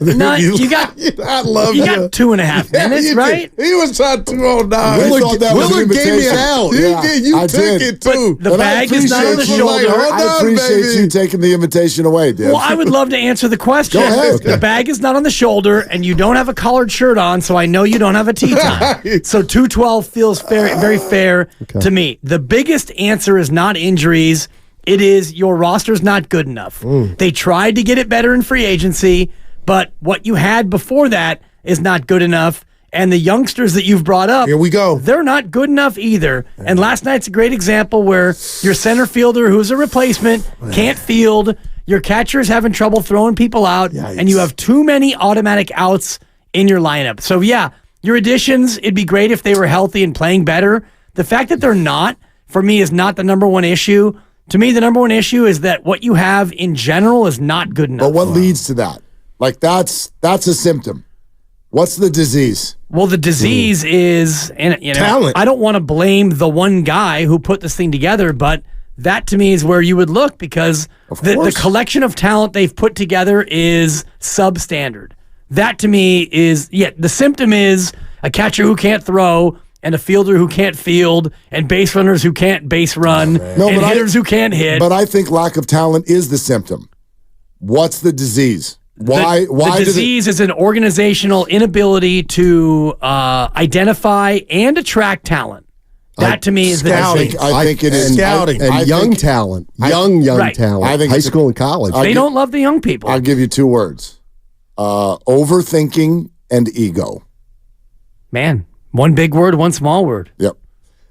2.5 minutes, right? He was on 209. Willard gave me it out. You took it too. But the bag is not on the shoulder. I appreciate you taking the invitation away, Dave. Well, I would love to answer the question. Go ahead. The bag is not on the shoulder, and you don't have a collared shirt on, so I know you don't have a tee time. So 212 feels very fair to me. The biggest answer is not injuries. It is your roster's not good enough. They tried to get it better in free agency, but what you had before that is not good enough. And the youngsters that you've brought up, here we go. They're not good enough either. And last night's a great example where your center fielder, who's a replacement, can't field. Your catcher is having trouble throwing people out, and you have too many automatic outs in your lineup. So, yeah, your additions, it'd be great if they were healthy and playing better. The fact that they're not, for me, is not the number one issue. To me, the number one issue is that what you have in general is not good enough. But what leads to that? Like, that's a symptom. What's the disease? Well, the disease is talent. I don't want to blame the one guy who put this thing together, but that to me is where you would look because the collection of talent they've put together is substandard. That to me is, the symptom is a catcher who can't throw and a fielder who can't field, and base runners who can't base run, and hitters who can't hit. But I think lack of talent is the symptom. What's the disease? Why the disease is an organizational inability to identify and attract talent. That to me is the disease. I think it is scouting and young talent. Talent. I think high school and college. They don't love the young people. I'll give you 2 words: overthinking and ego. Man. One big word, one small word. Yep.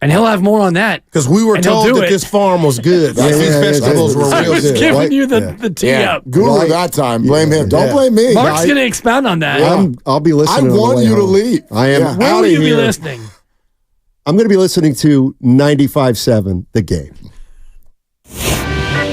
And he'll have more on that. Because we were told that this farm was good. These vegetables were real good. I was giving you the tee up. Guru that time. Blame him. Don't blame me. Mark's going to expound on that. I'll be listening. I want you to leave. I am. Where will you be listening? I'm going to be listening to 95.7 The Game.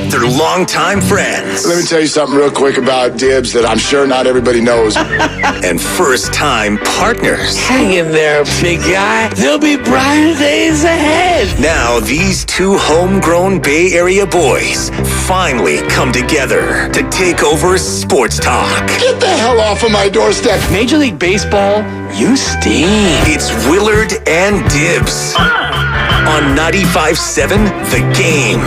They're longtime friends. Let me tell you something real quick about Dibs that I'm sure not everybody knows. And first-time partners. Hang in there, big guy. There'll be brighter days ahead. Now, these 2 homegrown Bay Area boys finally come together to take over sports talk. Get the hell off of my doorstep. Major League Baseball, you stink. It's Willard and Dibs on 95.7 The Game.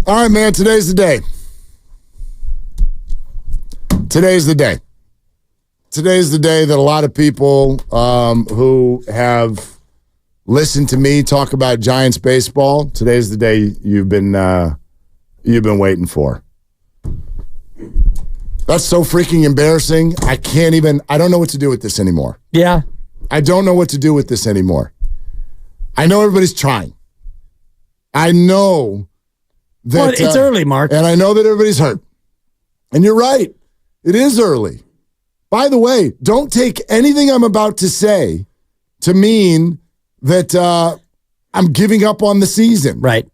All right, man, today's the day. Today's the day. Today's the day that a lot of people who have listened to me talk about Giants baseball, today's the day you've been waiting for. That's so freaking embarrassing. I don't know what to do with this anymore. Yeah. I don't know what to do with this anymore. I know everybody's trying. I know that, it's early, Mark. And I know that everybody's hurt. And you're right. It is early. By the way, don't take anything I'm about to say to mean that I'm giving up on the season. Right.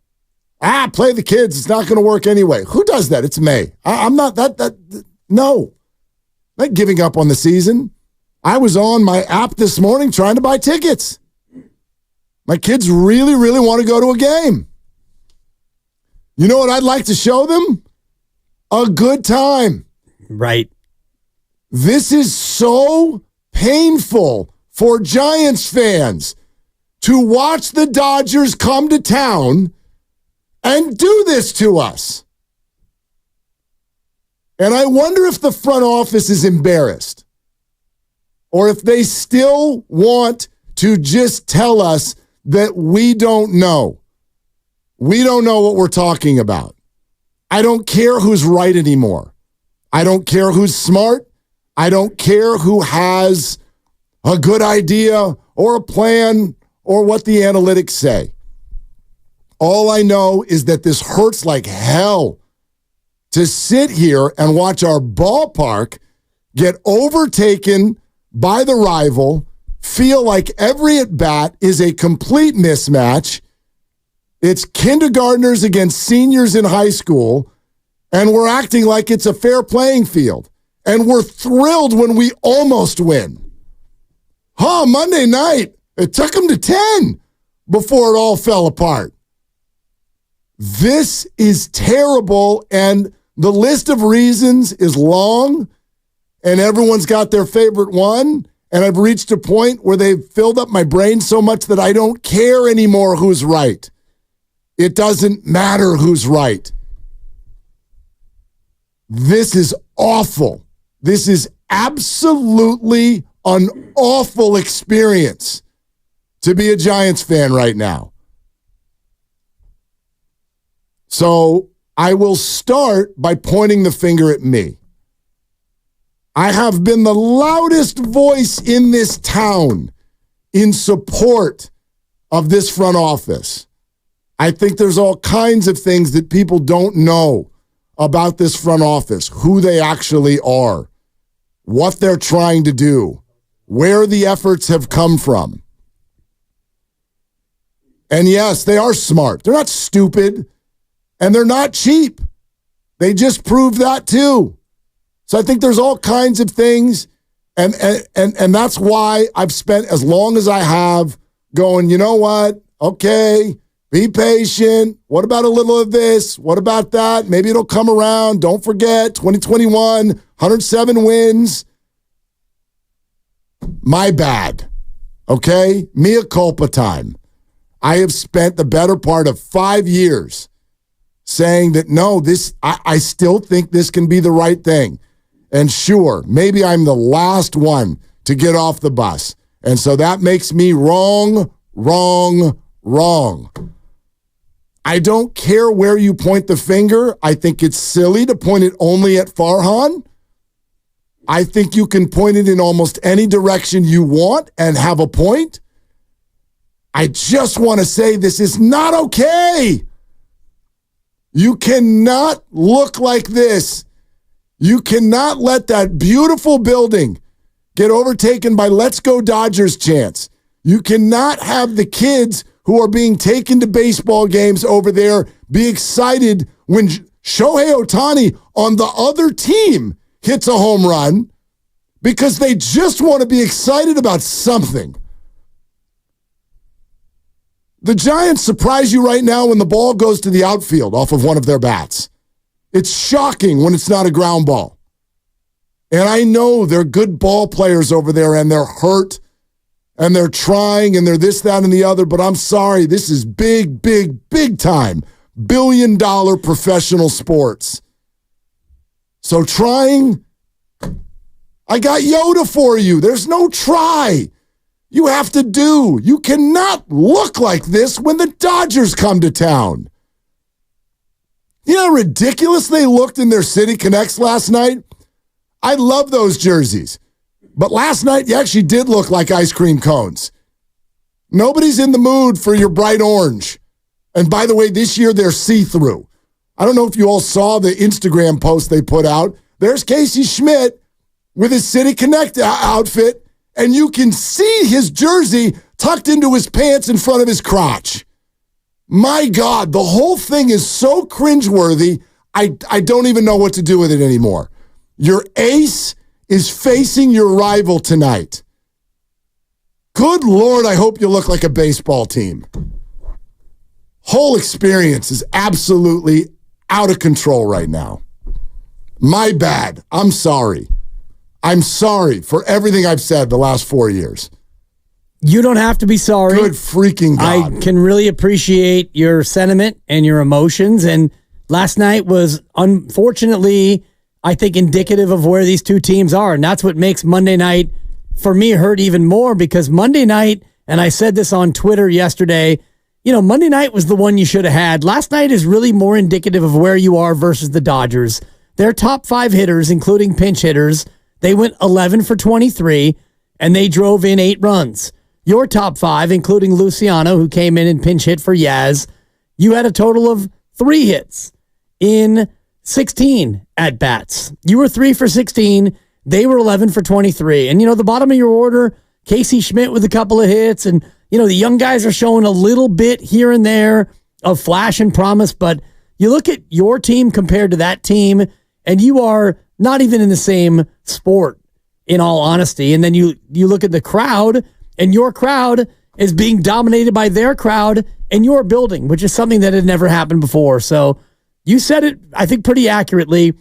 Play the kids. It's not going to work anyway. Who does that? It's May. I'm not no. I'm not giving up on the season. I was on my app this morning trying to buy tickets. My kids really, really want to go to a game. You know what I'd like to show them? A good time. Right. This is so painful for Giants fans to watch the Dodgers come to town and do this to us. And I wonder if the front office is embarrassed. or if they still want to just tell us that we don't know. We don't know what we're talking about. I don't care who's right anymore. I don't care who's smart. I don't care who has a good idea or a plan or what the analytics say. All I know is that this hurts like hell to sit here and watch our ballpark get overtaken by the rival, feel like every at-bat is a complete mismatch. It's kindergartners against seniors in high school, and we're acting like it's a fair playing field. And we're thrilled when we almost win. Monday night, it took them to 10 before it all fell apart. This is terrible, and the list of reasons is long, and everyone's got their favorite one, and I've reached a point where they've filled up my brain so much that I don't care anymore who's right. It doesn't matter who's right. This is awful. This is absolutely an awful experience to be a Giants fan right now. So I will start by pointing the finger at me. I have been the loudest voice in this town in support of this front office. I think there's all kinds of things that people don't know about this front office, who they actually are, what they're trying to do, where the efforts have come from. And yes, they are smart. They're not stupid, and they're not cheap. They just proved that too. So I think there's all kinds of things, and that's why I've spent as long as I have going, you know what? Okay, be patient. What about a little of this? What about that? Maybe it'll come around. Don't forget, 2021, 107 wins. My bad. Okay? Mea culpa time. I have spent the better part of 5 years saying that, no, I still think this can be the right thing. And sure, maybe I'm the last one to get off the bus. And so that makes me wrong. I don't care where you point the finger. I think it's silly to point it only at Farhan. I think you can point it in almost any direction you want and have a point. I just want to say this is not okay. You cannot look like this. You cannot let that beautiful building get overtaken by Let's Go Dodgers chants. You cannot have the kids who are being taken to baseball games over there be excited when Shohei Ohtani on the other team hits a home run because they just want to be excited about something. The Giants surprise you right now when the ball goes to the outfield off of one of their bats. It's shocking when it's not a ground ball. And I know they're good ball players over there and they're hurt and they're trying and they're this, that, and the other, but I'm sorry, this is big time, billion-dollar professional sports. So trying, I got Yoda for you. There's no try. You have to do. You cannot look like this when the Dodgers come to town. You know how ridiculous they looked in their City Connects last night? I love those jerseys. But last night, you actually did look like ice cream cones. Nobody's in the mood for your bright orange. And by the way, this year they're see-through. I don't know if you all saw the Instagram post they put out. There's Casey Schmidt with his City Connect outfit, and you can see his jersey tucked into his pants in front of his crotch. My God, the whole thing is so cringeworthy, I don't even know what to do with it anymore. Your ace is facing your rival tonight. Good Lord, I hope you look like a baseball team. Whole experience is absolutely out of control right now. My bad. I'm sorry. I'm sorry for everything I've said the last 4 years. You don't have to be sorry. Good freaking God. I can really appreciate your sentiment and your emotions. And last night was, unfortunately, I think, indicative of where these two teams are. And that's what makes Monday night for me, hurt even more because Monday night, and I said this on Twitter yesterday, Monday night was the one you should have had. Last night is really more indicative of where you are versus the Dodgers. Their top 5 hitters, including pinch hitters, they went 11 for 23, and they drove in 8 runs. Your top 5, including Luciano, who came in and pinch hit for Yaz, you had a total of 3 hits in 16 at-bats. You were 3 for 16. They were 11 for 23. And, the bottom of your order, Casey Schmidt with a couple of hits, and the young guys are showing a little bit here and there of flash and promise, but you look at your team compared to that team, and you are not even in the same sport, in all honesty. And then you look at the crowd, and your crowd is being dominated by their crowd in your building, which is something that had never happened before. So you said it, I think, pretty accurately,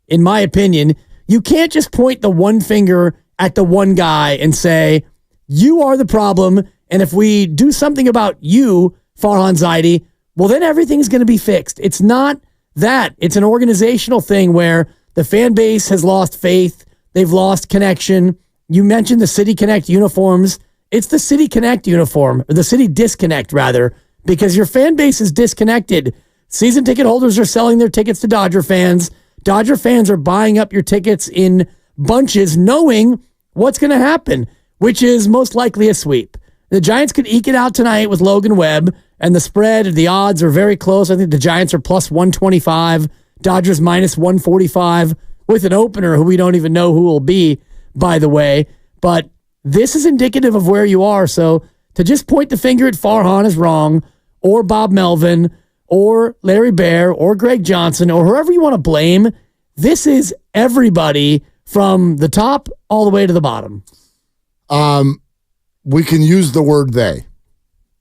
in my opinion. You can't just point the one finger at the one guy and say, you are the problem, and if we do something about you, Farhan Zaidi, well, then everything's going to be fixed. It's not that. It's an organizational thing where the fan base has lost faith. They've lost connection. You mentioned the City Connect uniforms. It's the City Connect uniform, or the City Disconnect, rather, because your fan base is disconnected. Season ticket holders are selling their tickets to Dodger fans. Dodger fans are buying up your tickets in bunches, knowing what's going to happen, which is most likely a sweep. The Giants could eke it out tonight with Logan Webb, and the spread, the odds are very close. I think the Giants are plus 125, Dodgers minus 145, with an opener who we don't even know who will be, by the way. But this is indicative of where you are. So to just point the finger at Farhan is wrong, or Bob Melvin, or Larry Baer, or Greg Johnson, or whoever you want to blame. This is everybody from the top all the way to the bottom. We can use the word they.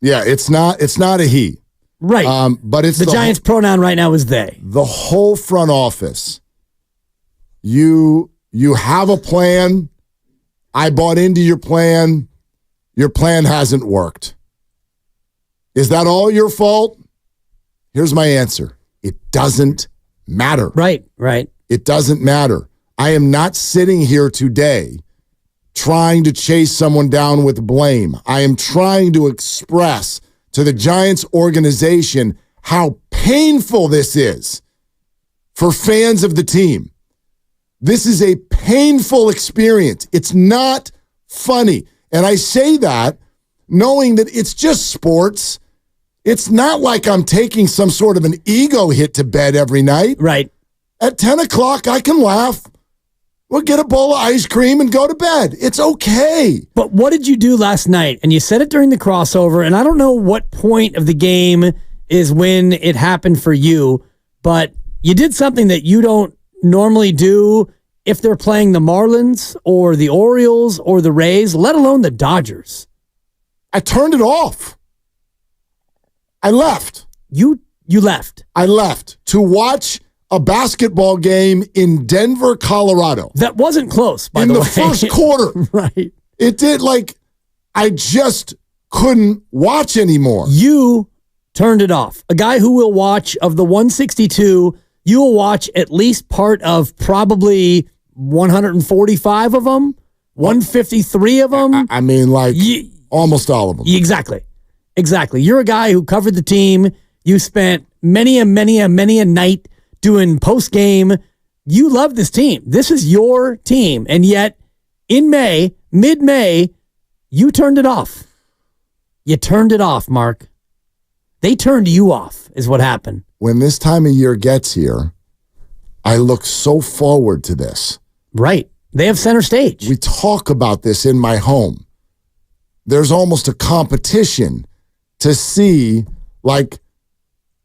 Yeah, it's not a he. Right. But it's the Giants' pronoun right now is they. The whole front office. You have a plan. I bought into your plan. Your plan hasn't worked. Is that all your fault? Here's my answer. It doesn't matter. Right. It doesn't matter. I am not sitting here today trying to chase someone down with blame. I am trying to express to the Giants organization how painful this is for fans of the team. This is a painful experience. It's not funny. And I say that knowing that it's just sports. It's not like I'm taking some sort of an ego hit to bed every night. Right. At 10 o'clock, I can laugh. We'll get a bowl of ice cream and go to bed. It's okay. But what did you do last night? And you said it during the crossover, and I don't know what point of the game is when it happened for you, but you did something that you don't normally do if they're playing the Marlins or the Orioles or the Rays, let alone the Dodgers. I turned it off. I left. You left. I left to watch a basketball game in Denver, Colorado. That wasn't close, by the way. In the first quarter. Right. It did, I just couldn't watch anymore. You turned it off. A guy who will watch, of the 162, you will watch at least part of probably 145 of them, 153 of them. I mean, almost all of them. Exactly. You're a guy who covered the team. You spent many a night doing post-game. You love this team. This is your team. And yet, in mid-May, you turned it off. You turned it off, Mark. They turned you off, is what happened. When this time of year gets here, I look so forward to this. Right. They have center stage. We talk about this in my home. There's almost a competition to see,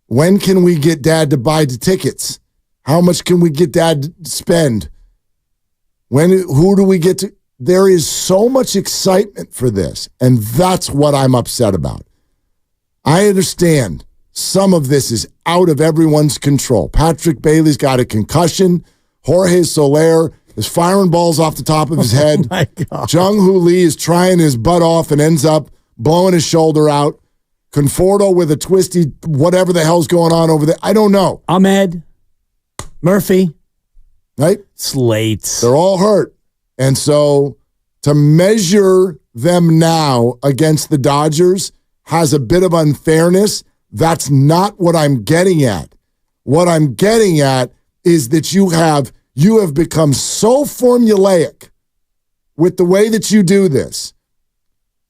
when can we get Dad to buy the tickets? How much can we get Dad to spend? Who do we get to? There is so much excitement for this, and that's what I'm upset about. I understand some of this is out of everyone's control. Patrick Bailey's got a concussion. Jorge Soler is firing balls off the top of his head. Oh my God. Jung-Hoo Lee is trying his butt off and ends up blowing his shoulder out. Conforto with a twisty, whatever the hell's going on over there. I don't know. Ahmed, Murphy, right? Slates. They're all hurt. And so to measure them now against the Dodgers has a bit of unfairness. That's not what I'm getting at. What I'm getting at is that you have become so formulaic with the way that you do this.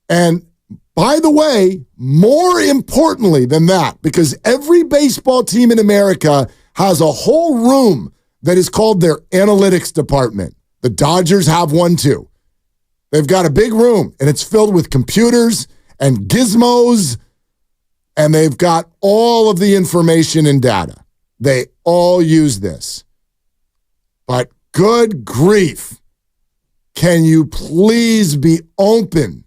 And by the way, more importantly than that, because every baseball team in America has a whole room that is called their analytics department. The Dodgers have one too. They've got a big room, and it's filled with computers and gizmos, and they've got all of the information and data. They all use this. But good grief, can you please be open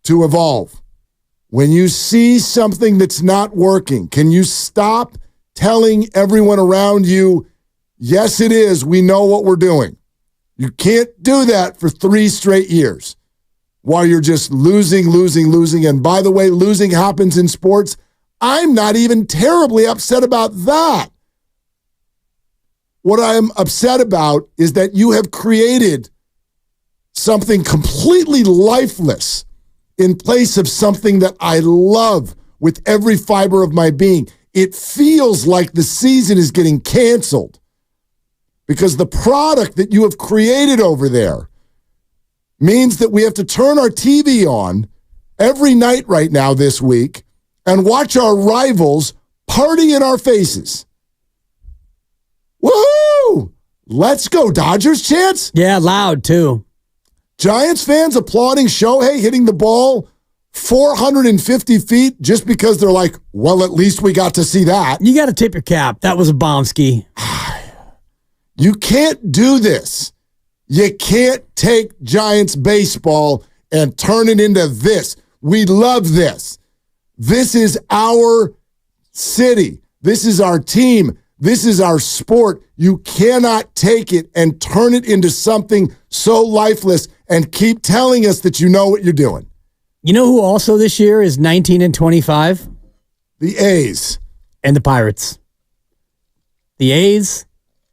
to evolve? When you see something that's not working, can you stop telling everyone around you, yes, it is, we know what we're doing? You can't do that for 3 straight years while you're just losing. And by the way, losing happens in sports. I'm not even terribly upset about that. What I'm upset about is that you have created something completely lifeless in place of something that I love with every fiber of my being. It feels like the season is getting canceled because the product that you have created over there means that we have to turn our TV on every night right now this week and watch our rivals party in our faces. Woohoo! Let's go, Dodgers chants? Yeah, loud too. Giants fans applauding Shohei hitting the ball 450 feet just because they're like, well, at least we got to see that. You got to tip your cap. That was a bomb ski. You can't do this. You can't take Giants baseball and turn it into this. We love this. This is our city. This is our team. This is our sport. You cannot take it and turn it into something so lifeless and keep telling us that you know what you're doing. You know who also this year is 19-25? The A's. And the Pirates. The A's,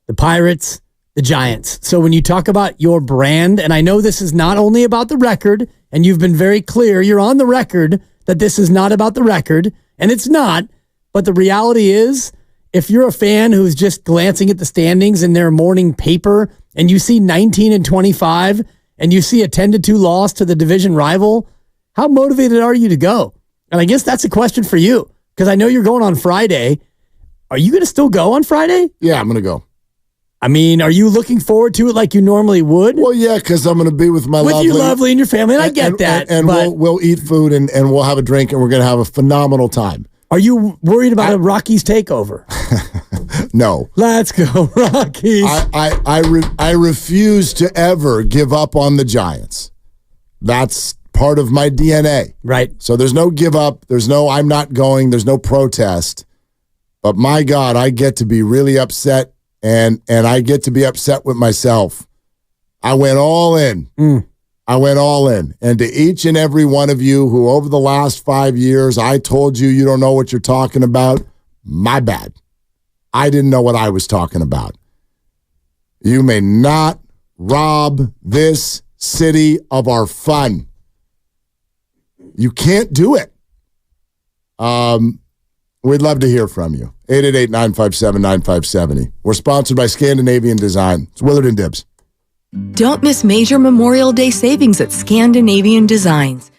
the Pirates, the Giants. So when you talk about your brand, and I know this is not only about the record, and you've been very clear, you're on the record that this is not about the record, and it's not, but the reality is, if you're a fan who's just glancing at the standings in their morning paper, and you see 19-25, and you see a 10-2 loss to the division rival, how motivated are you to go? And I guess that's a question for you, because I know you're going on Friday. Are you going to still go on Friday? Yeah, I'm going to go. I mean, are you looking forward to it like you normally would? Well, yeah, because I'm going to be with my lovely. With your lovely and your family, and I get that. And we'll eat food, and we'll have a drink, and we're going to have a phenomenal time. Are you worried about a Rockies takeover? No. Let's go, Rockies. I refuse to ever give up on the Giants. That's part of my DNA. Right. So there's no give up. There's no I'm not going. There's no protest. But my God, I get to be really upset, and I get to be upset with myself. I went all in. I went all in. And to each and every one of you who over the last 5 years, I told you you don't know what you're talking about, my bad. I didn't know what I was talking about. You may not rob this city of our fun. You can't do it. We'd love to hear from you. 888-957-9570. We're sponsored by Scandinavian Design. It's Willard and Dibbs. Don't miss major Memorial Day savings at Scandinavian Designs.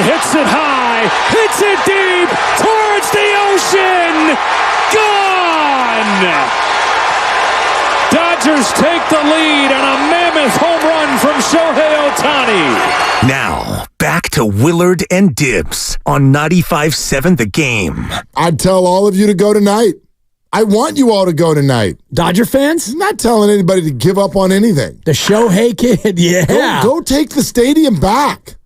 hits it high, hits it deep, towards the ocean. Gone! Dodgers take the lead on a mammoth home run from Shohei Ohtani. Now, back to Willard and Dibs on 95.7 The Game. I'd tell all of you to go tonight. I want you all to go tonight. Dodger fans? I'm not telling anybody to give up on anything. The Shohei kid, yeah. Go take the stadium back.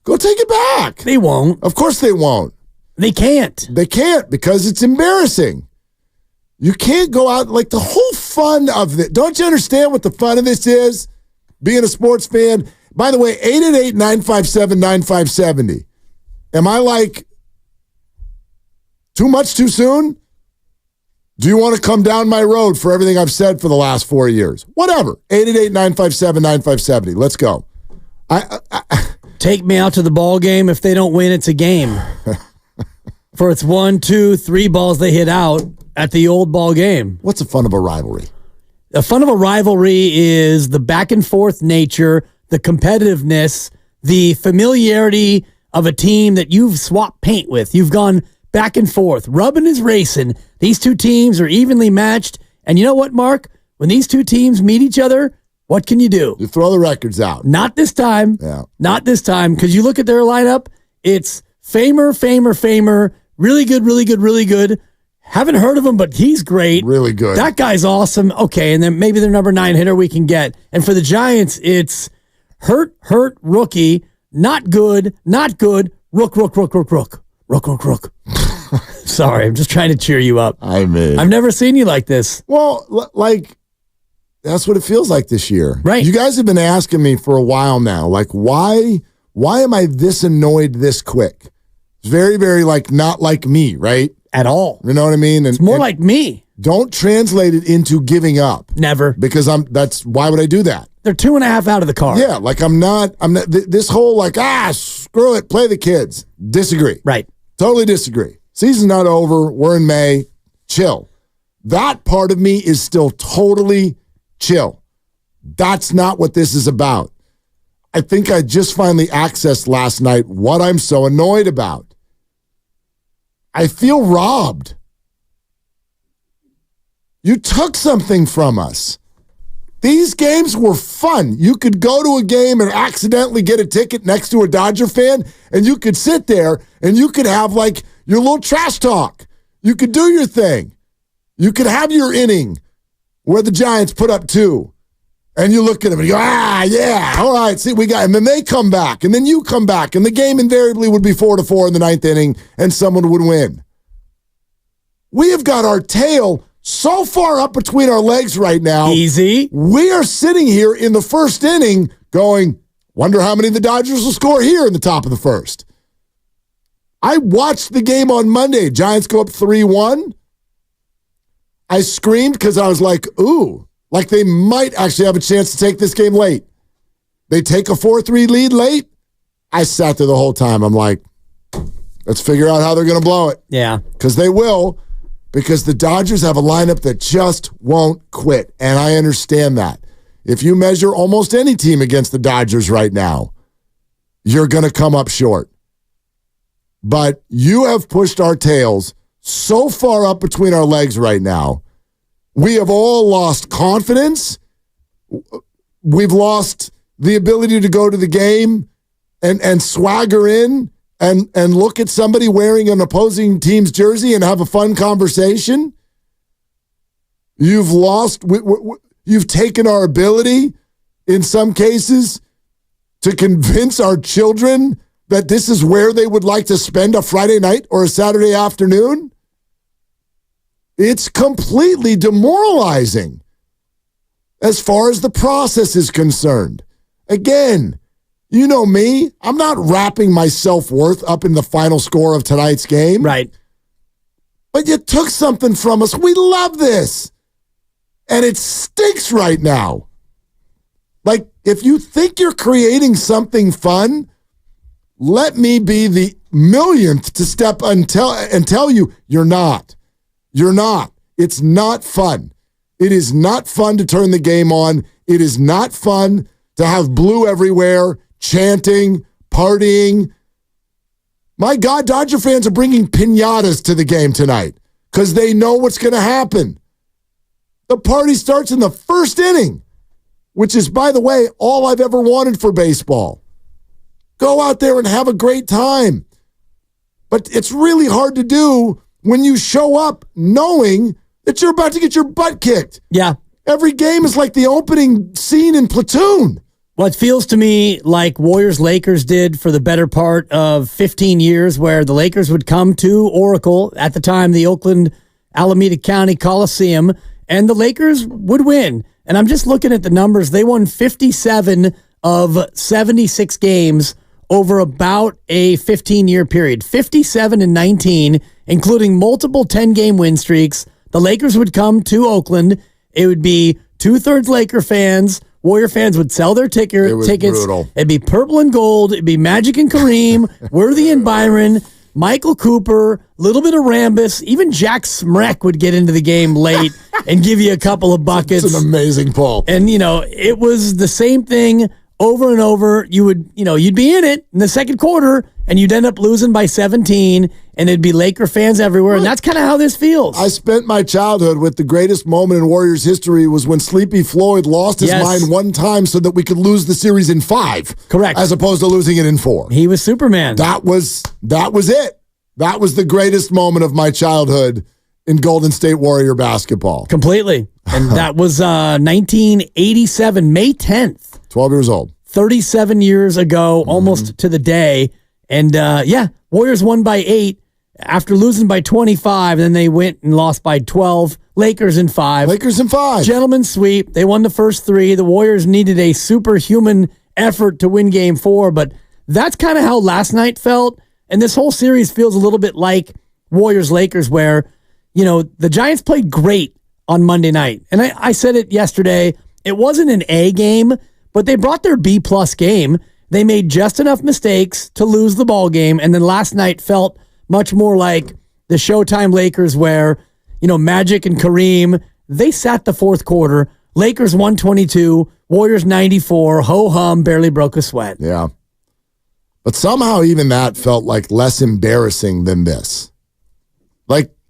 Go take it back. They won't. Of course they won't. They can't. They can't because it's embarrassing. You can't go out like the whole fun of it. Don't you understand what the fun of this is? Being a sports fan. By the way, 888-957-9570. Am I like too much too soon? Do you want to come down my road for everything I've said for the last 4 years? Whatever. 888-957-9570. Let's go. Take me out to the ball game. If they don't win, it's a game. For it's 1, 2, 3 balls they hit out at the old ball game. What's the fun of a rivalry? The fun of a rivalry is the back and forth nature, the competitiveness, the familiarity of a team that you've swapped paint with. You've gone back and forth. Rubbing is racing. These two teams are evenly matched. And you know what, Mark? When these two teams meet each other, what can you do? You throw the records out. Not this time. Yeah. Not this time. Because you look at their lineup, it's Famer, really good, really good, really good. Haven't heard of him, but he's great. Really good. That guy's awesome. Okay, and then maybe their number 9 hitter we can get. And for the Giants, it's hurt, rookie, not good, rook. Sorry, I'm just trying to cheer you up. I mean, I've never seen you like this. Well, like, that's what it feels like this year. Right. You guys have been asking me for a while now, like, why am I this annoyed this quick? It's very, very, like, not like me, right? At all. You know what I mean? It's more like me. Don't translate it into giving up. Never. Because why would I do that? They're 2.5 out of the car. Yeah, like I'm not, this whole like, screw it, play the kids. Disagree. Right. Totally disagree. Season's not over. We're in May. Chill. That part of me is still totally chill. That's not what this is about. I think I just finally accessed last night what I'm so annoyed about. I feel robbed. You took something from us. These games were fun. You could go to a game and accidentally get a ticket next to a Dodger fan, and you could sit there and you could have like your little trash talk. You could do your thing. You could have your inning where the Giants put up 2. And you look at them and you go, yeah, all right, see, we got, and then they come back, and then you come back, and the game invariably would be 4-4 in the 9th inning, and someone would win. We have got our tail so far up between our legs right now. Easy. We are sitting here in the first inning going, wonder how many the Dodgers will score here in the top of the first. I watched the game on Monday. Giants go up 3-1. I screamed because I was like, ooh. Like they might actually have a chance to take this game late. They take a 4-3 lead late. I sat there the whole time. I'm like, let's figure out how they're going to blow it. Yeah. Because they will. Because the Dodgers have a lineup that just won't quit. And I understand that. If you measure almost any team against the Dodgers right now, you're going to come up short. But you have pushed our tails so far up between our legs right now. We have all lost confidence. We've lost the ability to go to the game and swagger in and look at somebody wearing an opposing team's jersey and have a fun conversation. You've lost, you've taken our ability, in some cases, to convince our children that this is where they would like to spend a Friday night or a Saturday afternoon. It's completely demoralizing as far as the process is concerned. Again, you know me. I'm not wrapping my self-worth up in the final score of tonight's game. Right. But you took something from us. We love this. And it stinks right now. Like, if you think you're creating something fun, let me be the millionth to step and tell you you're not. You're not. It's not fun. It is not fun to turn the game on. It is not fun to have blue everywhere, chanting, partying, My God, Dodger fans are bringing piñatas to the game tonight because they know what's going to happen. The party starts in the first inning, which is, by the way, all I've ever wanted for baseball. Go out there and have a great time. But it's really hard to do when you show up knowing that you're about to get your butt kicked. Yeah. Every game is like the opening scene in Platoon. Well, it feels to me like Warriors-Lakers did for the better part of 15 years, where the Lakers would come to Oracle, at the time the Oakland Alameda County Coliseum, and the Lakers would win. And I'm just looking at the numbers. They won 57 of 76 games over about a 15-year period. 57-19, including multiple 10-game win streaks. The Lakers would come to Oakland. It would be 2/3 Laker fans. Warrior fans would sell their tickets. Brutal. It'd be purple and gold. It'd be Magic and Kareem, Worthy and Byron, Michael Cooper, a little bit of Rambus. Even Jack Smrek would get into the game late and give you a couple of buckets. It's an amazing pull. And, it was the same thing over and over. You'd be in it in the second quarter, and you'd end up losing by 17, and it'd be Laker fans everywhere, and that's kind of how this feels. I spent my childhood with the greatest moment in Warriors history was when Sleepy Floyd lost his mind one time so that we could lose the series in 5. Correct. As opposed to losing it in 4. He was Superman. That was it. That was the greatest moment of my childhood in Golden State Warrior basketball. Completely. And that was 1987, May 10th. 12 years old. 37 years ago, almost to the day. And Warriors won by 8 after losing by 25. Then they went and lost by 12. Lakers in 5. Gentlemen's sweep. They won the first 3. The Warriors needed a superhuman effort to win game 4. But that's kind of how last night felt. And this whole series feels a little bit like Warriors-Lakers, where, the Giants played great on Monday night. And I said it yesterday. It wasn't an A game, but they brought their B-plus game. They made just enough mistakes to lose the ball game, and then last night felt much more like the Showtime Lakers where, Magic and Kareem, they sat the fourth quarter. Lakers 122, Warriors 94, ho-hum, barely broke a sweat. Yeah. But somehow even that felt like less embarrassing than this.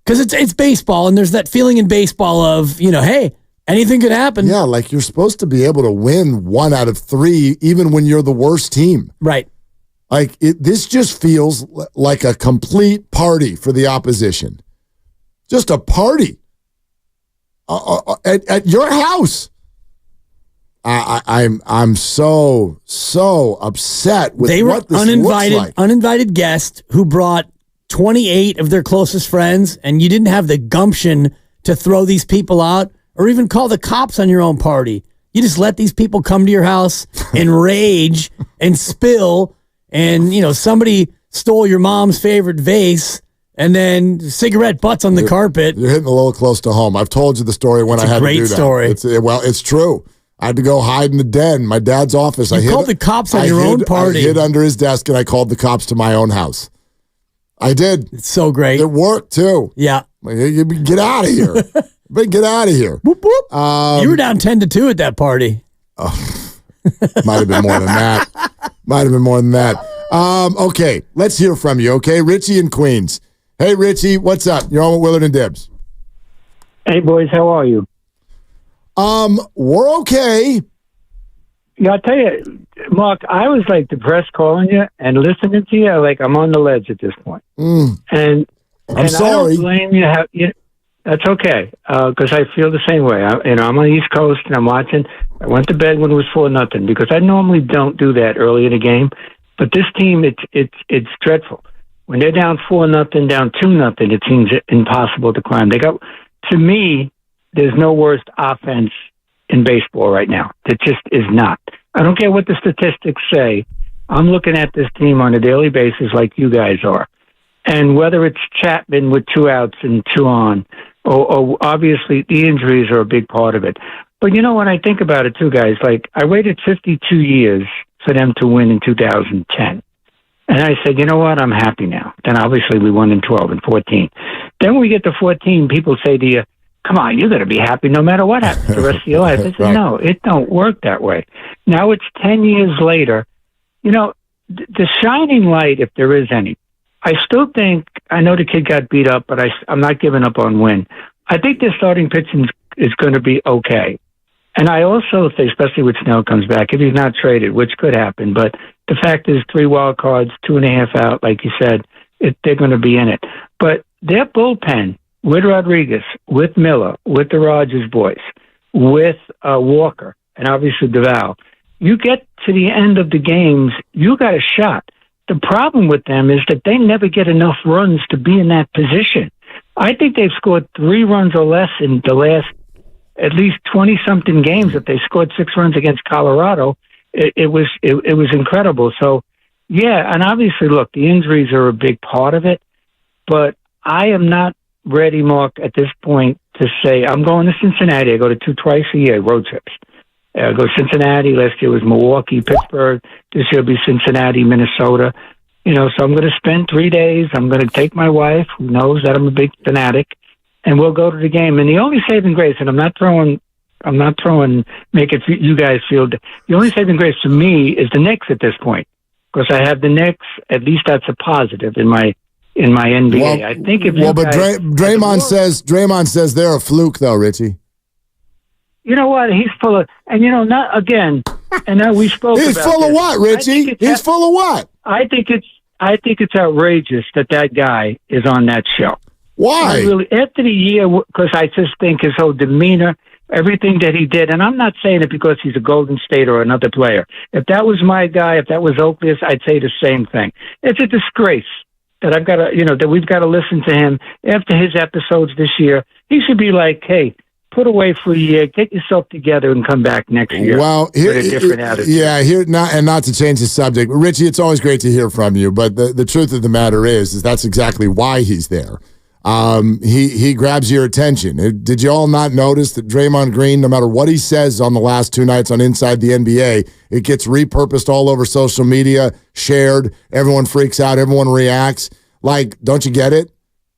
Because it's baseball, and there's that feeling in baseball of, hey, anything could happen. Yeah, like you're supposed to be able to win 1 out of 3 even when you're the worst team. Right. This just feels like a complete party for the opposition. Just a party at your house. I'm so upset with what this looks like. Uninvited guest who brought 28 of their closest friends, and you didn't have the gumption to throw these people out or even call the cops on your own party. You just let these people come to your house and rage and spill, and somebody stole your mom's favorite vase and then cigarette butts on the carpet. You're hitting a little close to home. I've told you the story when I had to do that. It's a great story. It's true. I had to go hide in the den, my dad's office. You called the cops on your own party. I hid under his desk, and I called the cops to my own house. I did. It's so great. It worked, too. Yeah. Get out of here. Get out of here. Whoop, whoop. You were down 10-2 at that party. Might have been more than that. Okay, let's hear from you, okay? Richie in Queens. Hey, Richie, what's up? You're on with Willard and Dibbs. Hey, boys, how are you? We're okay. Yeah, I'll tell you, Mark, I was depressed calling you and listening to you. I'm on the ledge at this point. And I'm sorry. I don't blame you. That's okay, because I feel the same way. I'm on the East Coast and I'm watching. I went to bed when it was 4-0 because I normally don't do that early in the game. But this team, it's dreadful. When they're down 4-0, down 2-0, it seems impossible to climb. To me, there's no worse offense in baseball right now. It just is not. I don't care what the statistics say. I'm looking at this team on a daily basis like you guys are. And whether it's Chapman with 2 outs and 2 on, or obviously the injuries are a big part of it. But when I think about it too, guys, I waited 52 years for them to win in 2010. And I said, you know what, I'm happy now. Then obviously we won in 12 and 14. Then when we get to 14, people say to you, come on, you're going to be happy no matter what happens the rest of your life. I said, no, it don't work that way. Now it's 10 years later. The shining light, if there is any, I still think, I know the kid got beat up, but I'm not giving up on Wynn. I think their starting pitching is going to be okay. And I also think, especially when Snell comes back, if he's not traded, which could happen, but the fact is 3 wild cards, 2.5 out, like you said, they're going to be in it. But their bullpen, with Rodriguez, with Miller, with the Rogers boys, with Walker, and obviously Duvall, you get to the end of the games, you got a shot. The problem with them is that they never get enough runs to be in that position. I think they've scored 3 runs or less in the last at least 20-something games. If they scored 6 runs against Colorado, it was incredible. So, yeah, and obviously, look, the injuries are a big part of it, but I am not ready, Mark, at this point to say, I'm going to Cincinnati. I go to twice a year, road trips. I go to Cincinnati. Last year was Milwaukee, Pittsburgh. This year will be Cincinnati, Minnesota. So I'm going to spend 3 days. I'm going to take my wife, who knows that I'm a big fanatic, and we'll go to the game. And the only saving grace, and I'm not throwing, make it you guys feel, the only saving grace to me is the Knicks at this point, because I have the Knicks. At least that's a positive in my NBA. Well, I think if Draymond says they're a fluke, though, Richie. You know what? He's full of, and not again. And now we spoke. He's about full this. of what, Richie? He's full of what? I think it's outrageous that guy is on that show. Why? Really, after the year, because I just think his whole demeanor, everything that he did, and I'm not saying it because he's a Golden State or another player. If that was my guy, if that was Oakley's, I'd say the same thing. It's a disgrace that I've got to, that we've got to listen to him after his episodes this year. He should be like, hey, put away for a year, get yourself together, and come back next year. Well, with a different attitude. Not to change the subject, Richie. It's always great to hear from you, but the truth of the matter is that's exactly why he's there. He grabs your attention. Did you all not notice that Draymond Green, no matter what he says on the last 2 nights on Inside the NBA, it gets repurposed all over social media, shared. Everyone freaks out. Everyone reacts. Like, don't you get it?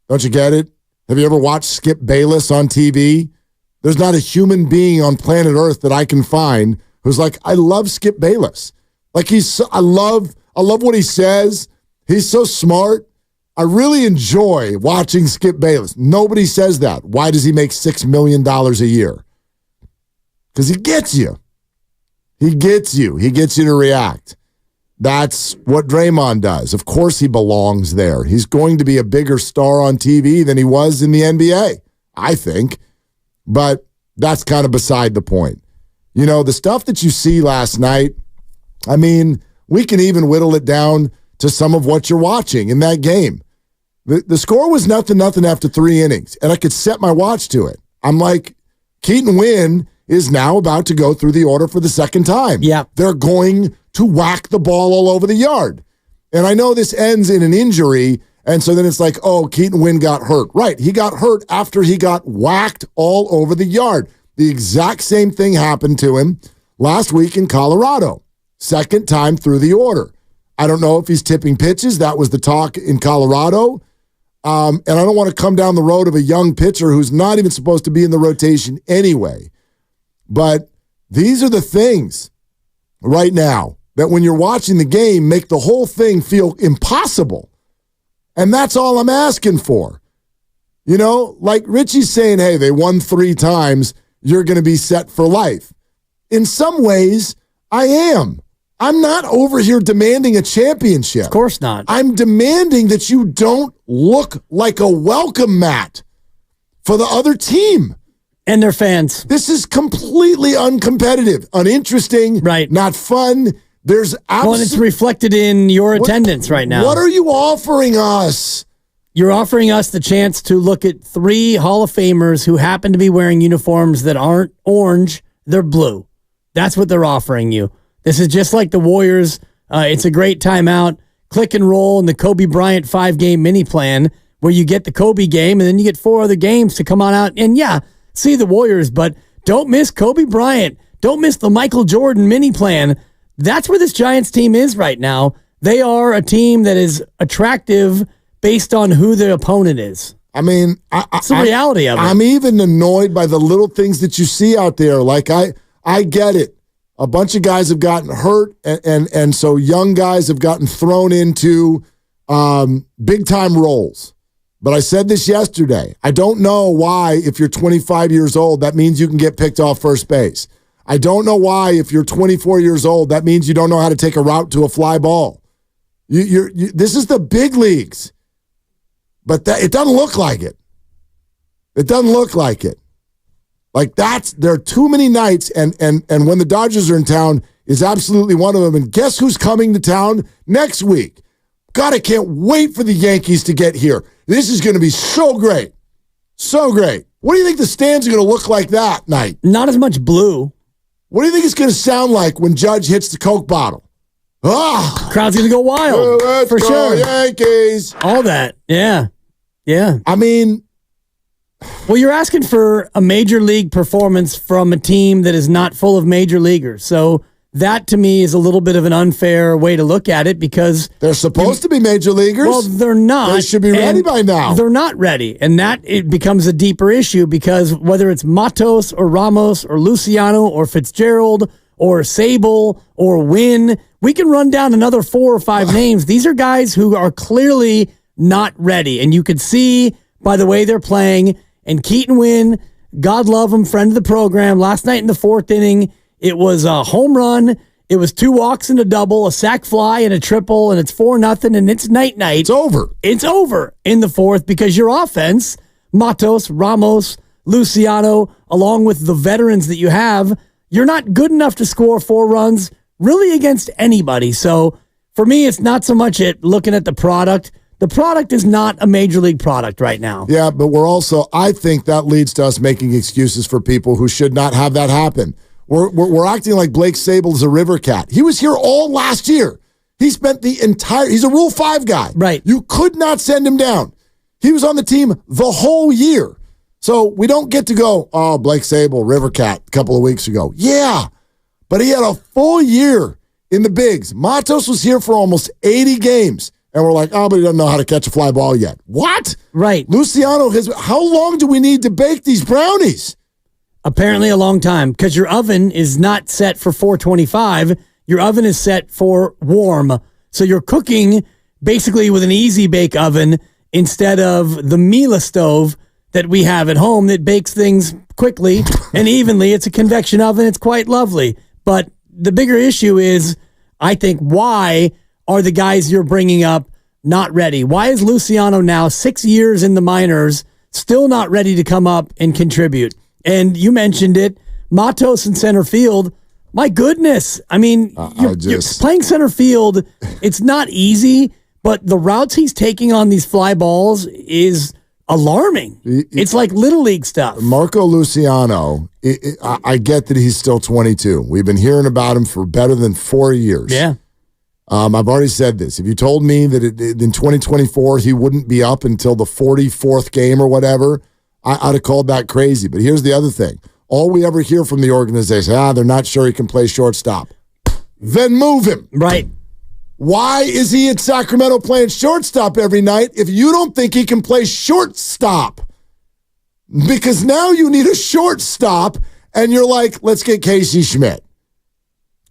Don't you get it? Have you ever watched Skip Bayless on TV? There's not a human being on planet Earth that I can find who's like, I love Skip Bayless. Like I love what he says. He's so smart. I really enjoy watching Skip Bayless. Nobody says that. Why does he make $6 million a year? Because he gets you. He gets you. He gets you to react. That's what Draymond does. Of course he belongs there. He's going to be a bigger star on TV than he was in the NBA, I think. But that's kind of beside the point. The stuff that you see last night, I mean, we can even whittle it down to some of what you're watching in that game. The score was nothing after 3 innings, and I could set my watch to it. I'm like, Keaton Wynn is now about to go through the order for the second time. Yeah. They're going to whack the ball all over the yard. And I know this ends in an injury, and so then it's like, oh, Keaton Wynn got hurt. Right, he got hurt after he got whacked all over the yard. The exact same thing happened to him last week in Colorado. Second time through the order. I don't know if he's tipping pitches. That was the talk in Colorado. And I don't want to come down the road of a young pitcher who's not even supposed to be in the rotation anyway. But these are the things right now that when you're watching the game make the whole thing feel impossible. And that's all I'm asking for. Like Richie's saying, hey, they won 3 times. You're going to be set for life. In some ways, I am. I'm not over here demanding a championship. Of course not. I'm demanding that you don't look like a welcome mat for the other team. And their fans. This is completely uncompetitive, uninteresting, right? Not fun. There's Well, and it's reflected in your attendance right now. What are you offering us? You're offering us the chance to look at 3 Hall of Famers who happen to be wearing uniforms that aren't orange, they're blue. That's what they're offering you. This is just like the Warriors. It's a great timeout. Click and roll in the Kobe Bryant 5-game mini plan where you get the Kobe game and then you get 4 other games to come on out and, see the Warriors, but don't miss Kobe Bryant. Don't miss the Michael Jordan mini plan. That's where this Giants team is right now. They are a team that is attractive based on who the opponent is. I mean, it's the reality of it. I'm even annoyed by the little things that you see out there. Like, I get it. A bunch of guys have gotten hurt, and so young guys have gotten thrown into big-time roles. But I said this yesterday. I don't know why, if you're 25 years old, that means you can get picked off first base. I don't know why, if you're 24 years old, that means you don't know how to take a route to a fly ball. This is the big leagues. But it doesn't look like it. It doesn't look like it. Like there are too many nights, and when the Dodgers are in town is absolutely one of them. And guess who's coming to town next week? God, I can't wait for the Yankees to get here. This is going to be so great. So great. What do you think the stands are going to look like that night? Not as much blue. What do you think it's going to sound like when Judge hits the Coke bottle? Ah, crowd's going to go wild. Let's for go, sure. Yankees. All that. Yeah. Yeah. I mean, well, you're asking for a major league performance from a team that is not full of major leaguers. So that, to me, is a little bit of an unfair way to look at it because they're supposed to be major leaguers. Well, they're not. They should be ready by now. They're not ready. And it becomes a deeper issue because whether it's Matos or Ramos or Luciano or Fitzgerald or Sable or Wynn, we can run down another 4 or 5 names. These are guys who are clearly not ready. And you could see by the way they're playing. And Keaton Wynn, God love him, friend of the program, last night in the 4th inning, it was a home run. It was 2 walks and a double, a sac fly and a triple, and it's 4-0, and it's night-night. It's over. It's over in the 4th because your offense, Matos, Ramos, Luciano, along with the veterans that you have, you're not good enough to score 4 runs really against anybody. So for me, it's not so much looking at the product. The product is not a major league product right now. Yeah, but I think that leads to us making excuses for people who should not have that happen. We're acting like Blake Sable's a river cat. He was here all last year. He spent he's a Rule 5 guy. Right. You could not send him down. He was on the team the whole year. So we don't get to go, oh, Blake Sable, river cat, a couple of weeks ago. Yeah, but he had a full year in the bigs. Matos was here for almost 80 games. And we're like, oh, but he doesn't know how to catch a fly ball yet. What? Right. Luciano, how long do we need to bake these brownies? Apparently a long time, because your oven is not set for 425. Your oven is set for warm. So you're cooking basically with an easy bake oven instead of the Miele stove that we have at home that bakes things quickly and evenly. It's a convection oven. It's quite lovely. But the bigger issue is, I think, why are the guys you're bringing up not ready? Why is Luciano now 6 years in the minors still not ready to come up and contribute? And you mentioned it, Matos in center field. My goodness. I mean, you're playing center field. It's not easy, but the routes he's taking on these fly balls is alarming. It's like little league stuff. Marco Luciano, I get that he's still 22. We've been hearing about him for better than 4 years. Yeah. I've already said this. If you told me that in 2024 he wouldn't be up until the 44th game or whatever, I'd have called that crazy. But here's the other thing. All we ever hear from the organization, they're not sure he can play shortstop. Then move him. Right. Why is he at Sacramento playing shortstop every night if you don't think he can play shortstop? Because now you need a shortstop, and you're like, let's get Casey Schmidt.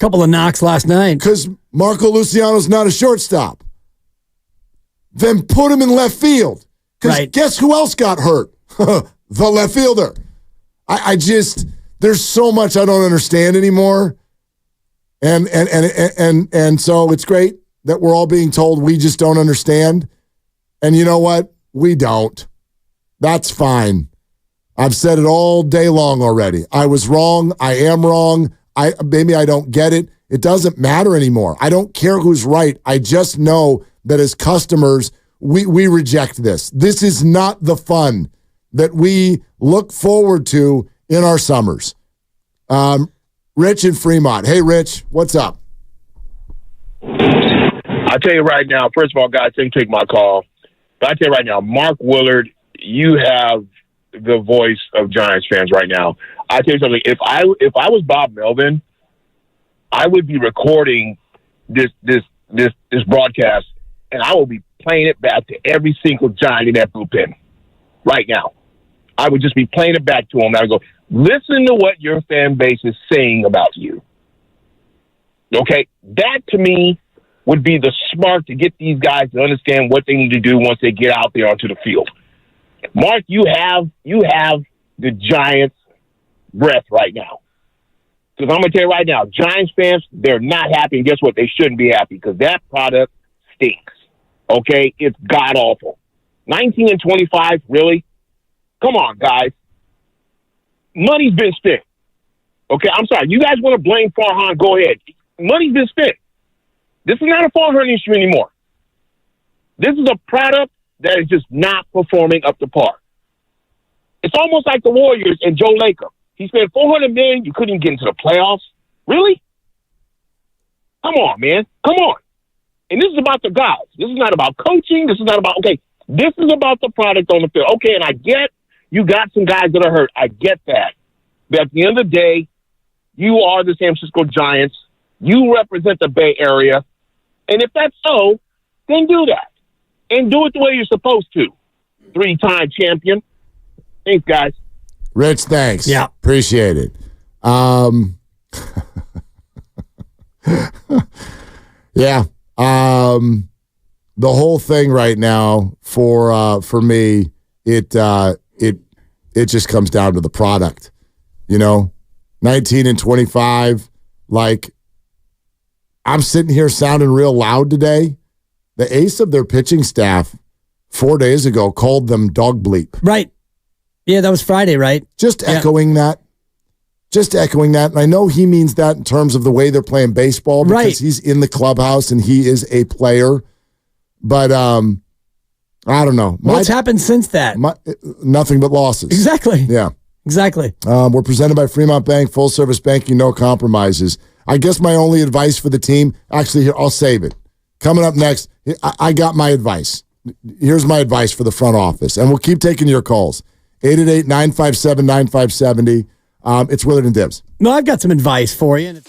Couple of knocks last night. Because Marco Luciano's not a shortstop. Then put him in left field. Because guess who else got hurt? The left fielder. I just, there's so much I don't understand anymore. And so it's great that we're all being told we just don't understand. And you know what? We don't. That's fine. I've said it all day long already. I was wrong. I am wrong. Maybe I don't get it. It doesn't matter anymore. I don't care who's right. I just know that as customers, we reject this. This is not the fun that we look forward to in our summers. Rich in Fremont. Hey, Rich, what's up? I'll tell you right now, first of all, guys, thank you for taking my call. But I'll tell you right now, Mark Willard, you have the voice of Giants fans right now. I'll tell you something. If I was Bob Melvin, I would be recording this broadcast, and I will be playing it back to every single Giant in that bullpen right now. I would just be playing it back to them. I would go, listen to what your fan base is saying about you. Okay? That, to me, would be the smart to get these guys to understand what they need to do once they get out there onto the field. Mark, you have the Giants' breath right now. Because I'm going to tell you right now, Giants fans, they're not happy. And guess what? They shouldn't be happy because that product stinks. Okay? It's god-awful. 19-25, really? Come on, guys. Money's been spent. Okay? I'm sorry. You guys want to blame Farhan? Go ahead. Money's been spent. This is not a Farhan issue anymore. This is a product that is just not performing up to par. It's almost like the Warriors and Joe Lacob. He spent $400 million. You couldn't even get into the playoffs. Really? Come on, man. Come on. And this is about the guys. This is not about coaching. This is not about, okay, this is about the product on the field. Okay, and I get you got some guys that are hurt. I get that. But at the end of the day, you are the San Francisco Giants. You represent the Bay Area. And if that's so, then do that. And do it the way you're supposed to. 3-time champion. Thanks, guys. Rich, thanks. Yeah. Appreciate it. Yeah. The whole thing right now for me, it just comes down to the product. 19-25, like I'm sitting here sounding real loud today. The ace of their pitching staff 4 days ago called them dog bleep. Right. Yeah, that was Friday, right? Just echoing that. And I know he means that in terms of the way they're playing baseball because he's in the clubhouse and he is a player. But I don't know. What's happened since that? Nothing but losses. Exactly. Yeah. Exactly. We're presented by Fremont Bank, full service banking, no compromises. I guess my only advice for the team, actually, here, I'll save it. Coming up next, I got my advice. Here's my advice for the front office, and we'll keep taking your calls. 888-957-9570. It's Willard and Dibs. No, I've got some advice for you.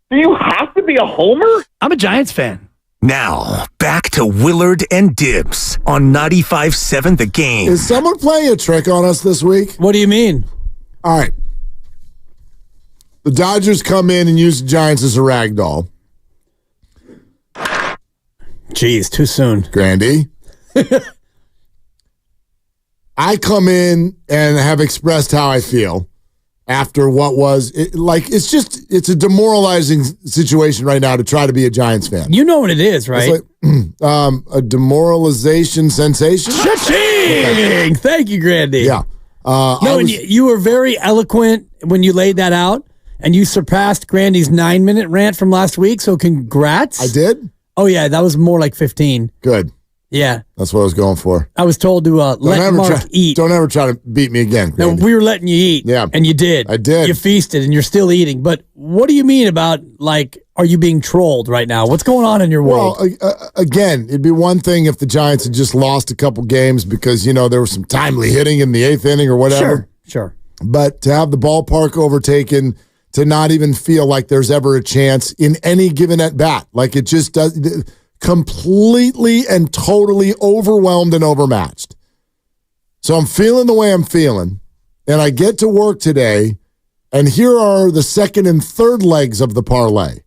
Do you have to be a homer? I'm a Giants fan. Now, back to Willard and Dibs on 95.7 The Game. Is someone playing a trick on us this week? What do you mean? All right. The Dodgers come in and use the Giants as a rag doll. Jeez, too soon. Grandy. I come in and have expressed how I feel after what was it's a demoralizing situation right now to try to be a Giants fan. You know what it is, right? It's like, a demoralization sensation. Cha-ching! Thank you, Grandy. Yeah. And you were very eloquent when you laid that out, and you surpassed Grandy's 9-minute rant from last week, so congrats. I did? Oh, yeah, that was more like 15. Good. Yeah. That's what I was going for. I was told to let Mark eat. Don't ever try to beat me again, Grandy. No, we were letting you eat. Yeah. And you did. I did. You feasted, and you're still eating. But what do you mean about, are you being trolled right now? What's going on in your world? Well, again, it'd be one thing if the Giants had just lost a couple games because, there was some timely hitting in the 8th inning or whatever. Sure. But to have the ballpark overtaken, to not even feel like there's ever a chance in any given at bat, like it just does, completely and totally overwhelmed and overmatched. So I'm feeling the way I'm feeling, and I get to work today, and here are the second and third legs of the parlay.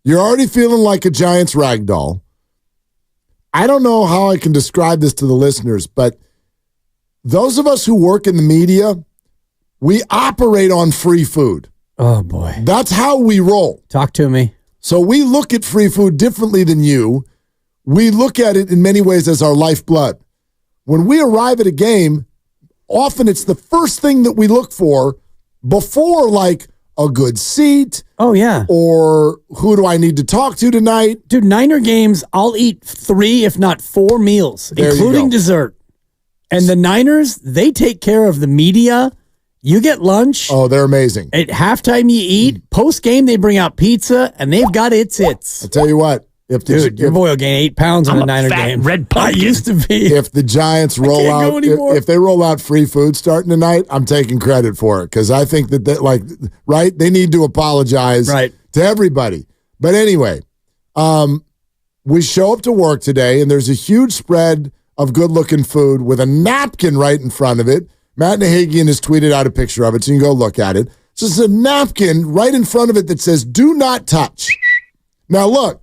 You're already feeling like a Giants ragdoll. I don't know how I can describe this to the listeners, but those of us who work in the media, we operate on free food. Oh, boy. That's how we roll. Talk to me. So we look at free food differently than you. We look at it in many ways as our lifeblood. When we arrive at a game, often it's the first thing that we look for before, a good seat. Oh, yeah. Or who do I need to talk to tonight? Dude, Niner games, I'll eat 3, if not 4 meals, including dessert. And the Niners, they take care of the media. You get lunch. Oh, they're amazing. At halftime, you eat. Post-game, they bring out pizza, and they've got its. I'll tell you what. Your boy will gain 8 pounds on a Niner game. Red pumpkin. I used to be. If the Giants roll out, if they roll out free food starting tonight, I'm taking credit for it because I think that they need to apologize to everybody. But anyway, we show up to work today, and there's a huge spread of good-looking food with a napkin right in front of it. Matt Nahagian has tweeted out a picture of it, so you can go look at it. So it's a napkin right in front of it that says, "Do not touch." Now, look.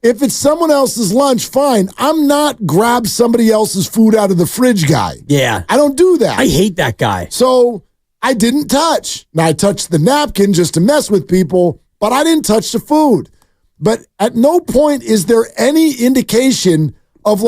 If it's someone else's lunch, fine. I'm not grab somebody else's food out of the fridge guy. Yeah. I don't do that. I hate that guy. So I didn't touch. Now, I touched the napkin just to mess with people, but I didn't touch the food. But at no point is there any indication of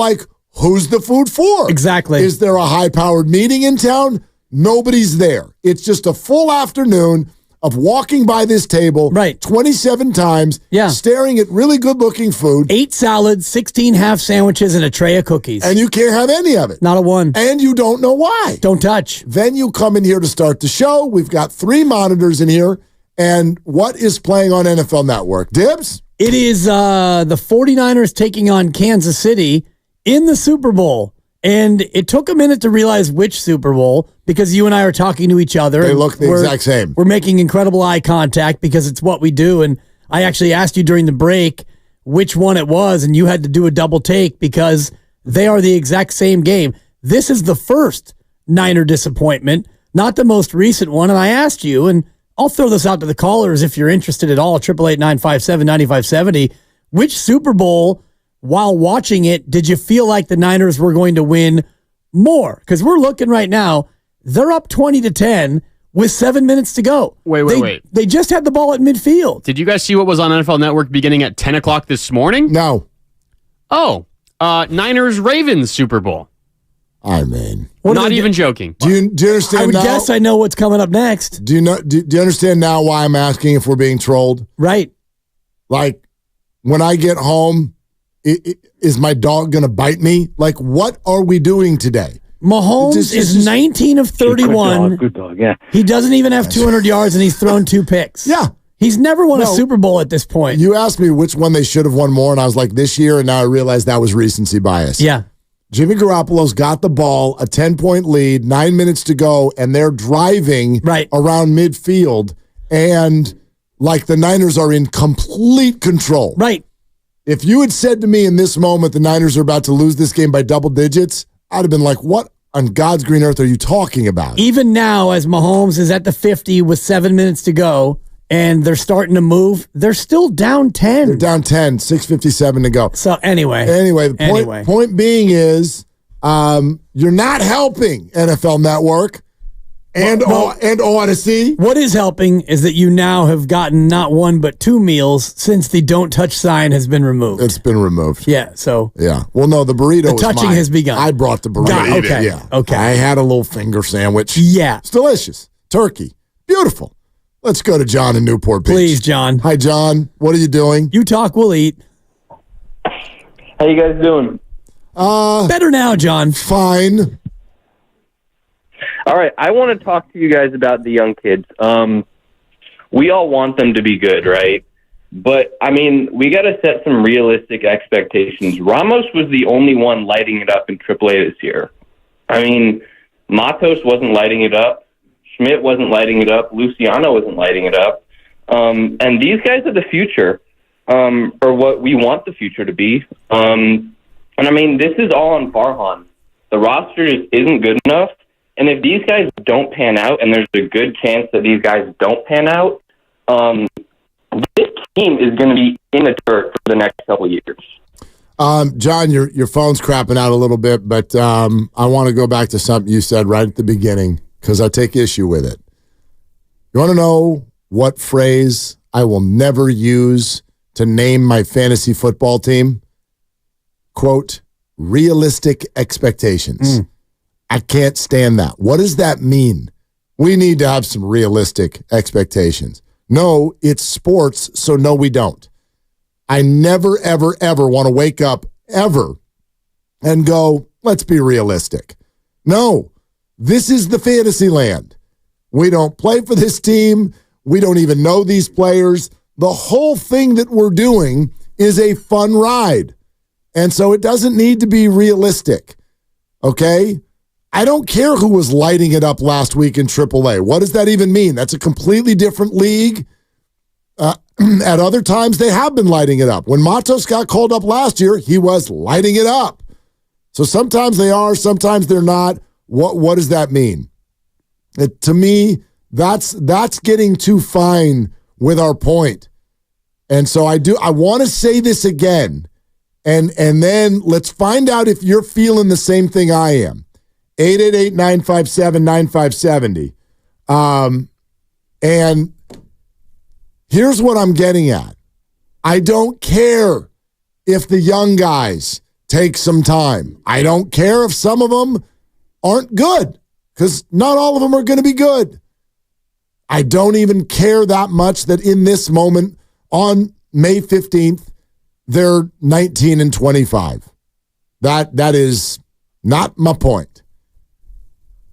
who's the food for? Exactly. Is there a high-powered meeting in town? Nobody's there. It's just a full afternoon of walking by this table 27 times, staring at really good-looking food. 8 salads, 16 half sandwiches, and a tray of cookies. And you can't have any of it. Not a one. And you don't know why. Don't touch. Then you come in here to start the show. We've got 3 monitors in here. And what is playing on NFL Network? Dibs? It is the 49ers taking on Kansas City in the Super Bowl. And it took a minute to realize which Super Bowl because you and I are talking to each other. They look the exact same. We're making incredible eye contact because it's what we do. And I actually asked you during the break which one it was, and you had to do a double take because they are the exact same game. This is the first Niner disappointment, not the most recent one. And I asked you, and I'll throw this out to the callers if you're interested at all, 888-957-9570, which Super Bowl, while watching it, did you feel like the Niners were going to win more? Because we're looking right now, they're up 20-10 with 7 minutes to go. Wait. They just had the ball at midfield. Did you guys see what was on NFL Network beginning at 10 o'clock this morning? No. Oh, Niners-Ravens Super Bowl. I mean. Not even joking. Do you understand I would now? guess I know what's coming up next. Do you understand now why I'm asking if we're being trolled? Right. When I get home, is my dog going to bite me? What are we doing today? Mahomes is 19 of 31. Good dog, yeah. He doesn't even have 200 yards, and he's thrown 2 picks. Yeah. He's never won a Super Bowl at this point. You asked me which one they should have won more, and I was like, this year, and now I realized that was recency bias. Yeah. Jimmy Garoppolo's got the ball, a 10-point lead, 9 minutes to go, and they're driving around midfield. And like the Niners are in complete control. Right. If you had said to me in this moment the Niners are about to lose this game by double digits, I'd have been like, what on God's green earth are you talking about? Even now, as Mahomes is at the 50 with 7 minutes to go, and they're starting to move, they're still down 10. They're down 10, 6:57 to go. So anyway. The point being is you're not helping NFL Network and Odyssey. What is helping is that you now have gotten not one but two meals since the don't touch sign has been removed. It's been removed. Yeah, so. Yeah. Well, no, the burrito The was touching mine. has begun. I brought the burrito. Okay. Yeah. Okay. I had a little finger sandwich. Yeah. It's delicious. Turkey. Beautiful. Let's go to John in Newport Beach. Please, John. Hi, John. What are you doing? You talk, we'll eat. How you guys doing? Better now, John. Fine. All right, I want to talk to you guys about the young kids. We all want them to be good, right? But, I mean, we got to set some realistic expectations. Ramos was the only one lighting it up in AAA this year. I mean, Matos wasn't lighting it up. Schmidt wasn't lighting it up. Luciano wasn't lighting it up. And these guys are the future, or what we want the future to be. And, I mean, this is all on Farhan. The roster just isn't good enough. And if these guys don't pan out, and there's a good chance that these guys don't pan out, this team is going to be in the dirt for the next couple of years. John, your phone's crapping out a little bit, but I want to go back to something you said right at the beginning because I take issue with it. You want to know what phrase I will never use to name my fantasy football team? Quote, realistic expectations. I can't stand that. What does that mean? We need to have some realistic expectations. No, it's sports, so no, we don't. I never, ever, ever want to wake up ever and go, let's be realistic. No, this is the fantasy land. We don't play for this team. We don't even know these players. The whole thing that we're doing is a fun ride. And so it doesn't need to be realistic. Okay? I don't care who was lighting it up last week in AAA. What does that even mean? That's a completely different league. At other times, they have been lighting it up. When Matos got called up last year, he was lighting it up. So sometimes they are, sometimes they're not. What does that mean? To me, that's getting too fine with our point. And so I want to say this again, and then let's find out if you're feeling the same thing I am. 888-957-9570. And here's what I'm getting at. I don't care if the young guys take some time. I don't care if some of them aren't good, because not all of them are going to be good. I don't even care that much that in this moment on May 15th, they're 19 and 25. That is not my point.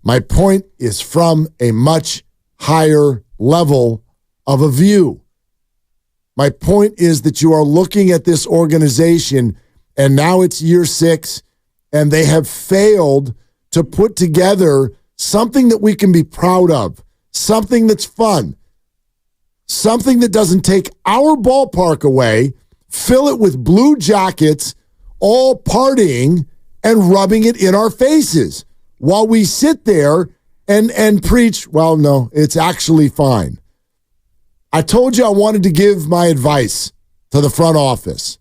My point is from a much higher level of a view. My point is that you are looking at this organization, and now it's year 6, and they have failed to put together something that we can be proud of, something that's fun, something that doesn't take our ballpark away, fill it with blue jackets, all partying and rubbing it in our faces while we sit there and preach, well, no, it's actually fine. I told you I wanted to give my advice to the front office.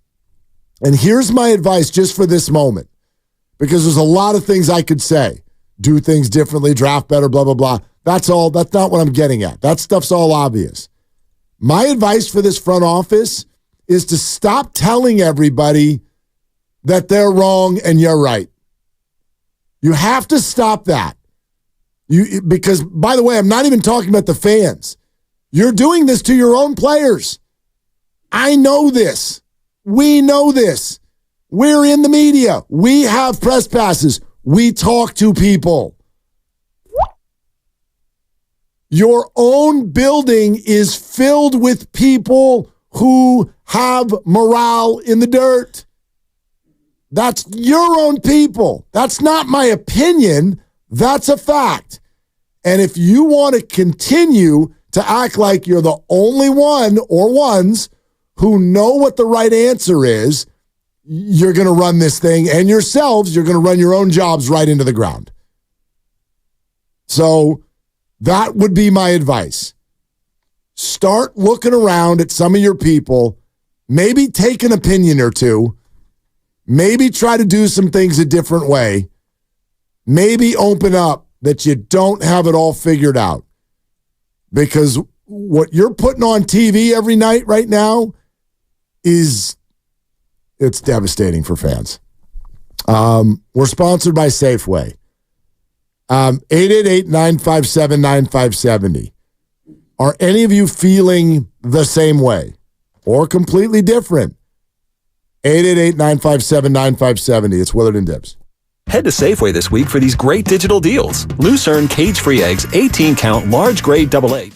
And here's my advice just for this moment, because there's a lot of things I could say. Do things differently, draft better, blah, blah, blah. That's all. That's not what I'm getting at. That stuff's all obvious. My advice for this front office is to stop telling everybody that they're wrong and you're right. You have to stop that. Because, by the way, I'm not even talking about the fans. You're doing this to your own players. I know this. We know this. We're in the media. We have press passes. We talk to people. Your own building is filled with people who have morale in the dirt. That's your own people. That's not my opinion. That's a fact. And if you want to continue to act like you're the only one or ones who know what the right answer is, you're going to run this thing, and yourselves, you're going to run your own jobs right into the ground. So that would be my advice. Start looking around at some of your people, maybe take an opinion or two, maybe try to do some things a different way, maybe open up that you don't have it all figured out. Because what you're putting on TV every night right now it's devastating for fans. We're sponsored by Safeway. 888-957-9570. Are any of you feeling the same way or completely different? 888-957-9570. It's Willard and Dibbs. Head to Safeway this week for these great digital deals. Lucerne cage-free eggs, 18-count, large grade AA.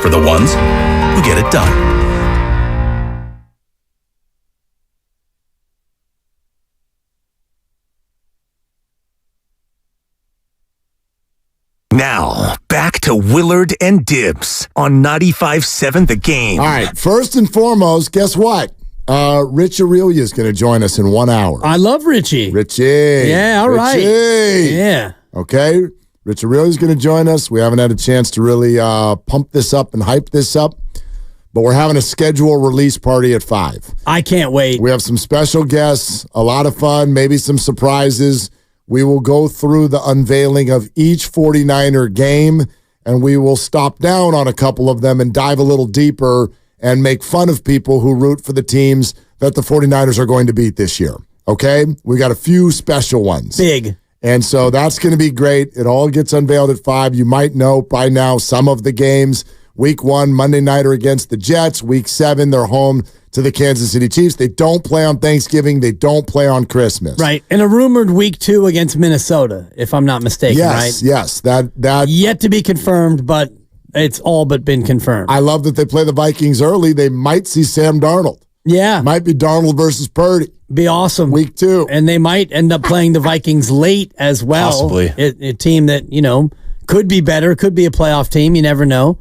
for the ones who get it done. Now, back to Willard and Dibs on 95.7 The Game. All right, first and foremost, guess what? Rich Aurelia is going to join us in 1 hour. I love Richie. Richie. Yeah, all right. Richie. Yeah. Okay, Rich Aurelia is going to join us. We haven't had a chance to really pump this up and hype this up, but we're having a schedule release party at 5. I can't wait. We have some special guests, a lot of fun, maybe some surprises. We will go through the unveiling of each 49er game, and we will stop down on a couple of them and dive a little deeper and make fun of people who root for the teams that the 49ers are going to beat this year. Okay? We got a few special ones. Big. And so that's going to be great. It all gets unveiled at 5. You might know by now some of the games. Week 1, Monday nighter against the Jets. Week 7, they're home to the Kansas City Chiefs. They don't play on Thanksgiving. They don't play on Christmas. Right. And a rumored week 2 against Minnesota, if I'm not mistaken, right? Yes. That yet to be confirmed, but it's all but been confirmed. I love that they play the Vikings early. They might see Sam Darnold. Yeah. Might be Darnold versus Purdy. Be awesome. Week 2. And they might end up playing the Vikings late as well. Possibly. A team that, could be better, could be a playoff team. You never know.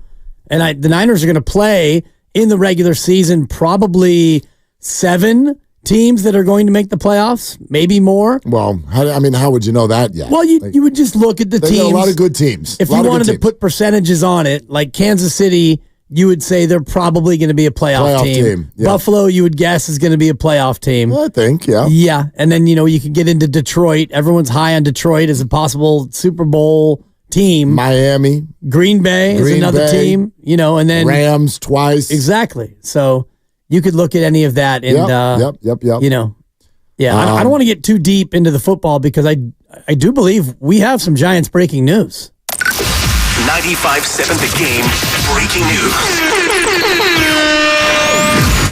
And the Niners are going to play in the regular season probably 7 teams that are going to make the playoffs, maybe more. Well, how would you know that yet? Well, you would just look at the teams. Got a lot of good teams. If you wanted to put percentages on it, like Kansas City, you would say they're probably going to be a playoff team. Yeah. Buffalo, you would guess, is going to be a playoff team. Well, I think, yeah. Yeah, and then, you could get into Detroit. Everyone's high on Detroit as a possible Super Bowl team. Miami. Green Bay is another team, and then Rams twice. Exactly. So you could look at any of that and, yep. I don't want to get too deep into the football because I do believe we have some Giants breaking news. 95.7 The Game breaking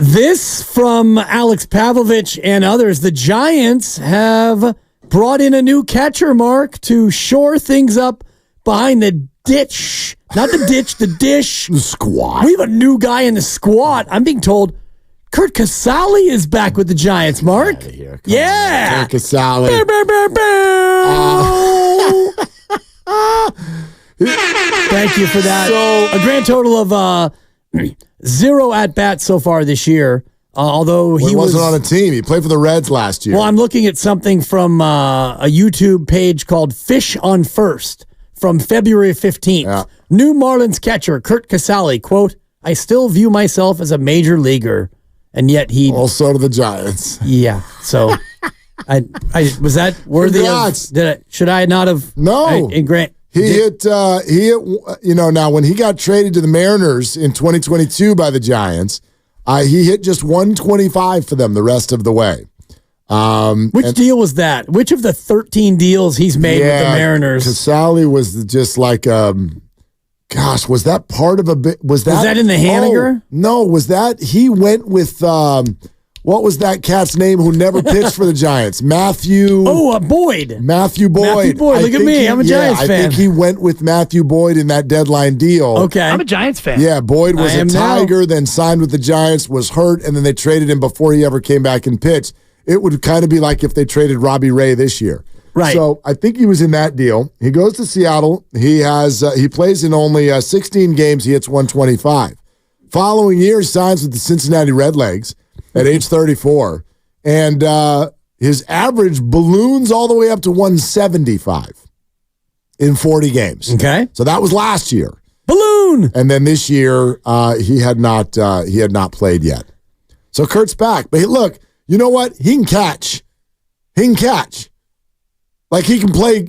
news. This from Alex Pavlovich and others. The Giants have brought in a new catcher, Mark, to shore things up behind the ditch. Not the ditch, the dish. The squat. We have a new guy in the squat. I'm being told Kurt Casale is back with the Giants, Mark. Yeah. Kurt Casale. Thank you for that. So, a grand total of 0 at-bats so far this year. Although he wasn't on a team. He played for the Reds last year. Well, I'm looking at something from a YouTube page called Fish on First from February 15th. Yeah. New Marlins catcher Kurt Casale, quote, "I still view myself as a major leaguer." And yet he... Also to the Giants. Yeah. So, I was that worthy of... Should I not have... No. He hit, now when he got traded to the Mariners in 2022 by the Giants, he hit just 125 for them the rest of the way. Which deal was that? Which of the 13 deals he's made with the Mariners? Casale was just like, was that part of a bit? Was that in the Haniger? No, he went with, what was that cat's name who never pitched for the Giants? Matthew. Oh, Boyd. Matthew Boyd. Matthew Boyd. Look at me. I'm a Giants fan. I think he went with Matthew Boyd in that deadline deal. Okay. I'm a Giants fan. Yeah, Boyd was a Tiger, then signed with the Giants, was hurt, and then they traded him before he ever came back and pitched. It would kind of be like if they traded Robbie Ray this year. Right. So I think he was in that deal. He goes to Seattle. He plays in only 16 games. He hits 125. Following year, he signs with the Cincinnati Redlegs at age 34. And his average balloons all the way up to 175 in 40 games. Okay. So that was last year. Balloon. And then this year, he had not played yet. So Kurt's back. But look, you know what? He can catch. Like he can play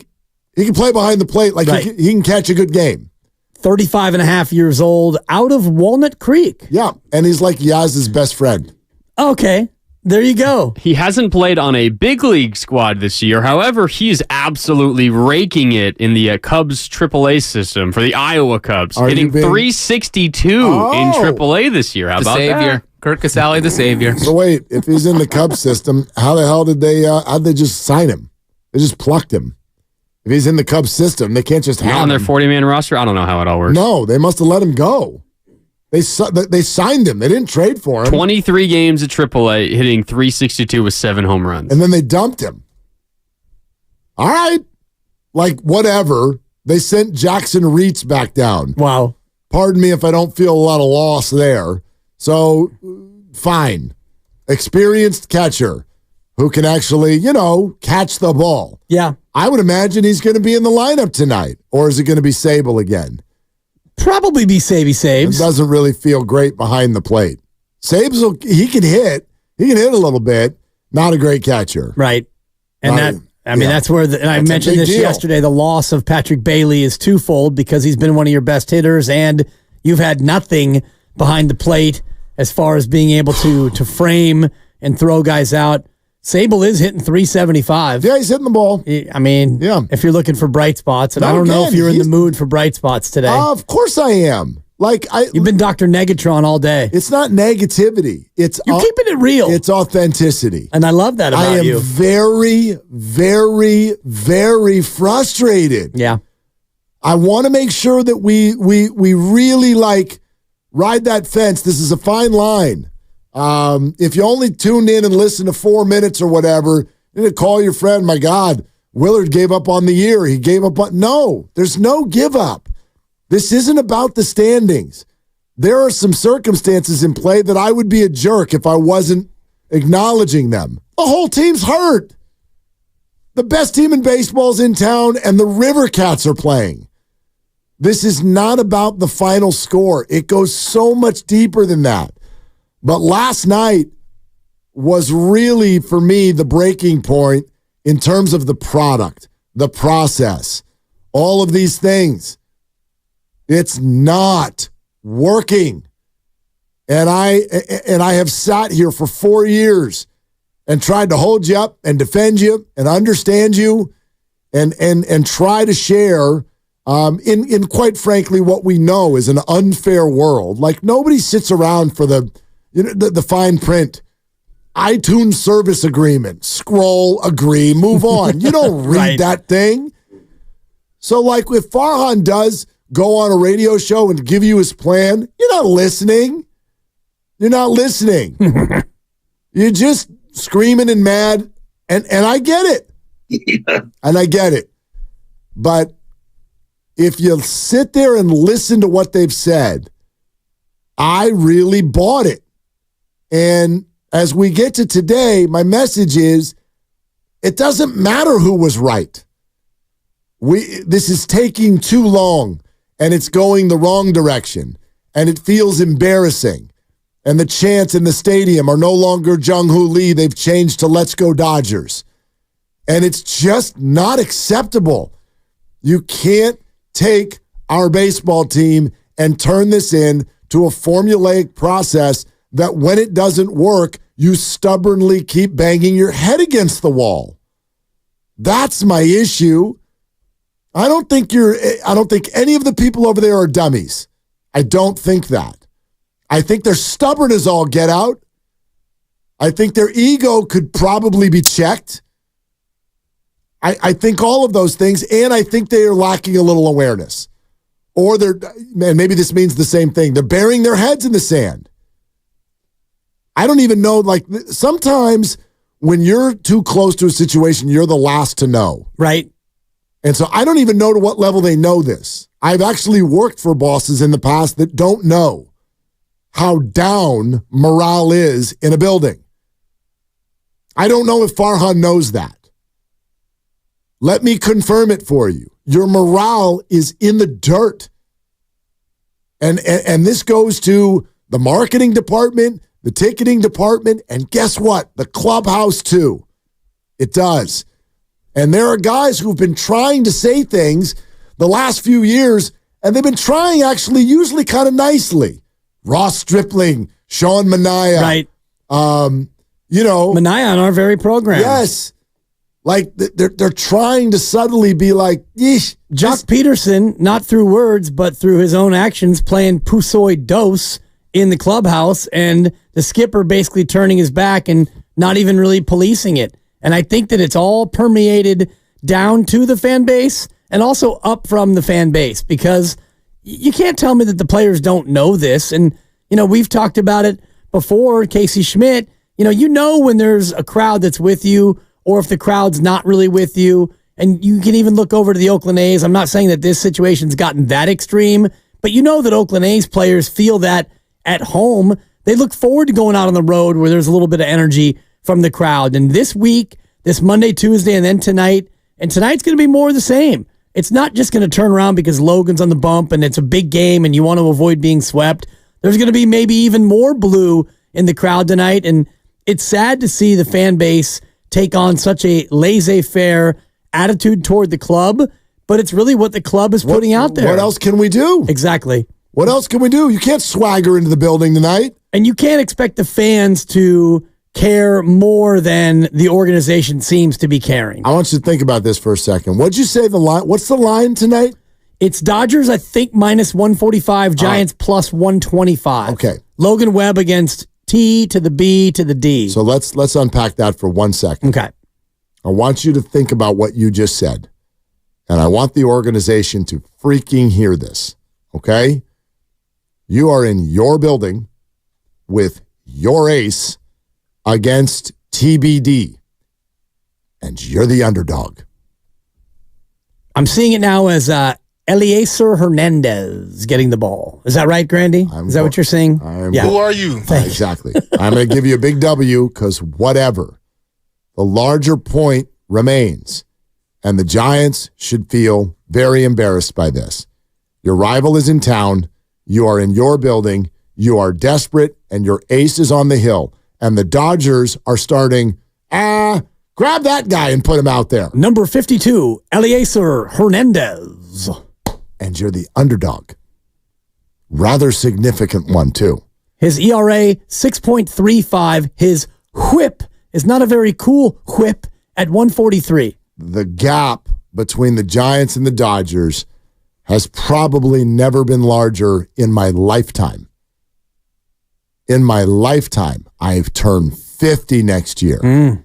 behind the plate. Like he can catch a good game. 35 and a half years old, out of Walnut Creek. Yeah, and he's like Yaz's best friend. Okay, there you go. He hasn't played on a big league squad this year. However, he's absolutely raking it in the Cubs AAA system for the Iowa Cubs, hitting 362 in AAA this year. How about that? Kurt Casale, the savior. So wait, if he's in the Cubs system, how the hell did they just sign him? They just plucked him. If he's in the Cubs system, they can't just have him on their 40-man roster. I don't know how it all works. No, they must have let him go. They signed him. They didn't trade for him. 23 games at AAA, hitting .362 with 7 home runs. And then they dumped him. All right. Like, whatever. They sent Jackson Reitz back down. Wow. Pardon me if I don't feel a lot of loss there. So, fine. Experienced catcher who can actually, catch the ball. Yeah. I would imagine he's going to be in the lineup tonight. Or is it going to be Sable again? Probably be Sabes. It doesn't really feel great behind the plate. Sabes, he can hit. He can hit a little bit. Not a great catcher. Right. And that's where, and I mentioned this yesterday, the loss of Patrick Bailey is twofold because he's been one of your best hitters and you've had nothing behind the plate as far as being able to frame and throw guys out. Sable is hitting .375. Yeah, he's hitting the ball. If you're looking for bright spots, and I don't know if you're in the mood for bright spots today. Of course I am. You've been Dr. Negatron all day. It's not negativity. You're keeping it real. It's authenticity. And I love that about you. I am very, very, very frustrated. Yeah. I want to make sure that we really ride that fence. This is a fine line. If you only tuned in and listened to 4 minutes or whatever, you need to call your friend, my God, Willard gave up on the year. He gave up on... No, there's no give up. This isn't about the standings. There are some circumstances in play that I would be a jerk if I wasn't acknowledging them. The whole team's hurt. The best team in baseball's in town, and the River Cats are playing. This is not about the final score. It goes so much deeper than that. But last night was really, for me, the breaking point in terms of the product, the process, all of these things. It's not working. And I have sat here for 4 years and tried to hold you up and defend you and understand you and try to share in quite frankly what we know is an unfair world. Like, nobody sits around for the fine print. iTunes service agreement. Scroll, agree, move on. You don't read that thing. So, if Farhan does go on a radio show and give you his plan, you're not listening. You're not listening. You're just screaming and mad, and I get it. And I get it. But if you sit there and listen to what they've said, I really bought it. And as we get to today, my message is, it doesn't matter who was right. This is taking too long, and it's going the wrong direction, and it feels embarrassing. And the chants in the stadium are no longer Jung-Hoo Lee. They've changed to Let's Go Dodgers. And it's just not acceptable. You can't take our baseball team and turn this into a formulaic process that when it doesn't work, you stubbornly keep banging your head against the wall. That's my issue. I don't think any of the people over there are dummies. I don't think that. I think they're stubborn as all get out. I think their ego could probably be checked. I think all of those things, and I think they are lacking a little awareness. Or maybe this means the same thing. They're burying their heads in the sand. I don't even know, sometimes when you're too close to a situation, you're the last to know. Right. And so I don't even know to what level they know this. I've actually worked for bosses in the past that don't know how down morale is in a building. I don't know if Farhan knows that. Let me confirm it for you. Your morale is in the dirt. And this goes to the marketing department, the ticketing department, and guess what? The clubhouse too. It does. And there are guys who've been trying to say things the last few years, and they've been trying actually usually kind of nicely. Ross Stripling, Sean Manaea. Right. Manaea on our very program. Yes. They're trying to subtly be like, yeesh. Jock Peterson, not through words, but through his own actions, playing Pusoy Dos in the clubhouse, and the skipper basically turning his back and not even really policing it. And I think that it's all permeated down to the fan base and also up from the fan base, because you can't tell me that the players don't know this. And, we've talked about it before, Casey Schmidt. You know when there's a crowd that's with you or if the crowd's not really with you. And you can even look over to the Oakland A's. I'm not saying that this situation's gotten that extreme, but you know that Oakland A's players feel that at home. They look forward to going out on the road where there's a little bit of energy from the crowd. And this week, this Monday, Tuesday, and then tonight, and tonight's going to be more of the same. It's not just going to turn around because Logan's on the bump and it's a big game and you want to avoid being swept. There's going to be maybe even more blue in the crowd tonight. And it's sad to see the fan base take on such a laissez-faire attitude toward the club, but it's really what the club is putting out there. What else can we do? Exactly. What else can we do? You can't swagger into the building tonight. And you can't expect the fans to care more than the organization seems to be caring. I want you to think about this for a second. What'd you say the line? What's the line tonight? It's Dodgers, I think, minus 145, Giants plus 125. Okay. Logan Webb against T to the B to the D. So let's unpack that for 1 second. Okay. I want you to think about what you just said. And I want the organization to freaking hear this. Okay? You are in your building with your ace against TBD. And you're the underdog. I'm seeing it now as Eliezer Hernandez getting the ball. Is that right, Grandy? Is that what you're saying? Yeah. Who are you? Exactly. I'm going to give you a big W because whatever. The larger point remains. And the Giants should feel very embarrassed by this. Your rival is in town. You are in your building. You are desperate, and your ace is on the hill. And the Dodgers are starting, grab that guy and put him out there. Number 52, Eliezer Hernandez. And you're the underdog. Rather significant one, too. His ERA, 6.35. His whip is not a very cool whip at 143. The gap between the Giants and the Dodgers has probably never been larger in my lifetime. In my lifetime, I've turned 50 next year.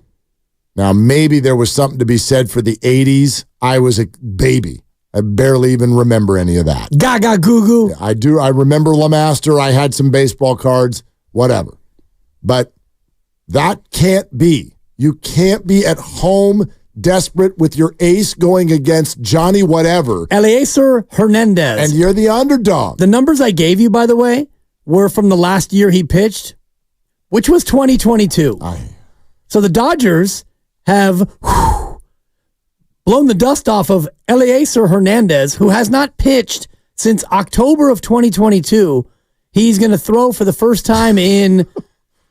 Now, maybe there was something to be said for the 80s. I was a baby. I barely even remember any of that. Gaga goo goo. I do. I remember LeMaster. I had some baseball cards, whatever. But that can't be. You can't be at home desperate with your ace going against Johnny whatever. Eliezer Hernandez. And you're the underdog. The numbers I gave you, by the way, were from the last year he pitched, which was 2022. So the Dodgers have blown the dust off of Eliezer Hernandez, who has not pitched since October of 2022. He's going to throw for the first time in,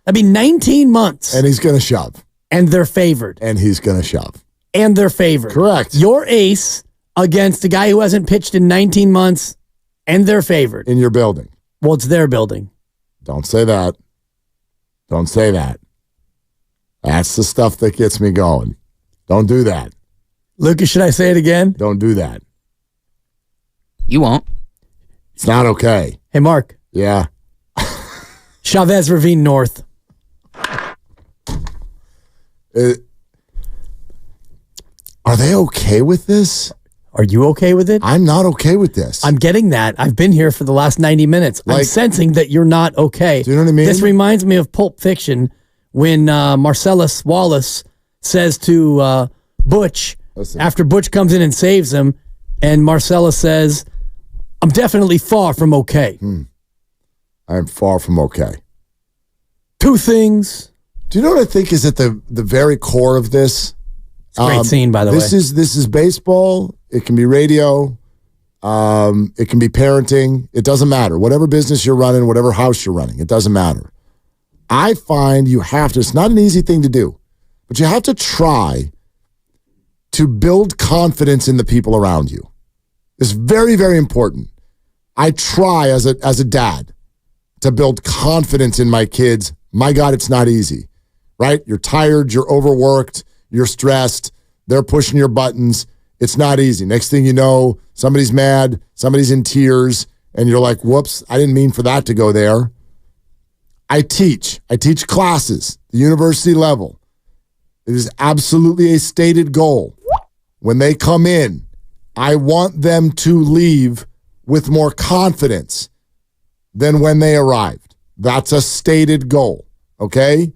19 months. And he's going to shove. And they're favored. And he's going to shove. And they're favored. Correct. Your ace against a guy who hasn't pitched in 19 months, and they're favored. In your building. Well, it's their building. Don't say that. Don't say that. That's the stuff that gets me going. Don't do that. Lucas, should I say it again? Don't do that. You won't. It's not okay. Hey, Mark. Yeah. Chavez Ravine North. Are they okay with this? Are you okay with it? I'm not okay with this. I'm getting that. I've been here for the last 90 minutes. I'm sensing that you're not okay. Do you know what I mean? This reminds me of Pulp Fiction when Marcellus Wallace says to Butch, after Butch comes in and saves him, and Marcellus says, I'm definitely far from okay. I'm far from okay. Two things. Do you know what I think is at the very core of this? It's a great scene, by the way. This is baseball. It can be radio. It can be parenting. It doesn't matter. Whatever business you're running, whatever house you're running, it doesn't matter. I find you have to, it's not an easy thing to do, but you have to try to build confidence in the people around you. It's very, very important. I try as a dad to build confidence in my kids. My God, it's not easy, right? You're tired, you're overworked, you're stressed, they're pushing your buttons. It's not easy. Next thing you know, somebody's mad, somebody's in tears, and you're like, whoops, I didn't mean for that to go there. I teach classes, the university level. It is absolutely a stated goal. When they come in, I want them to leave with more confidence than when they arrived. That's a stated goal, okay?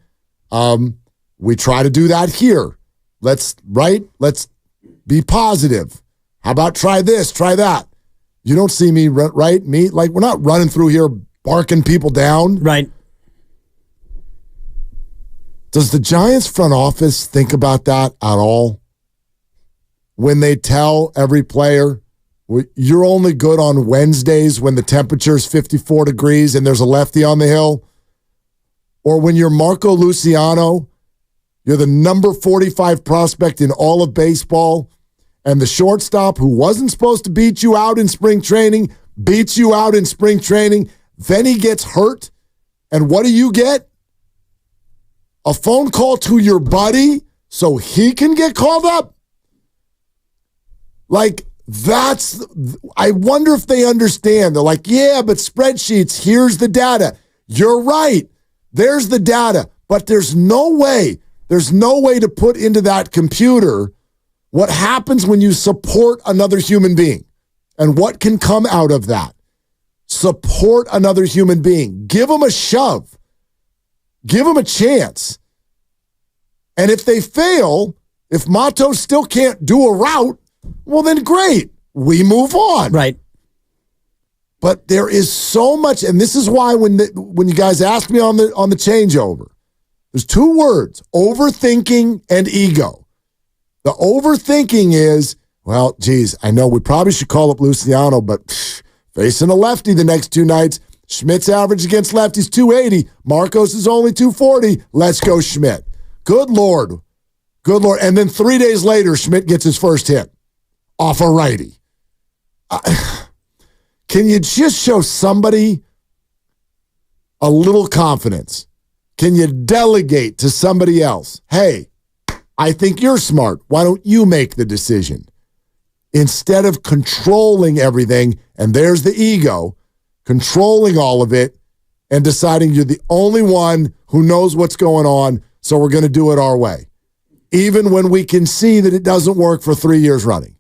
We try to do that here. Let's be positive. How about try this, try that? You don't see me, right? Me, like, we're not running through here barking people down. Right. Does the Giants front office think about that at all? When they tell every player, you're only good on Wednesdays when the temperature is 54 degrees and there's a lefty on the hill? Or when you're Marco Luciano, you're the number 45 prospect in all of baseball, and the shortstop who wasn't supposed to beat you out in spring training beats you out in spring training, then he gets hurt, and what do you get? A phone call to your buddy so he can get called up? Like, I wonder if they understand. They're like, yeah, but spreadsheets, here's the data. You're right. There's the data. But there's no way to put into that computer what happens when you support another human being and what can come out of that. Support another human being. Give them a shove. Give them a chance. And if they fail, if Matos still can't do a route, well, then great. We move on. Right. But there is so much, and this is why when you guys asked me on the changeover, there's two words: overthinking and ego. The overthinking is, well, geez, I know we probably should call up Luciano, but facing a lefty the next two nights, Schmidt's average against lefties 280, Marcos is only 240. Let's go Schmidt. Good Lord. Good Lord. And then 3 days later, Schmidt gets his first hit off a righty. Can you just show somebody a little confidence? Can you delegate to somebody else? Hey, I think you're smart. Why don't you make the decision? Instead of controlling everything, and there's the ego, controlling all of it and deciding you're the only one who knows what's going on, so we're going to do it our way. Even when we can see that it doesn't work for 3 years running.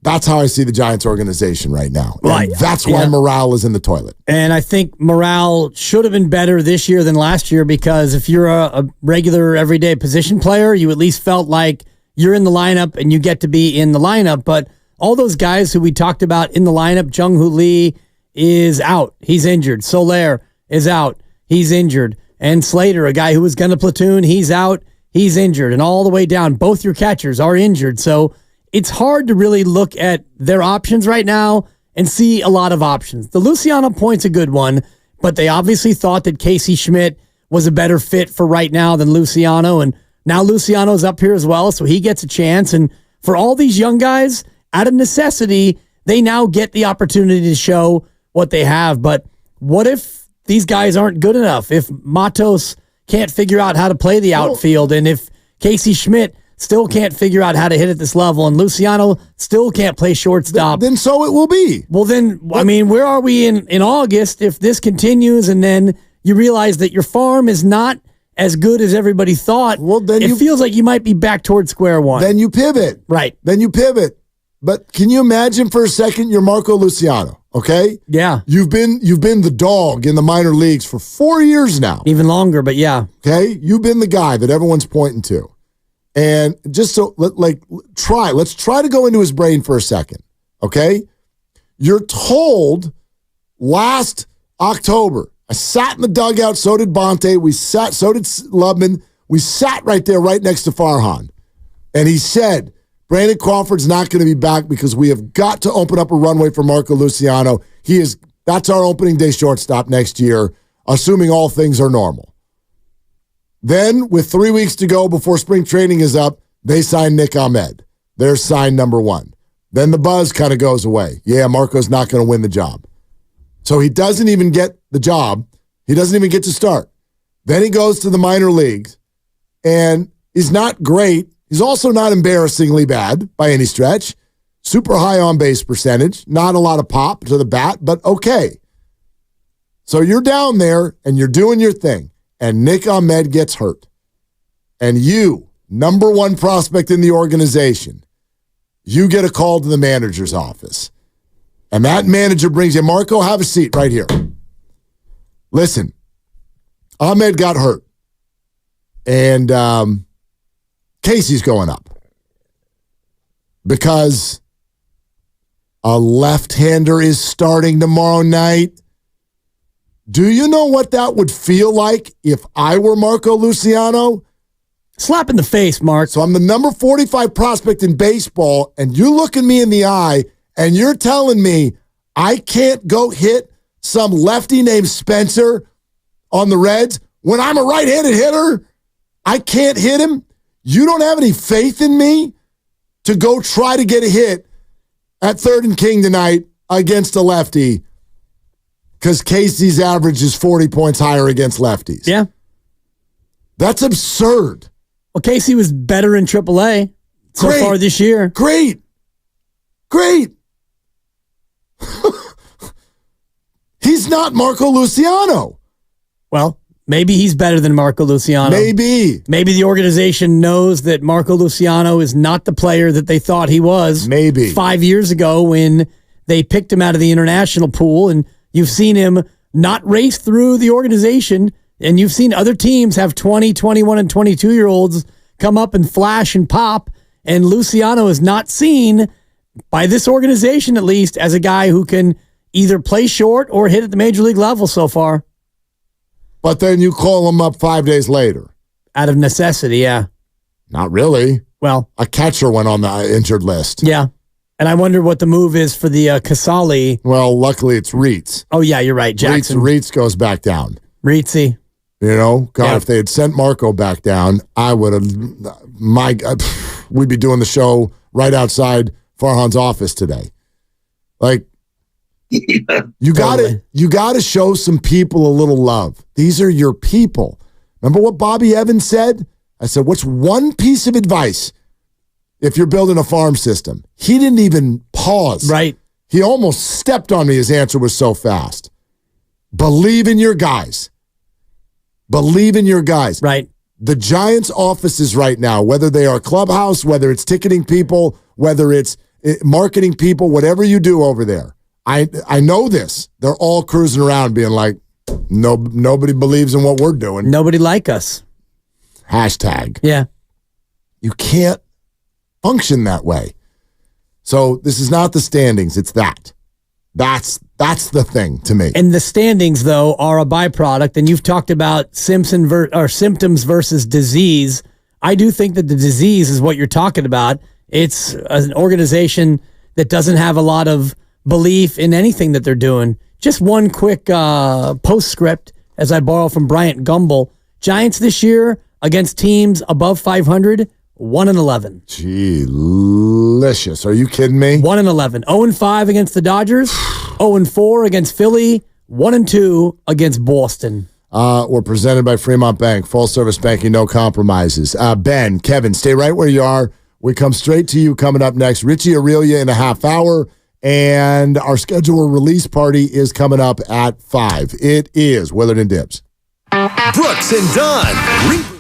That's how I see the Giants organization right now. Right. And that's why morale is in the toilet. And I think morale should have been better this year than last year, because if you're a regular everyday position player, you at least felt like you're in the lineup and you get to be in the lineup. But all those guys who we talked about in the lineup, Jung-Hoo Lee is out. He's injured. Soler is out. He's injured. And Slater, a guy who was going to platoon, he's out. He's injured. And all the way down, both your catchers are injured. So it's hard to really look at their options right now and see a lot of options. The Luciano point's a good one, but they obviously thought that Casey Schmidt was a better fit for right now than Luciano, and now Luciano's up here as well, so he gets a chance. And for all these young guys, out of necessity, they now get the opportunity to show what they have. But what if these guys aren't good enough? If Matos can't figure out how to play the outfield, and if Casey Schmidt still can't figure out how to hit at this level, and Luciano still can't play shortstop, then so it will be. Well, then, I mean, where are we in August if this continues, and then you realize that your farm is not as good as everybody thought? Well, then it feels like you might be back towards square one. Then you pivot. Right. Then you pivot. But can you imagine for a second you're Marco Luciano, okay? Yeah. You've been the dog in the minor leagues for 4 years now. Even longer, but yeah. Okay? You've been the guy that everyone's pointing to. And just so, let's try to go into his brain for a second, okay? You're told last October, I sat in the dugout, so did Bonte, so did Lubman, we sat right there, right next to Farhan. And he said, Brandon Crawford's not going to be back because we have got to open up a runway for Marco Luciano. That's our opening day shortstop next year, assuming all things are normal. Then, with 3 weeks to go before spring training is up, they sign Nick Ahmed. They're sign number one. Then the buzz kind of goes away. Yeah, Marco's not going to win the job. So he doesn't even get the job. He doesn't even get to start. Then he goes to the minor leagues, and he's not great. He's also not embarrassingly bad by any stretch. Super high on-base percentage. Not a lot of pop to the bat, but okay. So you're down there, and you're doing your thing. And Nick Ahmed gets hurt. And you, number one prospect in the organization, you get a call to the manager's office. and that manager brings in, Marco, have a seat right here. Listen, Ahmed got hurt, and Casey's going up because a left-hander is starting tomorrow night. Do you know what that would feel like if I were Marco Luciano? Slap in the face, Mark. So I'm the number 45 prospect in baseball, and you look at me in the eye, and you're telling me I can't go hit some lefty named Spencer on the Reds when I'm a right-handed hitter? I can't hit him? You don't have any faith in me to go try to get a hit at 3rd and King tonight against a lefty because Casey's average is 40 points higher against lefties. Yeah. That's absurd. Well, Casey was better in AAA so far this year. Great. He's not Marco Luciano. Well, maybe he's better than Marco Luciano. Maybe the organization knows that Marco Luciano is not the player that they thought he was. Maybe 5 years ago when they picked him out of the international pool, and you've seen him not race through the organization. And you've seen other teams have 20, 21, and 22-year-olds come up and flash and pop, and Luciano is not seen, by this organization at least, as a guy who can either play short or hit at the major league level so far. But then you call him up 5 days later. Out of necessity, yeah. Not really. Well, a catcher went on the injured list. Yeah. And I wonder what the move is for the Casali. Well, luckily it's Reitz. Oh, yeah, you're right. Jackson. Reitz goes back down. Reitzy. You know, God, if they had sent Marco back down, I would have, we'd be doing the show right outside Farhan's office today. Like, you gotta show some people a little love. These are your people. Remember what Bobby Evans said? I said, what's one piece of advice if you're building a farm system? He didn't even pause. Right. He almost stepped on me. His answer was so fast. Believe in your guys. Believe in your guys. Right. The Giants' offices right now, whether they are clubhouse, whether it's ticketing people, whether it's marketing people, whatever you do over there, I know this. They're all cruising around being like, nobody believes in what we're doing. Nobody like us. Hashtag. Yeah. You can't function that way. So this is not the standings. It's that. That's the thing to me. And the standings, though, are a byproduct. And you've talked about symptoms versus disease. I do think that the disease is what you're talking about. It's an organization that doesn't have a lot of belief in anything that they're doing. Just one quick postscript, as I borrow from Bryant Gumbel. Giants this year against teams above 500, 1-11. Delicious. Are you kidding me? 1-11. 0-5 against the Dodgers. 0-4 against Philly. 1-2 against Boston. We're presented by Fremont Bank. Full service banking, no compromises. Ben, Kevin, stay right where you are. We come straight to you coming up next. Richie Aurelia in a half hour. And our scheduled release party is coming up at 5. It is Willard and Dibbs. Brooks and Dunn.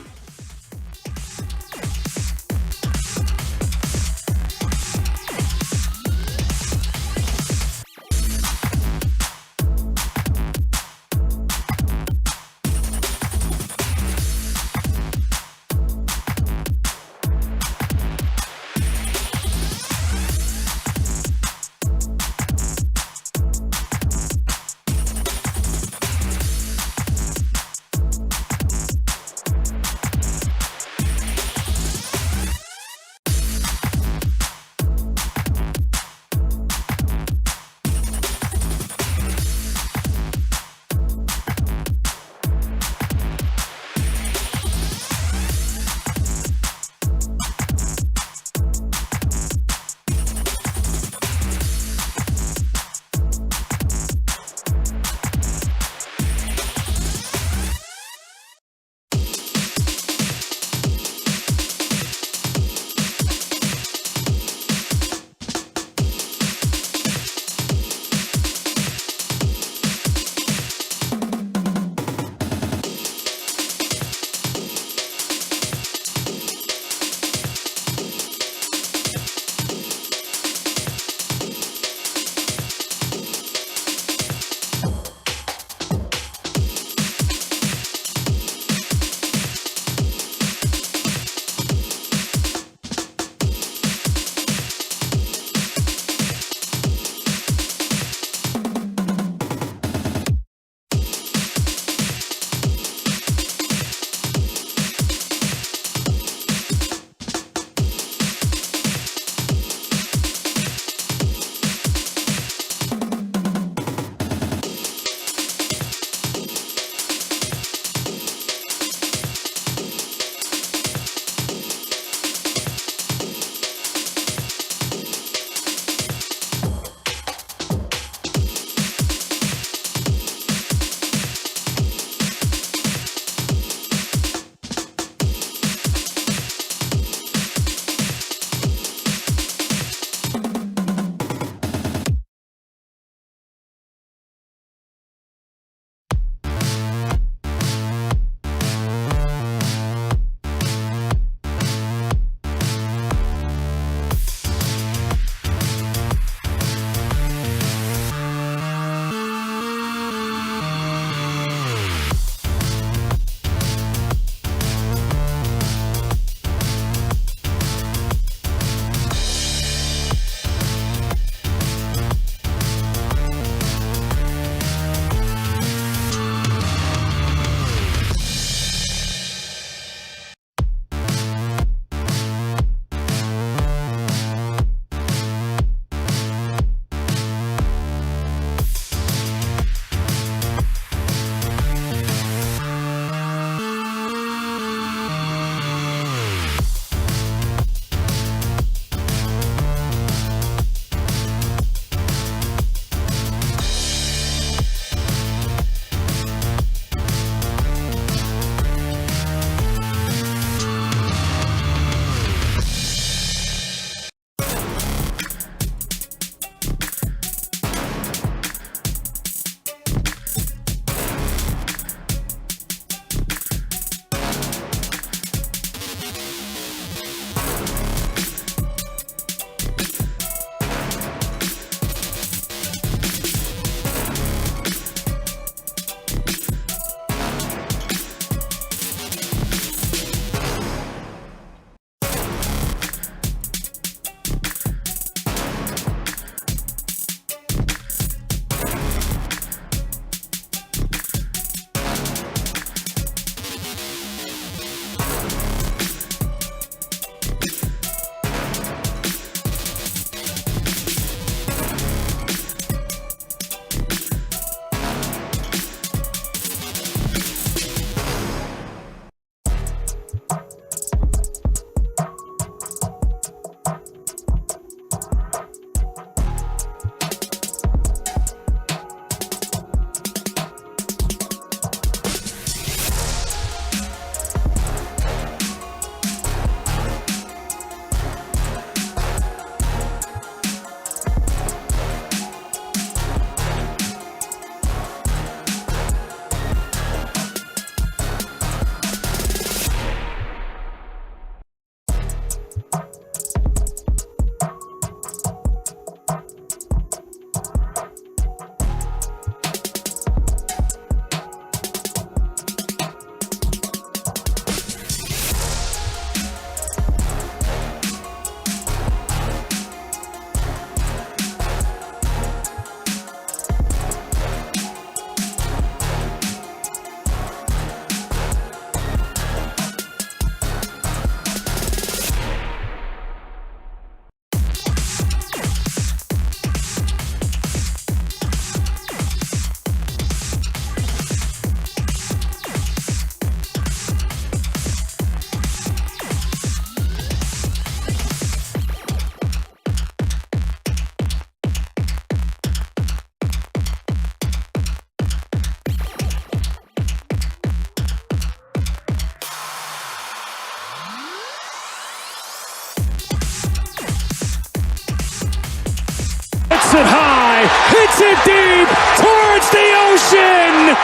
it high, hits it deep, towards the ocean.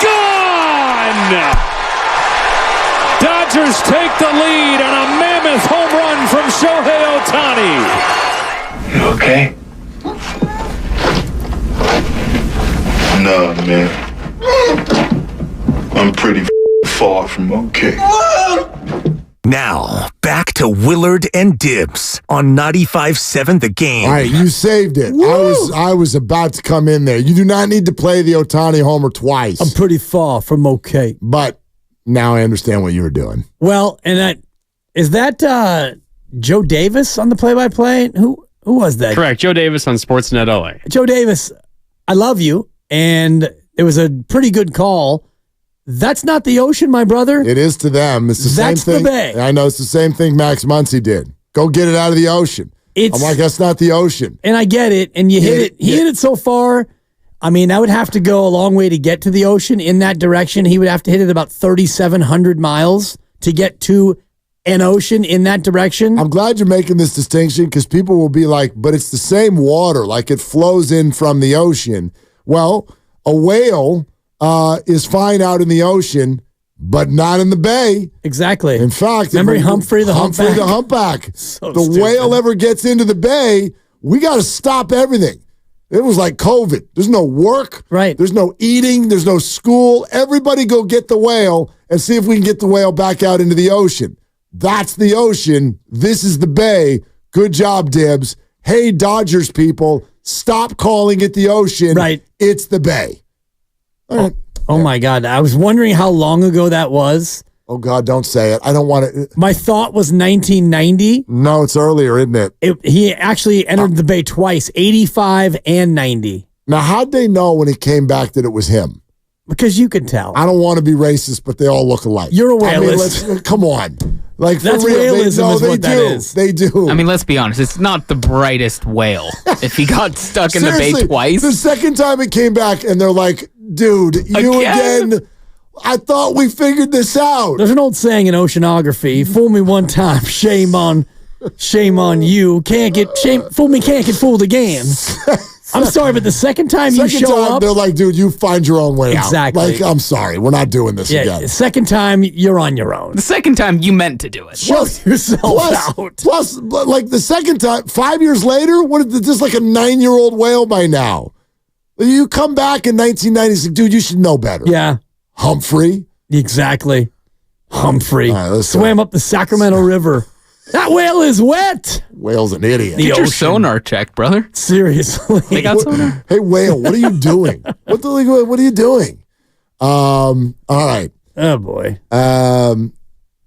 Gone! Dodgers take the lead on a mammoth home run from Shohei Ohtani. You okay? No, man. I'm pretty far from okay. Now, back to Willard and Dibs on 95.7 The Game. All right, you saved it. I was about to come in there. You do not need to play the Ohtani homer twice. I'm pretty far from okay. But now I understand what you were doing. Well, and is that Joe Davis on the play-by-play? Who was that? Correct. Joe Davis on Sportsnet LA. Joe Davis, I love you, and it was a pretty good call. That's not the ocean, my brother. It is to them. It's the same thing. That's the bay. I know it's the same thing Max Muncy did. Go get it out of the ocean. I'm like, that's not the ocean. And I get it, and you hit it. He hit it so far. I mean, I would have to go a long way to get to the ocean in that direction. He would have to hit it about 3,700 miles to get to an ocean in that direction. I'm glad you're making this distinction because people will be like, but it's the same water, like it flows in from the ocean. Well, a whale is fine out in the ocean, but not in the bay. Exactly. In fact, remember Humphrey the Humpback. So the stupid. whale ever gets into the bay, we got to stop everything. It was like COVID. There's no work. Right. There's no eating. There's no school. Everybody go get the whale and see if we can get the whale back out into the ocean. That's the ocean. This is the bay. Good job, Dibs. Hey, Dodgers people, stop calling it the ocean. Right. It's the bay. All right. Oh my God. I was wondering how long ago that was. Oh, God, don't say it. I don't want to. My thought was 1990. No, it's earlier, isn't it? He actually entered the bay twice, 85 and 90. Now, how'd they know when he came back that it was him? Because you could tell. I don't want to be racist, but they all look alike. You're a whalist. I mean, come on. Like, That's for real, whalism is what that is. They do. I mean, let's be honest. It's not the brightest whale. If he got stuck in the bay twice. The second time it came back, and they're like, dude, you again? I thought we figured this out. There's an old saying in oceanography, fool me one time, shame on you. Fool me, can't get fooled again. I'm sorry, but the second time you show up, they're like, dude, you find your own way out. Exactly. Like, I'm sorry, we're not doing this again. The second time, you're on your own. The second time, you meant to do it. Show yourself out. Plus, like the second time, 5 years later, what is this like a 9-year-old whale by now? You come back in 1996, dude, you should know better. Yeah. Humphrey. Exactly. Humphrey. Right, swam up the Sacramento River. That whale is wet. Whale's an idiot. Get your sonar checked, brother. Seriously. They got sonar. Hey, whale, what are you doing? What are you doing? All right. Oh, boy.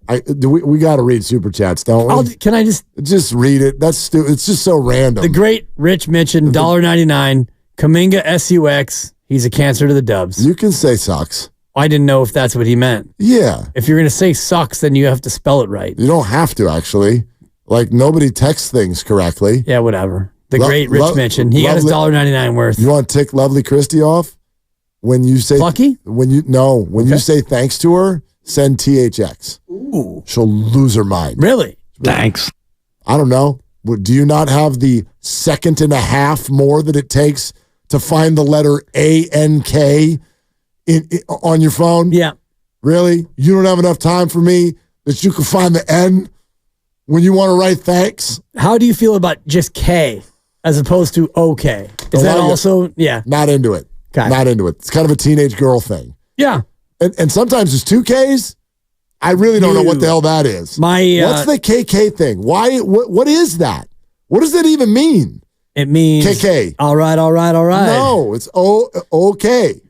We got to read Super Chats, don't we? Can I just read it? That's stupid. It's just so random. The great Rich Mitchin, $1.99. Kaminga SUX. He's a cancer to the Dubs. You can say sucks. I didn't know if that's what he meant. Yeah. If you're going to say sucks, then you have to spell it right. You don't have to, actually. Like, nobody texts things correctly. Yeah, whatever. The great Rich Mitchin. He got his $1.99 worth. You want to tick Lovely Christie off? When you say... Plucky? When you say thanks to her, send THX. Ooh. She'll lose her mind. Really? Thanks. I don't know. Do you not have the second and a half more that it takes to find the letter ANK on your phone? Yeah. Really? You don't have enough time for me that you can find the N when you want to write thanks? How do you feel about just K as opposed to OK? Is that also, yeah. Not into it. Okay. Not into it. It's kind of a teenage girl thing. Yeah. And sometimes there's 2 Ks. I really don't know what the hell that is. What's the KK thing? Why? What is that? What does that even mean? It means KK. All right. No, it's OK.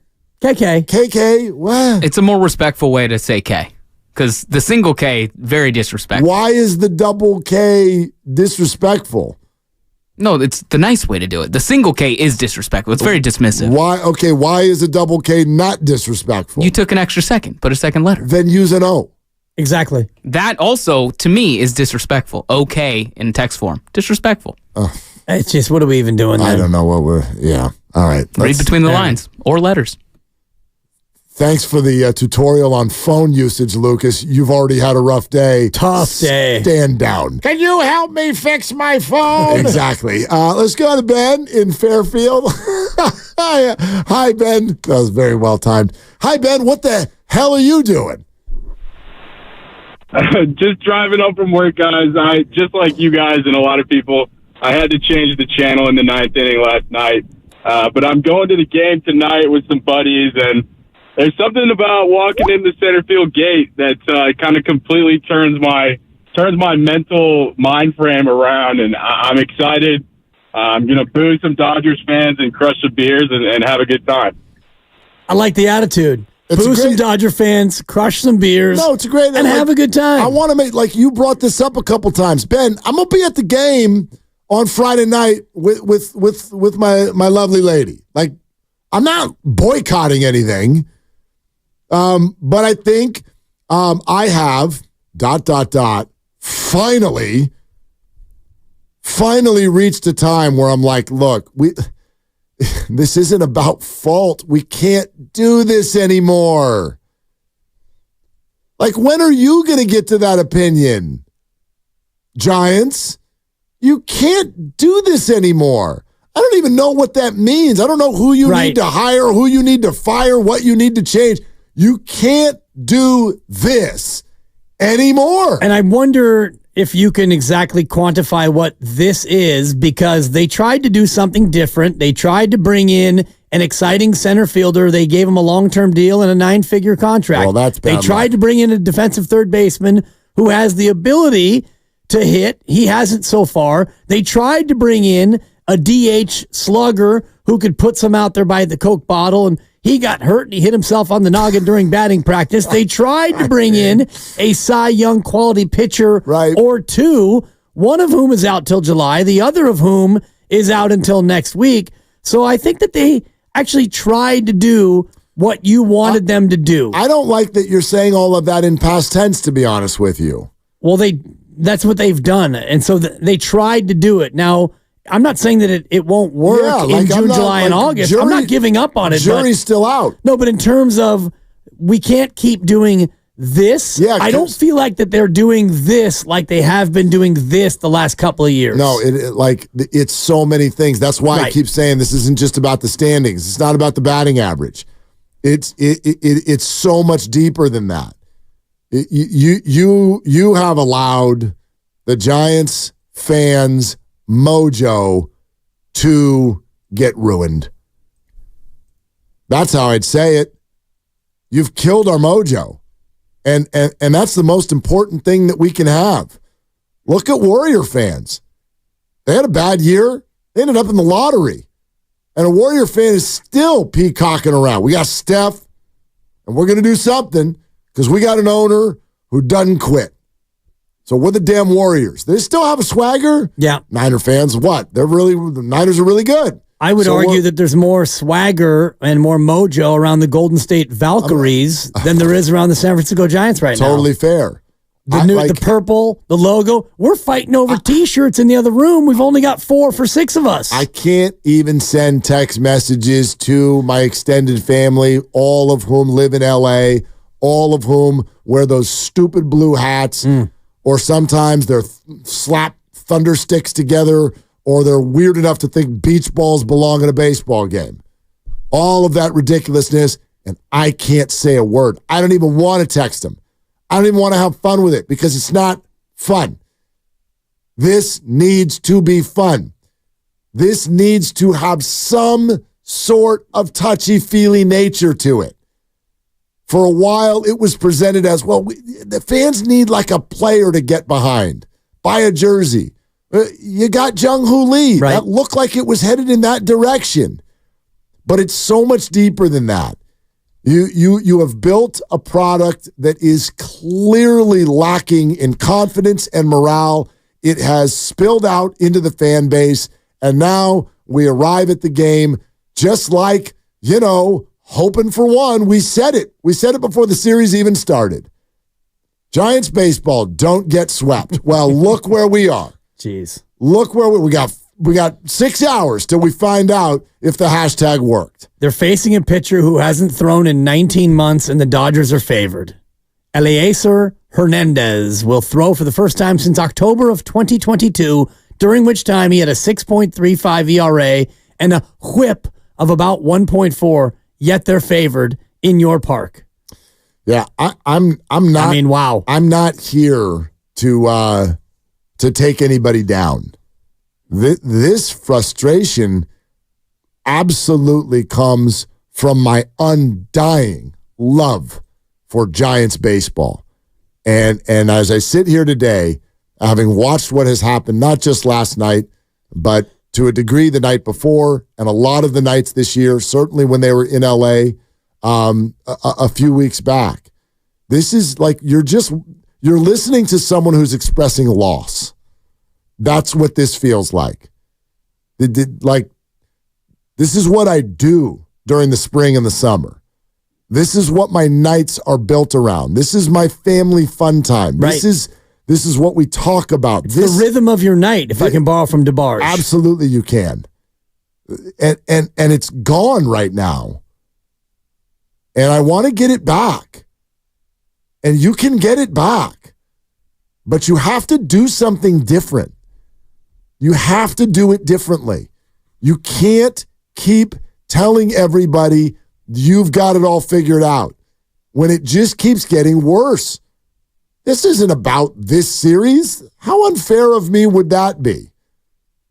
KK. What? It's a more respectful way to say K. Because the single K, very disrespectful. Why is the double K disrespectful? No, it's the nice way to do it. The single K is disrespectful. It's very dismissive. Why? Okay, why is a double K not disrespectful? You took an extra second. Put a second letter. Then use an O. Exactly. That also, to me, is disrespectful. OK in text form. Disrespectful. It's just, what are we even doing then? I don't know what we're... Yeah. All right. Read between the lines or letters. Thanks for the tutorial on phone usage, Lucas. You've already had a rough day. Tough day. Stand down. Can you help me fix my phone? Exactly. Let's go to Ben in Fairfield. Hi, Ben. That was very well timed. Hi, Ben. What the hell are you doing? Just driving up from work, guys. I just like you guys and a lot of people, I had to change the channel in the 9th inning last night. But I'm going to the game tonight with some buddies, and there's something about walking in the center field gate that kind of completely turns my mental mind frame around, and I'm excited. I'm going to boo some Dodgers fans and crush some beers and have a good time. I like the attitude. Boo some Dodger fans, crush some beers. No, it's a great and have a good time. I want to make, like you brought this up a couple times. Ben, I'm going to be at the game on Friday night with my lovely lady. Like, I'm not boycotting anything. But I think I have ... finally reached a time where I'm like, look, this isn't about fault. We can't do this anymore. Like, when are you going to get to that opinion? Giants, you can't do this anymore. I don't even know what that means. I don't know who you need to hire, who you need to fire, what you need to change. You can't do this anymore. And I wonder if you can exactly quantify what this is, because they tried to do something different. They tried to bring in an exciting center fielder. They gave him a long-term deal and a 9-figure contract. Well, that's bad. They tried to bring in a defensive third baseman who has the ability to hit. He hasn't so far. They tried to bring in a DH slugger who could put some out there by the Coke bottle, and he got hurt and he hit himself on the noggin during batting practice. They tried to bring in a Cy Young quality pitcher or two, one of whom is out till July, the other of whom is out until next week. So I think that they actually tried to do what you wanted them to do. I don't like that you're saying all of that in past tense, to be honest with you. Well, that's what they've done. And so they tried to do it. Now, I'm not saying that it won't work in June, July, and August. I'm not giving up on it. Jury's still out. No, but in terms of we can't keep doing this, I don't feel like that they're doing this like they have been doing this the last couple of years. No, it's so many things. That's why I keep saying this isn't just about the standings. It's not about the batting average. It's so much deeper than that. You have allowed the Giants fans' mojo to get ruined. That's how I'd say it. You've killed our mojo. And that's the most important thing that we can have. Look at Warrior fans. They had a bad year. They ended up in the lottery. And a Warrior fan is still peacocking around. We got Steph, and we're going to do something because we got an owner who doesn't quit. So we're the damn Warriors. They still have a swagger. Yeah. Niner fans, what? The Niners are really good. I would argue that there's more swagger and more mojo around the Golden State Valkyries than there is around the San Francisco Giants right now. Totally fair. The purple, the logo. We're fighting over T-shirts in the other room. We've only got 4 for 6 of us. I can't even send text messages to my extended family, all of whom live in L.A., all of whom wear those stupid blue hats, or sometimes they're slap thunder sticks together, or they're weird enough to think beach balls belong in a baseball game. All of that ridiculousness, and I can't say a word. I don't even want to text them. I don't even want to have fun with it because it's not fun. This needs to be fun. This needs to have some sort of touchy-feely nature to it. For a while, it was presented as, well, the fans need like a player to get behind. Buy a jersey. You got Jung-Hoo Lee. That looked like it was headed in that direction. But it's so much deeper than that. You have built a product that is clearly lacking in confidence and morale. It has spilled out into the fan base, and now we arrive at the game just like, hoping for one. We said it. We said it before the series even started. Giants baseball, don't get swept. Well, look where we are. Jeez. Look where we got we got 6 hours till we find out if the hashtag worked. They're facing a pitcher who hasn't thrown in 19 months, and the Dodgers are favored. Eliezer Hernandez will throw for the first time since October of 2022, during which time he had a 6.35 ERA and a whip of about 1.4, yet they're favored in your park. Yeah, I'm not. I mean, wow. I'm not here to take anybody down. This frustration absolutely comes from my undying love for Giants baseball. And as I sit here today, having watched what has happened, not just last night, but to a degree the night before and a lot of the nights this year, certainly when they were in LA a few weeks back, this is like you're listening to someone who's expressing loss. That's what this feels like. Like, this is what I do during the spring and the summer. This is what my nights are built around. This is my family fun time. Right. This is what we talk about. It's the rhythm of your night, if I can borrow from DeBarge. Absolutely you can. And it's gone right now. And I want to get it back. And you can get it back. But you have to do something different. You have to do it differently. You can't keep telling everybody you've got it all figured out when it just keeps getting worse. This isn't about this series. How unfair of me would that be?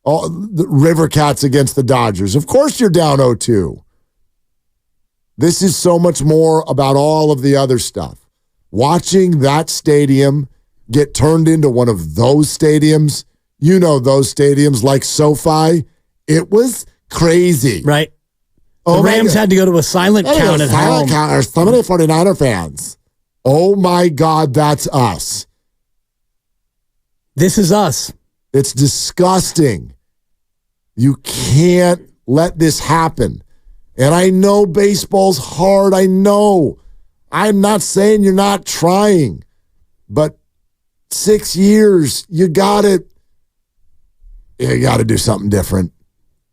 Oh, the River Cats against the Dodgers. Of course you're down 0-2. This is so much more about all of the other stuff. Watching that stadium get turned into one of those stadiums, you know, those stadiums like SoFi, it was crazy. Right. The Rams had to go to a silent count at home. There's so many 49er fans. Oh, my God, that's us. This is us. It's disgusting. You can't let this happen. And I know baseball's hard. I know. I'm not saying you're not trying. But 6 years, you got to do something different.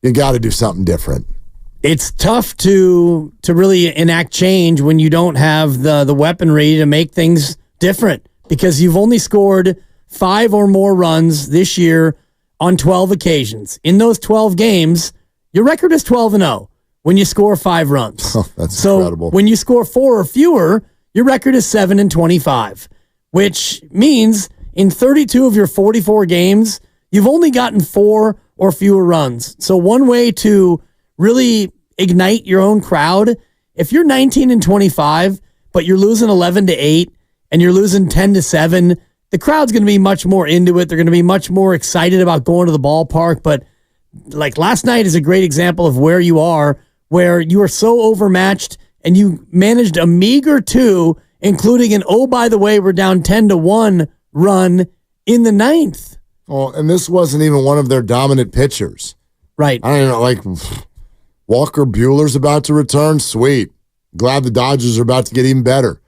You got to do something different. It's tough to really enact change when you don't have the weaponry to make things different, because you've only scored 5 or more runs this year on 12 occasions. In those 12 games, your record is 12-0 when you score 5 runs. Oh, that's incredible. When you score 4 or fewer, your record is 7-25, which means in 32 of your 44 games, you've only gotten 4 or fewer runs. So one way to really ignite your own crowd, if you're 19-25, but you're losing 11-8 and you're losing 10-7, the crowd's going to be much more into it. They're going to be much more excited about going to the ballpark. But like last night is a great example of where you are so overmatched and you managed a meager 2, including an, oh, by the way, we're down 10-1 run in the 9th. Oh, and this wasn't even one of their dominant pitchers. Right. I don't know, like Walker Buehler's about to return. Sweet. Glad the Dodgers are about to get even better.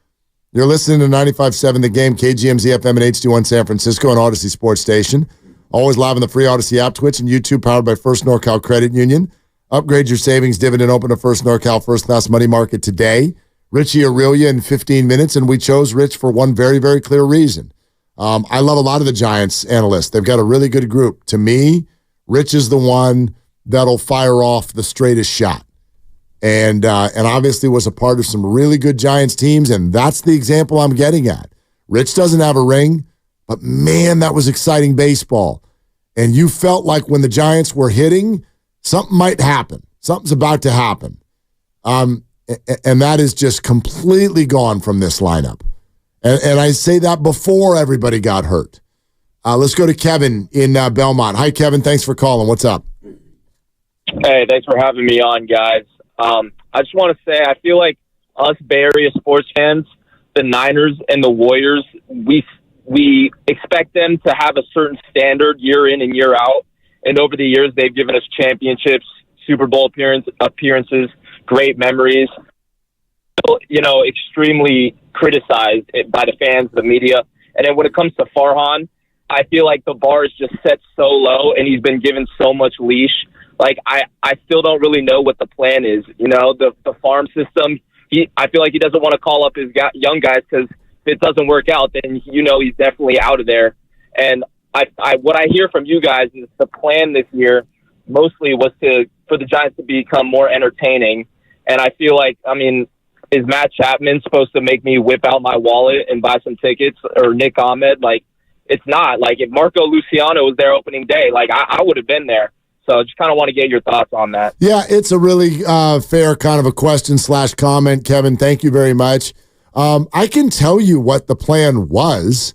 You're listening to 95.7 The Game, KGMZ FM and HD1 San Francisco and Odyssey Sports Station. Always live on the free Odyssey app, Twitch, and YouTube, powered by First NorCal Credit Union. Upgrade your savings dividend. Open a First NorCal First Class Money Market today. Richie Aurelia in 15 minutes, and we chose Rich for one very, very clear reason. I love a lot of the Giants analysts. They've got a really good group. To me, Rich is the one that'll fire off the straightest shot. And obviously was a part of some really good Giants teams, and that's the example I'm getting at. Rich doesn't have a ring, but man, that was exciting baseball. And you felt like when the Giants were hitting, something might happen. Something's about to happen. And that is just completely gone from this lineup. And I say that before everybody got hurt. Let's go to Kevin in Belmont. Hi, Kevin. Thanks for calling. What's up? Hey, thanks for having me on, guys. I just want to say I feel like us Bay Area sports fans, the Niners and the Warriors, we expect them to have a certain standard year in and year out. And over the years, they've given us championships, Super Bowl appearances, great memories. You know, extremely criticized by the fans, the media. And then when it comes to Farhan, I feel like the bar is just set so low, and he's been given so much leash. Like, I still don't really know what the plan is. You know, the farm system, I feel like he doesn't want to call up his young guys because if it doesn't work out, then, you know, he's definitely out of there. And what I hear from you guys is the plan this year mostly was for the Giants to become more entertaining. And I feel like, I mean, is Matt Chapman supposed to make me whip out my wallet and buy some tickets, or Nick Ahmed? Like, it's not. Like, if Marco Luciano was there opening day, like, I would have been there. So just kind of want to get your thoughts on that. Yeah, it's a really fair kind of a question/comment, Kevin. Thank you very much. I can tell you what the plan was.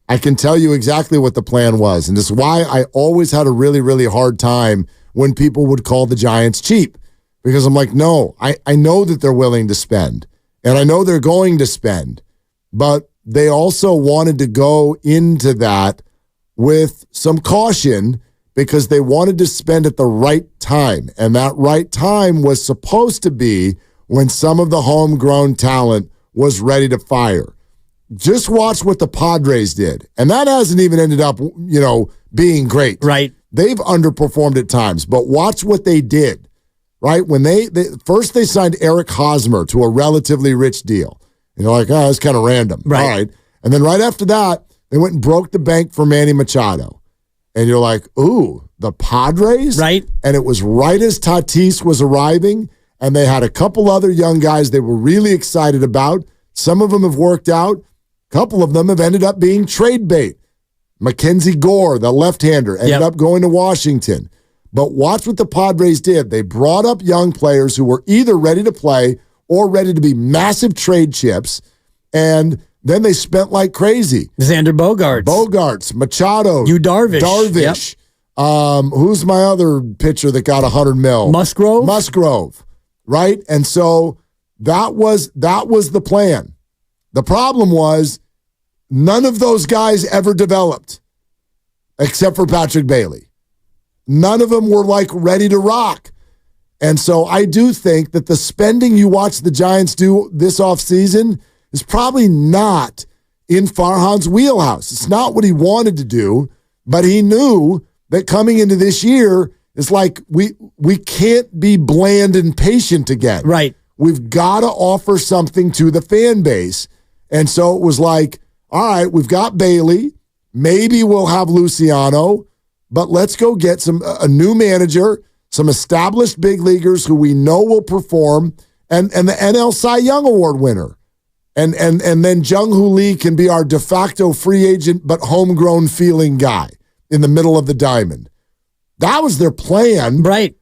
I can tell you exactly what the plan was. And this is why I always had a really, really hard time when people would call the Giants cheap. Because I'm like, no, I know that they're willing to spend. And I know they're going to spend. But they also wanted to go into that with some caution because they wanted to spend at the right time. And that right time was supposed to be when some of the homegrown talent was ready to fire. Just watch what the Padres did. And that hasn't even ended up, you know, being great. Right. They've underperformed at times. But watch what they did, right? When they first they signed Eric Hosmer to a relatively rich deal. And you're like, oh, that's kind of random. Right. All right. And then right after that, they went and broke the bank for Manny Machado. And you're like, ooh, the Padres? Right. And it was right as Tatis was arriving, and they had a couple other young guys they were really excited about. Some of them have worked out. A couple of them have ended up being trade bait. Mackenzie Gore, the left-hander, ended up going to Washington. But watch what the Padres did. They brought up young players who were either ready to play or ready to be massive trade chips, and then they spent like crazy. Xander Bogaerts, Machado, Darvish. Who's my other pitcher that got $100 million? Musgrove, right? And so that was the plan. The problem was none of those guys ever developed, except for Patrick Bailey. None of them were like ready to rock. And so I do think that the spending you watch the Giants do this offseason is probably not in Farhan's wheelhouse. It's not what he wanted to do, but he knew that coming into this year is like we can't be bland and patient again. Right. We've got to offer something to the fan base. And so it was like, all right, we've got Bailey. Maybe we'll have Luciano, but let's go get a new manager, some established big leaguers who we know will perform, and the NL Cy Young Award winner. And then Jung-Hoo Lee can be our de facto free agent but homegrown feeling guy in the middle of the diamond. That was their plan. Right.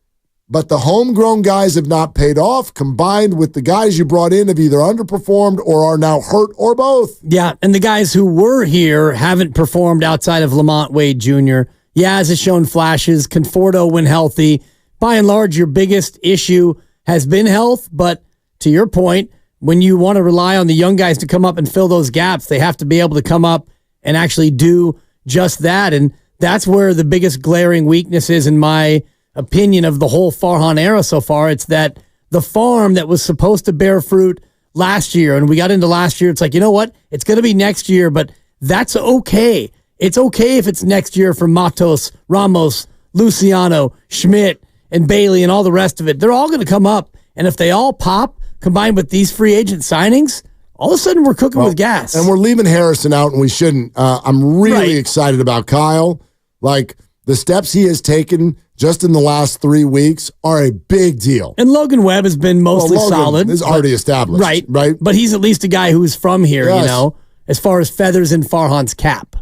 But the homegrown guys have not paid off, combined with the guys you brought in have either underperformed or are now hurt or both. Yeah, and the guys who were here haven't performed outside of Lamont Wade Jr. Yaz has shown flashes. Conforto when healthy. By and large, your biggest issue has been health, but to your point, when you want to rely on the young guys to come up and fill those gaps, they have to be able to come up and actually do just that. And that's where the biggest glaring weakness is, in my opinion, of the whole Farhan era so far. It's that the farm that was supposed to bear fruit last year, and we got into last year, it's like, you know what? It's going to be next year, but that's okay. It's okay if it's next year for Matos, Ramos, Luciano, Schmidt, and Bailey, and all the rest of it. They're all going to come up, and if they all pop, combined with these free agent signings, all of a sudden we're cooking with gas. And we're leaving Harrison out, and we shouldn't. I'm really excited about Kyle. Like, the steps he has taken just in the last 3 weeks are a big deal. And Logan Webb has been mostly solid. Is already established. Right. But he's at least a guy who's from here, you know, as far as feathers in Farhan's cap.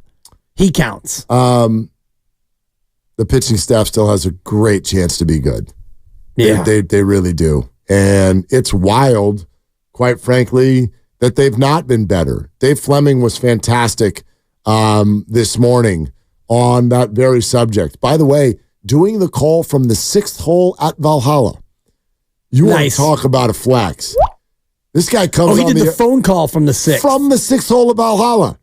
He counts. The pitching staff still has a great chance to be good. Yeah. They really do. And it's wild, quite frankly, that they've not been better. Dave Fleming was fantastic this morning on that very subject. By the way, doing the call from the 6th hole at Valhalla. You want to talk about a flex. This guy comes on he did the phone call from the 6th. From the 6th hole at Valhalla.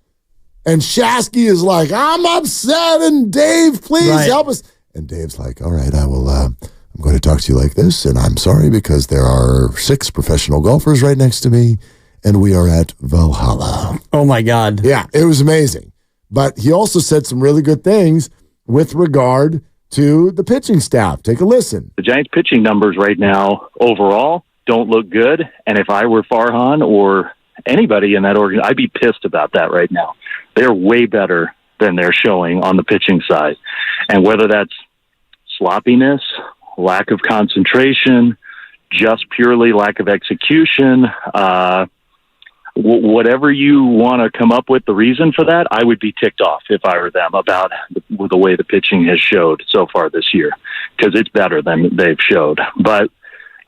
And Shasky is like, I'm upset, and Dave, please help us. And Dave's like, all right, I will, I'm going to talk to you like this, and I'm sorry because there are 6 professional golfers right next to me, and we are at Valhalla. Oh, my God. Yeah, it was amazing. But he also said some really good things with regard to the pitching staff. Take a listen. The Giants' pitching numbers right now overall don't look good. And if I were Farhan or anybody in that organization, I'd be pissed about that right now. They're way better than they're showing on the pitching side. And whether that's sloppiness, lack of concentration, just purely lack of execution, whatever you want to come up with the reason for that, I would be ticked off if I were them about the way the pitching has showed so far this year, because it's better than they've showed. But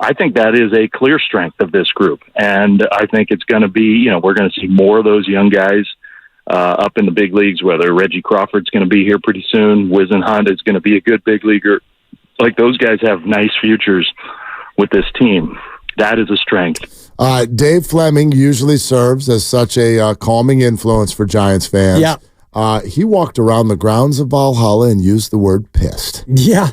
I think that is a clear strength of this group. And I think it's going to be, we're going to see more of those young guys up in the big leagues, whether Reggie Crawford's going to be here pretty soon, Wisenhunt is going to be a good big leaguer. Like, those guys have nice futures with this team. That is a strength. Dave Fleming usually serves as such a calming influence for Giants fans. Yeah. He walked around the grounds of Valhalla and used the word pissed. Yeah.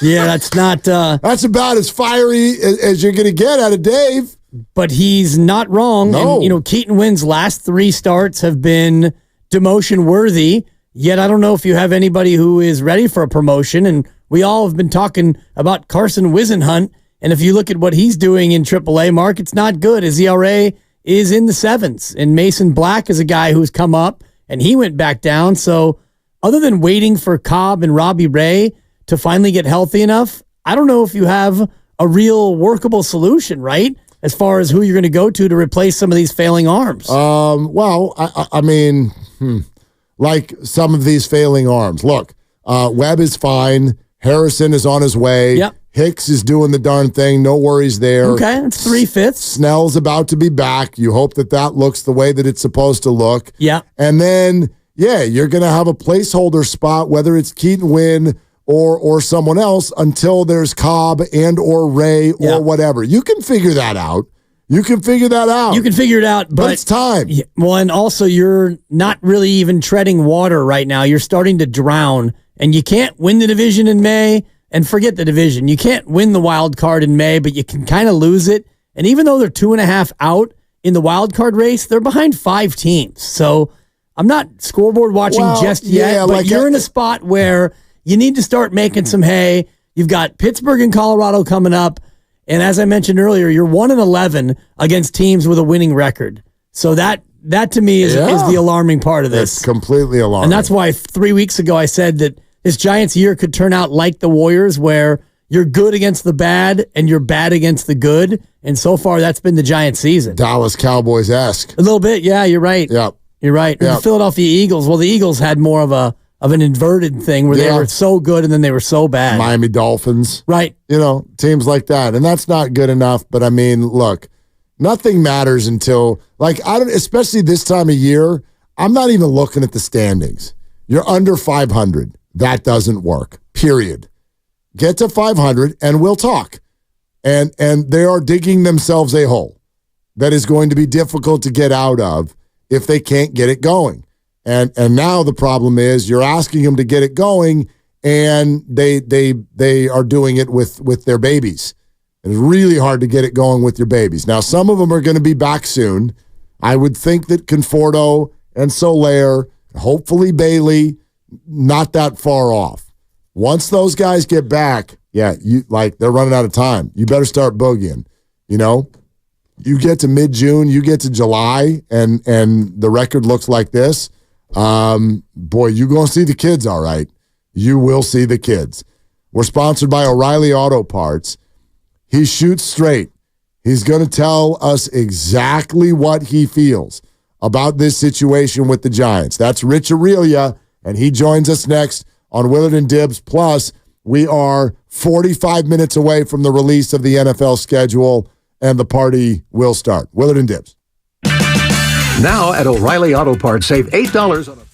Yeah, that's not... that's about as fiery as you're going to get out of Dave. But he's not wrong. No. And, Keaton Wynn's last 3 starts have been demotion worthy, yet I don't know if you have anybody who is ready for a promotion. And we all have been talking about Carson Wisenhunt. And if you look at what he's doing in AAA, Mark, it's not good. His ERA is in the 7s. And Mason Black is a guy who's come up, and he went back down. So other than waiting for Cobb and Robbie Ray to finally get healthy enough, I don't know if you have a real workable solution, right? As far as who you're going to go to replace some of these failing arms. Well, I mean, like some of these failing arms. Look, Webb is fine. Harrison is on his way. Yep. Hicks is doing the darn thing. No worries there. Okay, that's 3/5. Snell's about to be back. You hope that looks the way that it's supposed to look. Yeah. And then, you're going to have a placeholder spot, whether it's Keaton Wynn or someone else, until there's Cobb and or Ray or whatever. You can figure that out. You can figure it out, but it's time. Well, and also you're not really even treading water right now. You're starting to drown, and you can't win the division in May. And forget the division. You can't win the wild card in May, but you can kind of lose it. And even though they're 2.5 out in the wild card race, they're behind 5 teams. So I'm not scoreboard watching just yet, but you're in a spot where you need to start making some hay. You've got Pittsburgh and Colorado coming up. And as I mentioned earlier, you're 1-11 against teams with a winning record. So that to me is the alarming part of this. It's completely alarming. And that's why 3 weeks ago I said that this Giants year could turn out like the Warriors, where you're good against the bad and you're bad against the good. And so far, that's been the Giants season. Dallas Cowboys-esque. A little bit, yeah, you're right. Yep. You're right. Yep. The Philadelphia Eagles, well, the Eagles had more of an inverted thing where they were so good and then they were so bad. Miami Dolphins. Right. Teams like that. And that's not good enough. But I mean, look, nothing matters until, especially this time of year, I'm not even looking at the standings. You're under 500. That doesn't work, period. Get to 500 and we'll talk. And they are digging themselves a hole that is going to be difficult to get out of if they can't get it going. And now the problem is you're asking them to get it going, and they are doing it with their babies. It's really hard to get it going with your babies. Now, some of them are going to be back soon. I would think that Conforto and Soler, hopefully Bailey, not that far off. Once those guys get back, they're running out of time. You better start boogieing. You get to mid-June, you get to July, and the record looks like this. Boy, you're going to see the kids, all right. You will see the kids. We're sponsored by O'Reilly Auto Parts. He shoots straight. He's going to tell us exactly what he feels about this situation with the Giants. That's Rich Aurelia. And he joins us next on Willard and Dibbs. Plus, we are 45 minutes away from the release of the NFL schedule, and the party will start. Willard and Dibbs. Now at O'Reilly Auto Parts, save $8 on a...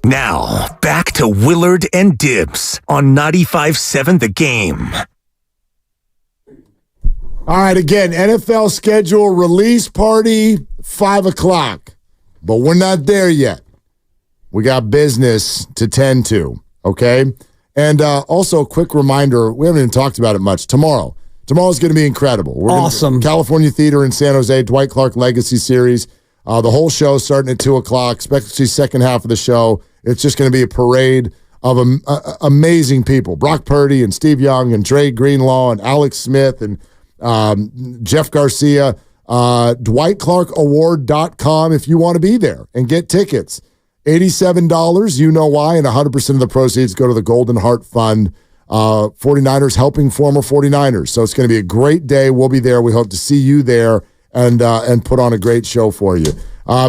Now, back to Willard and Dibs on 95.7 The Game. All right, again, NFL schedule release party, 5 o'clock. But we're not there yet. We got business to tend to, okay? And also a quick reminder, we haven't even talked about it much. Tomorrow's going to be incredible. Awesome. California Theater in San Jose, Dwight Clark Legacy Series. The whole show starting at 2 o'clock, especially second half of the show. It's just going to be a parade of amazing people. Brock Purdy and Steve Young and Dre Greenlaw and Alex Smith and Jeff Garcia. DwightClarkAward.com if you want to be there and get tickets. $87, you know why, and 100% of the proceeds go to the Golden Heart Fund. 49ers helping former 49ers. So it's going to be a great day. We'll be there. We hope to see you there and put on a great show for you.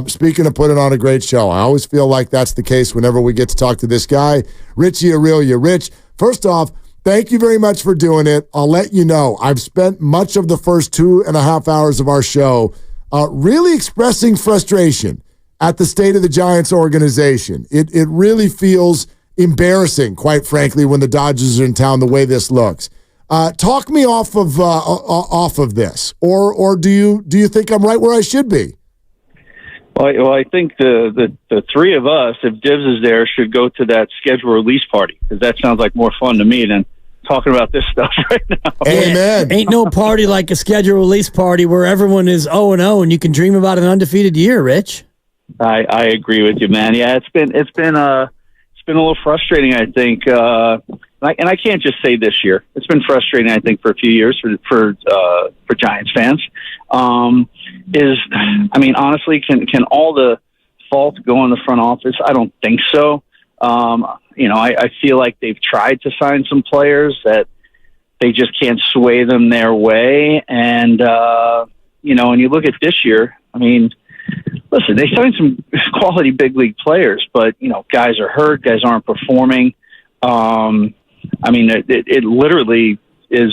Speaking of putting on a great show, I always feel like that's the case whenever we get to talk to this guy, Richie Aurelia. Rich, first off, thank you very much for doing it. I'll let you know, I've spent much of the first 2.5 hours of our show really expressing frustration at the state of the Giants organization. It really feels embarrassing, quite frankly, when the Dodgers are in town the way this looks. Talk me off of this, or do you think I'm right where I should be? Well, I think the three of us, if Dibs is there, should go to that schedule release party, because that sounds like more fun to me than talking about this stuff right now. Amen. Ain't no party like a schedule release party where everyone is 0-0 and you can dream about an undefeated year, Rich. I agree with you, man. Yeah, it's been a little frustrating, I think, and I can't just say this year. It's been frustrating, I think, for a few years for Giants fans. Honestly, can all the fault go on the front office? I don't think so. I feel like they've tried to sign some players that they just can't sway them their way. And, when you look at this year, listen, they signed some quality big league players, but, guys are hurt, guys aren't performing. It literally is,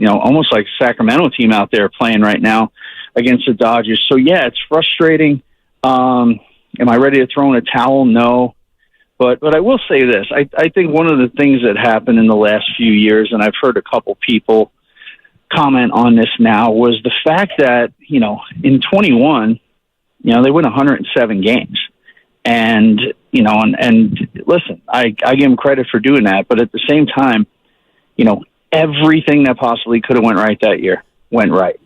almost like a Sacramento team out there playing right now against the Dodgers. So, yeah, it's frustrating. Am I ready to throw in a towel? No. But I will say this. I think one of the things that happened in the last few years, and I've heard a couple people comment on this now, was the fact that, in 21, they win 107 games. And, and listen, I give them credit for doing that. But at the same time, everything that possibly could have went right that year went right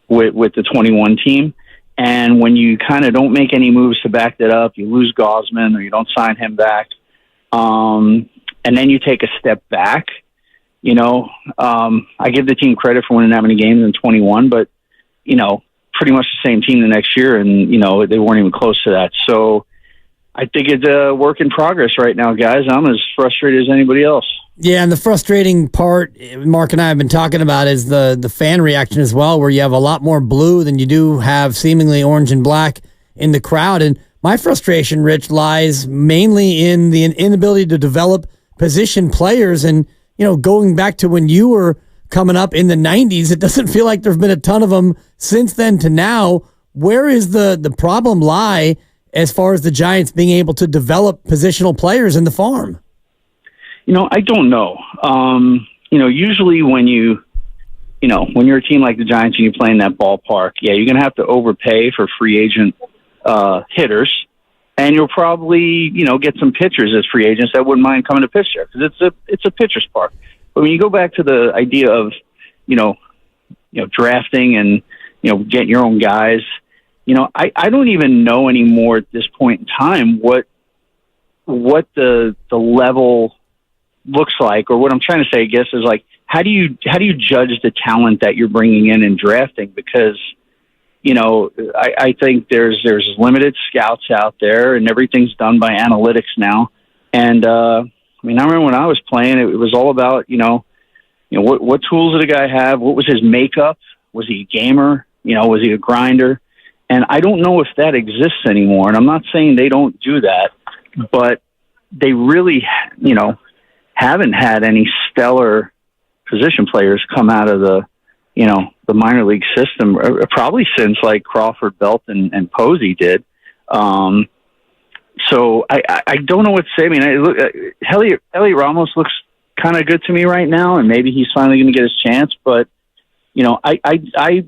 with the 21 team. And when you kind of don't make any moves to back that up, you lose Gosman or you don't sign him back, and then you take a step back, I give the team credit for winning that many games in 21, but, pretty much the same team the next year, and, they weren't even close to that. So I think it's a work in progress right now, guys. I'm as frustrated as anybody else. Yeah, and the frustrating part Mark and I have been talking about is the fan reaction as well, where you have a lot more blue than you do have seemingly orange and black in the crowd. And my frustration, Rich, lies mainly in the inability to develop position players. And, going back to when you were coming up in the 90s, it doesn't feel like there have been a ton of them since then to now. Where is the problem lie as far as the Giants being able to develop positional players in the farm? I don't know. Usually when when you're a team like the Giants and you play in that ballpark, yeah, you're going to have to overpay for free agent hitters, and you'll probably, get some pitchers as free agents that wouldn't mind coming to pitch there because it's a pitcher's park. But when you go back to the idea of, drafting and, getting your own guys, I don't even know anymore at this point in time what the level looks like, or what I'm trying to say, I guess, is like, how do you judge the talent that you're bringing in and drafting? Because, I think there's limited scouts out there, and everything's done by analytics now. And I remember when I was playing, it was all about what tools did a guy have? What was his makeup? Was he a gamer? Was he a grinder? And I don't know if that exists anymore. And I'm not saying they don't do that, but they really, haven't had any stellar position players come out of the minor league system, probably since like Crawford, Belt, and Posey did. So I don't know what to say. I mean, Elliot Ramos looks kind of good to me right now, and maybe he's finally going to get his chance. But I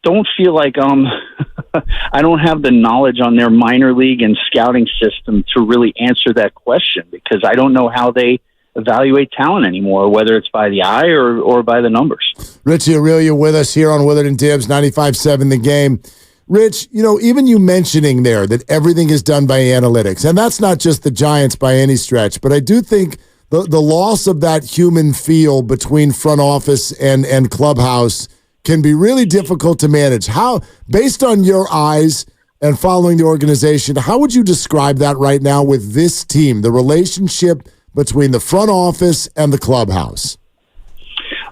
don't feel like I don't have the knowledge on their minor league and scouting system to really answer that question, because I don't know how they evaluate talent anymore, whether it's by the eye or by the numbers. Richie Aurelia with us here on Willard and Dibbs, 95.7 The Game. Rich, even you mentioning there that everything is done by analytics, and that's not just the Giants by any stretch, but I do think the loss of that human feel between front office and clubhouse can be really difficult to manage. How, based on your eyes and following the organization, how would you describe that right now with this team, the relationship between the front office and the clubhouse?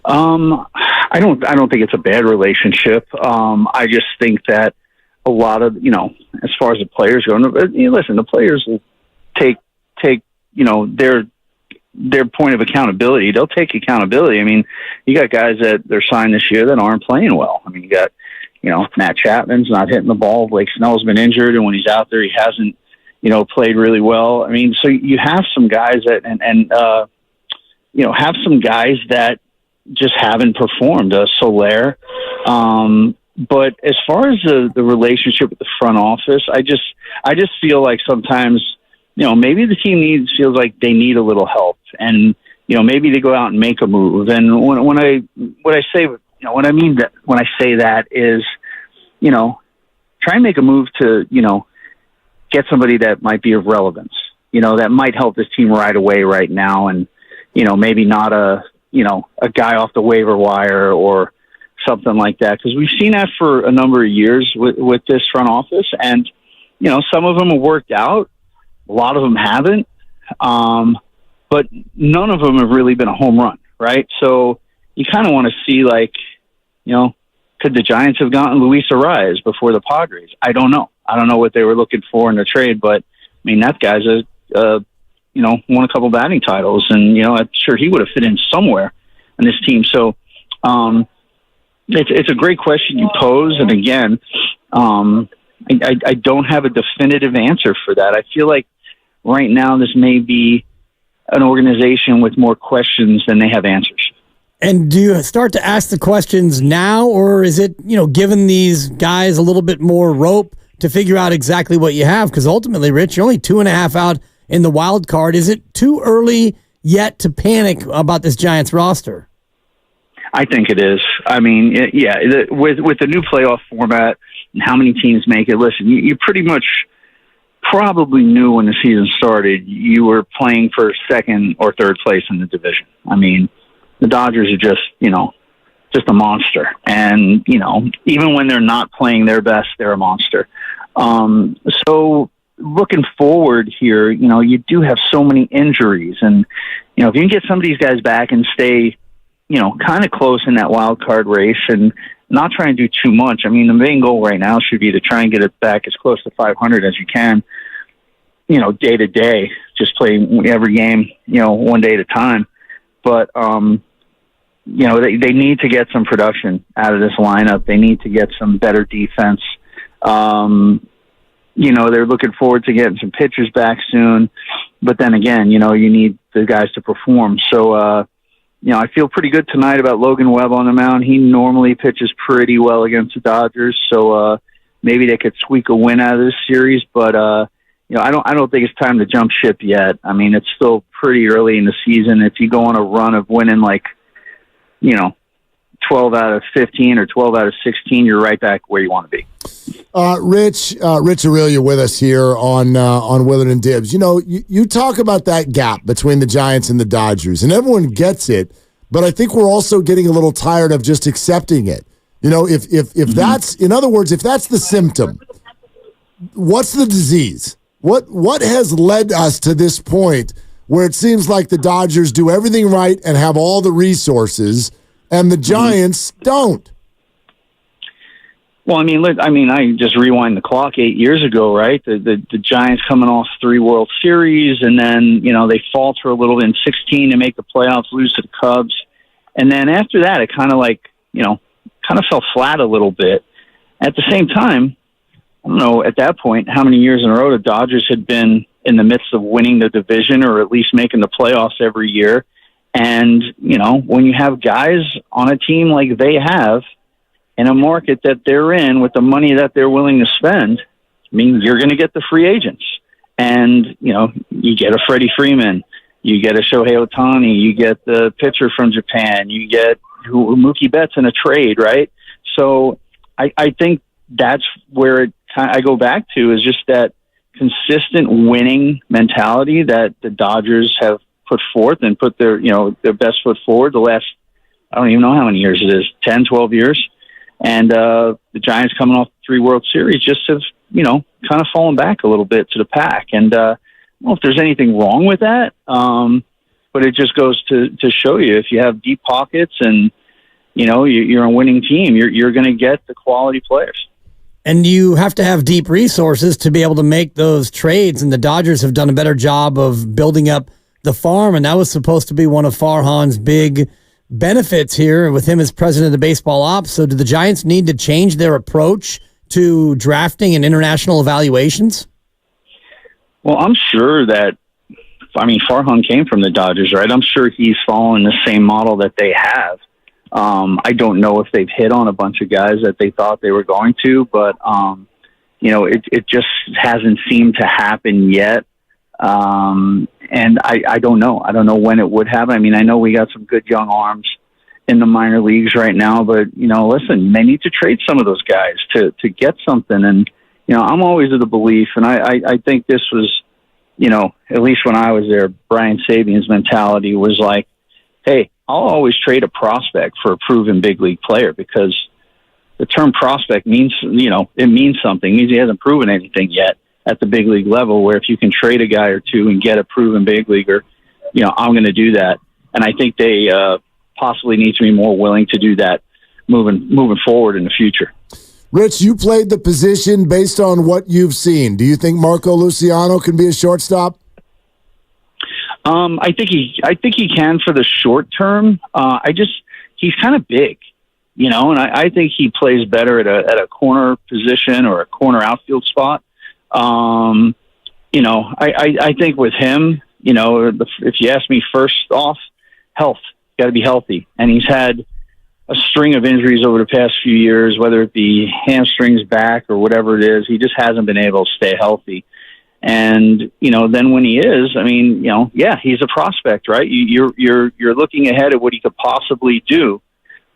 I don't think it's a bad relationship. I just think that a lot of, as far as the players go, listen, the players will take their point of accountability. They'll take accountability. I mean, you got guys that they're signed this year that aren't playing well. I mean, you got, Matt Chapman's not hitting the ball. Blake Snell's been injured, and when he's out there, he hasn't, played really well. I mean, so you have some guys that, have some guys that just haven't performed. Soler. But as far as the relationship with the front office, I just feel like sometimes, maybe the team feels like they need a little help, and maybe they go out and make a move. And when I say that is, try and make a move to get somebody that might be of relevance, that might help this team right away right now, and maybe not a guy off the waiver wire or something like that, because we've seen that for a number of years with this front office, and some of them have worked out, a lot of them haven't, but none of them have really been a home run, right? So you kind of want to see, could the Giants have gotten Luis Arias before the Padres? I don't know what they were looking for in the trade, but I mean, that guy's won a couple batting titles, and I'm sure he would have fit in somewhere on this team. So it's a great question you pose, and again, I don't have a definitive answer for that. I feel like right now this may be an organization with more questions than they have answers. And do you start to ask the questions now, or is it, giving these guys a little bit more rope to figure out exactly what you have? Because ultimately, Rich, you're only 2.5 out in the wild card. Is it too early yet to panic about this Giants roster? I think it is. I mean, with the new playoff format and how many teams make it, listen, you pretty much probably knew when the season started you were playing for second or third place in the division. I mean, the Dodgers are just a monster. And, even when they're not playing their best, they're a monster. So looking forward here, you do have so many injuries. And, if you can get some of these guys back and stay, kind of close in that wild card race and not try and do too much. I mean, the main goal right now should be to try and get it back as close to 500 as you can, day to day, just play every game, one day at a time. But, they need to get some production out of this lineup. They need to get some better defense. They're looking forward to getting some pitchers back soon. But then again, you need the guys to perform. So, I feel pretty good tonight about Logan Webb on the mound. He normally pitches pretty well against the Dodgers. So maybe they could squeak a win out of this series. But, I don't think it's time to jump ship yet. I mean, it's still pretty early in the season. If you go on a run of winning 12 out of 15 or 12 out of 16, you're right back where you want to be. Rich Aurelia with us here on Willard and Dibbs. You talk about that gap between the Giants and the Dodgers, and everyone gets it, but I think we're also getting a little tired of just accepting it. If that's, in other words, if that's the symptom, what's the disease? What has led us to this point where it seems like the Dodgers do everything right and have all the resources, and the Giants don't? Well, I just rewind the clock 8 years ago, right? The Giants coming off 3 World Series, and then, they falter a little bit in 16 to make the playoffs, lose to the Cubs. And then after that, it kind of fell flat a little bit. At the same time, I don't know at that point how many years in a row the Dodgers had been in the midst of winning the division or at least making the playoffs every year. And, when you have guys on a team like they have in a market that they're in with the money that they're willing to spend, I mean, you're going to get the free agents. And, you get a Freddie Freeman, you get a Shohei Ohtani, you get the pitcher from Japan, you get Mookie Betts in a trade, right? So I think that's where I go back to, is just that consistent winning mentality that the Dodgers have put forth and put their best foot forward the last, I don't even know how many years it is, 10, 12 years. And the Giants, coming off 3 World Series, just have, kind of fallen back a little bit to the pack. And I don't know if there's anything wrong with that, but it just goes to show you, if you have deep pockets and, you're a winning team, you're going to get the quality players. And you have to have deep resources to be able to make those trades. And the Dodgers have done a better job of building up the farm. And that was supposed to be one of Farhan's big benefits here with him as president of baseball ops. So do the Giants need to change their approach to drafting and international evaluations? Well, I'm sure that, Farhan came from the Dodgers, right? I'm sure he's following the same model that they have. I don't know if they've hit on a bunch of guys that they thought they were going to, but, it just hasn't seemed to happen yet. And I don't know. I don't know when it would happen. I know we got some good young arms in the minor leagues right now, but, listen, they need to trade some of those guys to get something. And, I'm always of the belief, and I think this was, at least when I was there, Brian Sabian's mentality was like, hey, I'll always trade a prospect for a proven big league player, because the term prospect means, it means something. It means he hasn't proven anything yet at the big league level, where if you can trade a guy or two and get a proven big leaguer, I'm going to do that. And I think they possibly need to be more willing to do that moving forward in the future. Rich, you played the position based on what you've seen. Do you think Marco Luciano can be a shortstop? I think he can for the short term. He's kind of big, and I think he plays better at a corner position or a corner outfield spot. I think with him, if you ask me, first off, health, got to be healthy. And he's had a string of injuries over the past few years, whether it be hamstrings, back, or whatever it is. He just hasn't been able to stay healthy. And, then when he is, he's a prospect, right? You're looking ahead at what he could possibly do.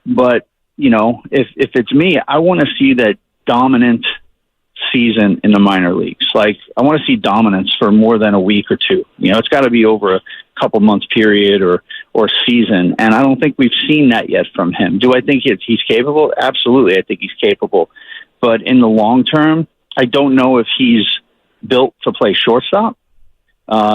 But, if it's me, I want to see that dominant season in the minor leagues. Like, I want to see dominance for more than a week or two. It's got to be over a couple months period or season. And I don't think we've seen that yet from him. Do I think he's capable? Absolutely. I think he's capable. But in the long term, I don't know if he's built to play shortstop.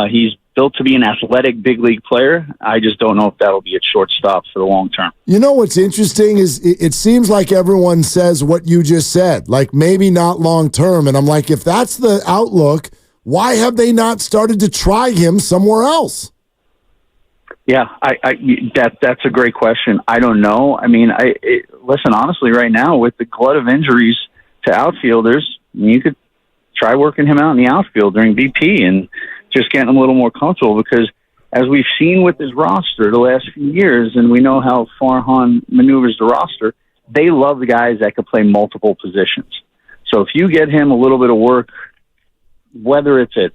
He's built to be an athletic big league player. I just don't know if that'll be at shortstop for the long term. What's interesting is it seems like everyone says what you just said, like maybe not long term. And I'm like, if that's the outlook, why have they not started to try him somewhere else? Yeah, that's a great question. I don't know. Listen, honestly, right now with the glut of injuries to outfielders, you could try working him out in the outfield during BP and just getting him a little more comfortable, because as we've seen with his roster the last few years, and we know how Farhan maneuvers the roster, they love the guys that can play multiple positions. So if you get him a little bit of work, whether it's at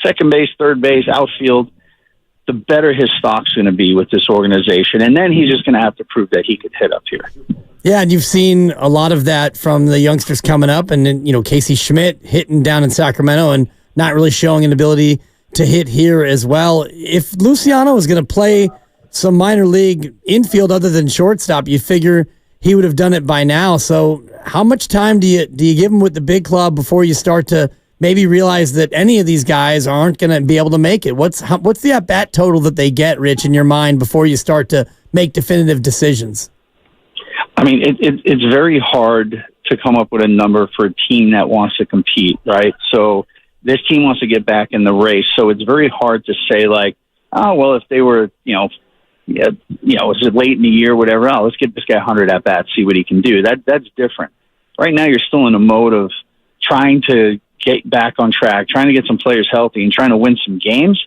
second base, third base, outfield, the better his stock's going to be with this organization. And then he's just going to have to prove that he could hit up here. Yeah, and you've seen a lot of that from the youngsters coming up, and then, Casey Schmidt hitting down in Sacramento and not really showing an ability to hit here as well. If Luciano is going to play some minor league infield other than shortstop, you figure he would have done it by now. So how much time do you give him with the big club before you start to maybe realize that any of these guys aren't going to be able to make it? What's the at-bat total that they get, Rich, in your mind before you start to make definitive decisions? It's very hard to come up with a number for a team that wants to compete, right? So this team wants to get back in the race. So it's very hard to say like, oh, well, if they were, it's late in the year, whatever, let's get this guy 100 at-bats, see what he can do. That's different. Right now you're still in a mode of trying to get back on track, trying to get some players healthy, and trying to win some games.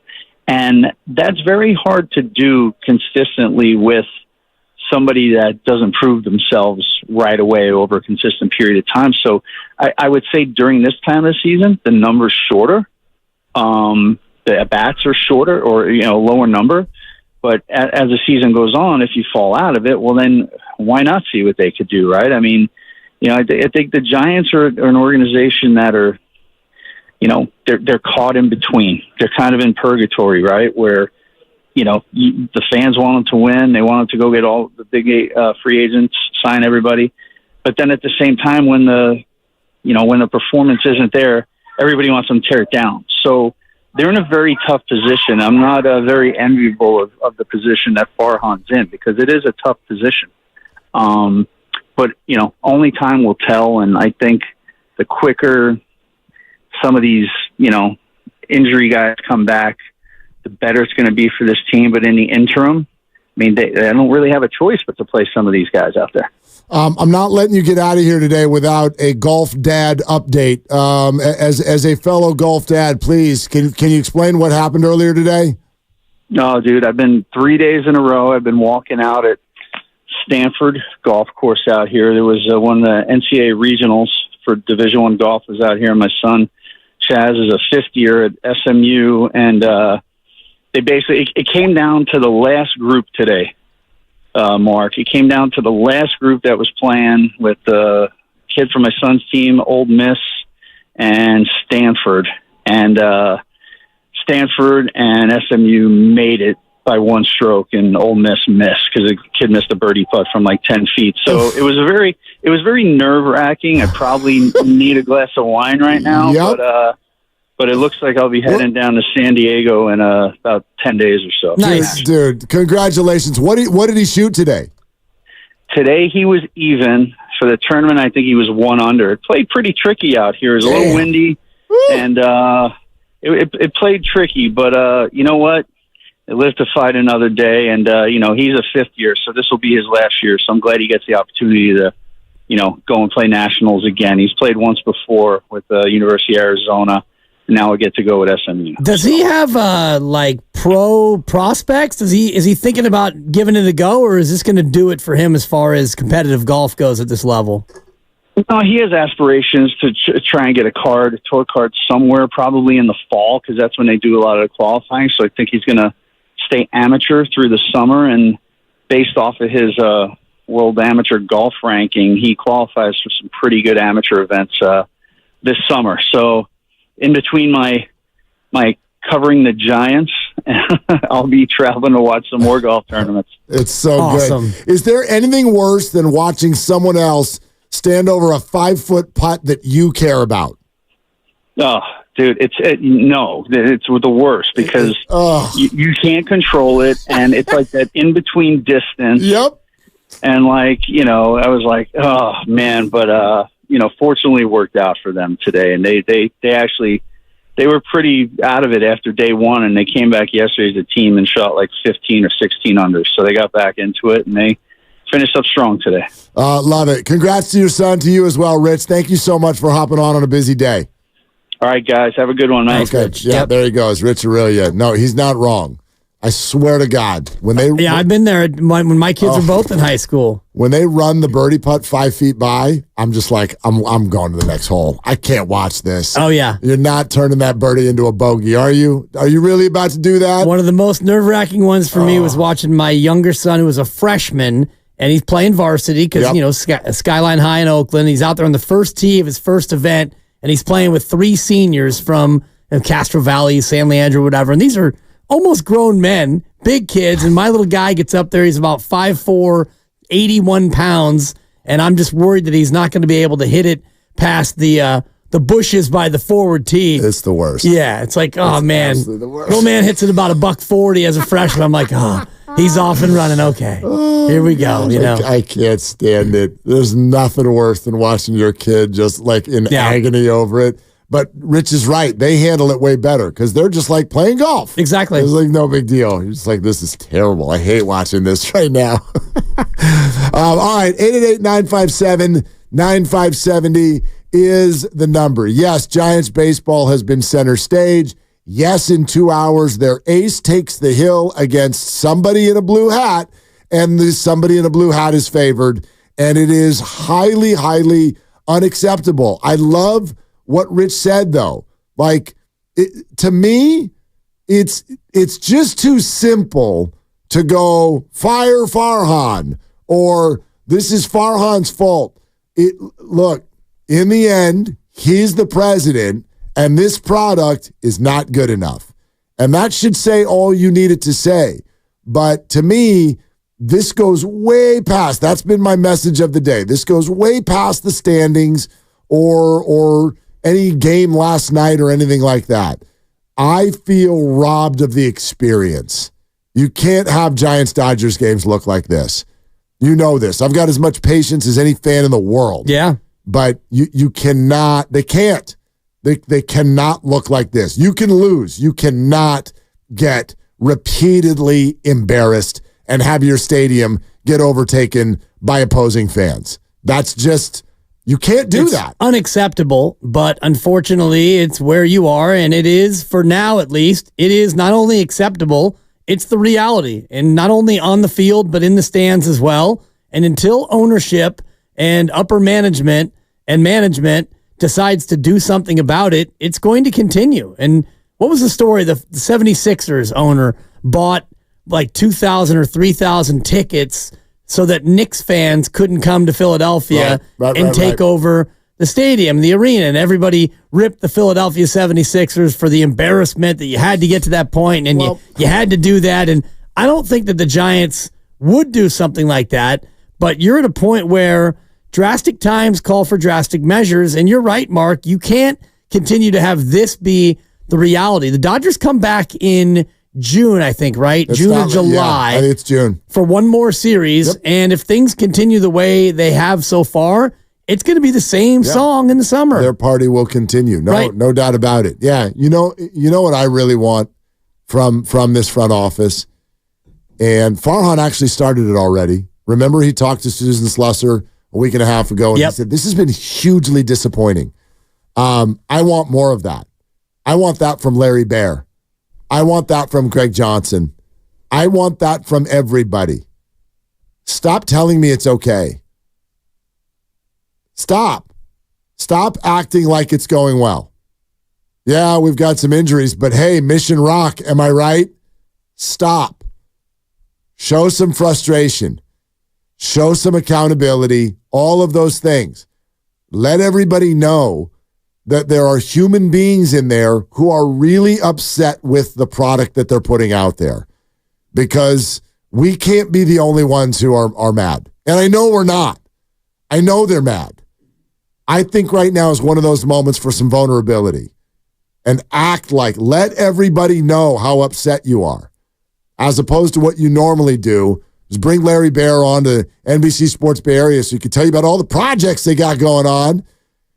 And that's very hard to do consistently with somebody that doesn't prove themselves right away over a consistent period of time. So I would say during this time of the season, the number's shorter. The at-bats are shorter or, lower number. But as the season goes on, if you fall out of it, well, then why not see what they could do, right? I mean, I think the Giants are an organization that are, they're caught in between. They're kind of in purgatory, right? Where, the fans want them to win. They want them to go get all the big free agents, sign everybody. But then at the same time, when the performance isn't there, everybody wants them to tear it down. So they're in a very tough position. I'm not very enviable of the position that Farhan's in, because it is a tough position. But, only time will tell. And I think the quicker some of these, injury guys come back, the better it's going to be for this team. But in the interim, I mean, they don't really have a choice but to play some of these guys out there. I'm not letting you get out of here today without a golf dad update. As a fellow golf dad, please, can you explain what happened earlier today? No, dude, I've been 3 days in a row. I've been walking out at Stanford Golf Course out here. There was one of the NCAA regionals for Division I golf was out here. My son Chaz is a fifth year at SMU, and it came down to the last group today. Mark, it came down to the last group that was playing with the kid from my son's team, Ole Miss, and Stanford. And Stanford and SMU made it by one stroke, and Ole Miss missed because the kid missed a birdie putt from like 10 feet. So it was very nerve wracking. I probably need a glass of wine right now, but it looks like I'll be heading down to San Diego in about 10 days or so. Nice, dude. Congratulations. What did he shoot today? Today he was even. For the tournament, I think he was 1 under. It played pretty tricky out here. It was a little windy, and it played tricky. But you know what? It lived to fight another day, and he's a fifth year, so this will be his last year. So I'm glad he gets the opportunity to, go and play nationals again. He's played once before with the University of Arizona. Now I get to go with SMU. Does he have pro prospects? Is he thinking about giving it a go, or is this going to do it for him as far as competitive golf goes at this level? No, he has aspirations to try and get a tour card somewhere, probably in the fall, because that's when they do a lot of the qualifying. So I think he's going to stay amateur through the summer, and based off of his world amateur golf ranking, he qualifies for some pretty good amateur events this summer. So in between my covering the Giants, I'll be traveling to watch some more golf tournaments. It's so good. Is there anything worse than watching someone else stand over a 5-foot putt that you care about? Oh, dude, it's the worst because you can't control it, and it's like that in between distance. Yep. And I was like, oh man, but fortunately it worked out for them today, and they were pretty out of it after day one, and they came back yesterday as a team and shot like 15 or 16 under, so they got back into it, and they finished up strong today. Love it. Congrats to your son, to you as well, Rich. Thank you so much for hopping on a busy day. All right, guys. Have a good one, man. Okay. Yeah, there he goes. Rich Aurelia. No, he's not wrong. I swear to God. I've been there when my kids were both in high school. When they run the birdie putt 5 feet by, I'm just like, I'm going to the next hole. I can't watch this. Oh, yeah. You're not turning that birdie into a bogey, are you? Are you really about to do that? One of the most nerve-wracking ones for me was watching my younger son, who was a freshman, and he's playing varsity because, Skyline High in Oakland. He's out there on the first tee of his first event, and he's playing with 3 seniors from Castro Valley, San Leandro, whatever. And these are almost grown men, big kids, and my little guy gets up there. He's about 5'4", 81 pounds, and I'm just worried that he's not going to be able to hit it past the bushes by the forward tee. It's the worst. Yeah, it's like, oh, man. Little man hits it about $140 as a freshman. I'm like, he's off and running. Okay, here we go. I can't stand it. There's nothing worse than watching your kid just like in agony over it. But Rich is right. They handle it way better because they're just like playing golf. Exactly. It's like no big deal. You're just like, this is terrible. I hate watching this right now. All right, 888-957-9570 is the number. Yes, Giants baseball has been center stage. Yes, in 2 hours, their ace takes the hill against somebody in a blue hat, and somebody in a blue hat is favored, and it is highly, highly unacceptable. I love what Rich said, though. Like, to me, it's just too simple to go, fire Farhan, or this is Farhan's fault. Look, in the end, he's the president, and this product is not good enough. And that should say all you needed to say. But to me, this goes way past. That's been my message of the day. This goes way past the standings or any game last night or anything like that. I feel robbed of the experience. You can't have Giants-Dodgers games look like this. You know this. I've got as much patience as any fan in the world. Yeah. But you cannot, they can't. They cannot look like this. You can lose. You cannot get repeatedly embarrassed and have your stadium get overtaken by opposing fans. That's just, you can't do that. Unacceptable, but unfortunately, it's where you are, and it is, for now at least, it is not only acceptable, it's the reality, and not only on the field, but in the stands as well. And until ownership and upper management and management decides to do something about it, it's going to continue. And what was the story? The 76ers owner bought like 2,000 or 3,000 tickets so that Knicks fans couldn't come to Philadelphia and take over the stadium, the arena, and everybody ripped the Philadelphia 76ers for the embarrassment that you had to get to that point, and you had to do that. And I don't think that the Giants would do something like that, but you're at a point where drastic times call for drastic measures, and you're right, Mark. You can't continue to have this be the reality. The Dodgers come back in June, I think, right? It's June not, or July. Yeah, I think it's June. For one more series, and if things continue the way they have so far, it's going to be the same song in the summer. Their party will continue. No doubt about it. Yeah, you know what I really want from this front office, and Farhan actually started it already. Remember, he talked to Susan Slusser a week and a half ago, and he said, this has been hugely disappointing. I want more of that. I want that from Larry Baer. I want that from Greg Johnson. I want that from everybody. Stop telling me it's okay. Stop acting like it's going well. Yeah, we've got some injuries, but hey, Mission Rock, am I right? Stop. Show some frustration. Show some accountability, all of those things. Let everybody know that there are human beings in there who are really upset with the product that they're putting out there, because we can't be the only ones who are mad. And I know we're not. I know they're mad. I think right now is one of those moments for some vulnerability, and let everybody know how upset you are, as opposed to what you normally do is bring Larry Baer on to NBC Sports Bay Area so he can tell you about all the projects they got going on,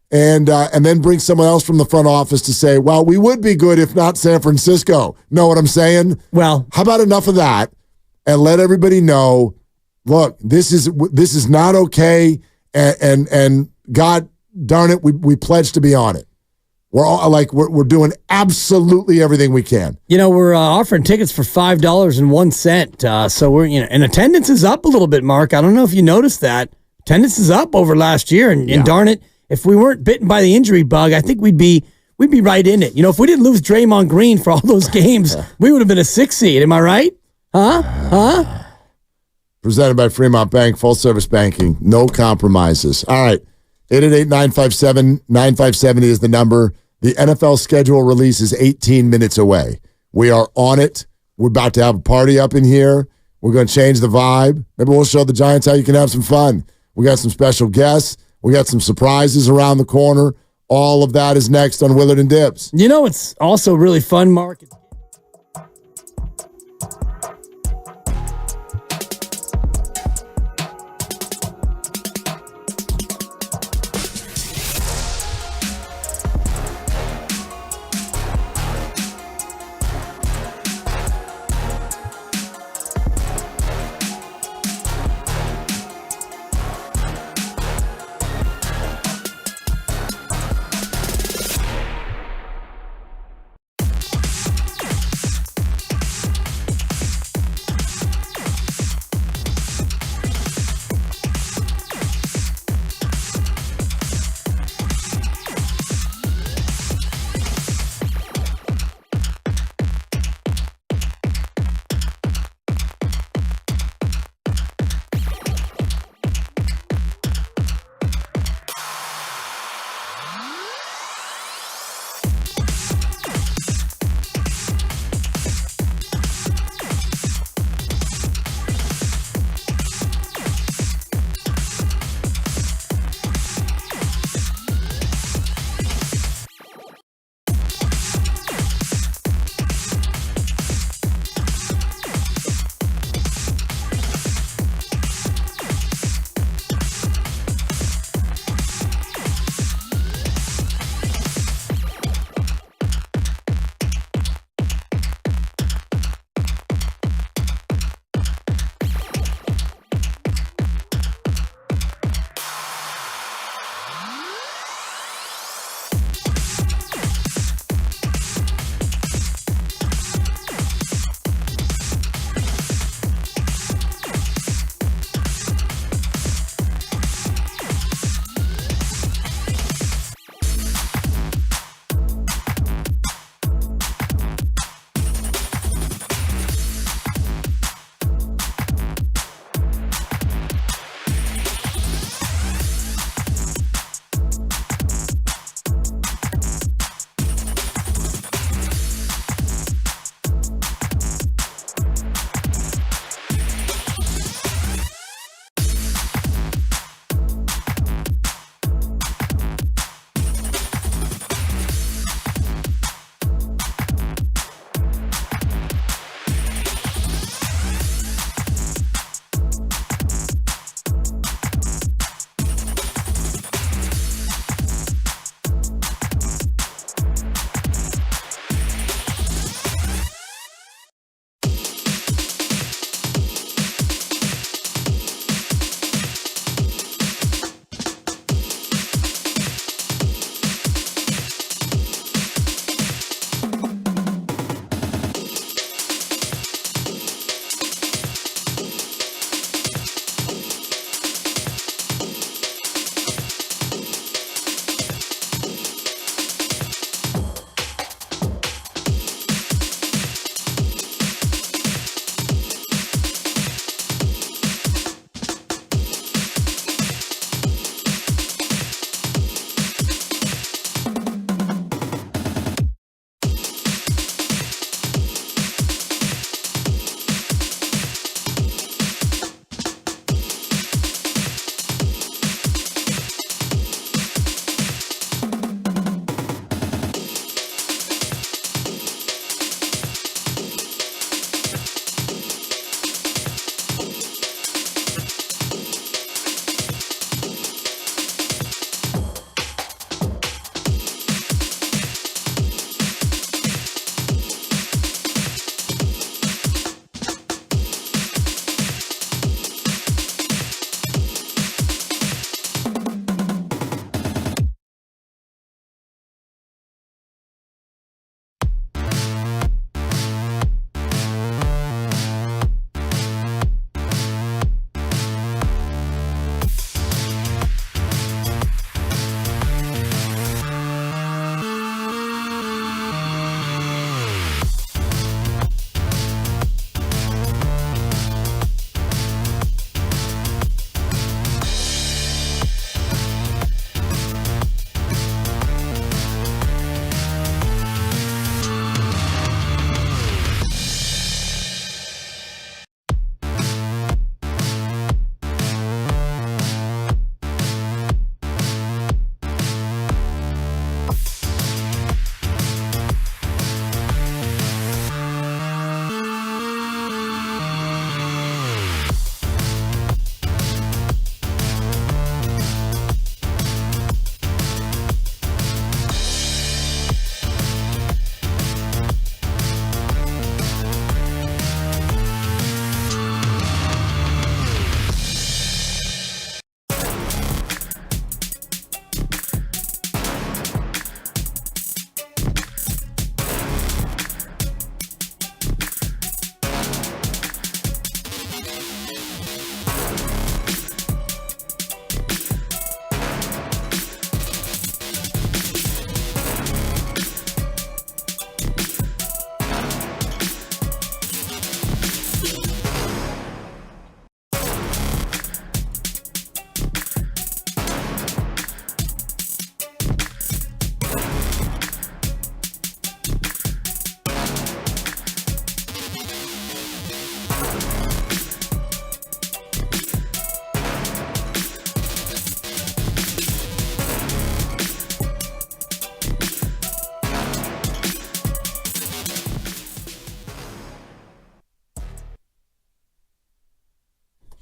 and then bring someone else from the front office to say, well, we would be good if not San Francisco. Know what I'm saying? Well, how about enough of that, and let everybody know, look, this is not okay, and God darn it, we pledge to be on it. We're all we're doing absolutely everything we can. We're offering tickets for $5.01. So we're and attendance is up a little bit, Mark. I don't know if you noticed that. Attendance is up over last year, and darn it, if we weren't bitten by the injury bug, I think we'd be right in it. If we didn't lose Draymond Green for all those games, we would have been a 6 seed. Am I right? Huh? Presented by Fremont Bank, full service banking, no compromises. All right. 888-957-9570 is the number. The NFL schedule release is 18 minutes away. We are on it. We're about to have a party up in here. We're going to change the vibe. Maybe we'll show the Giants how you can have some fun. We got some special guests. We got some surprises around the corner. All of that is next on Willard and Dibs. It's also really fun, Mark.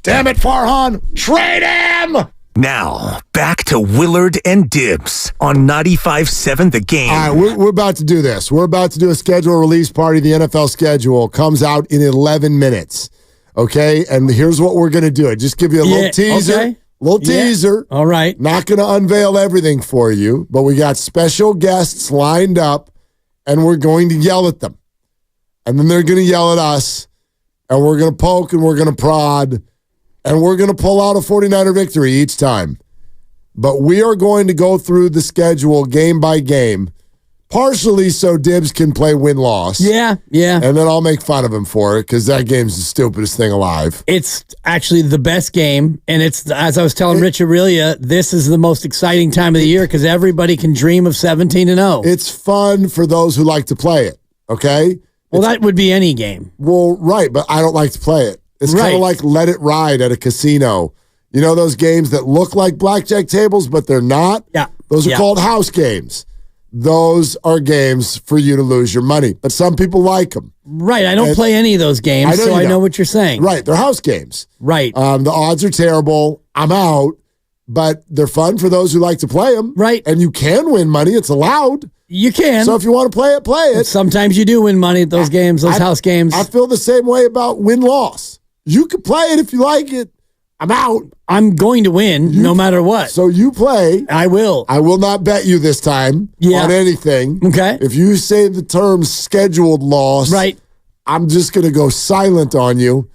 Damn it, Farhan. Trade him! Now, back to Willard and Dibs on 95.7 The Game. All right, we're about to do this. We're about to do a schedule release party. The NFL schedule comes out in 11 minutes. Okay? And here's what we're going to do. I just give you a little teaser. Okay. Little teaser. All right. Not going to unveil everything for you, but we got special guests lined up, and we're going to yell at them. And then they're going to yell at us, and we're going to poke, and we're going to prod, and we're going to pull out a 49er victory each time. But we are going to go through the schedule game by game, partially so Dibs can play win-loss. Yeah. And then I'll make fun of him for it because that game's the stupidest thing alive. It's actually the best game, and it's, as I was telling Rich Aurelia, this is the most exciting time of the year because everybody can dream of 17-0. It's fun for those who like to play it, okay? Well, that would be any game. Well, right, but I don't like to play it. It's kind of like Let It Ride at a casino. You know those games that look like blackjack tables, but they're not? Yeah. Those are called house games. Those are games for you to lose your money, but some people like them. Right, I don't play any of those games, so I know what you're saying. Right, they're house games. Right. The odds are terrible. I'm out, but they're fun for those who like to play them. Right. And you can win money. It's allowed. You can. So if you want to play it, play it. Sometimes you do win money at those games, those house games. I feel the same way about win-loss. You can play it if you like it. I'm out. I'm going to win no matter what. So you play. I will. I will not bet you this time on anything. Okay. If you say the term scheduled loss, right, I'm just going to go silent on you.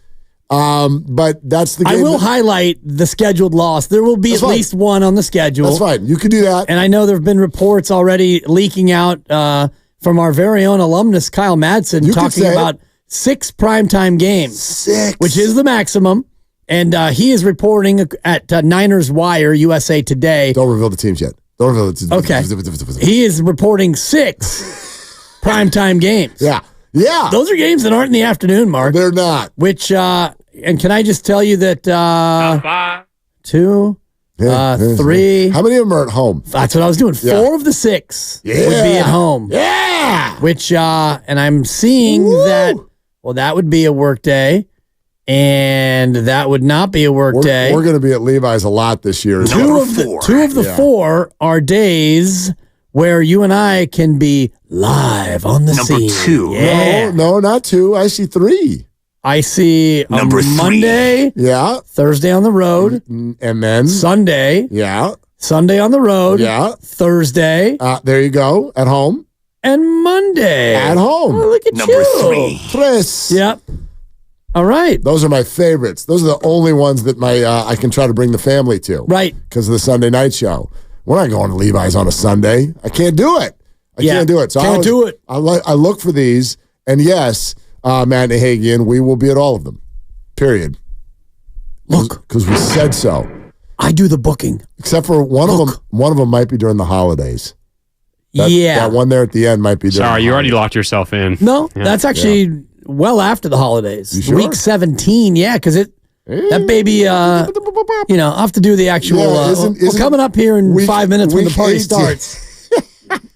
But that's the game. I will highlight the scheduled loss. There will be at least one on the schedule. That's fine. You can do that. And I know there have been reports already leaking out from our very own alumnus, Kyle Madsen, talking about 6 primetime games. 6. Which is the maximum. And he is reporting at Niners Wire, USA Today. Don't reveal the teams yet. Don't reveal the teams. Okay. He is reporting 6 primetime games. Yeah. Yeah. Those are games that aren't in the afternoon, Mark. They're not. Which, and can I just tell you that 2, 3. How many of them are at home? That's what I was doing. 4 of the 6 would be at home. Yeah. Which, and I'm seeing that, well, that would be a work day. And that would not be a work day. We're going to be at Levi's a lot this year. Two of the 4 are days where you and I can be live on the scene. Number 2. Yeah. No, not 2. I see 3. I see Number 3. Monday. Yeah. Thursday on the road. And then Sunday. Yeah. Sunday on the road. Yeah. Thursday. There you go. At home. And Monday. At home. Oh, look at Number 3. Tres. Yep. All right. Those are my favorites. Those are the only ones that I can try to bring the family to. Right. Because of the Sunday night show. We're not going to Levi's on a Sunday. I can't do it. I can't do it. So can't do it. I look for these. And yes, Matt Nahagian, we will be at all of them. Period. Look. Because we said so. I do the booking. Except for one of them. One of them might be during the holidays. That one there at the end might be during Sorry, you already locked yourself in. No, that's actually well after the holidays. You sure? Week 17, yeah, because that baby, I'll have to do the actual. We're coming up here in 5 minutes when the party 18. starts.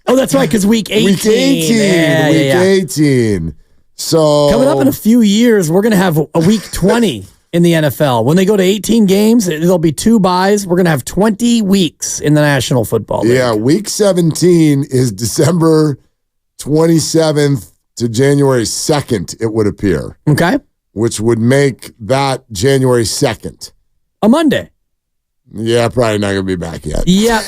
Oh, that's right, because week 18. Week 18. Week 18. So coming up in a few years, we're going to have a week 20 in the NFL. When they go to 18 games, there'll be 2 byes. We're going to have 20 weeks in the National Football League. Yeah, week 17 is December 27th to January 2nd, it would appear. Okay. Which would make that January 2nd. A Monday. Yeah, probably not going to be back yet. Yeah.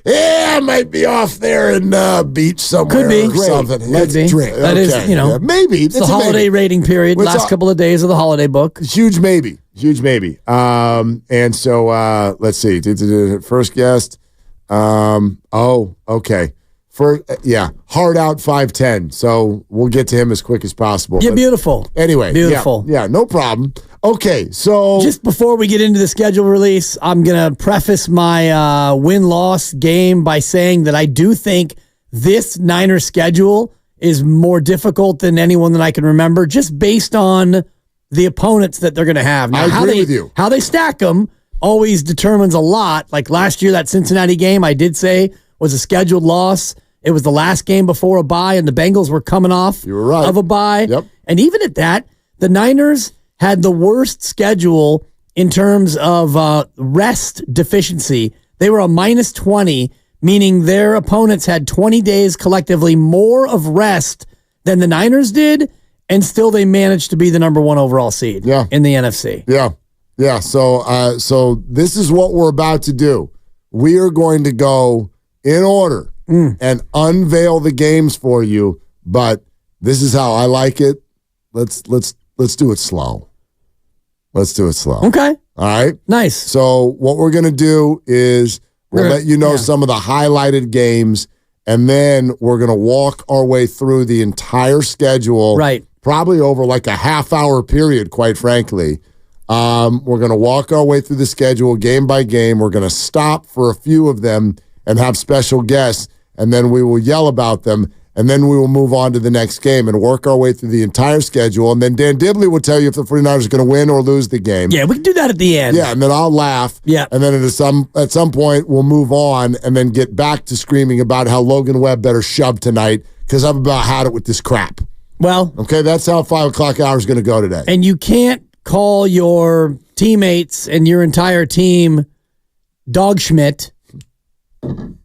Yeah, I might be off there in beach somewhere. Could be. Or something. Let's drink. That is, maybe. It's the holiday rating period. Last couple of days of the holiday book. Huge maybe. And so let's see. First guest. Okay. Hard out 5'10". So we'll get to him as quick as possible. Yeah, beautiful. Anyway. Beautiful. Yeah, no problem. Okay, so just before we get into the schedule release, I'm going to preface my win-loss game by saying that I do think this Niners schedule is more difficult than anyone that I can remember, just based on the opponents that they're going to have. Now, I agree with you. How they stack them always determines a lot. Like last year, that Cincinnati game, I did say was a scheduled loss. It was the last game before a bye, and the Bengals were coming off of a bye. Yep. And even at that, the Niners had the worst schedule in terms of rest deficiency. They were a minus 20, meaning their opponents had 20 days collectively more of rest than the Niners did, and still they managed to be the number 1 overall seed in the NFC. Yeah. So this is what we're about to do. We are going to go in order and unveil the games for you, but this is how I like it. Let's do it slow. Let's do it slow. Okay. All right. Nice. So what we're going to do is we'll let you know some of the highlighted games, and then we're going to walk our way through the entire schedule. Right. Probably over like a half-hour period, quite frankly. We're going to walk our way through the schedule game by game. We're going to stop for a few of them and have special guests, and then we will yell about them, and then we will move on to the next game and work our way through the entire schedule. And then Dan Dibley will tell you if the 49ers are going to win or lose the game. Yeah, we can do that at the end. Yeah, and then I'll laugh. Yeah. And then at some point, we'll move on and then get back to screaming about how Logan Webb better shove tonight because I've about had it with this crap. Well. Okay, that's how 5 o'clock hour is going to go today. And you can't call your teammates and your entire team dog Schmidt in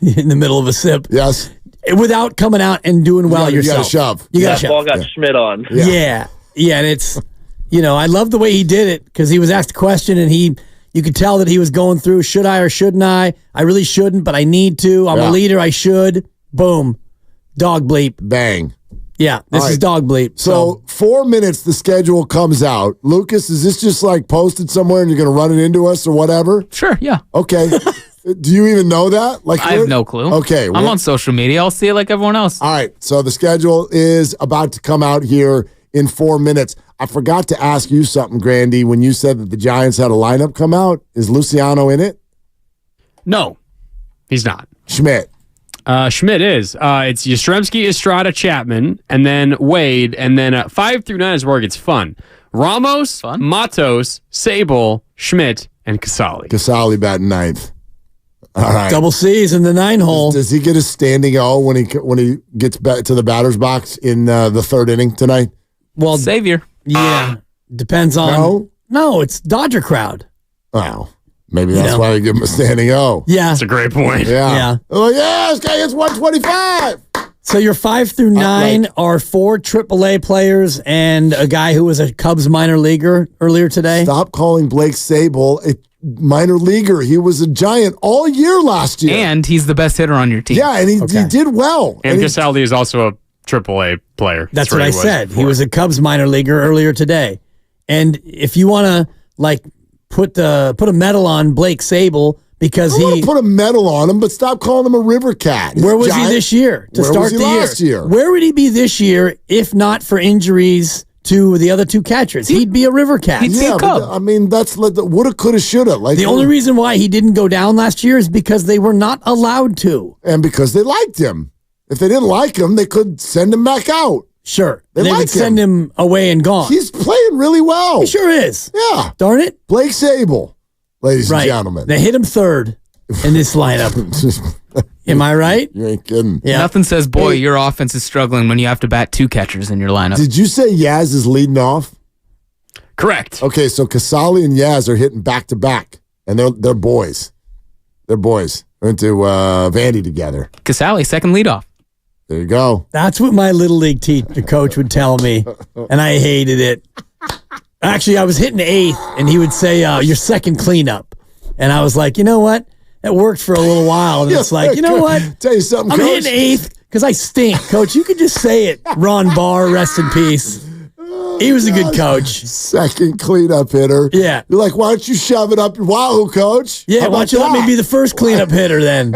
the middle of a sip. Yes. Without coming out and doing well yourself. You got to shove. You got to shove. Ball got Schmidt on. Yeah. And it's, I love the way he did it because he was asked a question and you could tell that he was going through, should I or shouldn't I? I really shouldn't, but I need to. I'm a leader. I should. Boom. Dog bleep. Bang. Yeah, this is dog bleep. So 4 minutes, the schedule comes out. Lucas, is this just like posted somewhere and you're going to run it into us or whatever? Sure, yeah. Okay. Do you even know that? Like I have no clue. Okay. I'm on social media. I'll see it like everyone else. All right. So the schedule is about to come out here in 4 minutes. I forgot to ask you something, Grandy, when you said that the Giants had a lineup come out. Is Luciano in it? No, he's not. Schmidt. Schmidt is. It's Yastrzemski, Estrada, Chapman, and then Wade, and then 5 through 9 is where it gets fun. Ramos, Matos, Sable, Schmidt, and Casali. Casali batting ninth. All right. Double C's in the 9 hole. Does he get a standing O when he gets back to the batter's box in the third inning tonight? Well, Savior. Yeah. Depends on. No, it's Dodger crowd. Wow. Maybe that's why they give him a standing O. Yeah. That's a great point. Yeah. Oh, yeah, this guy gets 125. So your 5 through 9 are 4 AAA players and a guy who was a Cubs minor leaguer earlier today. Stop calling Blake Sable a minor leaguer. He was a Giant all year last year. And he's the best hitter on your team. Yeah, and he did well. And Casali is also a AAA player. That's what I said. He was a Cubs minor leaguer earlier today. And if you want to put a medal on Blake Sable because he put a medal on him, but stop calling him a river cat. Where was he this year to start the year? Last year? Where would he be this year if not for injuries to the other 2 catchers? He'd be a river cat. He'd be a Cub. I mean, that's like the woulda, coulda, shoulda. Like the only reason why he didn't go down last year is because they were not allowed to, and because they liked him. If they didn't like him, they could send him back out. Sure. They would send him away and gone. He's playing really well. He sure is. Yeah. Darn it. Blake Sable, ladies and gentlemen. They hit him third in this lineup. Am I right? You ain't kidding. Yeah. Nothing says, boy, your offense is struggling when you have to bat 2 catchers in your lineup. Did you say Yaz is leading off? Correct. Okay, so Casali and Yaz are hitting back-to-back, and they're boys. They're boys. Went to Vandy together. Casali, second leadoff. There you go. That's what my little league coach would tell me, and I hated it. Actually, I was hitting 8th, and he would say, your second cleanup. And I was like, you know what? It worked for a little while. And it's like, you know what? Tell you something, I'm Coach. hitting 8th because I stink, Coach. You could just say it. Ron Barr, rest in peace. He was a good coach. Second cleanup hitter. Yeah. You're like, why don't you shove it up your wahoo, Coach? Yeah, How why don't you about let me that? be the first cleanup hitter then?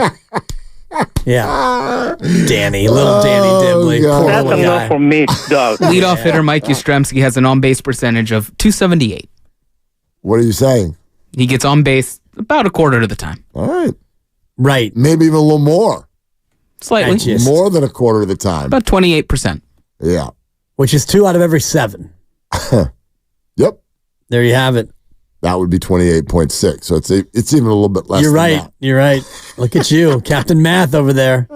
Yeah. Danny, little Danny Dibley. Poor That's little enough guy. for me, dog. Leadoff hitter Mike Yastrzemski has an on-base percentage of 278. What are you saying? He gets on base about a quarter of the time. All right. Right. Maybe even a little more. Slightly. More than a quarter of the time. About 28%. Yeah. Which is 2 out of every 7. Yep. There you have it. That would be 28.6. So it's even a little bit less You're than right. that. You're right. Look at you, Captain Math over there.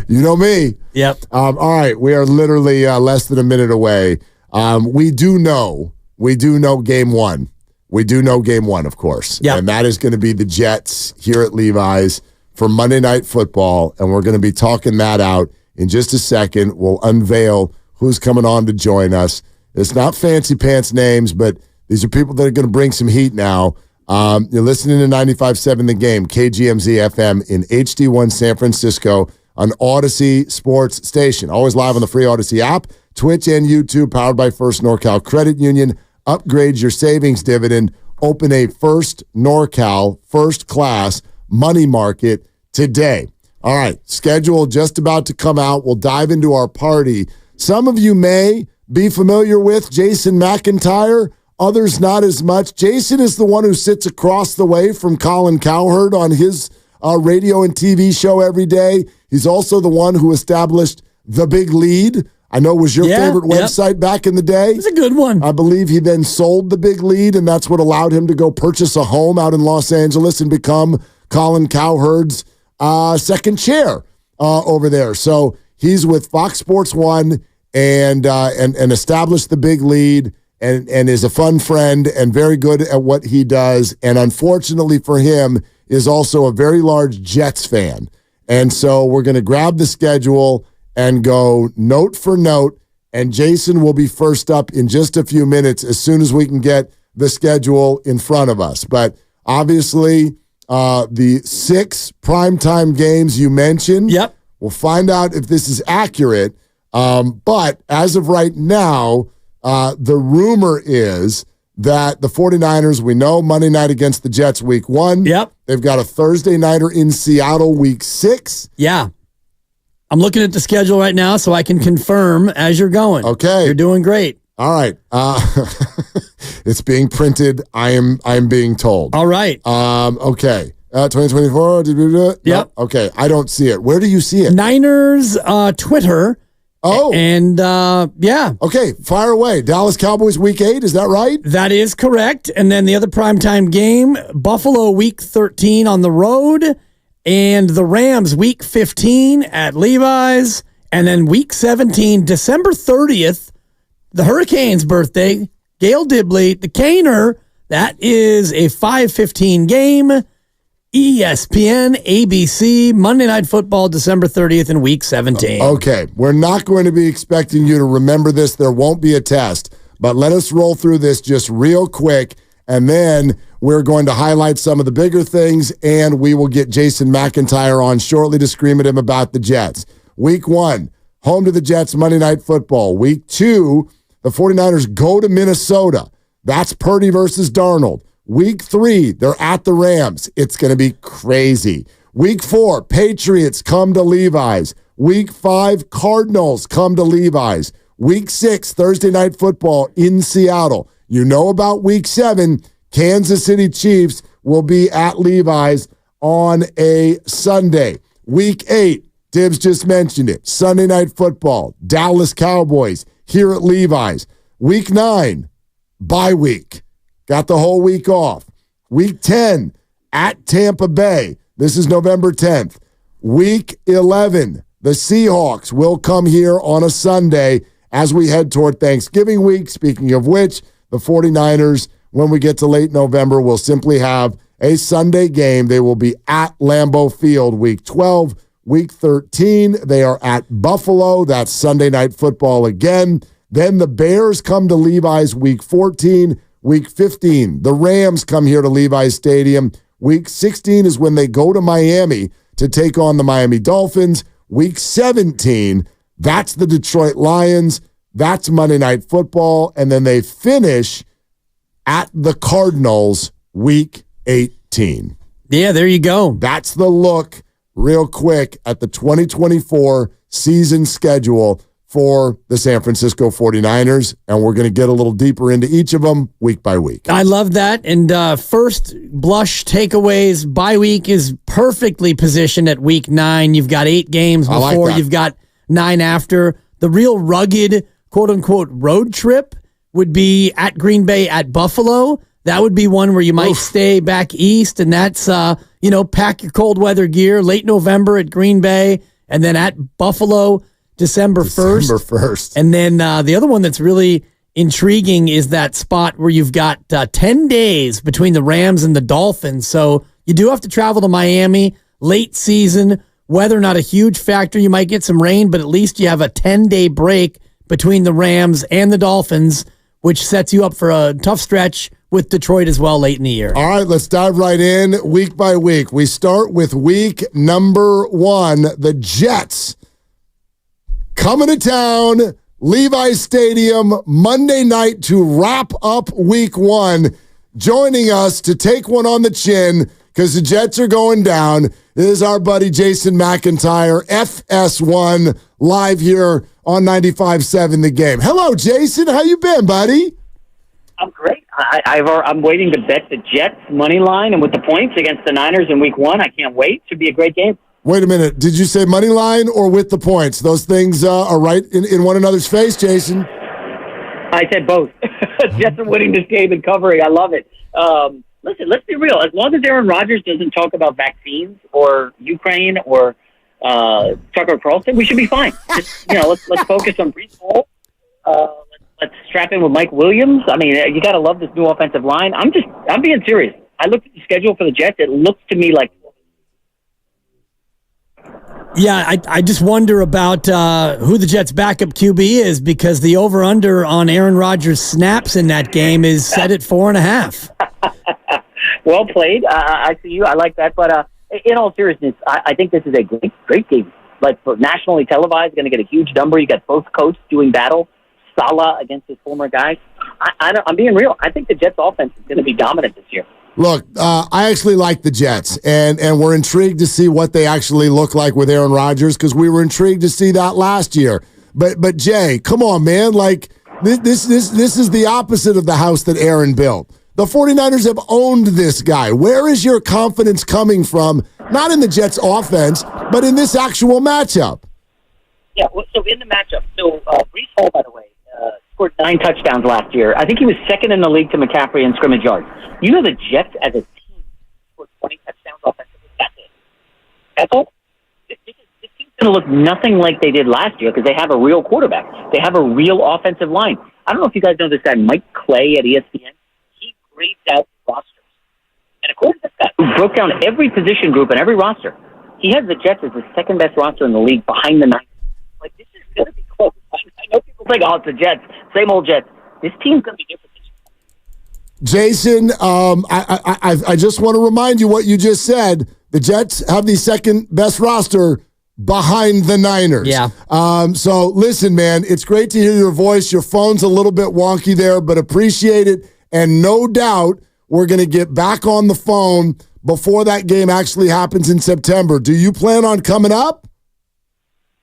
You know me. Yep. All right. We are literally less than a minute away. We do know we do know game one. We do know game one, of course. Yep. And that is going to be the Jets here at Levi's for Monday Night Football. And we're going to be talking that out in just a second. We'll unveil who's coming on to join us. It's not fancy pants names, but these are people that are going to bring some heat now. You're listening to 95.7 The Game, KGMZ FM in HD1 San Francisco on Odyssey Sports Station. Always live on the free Odyssey app, Twitch and YouTube, powered by First NorCal Credit Union. Upgrade your savings dividend. Open a First NorCal First Class money market today. All right, schedule just about to come out. We'll dive into our party. Some of you may be familiar with Jason McIntyre, others not as much. Jason is the one who sits across the way from Colin Cowherd on his radio and TV show every day. He's also the one who established The Big Lead. I know it was your favorite website back in the day. It's a good one. I believe he then sold The Big Lead, and that's what allowed him to go purchase a home out in Los Angeles and become Colin Cowherd's second chair over there. So he's with Fox Sports 1 and established The Big Lead and is a fun friend and very good at what he does. And unfortunately for him, is also a very large Jets fan. And so we're going to grab the schedule and go note for note. And Jason will be first up in just a few minutes as soon as we can get the schedule in front of us. But obviously, the 6 primetime games you mentioned, we'll find out if this is accurate. But as of right now, the rumor is that the 49ers, we know Monday night against the Jets week 1. They've got a Thursday nighter in Seattle week 6. Yeah. I'm looking at the schedule right now so I can confirm as you're going. Okay. You're doing great. All right. It's being printed. I'm being told. All right. Okay. 2024. Did we do it? Yep. No? Okay. I don't see it. Where do you see it? Niners Twitter. Oh. And yeah. Okay. Fire away. Dallas Cowboys week 8. Is that right? That is correct. And then the other primetime game, Buffalo week 13 on the road. And the Rams week 15 at Levi's. And then week 17, December 30th, the Hurricanes' birthday, Gail Dibley, the Caner. That is a 5:15 game. ESPN, ABC, Monday Night Football, December 30th in week 17. Okay. We're not going to be expecting you to remember this. There won't be a test. But let us roll through this just real quick. And then we're going to highlight some of the bigger things, and we will get Jason McIntyre on shortly to scream at him about the Jets. Week 1, home to the Jets, Monday Night Football. Week 2, the 49ers go to Minnesota. That's Purdy versus Darnold. Week 3, they're at the Rams. It's going to be crazy. Week 4, Patriots come to Levi's. Week 5, Cardinals come to Levi's. Week 6, Thursday Night Football in Seattle. You know about week 7, Kansas City Chiefs will be at Levi's on a Sunday. Week 8, Dibbs just mentioned it, Sunday Night Football, Dallas Cowboys here at Levi's. Week 9, bye week. Got the whole week off. Week 10, at Tampa Bay. This is November 10th. Week 11, the Seahawks will come here on a Sunday as we head toward Thanksgiving week. Speaking of which, the 49ers, when we get to late November, will simply have a Sunday game. They will be at Lambeau Field week 12. Week 13, they are at Buffalo. That's Sunday Night Football again. Then the Bears come to Levi's week 14. Week 15, the Rams come here to Levi's Stadium. Week 16 is when they go to Miami to take on the Miami Dolphins. Week 17, that's the Detroit Lions. That's Monday Night Football. And then they finish at the Cardinals week 18. Yeah, there you go. That's the look real quick at the 2024 season schedule for the San Francisco 49ers, and we're going to get a little deeper into each of them week by week. I love that. And first blush takeaways, bye week is perfectly positioned at week 9. You've got 8 games before, you've got 9 after. The real rugged, quote-unquote, road trip would be at Green Bay, at Buffalo. That would be one where you might stay back east, and that's, pack your cold weather gear, late November at Green Bay, and then at Buffalo, December 1st. December 1st. And then the other one that's really intriguing is that spot where you've got 10 days between the Rams and the Dolphins. So you do have to travel to Miami, late season, weather not a huge factor. You might get some rain, but at least you have a 10-day break between the Rams and the Dolphins, which sets you up for a tough stretch with Detroit as well late in the year. All right, let's dive right in week by week. We start with week number 1. The Jets coming to town, Levi's Stadium, Monday night to wrap up week 1. Joining us to take one on the chin because the Jets are going down is our buddy Jason McIntyre, FS1, live here on 95.7 The Game. Hello, Jason. How you been, buddy? I'm great. I'm waiting to bet the Jets money line and with the points against the Niners in week 1. I can't wait. Should be a great game. Wait a minute. Did you say money line or with the points? Those things are right in one another's face, Jason. I said both. Jets are winning this game and covering. I love it. Listen, let's be real. As long as Aaron Rodgers doesn't talk about vaccines or Ukraine or Tucker Carlson, we should be fine. Just, let's focus on Breece Hall. Let's strap in with Mike Williams. I mean, you got to love this new offensive line. I'm being serious. I looked at the schedule for the Jets. It looks to me like. Yeah, I just wonder about who the Jets' backup QB is because the over-under on Aaron Rodgers' snaps in that game is set at 4.5. Well played. I see you. I like that. But in all seriousness, I think this is a great game. Like, for nationally televised, going to get a huge number. You got both coaches doing battle. Salah against his former guys. I'm being real. I think the Jets' offense is going to be dominant this year. Look, I actually like the Jets, and we're intrigued to see what they actually look like with Aaron Rodgers because we were intrigued to see that last year. But Jay, come on, man! Like this is the opposite of the house that Aaron built. The 49ers have owned this guy. Where is your confidence coming from? Not in the Jets' offense, but in this actual matchup. Yeah. So in the matchup, Breece Hall, by the way, scored 9 touchdowns last year. I think he was second in the league to McCaffrey in scrimmage yards. You know the Jets as a team scored 20 touchdowns offensively. That's it. That's all. This team's going to look nothing like they did last year because they have a real quarterback. They have a real offensive line. I don't know if you guys know this guy, Mike Clay at ESPN. He grades out rosters. And according to this guy, who broke down every position group and every roster, he has the Jets as the second best roster in the league behind the Niners. Like, this is going to be close. I know people think, it's the Jets, same old Jets. This team's going to be different. Jason, I just want to remind you what you just said. The Jets have the second best roster behind the Niners. Yeah. So listen, man, it's great to hear your voice. Your phone's a little bit wonky there, but appreciate it. And no doubt we're going to get back on the phone before that game actually happens in September. Do you plan on coming up?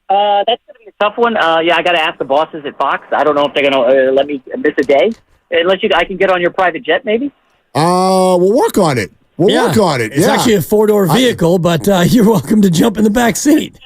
That's going to be a tough one. I got to ask the bosses at Fox. I don't know if they're going to let me miss a day. Unless I can get on your private jet, maybe? We'll work on it. We'll work on it. It's actually a 4-door vehicle, but you're welcome to jump in the back seat.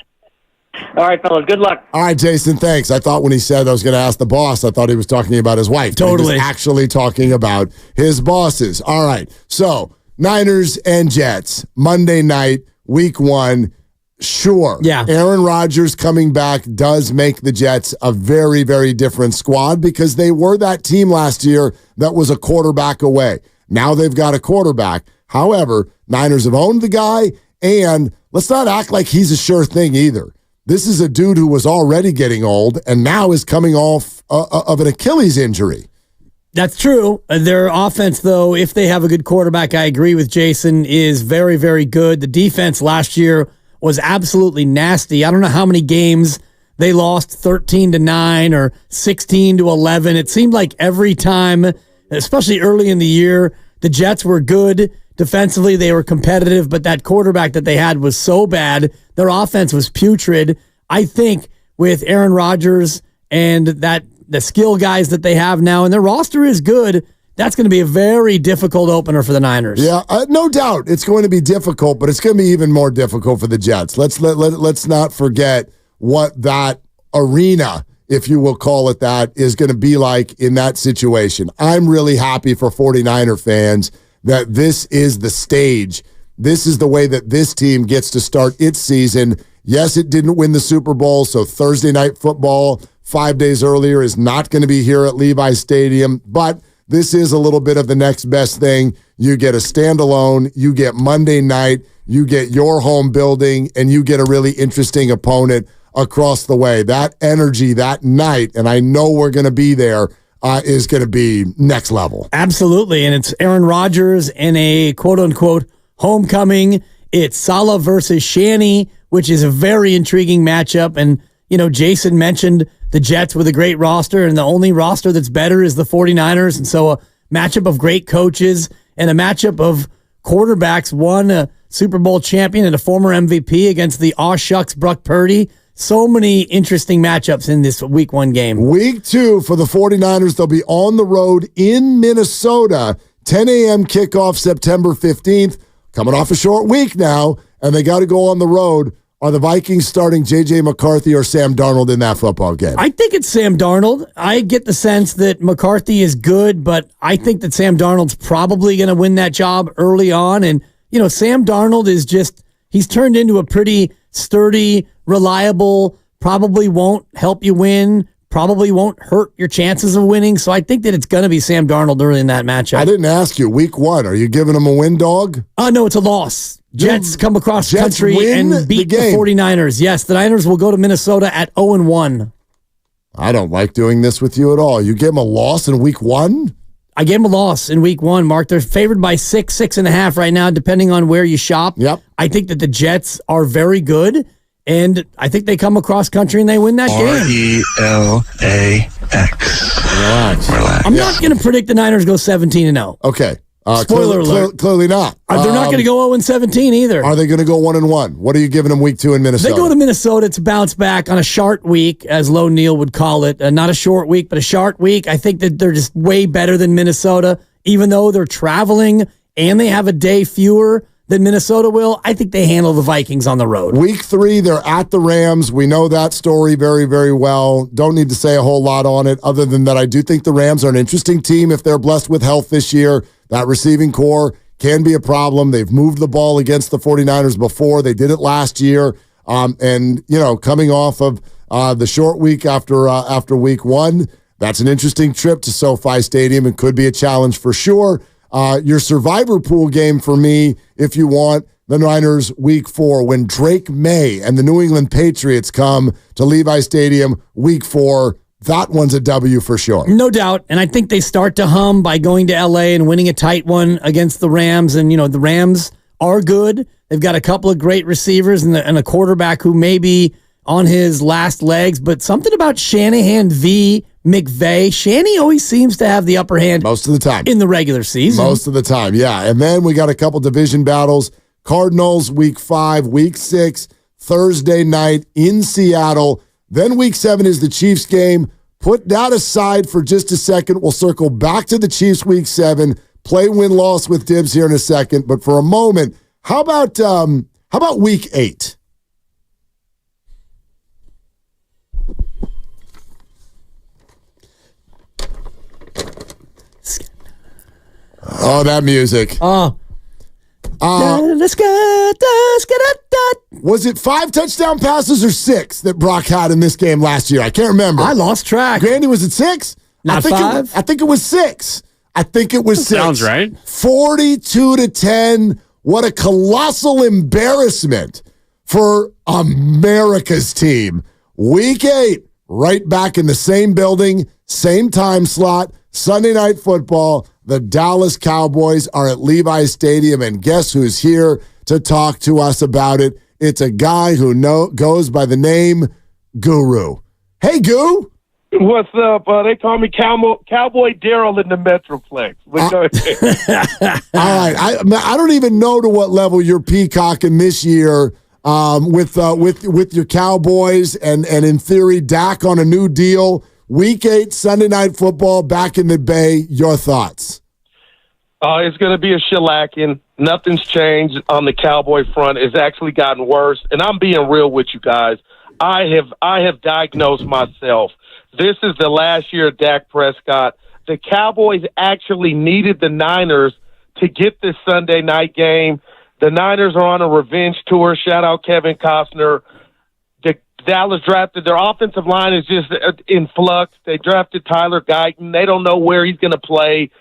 All right, fellas. Good luck. All right, Jason, thanks. I thought when he said I was going to ask the boss, I thought he was talking about his wife. Totally. He was actually talking about his bosses. All right. So, Niners and Jets, Monday night, week 1. Sure. Yeah. Aaron Rodgers coming back does make the Jets a very, very different squad because they were that team last year that was a quarterback away. Now they've got a quarterback. However, Niners have owned the guy, and let's not act like he's a sure thing either. This is a dude who was already getting old and now is coming off of an Achilles injury. That's true. Their offense, though, if they have a good quarterback, I agree with Jason, is very, very good. The defense last year was absolutely nasty. I don't know how many games they lost 13-9 or 16-11. It seemed like every time, especially early in the year, the Jets were good defensively. They were competitive, but that quarterback that they had was so bad. Their offense was putrid. I think with Aaron Rodgers and the skill guys that they have now, and their roster is good, that's going to be a very difficult opener for the Niners. Yeah, no doubt it's going to be difficult, but it's going to be even more difficult for the Jets. Let's not forget what that arena, if you will call it that, is going to be like in that situation. I'm really happy for 49er fans that this is the stage. This is the way that this team gets to start its season. Yes, it didn't win the Super Bowl, so Thursday night football 5 days earlier is not going to be here at Levi Stadium, but this is a little bit of the next best thing. You get a standalone, you get Monday night, you get your home building, and you get a really interesting opponent across the way. That energy that night, and I know we're going to be there, is going to be next level. Absolutely, and it's Aaron Rodgers in a quote-unquote homecoming. It's Saleh versus Shanny, which is a very intriguing matchup. And, Jason mentioned the Jets with a great roster, and the only roster that's better is the 49ers. And so a matchup of great coaches and a matchup of quarterbacks, one a Super Bowl champion and a former MVP against the aw shucks Brock Purdy. So many interesting matchups in this week 1 game. Week 2 for the 49ers. They'll be on the road in Minnesota. 10 a.m. kickoff September 15th. Coming off a short week now, and they got to go on the road. Are the Vikings starting J.J. McCarthy or Sam Darnold in that football game? I think it's Sam Darnold. I get the sense that McCarthy is good, but I think that Sam Darnold's probably going to win that job early on. And, Sam Darnold is he's turned into a pretty sturdy, reliable, probably won't help you win, probably won't hurt your chances of winning. So I think that it's going to be Sam Darnold early in that matchup. I didn't ask you. Week 1, are you giving him a win dog? No, it's a loss. Jets come across the country and beat the 49ers. Yes, the Niners will go to Minnesota at 0-1. I don't like doing this with you at all. You gave them a loss in week 1? I gave them a loss in week 1, Mark. They're favored by 6.5 right now, depending on where you shop. Yep. I think that the Jets are very good, and I think they come across country and they win that game. Relax. I'm not going to predict the Niners go 17-0. Okay. Spoiler alert. Clearly not. They're not going to go 0-17 either. Are they going to go 1-1? What are you giving them week 2 in Minnesota? They go to Minnesota to bounce back on a short week, as Low Neal would call it. Not a short week, but a short week. I think that they're just way better than Minnesota, even though they're traveling and they have a day fewer than Minnesota will. I think they handle the Vikings on the road. Week 3, they're at the Rams. We know that story very, very well. Don't need to say a whole lot on it other than that I do think the Rams are an interesting team if they're blessed with health this year. That receiving core can be a problem. They've moved the ball against the 49ers before. They did it last year. And, coming off of the short week after week 1, that's an interesting trip to SoFi Stadium and could be a challenge for sure. Your survivor pool game for me, if you want, the Niners week 4, when Drake May and the New England Patriots come to Levi Stadium week 4, that one's a W for sure. No doubt. And I think they start to hum by going to L.A. and winning a tight one against the Rams. And, the Rams are good. They've got a couple of great receivers and a quarterback who may be on his last legs. But something about Shanahan v. McVay. Shanny always seems to have the upper hand most of the time in the regular season. Most of the time, yeah. And then we got a couple division battles. Cardinals week 5, week 6, Thursday night in Seattle. Then week 7 is the Chiefs game. Put that aside for just a second. We'll circle back to the Chiefs week 7. Play win-loss with Dibs here in a second. But for a moment, how about week 8? Oh, that music. Was it 5 touchdown passes or 6 that Brock had in this game last year? I can't remember. I lost track. Grandy, was it 6? Not 5? I think it was 6. I think it was 6. Sounds right. 42-10. What a colossal embarrassment for America's team. Week 8, right back in the same building, same time slot, Sunday Night Football. The Dallas Cowboys are at Levi Stadium, and guess who's here to talk to us about it? It's a guy who goes by the name Guru. Hey, Goo. What's up? They call me Cowboy Daryl in the Metroplex. All right. I don't even know to what level you're peacocking this year with your Cowboys and in theory, Dak on a new deal. Week 8, Sunday Night Football, back in the Bay. Your thoughts? It's going to be a shellacking. Nothing's changed on the Cowboy front. It's actually gotten worse. And I'm being real with you guys. I have diagnosed myself. This is the last year of Dak Prescott. The Cowboys actually needed the Niners to get this Sunday night game. The Niners are on a revenge tour. Shout out Kevin Costner. Dallas drafted. Their offensive line is just in flux. They drafted Tyler Guyton. They don't know where he's going to play.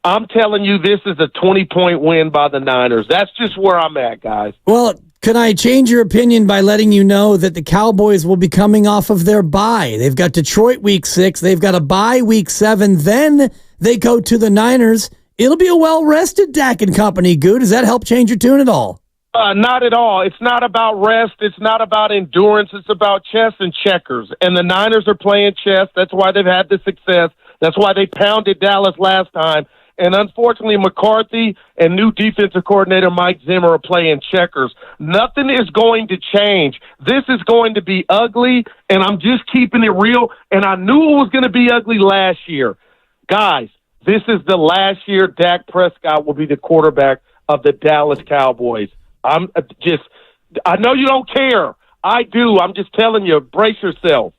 I'm telling you, this is a 20-point win by the Niners. That's just where I'm at, guys. Well, can I change your opinion by letting you know that the Cowboys will be coming off of their bye? They've got Detroit week 6. They've got a bye week 7. Then they go to the Niners. It'll be a well-rested Dak and company, Goo. Does that help change your tune at all? Not at all. It's not about rest. It's not about endurance. It's about chess and checkers. And the Niners are playing chess. That's why they've had the success. That's why they pounded Dallas last time. And unfortunately, McCarthy and new defensive coordinator Mike Zimmer are playing checkers. Nothing is going to change. This is going to be ugly, and I'm just keeping it real. And I knew it was going to be ugly last year. Guys, this is the last year Dak Prescott will be the quarterback of the Dallas Cowboys. I know you don't care. I do. I'm just telling you, brace yourself.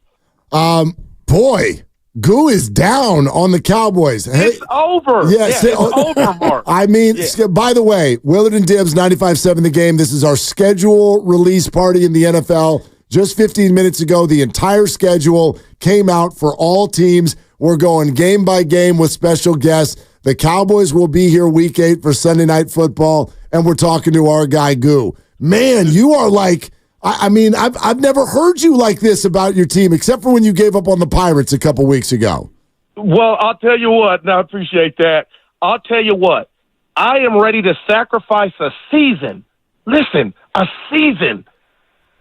Boy. Goo is down on the Cowboys. It's over. Yes, it's over, Mark. I mean, by the way, Willard and Dibbs, 95.7 The Game. This is our schedule release party in the NFL. Just 15 minutes ago, the entire schedule came out for all teams. We're going game by game with special guests. The Cowboys will be here week 8 for Sunday Night Football, and we're talking to our guy, Goo. Man, you are like... I mean, I've never heard you like this about your team, except for when you gave up on the Pirates a couple weeks ago. Well, I'll tell you what, and I appreciate that. I'll tell you what, I am ready to sacrifice a season. Listen, a season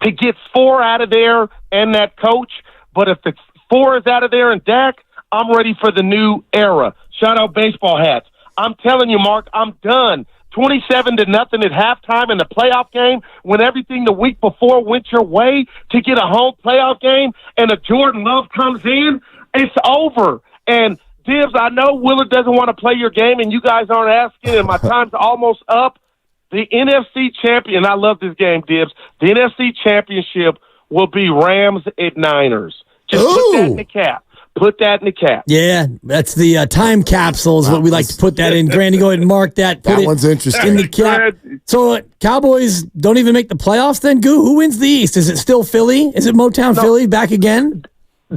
to get 4 out of there and that coach. But if the 4 is out of there and Dak, I'm ready for the new era. Shout out baseball hats. I'm telling you, Mark, I'm done. 27-0 at halftime in the playoff game when everything the week before went your way to get a home playoff game and a Jordan Love comes in, it's over. And, Dibbs, I know Willard doesn't want to play your game and you guys aren't asking and my time's almost up. The NFC champion, I love this game, Dibbs. The NFC championship will be Rams at Niners. Just put that in the cap. Put that in the cap. Yeah, that's the time capsule is what we like to put that in. Granny, go ahead and mark that. Put that one's interesting. In the cap. So Cowboys don't even make the playoffs then, Goo? Who wins the East? Is it still Philly? Is it Motown Philly back again?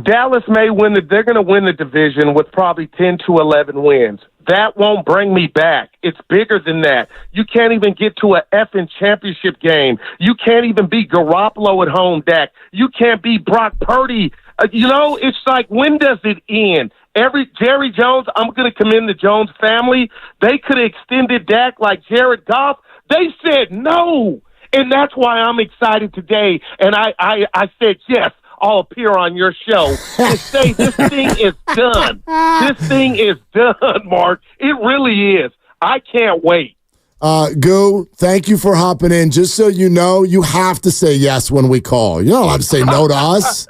Dallas may win. They're going to win the division with probably 10 to 11 wins. That won't bring me back. It's bigger than that. You can't even get to a effing championship game. You can't even beat Garoppolo at home, Dak. You can't beat Brock Purdy. It's like, when does it end? Jerry Jones, I'm going to commend the Jones family. They could have extended Dak like Jared Goff. They said no. And that's why I'm excited today. And I said, yes, I'll appear on your show to say this thing is done. This thing is done, Mark. It really is. I can't wait. Goo, thank you for hopping in. Just so you know, you have to say yes when we call. You're not allowed to say no to us.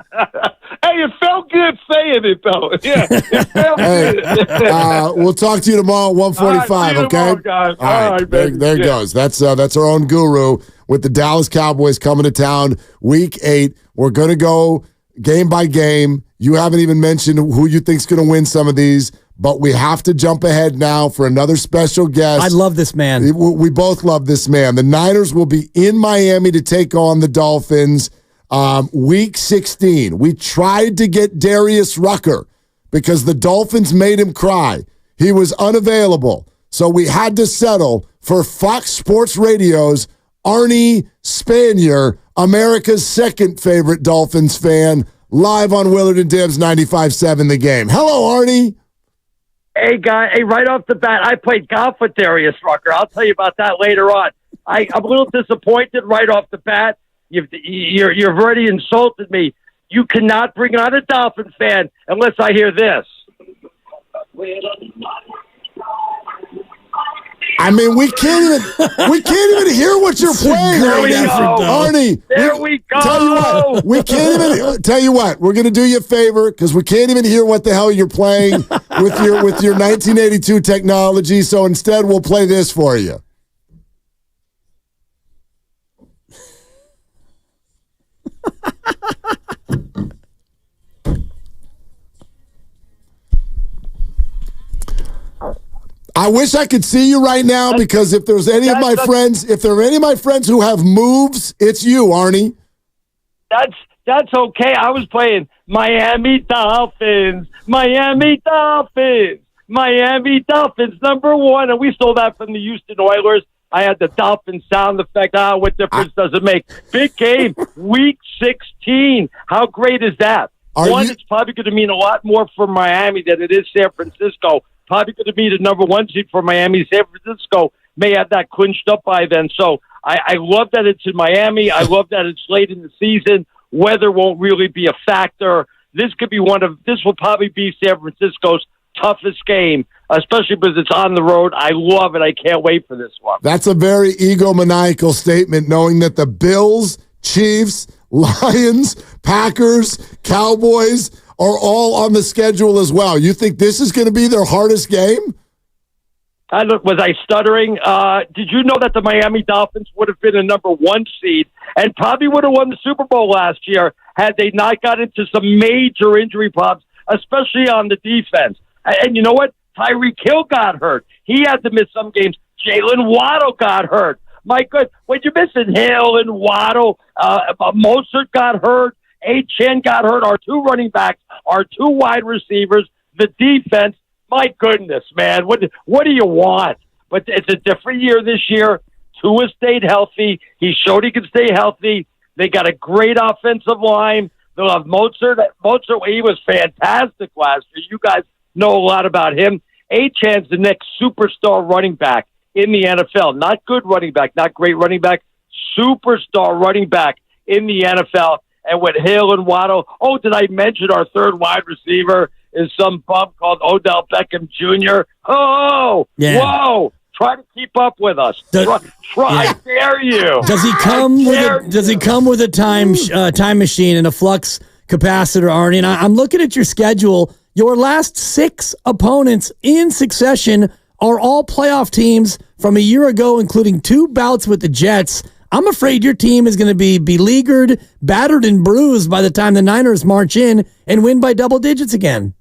Hey, it felt good saying it, though. Yeah, it felt good. We'll talk to you tomorrow at 1:45, okay? Tomorrow, guys. All right, there it goes. That's our own guru with the Dallas Cowboys coming to town week 8. We're going to go game by game. You haven't even mentioned who you think's going to win some of these, but we have to jump ahead now for another special guest. I love this man. We both love this man. The Niners will be in Miami to take on the Dolphins. Week 16, we tried to get Darius Rucker because the Dolphins made him cry. He was unavailable, so we had to settle for Fox Sports Radio's Arnie Spanier, America's second favorite Dolphins fan, live on Willard and Dibbs 95.7 The Game. Hello, Arnie. Hey, guy. Hey, right off the bat, I played golf with Darius Rucker. I'll tell you about that later on. I'm a little disappointed right off the bat. You've already insulted me. You cannot bring on a Dolphin fan unless I hear this. I mean, we can't even hear what you're playing right now, Arnie. There we go. Tell you what, we're going to do you a favor because we can't even hear what the hell you're playing with your 1982 technology. So instead, we'll play this for you. I wish I could see you right now because if there's any of my friends, if there are any of my friends who have moves, it's you, Arnie. That's okay. I was playing Miami Dolphins, Miami Dolphins, Miami Dolphins, #1. And we stole that from the Houston Oilers. I had the Dolphin sound effect. What difference does it make? Big game, Week 16. How great is that? It's probably going to mean a lot more for Miami than it is San Francisco. Probably going to be the #1 seed for Miami. San Francisco may have that clinched up by then. So I love that it's in Miami. I love that it's late in the season. Weather won't really be a factor. This will probably be San Francisco's toughest game, especially because it's on the road. I love it. I can't wait for this one. That's a very egomaniacal statement, knowing that the Bills, Chiefs, Lions, Packers, Cowboys are all on the schedule as well. You think this is going to be their hardest game? Was I stuttering? Did you know that the Miami Dolphins would have been a #1 seed and probably would have won the Super Bowl last year had they not got into some major injury problems, especially on the defense? And you know what? Tyreek Hill got hurt. He had to miss some games. Jalen Waddle got hurt. My good, when you're missing Hill and Waddle, Mostert got hurt, Chen got hurt, our 2 running backs, our 2 wide receivers, the defense. My goodness, man, what do you want? But it's a different year this year. Tua stayed healthy. He showed he could stay healthy. They got a great offensive line. They'll have Mostert. Mostert, he was fantastic last year. You guys know a lot about him. Chan's the next superstar running back in the NFL. Not good running back, not great running back, superstar running back in the NFL. And with Hill and Waddle, did I mention our 3rd wide receiver is some bum called Odell Beckham Jr.? Whoa! Try to keep up with us. I dare you. Does he come with a time machine and a flux capacitor, Arnie? And I'm looking at your schedule. Your last 6 opponents in succession are all playoff teams from a year ago, including 2 bouts with the Jets. I'm afraid your team is going to be beleaguered, battered, and bruised by the time the Niners march in and win by double digits again.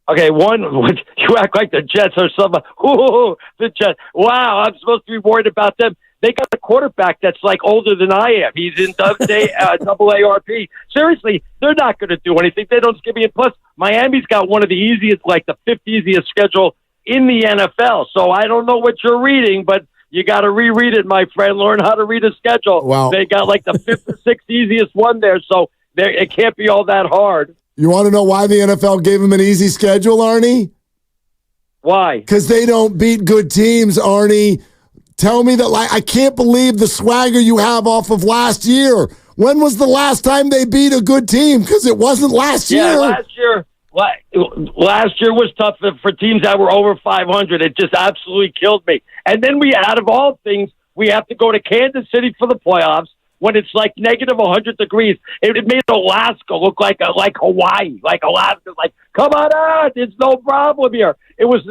Okay, you act like the Jets are some. The Jets. Wow, I'm supposed to be worried about them. They got a quarterback that's like older than I am. He's in double ARP. Seriously, they're not going to do anything. They don't skip me. And plus, Miami's got one of the easiest, like the 5th easiest schedule in the NFL. So I don't know what you're reading, but you got to reread it, my friend. Learn how to read a schedule. Wow. They got like the 5th or 6th easiest one there, so it can't be all that hard. You want to know why the NFL gave him an easy schedule, Arnie? Why? Because they don't beat good teams, Arnie. Tell me that, I can't believe the swagger you have off of last year. When was the last time they beat a good team? Because it wasn't last year. Yeah, last year was tough for teams that were over 500. It just absolutely killed me. And then out of all things, we have to go to Kansas City for the playoffs when it's like negative 100 degrees. It made Alaska look like Hawaii, like Alaska's like, come on out, there's no problem here. It was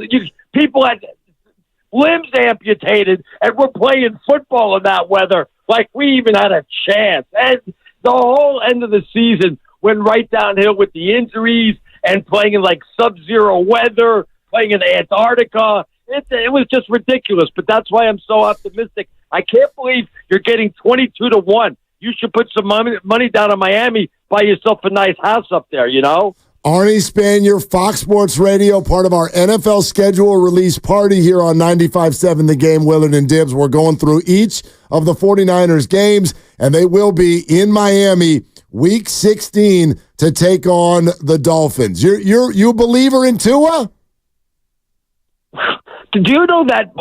people had limbs amputated, and we're playing football in that weather like we even had a chance. And the whole end of the season went right downhill with the injuries and playing in like sub-zero weather, playing in Antarctica. It was just ridiculous, but that's why I'm so optimistic. I can't believe you're getting 22-1. You should put some money down on Miami, buy yourself a nice house up there, you know? Arnie Spanier, Fox Sports Radio, part of our NFL schedule release party here on 95.7 The Game, Willard and Dibbs. We're going through each of the 49ers games, and they will be in Miami Week 16 to take on the Dolphins. You a believer in Tua? Do you know that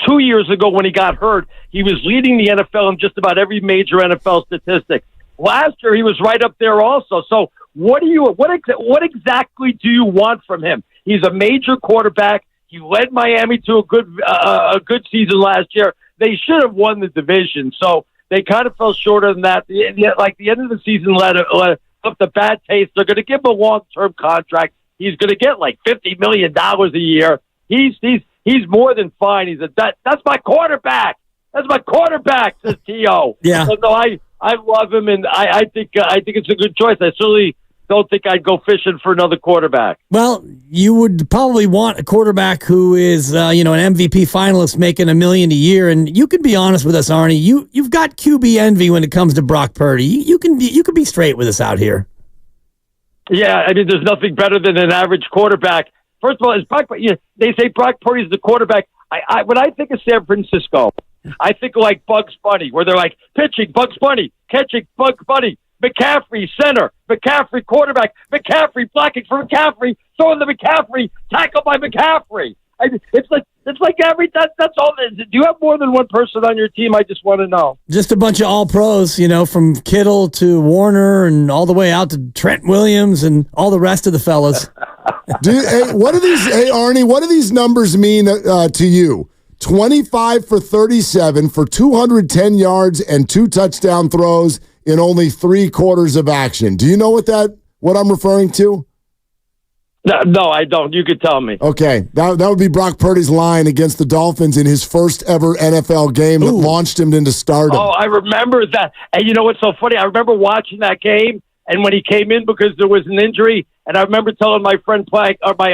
2 years ago when he got hurt, he was leading the NFL in just about every major NFL statistic. Last year, he was right up there also. So what exactly do you want from him? He's a major quarterback. He led Miami to a good season last year. They should have won the division. So they kind of fell short of that. Like the end of the season left a bad taste. They're going to give him a long-term contract. He's going to get like $50 million a year. He's more than fine. That's my quarterback. That's my quarterback, says T.O. Yeah. So, no, I love him, and I think it's a good choice. I certainly don't think I'd go fishing for another quarterback. Well, you would probably want a quarterback who is, an MVP finalist making $1 million a year. And you can be honest with us, Arnie. You've got QB envy when it comes to Brock Purdy. You can be straight with us out here. Yeah, I mean, there's nothing better than an average quarterback. First of all, they say Brock Purdy's the quarterback. When I think of San Francisco, I think of like Bugs Bunny, where they're like pitching Bugs Bunny, catching Bugs Bunny. McCaffrey, center. McCaffrey, quarterback. McCaffrey, blocking for McCaffrey. Throwing the McCaffrey. Tackled by McCaffrey. It's like that's all. Do you have more than one person on your team? I just want to know. Just a bunch of all pros, from Kittle to Warner and all the way out to Trent Williams and all the rest of the fellas. Arnie, what do these numbers mean to you? 25 for 37 for 210 yards and 2 touchdown throws in only 3 quarters of action. Do you know what I'm referring to? No, I don't. You could tell me. Okay, that would be Brock Purdy's line against the Dolphins in his first ever NFL game that launched him into stardom. Oh, I remember that. And you know what's so funny? I remember watching that game, and when he came in because there was an injury, and I remember telling my friend Plank, or my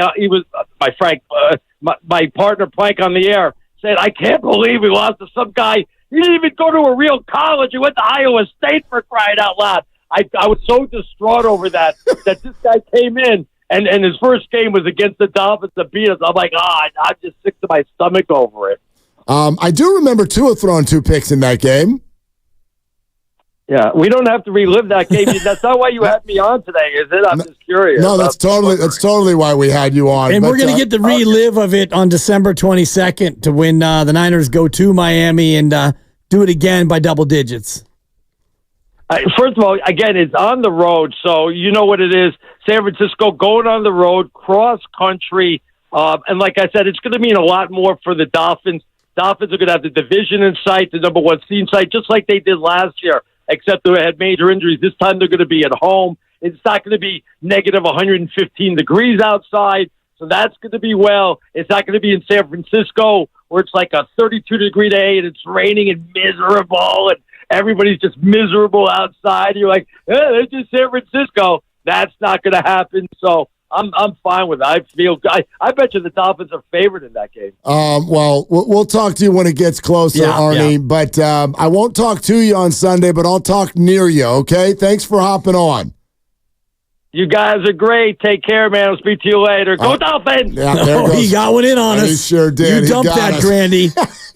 partner Plank on the air, said, "I can't believe we lost to some guy. He didn't even go to a real college. He went to Iowa State, for crying out loud." I was so distraught over that this guy came in and his first game was against the Dolphins to beat us. I'm like, I'm just sick to my stomach over it. I do remember Tua throwing 2 picks in that game. Yeah, we don't have to relive that game. That's not why you had me on today, is it? I'm just curious. No, that's totally why we had you on. And we're going to get the relive of it on December 22nd to when the Niners go to Miami and do it again by double digits. First of all, again, it's on the road, so you know what it is. San Francisco going on the road, cross-country, and like I said, it's going to mean a lot more for the Dolphins. Dolphins are going to have the division in sight, the number 1 seed in sight, just like they did last year, except they had major injuries. This time they're going to be at home. It's not going to be negative 115 degrees outside, so that's going to be well. It's not going to be in San Francisco where it's like a 32-degree day and it's raining and miserable and everybody's just miserable outside. You're like, it's just San Francisco. That's not going to happen. So I'm fine with it. I bet you the Dolphins are favored in that game. Well, we'll talk to you when it gets closer, Arnie. Yeah. But I won't talk to you on Sunday, but I'll talk near you, okay? Thanks for hopping on. You guys are great. Take care, man. I'll speak to you later. Go Dolphins! Yeah, he got one in on us. He sure did. You dumped that, Grandy.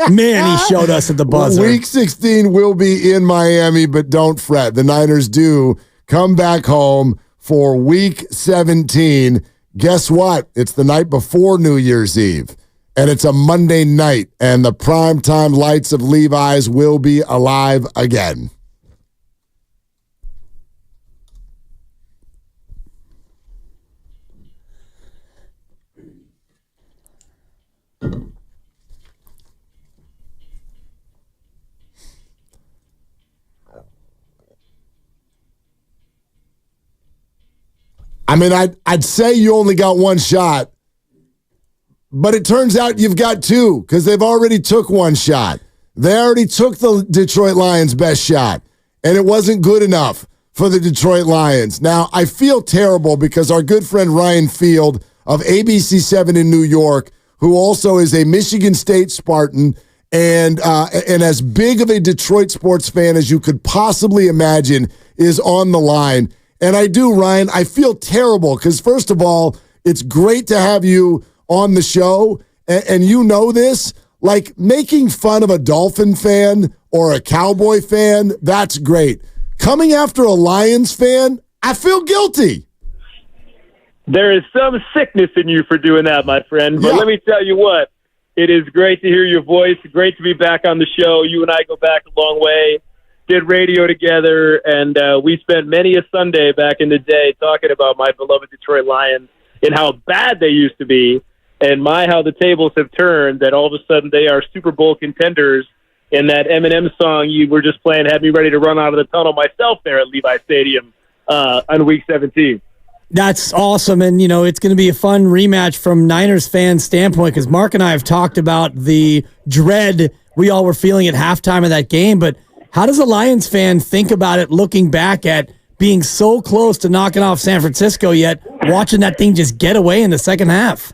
Man, he showed us at the buzzer. Week 16 will be in Miami, but don't fret. The Niners do come back home for Week 17. Guess what? It's the night before New Year's Eve, and it's a Monday night, and the primetime lights of Levi's will be alive again. I mean, I'd say you only got 1 shot, but it turns out you've got 2 because they've already took 1 shot. They already took the Detroit Lions' best shot, and it wasn't good enough for the Detroit Lions. Now, I feel terrible because our good friend Ryan Field of ABC7 in New York, who also is a Michigan State Spartan and as big of a Detroit sports fan as you could possibly imagine, is on the line. And I do, Ryan. I feel terrible because, first of all, it's great to have you on the show. And you know this, like making fun of a Dolphin fan or a Cowboy fan, that's great. Coming after a Lions fan, I feel guilty. There is some sickness in you for doing that, my friend. But let me tell you what, it is great to hear your voice. Great to be back on the show. You and I go back a long way. Did radio together, and we spent many a Sunday back in the day talking about my beloved Detroit Lions and how bad they used to be, and how the tables have turned, that all of a sudden they are Super Bowl contenders. And that Eminem song you were just playing had me ready to run out of the tunnel myself there at Levi Stadium on Week 17. That's awesome, and it's going to be a fun rematch from Niners fans' standpoint because Mark and I have talked about the dread we all were feeling at halftime of that game, but how does a Lions fan think about it looking back at being so close to knocking off San Francisco, yet watching that thing just get away in the second half.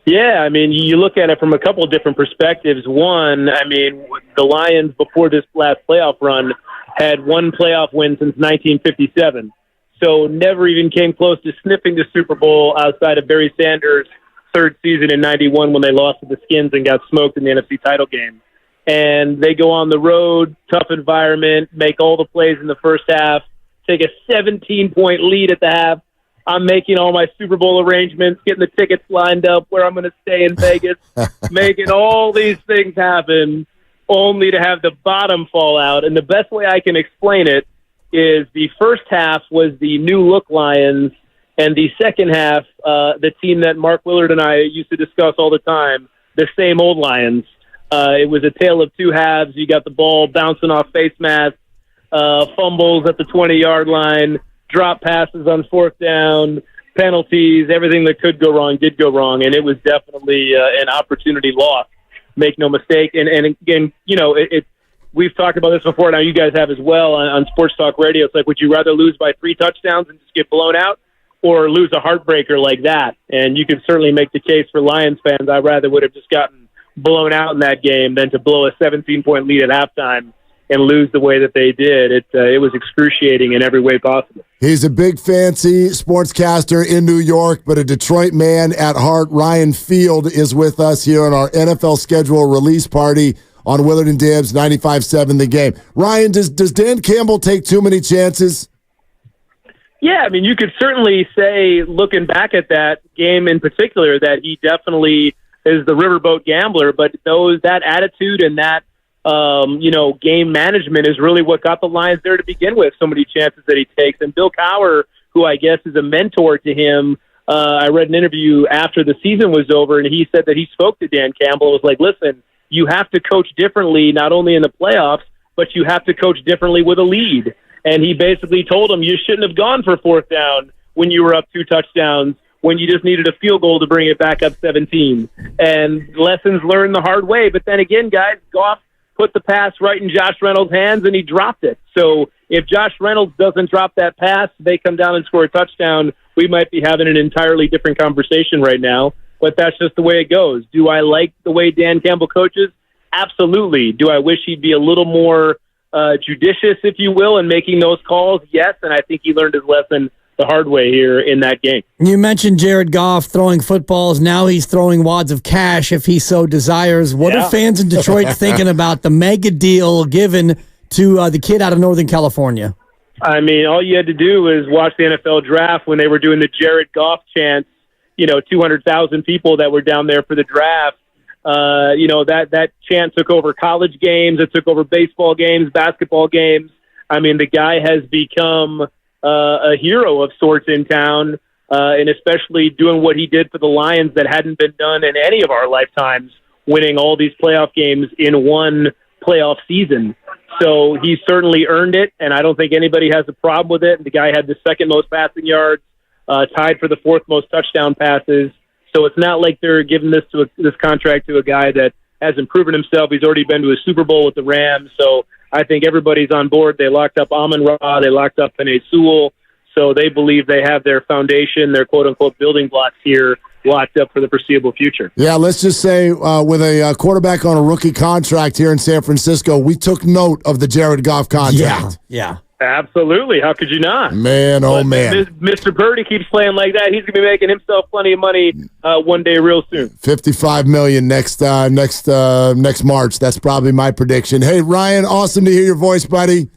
Yeah, I mean, you look at it from a couple of different perspectives. One, I mean, the Lions before this last playoff run had one playoff win since 1957. So never even came close to sniffing the Super Bowl outside of Barry Sanders' third season in 91 when they lost to the Skins and got smoked in the NFC title game. And they go on the road, tough environment, make all the plays in the first half, take a 17-point lead at the half. I'm making all my Super Bowl arrangements, getting the tickets lined up where I'm going to stay in Vegas, making all these things happen, only to have the bottom fall out. And the best way I can explain it is the first half was the new look Lions, and the second half, the team that Mark Willard and I used to discuss all the time, the same old Lions. It was a tale of two halves. You got the ball bouncing off face masks, fumbles at the 20-yard line, drop passes on fourth down, penalties, everything that could go wrong did go wrong, and it was definitely an opportunity lost. Make no mistake. And again, you know, we've talked about this before, now you guys have as well on Sports Talk Radio. It's like, would you rather lose by 3 touchdowns and just get blown out or lose a heartbreaker like that? And you can certainly make the case for Lions fans. I rather would have just gotten blown out in that game than to blow a 17-point lead at halftime and lose the way that they did. It was excruciating in every way possible. He's a big, fancy sportscaster in New York, but a Detroit man at heart. Ryan Field is with us here on our NFL schedule release party on Willard and Dibbs, 95.7 The Game. Ryan, does Dan Campbell take too many chances? Yeah, I mean, you could certainly say, looking back at that game in particular, that he definitely is the riverboat gambler, but that attitude and that game management is really what got the Lions there to begin with, so many chances that he takes. And Bill Cowher, who I guess is a mentor to him, I read an interview after the season was over, and he said that he spoke to Dan Campbell. It was like, listen, you have to coach differently, not only in the playoffs, but you have to coach differently with a lead. And he basically told him, you shouldn't have gone for fourth down when you were up 2 touchdowns, when you just needed a field goal to bring it back up 17. And lessons learned the hard way. But then again, guys, Goff put the pass right in Josh Reynolds' hands, and he dropped it. So if Josh Reynolds doesn't drop that pass, they come down and score a touchdown, we might be having an entirely different conversation right now. But that's just the way it goes. Do I like the way Dan Campbell coaches? Absolutely. Do I wish he'd be a little more judicious, if you will, in making those calls? Yes, and I think he learned his lesson the hard way here in that game. You mentioned Jared Goff throwing footballs. Now he's throwing wads of cash if he so desires. What are fans in Detroit thinking about the mega deal given to the kid out of Northern California? I mean, all you had to do is watch the NFL draft when they were doing the Jared Goff chants, 200,000 people that were down there for the draft. That chant took over college games. It took over baseball games, basketball games. I mean, the guy has become a hero of sorts in town, and especially doing what he did for the Lions that hadn't been done in any of our lifetimes, winning all these playoff games in one playoff season. So he certainly earned it, and I don't think anybody has a problem with it. The guy had the second most passing yards, tied for the 4th most touchdown passes. So it's not like they're giving this contract to a guy that hasn't proven himself. He's already been to a Super Bowl with the Rams. So I think everybody's on board. They locked up Amon-Ra. They locked up Penei Sewell. So they believe they have their foundation, their quote-unquote building blocks here locked up for the foreseeable future. Yeah, let's just say with a quarterback on a rookie contract here in San Francisco, we took note of the Jared Goff contract. Yeah. Absolutely. How could you not? Man, man. Mr. Purdy keeps playing like that. He's going to be making himself plenty of money one day real soon. $55 million next March. That's probably my prediction. Hey, Ryan, awesome to hear your voice, buddy.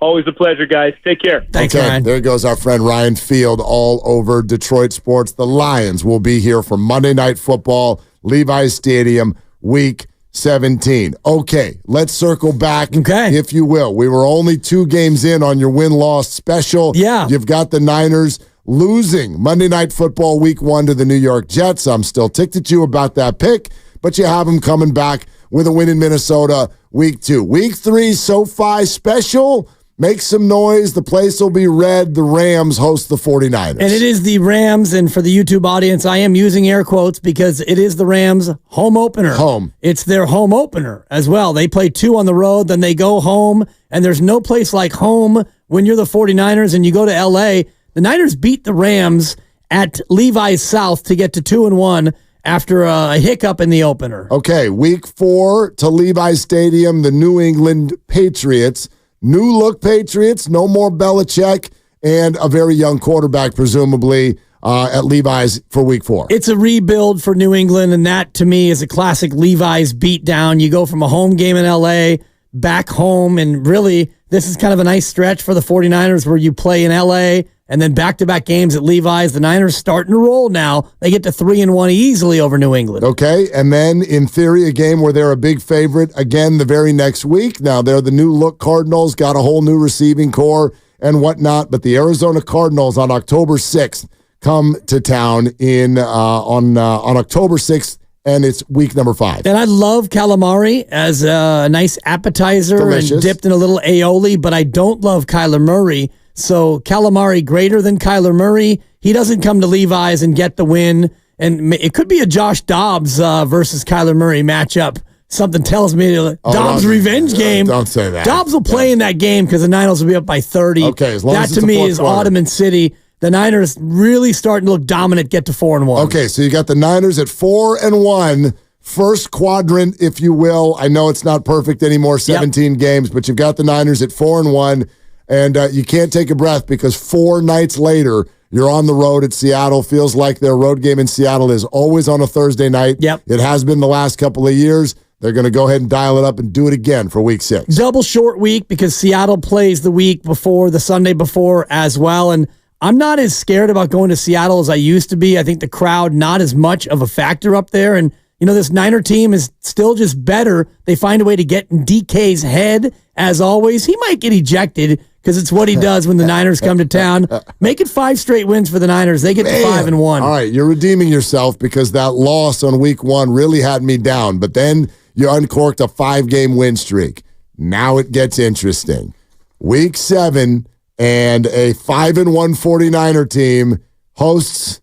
Always a pleasure, guys. Take care. Thanks, Ryan. There goes our friend Ryan Field all over Detroit sports. The Lions will be here for Monday Night Football, Levi's Stadium, Week 17. Okay, let's circle back, if you will. We were only 2 games in on your win-loss special. Yeah. You've got the Niners losing Monday Night Football Week 1 to the New York Jets. I'm still ticked at you about that pick, but you have them coming back with a win in Minnesota Week 2. Week 3, SoFi special. Make some noise. The place will be red. The Rams host the 49ers. And it is the Rams, and for the YouTube audience, I am using air quotes because it is the Rams' home opener. It's their home opener as well. They play 2 on the road, then they go home, and there's no place like home when you're the 49ers and you go to L.A., the Niners beat the Rams at Levi's South to get to 2-1 after a hiccup in the opener. Okay, week 4 to Levi's Stadium, the New England Patriots. New look Patriots, no more Belichick, and a very young quarterback, presumably, at Levi's for week 4. It's a rebuild for New England, and that, to me, is a classic Levi's beatdown. You go from a home game in L.A. back home, and really, this is kind of a nice stretch for the 49ers where you play in L.A., and then back-to-back games at Levi's. The Niners starting to roll now. They get to 3-1 easily over New England. Okay, and then, in theory, a game where they're a big favorite again the very next week. Now, they're the new-look Cardinals, got a whole new receiving core and whatnot, but the Arizona Cardinals on October 6th come to town on October 6th, and it's week number 5. And I love calamari as a nice appetizer. Delicious. And dipped in a little aioli, but I don't love Kyler Murray. So calamari greater than Kyler Murray. He doesn't come to Levi's and get the win. And it could be a Josh Dobbs versus Kyler Murray matchup. Something tells me Dobbs' revenge game. Don't say that. Dobbs will play in that game because the Niners will be up by 30. Okay, as long that as it's to a me fourth is quarter. Ottoman City. The Niners really starting to look dominant, get to 4-1. Okay, so you got the Niners at 4-1, first quadrant, if you will. I know it's not perfect anymore, 17 games, but you've got the Niners at 4-1, and you can't take a breath because 4 nights later, you're on the road at Seattle. Feels like their road game in Seattle is always on a Thursday night. Yep. It has been the last couple of years. They're going to go ahead and dial it up and do it again for week 6. Double short week because Seattle plays the week before, the Sunday before as well, and I'm not as scared about going to Seattle as I used to be. I think the crowd, not as much of a factor up there. And, this Niner team is still just better. They find a way to get in DK's head, as always. He might get ejected because it's what he does when the Niners come to town. Make it 5 straight wins for the Niners. They get to 5-1. All right, you're redeeming yourself because that loss on week 1 really had me down. But then you uncorked a 5-game win streak. Now it gets interesting. Week 7... and a 5-1 49er team hosts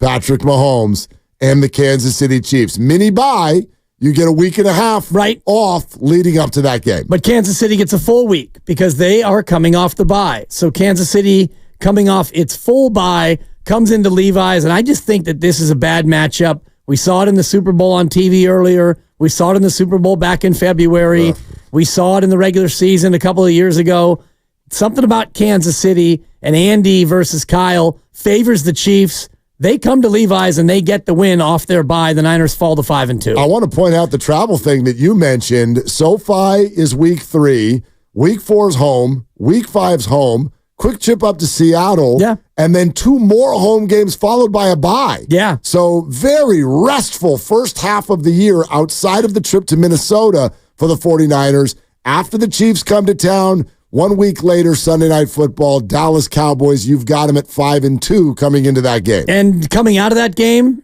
Patrick Mahomes and the Kansas City Chiefs. Mini bye, you get a week and a half off leading up to that game. But Kansas City gets a full week because they are coming off the bye. So Kansas City coming off its full bye comes into Levi's, and I just think that this is a bad matchup. We saw it in the Super Bowl on TV earlier. We saw it in the Super Bowl back in February. We saw it in the regular season a couple of years ago. Something about Kansas City and Andy versus Kyle favors the Chiefs. They come to Levi's and they get the win off their bye. The Niners fall to 5-2. I want to point out the travel thing that you mentioned. SoFi is week 3. Week 4's home. Week 5's home. Quick trip up to Seattle. Yeah. And then 2 more home games followed by a bye. Yeah. So very restful first half of the year outside of the trip to Minnesota for the 49ers. After the Chiefs come to town, 1 week later, Sunday Night Football, Dallas Cowboys, you've got them at 5-2 coming into that game. And coming out of that game,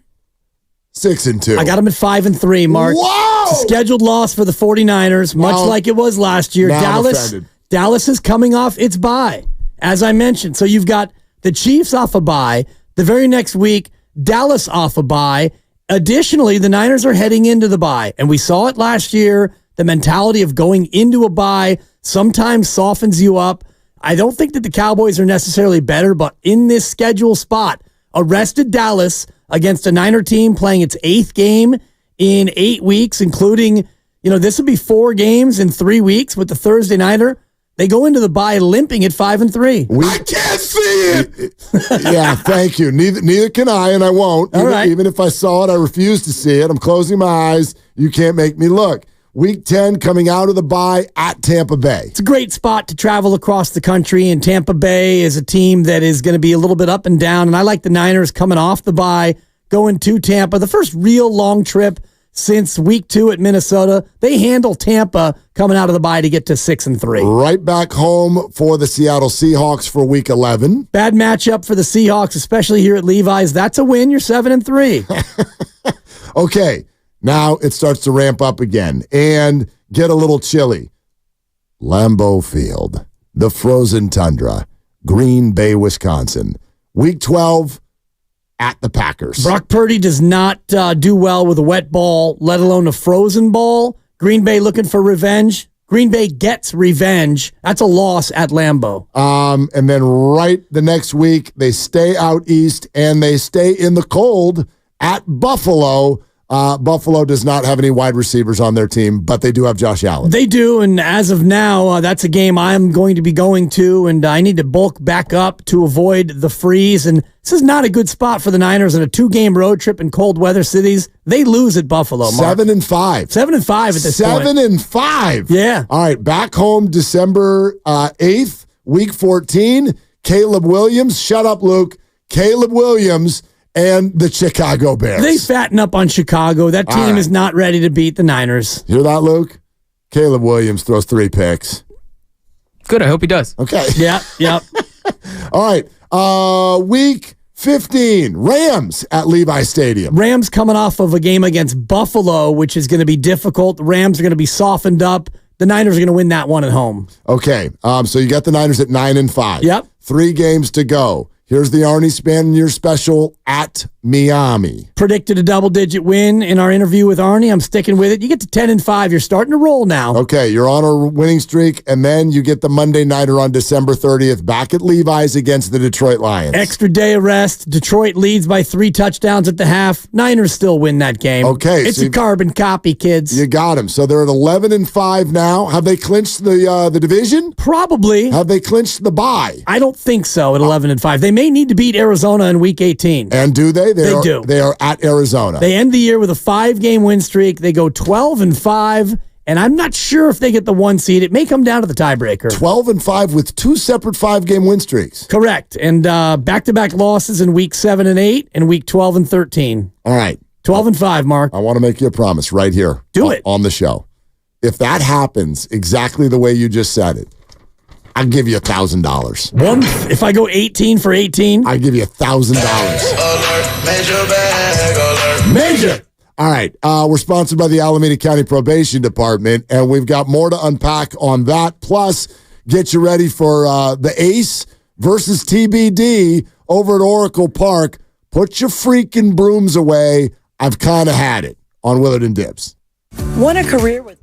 6-2. I got them at 5-3, Mark. Whoa! It's a scheduled loss for the 49ers, much like it was last year. Dallas is coming off its bye, as I mentioned. So you've got the Chiefs off a bye. The very next week, Dallas off a bye. Additionally, the Niners are heading into the bye. And we saw it last year. The mentality of going into a bye sometimes softens you up. I don't think that the Cowboys are necessarily better, but in this schedule spot, a rested Dallas against a Niner team playing its 8th game in 8 weeks, including, this would be 4 games in 3 weeks with the Thursday Nighter. They go into the bye limping at 5-3. I can't see it. Yeah, thank you. Neither can I, and I won't. Even if I saw it, I refuse to see it. I'm closing my eyes. You can't make me look. Week 10 coming out of the bye at Tampa Bay. It's a great spot to travel across the country, and Tampa Bay is a team that is going to be a little bit up and down, and I like the Niners coming off the bye, going to Tampa. The first real long trip since week 2 at Minnesota. They handle Tampa coming out of the bye to get to 6-3. Right back home for the Seattle Seahawks for week 11. Bad matchup for the Seahawks, especially here at Levi's. That's a win. You're 7-3. Okay. Now it starts to ramp up again and get a little chilly. Lambeau Field, the frozen tundra, Green Bay, Wisconsin. Week 12 at the Packers. Brock Purdy does not do well with a wet ball, let alone a frozen ball. Green Bay looking for revenge. Green Bay gets revenge. That's a loss at Lambeau. And then right the next week, they stay out east and they stay in the cold at Buffalo. Buffalo does not have any wide receivers on their team, but they do have Josh Allen. They do, and as of now, that's a game I'm going to be going to, and I need to bulk back up to avoid the freeze. And this is not a good spot for the Niners in a 2-game road trip in cold weather cities. They lose at Buffalo, Mark. 7-5. 7-5 at this point. 7-5. Yeah. All right, back home December 8th, week 14. Caleb Williams. Shut up, Luke. Caleb Williams and the Chicago Bears. They fatten up on Chicago. That team is not ready to beat the Niners. Hear that, Luke? Caleb Williams throws 3 picks. Good. I hope he does. Okay. Yep. All right. Week 15, Rams at Levi Stadium. Rams coming off of a game against Buffalo, which is going to be difficult. The Rams are going to be softened up. The Niners are going to win that one at home. Okay. So you got the Niners at 9-5. Yep. 3 games to go. Here's the Arnie Spanier special at Miami. Predicted a double-digit win in our interview with Arnie. I'm sticking with it. You get to 10-5. You're starting to roll now. Okay, you're on a winning streak, and then you get the Monday Nighter on December 30th back at Levi's against the Detroit Lions. Extra day of rest. Detroit leads by 3 touchdowns at the half. Niners still win that game. Okay. It's a carbon copy, kids. You got them. So they're at 11-5 now. Have they clinched the division? Probably. Have they clinched the bye? I don't think so at 11-5. They may need to beat Arizona in Week 18. And do they? They do. They are at Arizona. They end the year with a 5-game win streak. They go 12-5, and I'm not sure if they get the 1 seed. It may come down to the tiebreaker. 12-5 with 2 separate 5-game win streaks. Correct. And back-to-back losses in Week 7 and 8 and Week 12 and 13. All right. 12-5, Mark. I want to make you a promise right here. Do it. On the show. If that happens exactly the way you just said it, I'll give you $1,000. If I go 18 for 18, I give you $1,000. Major. All right. We're sponsored by the Alameda County Probation Department, and we've got more to unpack on that. Plus, get you ready for the Ace versus TBD over at Oracle Park. Put your freaking brooms away. I've kind of had it on Willard and Dips. Want a career with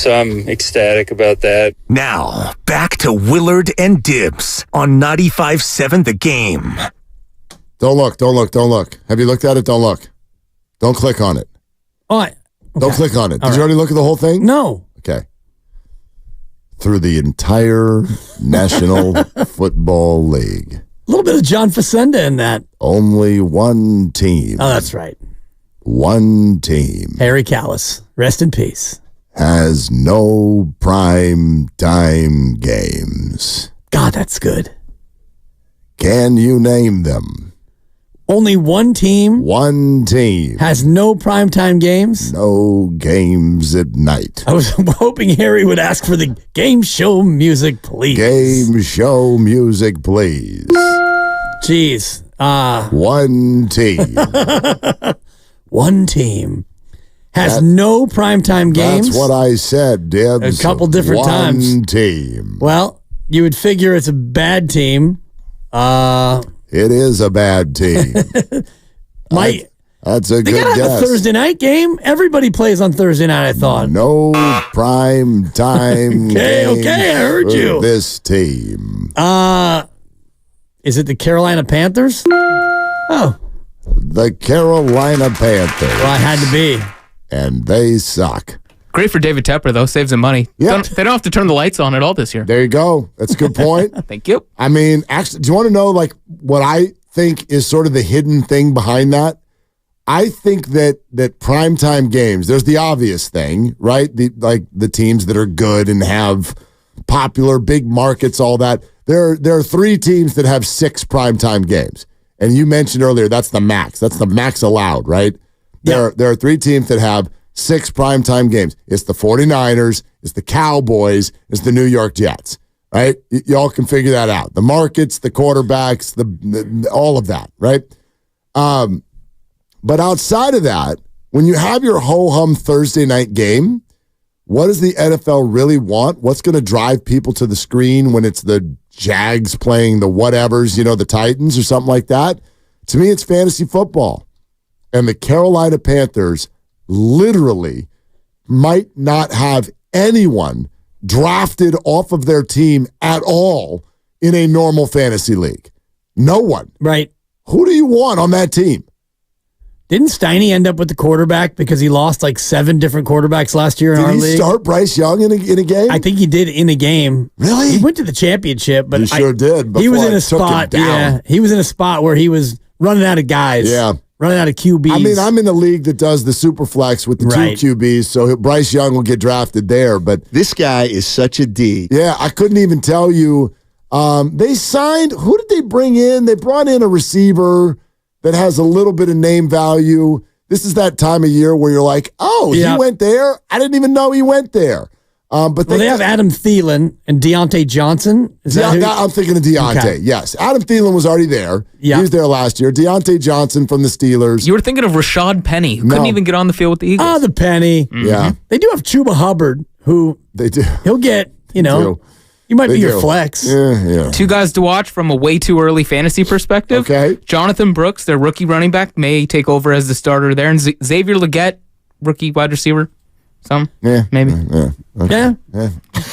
so I'm ecstatic about that. Now, back to Willard and Dibs on 95.7 The Game. Don't look. Have you looked at it? Don't look. Don't click on it. Don't click on it. Did you already look at the whole thing? No. Okay. Through the entire National Football League. A little bit of John Facenda in that. Only one team. Oh, that's right. One team. Harry Callis. Rest in peace. Has no prime time games. God, that's good. Can you name them? Only one team? One team. Has no primetime games? No games at night. I was hoping Harry would ask for the game show music, please. Game show music, please. Jeez. One team. One team. Has no primetime games? That's what I said, Dibs. A couple different times. One team. Well, you would figure it's a bad team. It is a bad team. That's a good guess. They got to have a Thursday night game. Everybody plays on Thursday night, I thought. No prime time game. Okay, I heard you. This team. Is it the Carolina Panthers? Oh. The Carolina Panthers. Well, I had to be. And they suck. Great for David Tepper, though. Saves him money. Yep. They don't have to turn the lights on at all this year. There you go. That's a good point. Thank you. I mean, actually, do you want to know like what I think is sort of the hidden thing behind that? I think that primetime games, there's the obvious thing, right? The teams that are good and have popular big markets, all that. There are 3 teams that have 6 primetime games. And you mentioned earlier that's the max. That's the max allowed, right? There are 3 teams that have 6 primetime games. It's the 49ers, it's the Cowboys, it's the New York Jets, right? Y'all can figure that out. The markets, the quarterbacks, the all of that, right? But outside of that, when you have your ho-hum Thursday night game, what does the NFL really want? What's going to drive people to the screen when it's the Jags playing the whatevers, the Titans or something like that? To me, it's fantasy football. And the Carolina Panthers literally might not have anyone drafted off of their team at all in a normal fantasy league. No one. Right. Who do you want on that team? Didn't Steiny end up with the quarterback because he lost like 7 different quarterbacks last year in our league? Did he start Bryce Young in a game? I think he did in a game. Really? He went to the championship, but he sure did. He was in a spot. Yeah, he was in a spot where he was running out of guys. Yeah. Running out of QBs. I mean, I'm in a league that does the super flex with the 2 QBs, so Bryce Young will get drafted there. But this guy is such a D. Yeah, I couldn't even tell you. They signed, who did they bring in? They brought in a receiver that has a little bit of name value. This is that time of year where you're like, oh, he went there? I didn't even know he went there. But they have Adam Thielen and Deontay Johnson. I'm thinking of Deontay, okay. Yes. Adam Thielen was already there. Yeah. He was there last year. Deontay Johnson from the Steelers. You were thinking of Rashad Penny, who couldn't even get on the field with the Eagles. Oh, the Penny. Mm-hmm. Yeah. They do have Chuba Hubbard, who they do. He'll get, he might be your flex. Yeah. 2 guys to watch from a way too early fantasy perspective. Okay. Jonathan Brooks, their rookie running back, may take over as the starter there. And Xavier Legette, rookie wide receiver. Maybe. Yeah. Okay. Yeah.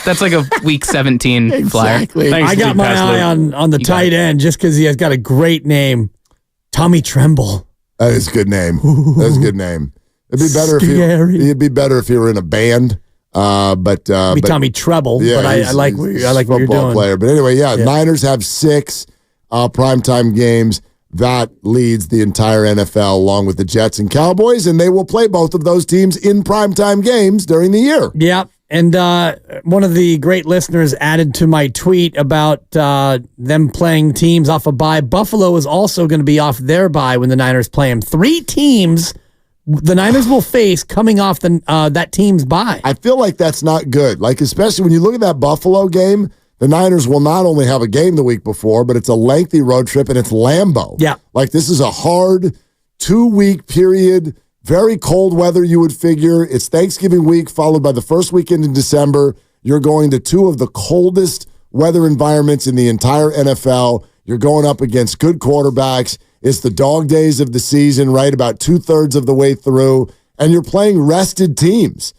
That's like a week 17 flyer. Exactly. I got my eye on the tight end just because he has got a great name. Tommy Tremble. That is a good name. That's a good name. It'd be better it'd be better if he were in a band. But Tommy Treble. Yeah, but I like what you're doing. Player. But anyway, Niners have 6 primetime games. That leads the entire NFL along with the Jets and Cowboys, and they will play both of those teams in primetime games during the year. Yeah, and one of the great listeners added to my tweet about them playing teams off a bye. Buffalo is also going to be off their bye when the Niners play them. 3 teams the Niners will face coming off that team's bye. I feel like that's not good. Like, especially when you look at that Buffalo game, the Niners will not only have a game the week before, but it's a lengthy road trip, and it's Lambeau. Yeah. Like, this is a hard 2-week period, very cold weather, you would figure. It's Thanksgiving week, followed by the first weekend in December. You're going to 2 of the coldest weather environments in the entire NFL. You're going up against good quarterbacks. It's the dog days of the season, right, about 2/3 of the way through, and you're playing rested teams.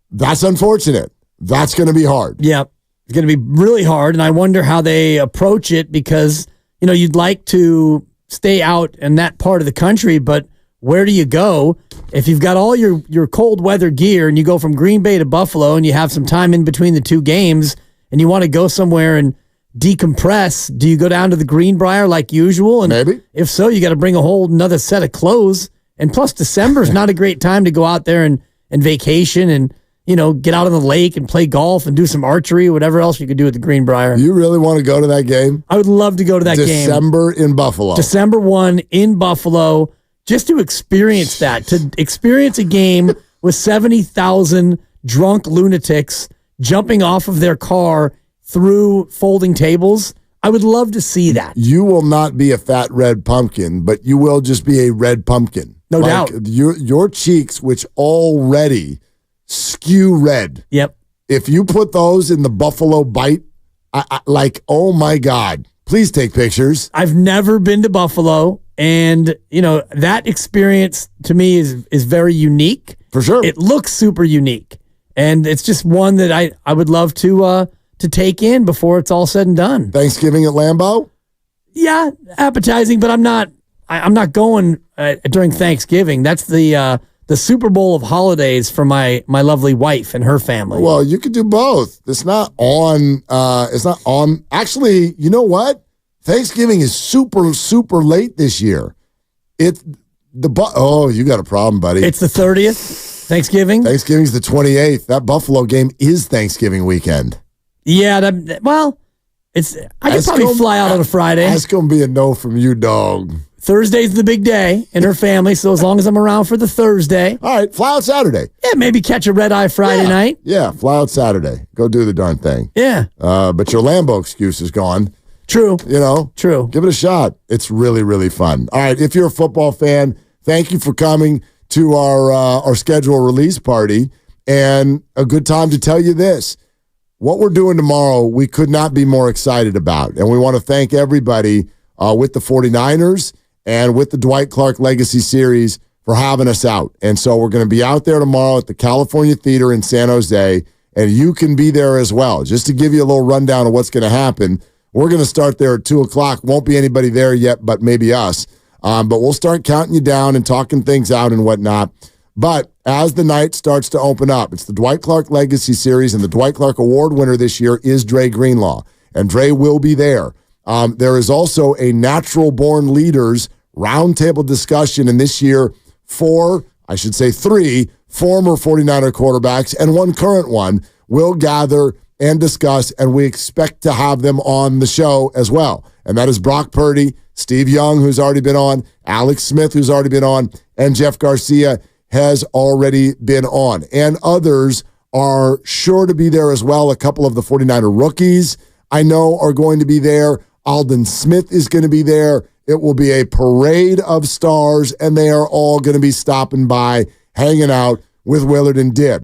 That's unfortunate. That's going to be hard. Yeah, it's going to be really hard, and I wonder how they approach it because, you'd like to stay out in that part of the country, but where do you go if you've got all your cold weather gear and you go from Green Bay to Buffalo and you have some time in between the two games and you want to go somewhere and decompress? Do you go down to the Greenbrier like usual? And maybe. If so, you got to bring a whole another set of clothes. And plus, December is not a great time to go out there and vacation and get out on the lake and play golf and do some archery or whatever else you could do at the Greenbrier. You really want to go to that game? I would love to go to that game. December in Buffalo. December 1 in Buffalo, just to experience that, to experience a game with 70,000 drunk lunatics jumping off of their car through folding tables. I would love to see that. You will not be a fat red pumpkin, but you will just be a red pumpkin. No doubt. Your cheeks, which already skew red. Yep. If you put those in the Buffalo Bite, oh my God, please take pictures. I've never been to Buffalo, and that experience to me is very unique. For sure. It looks super unique, and it's just one that I would love to take in before it's all said and done. Thanksgiving at Lambeau? Yeah, appetizing, but I'm not going during Thanksgiving. That's the Super Bowl of holidays for my lovely wife and her family. Well, you could do both. It's not on. Actually, you know what? Thanksgiving is super, super late this year. You got a problem, buddy. It's the 30th, Thanksgiving. Thanksgiving's the 28th. That Buffalo game is Thanksgiving weekend. Yeah, I could probably fly out on a Friday. That's going to be a no from you, dog. Thursday's the big day in her family, so as long as I'm around for the Thursday. All right, fly out Saturday. Yeah, maybe catch a red-eye Friday night. Yeah, fly out Saturday. Go do the darn thing. Yeah. But your Lambeau excuse is gone. True. True. Give it a shot. It's really, really fun. All right, if you're a football fan, thank you for coming to our schedule release party. And a good time to tell you this. What we're doing tomorrow, we could not be more excited about. And we want to thank everybody with the 49ers and with the Dwight Clark Legacy Series for having us out. And so we're going to be out there tomorrow at the California Theater in San Jose, and you can be there as well. Just to give you a little rundown of what's going to happen, we're going to start there at 2 o'clock. Won't be anybody there yet but maybe us. But we'll start counting you down and talking things out and whatnot. But as the night starts to open up, it's the Dwight Clark Legacy Series, and the Dwight Clark Award winner this year is Dre Greenlaw, and Dre will be there. There is also a Natural Born Leaders roundtable discussion, and this year, 3 former 49er quarterbacks and one current one will gather and discuss, and we expect to have them on the show as well. And that is Brock Purdy, Steve Young, who's already been on, Alex Smith, who's already been on, and Jeff Garcia has already been on. And others are sure to be there as well. A couple of the 49er rookies I know are going to be there. Aldon Smith is going to be there. It will be a parade of stars, and they are all going to be stopping by, hanging out with Willard and Dib.